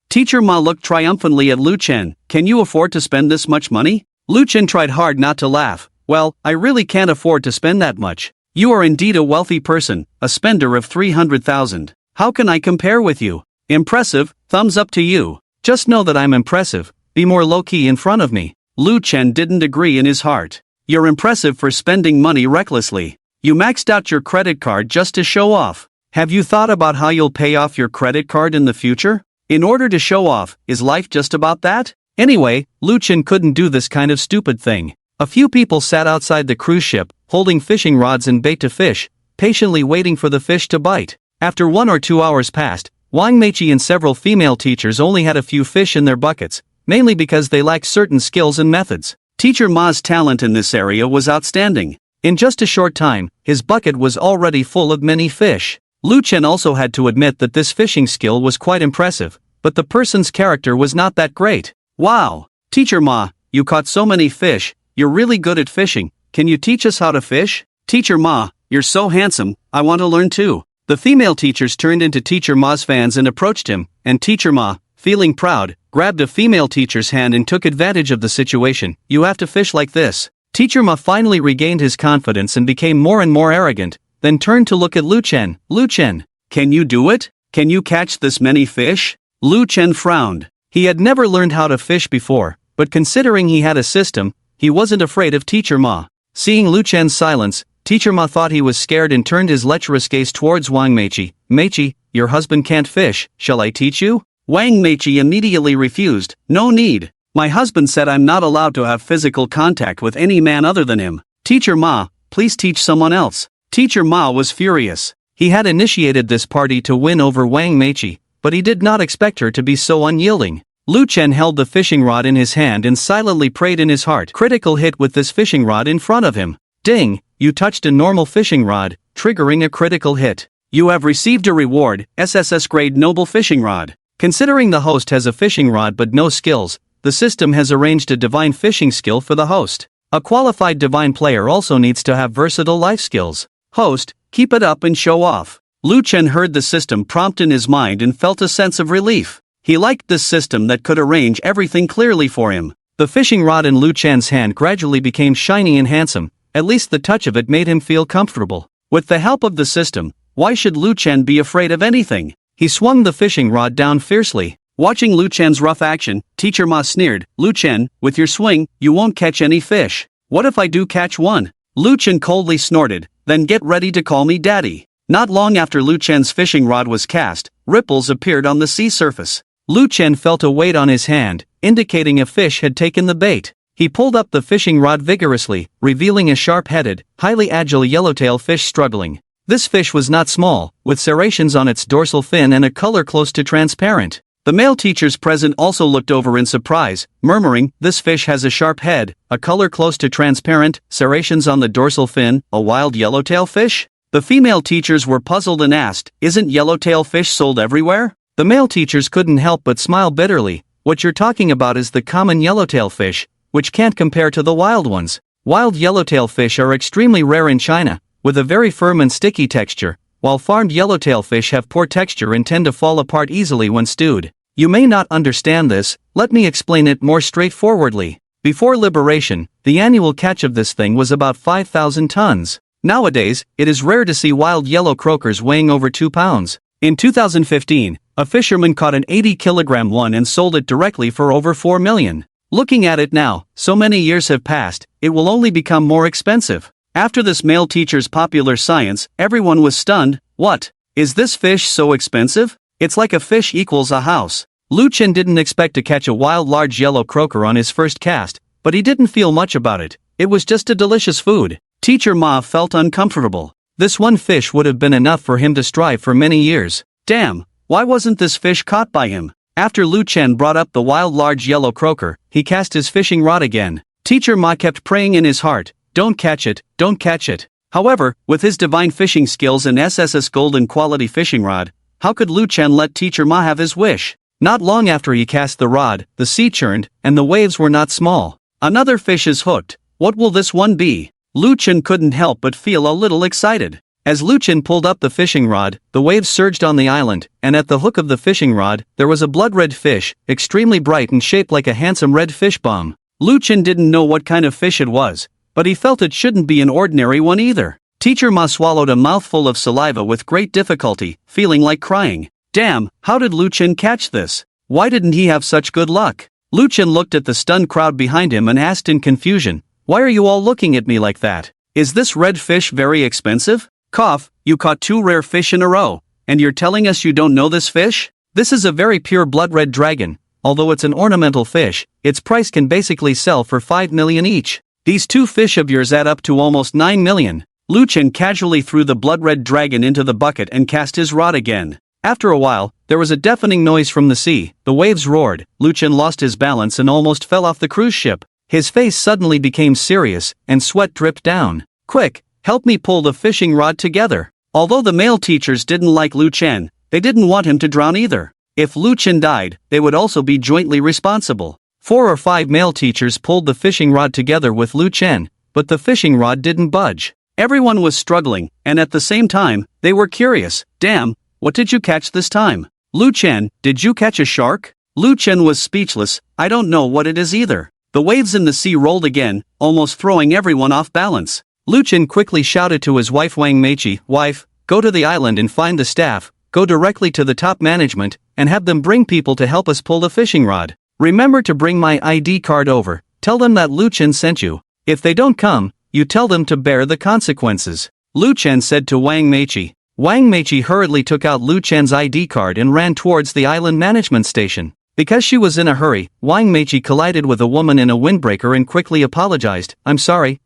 Teacher Ma looked triumphantly at Lu Chen. Can you afford to spend this much money? Lu Chen tried hard not to laugh. Well, I really can't afford to spend that much. You are indeed a wealthy person, a spender of 300,000. How can I compare with you? Impressive, thumbs up to you. Just know that I'm impressive, be more low-key in front of me. Lu Chen didn't agree in his heart. You're impressive for spending money recklessly. You maxed out your credit card just to show off. Have you thought about how you'll pay off your credit card in the future? In order to show off, is life just about that? Anyway, Lu Chen couldn't do this kind of stupid thing. A few people sat outside the cruise ship, holding fishing rods and bait to fish, patiently waiting for the fish to bite. After 1 or 2 hours passed, Wang Meichi and several female teachers only had a few fish in their buckets, mainly because they lacked certain skills and methods. Teacher Ma's talent in this area was outstanding. In just a short time, his bucket was already full of many fish. Lu Chen also had to admit that this fishing skill was quite impressive, but the person's character was not that great. Wow! Teacher Ma, you caught so many fish, you're really good at fishing, can you teach us how to fish? Teacher Ma, you're so handsome, I want to learn too. The female teachers turned into Teacher Ma's fans and approached him, and Teacher Ma, feeling proud, grabbed a female teacher's hand and took advantage of the situation. You have to fish like this. Teacher Ma finally regained his confidence and became more and more arrogant, then turned to look at Lu Chen. Lu Chen, can you do it? Can you catch this many fish? Lu Chen frowned. He had never learned how to fish before, but considering he had a system, he wasn't afraid of Teacher Ma. Seeing Lu Chen's silence, Teacher Ma thought he was scared and turned his lecherous gaze towards Wang Meiqi. Meiqi, your husband can't fish, shall I teach you? Wang Meiqi immediately refused. No need. My husband said I'm not allowed to have physical contact with any man other than him. Teacher Ma, please teach someone else. Teacher Ma was furious. He had initiated this party to win over Wang Meiqi, but he did not expect her to be so unyielding. Lu Chen held the fishing rod in his hand and silently prayed in his heart. Critical hit with this fishing rod in front of him. Ding, you touched a normal fishing rod, triggering a critical hit. You have received a reward, SSS grade noble fishing rod. Considering the host has a fishing rod but no skills, the system has arranged a divine fishing skill for the host. A qualified divine player also needs to have versatile life skills. Host, keep it up and show off. Lu Chen heard the system prompt in his mind and felt a sense of relief. He liked this system that could arrange everything clearly for him. The fishing rod in Lu Chen's hand gradually became shiny and handsome. At least the touch of it made him feel comfortable. With the help of the system, why should Lu Chen be afraid of anything? He swung the fishing rod down fiercely. Watching Lu Chen's rough action, Teacher Ma sneered, Lu Chen, with your swing, you won't catch any fish. What if I do catch one? Lu Chen coldly snorted, then get ready to call me daddy. Not long after Lu Chen's fishing rod was cast, ripples appeared on the sea surface. Lu Chen felt a weight on his hand, indicating a fish had taken the bait. He pulled up the fishing rod vigorously, revealing a sharp-headed, highly agile yellowtail fish struggling. This fish was not small, with serrations on its dorsal fin and a color close to transparent. The male teachers present also looked over in surprise, murmuring, this fish has a sharp head, a color close to transparent, serrations on the dorsal fin, a wild yellowtail fish? The female teachers were puzzled and asked, isn't yellowtail fish sold everywhere? The male teachers couldn't help but smile bitterly. What you're talking about is the common yellowtail fish, which can't compare to the wild ones. Wild yellowtail fish are extremely rare in China, with a very firm and sticky texture, while farmed yellowtail fish have poor texture and tend to fall apart easily when stewed. You may not understand this, let me explain it more straightforwardly. Before liberation, the annual catch of this thing was about 5,000 tons. Nowadays, it is rare to see wild yellow croakers weighing over 2 pounds. In 2015, a fisherman caught an 80-kilogram one and sold it directly for over 4 million. Looking at it now, so many years have passed, it will only become more expensive. After this male teacher's popular science, everyone was stunned. What? Is this fish so expensive? It's like a fish equals a house. Lu Chen didn't expect to catch a wild large yellow croaker on his first cast, but he didn't feel much about it. It was just a delicious food. Teacher Ma felt uncomfortable. This one fish would have been enough for him to strive for many years. Damn, why wasn't this fish caught by him? After Lu Chen brought up the wild large yellow croaker, he cast his fishing rod again. Teacher Ma kept praying in his heart, don't catch it, don't catch it. However, with his divine fishing skills and SSS golden quality fishing rod, how could Lu Chen let Teacher Ma have his wish? Not long after he cast the rod, the sea churned, and the waves were not small. Another fish is hooked. What will this one be? Lu Chen couldn't help but feel a little excited. As Lu Chen pulled up the fishing rod, the waves surged on the island, and at the hook of the fishing rod, there was a blood-red fish, extremely bright and shaped like a handsome red fish bomb. Lu Chen didn't know what kind of fish it was, but he felt it shouldn't be an ordinary one either. Teacher Ma swallowed a mouthful of saliva with great difficulty, feeling like crying. Damn, how did Lu Chen catch this? Why didn't he have such good luck? Lu Chen looked at the stunned crowd behind him and asked in confusion, why are you all looking at me like that? Is this red fish very expensive? Cough, you caught 2 rare fish in a row, and you're telling us you don't know this fish? This is a very pure blood-red dragon. Although it's an ornamental fish, its price can basically sell for 5 million each. These 2 fish of yours add up to almost 9 million. Lu Chen casually threw the blood-red dragon into the bucket and cast his rod again. After a while, there was a deafening noise from the sea, the waves roared, Lu Chen lost his balance and almost fell off the cruise ship. His face suddenly became serious, and sweat dripped down. Quick, help me pull the fishing rod together. Although the male teachers didn't like Lu Chen, they didn't want him to drown either. If Lu Chen died, they would also be jointly responsible. 4 or 5 male teachers pulled the fishing rod together with Lu Chen, but the fishing rod didn't budge. Everyone was struggling, and at the same time, they were curious. Damn, what did you catch this time? Lu Chen, did you catch a shark? Lu Chen was speechless. I don't know what it is either. The waves in the sea rolled again, almost throwing everyone off balance. Lu Chen quickly shouted to his wife Wang Meiqi, "Wife, go to the island and find the staff, go directly to the top management, and have them bring people to help us pull the fishing rod. Remember to bring my ID card over, tell them that Lu Chen sent you. If they don't come, you tell them to bear the consequences." Lu Chen said to Wang Meiqi. Wang Meiqi hurriedly took out Lu Chen's ID card and ran towards the island management station. Because she was in a hurry, Wang Meiqi collided with a woman in a windbreaker and quickly apologized. I'm sorry.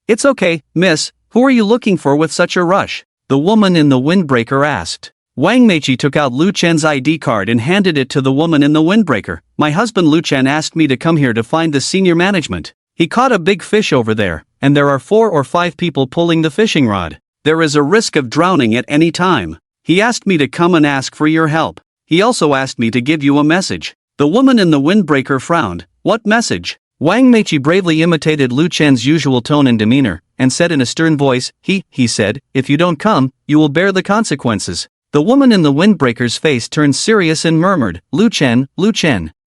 It's okay, miss, who are you looking for with such a rush? The woman in the windbreaker asked. Wang Meiqi took out Lu Chen's ID card and handed it to the woman in the windbreaker. My husband Lu Chen asked me to come here to find the senior management. He caught a big fish over there, and there are 4 or 5 people pulling the fishing rod. There is a risk of drowning at any time. He asked me to come and ask for your help. He also asked me to give you a message. The woman in the windbreaker frowned. What message? Wang Meiqi bravely imitated Lu Chen's usual tone and demeanor, and said in a stern voice, he said, if you don't come, you will bear the consequences. The woman in the windbreaker's face turned serious and murmured, Lu Chen,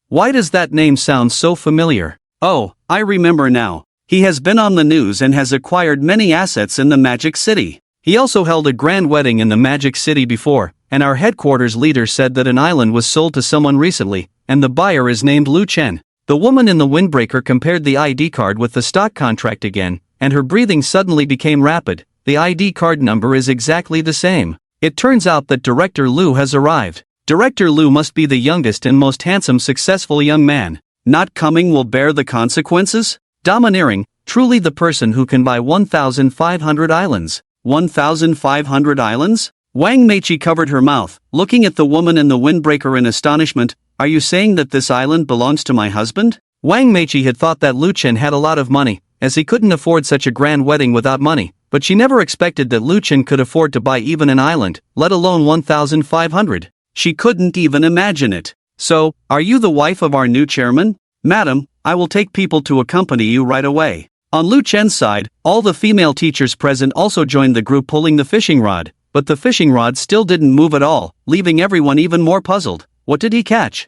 why does that name sound so familiar? Oh, I remember now. He has been on the news and has acquired many assets in the Magic City. He also held a grand wedding in the Magic City before, and our headquarters leader said that an island was sold to someone recently, and the buyer is named Lu Chen. The woman in the windbreaker compared the ID card with the stock contract again, and her breathing suddenly became rapid. The ID card number is exactly the same. It turns out that Director Lu has arrived. Director Lu must be the youngest and most handsome successful young man. Not coming will bear the consequences? Domineering, truly the person who can buy 1,500 islands. 1,500 islands? Wang Meiqi covered her mouth, looking at the woman in the windbreaker in astonishment. Are you saying that this island belongs to my husband? Wang Meiqi had thought that Lu Chen had a lot of money, as he couldn't afford such a grand wedding without money, but she never expected that Lu Chen could afford to buy even an island, let alone 1,500. She couldn't even imagine it. So, are you the wife of our new chairman? Madam, I will take people to accompany you right away. On Lu Chen's side, all the female teachers present also joined the group pulling the fishing rod, but the fishing rod still didn't move at all, leaving everyone even more puzzled. What did he catch?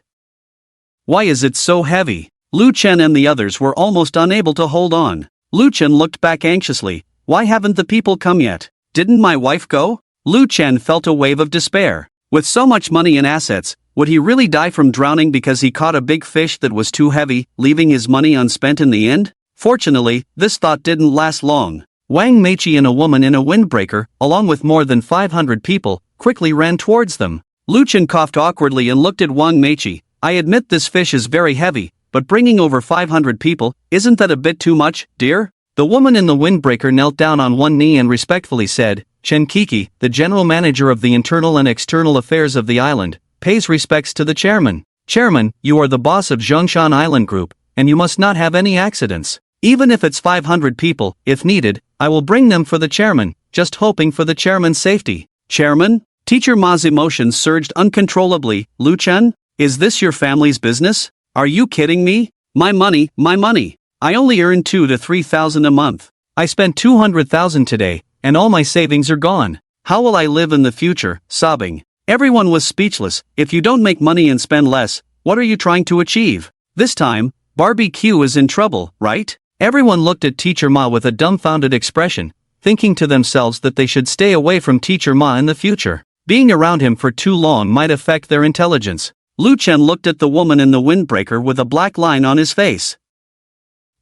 Why is it so heavy? Lu Chen and the others were almost unable to hold on. Lu Chen looked back anxiously. Why haven't the people come yet? Didn't my wife go? Lu Chen felt a wave of despair. With so much money and assets, would he really die from drowning because he caught a big fish that was too heavy, leaving his money unspent in the end? Fortunately, this thought didn't last long. Wang Meiqi and a woman in a windbreaker, along with more than 500 people, quickly ran towards them. Lu Chen coughed awkwardly and looked at Wang Meiqi. I admit this fish is very heavy, but bringing over 500 people, isn't that a bit too much, dear? The woman in the windbreaker knelt down on one knee and respectfully said, Chen Kiki, the general manager of the internal and external affairs of the island, pays respects to the chairman. Chairman, you are the boss of Zhongshan Island Group, and you must not have any accidents. Even if it's 500 people, if needed, I will bring them for the chairman, just hoping for the chairman's safety. Chairman? Teacher Ma's emotions surged uncontrollably. Lu Chen? Is this your family's business? Are you kidding me? My money. I only earn 2,000 to 3,000 a month. I spent 200,000 today, and all my savings are gone. How will I live in the future? Sobbing. Everyone was speechless. If you don't make money and spend less, what are you trying to achieve? This time, Barbie Q is in trouble, right? Everyone looked at Teacher Ma with a dumbfounded expression, thinking to themselves that they should stay away from Teacher Ma in the future. Being around him for too long might affect their intelligence. Lu Chen looked at the woman in the windbreaker with a black line on his face.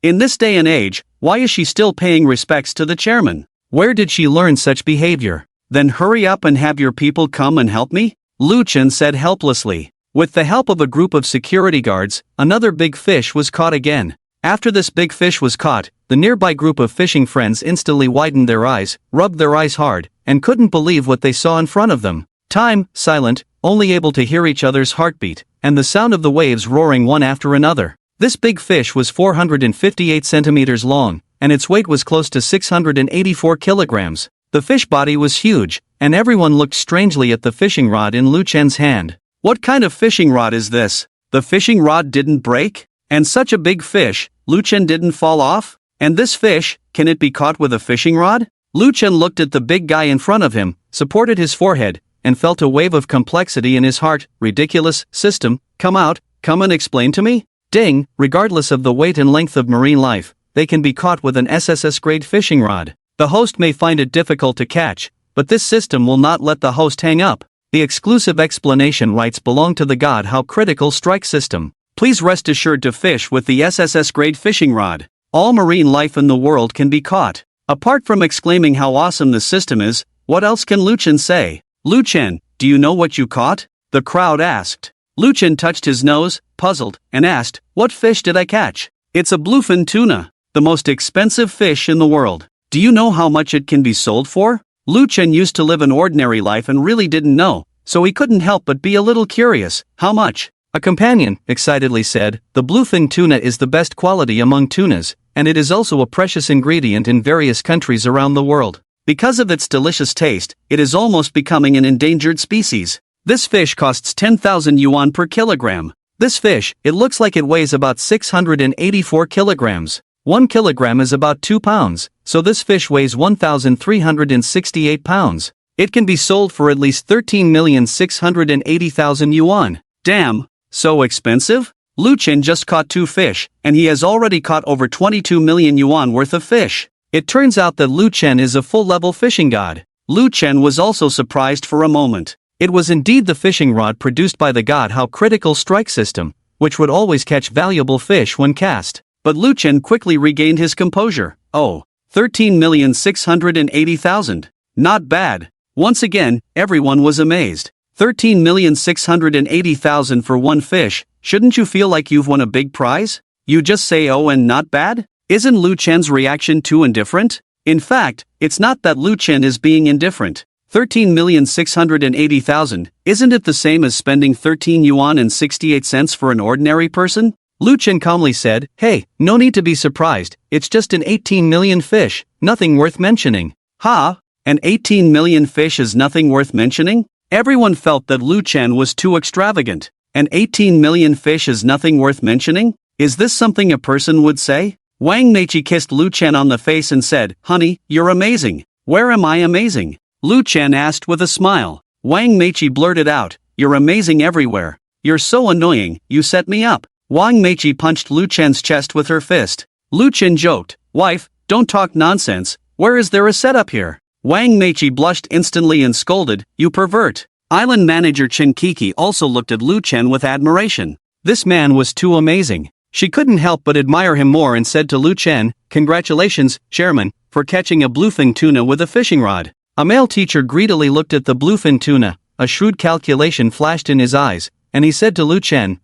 In this day and age, why is she still paying respects to the chairman? Where did she learn such behavior? Then hurry up and have your people come and help me? Lu Chen said helplessly. With the help of a group of security guards, another big fish was caught again. After this big fish was caught, the nearby group of fishing friends instantly widened their eyes, rubbed their eyes hard, and couldn't believe what they saw in front of them. Time, silent, only able to hear each other's heartbeat, and the sound of the waves roaring one after another. This big fish was 458 centimeters long, and its weight was close to 684 kilograms. The fish body was huge, and everyone looked strangely at the fishing rod in Lu Chen's hand. What kind of fishing rod is this? The fishing rod didn't break? And such a big fish, Lu Chen didn't fall off? And this fish, can it be caught with a fishing rod? Lu Chen looked at the big guy in front of him, supported his forehead, and felt a wave of complexity in his heart. Ridiculous system, come and explain to me? Ding, regardless of the weight and length of marine life, they can be caught with an SSS-grade fishing rod. The host may find it difficult to catch, but this system will not let the host hang up. The exclusive explanation rights belong to the God How Critical Strike system. Please rest assured to fish with the SSS-grade fishing rod. All marine life in the world can be caught. Apart from exclaiming how awesome the system is, what else can Lu Chen say? Lu Chen, do you know what you caught? The crowd asked. Lu Chen touched his nose, puzzled, and asked, what fish did I catch? It's a bluefin tuna, the most expensive fish in the world. Do you know how much it can be sold for? Lu Chen used to live an ordinary life and really didn't know, so he couldn't help but be a little curious. How much? A companion excitedly said, the bluefin tuna is the best quality among tunas, and it is also a precious ingredient in various countries around the world. Because of its delicious taste, it is almost becoming an endangered species. This fish costs 10,000 yuan per kilogram. This fish, it looks like it weighs about 684 kilograms. 1 kilogram is about 2 pounds, so this fish weighs 1,368 pounds. It can be sold for at least 13,680,000 yuan. Damn, so expensive? Lu Chen just caught 2 fish, and he has already caught over 22 million yuan worth of fish. It turns out that Lu Chen is a full-level fishing god. Lu Chen was also surprised for a moment. It was indeed the fishing rod produced by the God How Critical Strike system, which would always catch valuable fish when cast. But Lu Chen quickly regained his composure. Oh, 13,680,000. Not bad. Once again, everyone was amazed. 13,680,000 for one fish, shouldn't you feel like you've won a big prize? You just say oh and not bad? Isn't Lu Chen's reaction too indifferent? In fact, it's not that Lu Chen is being indifferent. 13,680,000, isn't it the same as spending 13 yuan and 68 cents for an ordinary person? Lu Chen calmly said, hey, no need to be surprised, it's just an 18 million fish, nothing worth mentioning. Ha? An 18 million fish is nothing worth mentioning? Everyone felt that Lu Chen was too extravagant. An 18 million fish is nothing worth mentioning? Is this something a person would say? Wang Meiqi kissed Lu Chen on the face and said, honey, you're amazing. Where am I amazing? Lu Chen asked with a smile. Wang Meiqi blurted out, you're amazing everywhere. You're so annoying, you set me up. Wang Meiqi punched Lu Chen's chest with her fist. Lu Chen joked, wife, don't talk nonsense, where is there a setup here? Wang Meiqi blushed instantly and scolded, you pervert. Island manager Chen Kiki also looked at Lu Chen with admiration. This man was too amazing. She couldn't help but admire him more and said to Lu Chen, congratulations, chairman, for catching a bluefin tuna with a fishing rod. A male teacher greedily looked at the bluefin tuna, a shrewd calculation flashed in his eyes, and he said to Lu Chen,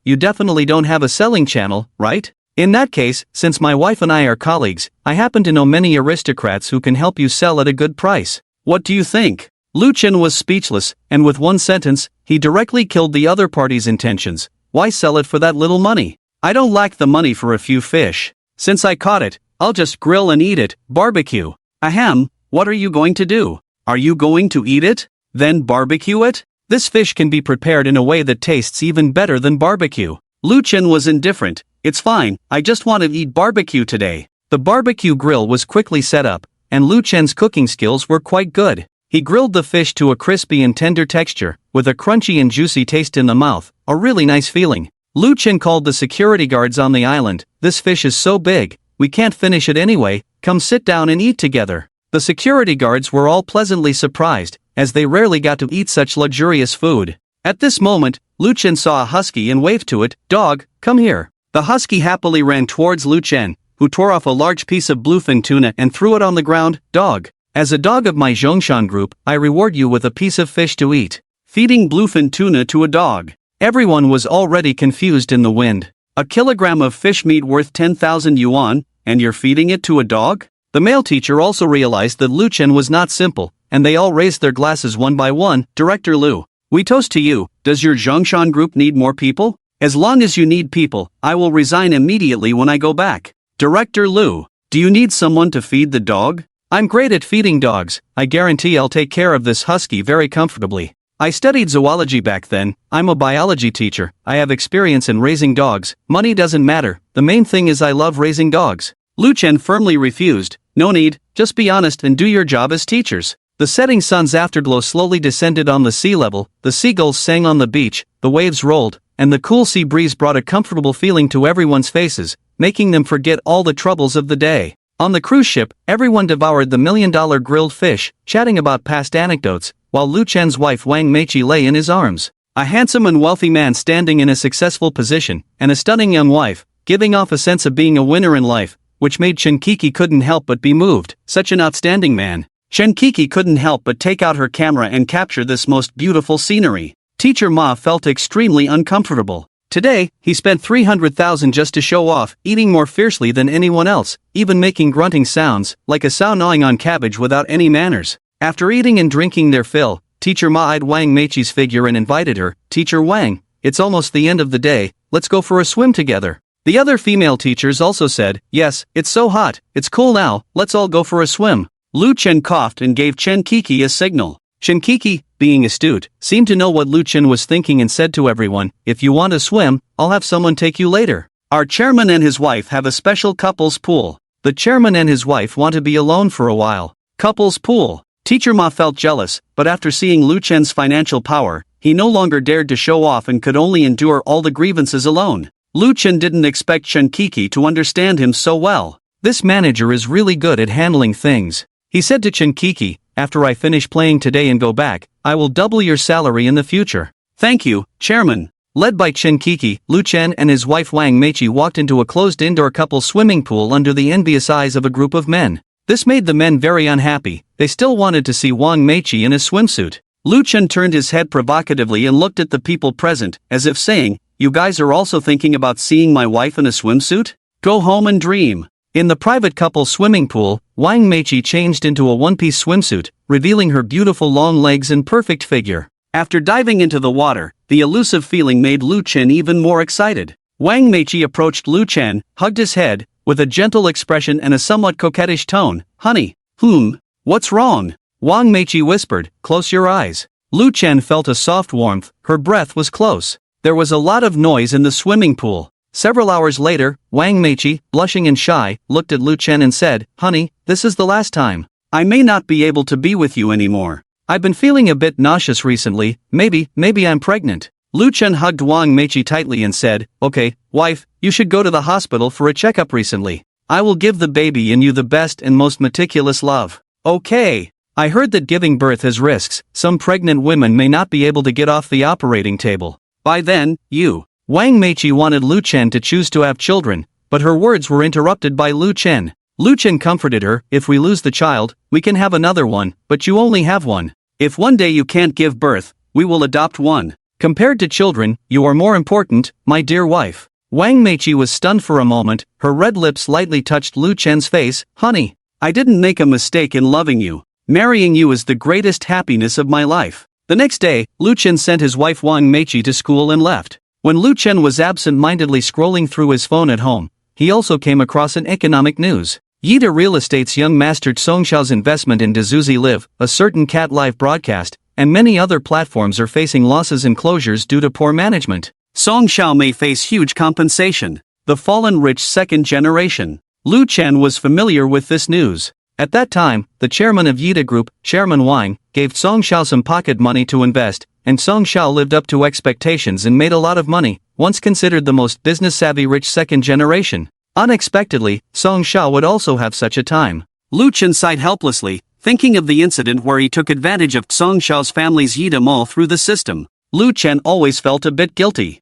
you definitely don't have a selling channel, right? In that case, since my wife and I are colleagues, I happen to know many aristocrats who can help you sell at a good price. What do you think? Lu Chen was speechless, and with one sentence, he directly killed the other party's intentions. Why sell it for that little money? I don't lack the money for a few fish. Since I caught it, I'll just grill and eat it, barbecue. Ahem, what are you going to do? Are you going to eat it? Then barbecue it? This fish can be prepared in a way that tastes even better than barbecue. Lu Chen was indifferent. It's fine, I just want to eat barbecue today. The barbecue grill was quickly set up, and Lu Chen's cooking skills were quite good. He grilled the fish to a crispy and tender texture, with a crunchy and juicy taste in the mouth, a really nice feeling. Lu Chen called the security guards on the island, this fish is so big, we can't finish it anyway, come sit down and eat together. The security guards were all pleasantly surprised, as they rarely got to eat such luxurious food. At this moment, Lu Chen saw a husky and waved to it, dog, come here. The husky happily ran towards Lu Chen, who tore off a large piece of bluefin tuna and threw it on the ground, dog. As a dog of my Zhongshan group, I reward you with a piece of fish to eat. Feeding bluefin tuna to a dog. Everyone was already confused in the wind. A kilogram of fish meat worth 10,000 yuan, and you're feeding it to a dog? The male teacher also realized that Lu Chen was not simple, and they all raised their glasses one by one. Director Lu, we toast to you. Does your Zhongshan group need more people? As long as you need people, I will resign immediately when I go back. Director Lu, do Do you need someone to feed the dog? I'm great at feeding dogs. I guarantee I'll take care of this husky very comfortably. I studied zoology back then. I'm a biology teacher. I have experience in raising dogs. Money doesn't matter. The main thing is I love raising dogs. Lu Chen firmly refused. No need, just be honest and do your job as teachers. The setting sun's afterglow slowly descended on the sea level, the seagulls sang on the beach, the waves rolled, and the cool sea breeze brought a comfortable feeling to everyone's faces, making them forget all the troubles of the day. On the cruise ship, everyone devoured the $1 million grilled fish, chatting about past anecdotes, while Lu Chen's wife Wang Meiqi lay in his arms. A handsome and wealthy man standing in a successful position, and a stunning young wife, giving off a sense of being a winner in life, which made Chen Kiki couldn't help but be moved. Such an outstanding man. Chen Kiki couldn't help but take out her camera and capture this most beautiful scenery. Teacher Ma felt extremely uncomfortable. Today, he spent 300,000 just to show off, eating more fiercely than anyone else, even making grunting sounds, like a sow gnawing on cabbage without any manners. After eating and drinking their fill, Teacher Ma eyed Wang Meiqi's figure and invited her, "Teacher Wang, it's almost the end of the day, let's go for a swim together." The other female teachers also said, "Yes, it's so hot, it's cool now, let's all go for a swim." Lu Chen coughed and gave Chen Kiki a signal. Chen Kiki, being astute, seemed to know what Lu Chen was thinking and said to everyone, "If you want to swim, I'll have someone take you later. Our chairman and his wife have a special couples pool. The chairman and his wife want to be alone for a while. Couples pool." Teacher Ma felt jealous, but after seeing Lu Chen's financial power, he no longer dared to show off and could only endure all the grievances alone. Lu Chen didn't expect Chen Kiki to understand him so well. "This manager is really good at handling things," he said to Chen Kiki. "After I finish playing today and go back, I will double your salary in the future." "Thank you, Chairman." Led by Chen Kiki, Lu Chen and his wife Wang Meiqi walked into a closed indoor couple swimming pool under the envious eyes of a group of men. This made the men very unhappy. They still wanted to see Wang Meiqi in a swimsuit. Lu Chen turned his head provocatively and looked at the people present, as if saying, "You guys are also thinking about seeing my wife in a swimsuit? Go home and dream." In the private couple swimming pool, Wang Meiqi changed into a one-piece swimsuit, revealing her beautiful long legs and perfect figure. After diving into the water, the elusive feeling made Lu Chen even more excited. Wang Meiqi approached Lu Chen, hugged his head, with a gentle expression and a somewhat coquettish tone. "Honey, what's wrong?" Wang Meiqi whispered, "Close your eyes." Lu Chen felt a soft warmth, her breath was close. There was a lot of noise in the swimming pool. Several hours later, Wang Meiqi, blushing and shy, looked at Lu Chen and said, "Honey, this is the last time. I may not be able to be with you anymore. I've been feeling a bit nauseous recently, maybe I'm pregnant." Lu Chen hugged Wang Meiqi tightly and said, "Okay, wife, you should go to the hospital for a checkup recently. I will give the baby and you the best and most meticulous love." "Okay. I heard that giving birth has risks. Some pregnant women may not be able to get off the operating table. By then, Wang Meiqi wanted Lu Chen to choose to have children, but her words were interrupted by Lu Chen. Lu Chen comforted her, "If we lose the child, we can have another one, but you only have one. If one day you can't give birth, we will adopt one. Compared to children, you are more important, my dear wife." Wang Meiqi was stunned for a moment, her red lips lightly touched Lu Chen's face. "Honey, I didn't make a mistake in loving you. Marrying you is the greatest happiness of my life." The next day, Lu Chen sent his wife Wang Meiqi to school and left. When Lu Chen was absent-mindedly scrolling through his phone at home, he also came across an economic news. Yida Real Estate's young master Song Xiao's investment in Dezuzi Live, a certain cat live broadcast, and many other platforms are facing losses and closures due to poor management. Song Xiao may face huge compensation. The fallen rich second generation. Lu Chen was familiar with this news. At that time, the chairman of Yida Group, Chairman Wang, gave Song Xiao some pocket money to invest, and Song Xiao lived up to expectations and made a lot of money, once considered the most business-savvy rich second generation. Unexpectedly, Song Xiao would also have such a time. Lu Chen sighed helplessly, thinking of the incident where he took advantage of Song Xiao's family's Yida Mall through the system. Lu Chen always felt a bit guilty.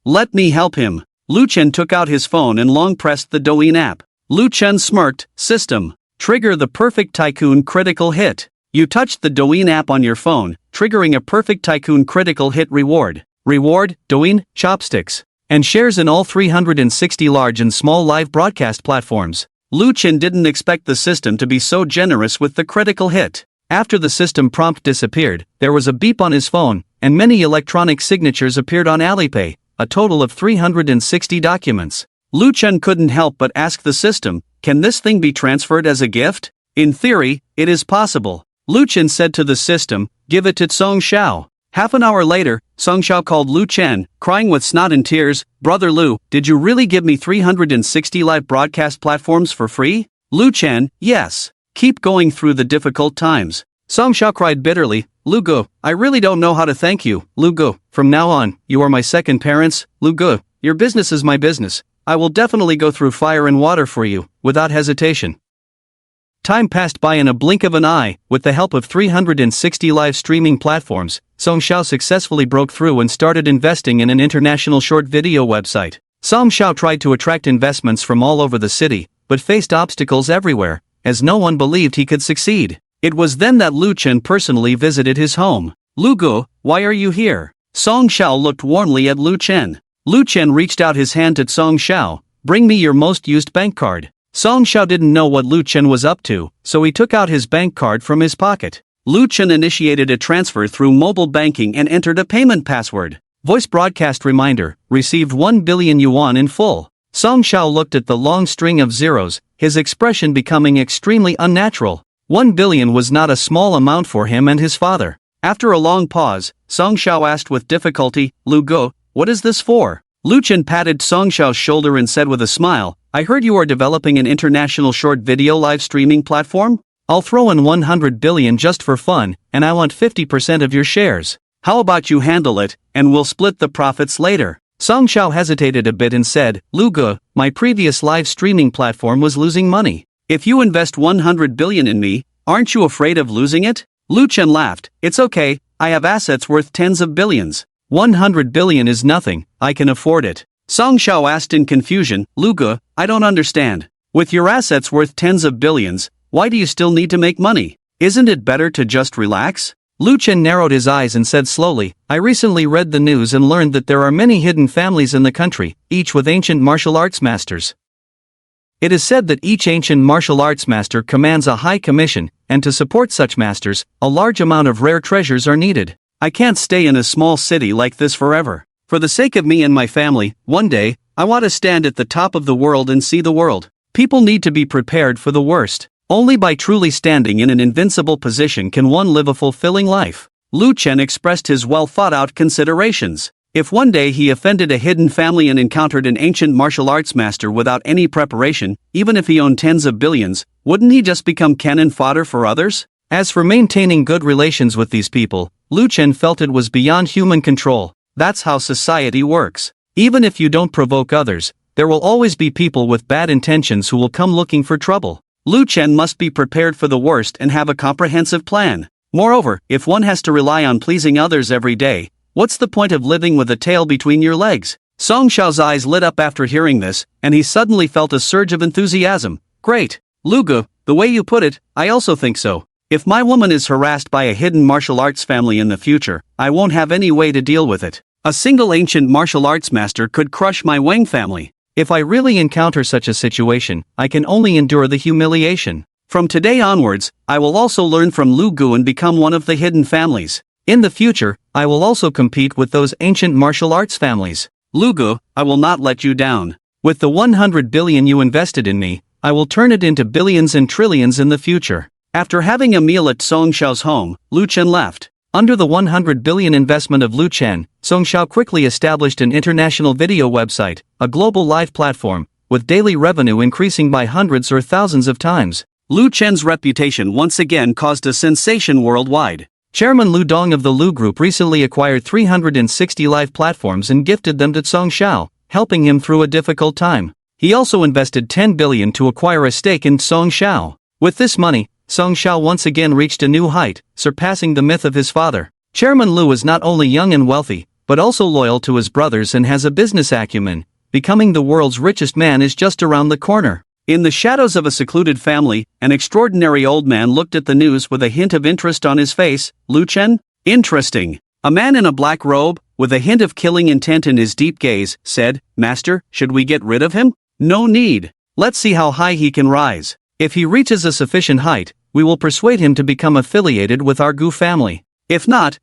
Let me help him. Lu Chen took out his phone and long pressed the Douyin app. Lu Chen smirked. "System. Trigger the perfect tycoon critical hit." You touched the Douyin app on your phone, triggering a perfect tycoon critical hit reward. Reward, Douyin, chopsticks, and shares in all 360 large and small live broadcast platforms. Lu Chen didn't expect the system to be so generous with the critical hit. After the system prompt disappeared, there was a beep on his phone, and many electronic signatures appeared on Alipay, a total of 360 documents. Lu Chen couldn't help but ask the system, can this thing be transferred as a gift? In theory, it is possible. Lu Chen said to the system, give it to Song Xiao. Half an hour later, Song Xiao called Lu Chen, crying with snot and tears, Brother Lu, did you really give me 360 live broadcast platforms for free? Lu Chen, yes. Keep going through the difficult times. Song Xiao cried bitterly, Lu Gu, I really don't know how to thank you, Lu Gu. From now on, you are my second parents, Lu Gu. Your business is my business. I will definitely go through fire and water for you, without hesitation. Time passed by in a blink of an eye. With the help of 360 live streaming platforms, Song Xiao successfully broke through and started investing in an international short video website. Song Xiao tried to attract investments from all over the city, but faced obstacles everywhere, as no one believed he could succeed. It was then that Lu Chen personally visited his home. Lu Gu, why are you here? Song Xiao looked warmly at Lu Chen. Lu Chen reached out his hand to Song Xiao, bring me your most used bank card. Song Xiao didn't know what Lu Chen was up to, so he took out his bank card from his pocket. Lu Chen initiated a transfer through mobile banking and entered a payment password. Voice broadcast reminder, received 1 billion yuan in full. Song Xiao looked at the long string of zeros, his expression becoming extremely unnatural. 1 billion was not a small amount for him and his father. After a long pause, Song Xiao asked with difficulty, Lu Gu, what is this for? Lu Chen patted Song Xiao's shoulder and said with a smile, I heard you are developing an international short video live streaming platform? I'll throw in 100 billion just for fun, and I want 50% of your shares. How about you handle it, and we'll split the profits later? Song Xiao hesitated a bit and said, Lu Gu, my previous live streaming platform was losing money. If you invest 100 billion in me, aren't you afraid of losing it? Lu Chen laughed, it's okay, I have assets worth tens of billions. 100 billion is nothing, I can afford it. Song Xiao asked in confusion, Lu Gu, I don't understand. With your assets worth tens of billions, why do you still need to make money? Isn't it better to just relax? Lu Chen narrowed his eyes and said slowly, I recently read the news and learned that there are many hidden families in the country, each with ancient martial arts masters. It is said that each ancient martial arts master commands a high commission, and to support such masters, a large amount of rare treasures are needed. I can't stay in a small city like this forever. For the sake of me and my family, one day, I want to stand at the top of the world and see the world. People need to be prepared for the worst. Only by truly standing in an invincible position can one live a fulfilling life. Lu Chen expressed his well-thought-out considerations. If one day he offended a hidden family and encountered an ancient martial arts master without any preparation, even if he owned tens of billions, wouldn't he just become cannon fodder for others? As for maintaining good relations with these people, Lu Chen felt it was beyond human control. That's how society works. Even if you don't provoke others, there will always be people with bad intentions who will come looking for trouble. Lu Chen must be prepared for the worst and have a comprehensive plan. Moreover, if one has to rely on pleasing others every day, what's the point of living with a tail between your legs? Song Xiao's eyes lit up after hearing this, and he suddenly felt a surge of enthusiasm. Great! Lu Gu, the way you put it, I also think so. If my woman is harassed by a hidden martial arts family in the future, I won't have any way to deal with it. A single ancient martial arts master could crush my Wang family. If I really encounter such a situation, I can only endure the humiliation. From today onwards, I will also learn from Lu Gu and become one of the hidden families. In the future, I will also compete with those ancient martial arts families. Lu Gu, I will not let you down. With the 100 billion you invested in me, I will turn it into billions and trillions in the future. After having a meal at Song Xiao's home, Lu Chen left. Under the 100 billion investment of Lu Chen, Song Xiao quickly established an international video website, a global live platform, with daily revenue increasing by hundreds or thousands of times. Lu Chen's reputation once again caused a sensation worldwide. Chairman Lu Dong of the Lu Group recently acquired 360 live platforms and gifted them to Song Xiao, helping him through a difficult time. He also invested 10 billion to acquire a stake in Song Xiao. With this money, Song Xiao once again reached a new height, surpassing the myth of his father. Chairman Lu is not only young and wealthy, but also loyal to his brothers and has a business acumen. Becoming the world's richest man is just around the corner. In the shadows of a secluded family, an extraordinary old man looked at the news with a hint of interest on his face. Lu Chen? Interesting. A man in a black robe, with a hint of killing intent in his deep gaze, said, Master, should we get rid of him? No need. Let's see how high he can rise. If he reaches a sufficient height, we will persuade him to become affiliated with our Gu family. If not,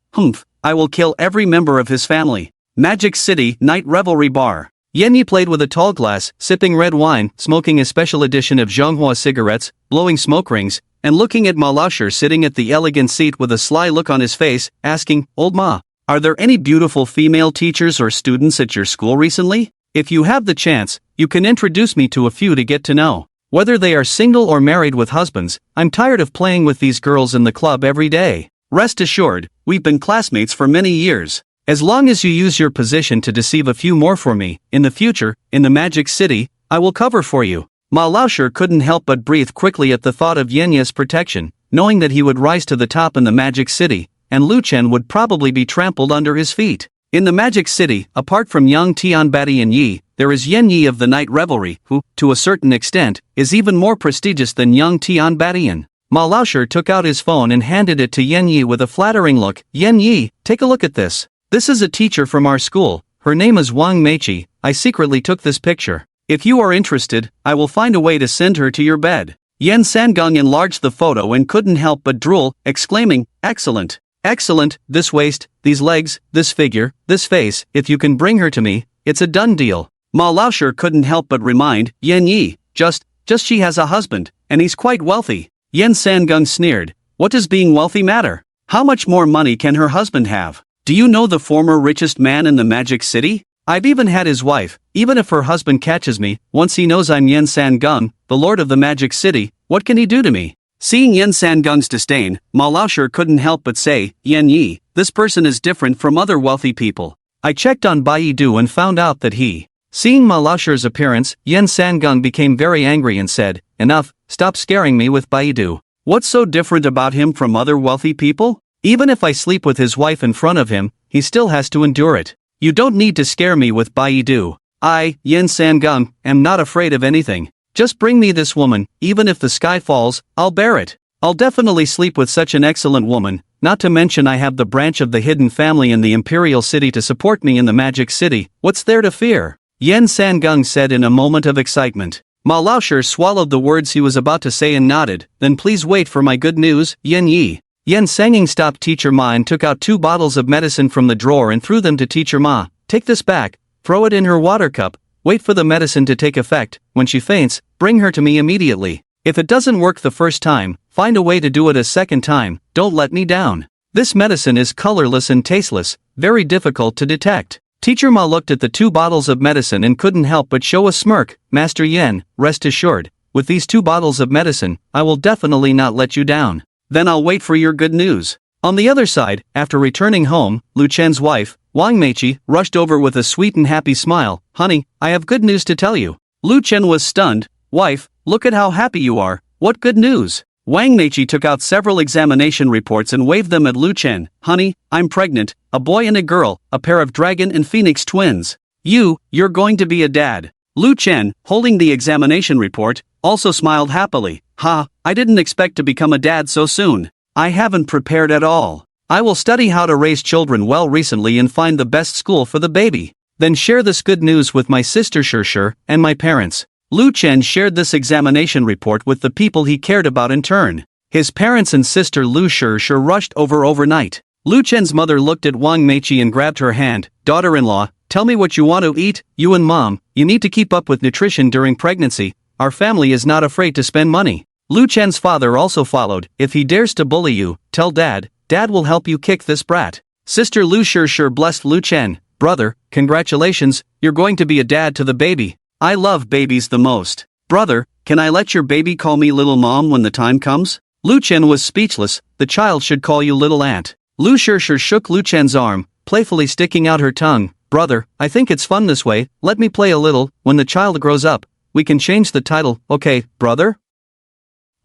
I will kill every member of his family. Magic City Night Revelry Bar. Yan Yi played with a tall glass, sipping red wine, smoking a special edition of Zhonghua cigarettes, blowing smoke rings, and looking at Ma Laoshi sitting at the elegant seat with a sly look on his face, asking, "Old Ma, are there any beautiful female teachers or students at your school recently? If you have the chance, you can introduce me to a few to get to know. Whether they are single or married with husbands, I'm tired of playing with these girls in the club every day. Rest assured, we've been classmates for many years. As long as you use your position to deceive a few more for me, in the future, in the Magic City, I will cover for you." Ma Laoshi couldn't help but breathe quickly at the thought of Yan Yi's protection, knowing that he would rise to the top in the Magic City, and Lu Chen would probably be trampled under his feet. In the Magic City, apart from young Tianbatti and Yi, there is Yan Yi of the Night Revelry, who, to a certain extent, is even more prestigious than young Tianbattian. Ma Laoshi took out his phone and handed it to Yan Yi with a flattering look. "Yan Yi, take a look at this. This is a teacher from our school. Her name is Wang Meiqi. I secretly took this picture. If you are interested, I will find a way to send her to your bed." Yan Sangang enlarged the photo and couldn't help but drool, exclaiming, "Excellent. Excellent, this waist, these legs, this figure, this face, if you can bring her to me, it's a done deal." Ma Laoshi couldn't help but remind Yan Yi, just she has a husband, and he's quite wealthy. Yan Sangang sneered, "What does being wealthy matter? How much more money can her husband have? Do you know the former richest man in the Magic City? I've even had his wife. Even if her husband catches me, once he knows I'm Yan Sangang, the lord of the Magic City, what can he do to me?" Seeing Yan Sangang's disdain, Ma Laoshi couldn't help but say, "Yan Yi, this person is different from other wealthy people. I checked on Baidu and found out that he..." Seeing Ma Laoshi's appearance, Yan Sangang became very angry and said, "Enough, stop scaring me with Baidu. What's so different about him from other wealthy people? Even if I sleep with his wife in front of him, he still has to endure it. You don't need to scare me with Baidu. I, Yan Sangang, am not afraid of anything. Just bring me this woman, even if the sky falls, I'll bear it. I'll definitely sleep with such an excellent woman, not to mention I have the branch of the hidden family in the Imperial City to support me in the Magic City. What's there to fear?" Yan Sangang said in a moment of excitement. Ma Laoshi swallowed the words he was about to say and nodded, "Then please wait for my good news, Yan Yi." Yan Sangang stopped Teacher Ma and took out 2 bottles of medicine from the drawer and threw them to Teacher Ma. "Take this back, throw it in her water cup, wait for the medicine to take effect. When she faints, bring her to me immediately. If it doesn't work the first time, find a way to do it a second time, don't let me down. This medicine is colorless and tasteless, very difficult to detect." Teacher Ma looked at the 2 bottles of medicine and couldn't help but show a smirk. "Master Yan, rest assured, with these 2 bottles of medicine, I will definitely not let you down. Then I'll wait for your good news." On the other side, after returning home, Lu Chen's wife, Wang Meiqi, rushed over with a sweet and happy smile. "Honey, I have good news to tell you." Lu Chen was stunned. "Wife, look at how happy you are. What good news?" Wang Meiqi took out several examination reports and waved them at Lu Chen. "Honey, I'm pregnant, a boy and a girl, a pair of dragon and phoenix twins. You're going to be a dad." Lu Chen, holding the examination report, also smiled happily. "Ha, I didn't expect to become a dad so soon. I haven't prepared at all. I will study how to raise children well recently and find the best school for the baby. Then share this good news with my sister Shirshir and my parents." Lu Chen shared this examination report with the people he cared about in turn. His parents and sister Lu Shirshir rushed over overnight. Lu Chen's mother looked at Wang Meiqi and grabbed her hand. "Daughter-in-law, tell me what you want to eat. You and mom, you need to keep up with nutrition during pregnancy. Our family is not afraid to spend money." Lu Chen's father also followed. "If he dares to bully you, tell Dad. Dad will help you kick this brat." Sister Lu Shirshir blessed Lu Chen. "Brother, congratulations, you're going to be a dad to the baby. I love babies the most. Brother, can I let your baby call me Little Mom when the time comes?" Lu Chen was speechless. "The child should call you Little Aunt." Lu Shirshir shook Lu Chen's arm, playfully sticking out her tongue. "Brother, I think it's fun this way. Let me play a little. When the child grows up, we can change the title, okay, brother?"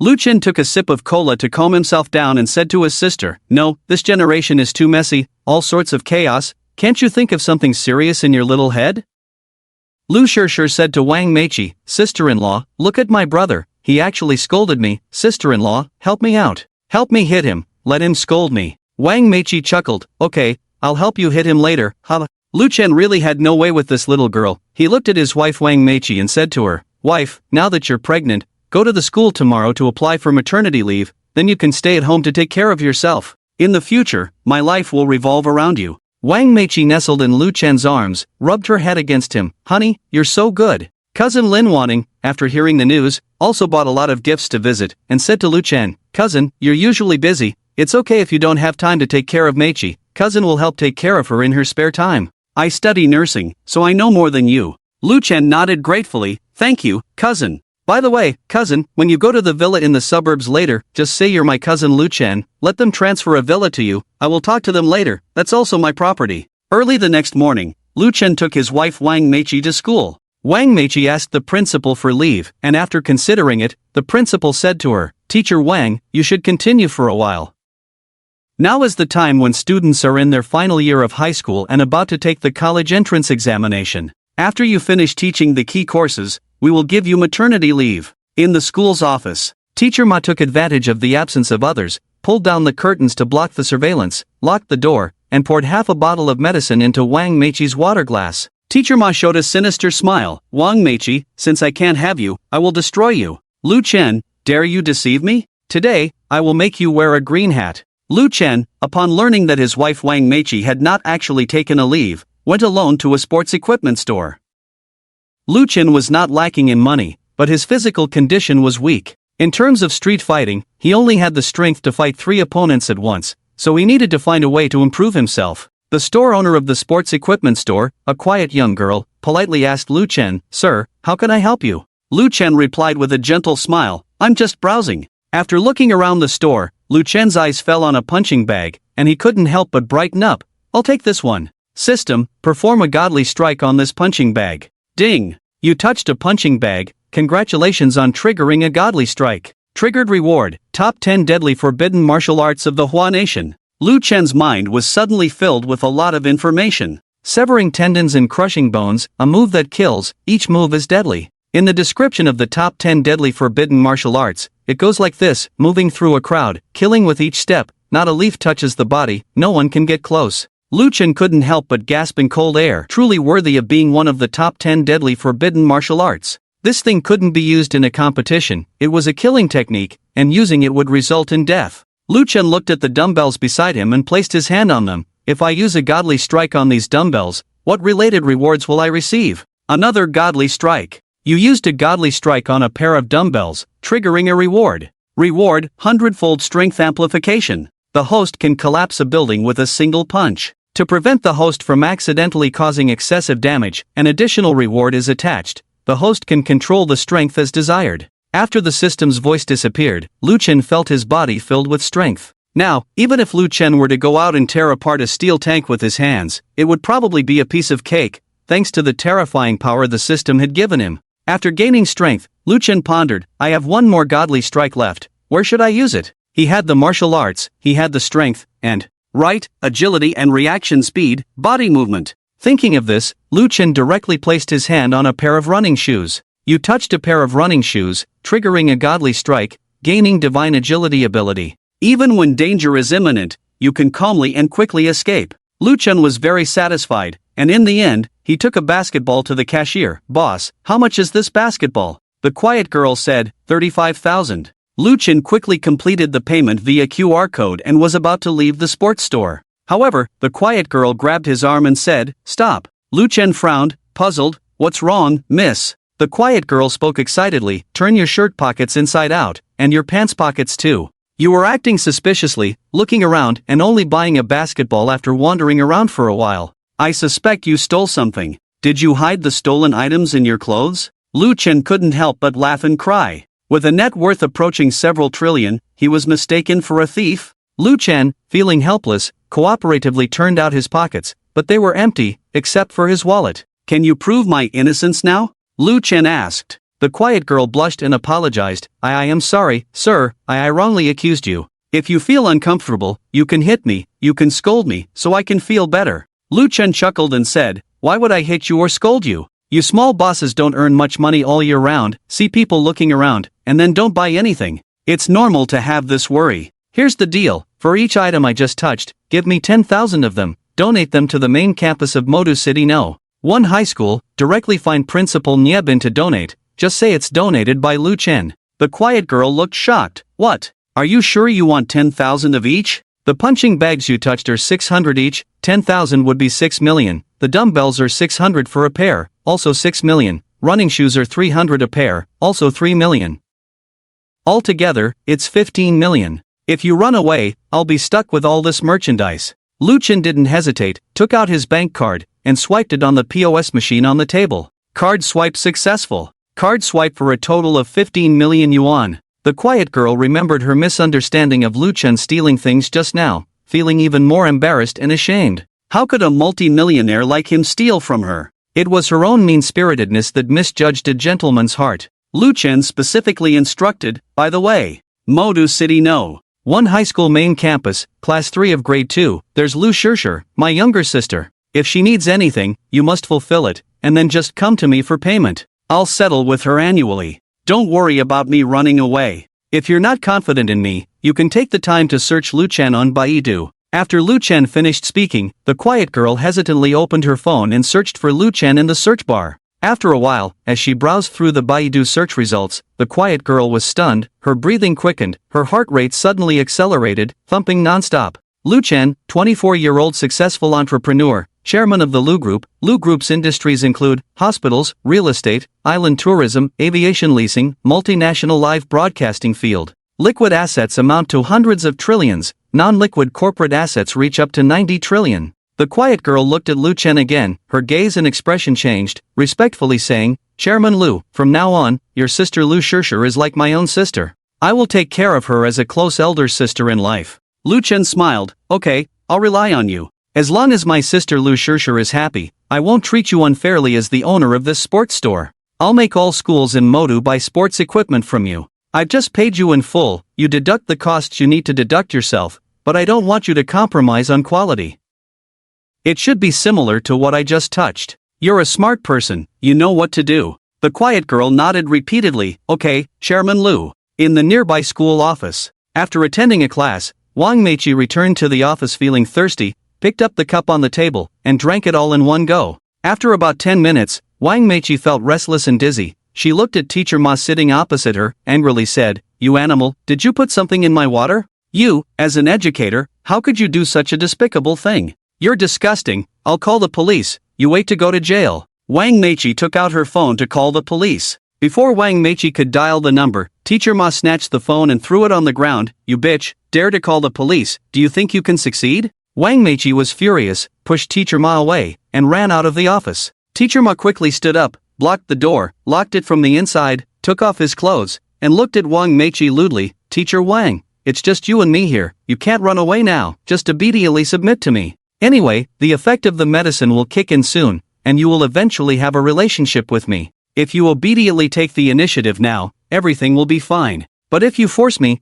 Lu Chen took a sip of cola to calm himself down and said to his sister, "No, this generation is too messy, all sorts of chaos. Can't you think of something serious in your little head?" Lu Shirshir said to Wang Meiqi, "Sister-in-law, look at my brother. He actually scolded me. Sister-in-law, help me out. Help me hit him. Let him scold me." Wang Meiqi chuckled. "Okay, I'll help you hit him later, ha." Lu Chen really had no way with this little girl. He looked at his wife Wang Meiqi and said to her, "Wife, now that you're pregnant, go to the school tomorrow to apply for maternity leave, then you can stay at home to take care of yourself. In the future, my life will revolve around you. Wang Meiqi nestled in Lu Chen's arms, rubbed her head against him. Honey, you're so good. Cousin Lin Wanting, after hearing the news, also bought a lot of gifts to visit, and said to Lu Chen, Cousin, you're usually busy, it's okay if you don't have time to take care of Meiqi, Cousin will help take care of her in her spare time. I study nursing, so I know more than you. Lu Chen nodded gratefully, thank you, Cousin. By the way, Cousin, when you go to the villa in the suburbs later, just say you're my cousin Lu Chen, let them transfer a villa to you, I will talk to them later, that's also my property. Early the next morning, Lu Chen took his wife Wang Meiqi to school. Wang Meiqi asked the principal for leave, and after considering it, the principal said to her, Teacher Wang, you should continue for a while. Now is the time when students are in their final year of high school and about to take the college entrance examination. After you finish teaching the key courses, we will give you maternity leave. In the school's office, Teacher Ma took advantage of the absence of others, pulled down the curtains to block the surveillance, locked the door, and poured half a bottle of medicine into Wang Meiqi's water glass. Teacher Ma showed a sinister smile. Wang Meiqi, since I can't have you, I will destroy you. Lu Chen, dare you deceive me? Today, I will make you wear a green hat. Lu Chen, upon learning that his wife Wang Meiqi had not actually taken a leave, went alone to a sports equipment store. Lu Chen was not lacking in money, but his physical condition was weak. In terms of street fighting, he only had the strength to fight 3 opponents at once, so he needed to find a way to improve himself. The store owner of the sports equipment store, a quiet young girl, politely asked Lu Chen, Sir, how can I help you? Lu Chen replied with a gentle smile, I'm just browsing. After looking around the store, Lu Chen's eyes fell on a punching bag, and he couldn't help but brighten up. I'll take this one. System, perform a godly strike on this punching bag. Ding! You touched a punching bag, congratulations on triggering a godly strike. Triggered reward, Top 10 Deadly Forbidden Martial Arts of the Hua Nation. Lu Chen's mind was suddenly filled with a lot of information. Severing tendons and crushing bones, a move that kills, each move is deadly. In the description of the top 10 deadly forbidden martial arts, it goes like this, moving through a crowd, killing with each step, not a leaf touches the body, no one can get close. Lu Chen couldn't help but gasp in cold air, truly worthy of being one of the top 10 deadly forbidden martial arts. This thing couldn't be used in a competition, it was a killing technique, and using it would result in death. Lu Chen looked at the dumbbells beside him and placed his hand on them. If I use a godly strike on these dumbbells, what related rewards will I receive? Another godly strike. You used a godly strike on a pair of dumbbells, triggering a reward. Reward, 100-fold strength amplification. The host can collapse a building with a single punch. To prevent the host from accidentally causing excessive damage, an additional reward is attached. The host can control the strength as desired. After the system's voice disappeared, Lu Chen felt his body filled with strength. Now, even if Lu Chen were to go out and tear apart a steel tank with his hands, it would probably be a piece of cake, thanks to the terrifying power the system had given him. After gaining strength, Lu Chen pondered, I have one more godly strike left, where should I use it? He had the martial arts, he had the strength, and right, agility and reaction speed, body movement. Thinking of this, Lu Chen directly placed his hand on a pair of running shoes. You touched a pair of running shoes, triggering a godly strike, gaining divine agility ability. Even when danger is imminent, you can calmly and quickly escape. Lu Chen was very satisfied, and in the end, he took a basketball to the cashier. Boss, how much is this basketball? The quiet girl said, 35,000. Lu Chen quickly completed the payment via QR code and was about to leave the sports store. However, the quiet girl grabbed his arm and said, Stop. Lu Chen frowned, puzzled, What's wrong, miss? The quiet girl spoke excitedly, Turn your shirt pockets inside out, and your pants pockets too. You were acting suspiciously, looking around and only buying a basketball after wandering around for a while. I suspect you stole something. Did you hide the stolen items in your clothes? Lu Chen couldn't help but laugh and cry. With a net worth approaching several trillion, he was mistaken for a thief? Lu Chen, feeling helpless, cooperatively turned out his pockets, but they were empty, except for his wallet. Can you prove my innocence now? Lu Chen asked. The quiet girl blushed and apologized. I am sorry, sir, I wrongly accused you. If you feel uncomfortable, you can hit me, you can scold me, so I can feel better. Lu Chen chuckled and said, Why would I hit you or scold you? You small bosses don't earn much money all year round, see people looking around, and then don't buy anything. It's normal to have this worry. Here's the deal, for each item I just touched, give me 10,000 of them, donate them to the main campus of Modu City No. 1 high school, directly find Principal Niebin to donate, just say it's donated by Lu Chen. The quiet girl looked shocked. What? Are you sure you want 10,000 of each? The punching bags you touched are 600 each, 10,000 would be 6 million. The dumbbells are 600 for a pair, also 6 million. Running shoes are 300 a pair, also 3 million. Altogether, it's 15 million. If you run away, I'll be stuck with all this merchandise. Lu Chen didn't hesitate, took out his bank card, and swiped it on the POS machine on the table. Card swipe successful. Card swipe for a total of 15 million yuan. The quiet girl remembered her misunderstanding of Lu Chen stealing things just now, feeling even more embarrassed and ashamed. How could a multi-millionaire like him steal from her? It was her own mean-spiritedness that misjudged a gentleman's heart. Lu Chen specifically instructed, by the way, Modu City No. 1 high school main campus, class 3 of grade 2, there's Lu Shishir, my younger sister. If she needs anything, you must fulfill it, and then just come to me for payment. I'll settle with her annually. Don't worry about me running away. If you're not confident in me, you can take the time to search Lu Chen on Baidu. After Lu Chen finished speaking, the quiet girl hesitantly opened her phone and searched for Lu Chen in the search bar. After a while, as she browsed through the Baidu search results, the quiet girl was stunned, her breathing quickened, her heart rate suddenly accelerated, thumping non-stop. Lu Chen, 24-year-old successful entrepreneur, chairman of the Lu Group. Lu Group's industries include hospitals, real estate, island tourism, aviation leasing, multinational live broadcasting field. Liquid assets amount to hundreds of trillions, non-liquid corporate assets reach up to 90 trillion. The quiet girl looked at Lu Chen again, her gaze and expression changed, respectfully saying, Chairman Lu, from now on, your sister Lu Shishir is like my own sister. I will take care of her as a close elder sister in life. Lu Chen smiled, okay, I'll rely on you. As long as my sister Lu Shishir is happy, I won't treat you unfairly as the owner of this sports store. I'll make all schools in Modu buy sports equipment from you. I've just paid you in full, you deduct the costs you need to deduct yourself, but I don't want you to compromise on quality. It should be similar to what I just touched. You're a smart person, you know what to do. The quiet girl nodded repeatedly, okay, Chairman Lu. In the nearby school office. After attending a class, Wang Meiqi returned to the office feeling thirsty, picked up the cup on the table, and drank it all in one go. After about 10 minutes, Wang Meiqi felt restless and dizzy. She looked at Teacher Ma sitting opposite her, angrily said, You animal, did you put something in my water? You, as an educator, how could you do such a despicable thing? You're disgusting, I'll call the police, you wait to go to jail. Wang Meiqi took out her phone to call the police. Before Wang Meiqi could dial the number, Teacher Ma snatched the phone and threw it on the ground. You bitch, dare to call the police, do you think you can succeed? Wang Meiqi was furious, pushed Teacher Ma away, and ran out of the office. Teacher Ma quickly stood up, blocked the door, locked it from the inside, took off his clothes, and looked at Wang Meiqi lewdly. Teacher Wang, it's just you and me here, you can't run away now, just obediently submit to me. Anyway, the effect of the medicine will kick in soon, and you will eventually have a relationship with me. If you obediently take the initiative now, everything will be fine. But if you force me,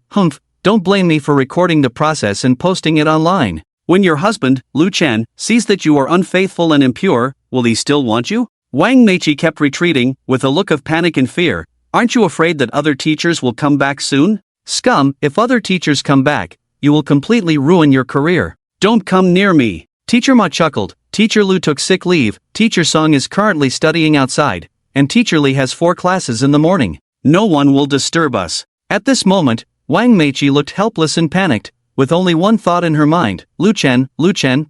don't blame me for recording the process and posting it online. When your husband, Lu Chen, sees that you are unfaithful and impure, will he still want you? Wang Meiqi kept retreating, with a look of panic and fear. Aren't you afraid that other teachers will come back soon? Scum, if other teachers come back, you will completely ruin your career. Don't come near me. Teacher Ma chuckled. Teacher Lu took sick leave, Teacher Song is currently studying outside, and Teacher Li has 4 classes in the morning. No one will disturb us. At this moment, Wang Meiqi looked helpless and panicked, with only one thought in her mind, Lu Chen,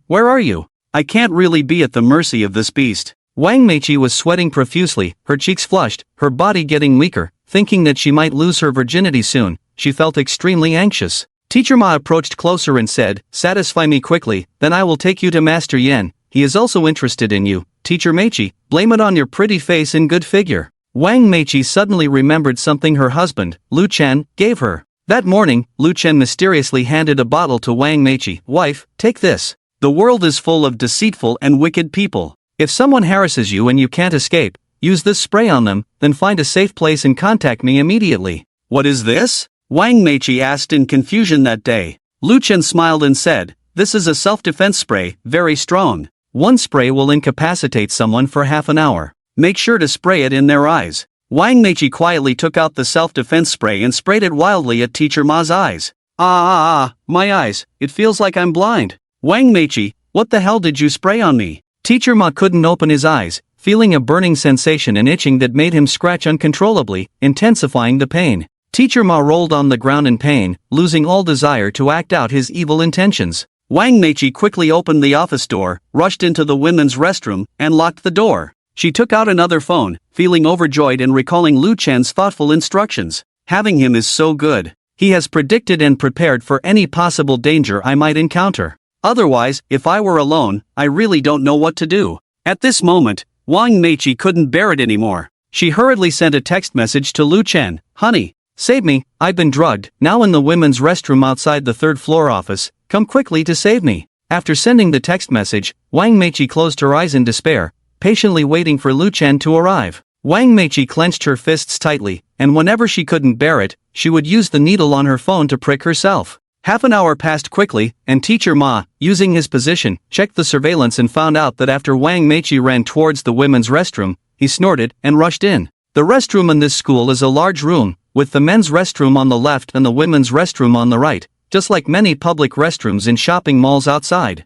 where are you? I can't really be at the mercy of this beast. Wang Meiqi was sweating profusely, her cheeks flushed, her body getting weaker, thinking that she might lose her virginity soon. She felt extremely anxious. Teacher Ma approached closer and said, Satisfy me quickly, then I will take you to Master Yen. He is also interested in you. Teacher Meiqi, blame it on your pretty face and good figure. Wang Meiqi suddenly remembered something her husband, Lu Chen, gave her. That morning, Lu Chen mysteriously handed a bottle to Wang Meiqi. Wife, take this. The world is full of deceitful and wicked people. If someone harasses you and you can't escape, use this spray on them, then find a safe place and contact me immediately. What is this? Wang Meiqi asked in confusion that day. Lu Chen smiled and said, This is a self-defense spray, very strong. One spray will incapacitate someone for half an hour. Make sure to spray it in their eyes. Wang Meiqi quietly took out the self-defense spray and sprayed it wildly at Teacher Ma's eyes. My eyes, it feels like I'm blind. Wang Meiqi, what the hell did you spray on me? Teacher Ma couldn't open his eyes, feeling a burning sensation and itching that made him scratch uncontrollably, intensifying the pain. Teacher Ma rolled on the ground in pain, losing all desire to act out his evil intentions. Wang Meichi quickly opened the office door, rushed into the women's restroom, and locked the door. She took out another phone, feeling overjoyed and recalling Lu Chen's thoughtful instructions. Having him is so good. He has predicted and prepared for any possible danger I might encounter. Otherwise, if I were alone, I really don't know what to do. At this moment, Wang Meichi couldn't bear it anymore. She hurriedly sent a text message to Lu Chen. Honey, save me, I've been drugged, now in the women's restroom outside the third floor office, come quickly to save me. After sending the text message, Wang Meichi closed her eyes in despair, patiently waiting for Lu Chen to arrive. Wang Meichi clenched her fists tightly, and whenever she couldn't bear it, she would use the needle on her phone to prick herself. Half an hour passed quickly, and Teacher Ma, using his position, checked the surveillance and found out that after Wang Meichi ran towards the women's restroom, he snorted and rushed in. The restroom in this school is a large room, with the men's restroom on the left and the women's restroom on the right, just like many public restrooms in shopping malls outside.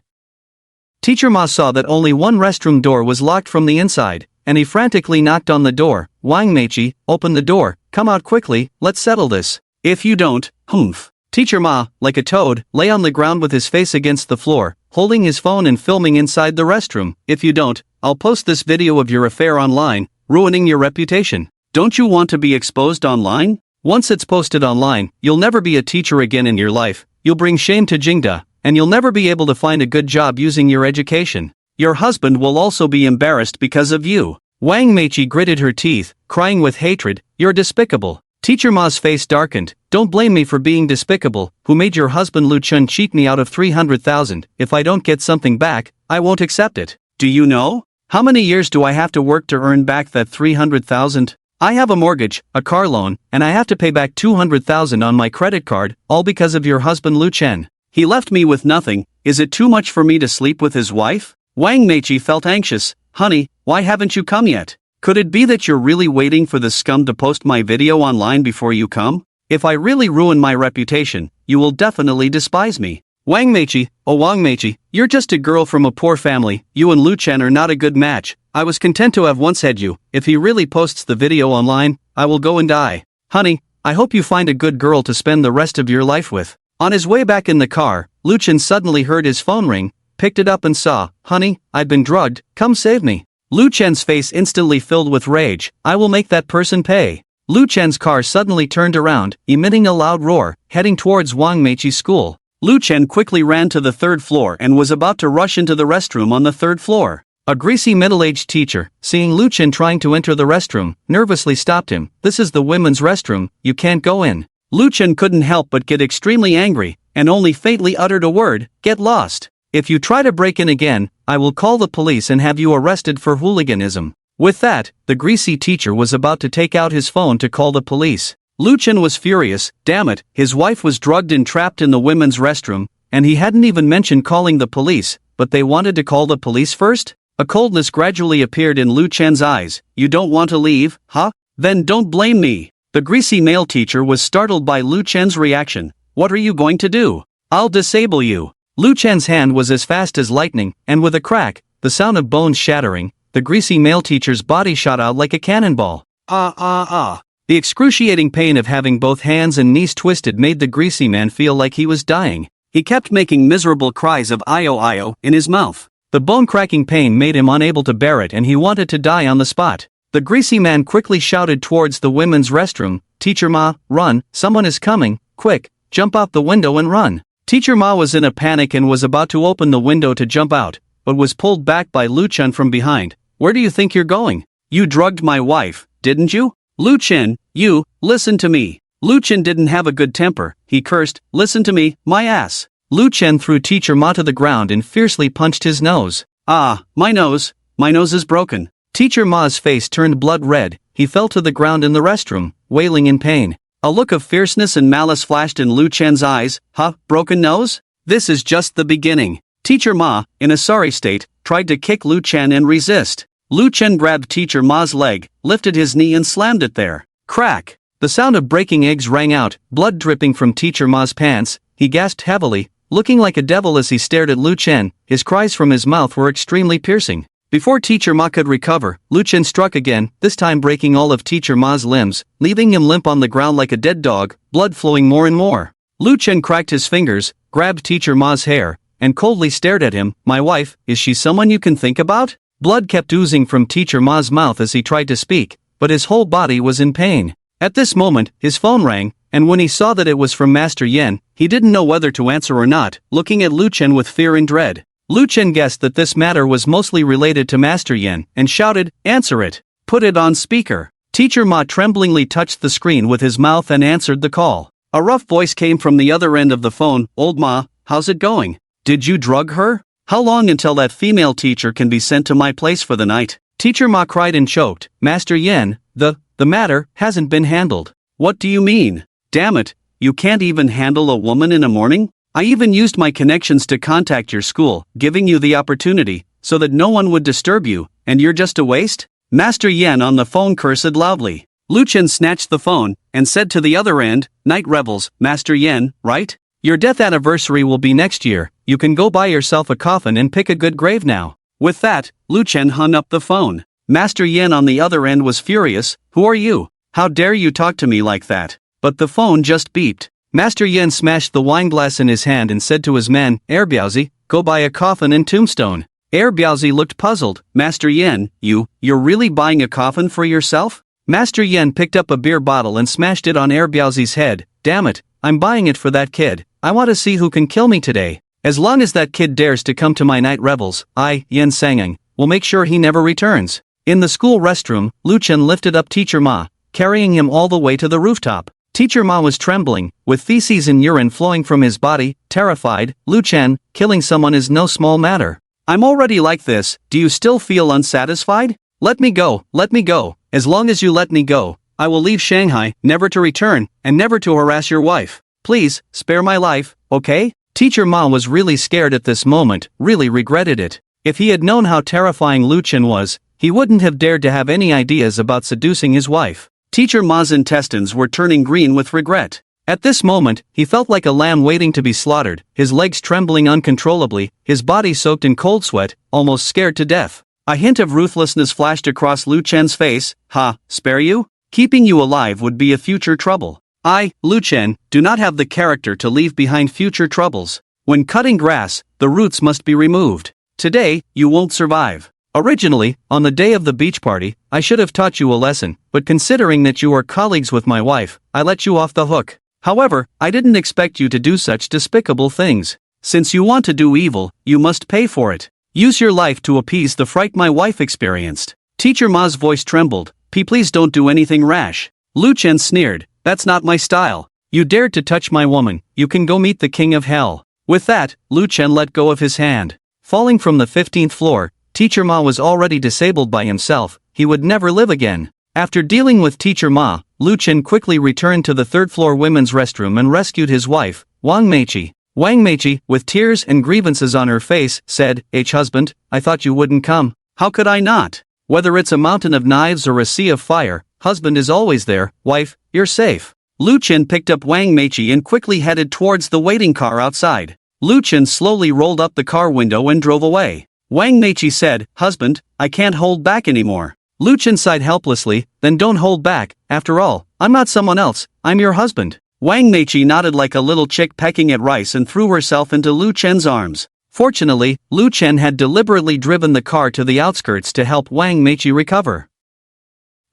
Teacher Ma saw that only one restroom door was locked from the inside, and he frantically knocked on the door. Wang Meichi, open the door, come out quickly, let's settle this. If you don't, humph. Teacher Ma, like a toad, lay on the ground with his face against the floor, holding his phone and filming inside the restroom. If you don't, I'll post this video of your affair online, ruining your reputation. Don't you want to be exposed online? Once it's posted online, you'll never be a teacher again in your life, you'll bring shame to Jingda, and you'll never be able to find a good job using your education. Your husband will also be embarrassed because of you. Wang Meichi gritted her teeth, crying with hatred, you're despicable. Teacher Ma's face darkened, don't blame me for being despicable, who made your husband Lu Chen cheat me out of 300,000, if I don't get something back, I won't accept it. Do you know? How many years do I have to work to earn back that 300,000? I have a mortgage, a car loan, and I have to pay back 200,000 on my credit card, all because of your husband Lu Chen. He left me with nothing, is it too much for me to sleep with his wife? Wang Meichi felt anxious, honey, why haven't you come yet? Could it be that you're really waiting for the scum to post my video online before you come? If I really ruin my reputation, you will definitely despise me. Wang Meichi, oh Wang Meichi, you're just a girl from a poor family, you and Lu Chen are not a good match. I was content to have once had you, if he really posts the video online, I will go and die. Honey, I hope you find a good girl to spend the rest of your life with. On his way back in the car, Lu Chen suddenly heard his phone ring, picked it up and saw, honey, I've been drugged, come save me. Lu Chen's face instantly filled with rage, I will make that person pay. Lu Chen's car suddenly turned around, emitting a loud roar, heading towards Wang Meichi's school. Lu Chen quickly ran to the third floor and was about to rush into the restroom on the third floor. A greasy middle-aged teacher, seeing Lu Chen trying to enter the restroom, nervously stopped him. This is the women's restroom, you can't go in. Lu Chen couldn't help but get extremely angry, and only faintly uttered a word, get lost. If you try to break in again, I will call the police and have you arrested for hooliganism. With that, the greasy teacher was about to take out his phone to call the police. Lu Chen was furious, damn it, his wife was drugged and trapped in the women's restroom, and he hadn't even mentioned calling the police, but they wanted to call the police first? A coldness gradually appeared in Lu Chen's eyes, you don't want to leave, huh? Then don't blame me. The greasy male teacher was startled by Lu Chen's reaction. What are you going to do? I'll disable you. Lu Chen's hand was as fast as lightning, and with a crack, the sound of bones shattering, the greasy male teacher's body shot out like a cannonball. The excruciating pain of having both hands and knees twisted made the greasy man feel like he was dying. He kept making miserable cries of "io-io" in his mouth. The bone-cracking pain made him unable to bear it and he wanted to die on the spot. The greasy man quickly shouted towards the women's restroom, Teacher Ma, run, someone is coming, quick, jump out the window and run. Teacher Ma was in a panic and was about to open the window to jump out, but was pulled back by Lu Chen from behind. Where do you think you're going? You drugged my wife, didn't you? Lu Chen, you, listen to me. Lu Chen didn't have a good temper, he cursed, listen to me, my ass. Lu Chen threw Teacher Ma to the ground and fiercely punched his nose. My nose is broken. Teacher Ma's face turned blood red, he fell to the ground in the restroom, wailing in pain. A look of fierceness and malice flashed in Lu Chen's eyes, broken nose? This is just the beginning. Teacher Ma, in a sorry state, tried to kick Lu Chen and resist. Lu Chen grabbed Teacher Ma's leg, lifted his knee and slammed it there. Crack! The sound of breaking eggs rang out, blood dripping from Teacher Ma's pants. He gasped heavily, looking like a devil as he stared at Lu Chen. His cries from his mouth were extremely piercing. Before Teacher Ma could recover, Lu Chen struck again, this time breaking all of Teacher Ma's limbs, leaving him limp on the ground like a dead dog, blood flowing more and more. Lu Chen cracked his fingers, grabbed Teacher Ma's hair, and coldly stared at him. My wife, is she someone you can think about? Blood kept oozing from Teacher Ma's mouth as he tried to speak, but his whole body was in pain. At this moment, his phone rang, and when he saw that it was from Master Yen, he didn't know whether to answer or not, looking at Lu Chen with fear and dread. Lu Chen guessed that this matter was mostly related to Master Yen, and shouted, "Answer it! Put it on speaker!" Teacher Ma tremblingly touched the screen with his mouth and answered the call. A rough voice came from the other end of the phone. "Old Ma, how's it going? Did you drug her? How long until that female teacher can be sent to my place for the night?" Teacher Ma cried and choked. "Master Yen, the matter hasn't been handled." "What do you mean? Damn it, you can't even handle a woman in a morning? I even used my connections to contact your school, giving you the opportunity, so that no one would disturb you, and you're just a waste?" Master Yen on the phone cursed loudly. Lu Chen snatched the phone, and said to the other end, "Night Rebels, Master Yen, right? Your death anniversary will be next year, you can go buy yourself a coffin and pick a good grave now." With that, Lu Chen hung up the phone. Master Yen on the other end was furious. "Who are you? How dare you talk to me like that?" But the phone just beeped. Master Yen smashed the wine glass in his hand and said to his men, "Biaozi, go buy a coffin and tombstone." Biaozi looked puzzled. "Master Yen, you're really buying a coffin for yourself?" Master Yen picked up a beer bottle and smashed it on Biaozi's head. "Damn it, I'm buying it for that kid. I want to see who can kill me today. As long as that kid dares to come to my night revels, I, Yen Sangang, will make sure he never returns." In the school restroom, Lu Chen lifted up Teacher Ma, carrying him all the way to the rooftop. Teacher Ma was trembling, with feces and urine flowing from his body, terrified. "Lu Chen, killing someone is no small matter. I'm already like this, do you still feel unsatisfied? Let me go, let me go. As long as you let me go, I will leave Shanghai, never to return, and never to harass your wife. Please, spare my life, okay?" Teacher Ma was really scared at this moment, really regretted it. If he had known how terrifying Lu Chen was, he wouldn't have dared to have any ideas about seducing his wife. Teacher Ma's intestines were turning green with regret. At this moment, he felt like a lamb waiting to be slaughtered, his legs trembling uncontrollably, his body soaked in cold sweat, almost scared to death. A hint of ruthlessness flashed across Lu Chen's face. "Ha, spare you? Keeping you alive would be a future trouble. I, Lu Chen, do not have the character to leave behind future troubles. When cutting grass, the roots must be removed. Today, you won't survive. Originally, on the day of the beach party, I should have taught you a lesson, but considering that you are colleagues with my wife, I let you off the hook. However, I didn't expect you to do such despicable things. Since you want to do evil, you must pay for it. Use your life to appease the fright my wife experienced." Teacher Ma's voice trembled. Please don't do anything rash." Lu Chen sneered. "That's not my style. You dared to touch my woman, you can go meet the king of hell." With that, Lu Chen let go of his hand. Falling from the 15th floor, Teacher Ma was already disabled by himself, he would never live again. After dealing with Teacher Ma, Lu Chen quickly returned to the third-floor women's restroom and rescued his wife, Wang Meiqi. Wang Meiqi, with tears and grievances on her face, said, "Husband, I thought you wouldn't come." "How could I not? Whether it's a mountain of knives or a sea of fire, husband is always there. Wife, you're safe." Lu Chen picked up Wang Meiqi and quickly headed towards the waiting car outside. Lu Chen slowly rolled up the car window and drove away. Wang Meiqi said, "Husband, I can't hold back anymore." Lu Chen sighed helplessly. "Then don't hold back, after all, I'm not someone else, I'm your husband." Wang Meiqi nodded like a little chick pecking at rice and threw herself into Lu Chen's arms. Fortunately, Lu Chen had deliberately driven the car to the outskirts to help Wang Meiqi recover.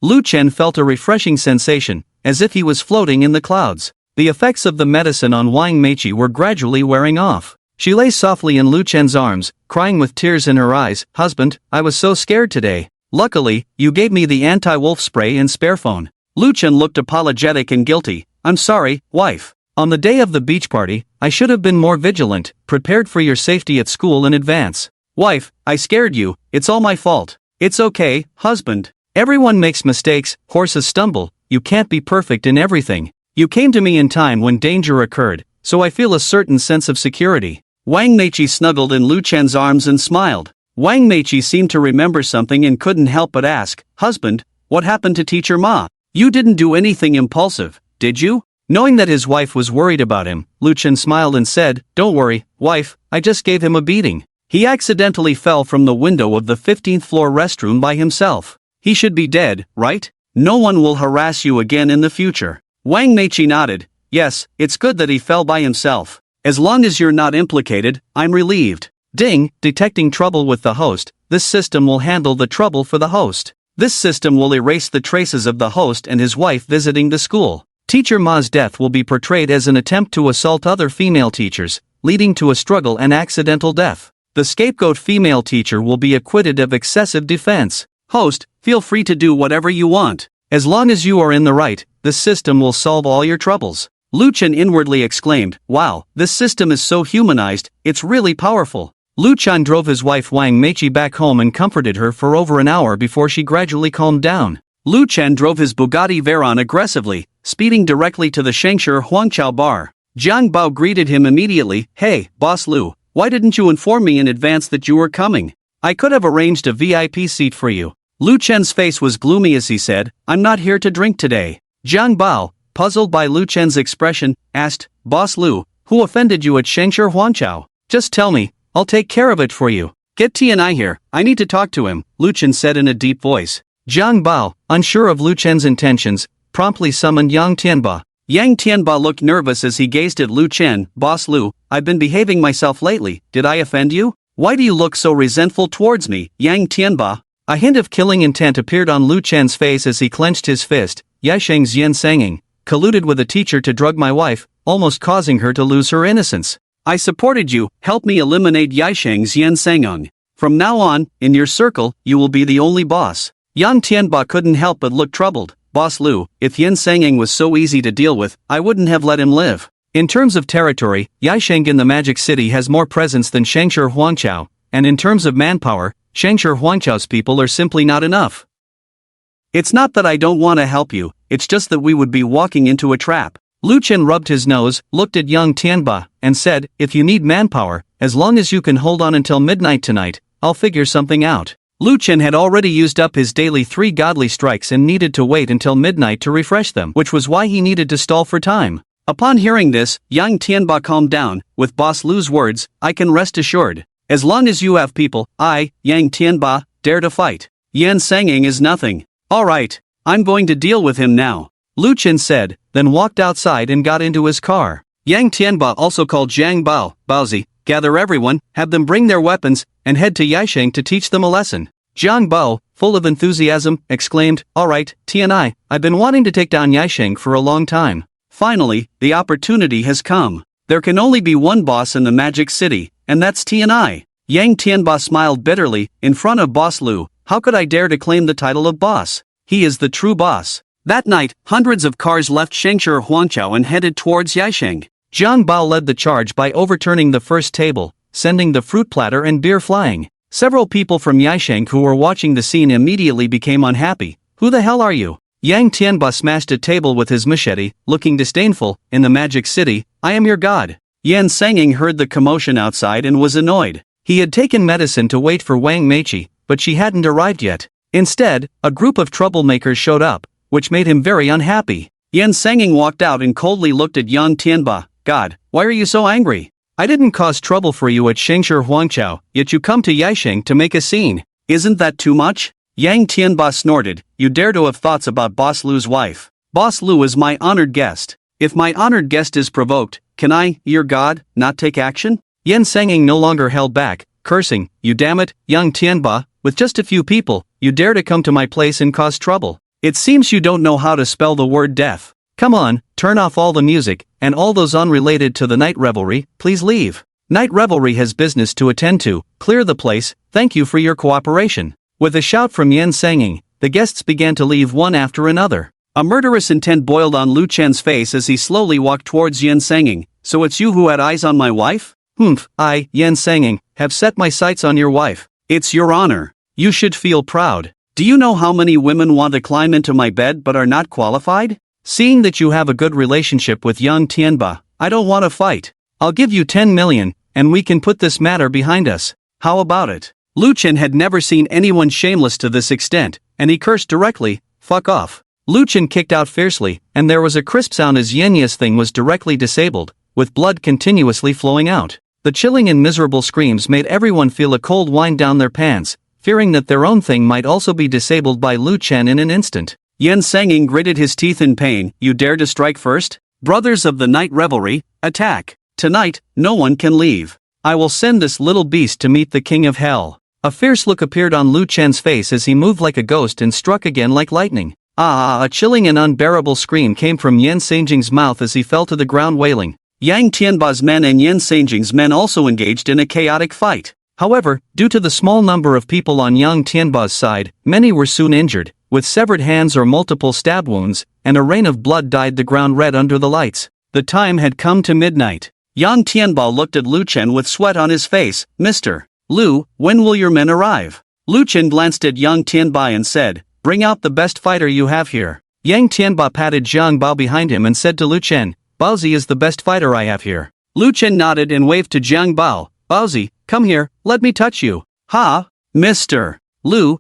Lu Chen felt a refreshing sensation, as if he was floating in the clouds. The effects of the medicine on Wang Meiqi were gradually wearing off. She lay softly in Lu Chen's arms, crying with tears in her eyes. "Husband, I was so scared today. Luckily, you gave me the anti-wolf spray and spare phone." Lu Chen looked apologetic and guilty. "I'm sorry, wife. On the day of the beach party, I should have been more vigilant, prepared for your safety at school in advance. Wife, I scared you, it's all my fault." "It's okay, husband. Everyone makes mistakes, horses stumble, you can't be perfect in everything. You came to me in time when danger occurred, so I feel a certain sense of security." Wang Meiqi snuggled in Lu Chen's arms and smiled. Wang Meiqi seemed to remember something and couldn't help but ask, "Husband, what happened to Teacher Ma? You didn't do anything impulsive, did you?" Knowing that his wife was worried about him, Lu Chen smiled and said, "Don't worry, wife, I just gave him a beating. He accidentally fell from the window of the 15th floor restroom by himself. He should be dead, right? No one will harass you again in the future. Wang Meichi nodded. Yes, it's good that he fell by himself. As long as you're not implicated, I'm relieved. Ding, detecting trouble with the host. This system will handle the trouble for the host. This system will erase the traces of the host and his wife visiting the school. Teacher Ma's death will be portrayed as an attempt to assault other female teachers, leading to a struggle and accidental death. The scapegoat female teacher will be acquitted of excessive defense. Host, feel free to do whatever you want. As long as you are in the right, the system will solve all your troubles. Lu Chen inwardly exclaimed, wow, this system is so humanized, it's really powerful. Lu Chen drove his wife Wang Meichi back home and comforted her for over an hour before she gradually calmed down. Lu Chen drove his Bugatti Veyron aggressively, speeding directly to the Shengshi Huangqiao bar. Jiang Bao greeted him immediately. Hey, Boss Lu, why didn't you inform me in advance that you were coming? I could have arranged a VIP seat for you. Lu Chen's face was gloomy as he said, I'm not here to drink today. Jiang Bao, puzzled by Lu Chen's expression, asked, Boss Lu, who offended you at Shengshi Huangqiao? Just tell me, I'll take care of it for you. Get Tianai here, I need to talk to him, Lu Chen said in a deep voice. Jiang Bao, unsure of Lu Chen's intentions, promptly summoned Yang Tianba. Yang Tianba looked nervous as he gazed at Lu Chen. Boss Lu, I've been behaving myself lately, did I offend you? Why do you look so resentful towards me, Yang Tianba? A hint of killing intent appeared on Lu Chen's face as he clenched his fist. Yaisheng's Yan Sanging colluded with a teacher to drug my wife, almost causing her to lose her innocence. I supported you, help me eliminate Yaisheng's Yan Sangong. From now on, in your circle, you will be the only boss. Yang Tianba couldn't help but look troubled. Boss Lu, if Yan Sanging was so easy to deal with, I wouldn't have let him live. In terms of territory, Yaisheng in the Magic City has more presence than Shengshi Huangqiao, and in terms of manpower, Shengshi Huangqiao's people are simply not enough. It's not that I don't want to help you, it's just that we would be walking into a trap. Lu Chen rubbed his nose, looked at Yang Tianba, and said, if you need manpower, as long as you can hold on until midnight tonight, I'll figure something out. Lu Chen had already used up his daily 3 godly strikes and needed to wait until midnight to refresh them, which was why he needed to stall for time. Upon hearing this, Yang Tianba calmed down. With Boss Lu's words, I can rest assured. As long as you have people, I, Yang Tianba, dare to fight. Yan Sanging is nothing. Alright, I'm going to deal with him now. Lu Chen said, then walked outside and got into his car. Yang Tianba also called Jiang Bao, Baozi, gather everyone, have them bring their weapons, and head to Yaisheng to teach them a lesson. Jiang Bao, full of enthusiasm, exclaimed, alright, Tianai, I've been wanting to take down Yaisheng for a long time. Finally, the opportunity has come. There can only be one boss in the Magic City, and that's Tianai. Yang Tianba smiled bitterly. In front of Boss Lu, how could I dare to claim the title of boss? He is the true boss. That night, hundreds of cars left Shengshi Huangqiao and headed towards Yaisheng. Jiang Bao led the charge by overturning the first table, sending the fruit platter and beer flying. Several people from Yaisheng who were watching the scene immediately became unhappy. Who the hell are you? Yang Tianba smashed a table with his machete, looking disdainful. In the Magic City, I am your god. Yan Sanging heard the commotion outside and was annoyed. He had taken medicine to wait for Wang Meichi, but she hadn't arrived yet. Instead, a group of troublemakers showed up, which made him very unhappy. Yan Sanging walked out and coldly looked at Yang Tianba. God, why are you so angry? I didn't cause trouble for you at Shengshi Huangqiao, yet you come to Yaisheng to make a scene. Isn't that too much? Yang Tianba snorted. You dare to have thoughts about Boss Lu's wife. Boss Lu is my honored guest. If my honored guest is provoked, can I, your god, not take action? Yan Sanging no longer held back, cursing, you damn it, Yang Tianba, with just a few people, you dare to come to my place and cause trouble. It seems you don't know how to spell the word death. Come on, turn off all the music, and all those unrelated to the night revelry, please leave. Night revelry has business to attend to, clear the place, thank you for your cooperation. With a shout from Yan Sanging, the guests began to leave one after another. A murderous intent boiled on Lu Chen's face as he slowly walked towards Yan Sanging. So it's you who had eyes on my wife? I, Yan Sanging, have set my sights on your wife. It's your honor. You should feel proud. Do you know how many women want to climb into my bed but are not qualified? Seeing that you have a good relationship with Yang Tianba, I don't want to fight. I'll give you 10 million, and we can put this matter behind us. How about it? Lu Chen had never seen anyone shameless to this extent, and he cursed directly, fuck off. Lu Chen kicked out fiercely, and there was a crisp sound as Yenya's thing was directly disabled, with blood continuously flowing out. The chilling and miserable screams made everyone feel a cold wind down their pants, fearing that their own thing might also be disabled by Lu Chen in an instant. Yan Sanging gritted his teeth in pain. You dare to strike first? Brothers of the night revelry, attack! Tonight, no one can leave. I will send this little beast to meet the king of hell. A fierce look appeared on Lu Chen's face as he moved like a ghost and struck again like lightning. A chilling and unbearable scream came from Yan Sangjing's mouth as he fell to the ground wailing. Yang Tianba's men and Yan Sangjing's men also engaged in a chaotic fight. However, due to the small number of people on Yang Tianba's side, many were soon injured, with severed hands or multiple stab wounds, and a rain of blood dyed the ground red under the lights. The time had come to midnight. Yang Tianba looked at Lu Chen with sweat on his face. Mr. Lu, when will your men arrive? Lu Chen glanced at Yang Tianba and said, bring out the best fighter you have here. Yang Tianba patted Jiang Bao behind him and said to Lu Chen, Baozi is the best fighter I have here. Lu Chen nodded and waved to Jiang Bao. Baozi, come here, let me touch you. Ha! Mr. Lu,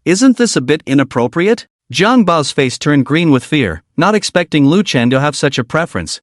isn't this a bit inappropriate? Jiang Bao's face turned green with fear, not expecting Lu Chen to have such a preference.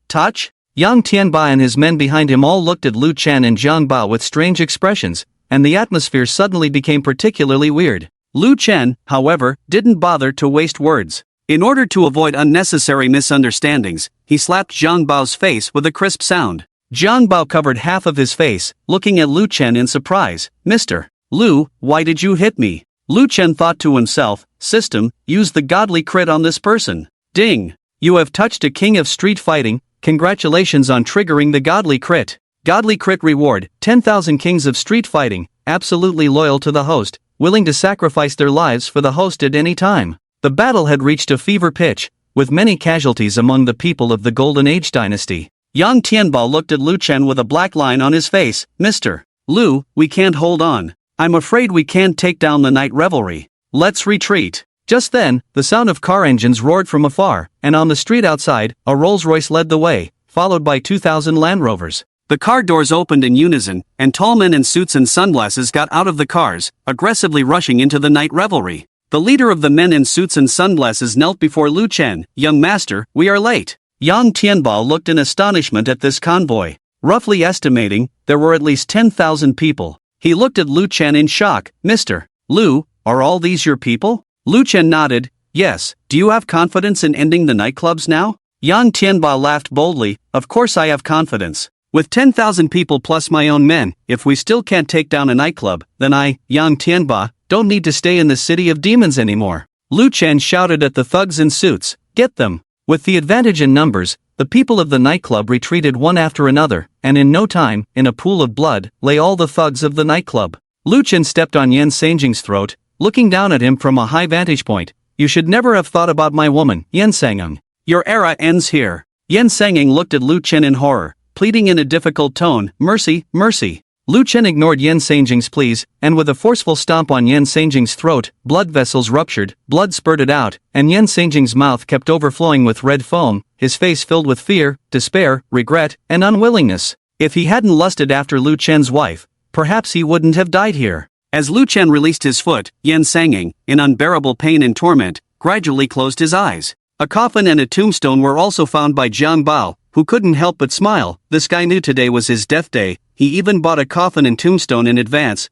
Touch? Yang Tianba and his men behind him all looked at Lu Chen and Jiang Bao with strange expressions, and the atmosphere suddenly became particularly weird. Lu Chen, however, didn't bother to waste words. In order to avoid unnecessary misunderstandings, he slapped Jiang Bao's face with a crisp sound. Jiang Bao covered half of his face, looking at Lu Chen in surprise. Mr. Lu, why did you hit me? Lu Chen thought to himself, system, use the godly crit on this person. Ding! You have touched a king of street fighting, congratulations on triggering the godly crit. Godly crit reward, 10,000 kings of street fighting, absolutely loyal to the host, willing to sacrifice their lives for the host at any time. The battle had reached a fever pitch, with many casualties among the people of the Golden Age dynasty. Yang Tianba looked at Lu Chen with a black line on his face. Mr. Lu, we can't hold on. I'm afraid we can't take down the night revelry. Let's retreat. Just then, the sound of car engines roared from afar, and on the street outside, a Rolls-Royce led the way, followed by 2,000 Land Rovers. The car doors opened in unison, and tall men in suits and sunglasses got out of the cars, aggressively rushing into the night revelry. The leader of the men in suits and sunglasses knelt before Lu Chen. Young master, we are late. Yang Tianba looked in astonishment at this convoy. Roughly estimating, there were at least 10,000 people. He looked at Lu Chen in shock. Mr. Lu, are all these your people? Lu Chen nodded. Yes. Do you have confidence in ending the nightclubs now? Yang Tianba laughed boldly. Of course I have confidence. With 10,000 people plus my own men, if we still can't take down a nightclub, then I, Yang Tianba, don't need to stay in the city of demons anymore. Lu Chen shouted at the thugs in suits. Get them. With the advantage in numbers, the people of the nightclub retreated one after another, and in no time, in a pool of blood, lay all the thugs of the nightclub. Lu Chen stepped on Yan Sangjing's throat, looking down at him from a high vantage point. You should never have thought about my woman, Yan Sangjing. Your era ends here. Yan Sangjing looked at Lu Chen in horror, pleading in a difficult tone, mercy, mercy. Lu Chen ignored Yan Sangjing's pleas, and with a forceful stomp on Yan Sangjing's throat, blood vessels ruptured, blood spurted out, and Yan Sangjing's mouth kept overflowing with red foam, his face filled with fear, despair, regret, and unwillingness. If he hadn't lusted after Lu Chen's wife, perhaps he wouldn't have died here. As Lu Chen released his foot, Yan Sangjing, in unbearable pain and torment, gradually closed his eyes. A coffin and a tombstone were also found by Jiang Bao, who couldn't help but smile. This guy knew today was his death day. He even bought a coffin and tombstone in advance.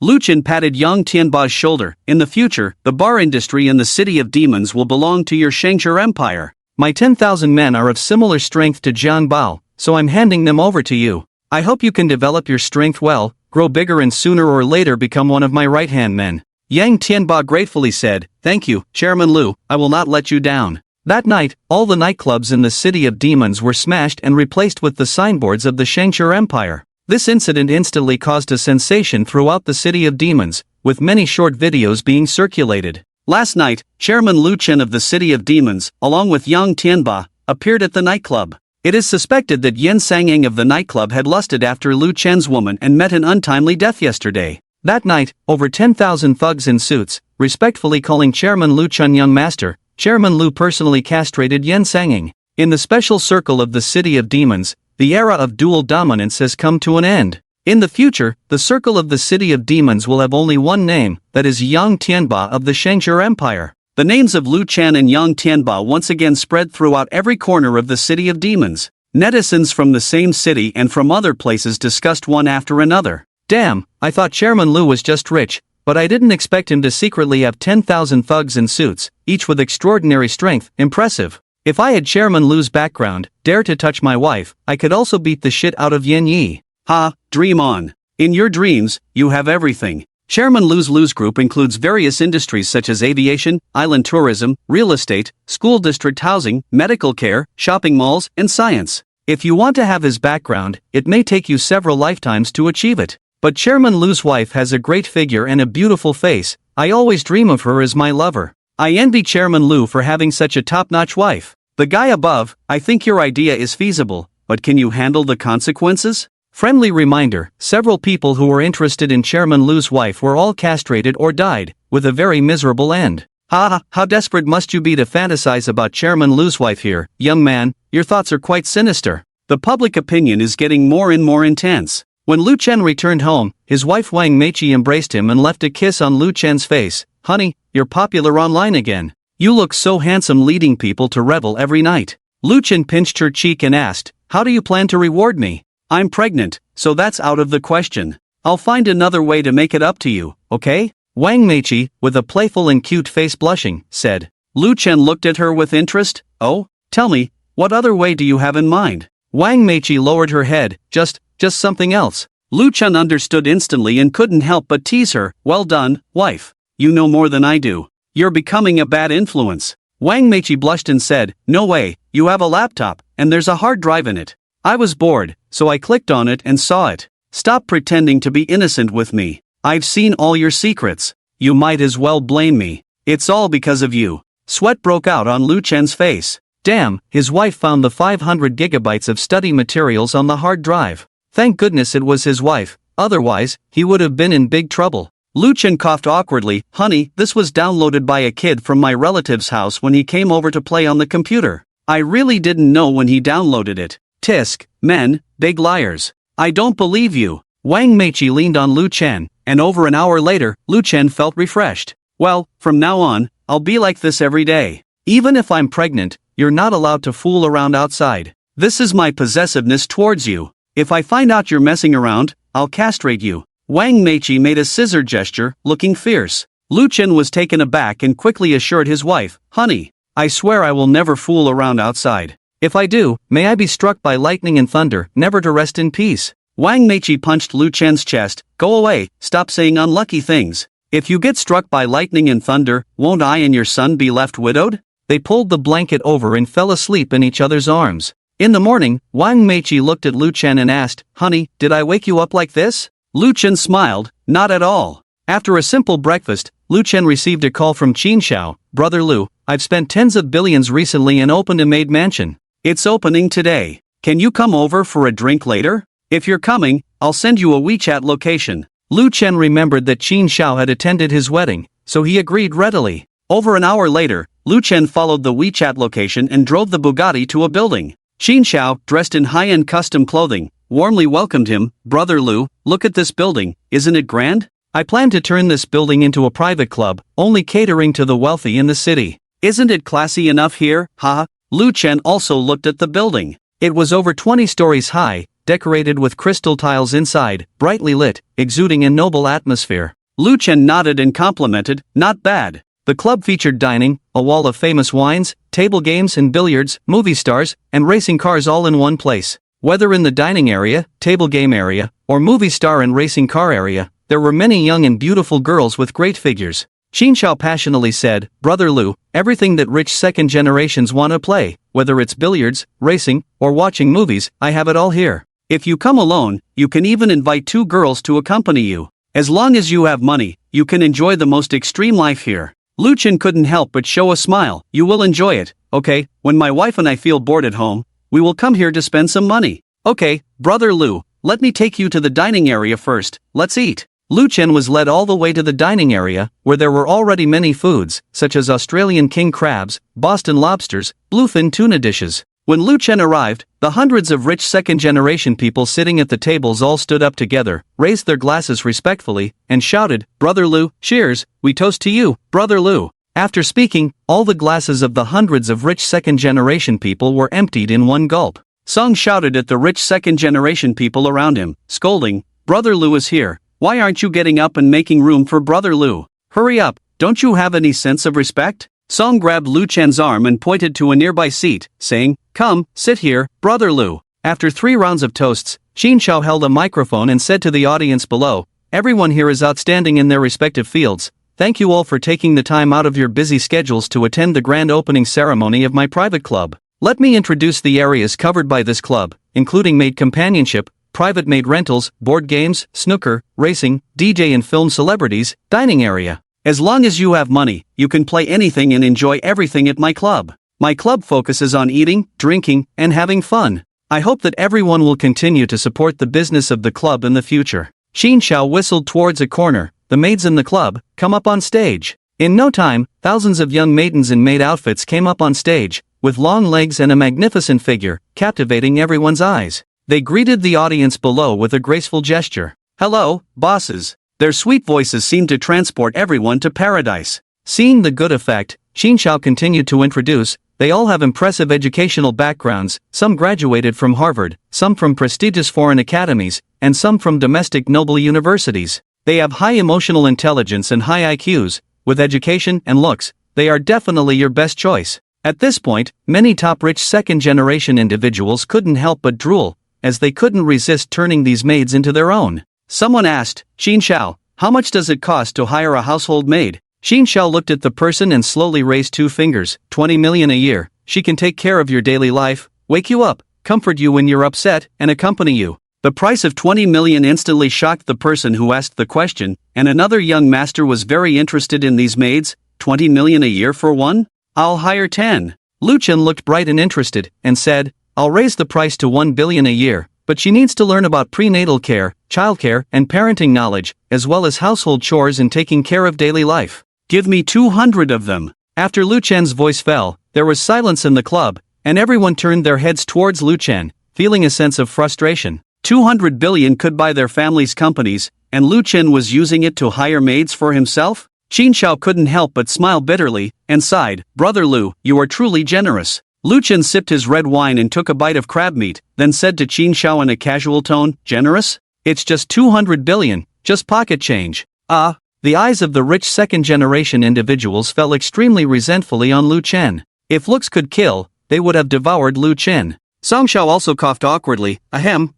Lu Chen patted Yang Tianba's shoulder. In the future, the bar industry in the city of demons will belong to your Shangshi Empire. My 10,000 men are of similar strength to Jiang Bao, so I'm handing them over to you. I hope you can develop your strength well, grow bigger and sooner or later become one of my right-hand men. Yang Tianba gratefully said, Thank you, Chairman Lu, I will not let you down. That night, all the nightclubs in the City of Demons were smashed and replaced with the signboards of the Shangshi Empire. This incident instantly caused a sensation throughout the City of Demons, with many short videos being circulated. Last night, Chairman Lu Chen of the City of Demons, along with Yang Tianba, appeared at the nightclub. It is suspected that Yan Sangjing of the nightclub had lusted after Lu Chen's woman and met an untimely death yesterday. That night, over 10,000 thugs in suits, respectfully calling Chairman Lu Chen young master, Chairman Lu personally castrated Yan Sangjing. In the special circle of the City of Demons, the era of dual dominance has come to an end. In the future, the circle of the City of Demons will have only one name, that is Yang Tianba of the Shangshi Empire. The names of Lu Chen and Yang Tianba once again spread throughout every corner of the City of Demons. Netizens from the same city and from other places discussed one after another. Damn, I thought Chairman Lu was just rich, but I didn't expect him to secretly have 10,000 thugs in suits, each with extraordinary strength. Impressive. If I had Chairman Lu's background, dare to touch my wife, I could also beat the shit out of Yin Yi. Ha, dream on. In your dreams, you have everything. Chairman Lu's group includes various industries such as aviation, island tourism, real estate, school district housing, medical care, shopping malls, and science. If you want to have his background, it may take you several lifetimes to achieve it. But Chairman Lu's wife has a great figure and a beautiful face. I always dream of her as my lover. I envy Chairman Lu for having such a top-notch wife. The guy above, I think your idea is feasible, but can you handle the consequences? Friendly reminder, several people who were interested in Chairman Lu's wife were all castrated or died, with a very miserable end. Ha, how desperate must you be to fantasize about Chairman Lu's wife here, young man? Your thoughts are quite sinister. The public opinion is getting more and more intense. When Lu Chen returned home, his wife Wang Meiqi embraced him and left a kiss on Lu Chen's face. Honey, you're popular online again. You look so handsome leading people to revel every night. Lu Chen pinched her cheek and asked, how do you plan to reward me? I'm pregnant, so that's out of the question. I'll find another way to make it up to you, okay? Wang Meiqi, with a playful and cute face blushing, said. Lu Chen looked at her with interest. Oh, tell me, what other way do you have in mind? Wang Meiqi lowered her head. Just something else. Lu Chen understood instantly and couldn't help but tease her. Well done, wife. You know more than I do. You're becoming a bad influence. Wang Meiqi blushed and said, no way, you have a laptop, and there's a hard drive in it. I was bored, so I clicked on it and saw it. Stop pretending to be innocent with me. I've seen all your secrets. You might as well blame me. It's all because of you. Sweat broke out on Lu Chen's face. Damn, his wife found the 500 gigabytes of study materials on the hard drive. Thank goodness it was his wife, otherwise, he would have been in big trouble. Lu Chen coughed awkwardly. Honey, this was downloaded by a kid from my relative's house when he came over to play on the computer. I really didn't know when he downloaded it. Tisk, men, big liars. I don't believe you. Wang Meiqi leaned on Lu Chen, and over an hour later, Lu Chen felt refreshed. Well, from now on, I'll be like this every day. Even if I'm pregnant, you're not allowed to fool around outside. This is my possessiveness towards you. If I find out you're messing around, I'll castrate you. Wang Meiqi made a scissor gesture, looking fierce. Lu Chen was taken aback and quickly assured his wife, honey, I swear I will never fool around outside. If I do, may I be struck by lightning and thunder, never to rest in peace. Wang Meiqi punched Lu Chen's chest. Go away, stop saying unlucky things. If you get struck by lightning and thunder, won't I and your son be left widowed? They pulled the blanket over and fell asleep in each other's arms. In the morning, Wang Meiqi looked at Lu Chen and asked, honey, did I wake you up like this? Lu Chen smiled, not at all. After a simple breakfast, Lu Chen received a call from Qin Xiao. Brother Lu, I've spent tens of billions recently and opened a maid mansion. It's opening today. Can you come over for a drink later? If you're coming, I'll send you a WeChat location. Lu Chen remembered that Qin Xiao had attended his wedding, so he agreed readily. Over an hour later, Lu Chen followed the WeChat location and drove the Bugatti to a building. Qin Xiao, dressed in high-end custom clothing, warmly welcomed him. Brother Lu, look at this building, isn't it grand? I plan to turn this building into a private club, only catering to the wealthy in the city. Isn't it classy enough here, ha? Lu Chen also looked at the building. It was over 20 stories high, decorated with crystal tiles inside, brightly lit, exuding a noble atmosphere. Lu Chen nodded and complimented, not bad. The club featured dining, a wall of famous wines, table games and billiards, movie stars, and racing cars all in one place. Whether in the dining area, table game area, or movie star and racing car area, there were many young and beautiful girls with great figures. Qin Xiao passionately said, Brother Lu, everything that rich second generations want to play, whether it's billiards, racing, or watching movies, I have it all here. If you come alone, you can even invite 2 girls to accompany you. As long as you have money, you can enjoy the most extreme life here. Lu Chen couldn't help but show a smile. You will enjoy it, okay? When my wife and I feel bored at home, we will come here to spend some money. Okay, Brother Lu, let me take you to the dining area first. Let's eat. Lu Chen was led all the way to the dining area, where there were already many foods, such as Australian king crabs, Boston lobsters, bluefin tuna dishes. When Lu Chen arrived, the hundreds of rich second-generation people sitting at the tables all stood up together, raised their glasses respectfully, and shouted, Brother Lu, cheers, we toast to you, Brother Lu. After speaking, all the glasses of the hundreds of rich second-generation people were emptied in one gulp. Song shouted at the rich second-generation people around him, scolding, "Brother Lu is here. Why aren't you getting up and making room for Brother Lu? Hurry up, don't you have any sense of respect?" Song grabbed Lu Chen's arm and pointed to a nearby seat, saying, "Come, sit here, Brother Lu." After 3 rounds of toasts, Xin Xiao held a microphone and said to the audience below, "Everyone here is outstanding in their respective fields. Thank you all for taking the time out of your busy schedules to attend the grand opening ceremony of my private club. Let me introduce the areas covered by this club, including maid companionship, private maid rentals, board games, snooker, racing, DJ and film celebrities, dining area. As long as you have money, you can play anything and enjoy everything at my club. My club focuses on eating, drinking, and having fun. I hope that everyone will continue to support the business of the club in the future." Xin Xiao whistled towards a corner. "The maids in the club, come up on stage." In no time, thousands of young maidens in maid outfits came up on stage, with long legs and a magnificent figure, captivating everyone's eyes. They greeted the audience below with a graceful gesture. "Hello, bosses." Their sweet voices seemed to transport everyone to paradise. Seeing the good effect, Xin Xiao continued to introduce, "They all have impressive educational backgrounds, some graduated from Harvard, some from prestigious foreign academies, and some from domestic noble universities. They have high emotional intelligence and high IQs. With education and looks, they are definitely your best choice." At this point, many top-rich second-generation individuals couldn't help but drool, as they couldn't resist turning these maids into their own. Someone asked, "Xin Xiao, how much does it cost to hire a household maid?" Xin Xiao looked at the person and slowly raised 2 fingers. 20 million a year. She can take care of your daily life, wake you up, comfort you when you're upset, and accompany you. The price of 20 million instantly shocked the person who asked the question, and another young master was very interested in these maids. 20 million a year for one? I'll hire 10. Lu Chen looked bright and interested, and said, "I'll raise the price to 1 billion a year, but she needs to learn about prenatal care, childcare, and parenting knowledge, as well as household chores and taking care of daily life. Give me 200 of them." After Lu Chen's voice fell, there was silence in the club, and everyone turned their heads towards Lu Chen, feeling a sense of frustration. 200 billion could buy their family's companies, and Lu Chen was using it to hire maids for himself? Xin Xiao couldn't help but smile bitterly, and sighed, "Brother Lu, you are truly generous." Lu Chen sipped his red wine and took a bite of crab meat, then said to Xin Xiao in a casual tone, "Generous? It's just 200 billion, just pocket change." Ah! The eyes of the rich second-generation individuals fell extremely resentfully on Lu Chen. If looks could kill, they would have devoured Lu Chen. Song Xiao also coughed awkwardly. "Ahem,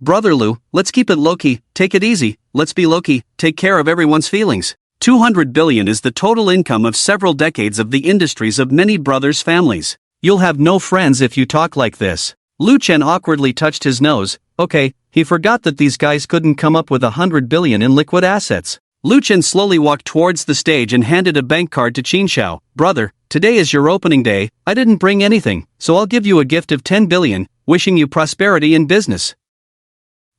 Brother Lu, let's keep it low-key, take it easy, let's be low-key, take care of everyone's feelings. 200 billion is the total income of several decades of the industries of many brothers' families. You'll have no friends if you talk like this." Lu Chen awkwardly touched his nose. Okay, he forgot that these guys couldn't come up with 100 billion in liquid assets. Lu Chen slowly walked towards the stage and handed a bank card to Xin Xiao. "Brother, today is your opening day. I didn't bring anything, so I'll give you a gift of 10 billion, wishing you prosperity in business.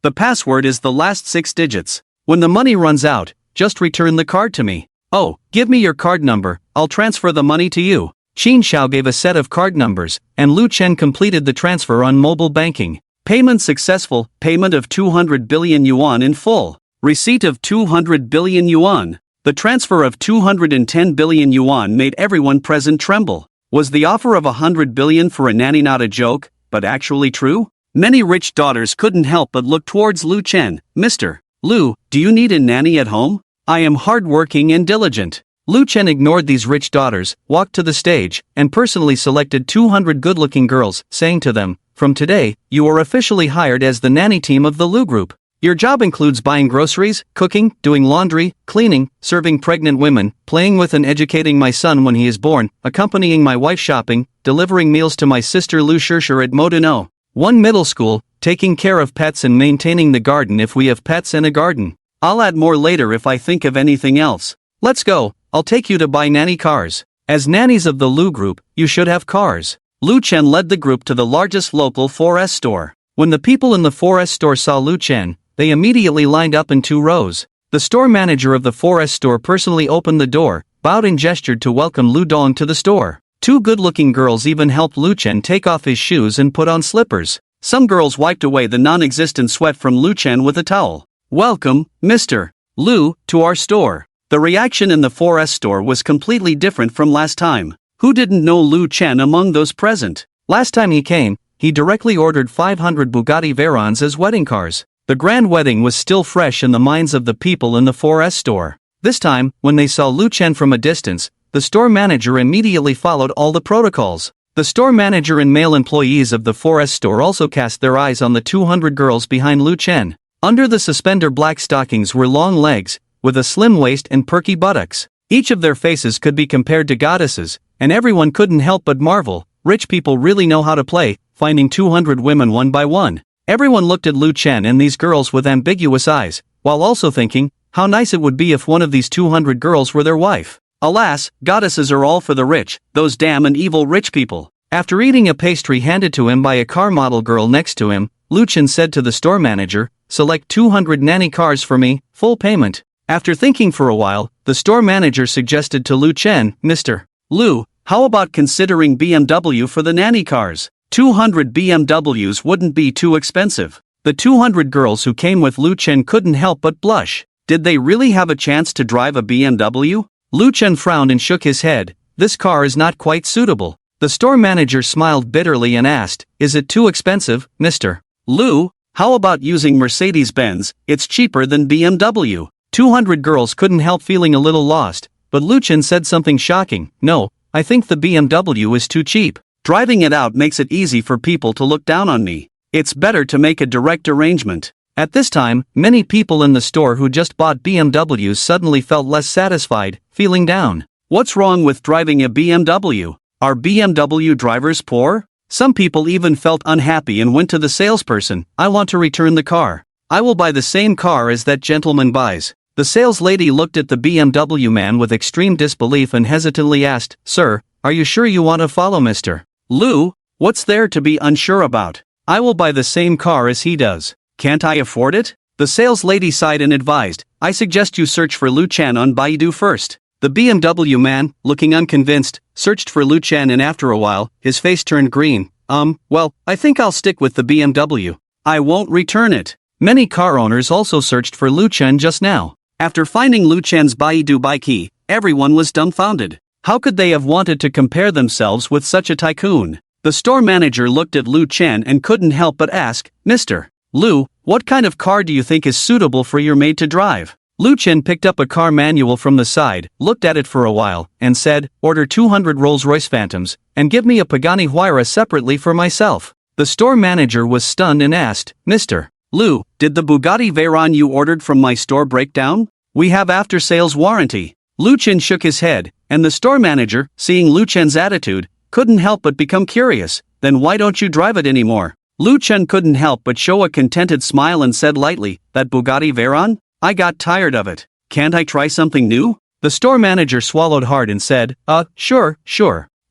The password is the last 6 digits. When the money runs out, just return the card to me. Oh, give me your card number, I'll transfer the money to you." Xin Xiao gave a set of card numbers, and Lu Chen completed the transfer on mobile banking. Payment successful, payment of 200 billion yuan in full. Receipt of 200 billion yuan. The transfer of 210 billion yuan made everyone present tremble. Was the offer of 100 billion for a nanny not a joke, but actually true? Many rich daughters couldn't help but look towards Lu Chen. "Mr. Lu, do you need a nanny at home? I am hardworking and diligent." Lu Chen ignored these rich daughters, walked to the stage, and personally selected 200 good-looking girls, saying to them, "From today, you are officially hired as the nanny team of the Lu Group. Your job includes buying groceries, cooking, doing laundry, cleaning, serving pregnant women, playing with and educating my son when he is born, accompanying my wife shopping, delivering meals to my sister Lu Shishir at Modano. 1 middle school, taking care of pets and maintaining the garden if we have pets and a garden. I'll add more later if I think of anything else. Let's go, I'll take you to buy nanny cars. As nannies of the Lu Group, you should have cars." Lu Chen led the group to the largest local 4S store. When the people in the 4S store saw Lu Chen, they immediately lined up in 2 rows. The store manager of the 4S store personally opened the door, bowed and gestured to welcome Lu Dong to the store. 2 good-looking girls even helped Lu Chen take off his shoes and put on slippers. Some girls wiped away the non-existent sweat from Lu Chen with a towel. "Welcome, Mr. Lu, to our store." The reaction in the 4S store was completely different from last time. Who didn't know Lu Chen among those present? Last time he came, he directly ordered 500 Bugatti Veyrons as wedding cars. The grand wedding was still fresh in the minds of the people in the 4S store. This time, when they saw Lu Chen from a distance, the store manager immediately followed all the protocols. The store manager and male employees of the 4S store also cast their eyes on the 200 girls behind Lu Chen. Under the suspender black stockings were long legs, with a slim waist and perky buttocks. Each of their faces could be compared to goddesses, and everyone couldn't help but marvel. Rich people really know how to play, finding 200 women one by one. Everyone looked at Lu Chen and these girls with ambiguous eyes, while also thinking, how nice it would be if one of these 200 girls were their wife. Alas, goddesses are all for the rich, those damn and evil rich people. After eating a pastry handed to him by a car model girl next to him, Lu Chen said to the store manager, "Select 200 nanny cars for me, full payment." After thinking for a while, the store manager suggested to Lu Chen, "Mr. Lu, how about considering BMW for the nanny cars? 200 BMWs wouldn't be too expensive." The 200 girls who came with Lu Chen couldn't help but blush. Did they really have a chance to drive a BMW? Lu Chen frowned and shook his head. This car is not quite suitable. The store manager smiled bitterly and asked, "Is it too expensive, Mr. Lu? How about using Mercedes-Benz? It's cheaper than BMW." 200 girls couldn't help feeling a little lost, but Lu Chen said something shocking. "No, I think the BMW is too cheap. Driving it out makes it easy for people to look down on me. It's better to make a direct arrangement." At this time, many people in the store who just bought BMWs suddenly felt less satisfied, feeling down. What's wrong with driving a BMW? Are BMW drivers poor? Some people even felt unhappy and went to the salesperson, "I want to return the car. I will buy the same car as that gentleman buys." The sales lady looked at the BMW man with extreme disbelief and hesitantly asked, "Sir, are you sure you want to follow Mr. Lu? What's there to be unsure about? I will buy the same car as he does. Can't I afford it?" The sales lady sighed and advised, "I suggest you search for Lu Chen on Baidu first." The BMW man, looking unconvinced, searched for Lu Chen and after a while, his face turned green. Well, I think I'll stick with the BMW. I won't return it." Many car owners also searched for Lu Chen just now. After finding Lu Chen's Baidu Baiki, everyone was dumbfounded. How could they have wanted to compare themselves with such a tycoon? The store manager looked at Lu Chen and couldn't help but ask, "Mr. Lu, what kind of car do you think is suitable for your maid to drive?" Lu Chen picked up a car manual from the side, looked at it for a while, and said, "Order 200 Rolls-Royce Phantoms, and give me a Pagani Huayra separately for myself." The store manager was stunned and asked, "Mr. Lu, did the Bugatti Veyron you ordered from my store break down? We have after-sales warranty." Lu Chen shook his head, and the store manager, seeing Lu Chen's attitude, couldn't help but become curious. "Then why don't you drive it anymore?" Lu Chen couldn't help but show a contented smile and said lightly, "That Bugatti Veyron? I got tired of it. Can't I try something new?" The store manager swallowed hard and said, Sure.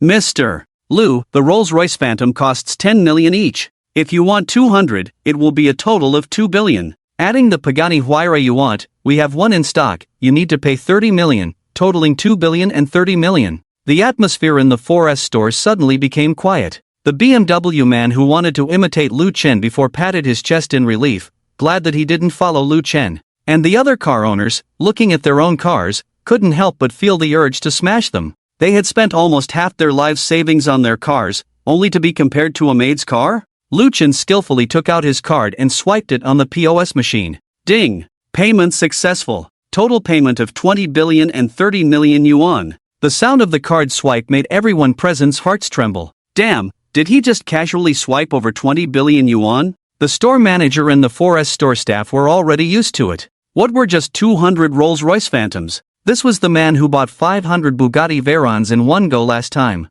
"Mr. Lu, the Rolls-Royce Phantom costs 10 million each. If you want 200, it will be a total of 2 billion. Adding the Pagani Huayra you want, we have one in stock, you need to pay 30 million, totaling 2 billion and 30 million. The atmosphere in the 4S store suddenly became quiet. The BMW man who wanted to imitate Lu Chen before patted his chest in relief, glad that he didn't follow Lu Chen. And the other car owners, looking at their own cars, couldn't help but feel the urge to smash them. They had spent almost half their lives' savings on their cars, only to be compared to a maid's car? Lu Chen skillfully took out his card and swiped it on the POS machine. Ding! Payment successful. Total payment of 20 billion and 30 million yuan. The sound of the card swipe made everyone present's hearts tremble. Damn, did he just casually swipe over 20 billion yuan? The store manager and the 4S store staff were already used to it. What were just 200 Rolls-Royce Phantoms? This was the man who bought 500 Bugatti Veyrons in one go last time.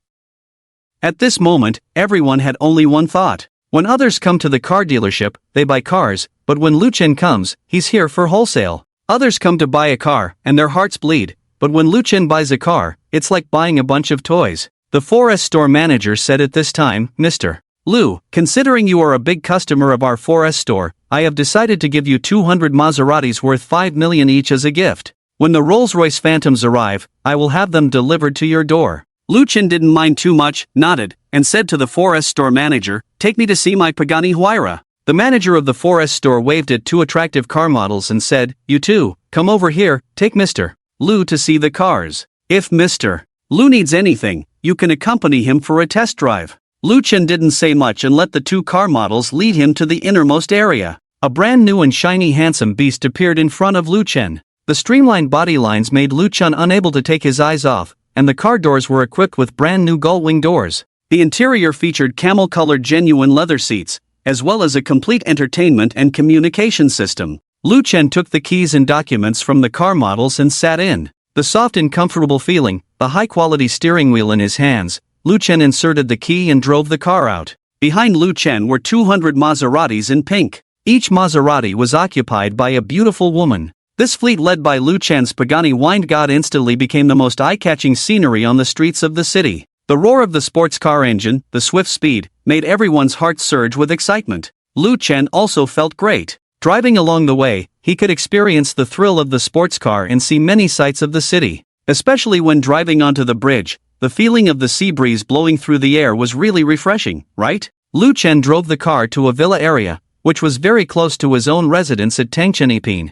At this moment, everyone had only one thought. When others come to the car dealership, they buy cars, but when Lu Chen comes, he's here for wholesale. Others come to buy a car, and their hearts bleed, but when Lu Chen buys a car, it's like buying a bunch of toys. The 4S store manager said at this time, "Mr. Lu, considering you are a big customer of our 4S store, I have decided to give you 200 Maseratis worth 5 million each as a gift. When the Rolls-Royce Phantoms arrive, I will have them delivered to your door." Lu Chen didn't mind too much, nodded, and said to the 4S store manager, "Take me to see my Pagani Huayra." The manager of the 4S store waved at two attractive car models and said, "You two, come over here, take Mr. Lu to see the cars. If Mr. Lu needs anything, you can accompany him for a test drive." Lu Chen didn't say much and let the two car models lead him to the innermost area. A brand new and shiny handsome beast appeared in front of Lu Chen. The streamlined body lines made Lu Chen unable to take his eyes off, and the car doors were equipped with brand new gull-wing doors. The interior featured camel-colored genuine leather seats, as well as a complete entertainment and communication system. Lu Chen took the keys and documents from the car models and sat in. The soft and comfortable feeling, the high-quality steering wheel in his hands, Lu Chen inserted the key and drove the car out. Behind Lu Chen were 200 Maseratis in pink. Each Maserati was occupied by a beautiful woman. This fleet led by Lu Chen's Pagani winged god instantly became the most eye-catching scenery on the streets of the city. The roar of the sports car engine, the swift speed, made everyone's heart surge with excitement. Lu Chen also felt great. Driving along the way, he could experience the thrill of the sports car and see many sights of the city. Especially when driving onto the bridge, the feeling of the sea breeze blowing through the air was really refreshing, right? Lu Chen drove the car to a villa area, which was very close to his own residence at Tangchenipin.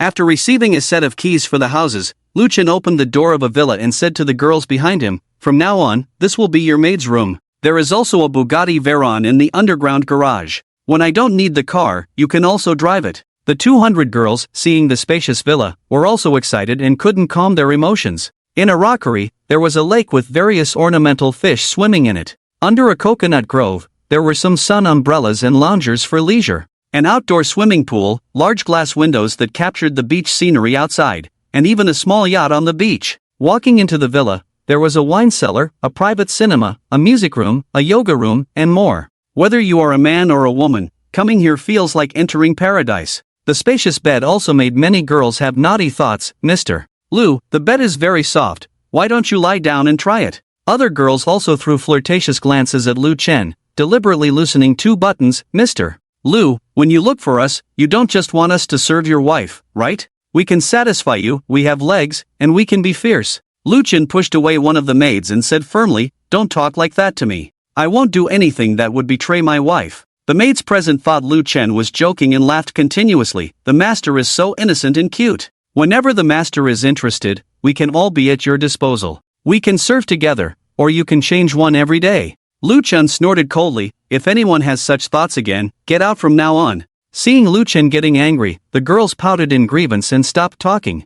After receiving a set of keys for the houses, Lu Chen opened the door of a villa and said to the girls behind him, "From now on, this will be your maid's room. There is also a Bugatti Veyron in the underground garage. When I don't need the car, you can also drive it." The 200 girls, seeing the spacious villa, were also excited and couldn't calm their emotions. In a rockery, there was a lake with various ornamental fish swimming in it. Under a coconut grove, there were some sun umbrellas and loungers for leisure. An outdoor swimming pool, large glass windows that captured the beach scenery outside, and even a small yacht on the beach. Walking into the villa, there was a wine cellar, a private cinema, a music room, a yoga room, and more. Whether you are a man or a woman, coming here feels like entering paradise. The spacious bed also made many girls have naughty thoughts. "Mr. Lu, the bed is very soft, why don't you lie down and try it?" Other girls also threw flirtatious glances at Lu Chen, deliberately loosening two buttons. "Mr. Lu, when you look for us, you don't just want us to serve your wife, right? We can satisfy you, we have legs, and we can be fierce." Lu Chen pushed away one of the maids and said firmly, "Don't talk like that to me. I won't do anything that would betray my wife." The maids present thought Lu Chen was joking and laughed continuously. "The master is so innocent and cute. Whenever the master is interested, we can all be at your disposal. We can serve together, or you can change one every day." Lu Chen snorted coldly, "If anyone has such thoughts again, get out from now on." Seeing Lu Chen getting angry, the girls pouted in grievance and stopped talking.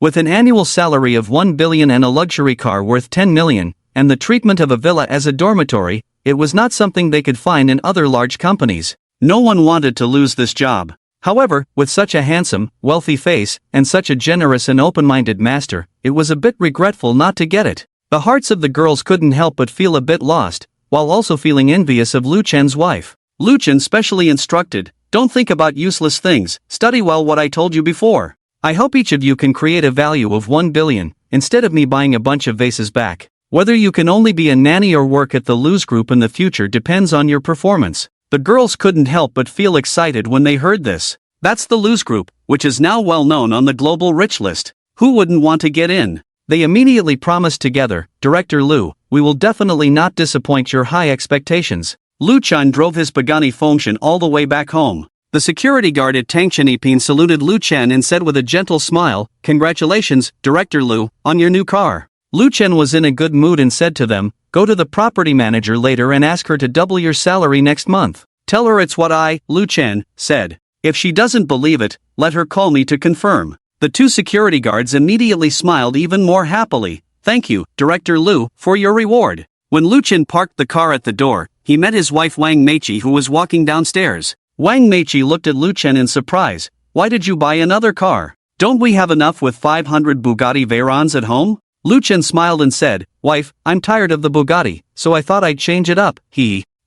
With an annual salary of 1 billion and a luxury car worth 10 million, and the treatment of a villa as a dormitory, it was not something they could find in other large companies. No one wanted to lose this job. However, with such a handsome, wealthy face, and such a generous and open-minded master, it was a bit regretful not to get it. The hearts of the girls couldn't help but feel a bit lost, while also feeling envious of Lu Chen's wife. Lu Chen specially instructed, "Don't think about useless things, study well what I told you before. I hope each of you can create a value of 1 billion, instead of me buying a bunch of vases back. Whether you can only be a nanny or work at the Lu's group in the future depends on your performance." The girls couldn't help but feel excited when they heard this. That's the Lu's group, which is now well known on the global rich list. Who wouldn't want to get in? They immediately promised together, "Director Lu, we will definitely not disappoint your high expectations." Lu Chen drove his Pagani Fengshan all the way back home. The security guard at Tangchenipin saluted Lu Chen and said with a gentle smile, "Congratulations, Director Lu, on your new car." Lu Chen was in a good mood and said to them, "Go to the property manager later and ask her to double your salary next month. Tell her it's what I," Lu Chen, said. "If she doesn't believe it, let her call me to confirm." The two security guards immediately smiled even more happily. "Thank you, Director Lu, for your reward." When Lu Chen parked the car at the door, he met his wife Wang Meiqi who was walking downstairs. Wang Meiqi looked at Lu Chen in surprise. "Why did you buy another car? Don't we have enough with 500 Bugatti Veyrons at home?" Lu Chen smiled and said, "Wife, I'm tired of the Bugatti, so I thought I'd change it up."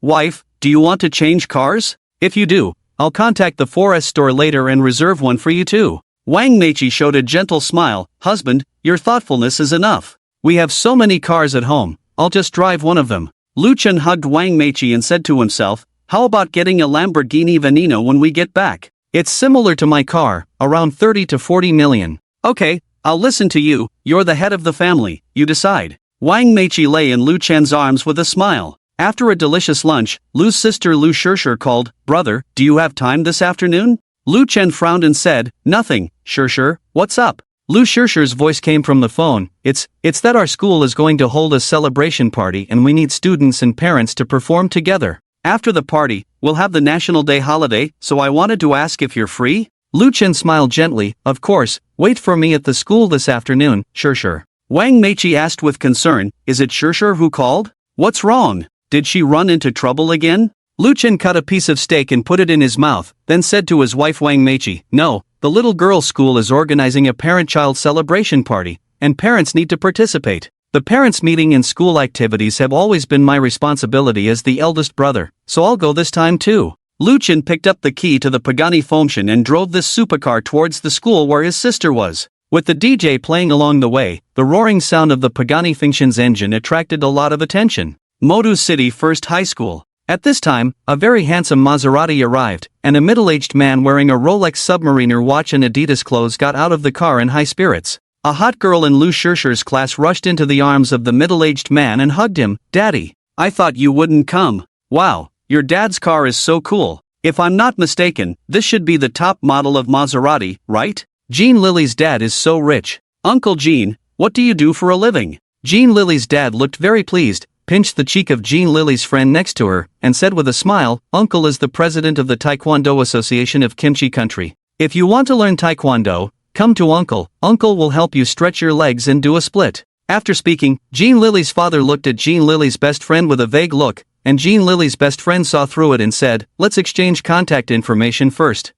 Wife, do you want to change cars? If you do, I'll contact the Forest store later and reserve one for you too. Wang Meiqi showed a gentle smile. "Husband, your thoughtfulness is enough. We have so many cars at home, I'll just drive one of them." Lu Chen hugged Wang Meiqi and said to himself, "How about getting a Lamborghini Veneno when we get back? It's similar to my car, around 30 to 40 million. Okay, I'll listen to you, you're the head of the family, you decide." Wang Meiqi lay in Lu Chen's arms with a smile. After a delicious lunch, Lu's sister Lu Shishir called, "Brother, do you have time this afternoon?" Lu Chen frowned and said, "Nothing, Shishir, what's up?" Lu Shirshi's voice came from the phone. It's that our school is going to hold a celebration party and we need students and parents to perform together. After the party, we'll have the National Day holiday, so I wanted to ask if you're free? Lu Chen smiled gently. Of course, wait for me at the school this afternoon, Shirshir. Wang Meiqi asked with concern, is it Shirshir who called? What's wrong? Did she run into trouble again? Lu Chen cut a piece of steak and put it in his mouth, then said to his wife Wang Meiqi, no, the little girl's school is organizing a parent-child celebration party, and parents need to participate. The parents' meeting and school activities have always been my responsibility as the eldest brother, so I'll go this time too. Lu Chen picked up the key to the Pagani Fomshan and drove this supercar towards the school where his sister was. With the DJ playing along the way, the roaring sound of the Pagani Fomshan's engine attracted a lot of attention. Modu City First High School. At this time, a very handsome Maserati arrived, and a middle-aged man wearing a Rolex Submariner watch and Adidas clothes got out of the car in high spirits. A hot girl in Lu Shirshir's class rushed into the arms of the middle-aged man and hugged him. Daddy, I thought you wouldn't come. Wow, your dad's car is so cool. If I'm not mistaken, this should be the top model of Maserati, right? Jean Lily's dad is so rich. Uncle Jean, what do you do for a living? Jean Lily's dad looked very pleased, pinched the cheek of Jean Lily's friend next to her, and said with a smile, Uncle is the president of the Taekwondo Association of Kimchi Country. If you want to learn Taekwondo, come to Uncle. Uncle will help you stretch your legs and do a split. After speaking, Jean Lily's father looked at Jean Lily's best friend with a vague look, and Jean Lily's best friend saw through it and said, let's exchange contact information first.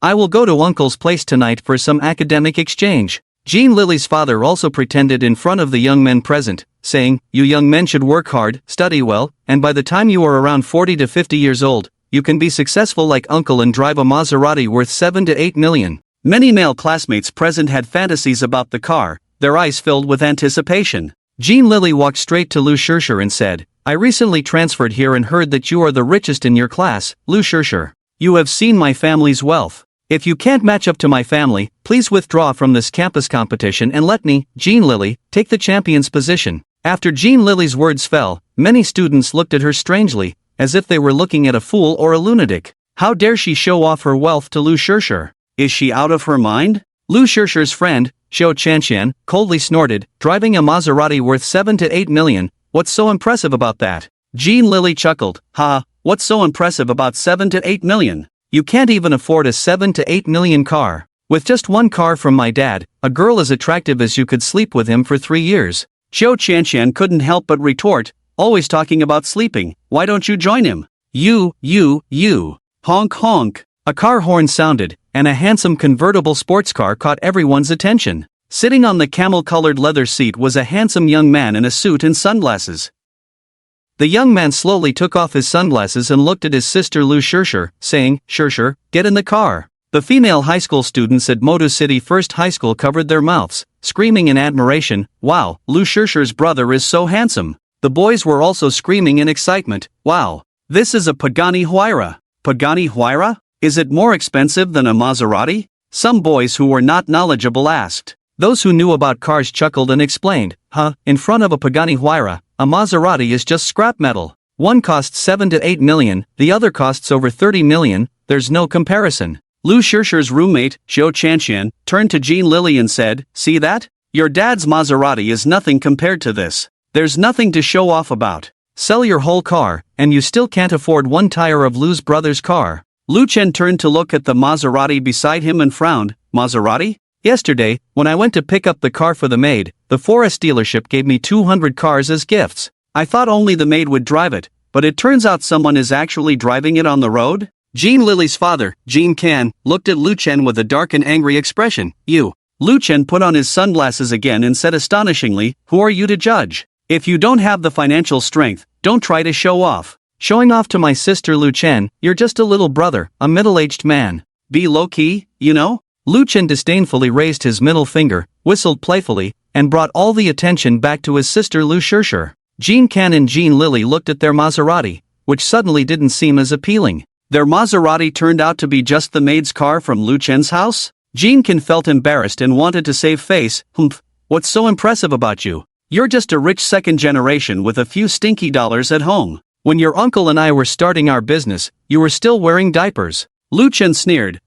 I will go to Uncle's place tonight for some academic exchange. Jean Lily's father also pretended in front of the young men present, saying, you young men should work hard, study well, and by the time you are around 40 to 50 years old, you can be successful like Uncle and drive a Maserati worth 7 to 8 million. Many male classmates present had fantasies about the car, their eyes filled with anticipation. Jean Lily walked straight to Lu Shirshir and said, I recently transferred here and heard that you are the richest in your class, Lu Shirshir. You have seen my family's wealth. If you can't match up to my family, please withdraw from this campus competition and let me, Jean Lily, take the champion's position. After Jean Lily's words fell, many students looked at her strangely, as if they were looking at a fool or a lunatic. How dare she show off her wealth to Lu Shirshir? Is she out of her mind? Lu Shirshir's friend, Xiao Chanxian, coldly snorted, driving a Maserati worth 7 to 8 million, what's so impressive about that? Jean Lily chuckled, ha, what's so impressive about 7 to 8 million? You can't even afford a 7 to 8 million car. With just one car from my dad, a girl as attractive as you could sleep with him for 3 years. Xiao Chanxian couldn't help but retort, always talking about sleeping, why don't you join him? You. Honk honk. A car horn sounded, and a handsome convertible sports car caught everyone's attention. Sitting on the camel-colored leather seat was a handsome young man in a suit and sunglasses. The young man slowly took off his sunglasses and looked at his sister Lu Shirshir, saying, Shirshir, get in the car. The female high school students at Modu City First High School covered their mouths, screaming in admiration, wow, Lu Shirshir's brother is so handsome. The boys were also screaming in excitement, wow, this is a Pagani Huayra. Pagani Huayra? Is it more expensive than a Maserati? Some boys who were not knowledgeable asked. Those who knew about cars chuckled and explained, in front of a Pagani Huayra, a Maserati is just scrap metal. One costs 7 to 8 million, the other costs over 30 million, there's no comparison. Lu Shirshir's roommate, Xiao Chanxian, turned to Jean Lily and said, see that? Your dad's Maserati is nothing compared to this. There's nothing to show off about. Sell your whole car, and you still can't afford one tire of Lu's brother's car. Lu Chen turned to look at the Maserati beside him and frowned, Maserati? Yesterday, when I went to pick up the car for the maid, the Forest dealership gave me 200 cars as gifts. I thought only the maid would drive it, but it turns out someone is actually driving it on the road? Jean Lily's father, Jean Can, looked at Lu Chen with a dark and angry expression. You. Lu Chen put on his sunglasses again and said astonishingly, who are you to judge? If you don't have the financial strength, don't try to show off. Showing off to my sister Lu Chen, you're just a little brother, a middle-aged man. Be low-key, you know? Lu Chen disdainfully raised his middle finger, whistled playfully, and brought all the attention back to his sister Lu Shirshir. Jean Can and Jean Lily looked at their Maserati, which suddenly didn't seem as appealing. Their Maserati turned out to be just the maid's car from Lu Chen's house? Jean Can felt embarrassed and wanted to save face. What's so impressive about you? You're just a rich second generation with a few stinky dollars at home. When your uncle and I were starting our business, you were still wearing diapers. Lu Chen sneered,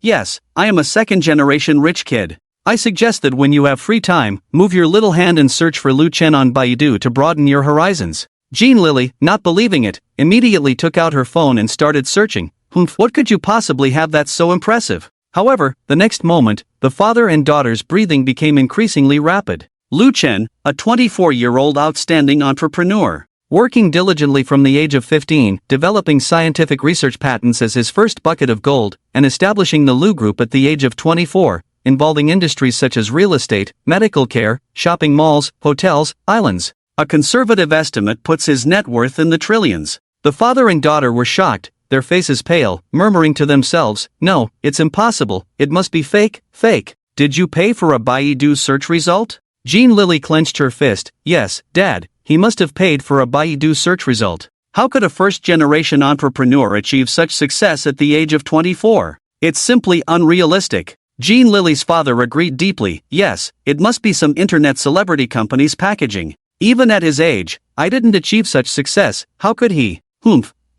yes, I am a second-generation rich kid. I suggest that when you have free time, move your little hand and search for Lu Chen on Baidu to broaden your horizons. Jean Lily, not believing it, immediately took out her phone and started searching. What could you possibly have that's so impressive? However, the next moment, the father and daughter's breathing became increasingly rapid. Lu Chen, a 24-year-old outstanding entrepreneur, working diligently from the age of 15, developing scientific research patents as his first bucket of gold, and establishing the Lu Group at the age of 24, involving industries such as real estate, medical care, shopping malls, hotels, islands. A conservative estimate puts his net worth in the trillions. The father and daughter were shocked, their faces pale, murmuring to themselves, "No, it's impossible, it must be fake, fake." "Did you pay for a Baidu search result?" Jean Lily clenched her fist. "Yes, Dad, he must have paid for a Baidu search result. How could a first-generation entrepreneur achieve such success at the age of 24? It's simply unrealistic." Jean Lily's father agreed deeply. "Yes, it must be some internet celebrity company's packaging. Even at his age, I didn't achieve such success, how could he?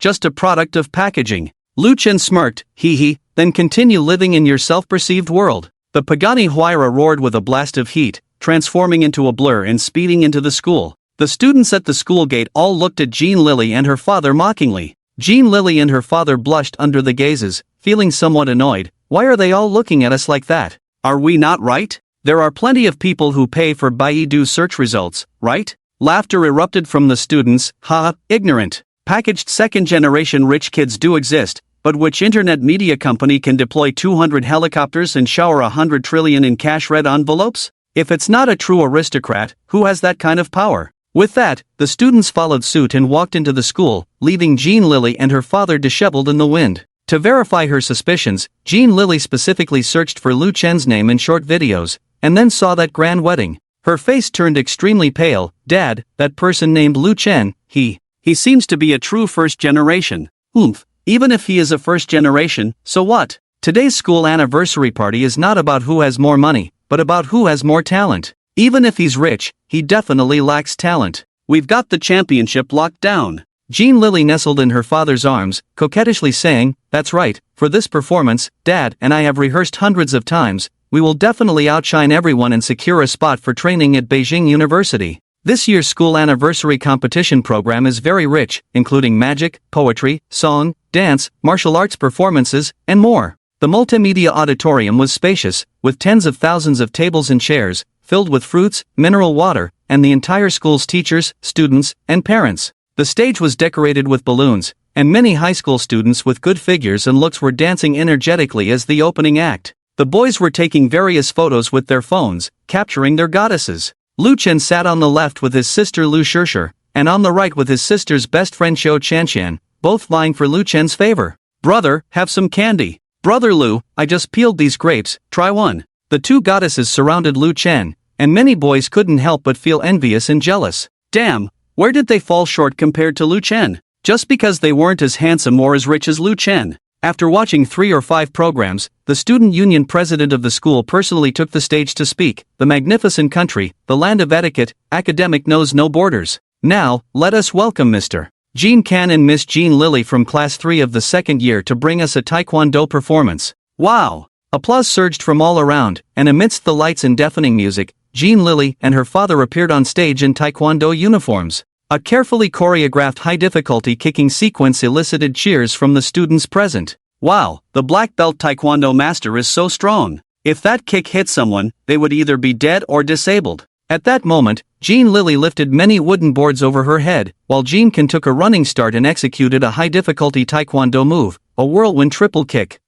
Just a product of packaging." Lu Chen smirked, "Hee, then continue living in your self-perceived world." The Pagani Huayra roared with a blast of heat, transforming into a blur and speeding into the school. The students at the school gate all looked at Jean Lily and her father mockingly. Jean Lily and her father blushed under the gazes, feeling somewhat annoyed. Why are they all looking at us like that? Are we not right? There are plenty of people who pay for Baidu search results, right? Laughter erupted from the students. Ignorant. Packaged second-generation rich kids do exist, but which internet media company can deploy 200 helicopters and shower 100 trillion in cash red envelopes? If it's not a true aristocrat, who has that kind of power? With that, the students followed suit and walked into the school, leaving Jean Lily and her father disheveled in the wind. To verify her suspicions, Jean Lily specifically searched for Lu Chen's name in short videos, and then saw that grand wedding. Her face turned extremely pale. "Dad, that person named Lu Chen, he seems to be a true first generation." Even if he is a first generation, so what? Today's school anniversary party is not about who has more money, but about who has more talent. Even if he's rich, he definitely lacks talent. We've got the championship locked down. Jean Lily nestled in her father's arms, coquettishly saying, "That's right, for this performance, Dad and I have rehearsed hundreds of times. We will definitely outshine everyone and secure a spot for training at Beijing University." This year's school anniversary competition program is very rich, including magic, poetry, song, dance, martial arts performances, and more. The multimedia auditorium was spacious, with tens of thousands of tables and chairs, filled with fruits, mineral water, and the entire school's teachers, students, and parents. The stage was decorated with balloons, and many high school students with good figures and looks were dancing energetically as the opening act. The boys were taking various photos with their phones, capturing their goddesses. Lu Chen sat on the left with his sister Lu Shishir, and on the right with his sister's best friend Xiao Chanshan, both vying for Lu Chen's favor. "Brother, have some candy." "Brother Lu, I just peeled these grapes, try one." The two goddesses surrounded Lu Chen, and many boys couldn't help but feel envious and jealous. Damn, where did they fall short compared to Lu Chen? Just because they weren't as handsome or as rich as Lu Chen. After watching 3 or 5 programs, the student union president of the school personally took the stage to speak. "The magnificent country, the land of etiquette, academic knows no borders. Now, let us welcome Mr. Jean Can and Miss Jean Lily from Class 3 of the second year to bring us a Taekwondo performance." Wow! Applause surged from all around, and amidst the lights and deafening music, Jean Lily and her father appeared on stage in Taekwondo uniforms. A carefully choreographed high-difficulty kicking sequence elicited cheers from the students present. "Wow, the black belt Taekwondo master is so strong. If that kick hit someone, they would either be dead or disabled." At that moment, Jean Lily lifted many wooden boards over her head, while Jean Can took a running start and executed a high-difficulty Taekwondo move, a whirlwind triple kick.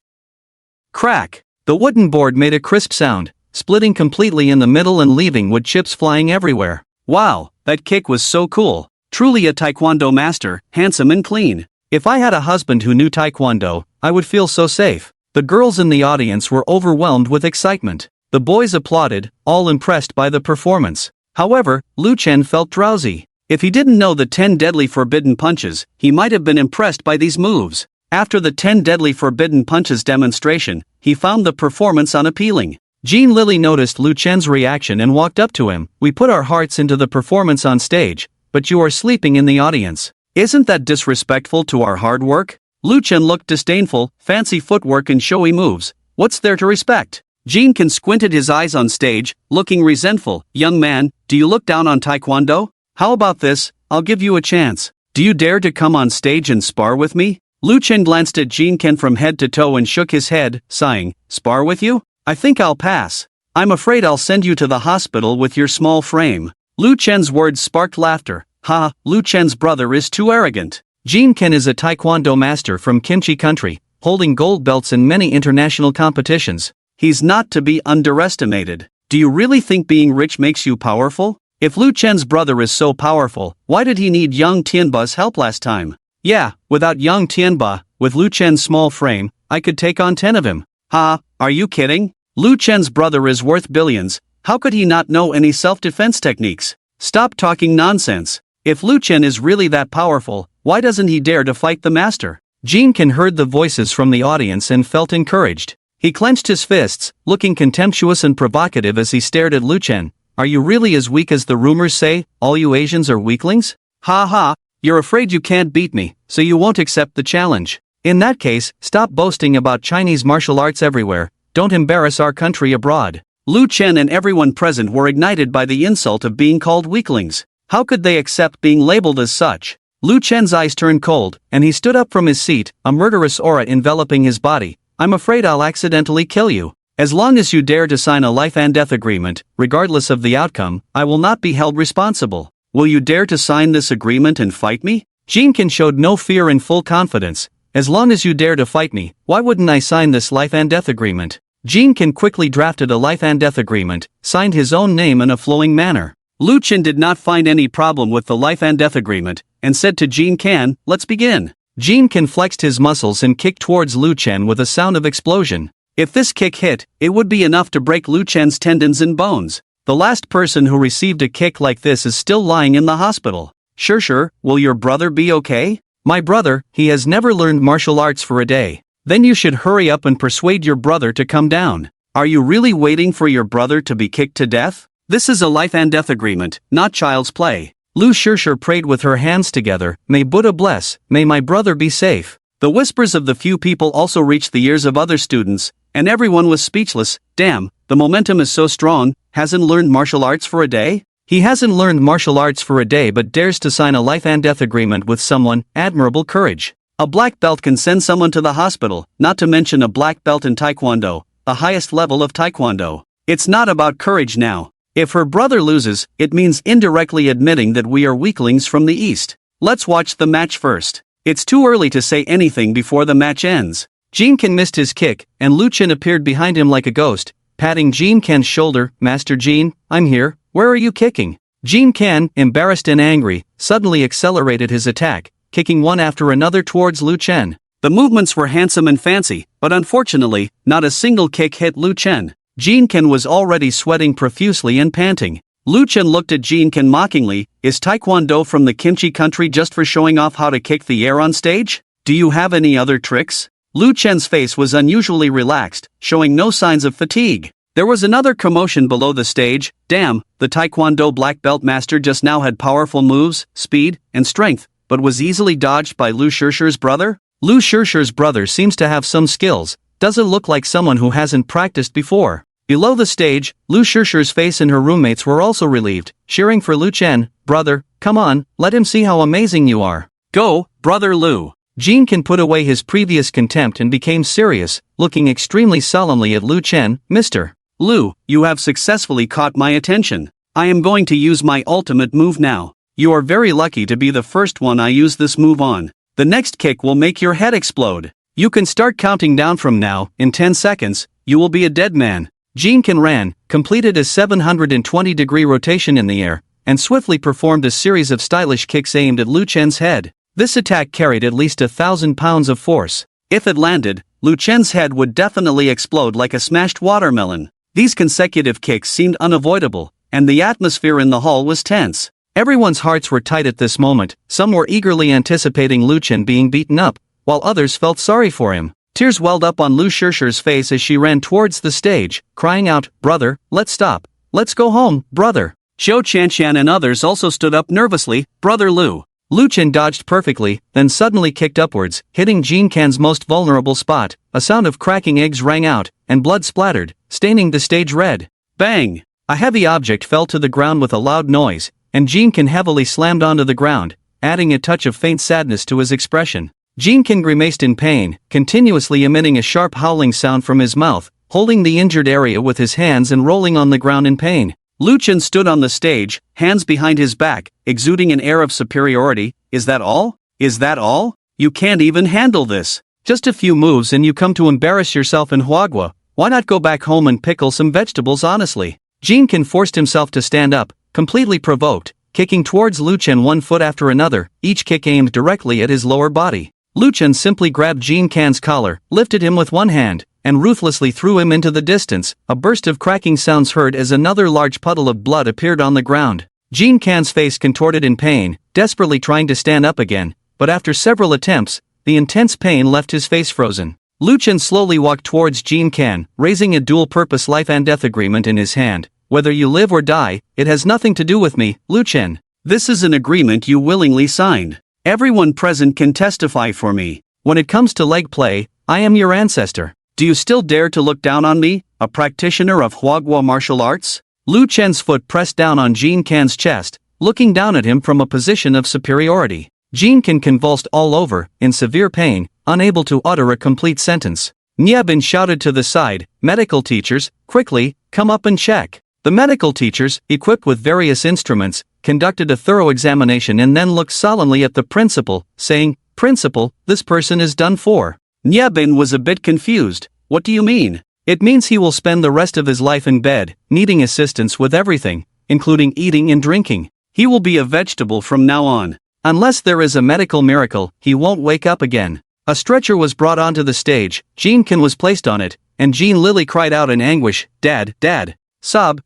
Crack! The wooden board made a crisp sound, splitting completely in the middle and leaving wood chips flying everywhere. Wow, that kick was so cool. Truly a Taekwondo master, handsome and clean. If I had a husband who knew Taekwondo, I would feel so safe. The girls in the audience were overwhelmed with excitement. The boys applauded, all impressed by the performance. However, Lu Chen felt drowsy. If he didn't know the 10 deadly forbidden punches, he might have been impressed by these moves. After the 10 deadly forbidden punches demonstration, he found the performance unappealing. Jean Lily noticed Lu Chen's reaction and walked up to him. "We put our hearts into the performance on stage, but you are sleeping in the audience. Isn't that disrespectful to our hard work?" Lu Chen looked disdainful. "Fancy footwork and showy moves. What's there to respect? Jean Ken squinted his eyes on stage, looking resentful. Young man, do you look down on taekwondo? How about this, I'll give you a chance. Do you dare to come on stage and spar with me? Lu Chen glanced at Jean Ken from head to toe and shook his head, sighing. Spar with you? I think I'll pass. I'm afraid I'll send you to the hospital with your small frame. Lu Chen's words sparked laughter. Ha, Lu Chen's brother is too arrogant. Jean Ken is a taekwondo master from Kimchi country, holding gold belts in many international competitions. He's not to be underestimated. Do you really think being rich makes you powerful? If Lu Chen's brother is so powerful, why did he need young Tianba's help last time? Yeah, without young Tianba, with Lu Chen's small frame, I could take on 10 of him. Ha, are you kidding? Lu Chen's brother is worth billions. How could he not know any self-defense techniques? Stop talking nonsense. If Lu Chen is really that powerful, why doesn't he dare to fight the master? Jean Ken heard the voices from the audience and felt encouraged. He clenched his fists, looking contemptuous and provocative as he stared at Lu Chen. Are you really as weak as the rumors say? All you Asians are weaklings? Ha ha, you're afraid you can't beat me, so you won't accept the challenge. In that case, stop boasting about Chinese martial arts everywhere. Don't embarrass our country abroad. Lu Chen and everyone present were ignited by the insult of being called weaklings. How could they accept being labeled as such? Lu Chen's eyes turned cold, and he stood up from his seat, a murderous aura enveloping his body. I'm afraid I'll accidentally kill you. As long as you dare to sign a life and death agreement, regardless of the outcome, I will not be held responsible. Will you dare to sign this agreement and fight me? Jean Ken showed no fear and full confidence. As long as you dare to fight me, why wouldn't I sign this life and death agreement? Jean Ken quickly drafted a life and death agreement, signed his own name in a flowing manner. Lu Chen did not find any problem with the life and death agreement, and said to Jean Ken, let's begin. Jean Ken flexed his muscles and kicked towards Lu Chen with a sound of explosion. If this kick hit, it would be enough to break Lu Chen's tendons and bones. The last person who received a kick like this is still lying in the hospital. Sure, will your brother be okay? My brother, he has never learned martial arts for a day. Then you should hurry up and persuade your brother to come down. Are you really waiting for your brother to be kicked to death? This is a life and death agreement, not child's play. Lu Shishir prayed with her hands together, may Buddha bless, may my brother be safe. The whispers of the few people also reached the ears of other students, and everyone was speechless. Damn, the momentum is so strong. Hasn't learned martial arts for a day? He hasn't learned martial arts for a day but dares to sign a life and death agreement with someone. Admirable courage. A black belt can send someone to the hospital, not to mention a black belt in taekwondo, the highest level of taekwondo. It's not about courage now. If her brother loses, it means indirectly admitting that we are weaklings from the East. Let's watch the match first. It's too early to say anything before the match ends. Jean Ken missed his kick, and Lu Chen appeared behind him like a ghost, patting Jean Ken's shoulder. Master Jean, I'm here, where are you kicking? Jean Ken, embarrassed and angry, suddenly accelerated his attack, kicking one after another towards Lu Chen. The movements were handsome and fancy, but unfortunately, not a single kick hit Lu Chen. Jean Ken was already sweating profusely and panting. Lu Chen looked at Jean Ken mockingly. Is Taekwondo from the Kimchi country just for showing off how to kick the air on stage? Do you have any other tricks? Lu Chen's face was unusually relaxed, showing no signs of fatigue. There was another commotion below the stage. Damn, the Taekwondo black belt master just now had powerful moves, speed, and strength, but was easily dodged by Lu Shishir's brother? Lu Shishir's brother seems to have some skills. Doesn't look like someone who hasn't practiced before. Below the stage, Lu Shishir's face and her roommates were also relieved, cheering for Lu Chen. Brother, come on, let him see how amazing you are. Go, brother Lu. Jean Ken put away his previous contempt and became serious, looking extremely solemnly at Lu Chen. Mr. Lu, you have successfully caught my attention. I am going to use my ultimate move now. You are very lucky to be the first one I use this move on. The next kick will make your head explode. You can start counting down from now. In 10 seconds, you will be a dead man. Jean Ken ran, completed a 720-degree rotation in the air, and swiftly performed a series of stylish kicks aimed at Lu Chen's head. This attack carried at least 1,000 pounds of force. If it landed, Lu Chen's head would definitely explode like a smashed watermelon. These consecutive kicks seemed unavoidable, and the atmosphere in the hall was tense. Everyone's hearts were tight at this moment. Some were eagerly anticipating Lu Chen being beaten up, while others felt sorry for him. Tears welled up on Lu Shishir's face as she ran towards the stage, crying out, "Brother, let's stop. Let's go home, brother." Xiao Chanshan and others also stood up nervously. Brother Lu. Lu Chen dodged perfectly, then suddenly kicked upwards, hitting Jean Ken's most vulnerable spot. A sound of cracking eggs rang out, and blood splattered. staining the stage red. Bang! A heavy object fell to the ground with a loud noise, and Jean-Kin heavily slammed onto the ground, adding a touch of faint sadness to his expression. Jean-Kin grimaced in pain, continuously emitting a sharp howling sound from his mouth, holding the injured area with his hands and rolling on the ground in pain. Lu Chen stood on the stage, hands behind his back, exuding an air of superiority. Is that all? Is that all? You can't even handle this. Just a few moves and you come to embarrass yourself in Huagua. Why not go back home and pickle some vegetables honestly? Jean-Kin forced himself to stand up, completely provoked, kicking towards Lu Chen one foot after another, each kick aimed directly at his lower body. Lu Chen simply grabbed Jean-Kin's collar, lifted him with one hand, and ruthlessly threw him into the distance. A burst of cracking sounds heard as another large puddle of blood appeared on the ground. Jean-Kin's face contorted in pain, desperately trying to stand up again, but after several attempts, the intense pain left his face frozen. Lu Chen slowly walked towards Jean-Kin, raising a dual-purpose life and death agreement in his hand. Whether you live or die, it has nothing to do with me, Lu Chen. This is an agreement you willingly signed. Everyone present can testify for me. When it comes to leg play, I am your ancestor. Do you still dare to look down on me, a practitioner of Huagua martial arts? Lu Chen's foot pressed down on Jean-Kin's chest, looking down at him from a position of superiority. Jean-Kin convulsed all over, in severe pain, unable to utter a complete sentence. Niebin shouted to the side, medical teachers, quickly, come up and check. The medical teachers, equipped with various instruments, conducted a thorough examination and then looked solemnly at the principal, saying, Principal, this person is done for. Niebin was a bit confused. What do you mean? It means he will spend the rest of his life in bed, needing assistance with everything, including eating and drinking. He will be a vegetable from now on. Unless there is a medical miracle, he won't wake up again. A stretcher was brought onto the stage, Jean-Kin was placed on it, and Jean Lily cried out in anguish, Dad, Dad. Sob,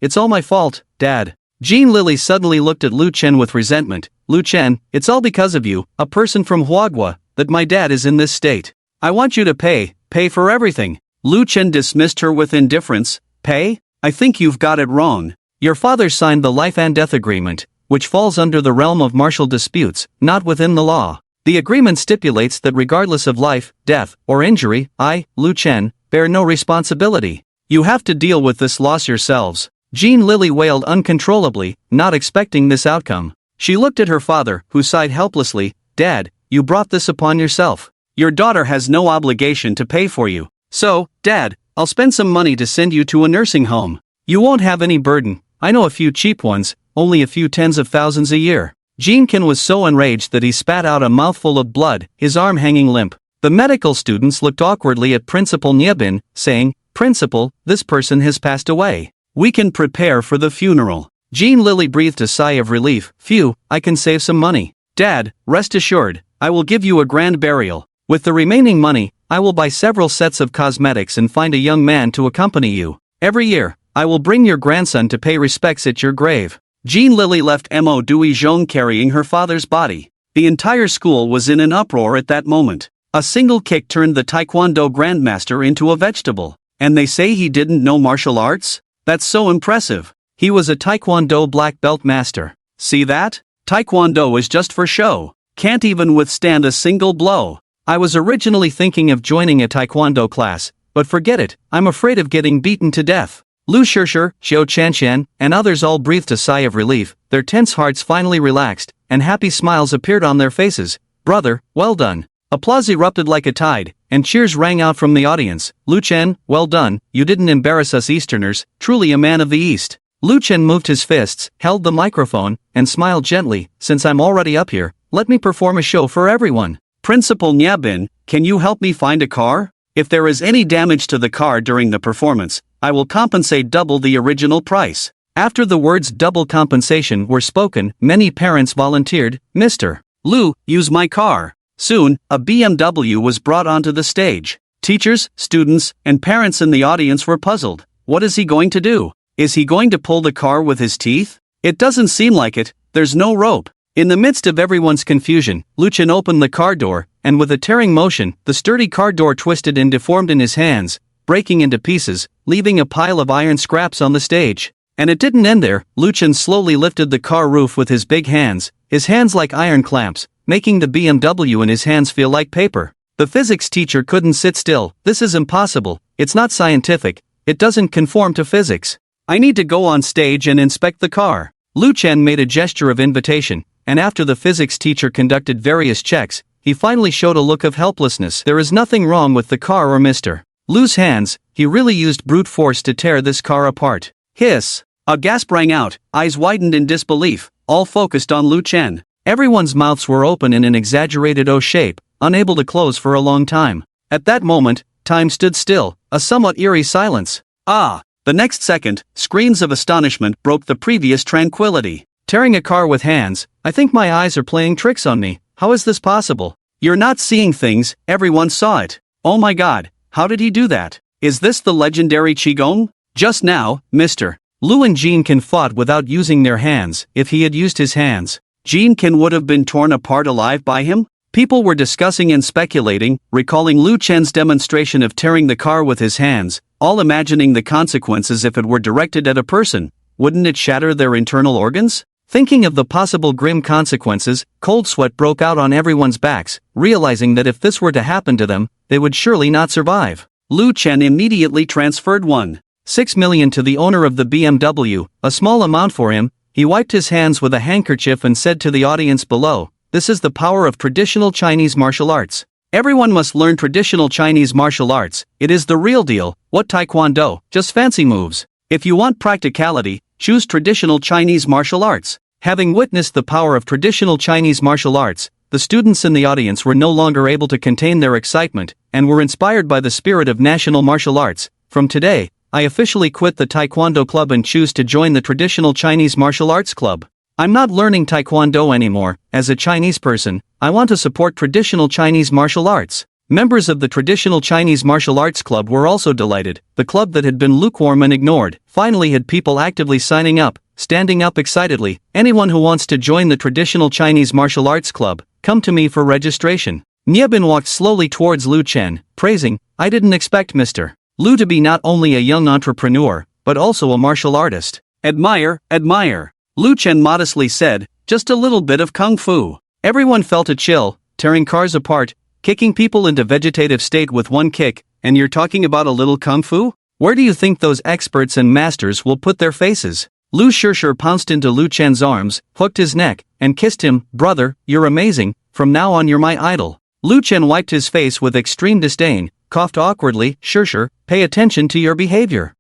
it's all my fault, Dad. Jean Lily suddenly looked at Lu Chen with resentment. Lu Chen, it's all because of you, a person from Huagua, that my dad is in this state. I want you to pay for everything. Lu Chen dismissed her with indifference. Pay? I think you've got it wrong. Your father signed the life and death agreement, which falls under the realm of martial disputes, not within the law. The agreement stipulates that regardless of life, death, or injury, I, Lu Chen, bear no responsibility. You have to deal with this loss yourselves. Jean Lily wailed uncontrollably, not expecting this outcome. She looked at her father, who sighed helplessly. Dad, you brought this upon yourself. Your daughter has no obligation to pay for you. So, Dad, I'll spend some money to send you to a nursing home. You won't have any burden. I know a few cheap ones, only a few tens of thousands a year. Jean-Kin was so enraged that he spat out a mouthful of blood, his arm hanging limp. The medical students looked awkwardly at Principal Niebin, saying, Principal, this person has passed away. We can prepare for the funeral. Jean Lily breathed a sigh of relief. Phew, I can save some money. Dad, rest assured, I will give you a grand burial. With the remaining money, I will buy several sets of cosmetics and find a young man to accompany you. Every year, I will bring your grandson to pay respects at your grave. Jean Lily left Mo Dui-zhong carrying her father's body. The entire school was in an uproar at that moment. A single kick turned the Taekwondo grandmaster into a vegetable. And they say he didn't know martial arts? That's so impressive. He was a Taekwondo black belt master. See that? Taekwondo is just for show. Can't even withstand a single blow. I was originally thinking of joining a Taekwondo class, but forget it, I'm afraid of getting beaten to death. Lu Shishir, Xiao Chanshan, and others all breathed a sigh of relief. Their tense hearts finally relaxed, and happy smiles appeared on their faces. Brother, well done. Applause erupted like a tide, and cheers rang out from the audience. Lu Chen, well done, you didn't embarrass us Easterners, truly a man of the East. Lu Chen moved his fists, held the microphone, and smiled gently. Since I'm already up here, let me perform a show for everyone. Principal Niebin, can you help me find a car? If there is any damage to the car during the performance, I will compensate double the original price. After the words double compensation were spoken, many parents volunteered. Mr. Lu, use my car. Soon, a BMW was brought onto the stage. Teachers, students, and parents in the audience were puzzled. What is he going to do? Is he going to pull the car with his teeth? It doesn't seem like it, there's no rope. In the midst of everyone's confusion, Lu Chen opened the car door, and with a tearing motion, the sturdy car door twisted and deformed in his hands, breaking into pieces, leaving a pile of iron scraps on the stage. And it didn't end there. Lu Chen slowly lifted the car roof with his big hands, his hands like iron clamps, making the BMW in his hands feel like paper. The physics teacher couldn't sit still. This is impossible, it's not scientific. It doesn't conform to physics. I need to go on stage and inspect the car. Lu Chen made a gesture of invitation, and after the physics teacher conducted various checks, he finally showed a look of helplessness. There is nothing wrong with the car or Mr. Lu's hands. He really used brute force to tear this car apart. Hiss! A gasp rang out, eyes widened in disbelief, all focused on Lu Chen. Everyone's mouths were open in an exaggerated O shape, unable to close for a long time. At that moment, time stood still, a somewhat eerie silence. Ah! The next second, screams of astonishment broke the previous tranquility. Tearing a car with hands, I think my eyes are playing tricks on me. How is this possible? You're not seeing things, everyone saw it. Oh my god, how did he do that? Is this the legendary Qigong? Just now, Mr. Lu and Jean-Kin fought without using their hands. If he had used his hands, Jean-Kin would have been torn apart alive by him? People were discussing and speculating, recalling Lu Chen's demonstration of tearing the car with his hands, all imagining the consequences if it were directed at a person. Wouldn't it shatter their internal organs? Thinking of the possible grim consequences, cold sweat broke out on everyone's backs, realizing that if this were to happen to them, they would surely not survive. Lu Chen immediately transferred 1.6 million to the owner of the BMW, a small amount for him. He wiped his hands with a handkerchief and said to the audience below, "This is the power of traditional Chinese martial arts. Everyone must learn traditional Chinese martial arts. It is the real deal. What Taekwondo? Just fancy moves. If you want practicality, choose traditional Chinese martial arts." Having witnessed the power of traditional Chinese martial arts, the students in the audience were no longer able to contain their excitement, and were inspired by the spirit of national martial arts. From today, I officially quit the Taekwondo club and choose to join the traditional Chinese martial arts club. I'm not learning Taekwondo anymore. As a Chinese person, I want to support traditional Chinese martial arts. Members of the traditional Chinese martial arts club were also delighted. The club that had been lukewarm and ignored finally had people actively signing up, standing up excitedly. Anyone who wants to join the traditional Chinese martial arts club, come to me for registration. Niebin walked slowly towards Lu Chen, praising, "I didn't expect Mr. Lu to be not only a young entrepreneur, but also a martial artist." "Admire, admire," Lu Chen modestly said, "just a little bit of kung fu." Everyone felt a chill, tearing cars apart, kicking people into vegetative state with one kick, and you're talking about a little kung fu? Where do you think those experts and masters will put their faces? Lu Shishir pounced into Lu Chen's arms, hooked his neck, and kissed him. "Brother, you're amazing, from now on you're my idol." Lu Chen wiped his face with extreme disdain, coughed awkwardly. "Shishir, pay attention to your behavior."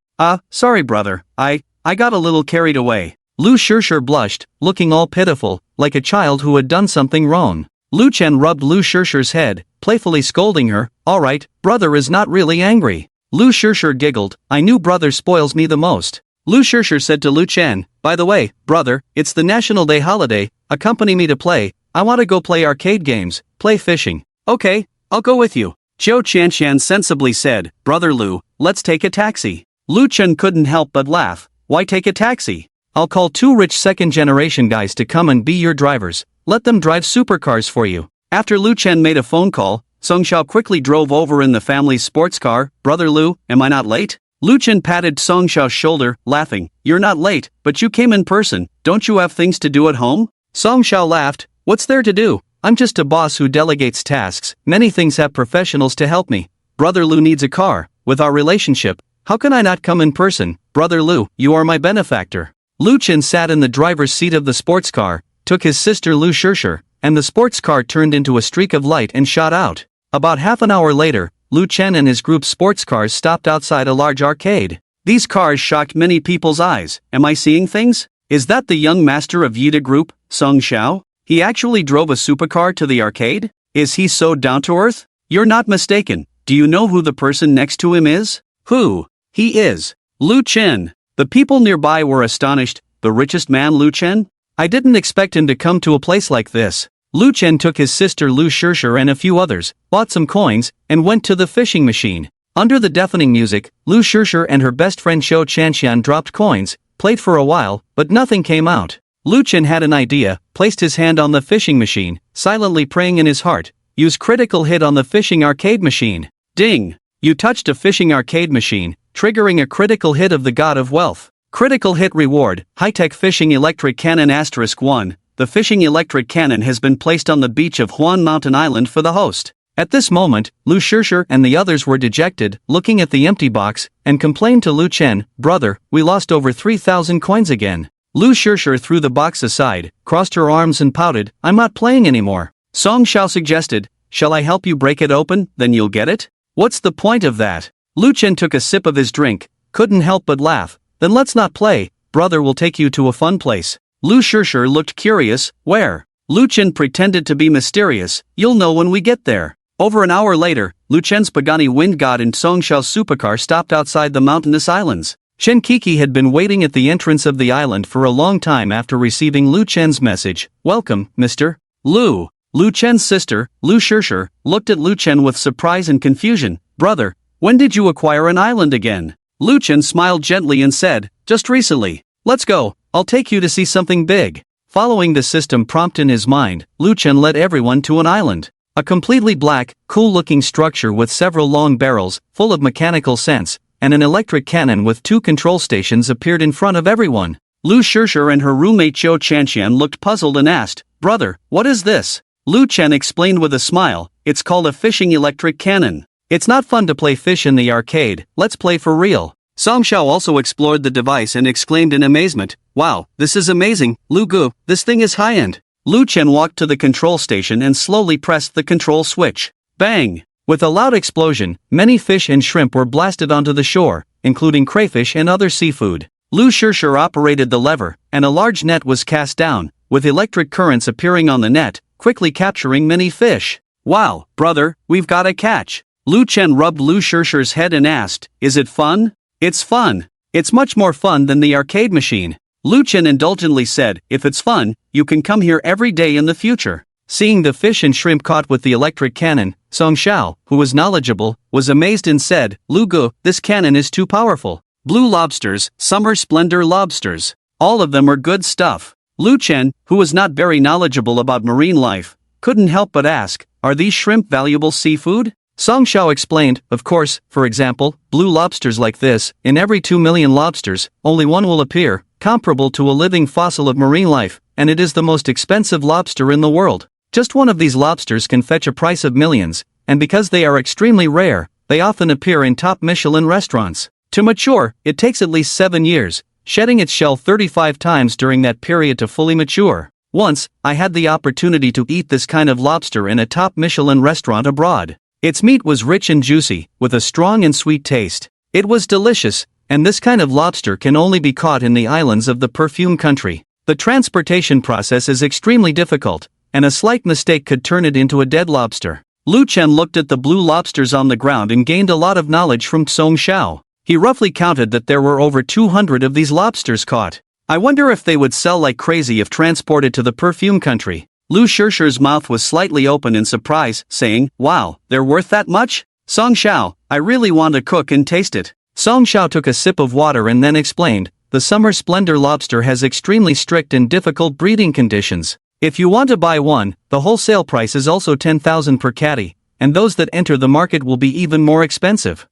Sorry brother, I got a little carried away." Lu Shishir blushed, looking all pitiful, like a child who had done something wrong. Lu Chen rubbed Lu Shishir's head, playfully scolding her. "Alright, brother is not really angry." Lu Shishir giggled, "I knew brother spoils me the most." Lu Shishir said to Lu Chen, "By the way, brother, it's the National Day holiday, accompany me to play. I want to go play arcade games, play fishing." "Okay, I'll go with you," Qiu Qianshan sensibly said. "Brother Lu, let's take a taxi." Lu Chen couldn't help but laugh. "Why take a taxi? I'll call 2 rich second-generation guys to come and be your drivers. Let them drive supercars for you." After Lu Chen made a phone call, Song Xiao quickly drove over in the family's sports car. "Brother Lu, am I not late?" Lu Chen patted Song Xiao's shoulder, laughing. "You're not late, but you came in person. Don't you have things to do at home?" Song Xiao laughed. "What's there to do? I'm just a boss who delegates tasks. Many things have professionals to help me. Brother Lu needs a car. With our relationship, how can I not come in person? Brother Lu, you are my benefactor." Lu Chen sat in the driver's seat of the sports car, took his sister Lu Shishir, and the sports car turned into a streak of light and shot out. About half an hour later, Lu Chen and his group's sports cars stopped outside a large arcade. These cars shocked many people's eyes. "Am I seeing things? Is that the young master of Yida Group, Song Xiao? He actually drove a supercar to the arcade? Is he so down to earth?" "You're not mistaken. Do you know who the person next to him is?" "Who?" "He is Lu Chen." The people nearby were astonished. "The richest man Lu Chen? I didn't expect him to come to a place like this." Lu Chen took his sister Lu Shishir and a few others, bought some coins, and went to the fishing machine. Under the deafening music, Lu Shishir and her best friend Qiu Qianshan dropped coins, played for a while, but nothing came out. Lu Chen had an idea, placed his hand on the fishing machine, silently praying in his heart. "Use critical hit on the fishing arcade machine." Ding! You touched a fishing arcade machine, triggering a critical hit of the god of wealth. Critical hit reward, high-tech fishing electric cannon *1. The fishing electric cannon has been placed on the beach of Huan Mountain Island for the host. At this moment, Lu Shishir and the others were dejected, looking at the empty box, and complained to Lu Chen, "Brother, we lost over 3,000 coins again." Lu Shishir threw the box aside, crossed her arms and pouted, "I'm not playing anymore." Song Xiao suggested, "Shall I help you break it open, then you'll get it?" "What's the point of that?" Lu Chen took a sip of his drink, couldn't help but laugh. "Then let's not play, brother will take you to a fun place." Lu Shishir looked curious, "Where?" Lu Chen pretended to be mysterious, "You'll know when we get there." Over an hour later, Lu Chen's Pagani wind god and Song Xiao's supercar stopped outside the mountainous islands. Chen Kiki had been waiting at the entrance of the island for a long time after receiving Lu Chen's message, "Welcome, Mr. Lu." Lu Chen's sister, Lu Shishir, looked at Lu Chen with surprise and confusion. "Brother, when did you acquire an island again?" Lu Chen smiled gently and said, "Just recently. Let's go, I'll take you to see something big." Following the system prompt in his mind, Lu Chen led everyone to an island. A completely black, cool-looking structure with several long barrels, full of mechanical sense, and an electric cannon with 2 control stations appeared in front of everyone. Lu Shishir and her roommate Zhou Chanxian looked puzzled and asked, "Brother, what is this?" Lu Chen explained with a smile, "It's called a fishing electric cannon. It's not fun to play fish in the arcade, let's play for real." Song Xiao also explored the device and exclaimed in amazement, "Wow, this is amazing, Lu Gu, this thing is high-end." Lu Chen walked to the control station and slowly pressed the control switch. Bang! With a loud explosion, many fish and shrimp were blasted onto the shore, including crayfish and other seafood. Lu Shishir operated the lever, and a large net was cast down, with electric currents appearing on the net, quickly capturing many fish. "Wow, brother, we've got a catch." Lu Chen rubbed Lu Shishir's head and asked, "Is it fun?" "It's fun. It's much more fun than the arcade machine." Lu Chen indulgently said, "If it's fun, you can come here every day in the future." Seeing the fish and shrimp caught with the electric cannon, Song Xiao, who was knowledgeable, was amazed and said, "Lu Gu, this cannon is too powerful. Blue lobsters, summer splendor lobsters. All of them are good stuff." Lu Chen, who was not very knowledgeable about marine life, couldn't help but ask, "Are these shrimp valuable seafood?" Song Xiao explained, "Of course, for example, blue lobsters like this, in every 2 million lobsters, only one will appear, comparable to a living fossil of marine life, and it is the most expensive lobster in the world. Just one of these lobsters can fetch a price of millions, and because they are extremely rare, they often appear in top Michelin restaurants. To mature, it takes at least 7 years, shedding its shell 35 times during that period to fully mature. Once, I had the opportunity to eat this kind of lobster in a top Michelin restaurant abroad. Its meat was rich and juicy, with a strong and sweet taste. It was delicious, and this kind of lobster can only be caught in the islands of the perfume country. The transportation process is extremely difficult, and a slight mistake could turn it into a dead lobster." Lu Chen looked at the blue lobsters on the ground and gained a lot of knowledge from Song Xiao. He roughly counted that there were over 200 of these lobsters caught. "I wonder if they would sell like crazy if transported to the perfume country." Lu Shishir's mouth was slightly open in surprise, saying, "Wow, they're worth that much? Song Xiao, I really want to cook and taste it." Song Xiao took a sip of water and then explained, "The summer splendor lobster has extremely strict and difficult breeding conditions. If you want to buy one, the wholesale price is also 10,000 per catty, and those that enter the market will be even more expensive.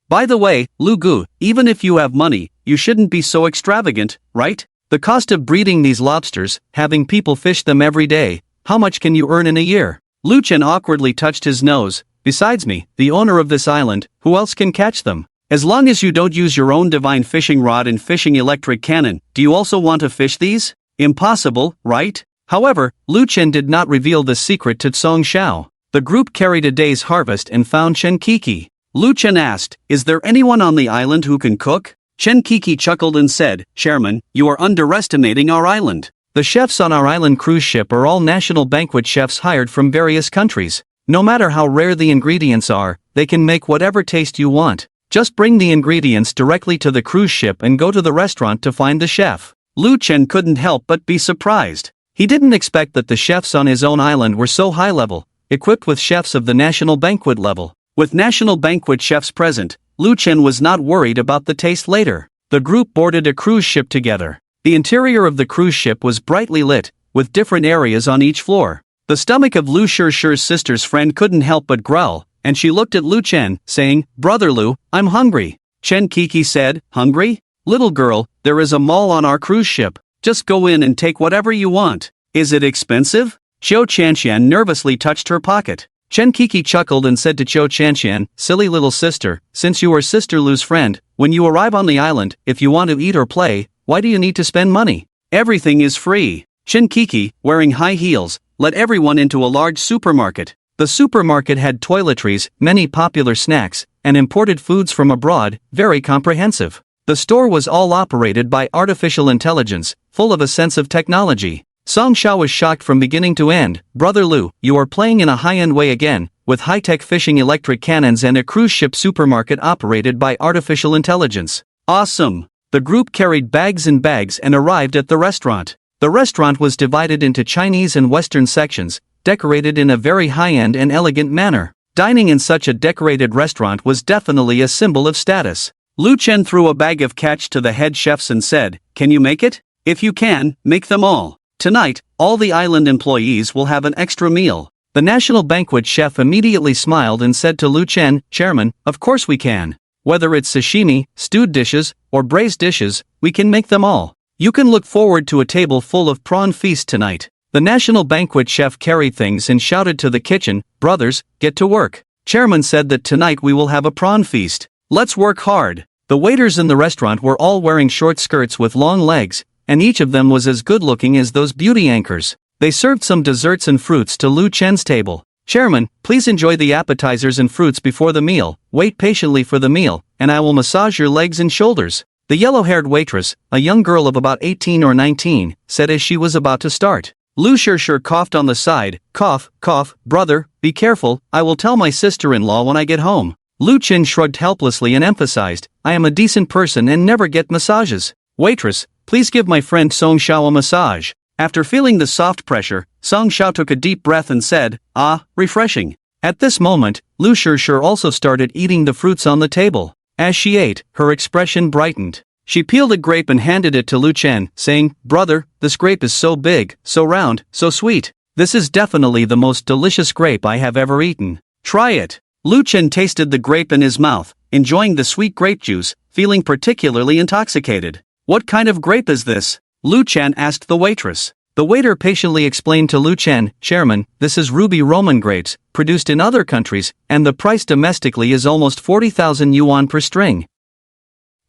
By the way, Lu Gu, even if you have money, you shouldn't be so extravagant, right? The cost of breeding these lobsters, having people fish them every day, how much can you earn in a year?" Lu Chen awkwardly touched his nose. "Besides me, the owner of this island, who else can catch them? As long as you don't use your own divine fishing rod and fishing electric cannon, do you also want to fish these? Impossible, right?" However, Lu Chen did not reveal the secret to Song Xiao. The group carried a day's harvest and found Chen Kiki. Lu Chen asked, "Is there anyone on the island who can cook?" Chen Kiki chuckled and said, "Chairman, you are underestimating our island. The chefs on our island cruise ship are all national banquet chefs hired from various countries. No matter how rare the ingredients are, they can make whatever taste you want. Just bring the ingredients directly to the cruise ship and go to the restaurant to find the chef." Lu Chen couldn't help but be surprised. He didn't expect that the chefs on his own island were so high level, equipped with chefs of the national banquet level. With national banquet chefs present, Lu Chen was not worried about the taste later. The group boarded a cruise ship together. The interior of the cruise ship was brightly lit, with different areas on each floor. The stomach of Lu Shishir's sister's friend couldn't help but growl, and she looked at Lu Chen, saying, "Brother Lu, I'm hungry." Chen Kiki said, "Hungry? Little girl, there is a mall on our cruise ship. Just go in and take whatever you want. Is it expensive?" Zhou Chanxian nervously touched her pocket. Chen Kiki chuckled and said to Cho Chanshan, silly little sister, since you are Sister Lu's friend, when you arrive on the island, if you want to eat or play, why do you need to spend money? Everything is free. Chen Kiki, wearing high heels, led everyone into a large supermarket. The supermarket had toiletries, many popular snacks, and imported foods from abroad, very comprehensive. The store was all operated by artificial intelligence, full of a sense of technology. Song Xiao was shocked from beginning to end. Brother Lu, you are playing in a high-end way again, with high-tech fishing electric cannons and a cruise ship supermarket operated by artificial intelligence. Awesome! The group carried bags and bags and arrived at the restaurant. The restaurant was divided into Chinese and Western sections, decorated in a very high-end and elegant manner. Dining in such a decorated restaurant was definitely a symbol of status. Lu Chen threw a bag of catch to the head chefs and said, "Can you make it? If you can, make them all. Tonight, all the island employees will have an extra meal." The national banquet chef immediately smiled and said to Lu Chen, "Chairman, of course we can. Whether it's sashimi, stewed dishes, or braised dishes, we can make them all. You can look forward to a table full of prawn feast tonight." The national banquet chef carried things and shouted to the kitchen, "Brothers, get to work. Chairman said that tonight we will have a prawn feast. Let's work hard." The waiters in the restaurant were all wearing short skirts with long legs, and each of them was as good-looking as those beauty anchors. They served some desserts and fruits to Lu Chen's table. "Chairman, please enjoy the appetizers and fruits before the meal. Wait patiently for the meal, and I will massage your legs and shoulders." The yellow-haired waitress, a young girl of about 18 or 19, said as she was about to start. Lu Shishir coughed on the side. "Cough, cough, brother, be careful, I will tell my sister-in-law when I get home." Lu Chen shrugged helplessly and emphasized, "I am a decent person and never get massages. Waitress, please give my friend Song Xiao a massage." After feeling the soft pressure, Song Xiao took a deep breath and said, "Ah, refreshing." At this moment, Lu Shishir also started eating the fruits on the table. As she ate, her expression brightened. She peeled a grape and handed it to Lu Chen, saying, "Brother, this grape is so big, so round, so sweet. This is definitely the most delicious grape I have ever eaten. Try it." Lu Chen tasted the grape in his mouth, enjoying the sweet grape juice, feeling particularly intoxicated. "What kind of grape is this?" Lu Chen asked the waitress. The waiter patiently explained to Lu Chen, "Chairman, this is ruby Roman grapes, produced in other countries, and the price domestically is almost 40,000 yuan per string."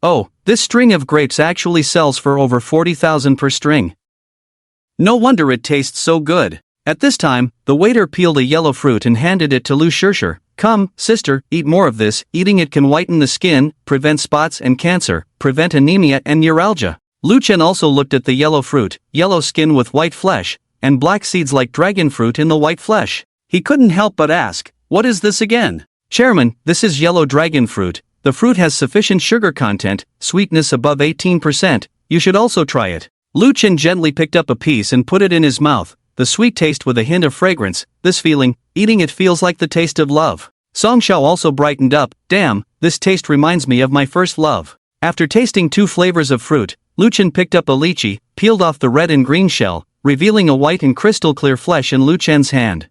"Oh, this string of grapes actually sells for over 40,000 per string. No wonder it tastes so good." At this time, the waiter peeled a yellow fruit and handed it to Lu Shishir. "Come, sister, eat more of this. Eating it can whiten the skin, prevent spots and cancer, prevent anemia and neuralgia." Lu Chen also looked at the yellow fruit, yellow skin with white flesh, and black seeds like dragon fruit in the white flesh. He couldn't help but ask, "What is this again?" "Chairman, this is yellow dragon fruit. The fruit has sufficient sugar content, sweetness above 18%, you should also try it." Lu Chen gently picked up a piece and put it in his mouth, the sweet taste with a hint of fragrance, this feeling, eating it feels like the taste of love. Song Xiao also brightened up, "Damn, this taste reminds me of my first love." After tasting two flavors of fruit, Lu Chen picked up a lychee, peeled off the red and green shell, revealing a white and crystal clear flesh in Lu Chen's hand.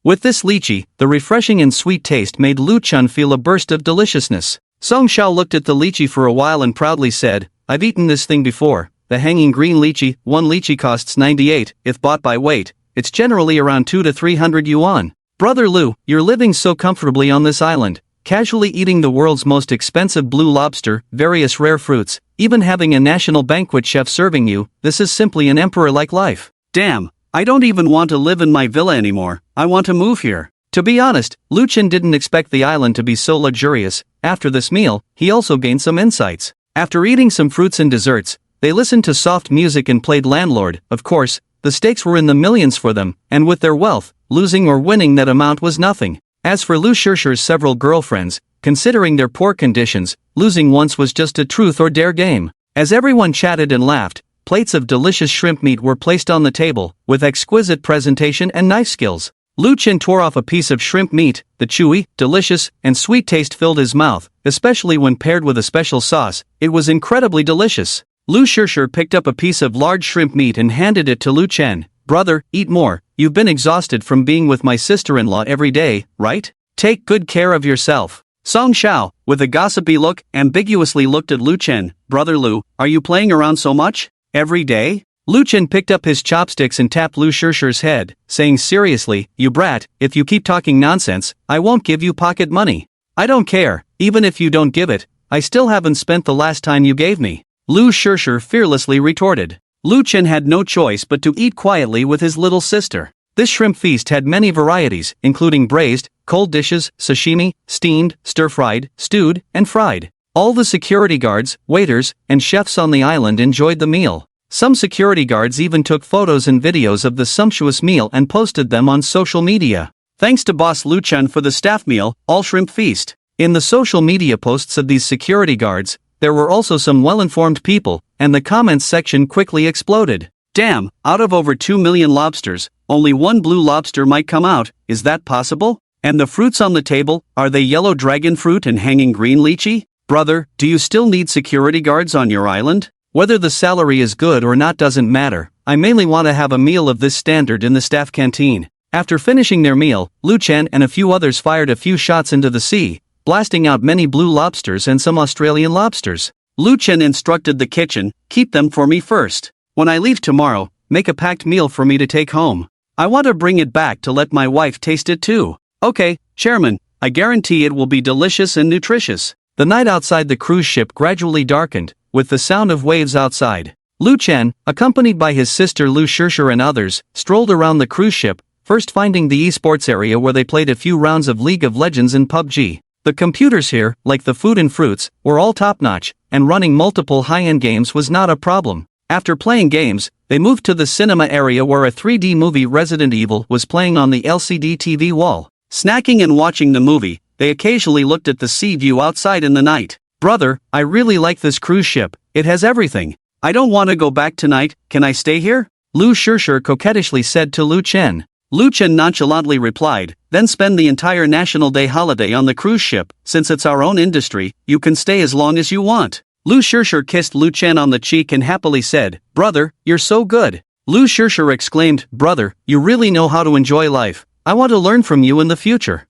With this lychee, the refreshing and sweet taste made Lu Chen feel a burst of deliciousness. Song Xiao looked at the lychee for a while and proudly said, "I've eaten this thing before. The hanging green lychee, one lychee costs 98, if bought by weight, it's generally around 2 to 300 yuan. Brother Lu, you're living so comfortably on this island, casually eating the world's most expensive blue lobster, various rare fruits, even having a national banquet chef serving you, this is simply an emperor-like life. Damn, I don't even want to live in my villa anymore, I want to move here." To be honest, Lu Chen didn't expect the island to be so luxurious. After this meal, he also gained some insights. After eating some fruits and desserts, they listened to soft music and played landlord. Of course, the stakes were in the millions for them, and with their wealth, losing or winning that amount was nothing. As for Lu Shishir's several girlfriends, considering their poor conditions, losing once was just a truth or dare game. As everyone chatted and laughed, plates of delicious shrimp meat were placed on the table, with exquisite presentation and knife skills. Lu Chen tore off a piece of shrimp meat, the chewy, delicious, and sweet taste filled his mouth, especially when paired with a special sauce, it was incredibly delicious. Lu Shishir picked up a piece of large shrimp meat and handed it to Lu Chen. "Brother, eat more, you've been exhausted from being with my sister-in-law every day, right? Take good care of yourself." Song Xiao, with a gossipy look, ambiguously looked at Lu Chen. "Brother Lu, are you playing around so much? Every day?" Lu Chen picked up his chopsticks and tapped Lu Shishir's head, saying seriously, "You brat, if you keep talking nonsense, I won't give you pocket money." "I don't care, even if you don't give it, I still haven't spent the last time you gave me," Lu Shishir fearlessly retorted. Lu Chen had no choice but to eat quietly with his little sister. This shrimp feast had many varieties, including braised, cold dishes, sashimi, steamed, stir-fried, stewed, and fried. All the security guards, waiters, and chefs on the island enjoyed the meal. Some security guards even took photos and videos of the sumptuous meal and posted them on social media. "Thanks to Boss Lu Chen for the staff meal, all shrimp feast." In the social media posts of these security guards, there were also some well-informed people, and the comments section quickly exploded. "Damn, out of over 2 million lobsters, only one blue lobster might come out, is that possible? And the fruits on the table, are they yellow dragon fruit and hanging green lychee? Brother, do you still need security guards on your island? Whether the salary is good or not doesn't matter, I mainly want to have a meal of this standard in the staff canteen." After finishing their meal, Lu Chen and a few others fired a few shots into the sea, blasting out many blue lobsters and some Australian lobsters. Lu Chen instructed the kitchen, "Keep them for me first. When I leave tomorrow, make a packed meal for me to take home. I want to bring it back to let my wife taste it too." "Okay, Chairman, I guarantee it will be delicious and nutritious." The night outside the cruise ship gradually darkened, with the sound of waves outside. Lu Chen, accompanied by his sister Lu Shishir and others, strolled around the cruise ship, first finding the esports area where they played a few rounds of League of Legends and PUBG. The computers here, like the food and fruits, were all top-notch, and running multiple high-end games was not a problem. After playing games, they moved to the cinema area where a 3D movie Resident Evil was playing on the LCD TV wall. Snacking and watching the movie, they occasionally looked at the sea view outside in the night. "Brother, I really like this cruise ship, it has everything. I don't want to go back tonight, can I stay here?" Lu Shishir coquettishly said to Lu Chen. Lu Chen nonchalantly replied, "Then spend the entire National Day holiday on the cruise ship, since it's our own industry, you can stay as long as you want." Lu Shishir kissed Lu Chen on the cheek and happily said, "Brother, you're so good." Lu Shishir exclaimed, "Brother, you really know how to enjoy life, I want to learn from you in the future."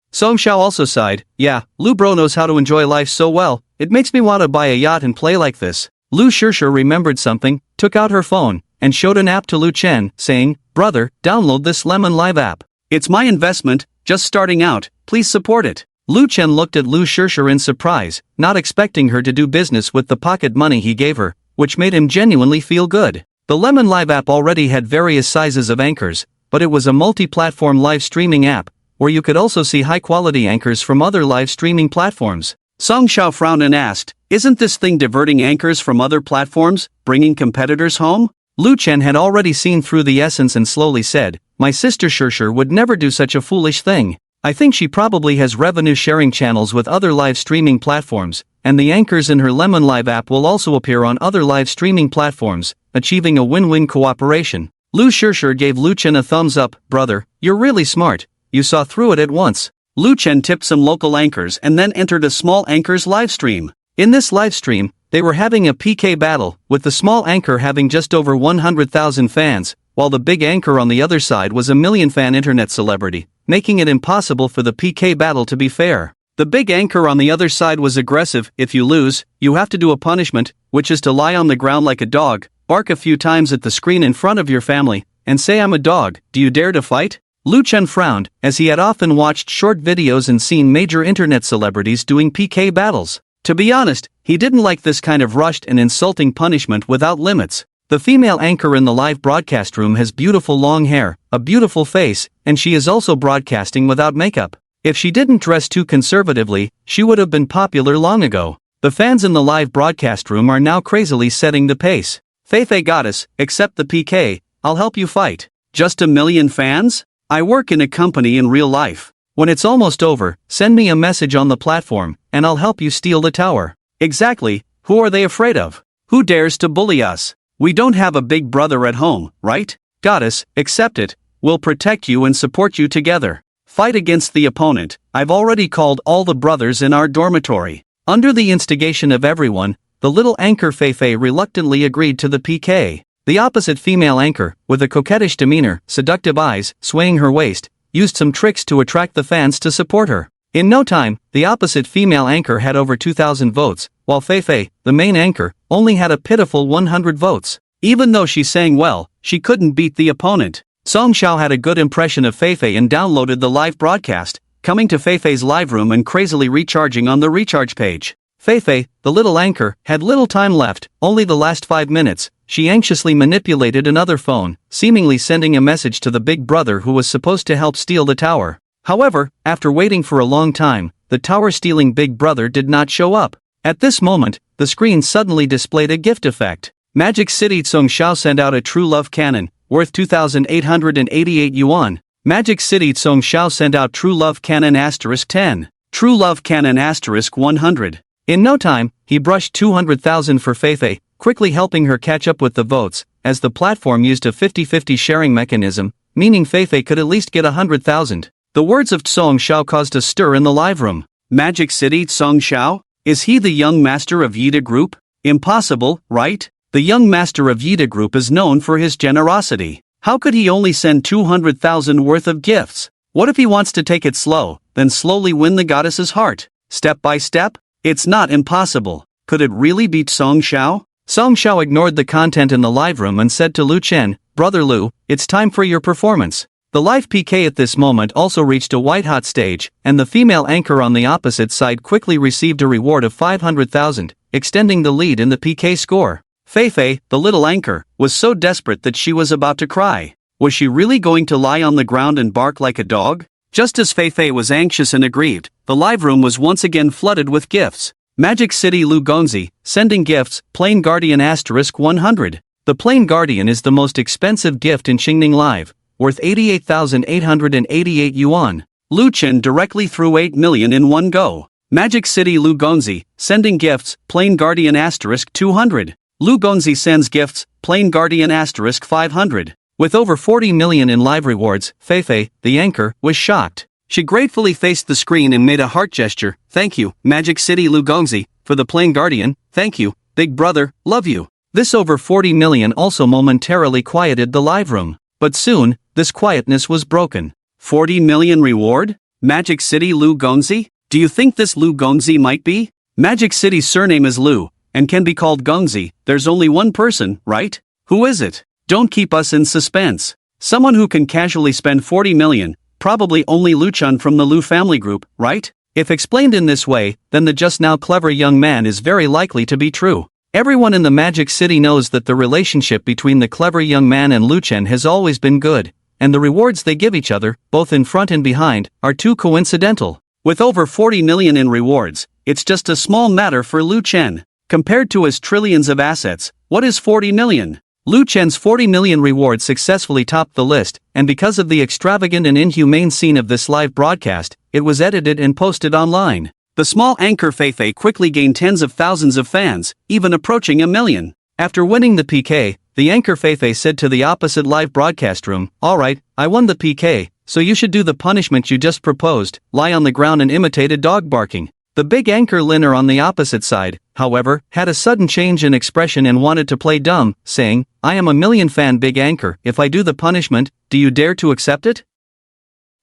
Song Xiao also sighed, "Yeah, Lu Bro knows how to enjoy life so well, it makes me want to buy a yacht and play like this." Lu Shishir remembered something, took out her phone, and showed an app to Lu Chen, saying, "Brother, download this Lemon Live app. It's my investment, just starting out, please support it." Lu Chen looked at Lu Shishir in surprise, not expecting her to do business with the pocket money he gave her, which made him genuinely feel good. The Lemon Live app already had various sizes of anchors, but it was a multi-platform live streaming app, where you could also see high-quality anchors from other live streaming platforms. Song Xiao frowned and asked, "Isn't this thing diverting anchors from other platforms, bringing competitors home?" Lu Chen had already seen through the essence and slowly said, "My sister Shishir would never do such a foolish thing. I think she probably has revenue-sharing channels with other live streaming platforms, and the anchors in her Lemon Live app will also appear on other live streaming platforms, achieving a win-win cooperation." Lu Shishir gave Lu Chen a thumbs up, "Brother, you're really smart, you saw through it at once." Lu Chen tipped some local anchors and then entered a small anchor's live stream. In this live stream, they were having a PK battle, with the small anchor having just over 100,000 fans, while the big anchor on the other side was a million-fan internet celebrity, making it impossible for the PK battle to be fair. The big anchor on the other side was aggressive. "If you lose, you have to do a punishment, which is to lie on the ground like a dog, bark a few times at the screen in front of your family, and say I'm a dog, do you dare to fight?" Lu Chen frowned, as he had often watched short videos and seen major internet celebrities doing PK battles. To be honest, he didn't like this kind of rushed and insulting punishment without limits. The female anchor in the live broadcast room has beautiful long hair, a beautiful face, and she is also broadcasting without makeup. If she didn't dress too conservatively, she would have been popular long ago. The fans in the live broadcast room are now crazily setting the pace. "Feifei Goddess, accept the PK, I'll help you fight." "Just a million fans? I work in a company in real life. When it's almost over, send me a message on the platform, and I'll help you steal the tower." "Exactly, who are they afraid of? Who dares to bully us? We don't have a big brother at home, right? Goddess, accept it, we'll protect you and support you together. Fight against the opponent. I've already called all the brothers in our dormitory." Under the instigation of everyone, the little anchor Feifei reluctantly agreed to the PK. The opposite female anchor, with a coquettish demeanor, seductive eyes, swaying her waist, used some tricks to attract the fans to support her. In no time, the opposite female anchor had over 2,000 votes, while Feifei, the main anchor, only had a pitiful 100 votes. Even though she sang well, she couldn't beat the opponent. Song Xiao had a good impression of Feifei and downloaded the live broadcast, coming to Feifei's live room and crazily recharging on the recharge page. Feifei, the little anchor, had little time left, only the last 5 minutes. She anxiously manipulated another phone, seemingly sending a message to the big brother who was supposed to help steal the tower. However, after waiting for a long time, the tower-stealing big brother did not show up. At this moment, the screen suddenly displayed a gift effect. Magic City Song Xiao sent out a true love cannon, worth 2,888 yuan. Magic City Song Xiao sent out true love cannon *10. True love cannon *100. In no time, he brushed 200,000 for Feifei, quickly helping her catch up with the votes, as the platform used a 50-50 sharing mechanism, meaning Feifei could at least get 100,000. The words of Song Xiao caused a stir in the live room. Magic City Song Xiao? Is he the young master of Yida Group? Impossible, right? The young master of Yida Group is known for his generosity. How could he only send 200,000 worth of gifts? What if he wants to take it slow, then slowly win the goddess's heart? Step by step? It's not impossible. Could it really beat Song Xiao? Song Xiao ignored the content in the live room and said to Lu Chen, "Brother Lu, it's time for your performance." The live PK at this moment also reached a white-hot stage, and the female anchor on the opposite side quickly received a reward of 500,000, extending the lead in the PK score. Feifei, the little anchor, was so desperate that she was about to cry. Was she really going to lie on the ground and bark like a dog? Just as Feifei was anxious and aggrieved, the live room was once again flooded with gifts. Magic City Lu Gongzi, sending gifts, Plain Guardian *100. The Plain Guardian is the most expensive gift in Xingning Live, worth 88,888 yuan. Lu Chen directly threw 8 million in one go. Magic City Lu Gongzi, sending gifts, Plain Guardian *200. Lu Gongzi sends gifts, Plain Guardian *500. With over 40 million in live rewards, Feifei, the anchor, was shocked. She gratefully faced the screen and made a heart gesture. "Thank you, Magic City Lu Gongzi, for the Plain Guardian. Thank you, big brother, love you." This over 40 million also momentarily quieted the live room. But soon, this quietness was broken. 40 million reward? Magic City Lu Gongzi? Do you think this Lu Gongzi might be? Magic City's surname is Lu, and can be called Gongzi. There's only one person, right? Who is it? Don't keep us in suspense. Someone who can casually spend 40 million, probably only Lu Chun from the Lu family group, right? If explained in this way, then the just now clever young man is very likely to be true. Everyone in the Magic City knows that the relationship between the clever young man and Lu Chen has always been good, and the rewards they give each other, both in front and behind, are too coincidental. With over 40 million in rewards, it's just a small matter for Lu Chen. Compared to his trillions of assets, what is 40 million? Lu Chen's 40 million reward successfully topped the list, and because of the extravagant and inhumane scene of this live broadcast, it was edited and posted online. The small anchor Feifei quickly gained tens of thousands of fans, even approaching 1 million. After winning the PK, the anchor Feifei said to the opposite live broadcast room, "Alright, I won the PK, so you should do the punishment you just proposed, lie on the ground and imitate a dog barking." The big anchor Liner on the opposite side, however, had a sudden change in expression and wanted to play dumb, saying, "I am a million fan big anchor, if I do the punishment, do you dare to accept it?"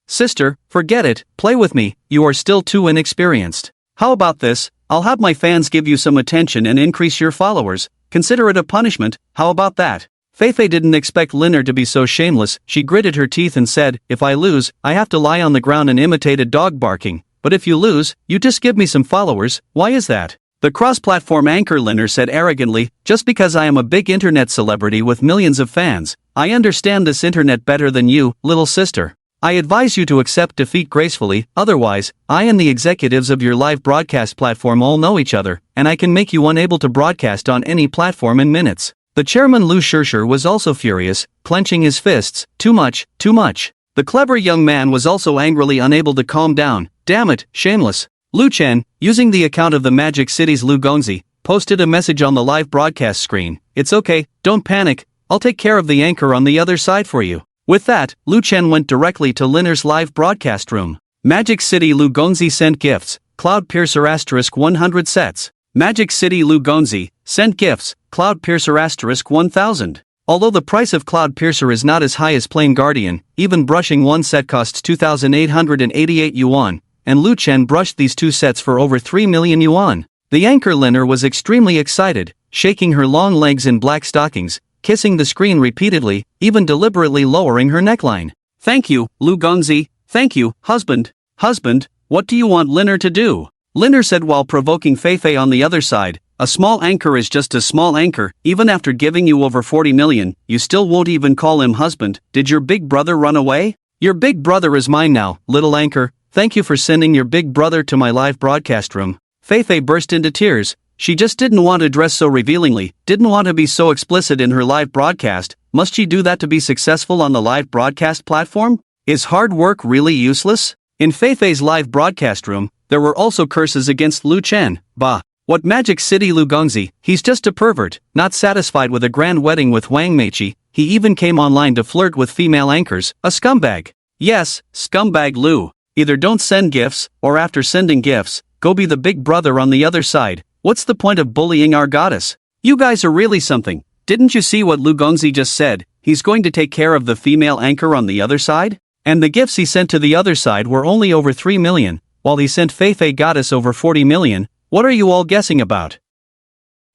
"Sister, forget it, play with me, you are still too inexperienced. How about this, I'll have my fans give you some attention and increase your followers, consider it a punishment, how about that?" Feifei didn't expect Liner to be so shameless. She gritted her teeth and said, "If I lose, I have to lie on the ground and imitate a dog barking. But if you lose, you just give me some followers, why is that?" The cross-platform anchor Liner said arrogantly, "Just because I am a big internet celebrity with millions of fans, I understand this internet better than you, little sister. I advise you to accept defeat gracefully, otherwise, I and the executives of your live broadcast platform all know each other, and I can make you unable to broadcast on any platform in minutes." The chairman Lu Shishir was also furious, clenching his fists. Too much, too much. The clever young man was also angrily unable to calm down. "Damn it, shameless." Lu Chen, using the account of the Magic City's Lu Gongzi, posted a message on the live broadcast screen. "It's okay, don't panic, I'll take care of the anchor on the other side for you." With that, Lu Chen went directly to Liner's live broadcast room. Magic City Lu Gongzi sent gifts, Cloud Piercer *100 sets. Magic City Lu Gongzi, sent gifts, Cloud Piercer *1000. Although the price of Cloud Piercer is not as high as Plain Guardian, even brushing one set costs 2,888 yuan, and Lu Chen brushed these two sets for over 3 million yuan. The anchor Liner was extremely excited, shaking her long legs in black stockings, kissing the screen repeatedly, even deliberately lowering her neckline. Thank you, Lu Gongzi. Thank you, husband. Husband, what do you want Linner to do? Linner said while provoking Feifei on the other side. A small anchor is just a small anchor. Even after giving you over 40 million, you still won't even call him husband. Did your big brother run away? Your big brother is mine now, little anchor. Thank you for sending your big brother to my live broadcast room. Feifei burst into tears. She just didn't want to dress so revealingly, didn't want to be so explicit in her live broadcast. Must she do that to be successful on the live broadcast platform? Is hard work really useless? In Feifei's live broadcast room, there were also curses against Lu Chen. Bah! What Magic City Lu Gongzi, he's just a pervert. Not satisfied with a grand wedding with Wang Meiqi, he even came online to flirt with female anchors, a scumbag. Yes, scumbag Lu. Either don't send gifts, or after sending gifts, go be the big brother on the other side. What's the point of bullying our goddess? You guys are really something. Didn't you see what Lu Gongzi just said? He's going to take care of the female anchor on the other side? And the gifts he sent to the other side were only over 3 million, while he sent Feifei goddess over 40 million. What are you all guessing about?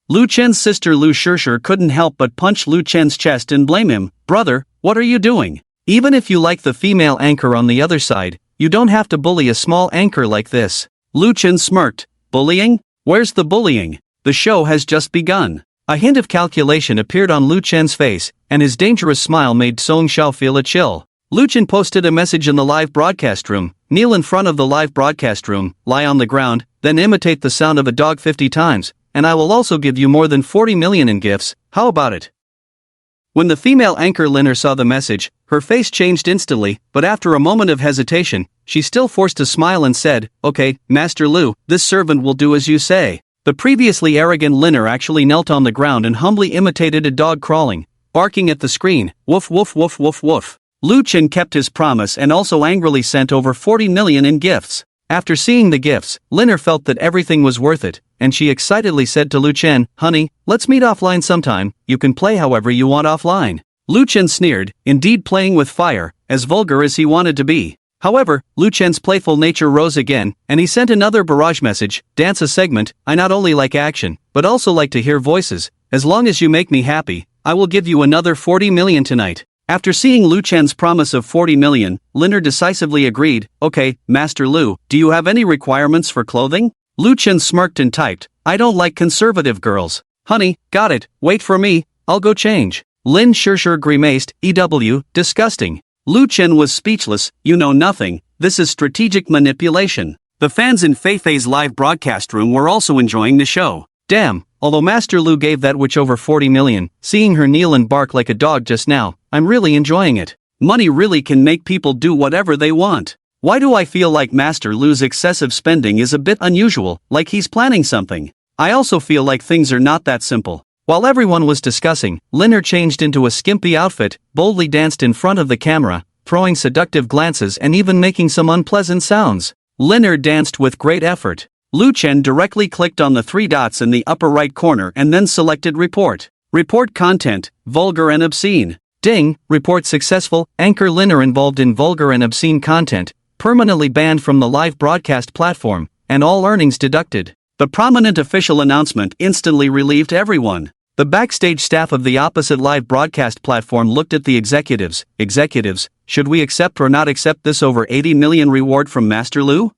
Lu Chen's sister Lu Shishir couldn't help but punch Lu Chen's chest and blame him. Brother, what are you doing? Even if you like the female anchor on the other side, you don't have to bully a small anchor like this. Lu Chen smirked. Bullying? Where's the bullying? The show has just begun. A hint of calculation appeared on Lu Chen's face, and his dangerous smile made Song Xiao feel a chill. Lu Chen posted a message in the live broadcast room. Kneel in front of the live broadcast room, lie on the ground, then imitate the sound of a dog 50 times, and I will also give you more than 40 million in gifts. How about it? When the female anchor Linner saw the message, her face changed instantly, but after a moment of hesitation, she still forced a smile and said, Okay, Master Lu, this servant will do as you say. The previously arrogant Linner actually knelt on the ground and humbly imitated a dog crawling, barking at the screen, woof woof woof woof woof. Lu Chen kept his promise and also angrily sent over 40 million in gifts. After seeing the gifts, Linner felt that everything was worth it, and she excitedly said to Lu Chen, Honey, let's meet offline sometime, you can play however you want offline. Lu Chen sneered, indeed playing with fire, as vulgar as he wanted to be. However, Lu Chen's playful nature rose again, and he sent another barrage message, dance a segment, I not only like action, but also like to hear voices, as long as you make me happy, I will give you another 40 million tonight. After seeing Lu Chen's promise of 40 million, Linner decisively agreed, Okay, Master Lu, do you have any requirements for clothing? Lu Chen smirked and typed, I don't like conservative girls. Honey, got it, wait for me, I'll go change. Lin Shishir grimaced, disgusting. Lu Chen was speechless, you know nothing, this is strategic manipulation. The fans in Feifei's live broadcast room were also enjoying the show. Damn, although Master Lu gave that witch over 40 million, seeing her kneel and bark like a dog just now, I'm really enjoying it. Money really can make people do whatever they want. Why do I feel like Master Lu's excessive spending is a bit unusual, like he's planning something? I also feel like things are not that simple. While everyone was discussing, Linner changed into a skimpy outfit, boldly danced in front of the camera, throwing seductive glances and even making some unpleasant sounds. Linner danced with great effort. Lu Chen directly clicked on the 3 dots in the upper right corner and then selected Report. Report content, vulgar and obscene. Ding, report successful, anchor Linner involved in vulgar and obscene content, permanently banned from the live broadcast platform, and all earnings deducted. The prominent official announcement instantly relieved everyone. The backstage staff of the opposite live broadcast platform looked at the executives. Executives, should we accept or not accept this over 80 million reward from Master Lu?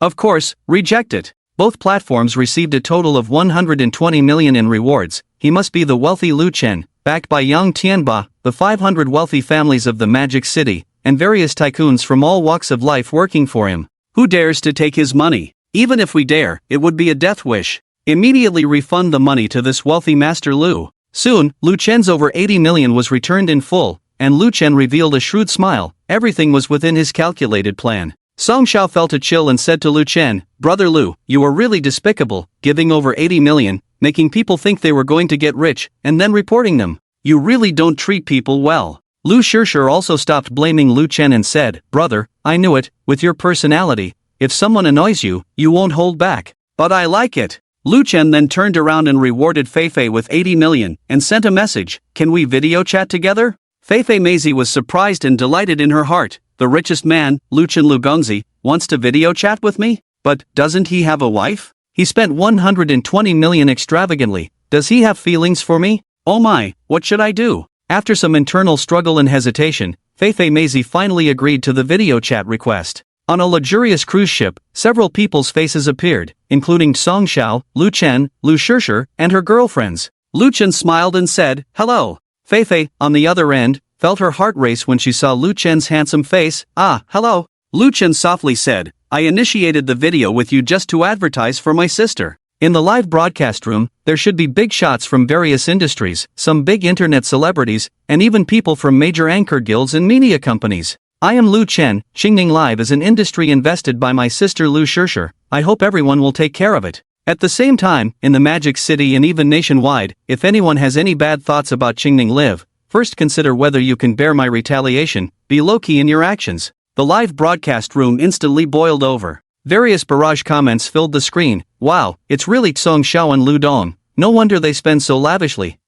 Of course, reject it. Both platforms received a total of 120 million in rewards. He must be the wealthy Lu Chen, backed by Yang Tianba, the 500 wealthy families of the Magic City, and various tycoons from all walks of life working for him. Who dares to take his money? Even if we dare, it would be a death wish. Immediately refund the money to this wealthy Master Lu. Soon, Lu Chen's over 80 million was returned in full, and Lu Chen revealed a shrewd smile. Everything was within his calculated plan. Song Xiao felt a chill and said to Lu Chen, Brother Lu, you are really despicable, giving over 80 million, making people think they were going to get rich, and then reporting them. You really don't treat people well. Lu Shishir also stopped blaming Lu Chen and said, Brother, I knew it, with your personality, if someone annoys you, you won't hold back. But I like it. Lu Chen then turned around and rewarded Feifei with 80 million, and sent a message, Can we video chat together? Feifei Meizi was surprised and delighted in her heart. The richest man, Lu Chen Lu Gongzi, wants to video chat with me? But, doesn't he have a wife? He spent 120 million extravagantly, does he have feelings for me? Oh my, what should I do? After some internal struggle and hesitation, Feifei Maisie finally agreed to the video chat request. On a luxurious cruise ship, several people's faces appeared, including Song Xiao, Lu Chen, Lu Shishir, and her girlfriends. Lu Chen smiled and said, "Hello." Feifei, on the other end, felt her heart race when she saw Lu Chen's handsome face. "Ah, hello." Lu Chen softly said, "I initiated the video with you just to advertise for my sister." In the live broadcast room, there should be big shots from various industries, some big internet celebrities, and even people from major anchor guilds and media companies. "I am Lu Chen, Qingning Live is an industry invested by my sister Lu Shishir. I hope everyone will take care of it." At the same time, in the Magic City and even nationwide, if anyone has any bad thoughts about Qingning Live, first consider whether you can bear my retaliation. Be low-key in your actions. The live broadcast room instantly boiled over. Various barrage comments filled the screen. "Wow, it's really Song Xiao and Lu Dong. No wonder they spend so lavishly."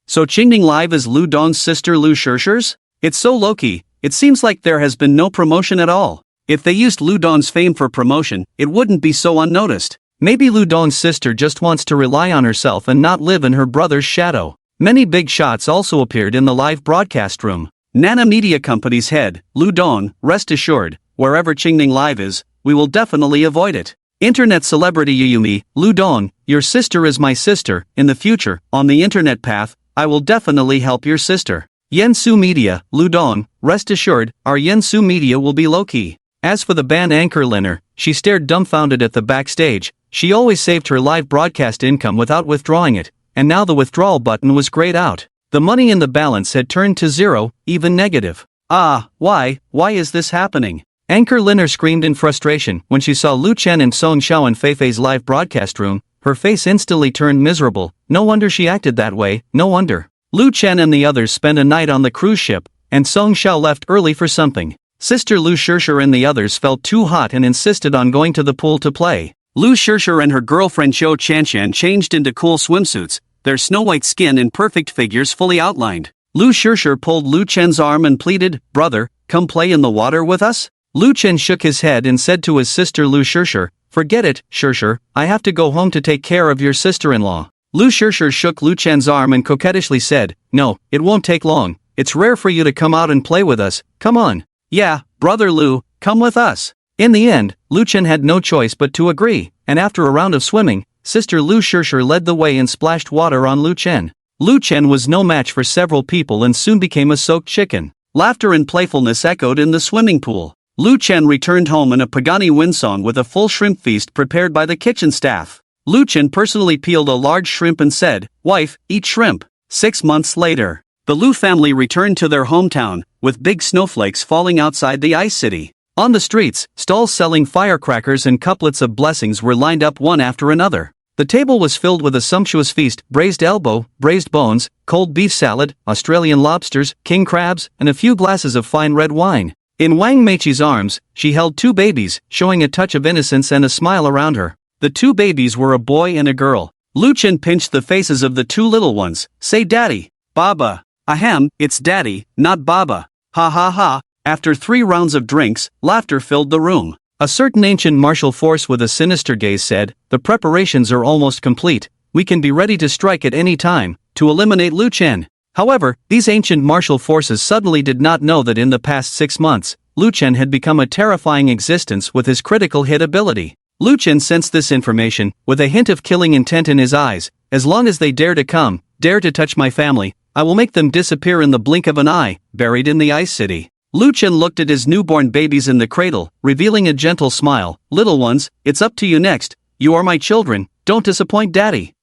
So Qingning Live is Lu Dong's sister Lu Shishir's? It's so low-key, it seems like there has been no promotion at all. If they used Lu Dong's fame for promotion, it wouldn't be so unnoticed. Maybe Lu Dong's sister just wants to rely on herself and not live in her brother's shadow. Many big shots also appeared in the live broadcast room. Nana Media Company's head, Lu Dong, rest assured, wherever Qingning Live is, we will definitely avoid it. Internet celebrity Yuyumi, Lu Dong, your sister is my sister. In the future, on the internet path, I will definitely help your sister. Yansu Media, Lu Dong, rest assured, our Yansu Media will be low-key. As for the band anchor Liner, she stared dumbfounded at the backstage. She always saved her live broadcast income without withdrawing it, and now the withdrawal button was grayed out. The money in the balance had turned to zero, even negative. Ah, why is this happening? Anchor Liner screamed in frustration when she saw Lu Chen and Song Xiao in Feifei's live broadcast room. Her face instantly turned miserable. No wonder she acted that way, no wonder. Lu Chen and the others spent a night on the cruise ship, and Song Xiao left early for something. Sister Lu Shishir and the others felt too hot and insisted on going to the pool to play. Lu Shishir and her girlfriend Zhou Chanshan changed into cool swimsuits, their snow-white skin and perfect figures fully outlined. Lu Shishir pulled Lu Chen's arm and pleaded, "Brother, come play in the water with us?" Lu Chen shook his head and said to his sister Lu Shishir, "Forget it, Shishir, I have to go home to take care of your sister-in-law." Lu Shishir shook Lu Chen's arm and coquettishly said, "No, it won't take long. It's rare for you to come out and play with us. Come on." "Yeah, brother Lu, come with us." In the end, Lu Chen had no choice but to agree, and after a round of swimming, sister Lu Shishir led the way and splashed water on Lu Chen. Lu Chen was no match for several people and soon became a soaked chicken. Laughter and playfulness echoed in the swimming pool. Lu Chen returned home in a Pagani windsong with a full shrimp feast prepared by the kitchen staff. Lu Chen personally peeled a large shrimp and said, "Wife, eat shrimp." 6 months later, the Lu family returned to their hometown, with big snowflakes falling outside the ice city. On the streets, stalls selling firecrackers and couplets of blessings were lined up one after another. The table was filled with a sumptuous feast: braised elbow, braised bones, cold beef salad, Australian lobsters, king crabs, and a few glasses of fine red wine. In Wang Meiqi's arms, she held 2 babies, showing a touch of innocence and a smile around her. The 2 babies were a boy and a girl. Lu Chen pinched the faces of the 2 little ones. "Say daddy." "Baba." "Ahem, it's daddy, not Baba." "Ha ha ha." After 3 rounds of drinks, laughter filled the room. A certain ancient martial force with a sinister gaze said, "The preparations are almost complete. We can be ready to strike at any time, to eliminate Lu Chen." However, these ancient martial forces suddenly did not know that in the past 6 months, Lu Chen had become a terrifying existence with his critical hit ability. Lu Chen sensed this information, with a hint of killing intent in his eyes. "As long as they dare to come, dare to touch my family, I will make them disappear in the blink of an eye, buried in the ice city." Lu Chen looked at his newborn babies in the cradle, revealing a gentle smile. "Little ones, it's up to you next. You are my children, don't disappoint daddy."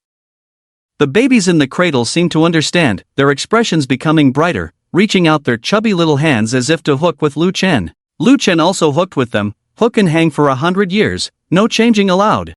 The babies in the cradle seemed to understand, their expressions becoming brighter, reaching out their chubby little hands as if to hook with Lu Chen. Lu Chen also hooked with them, hook and hang for 100 years, no changing allowed.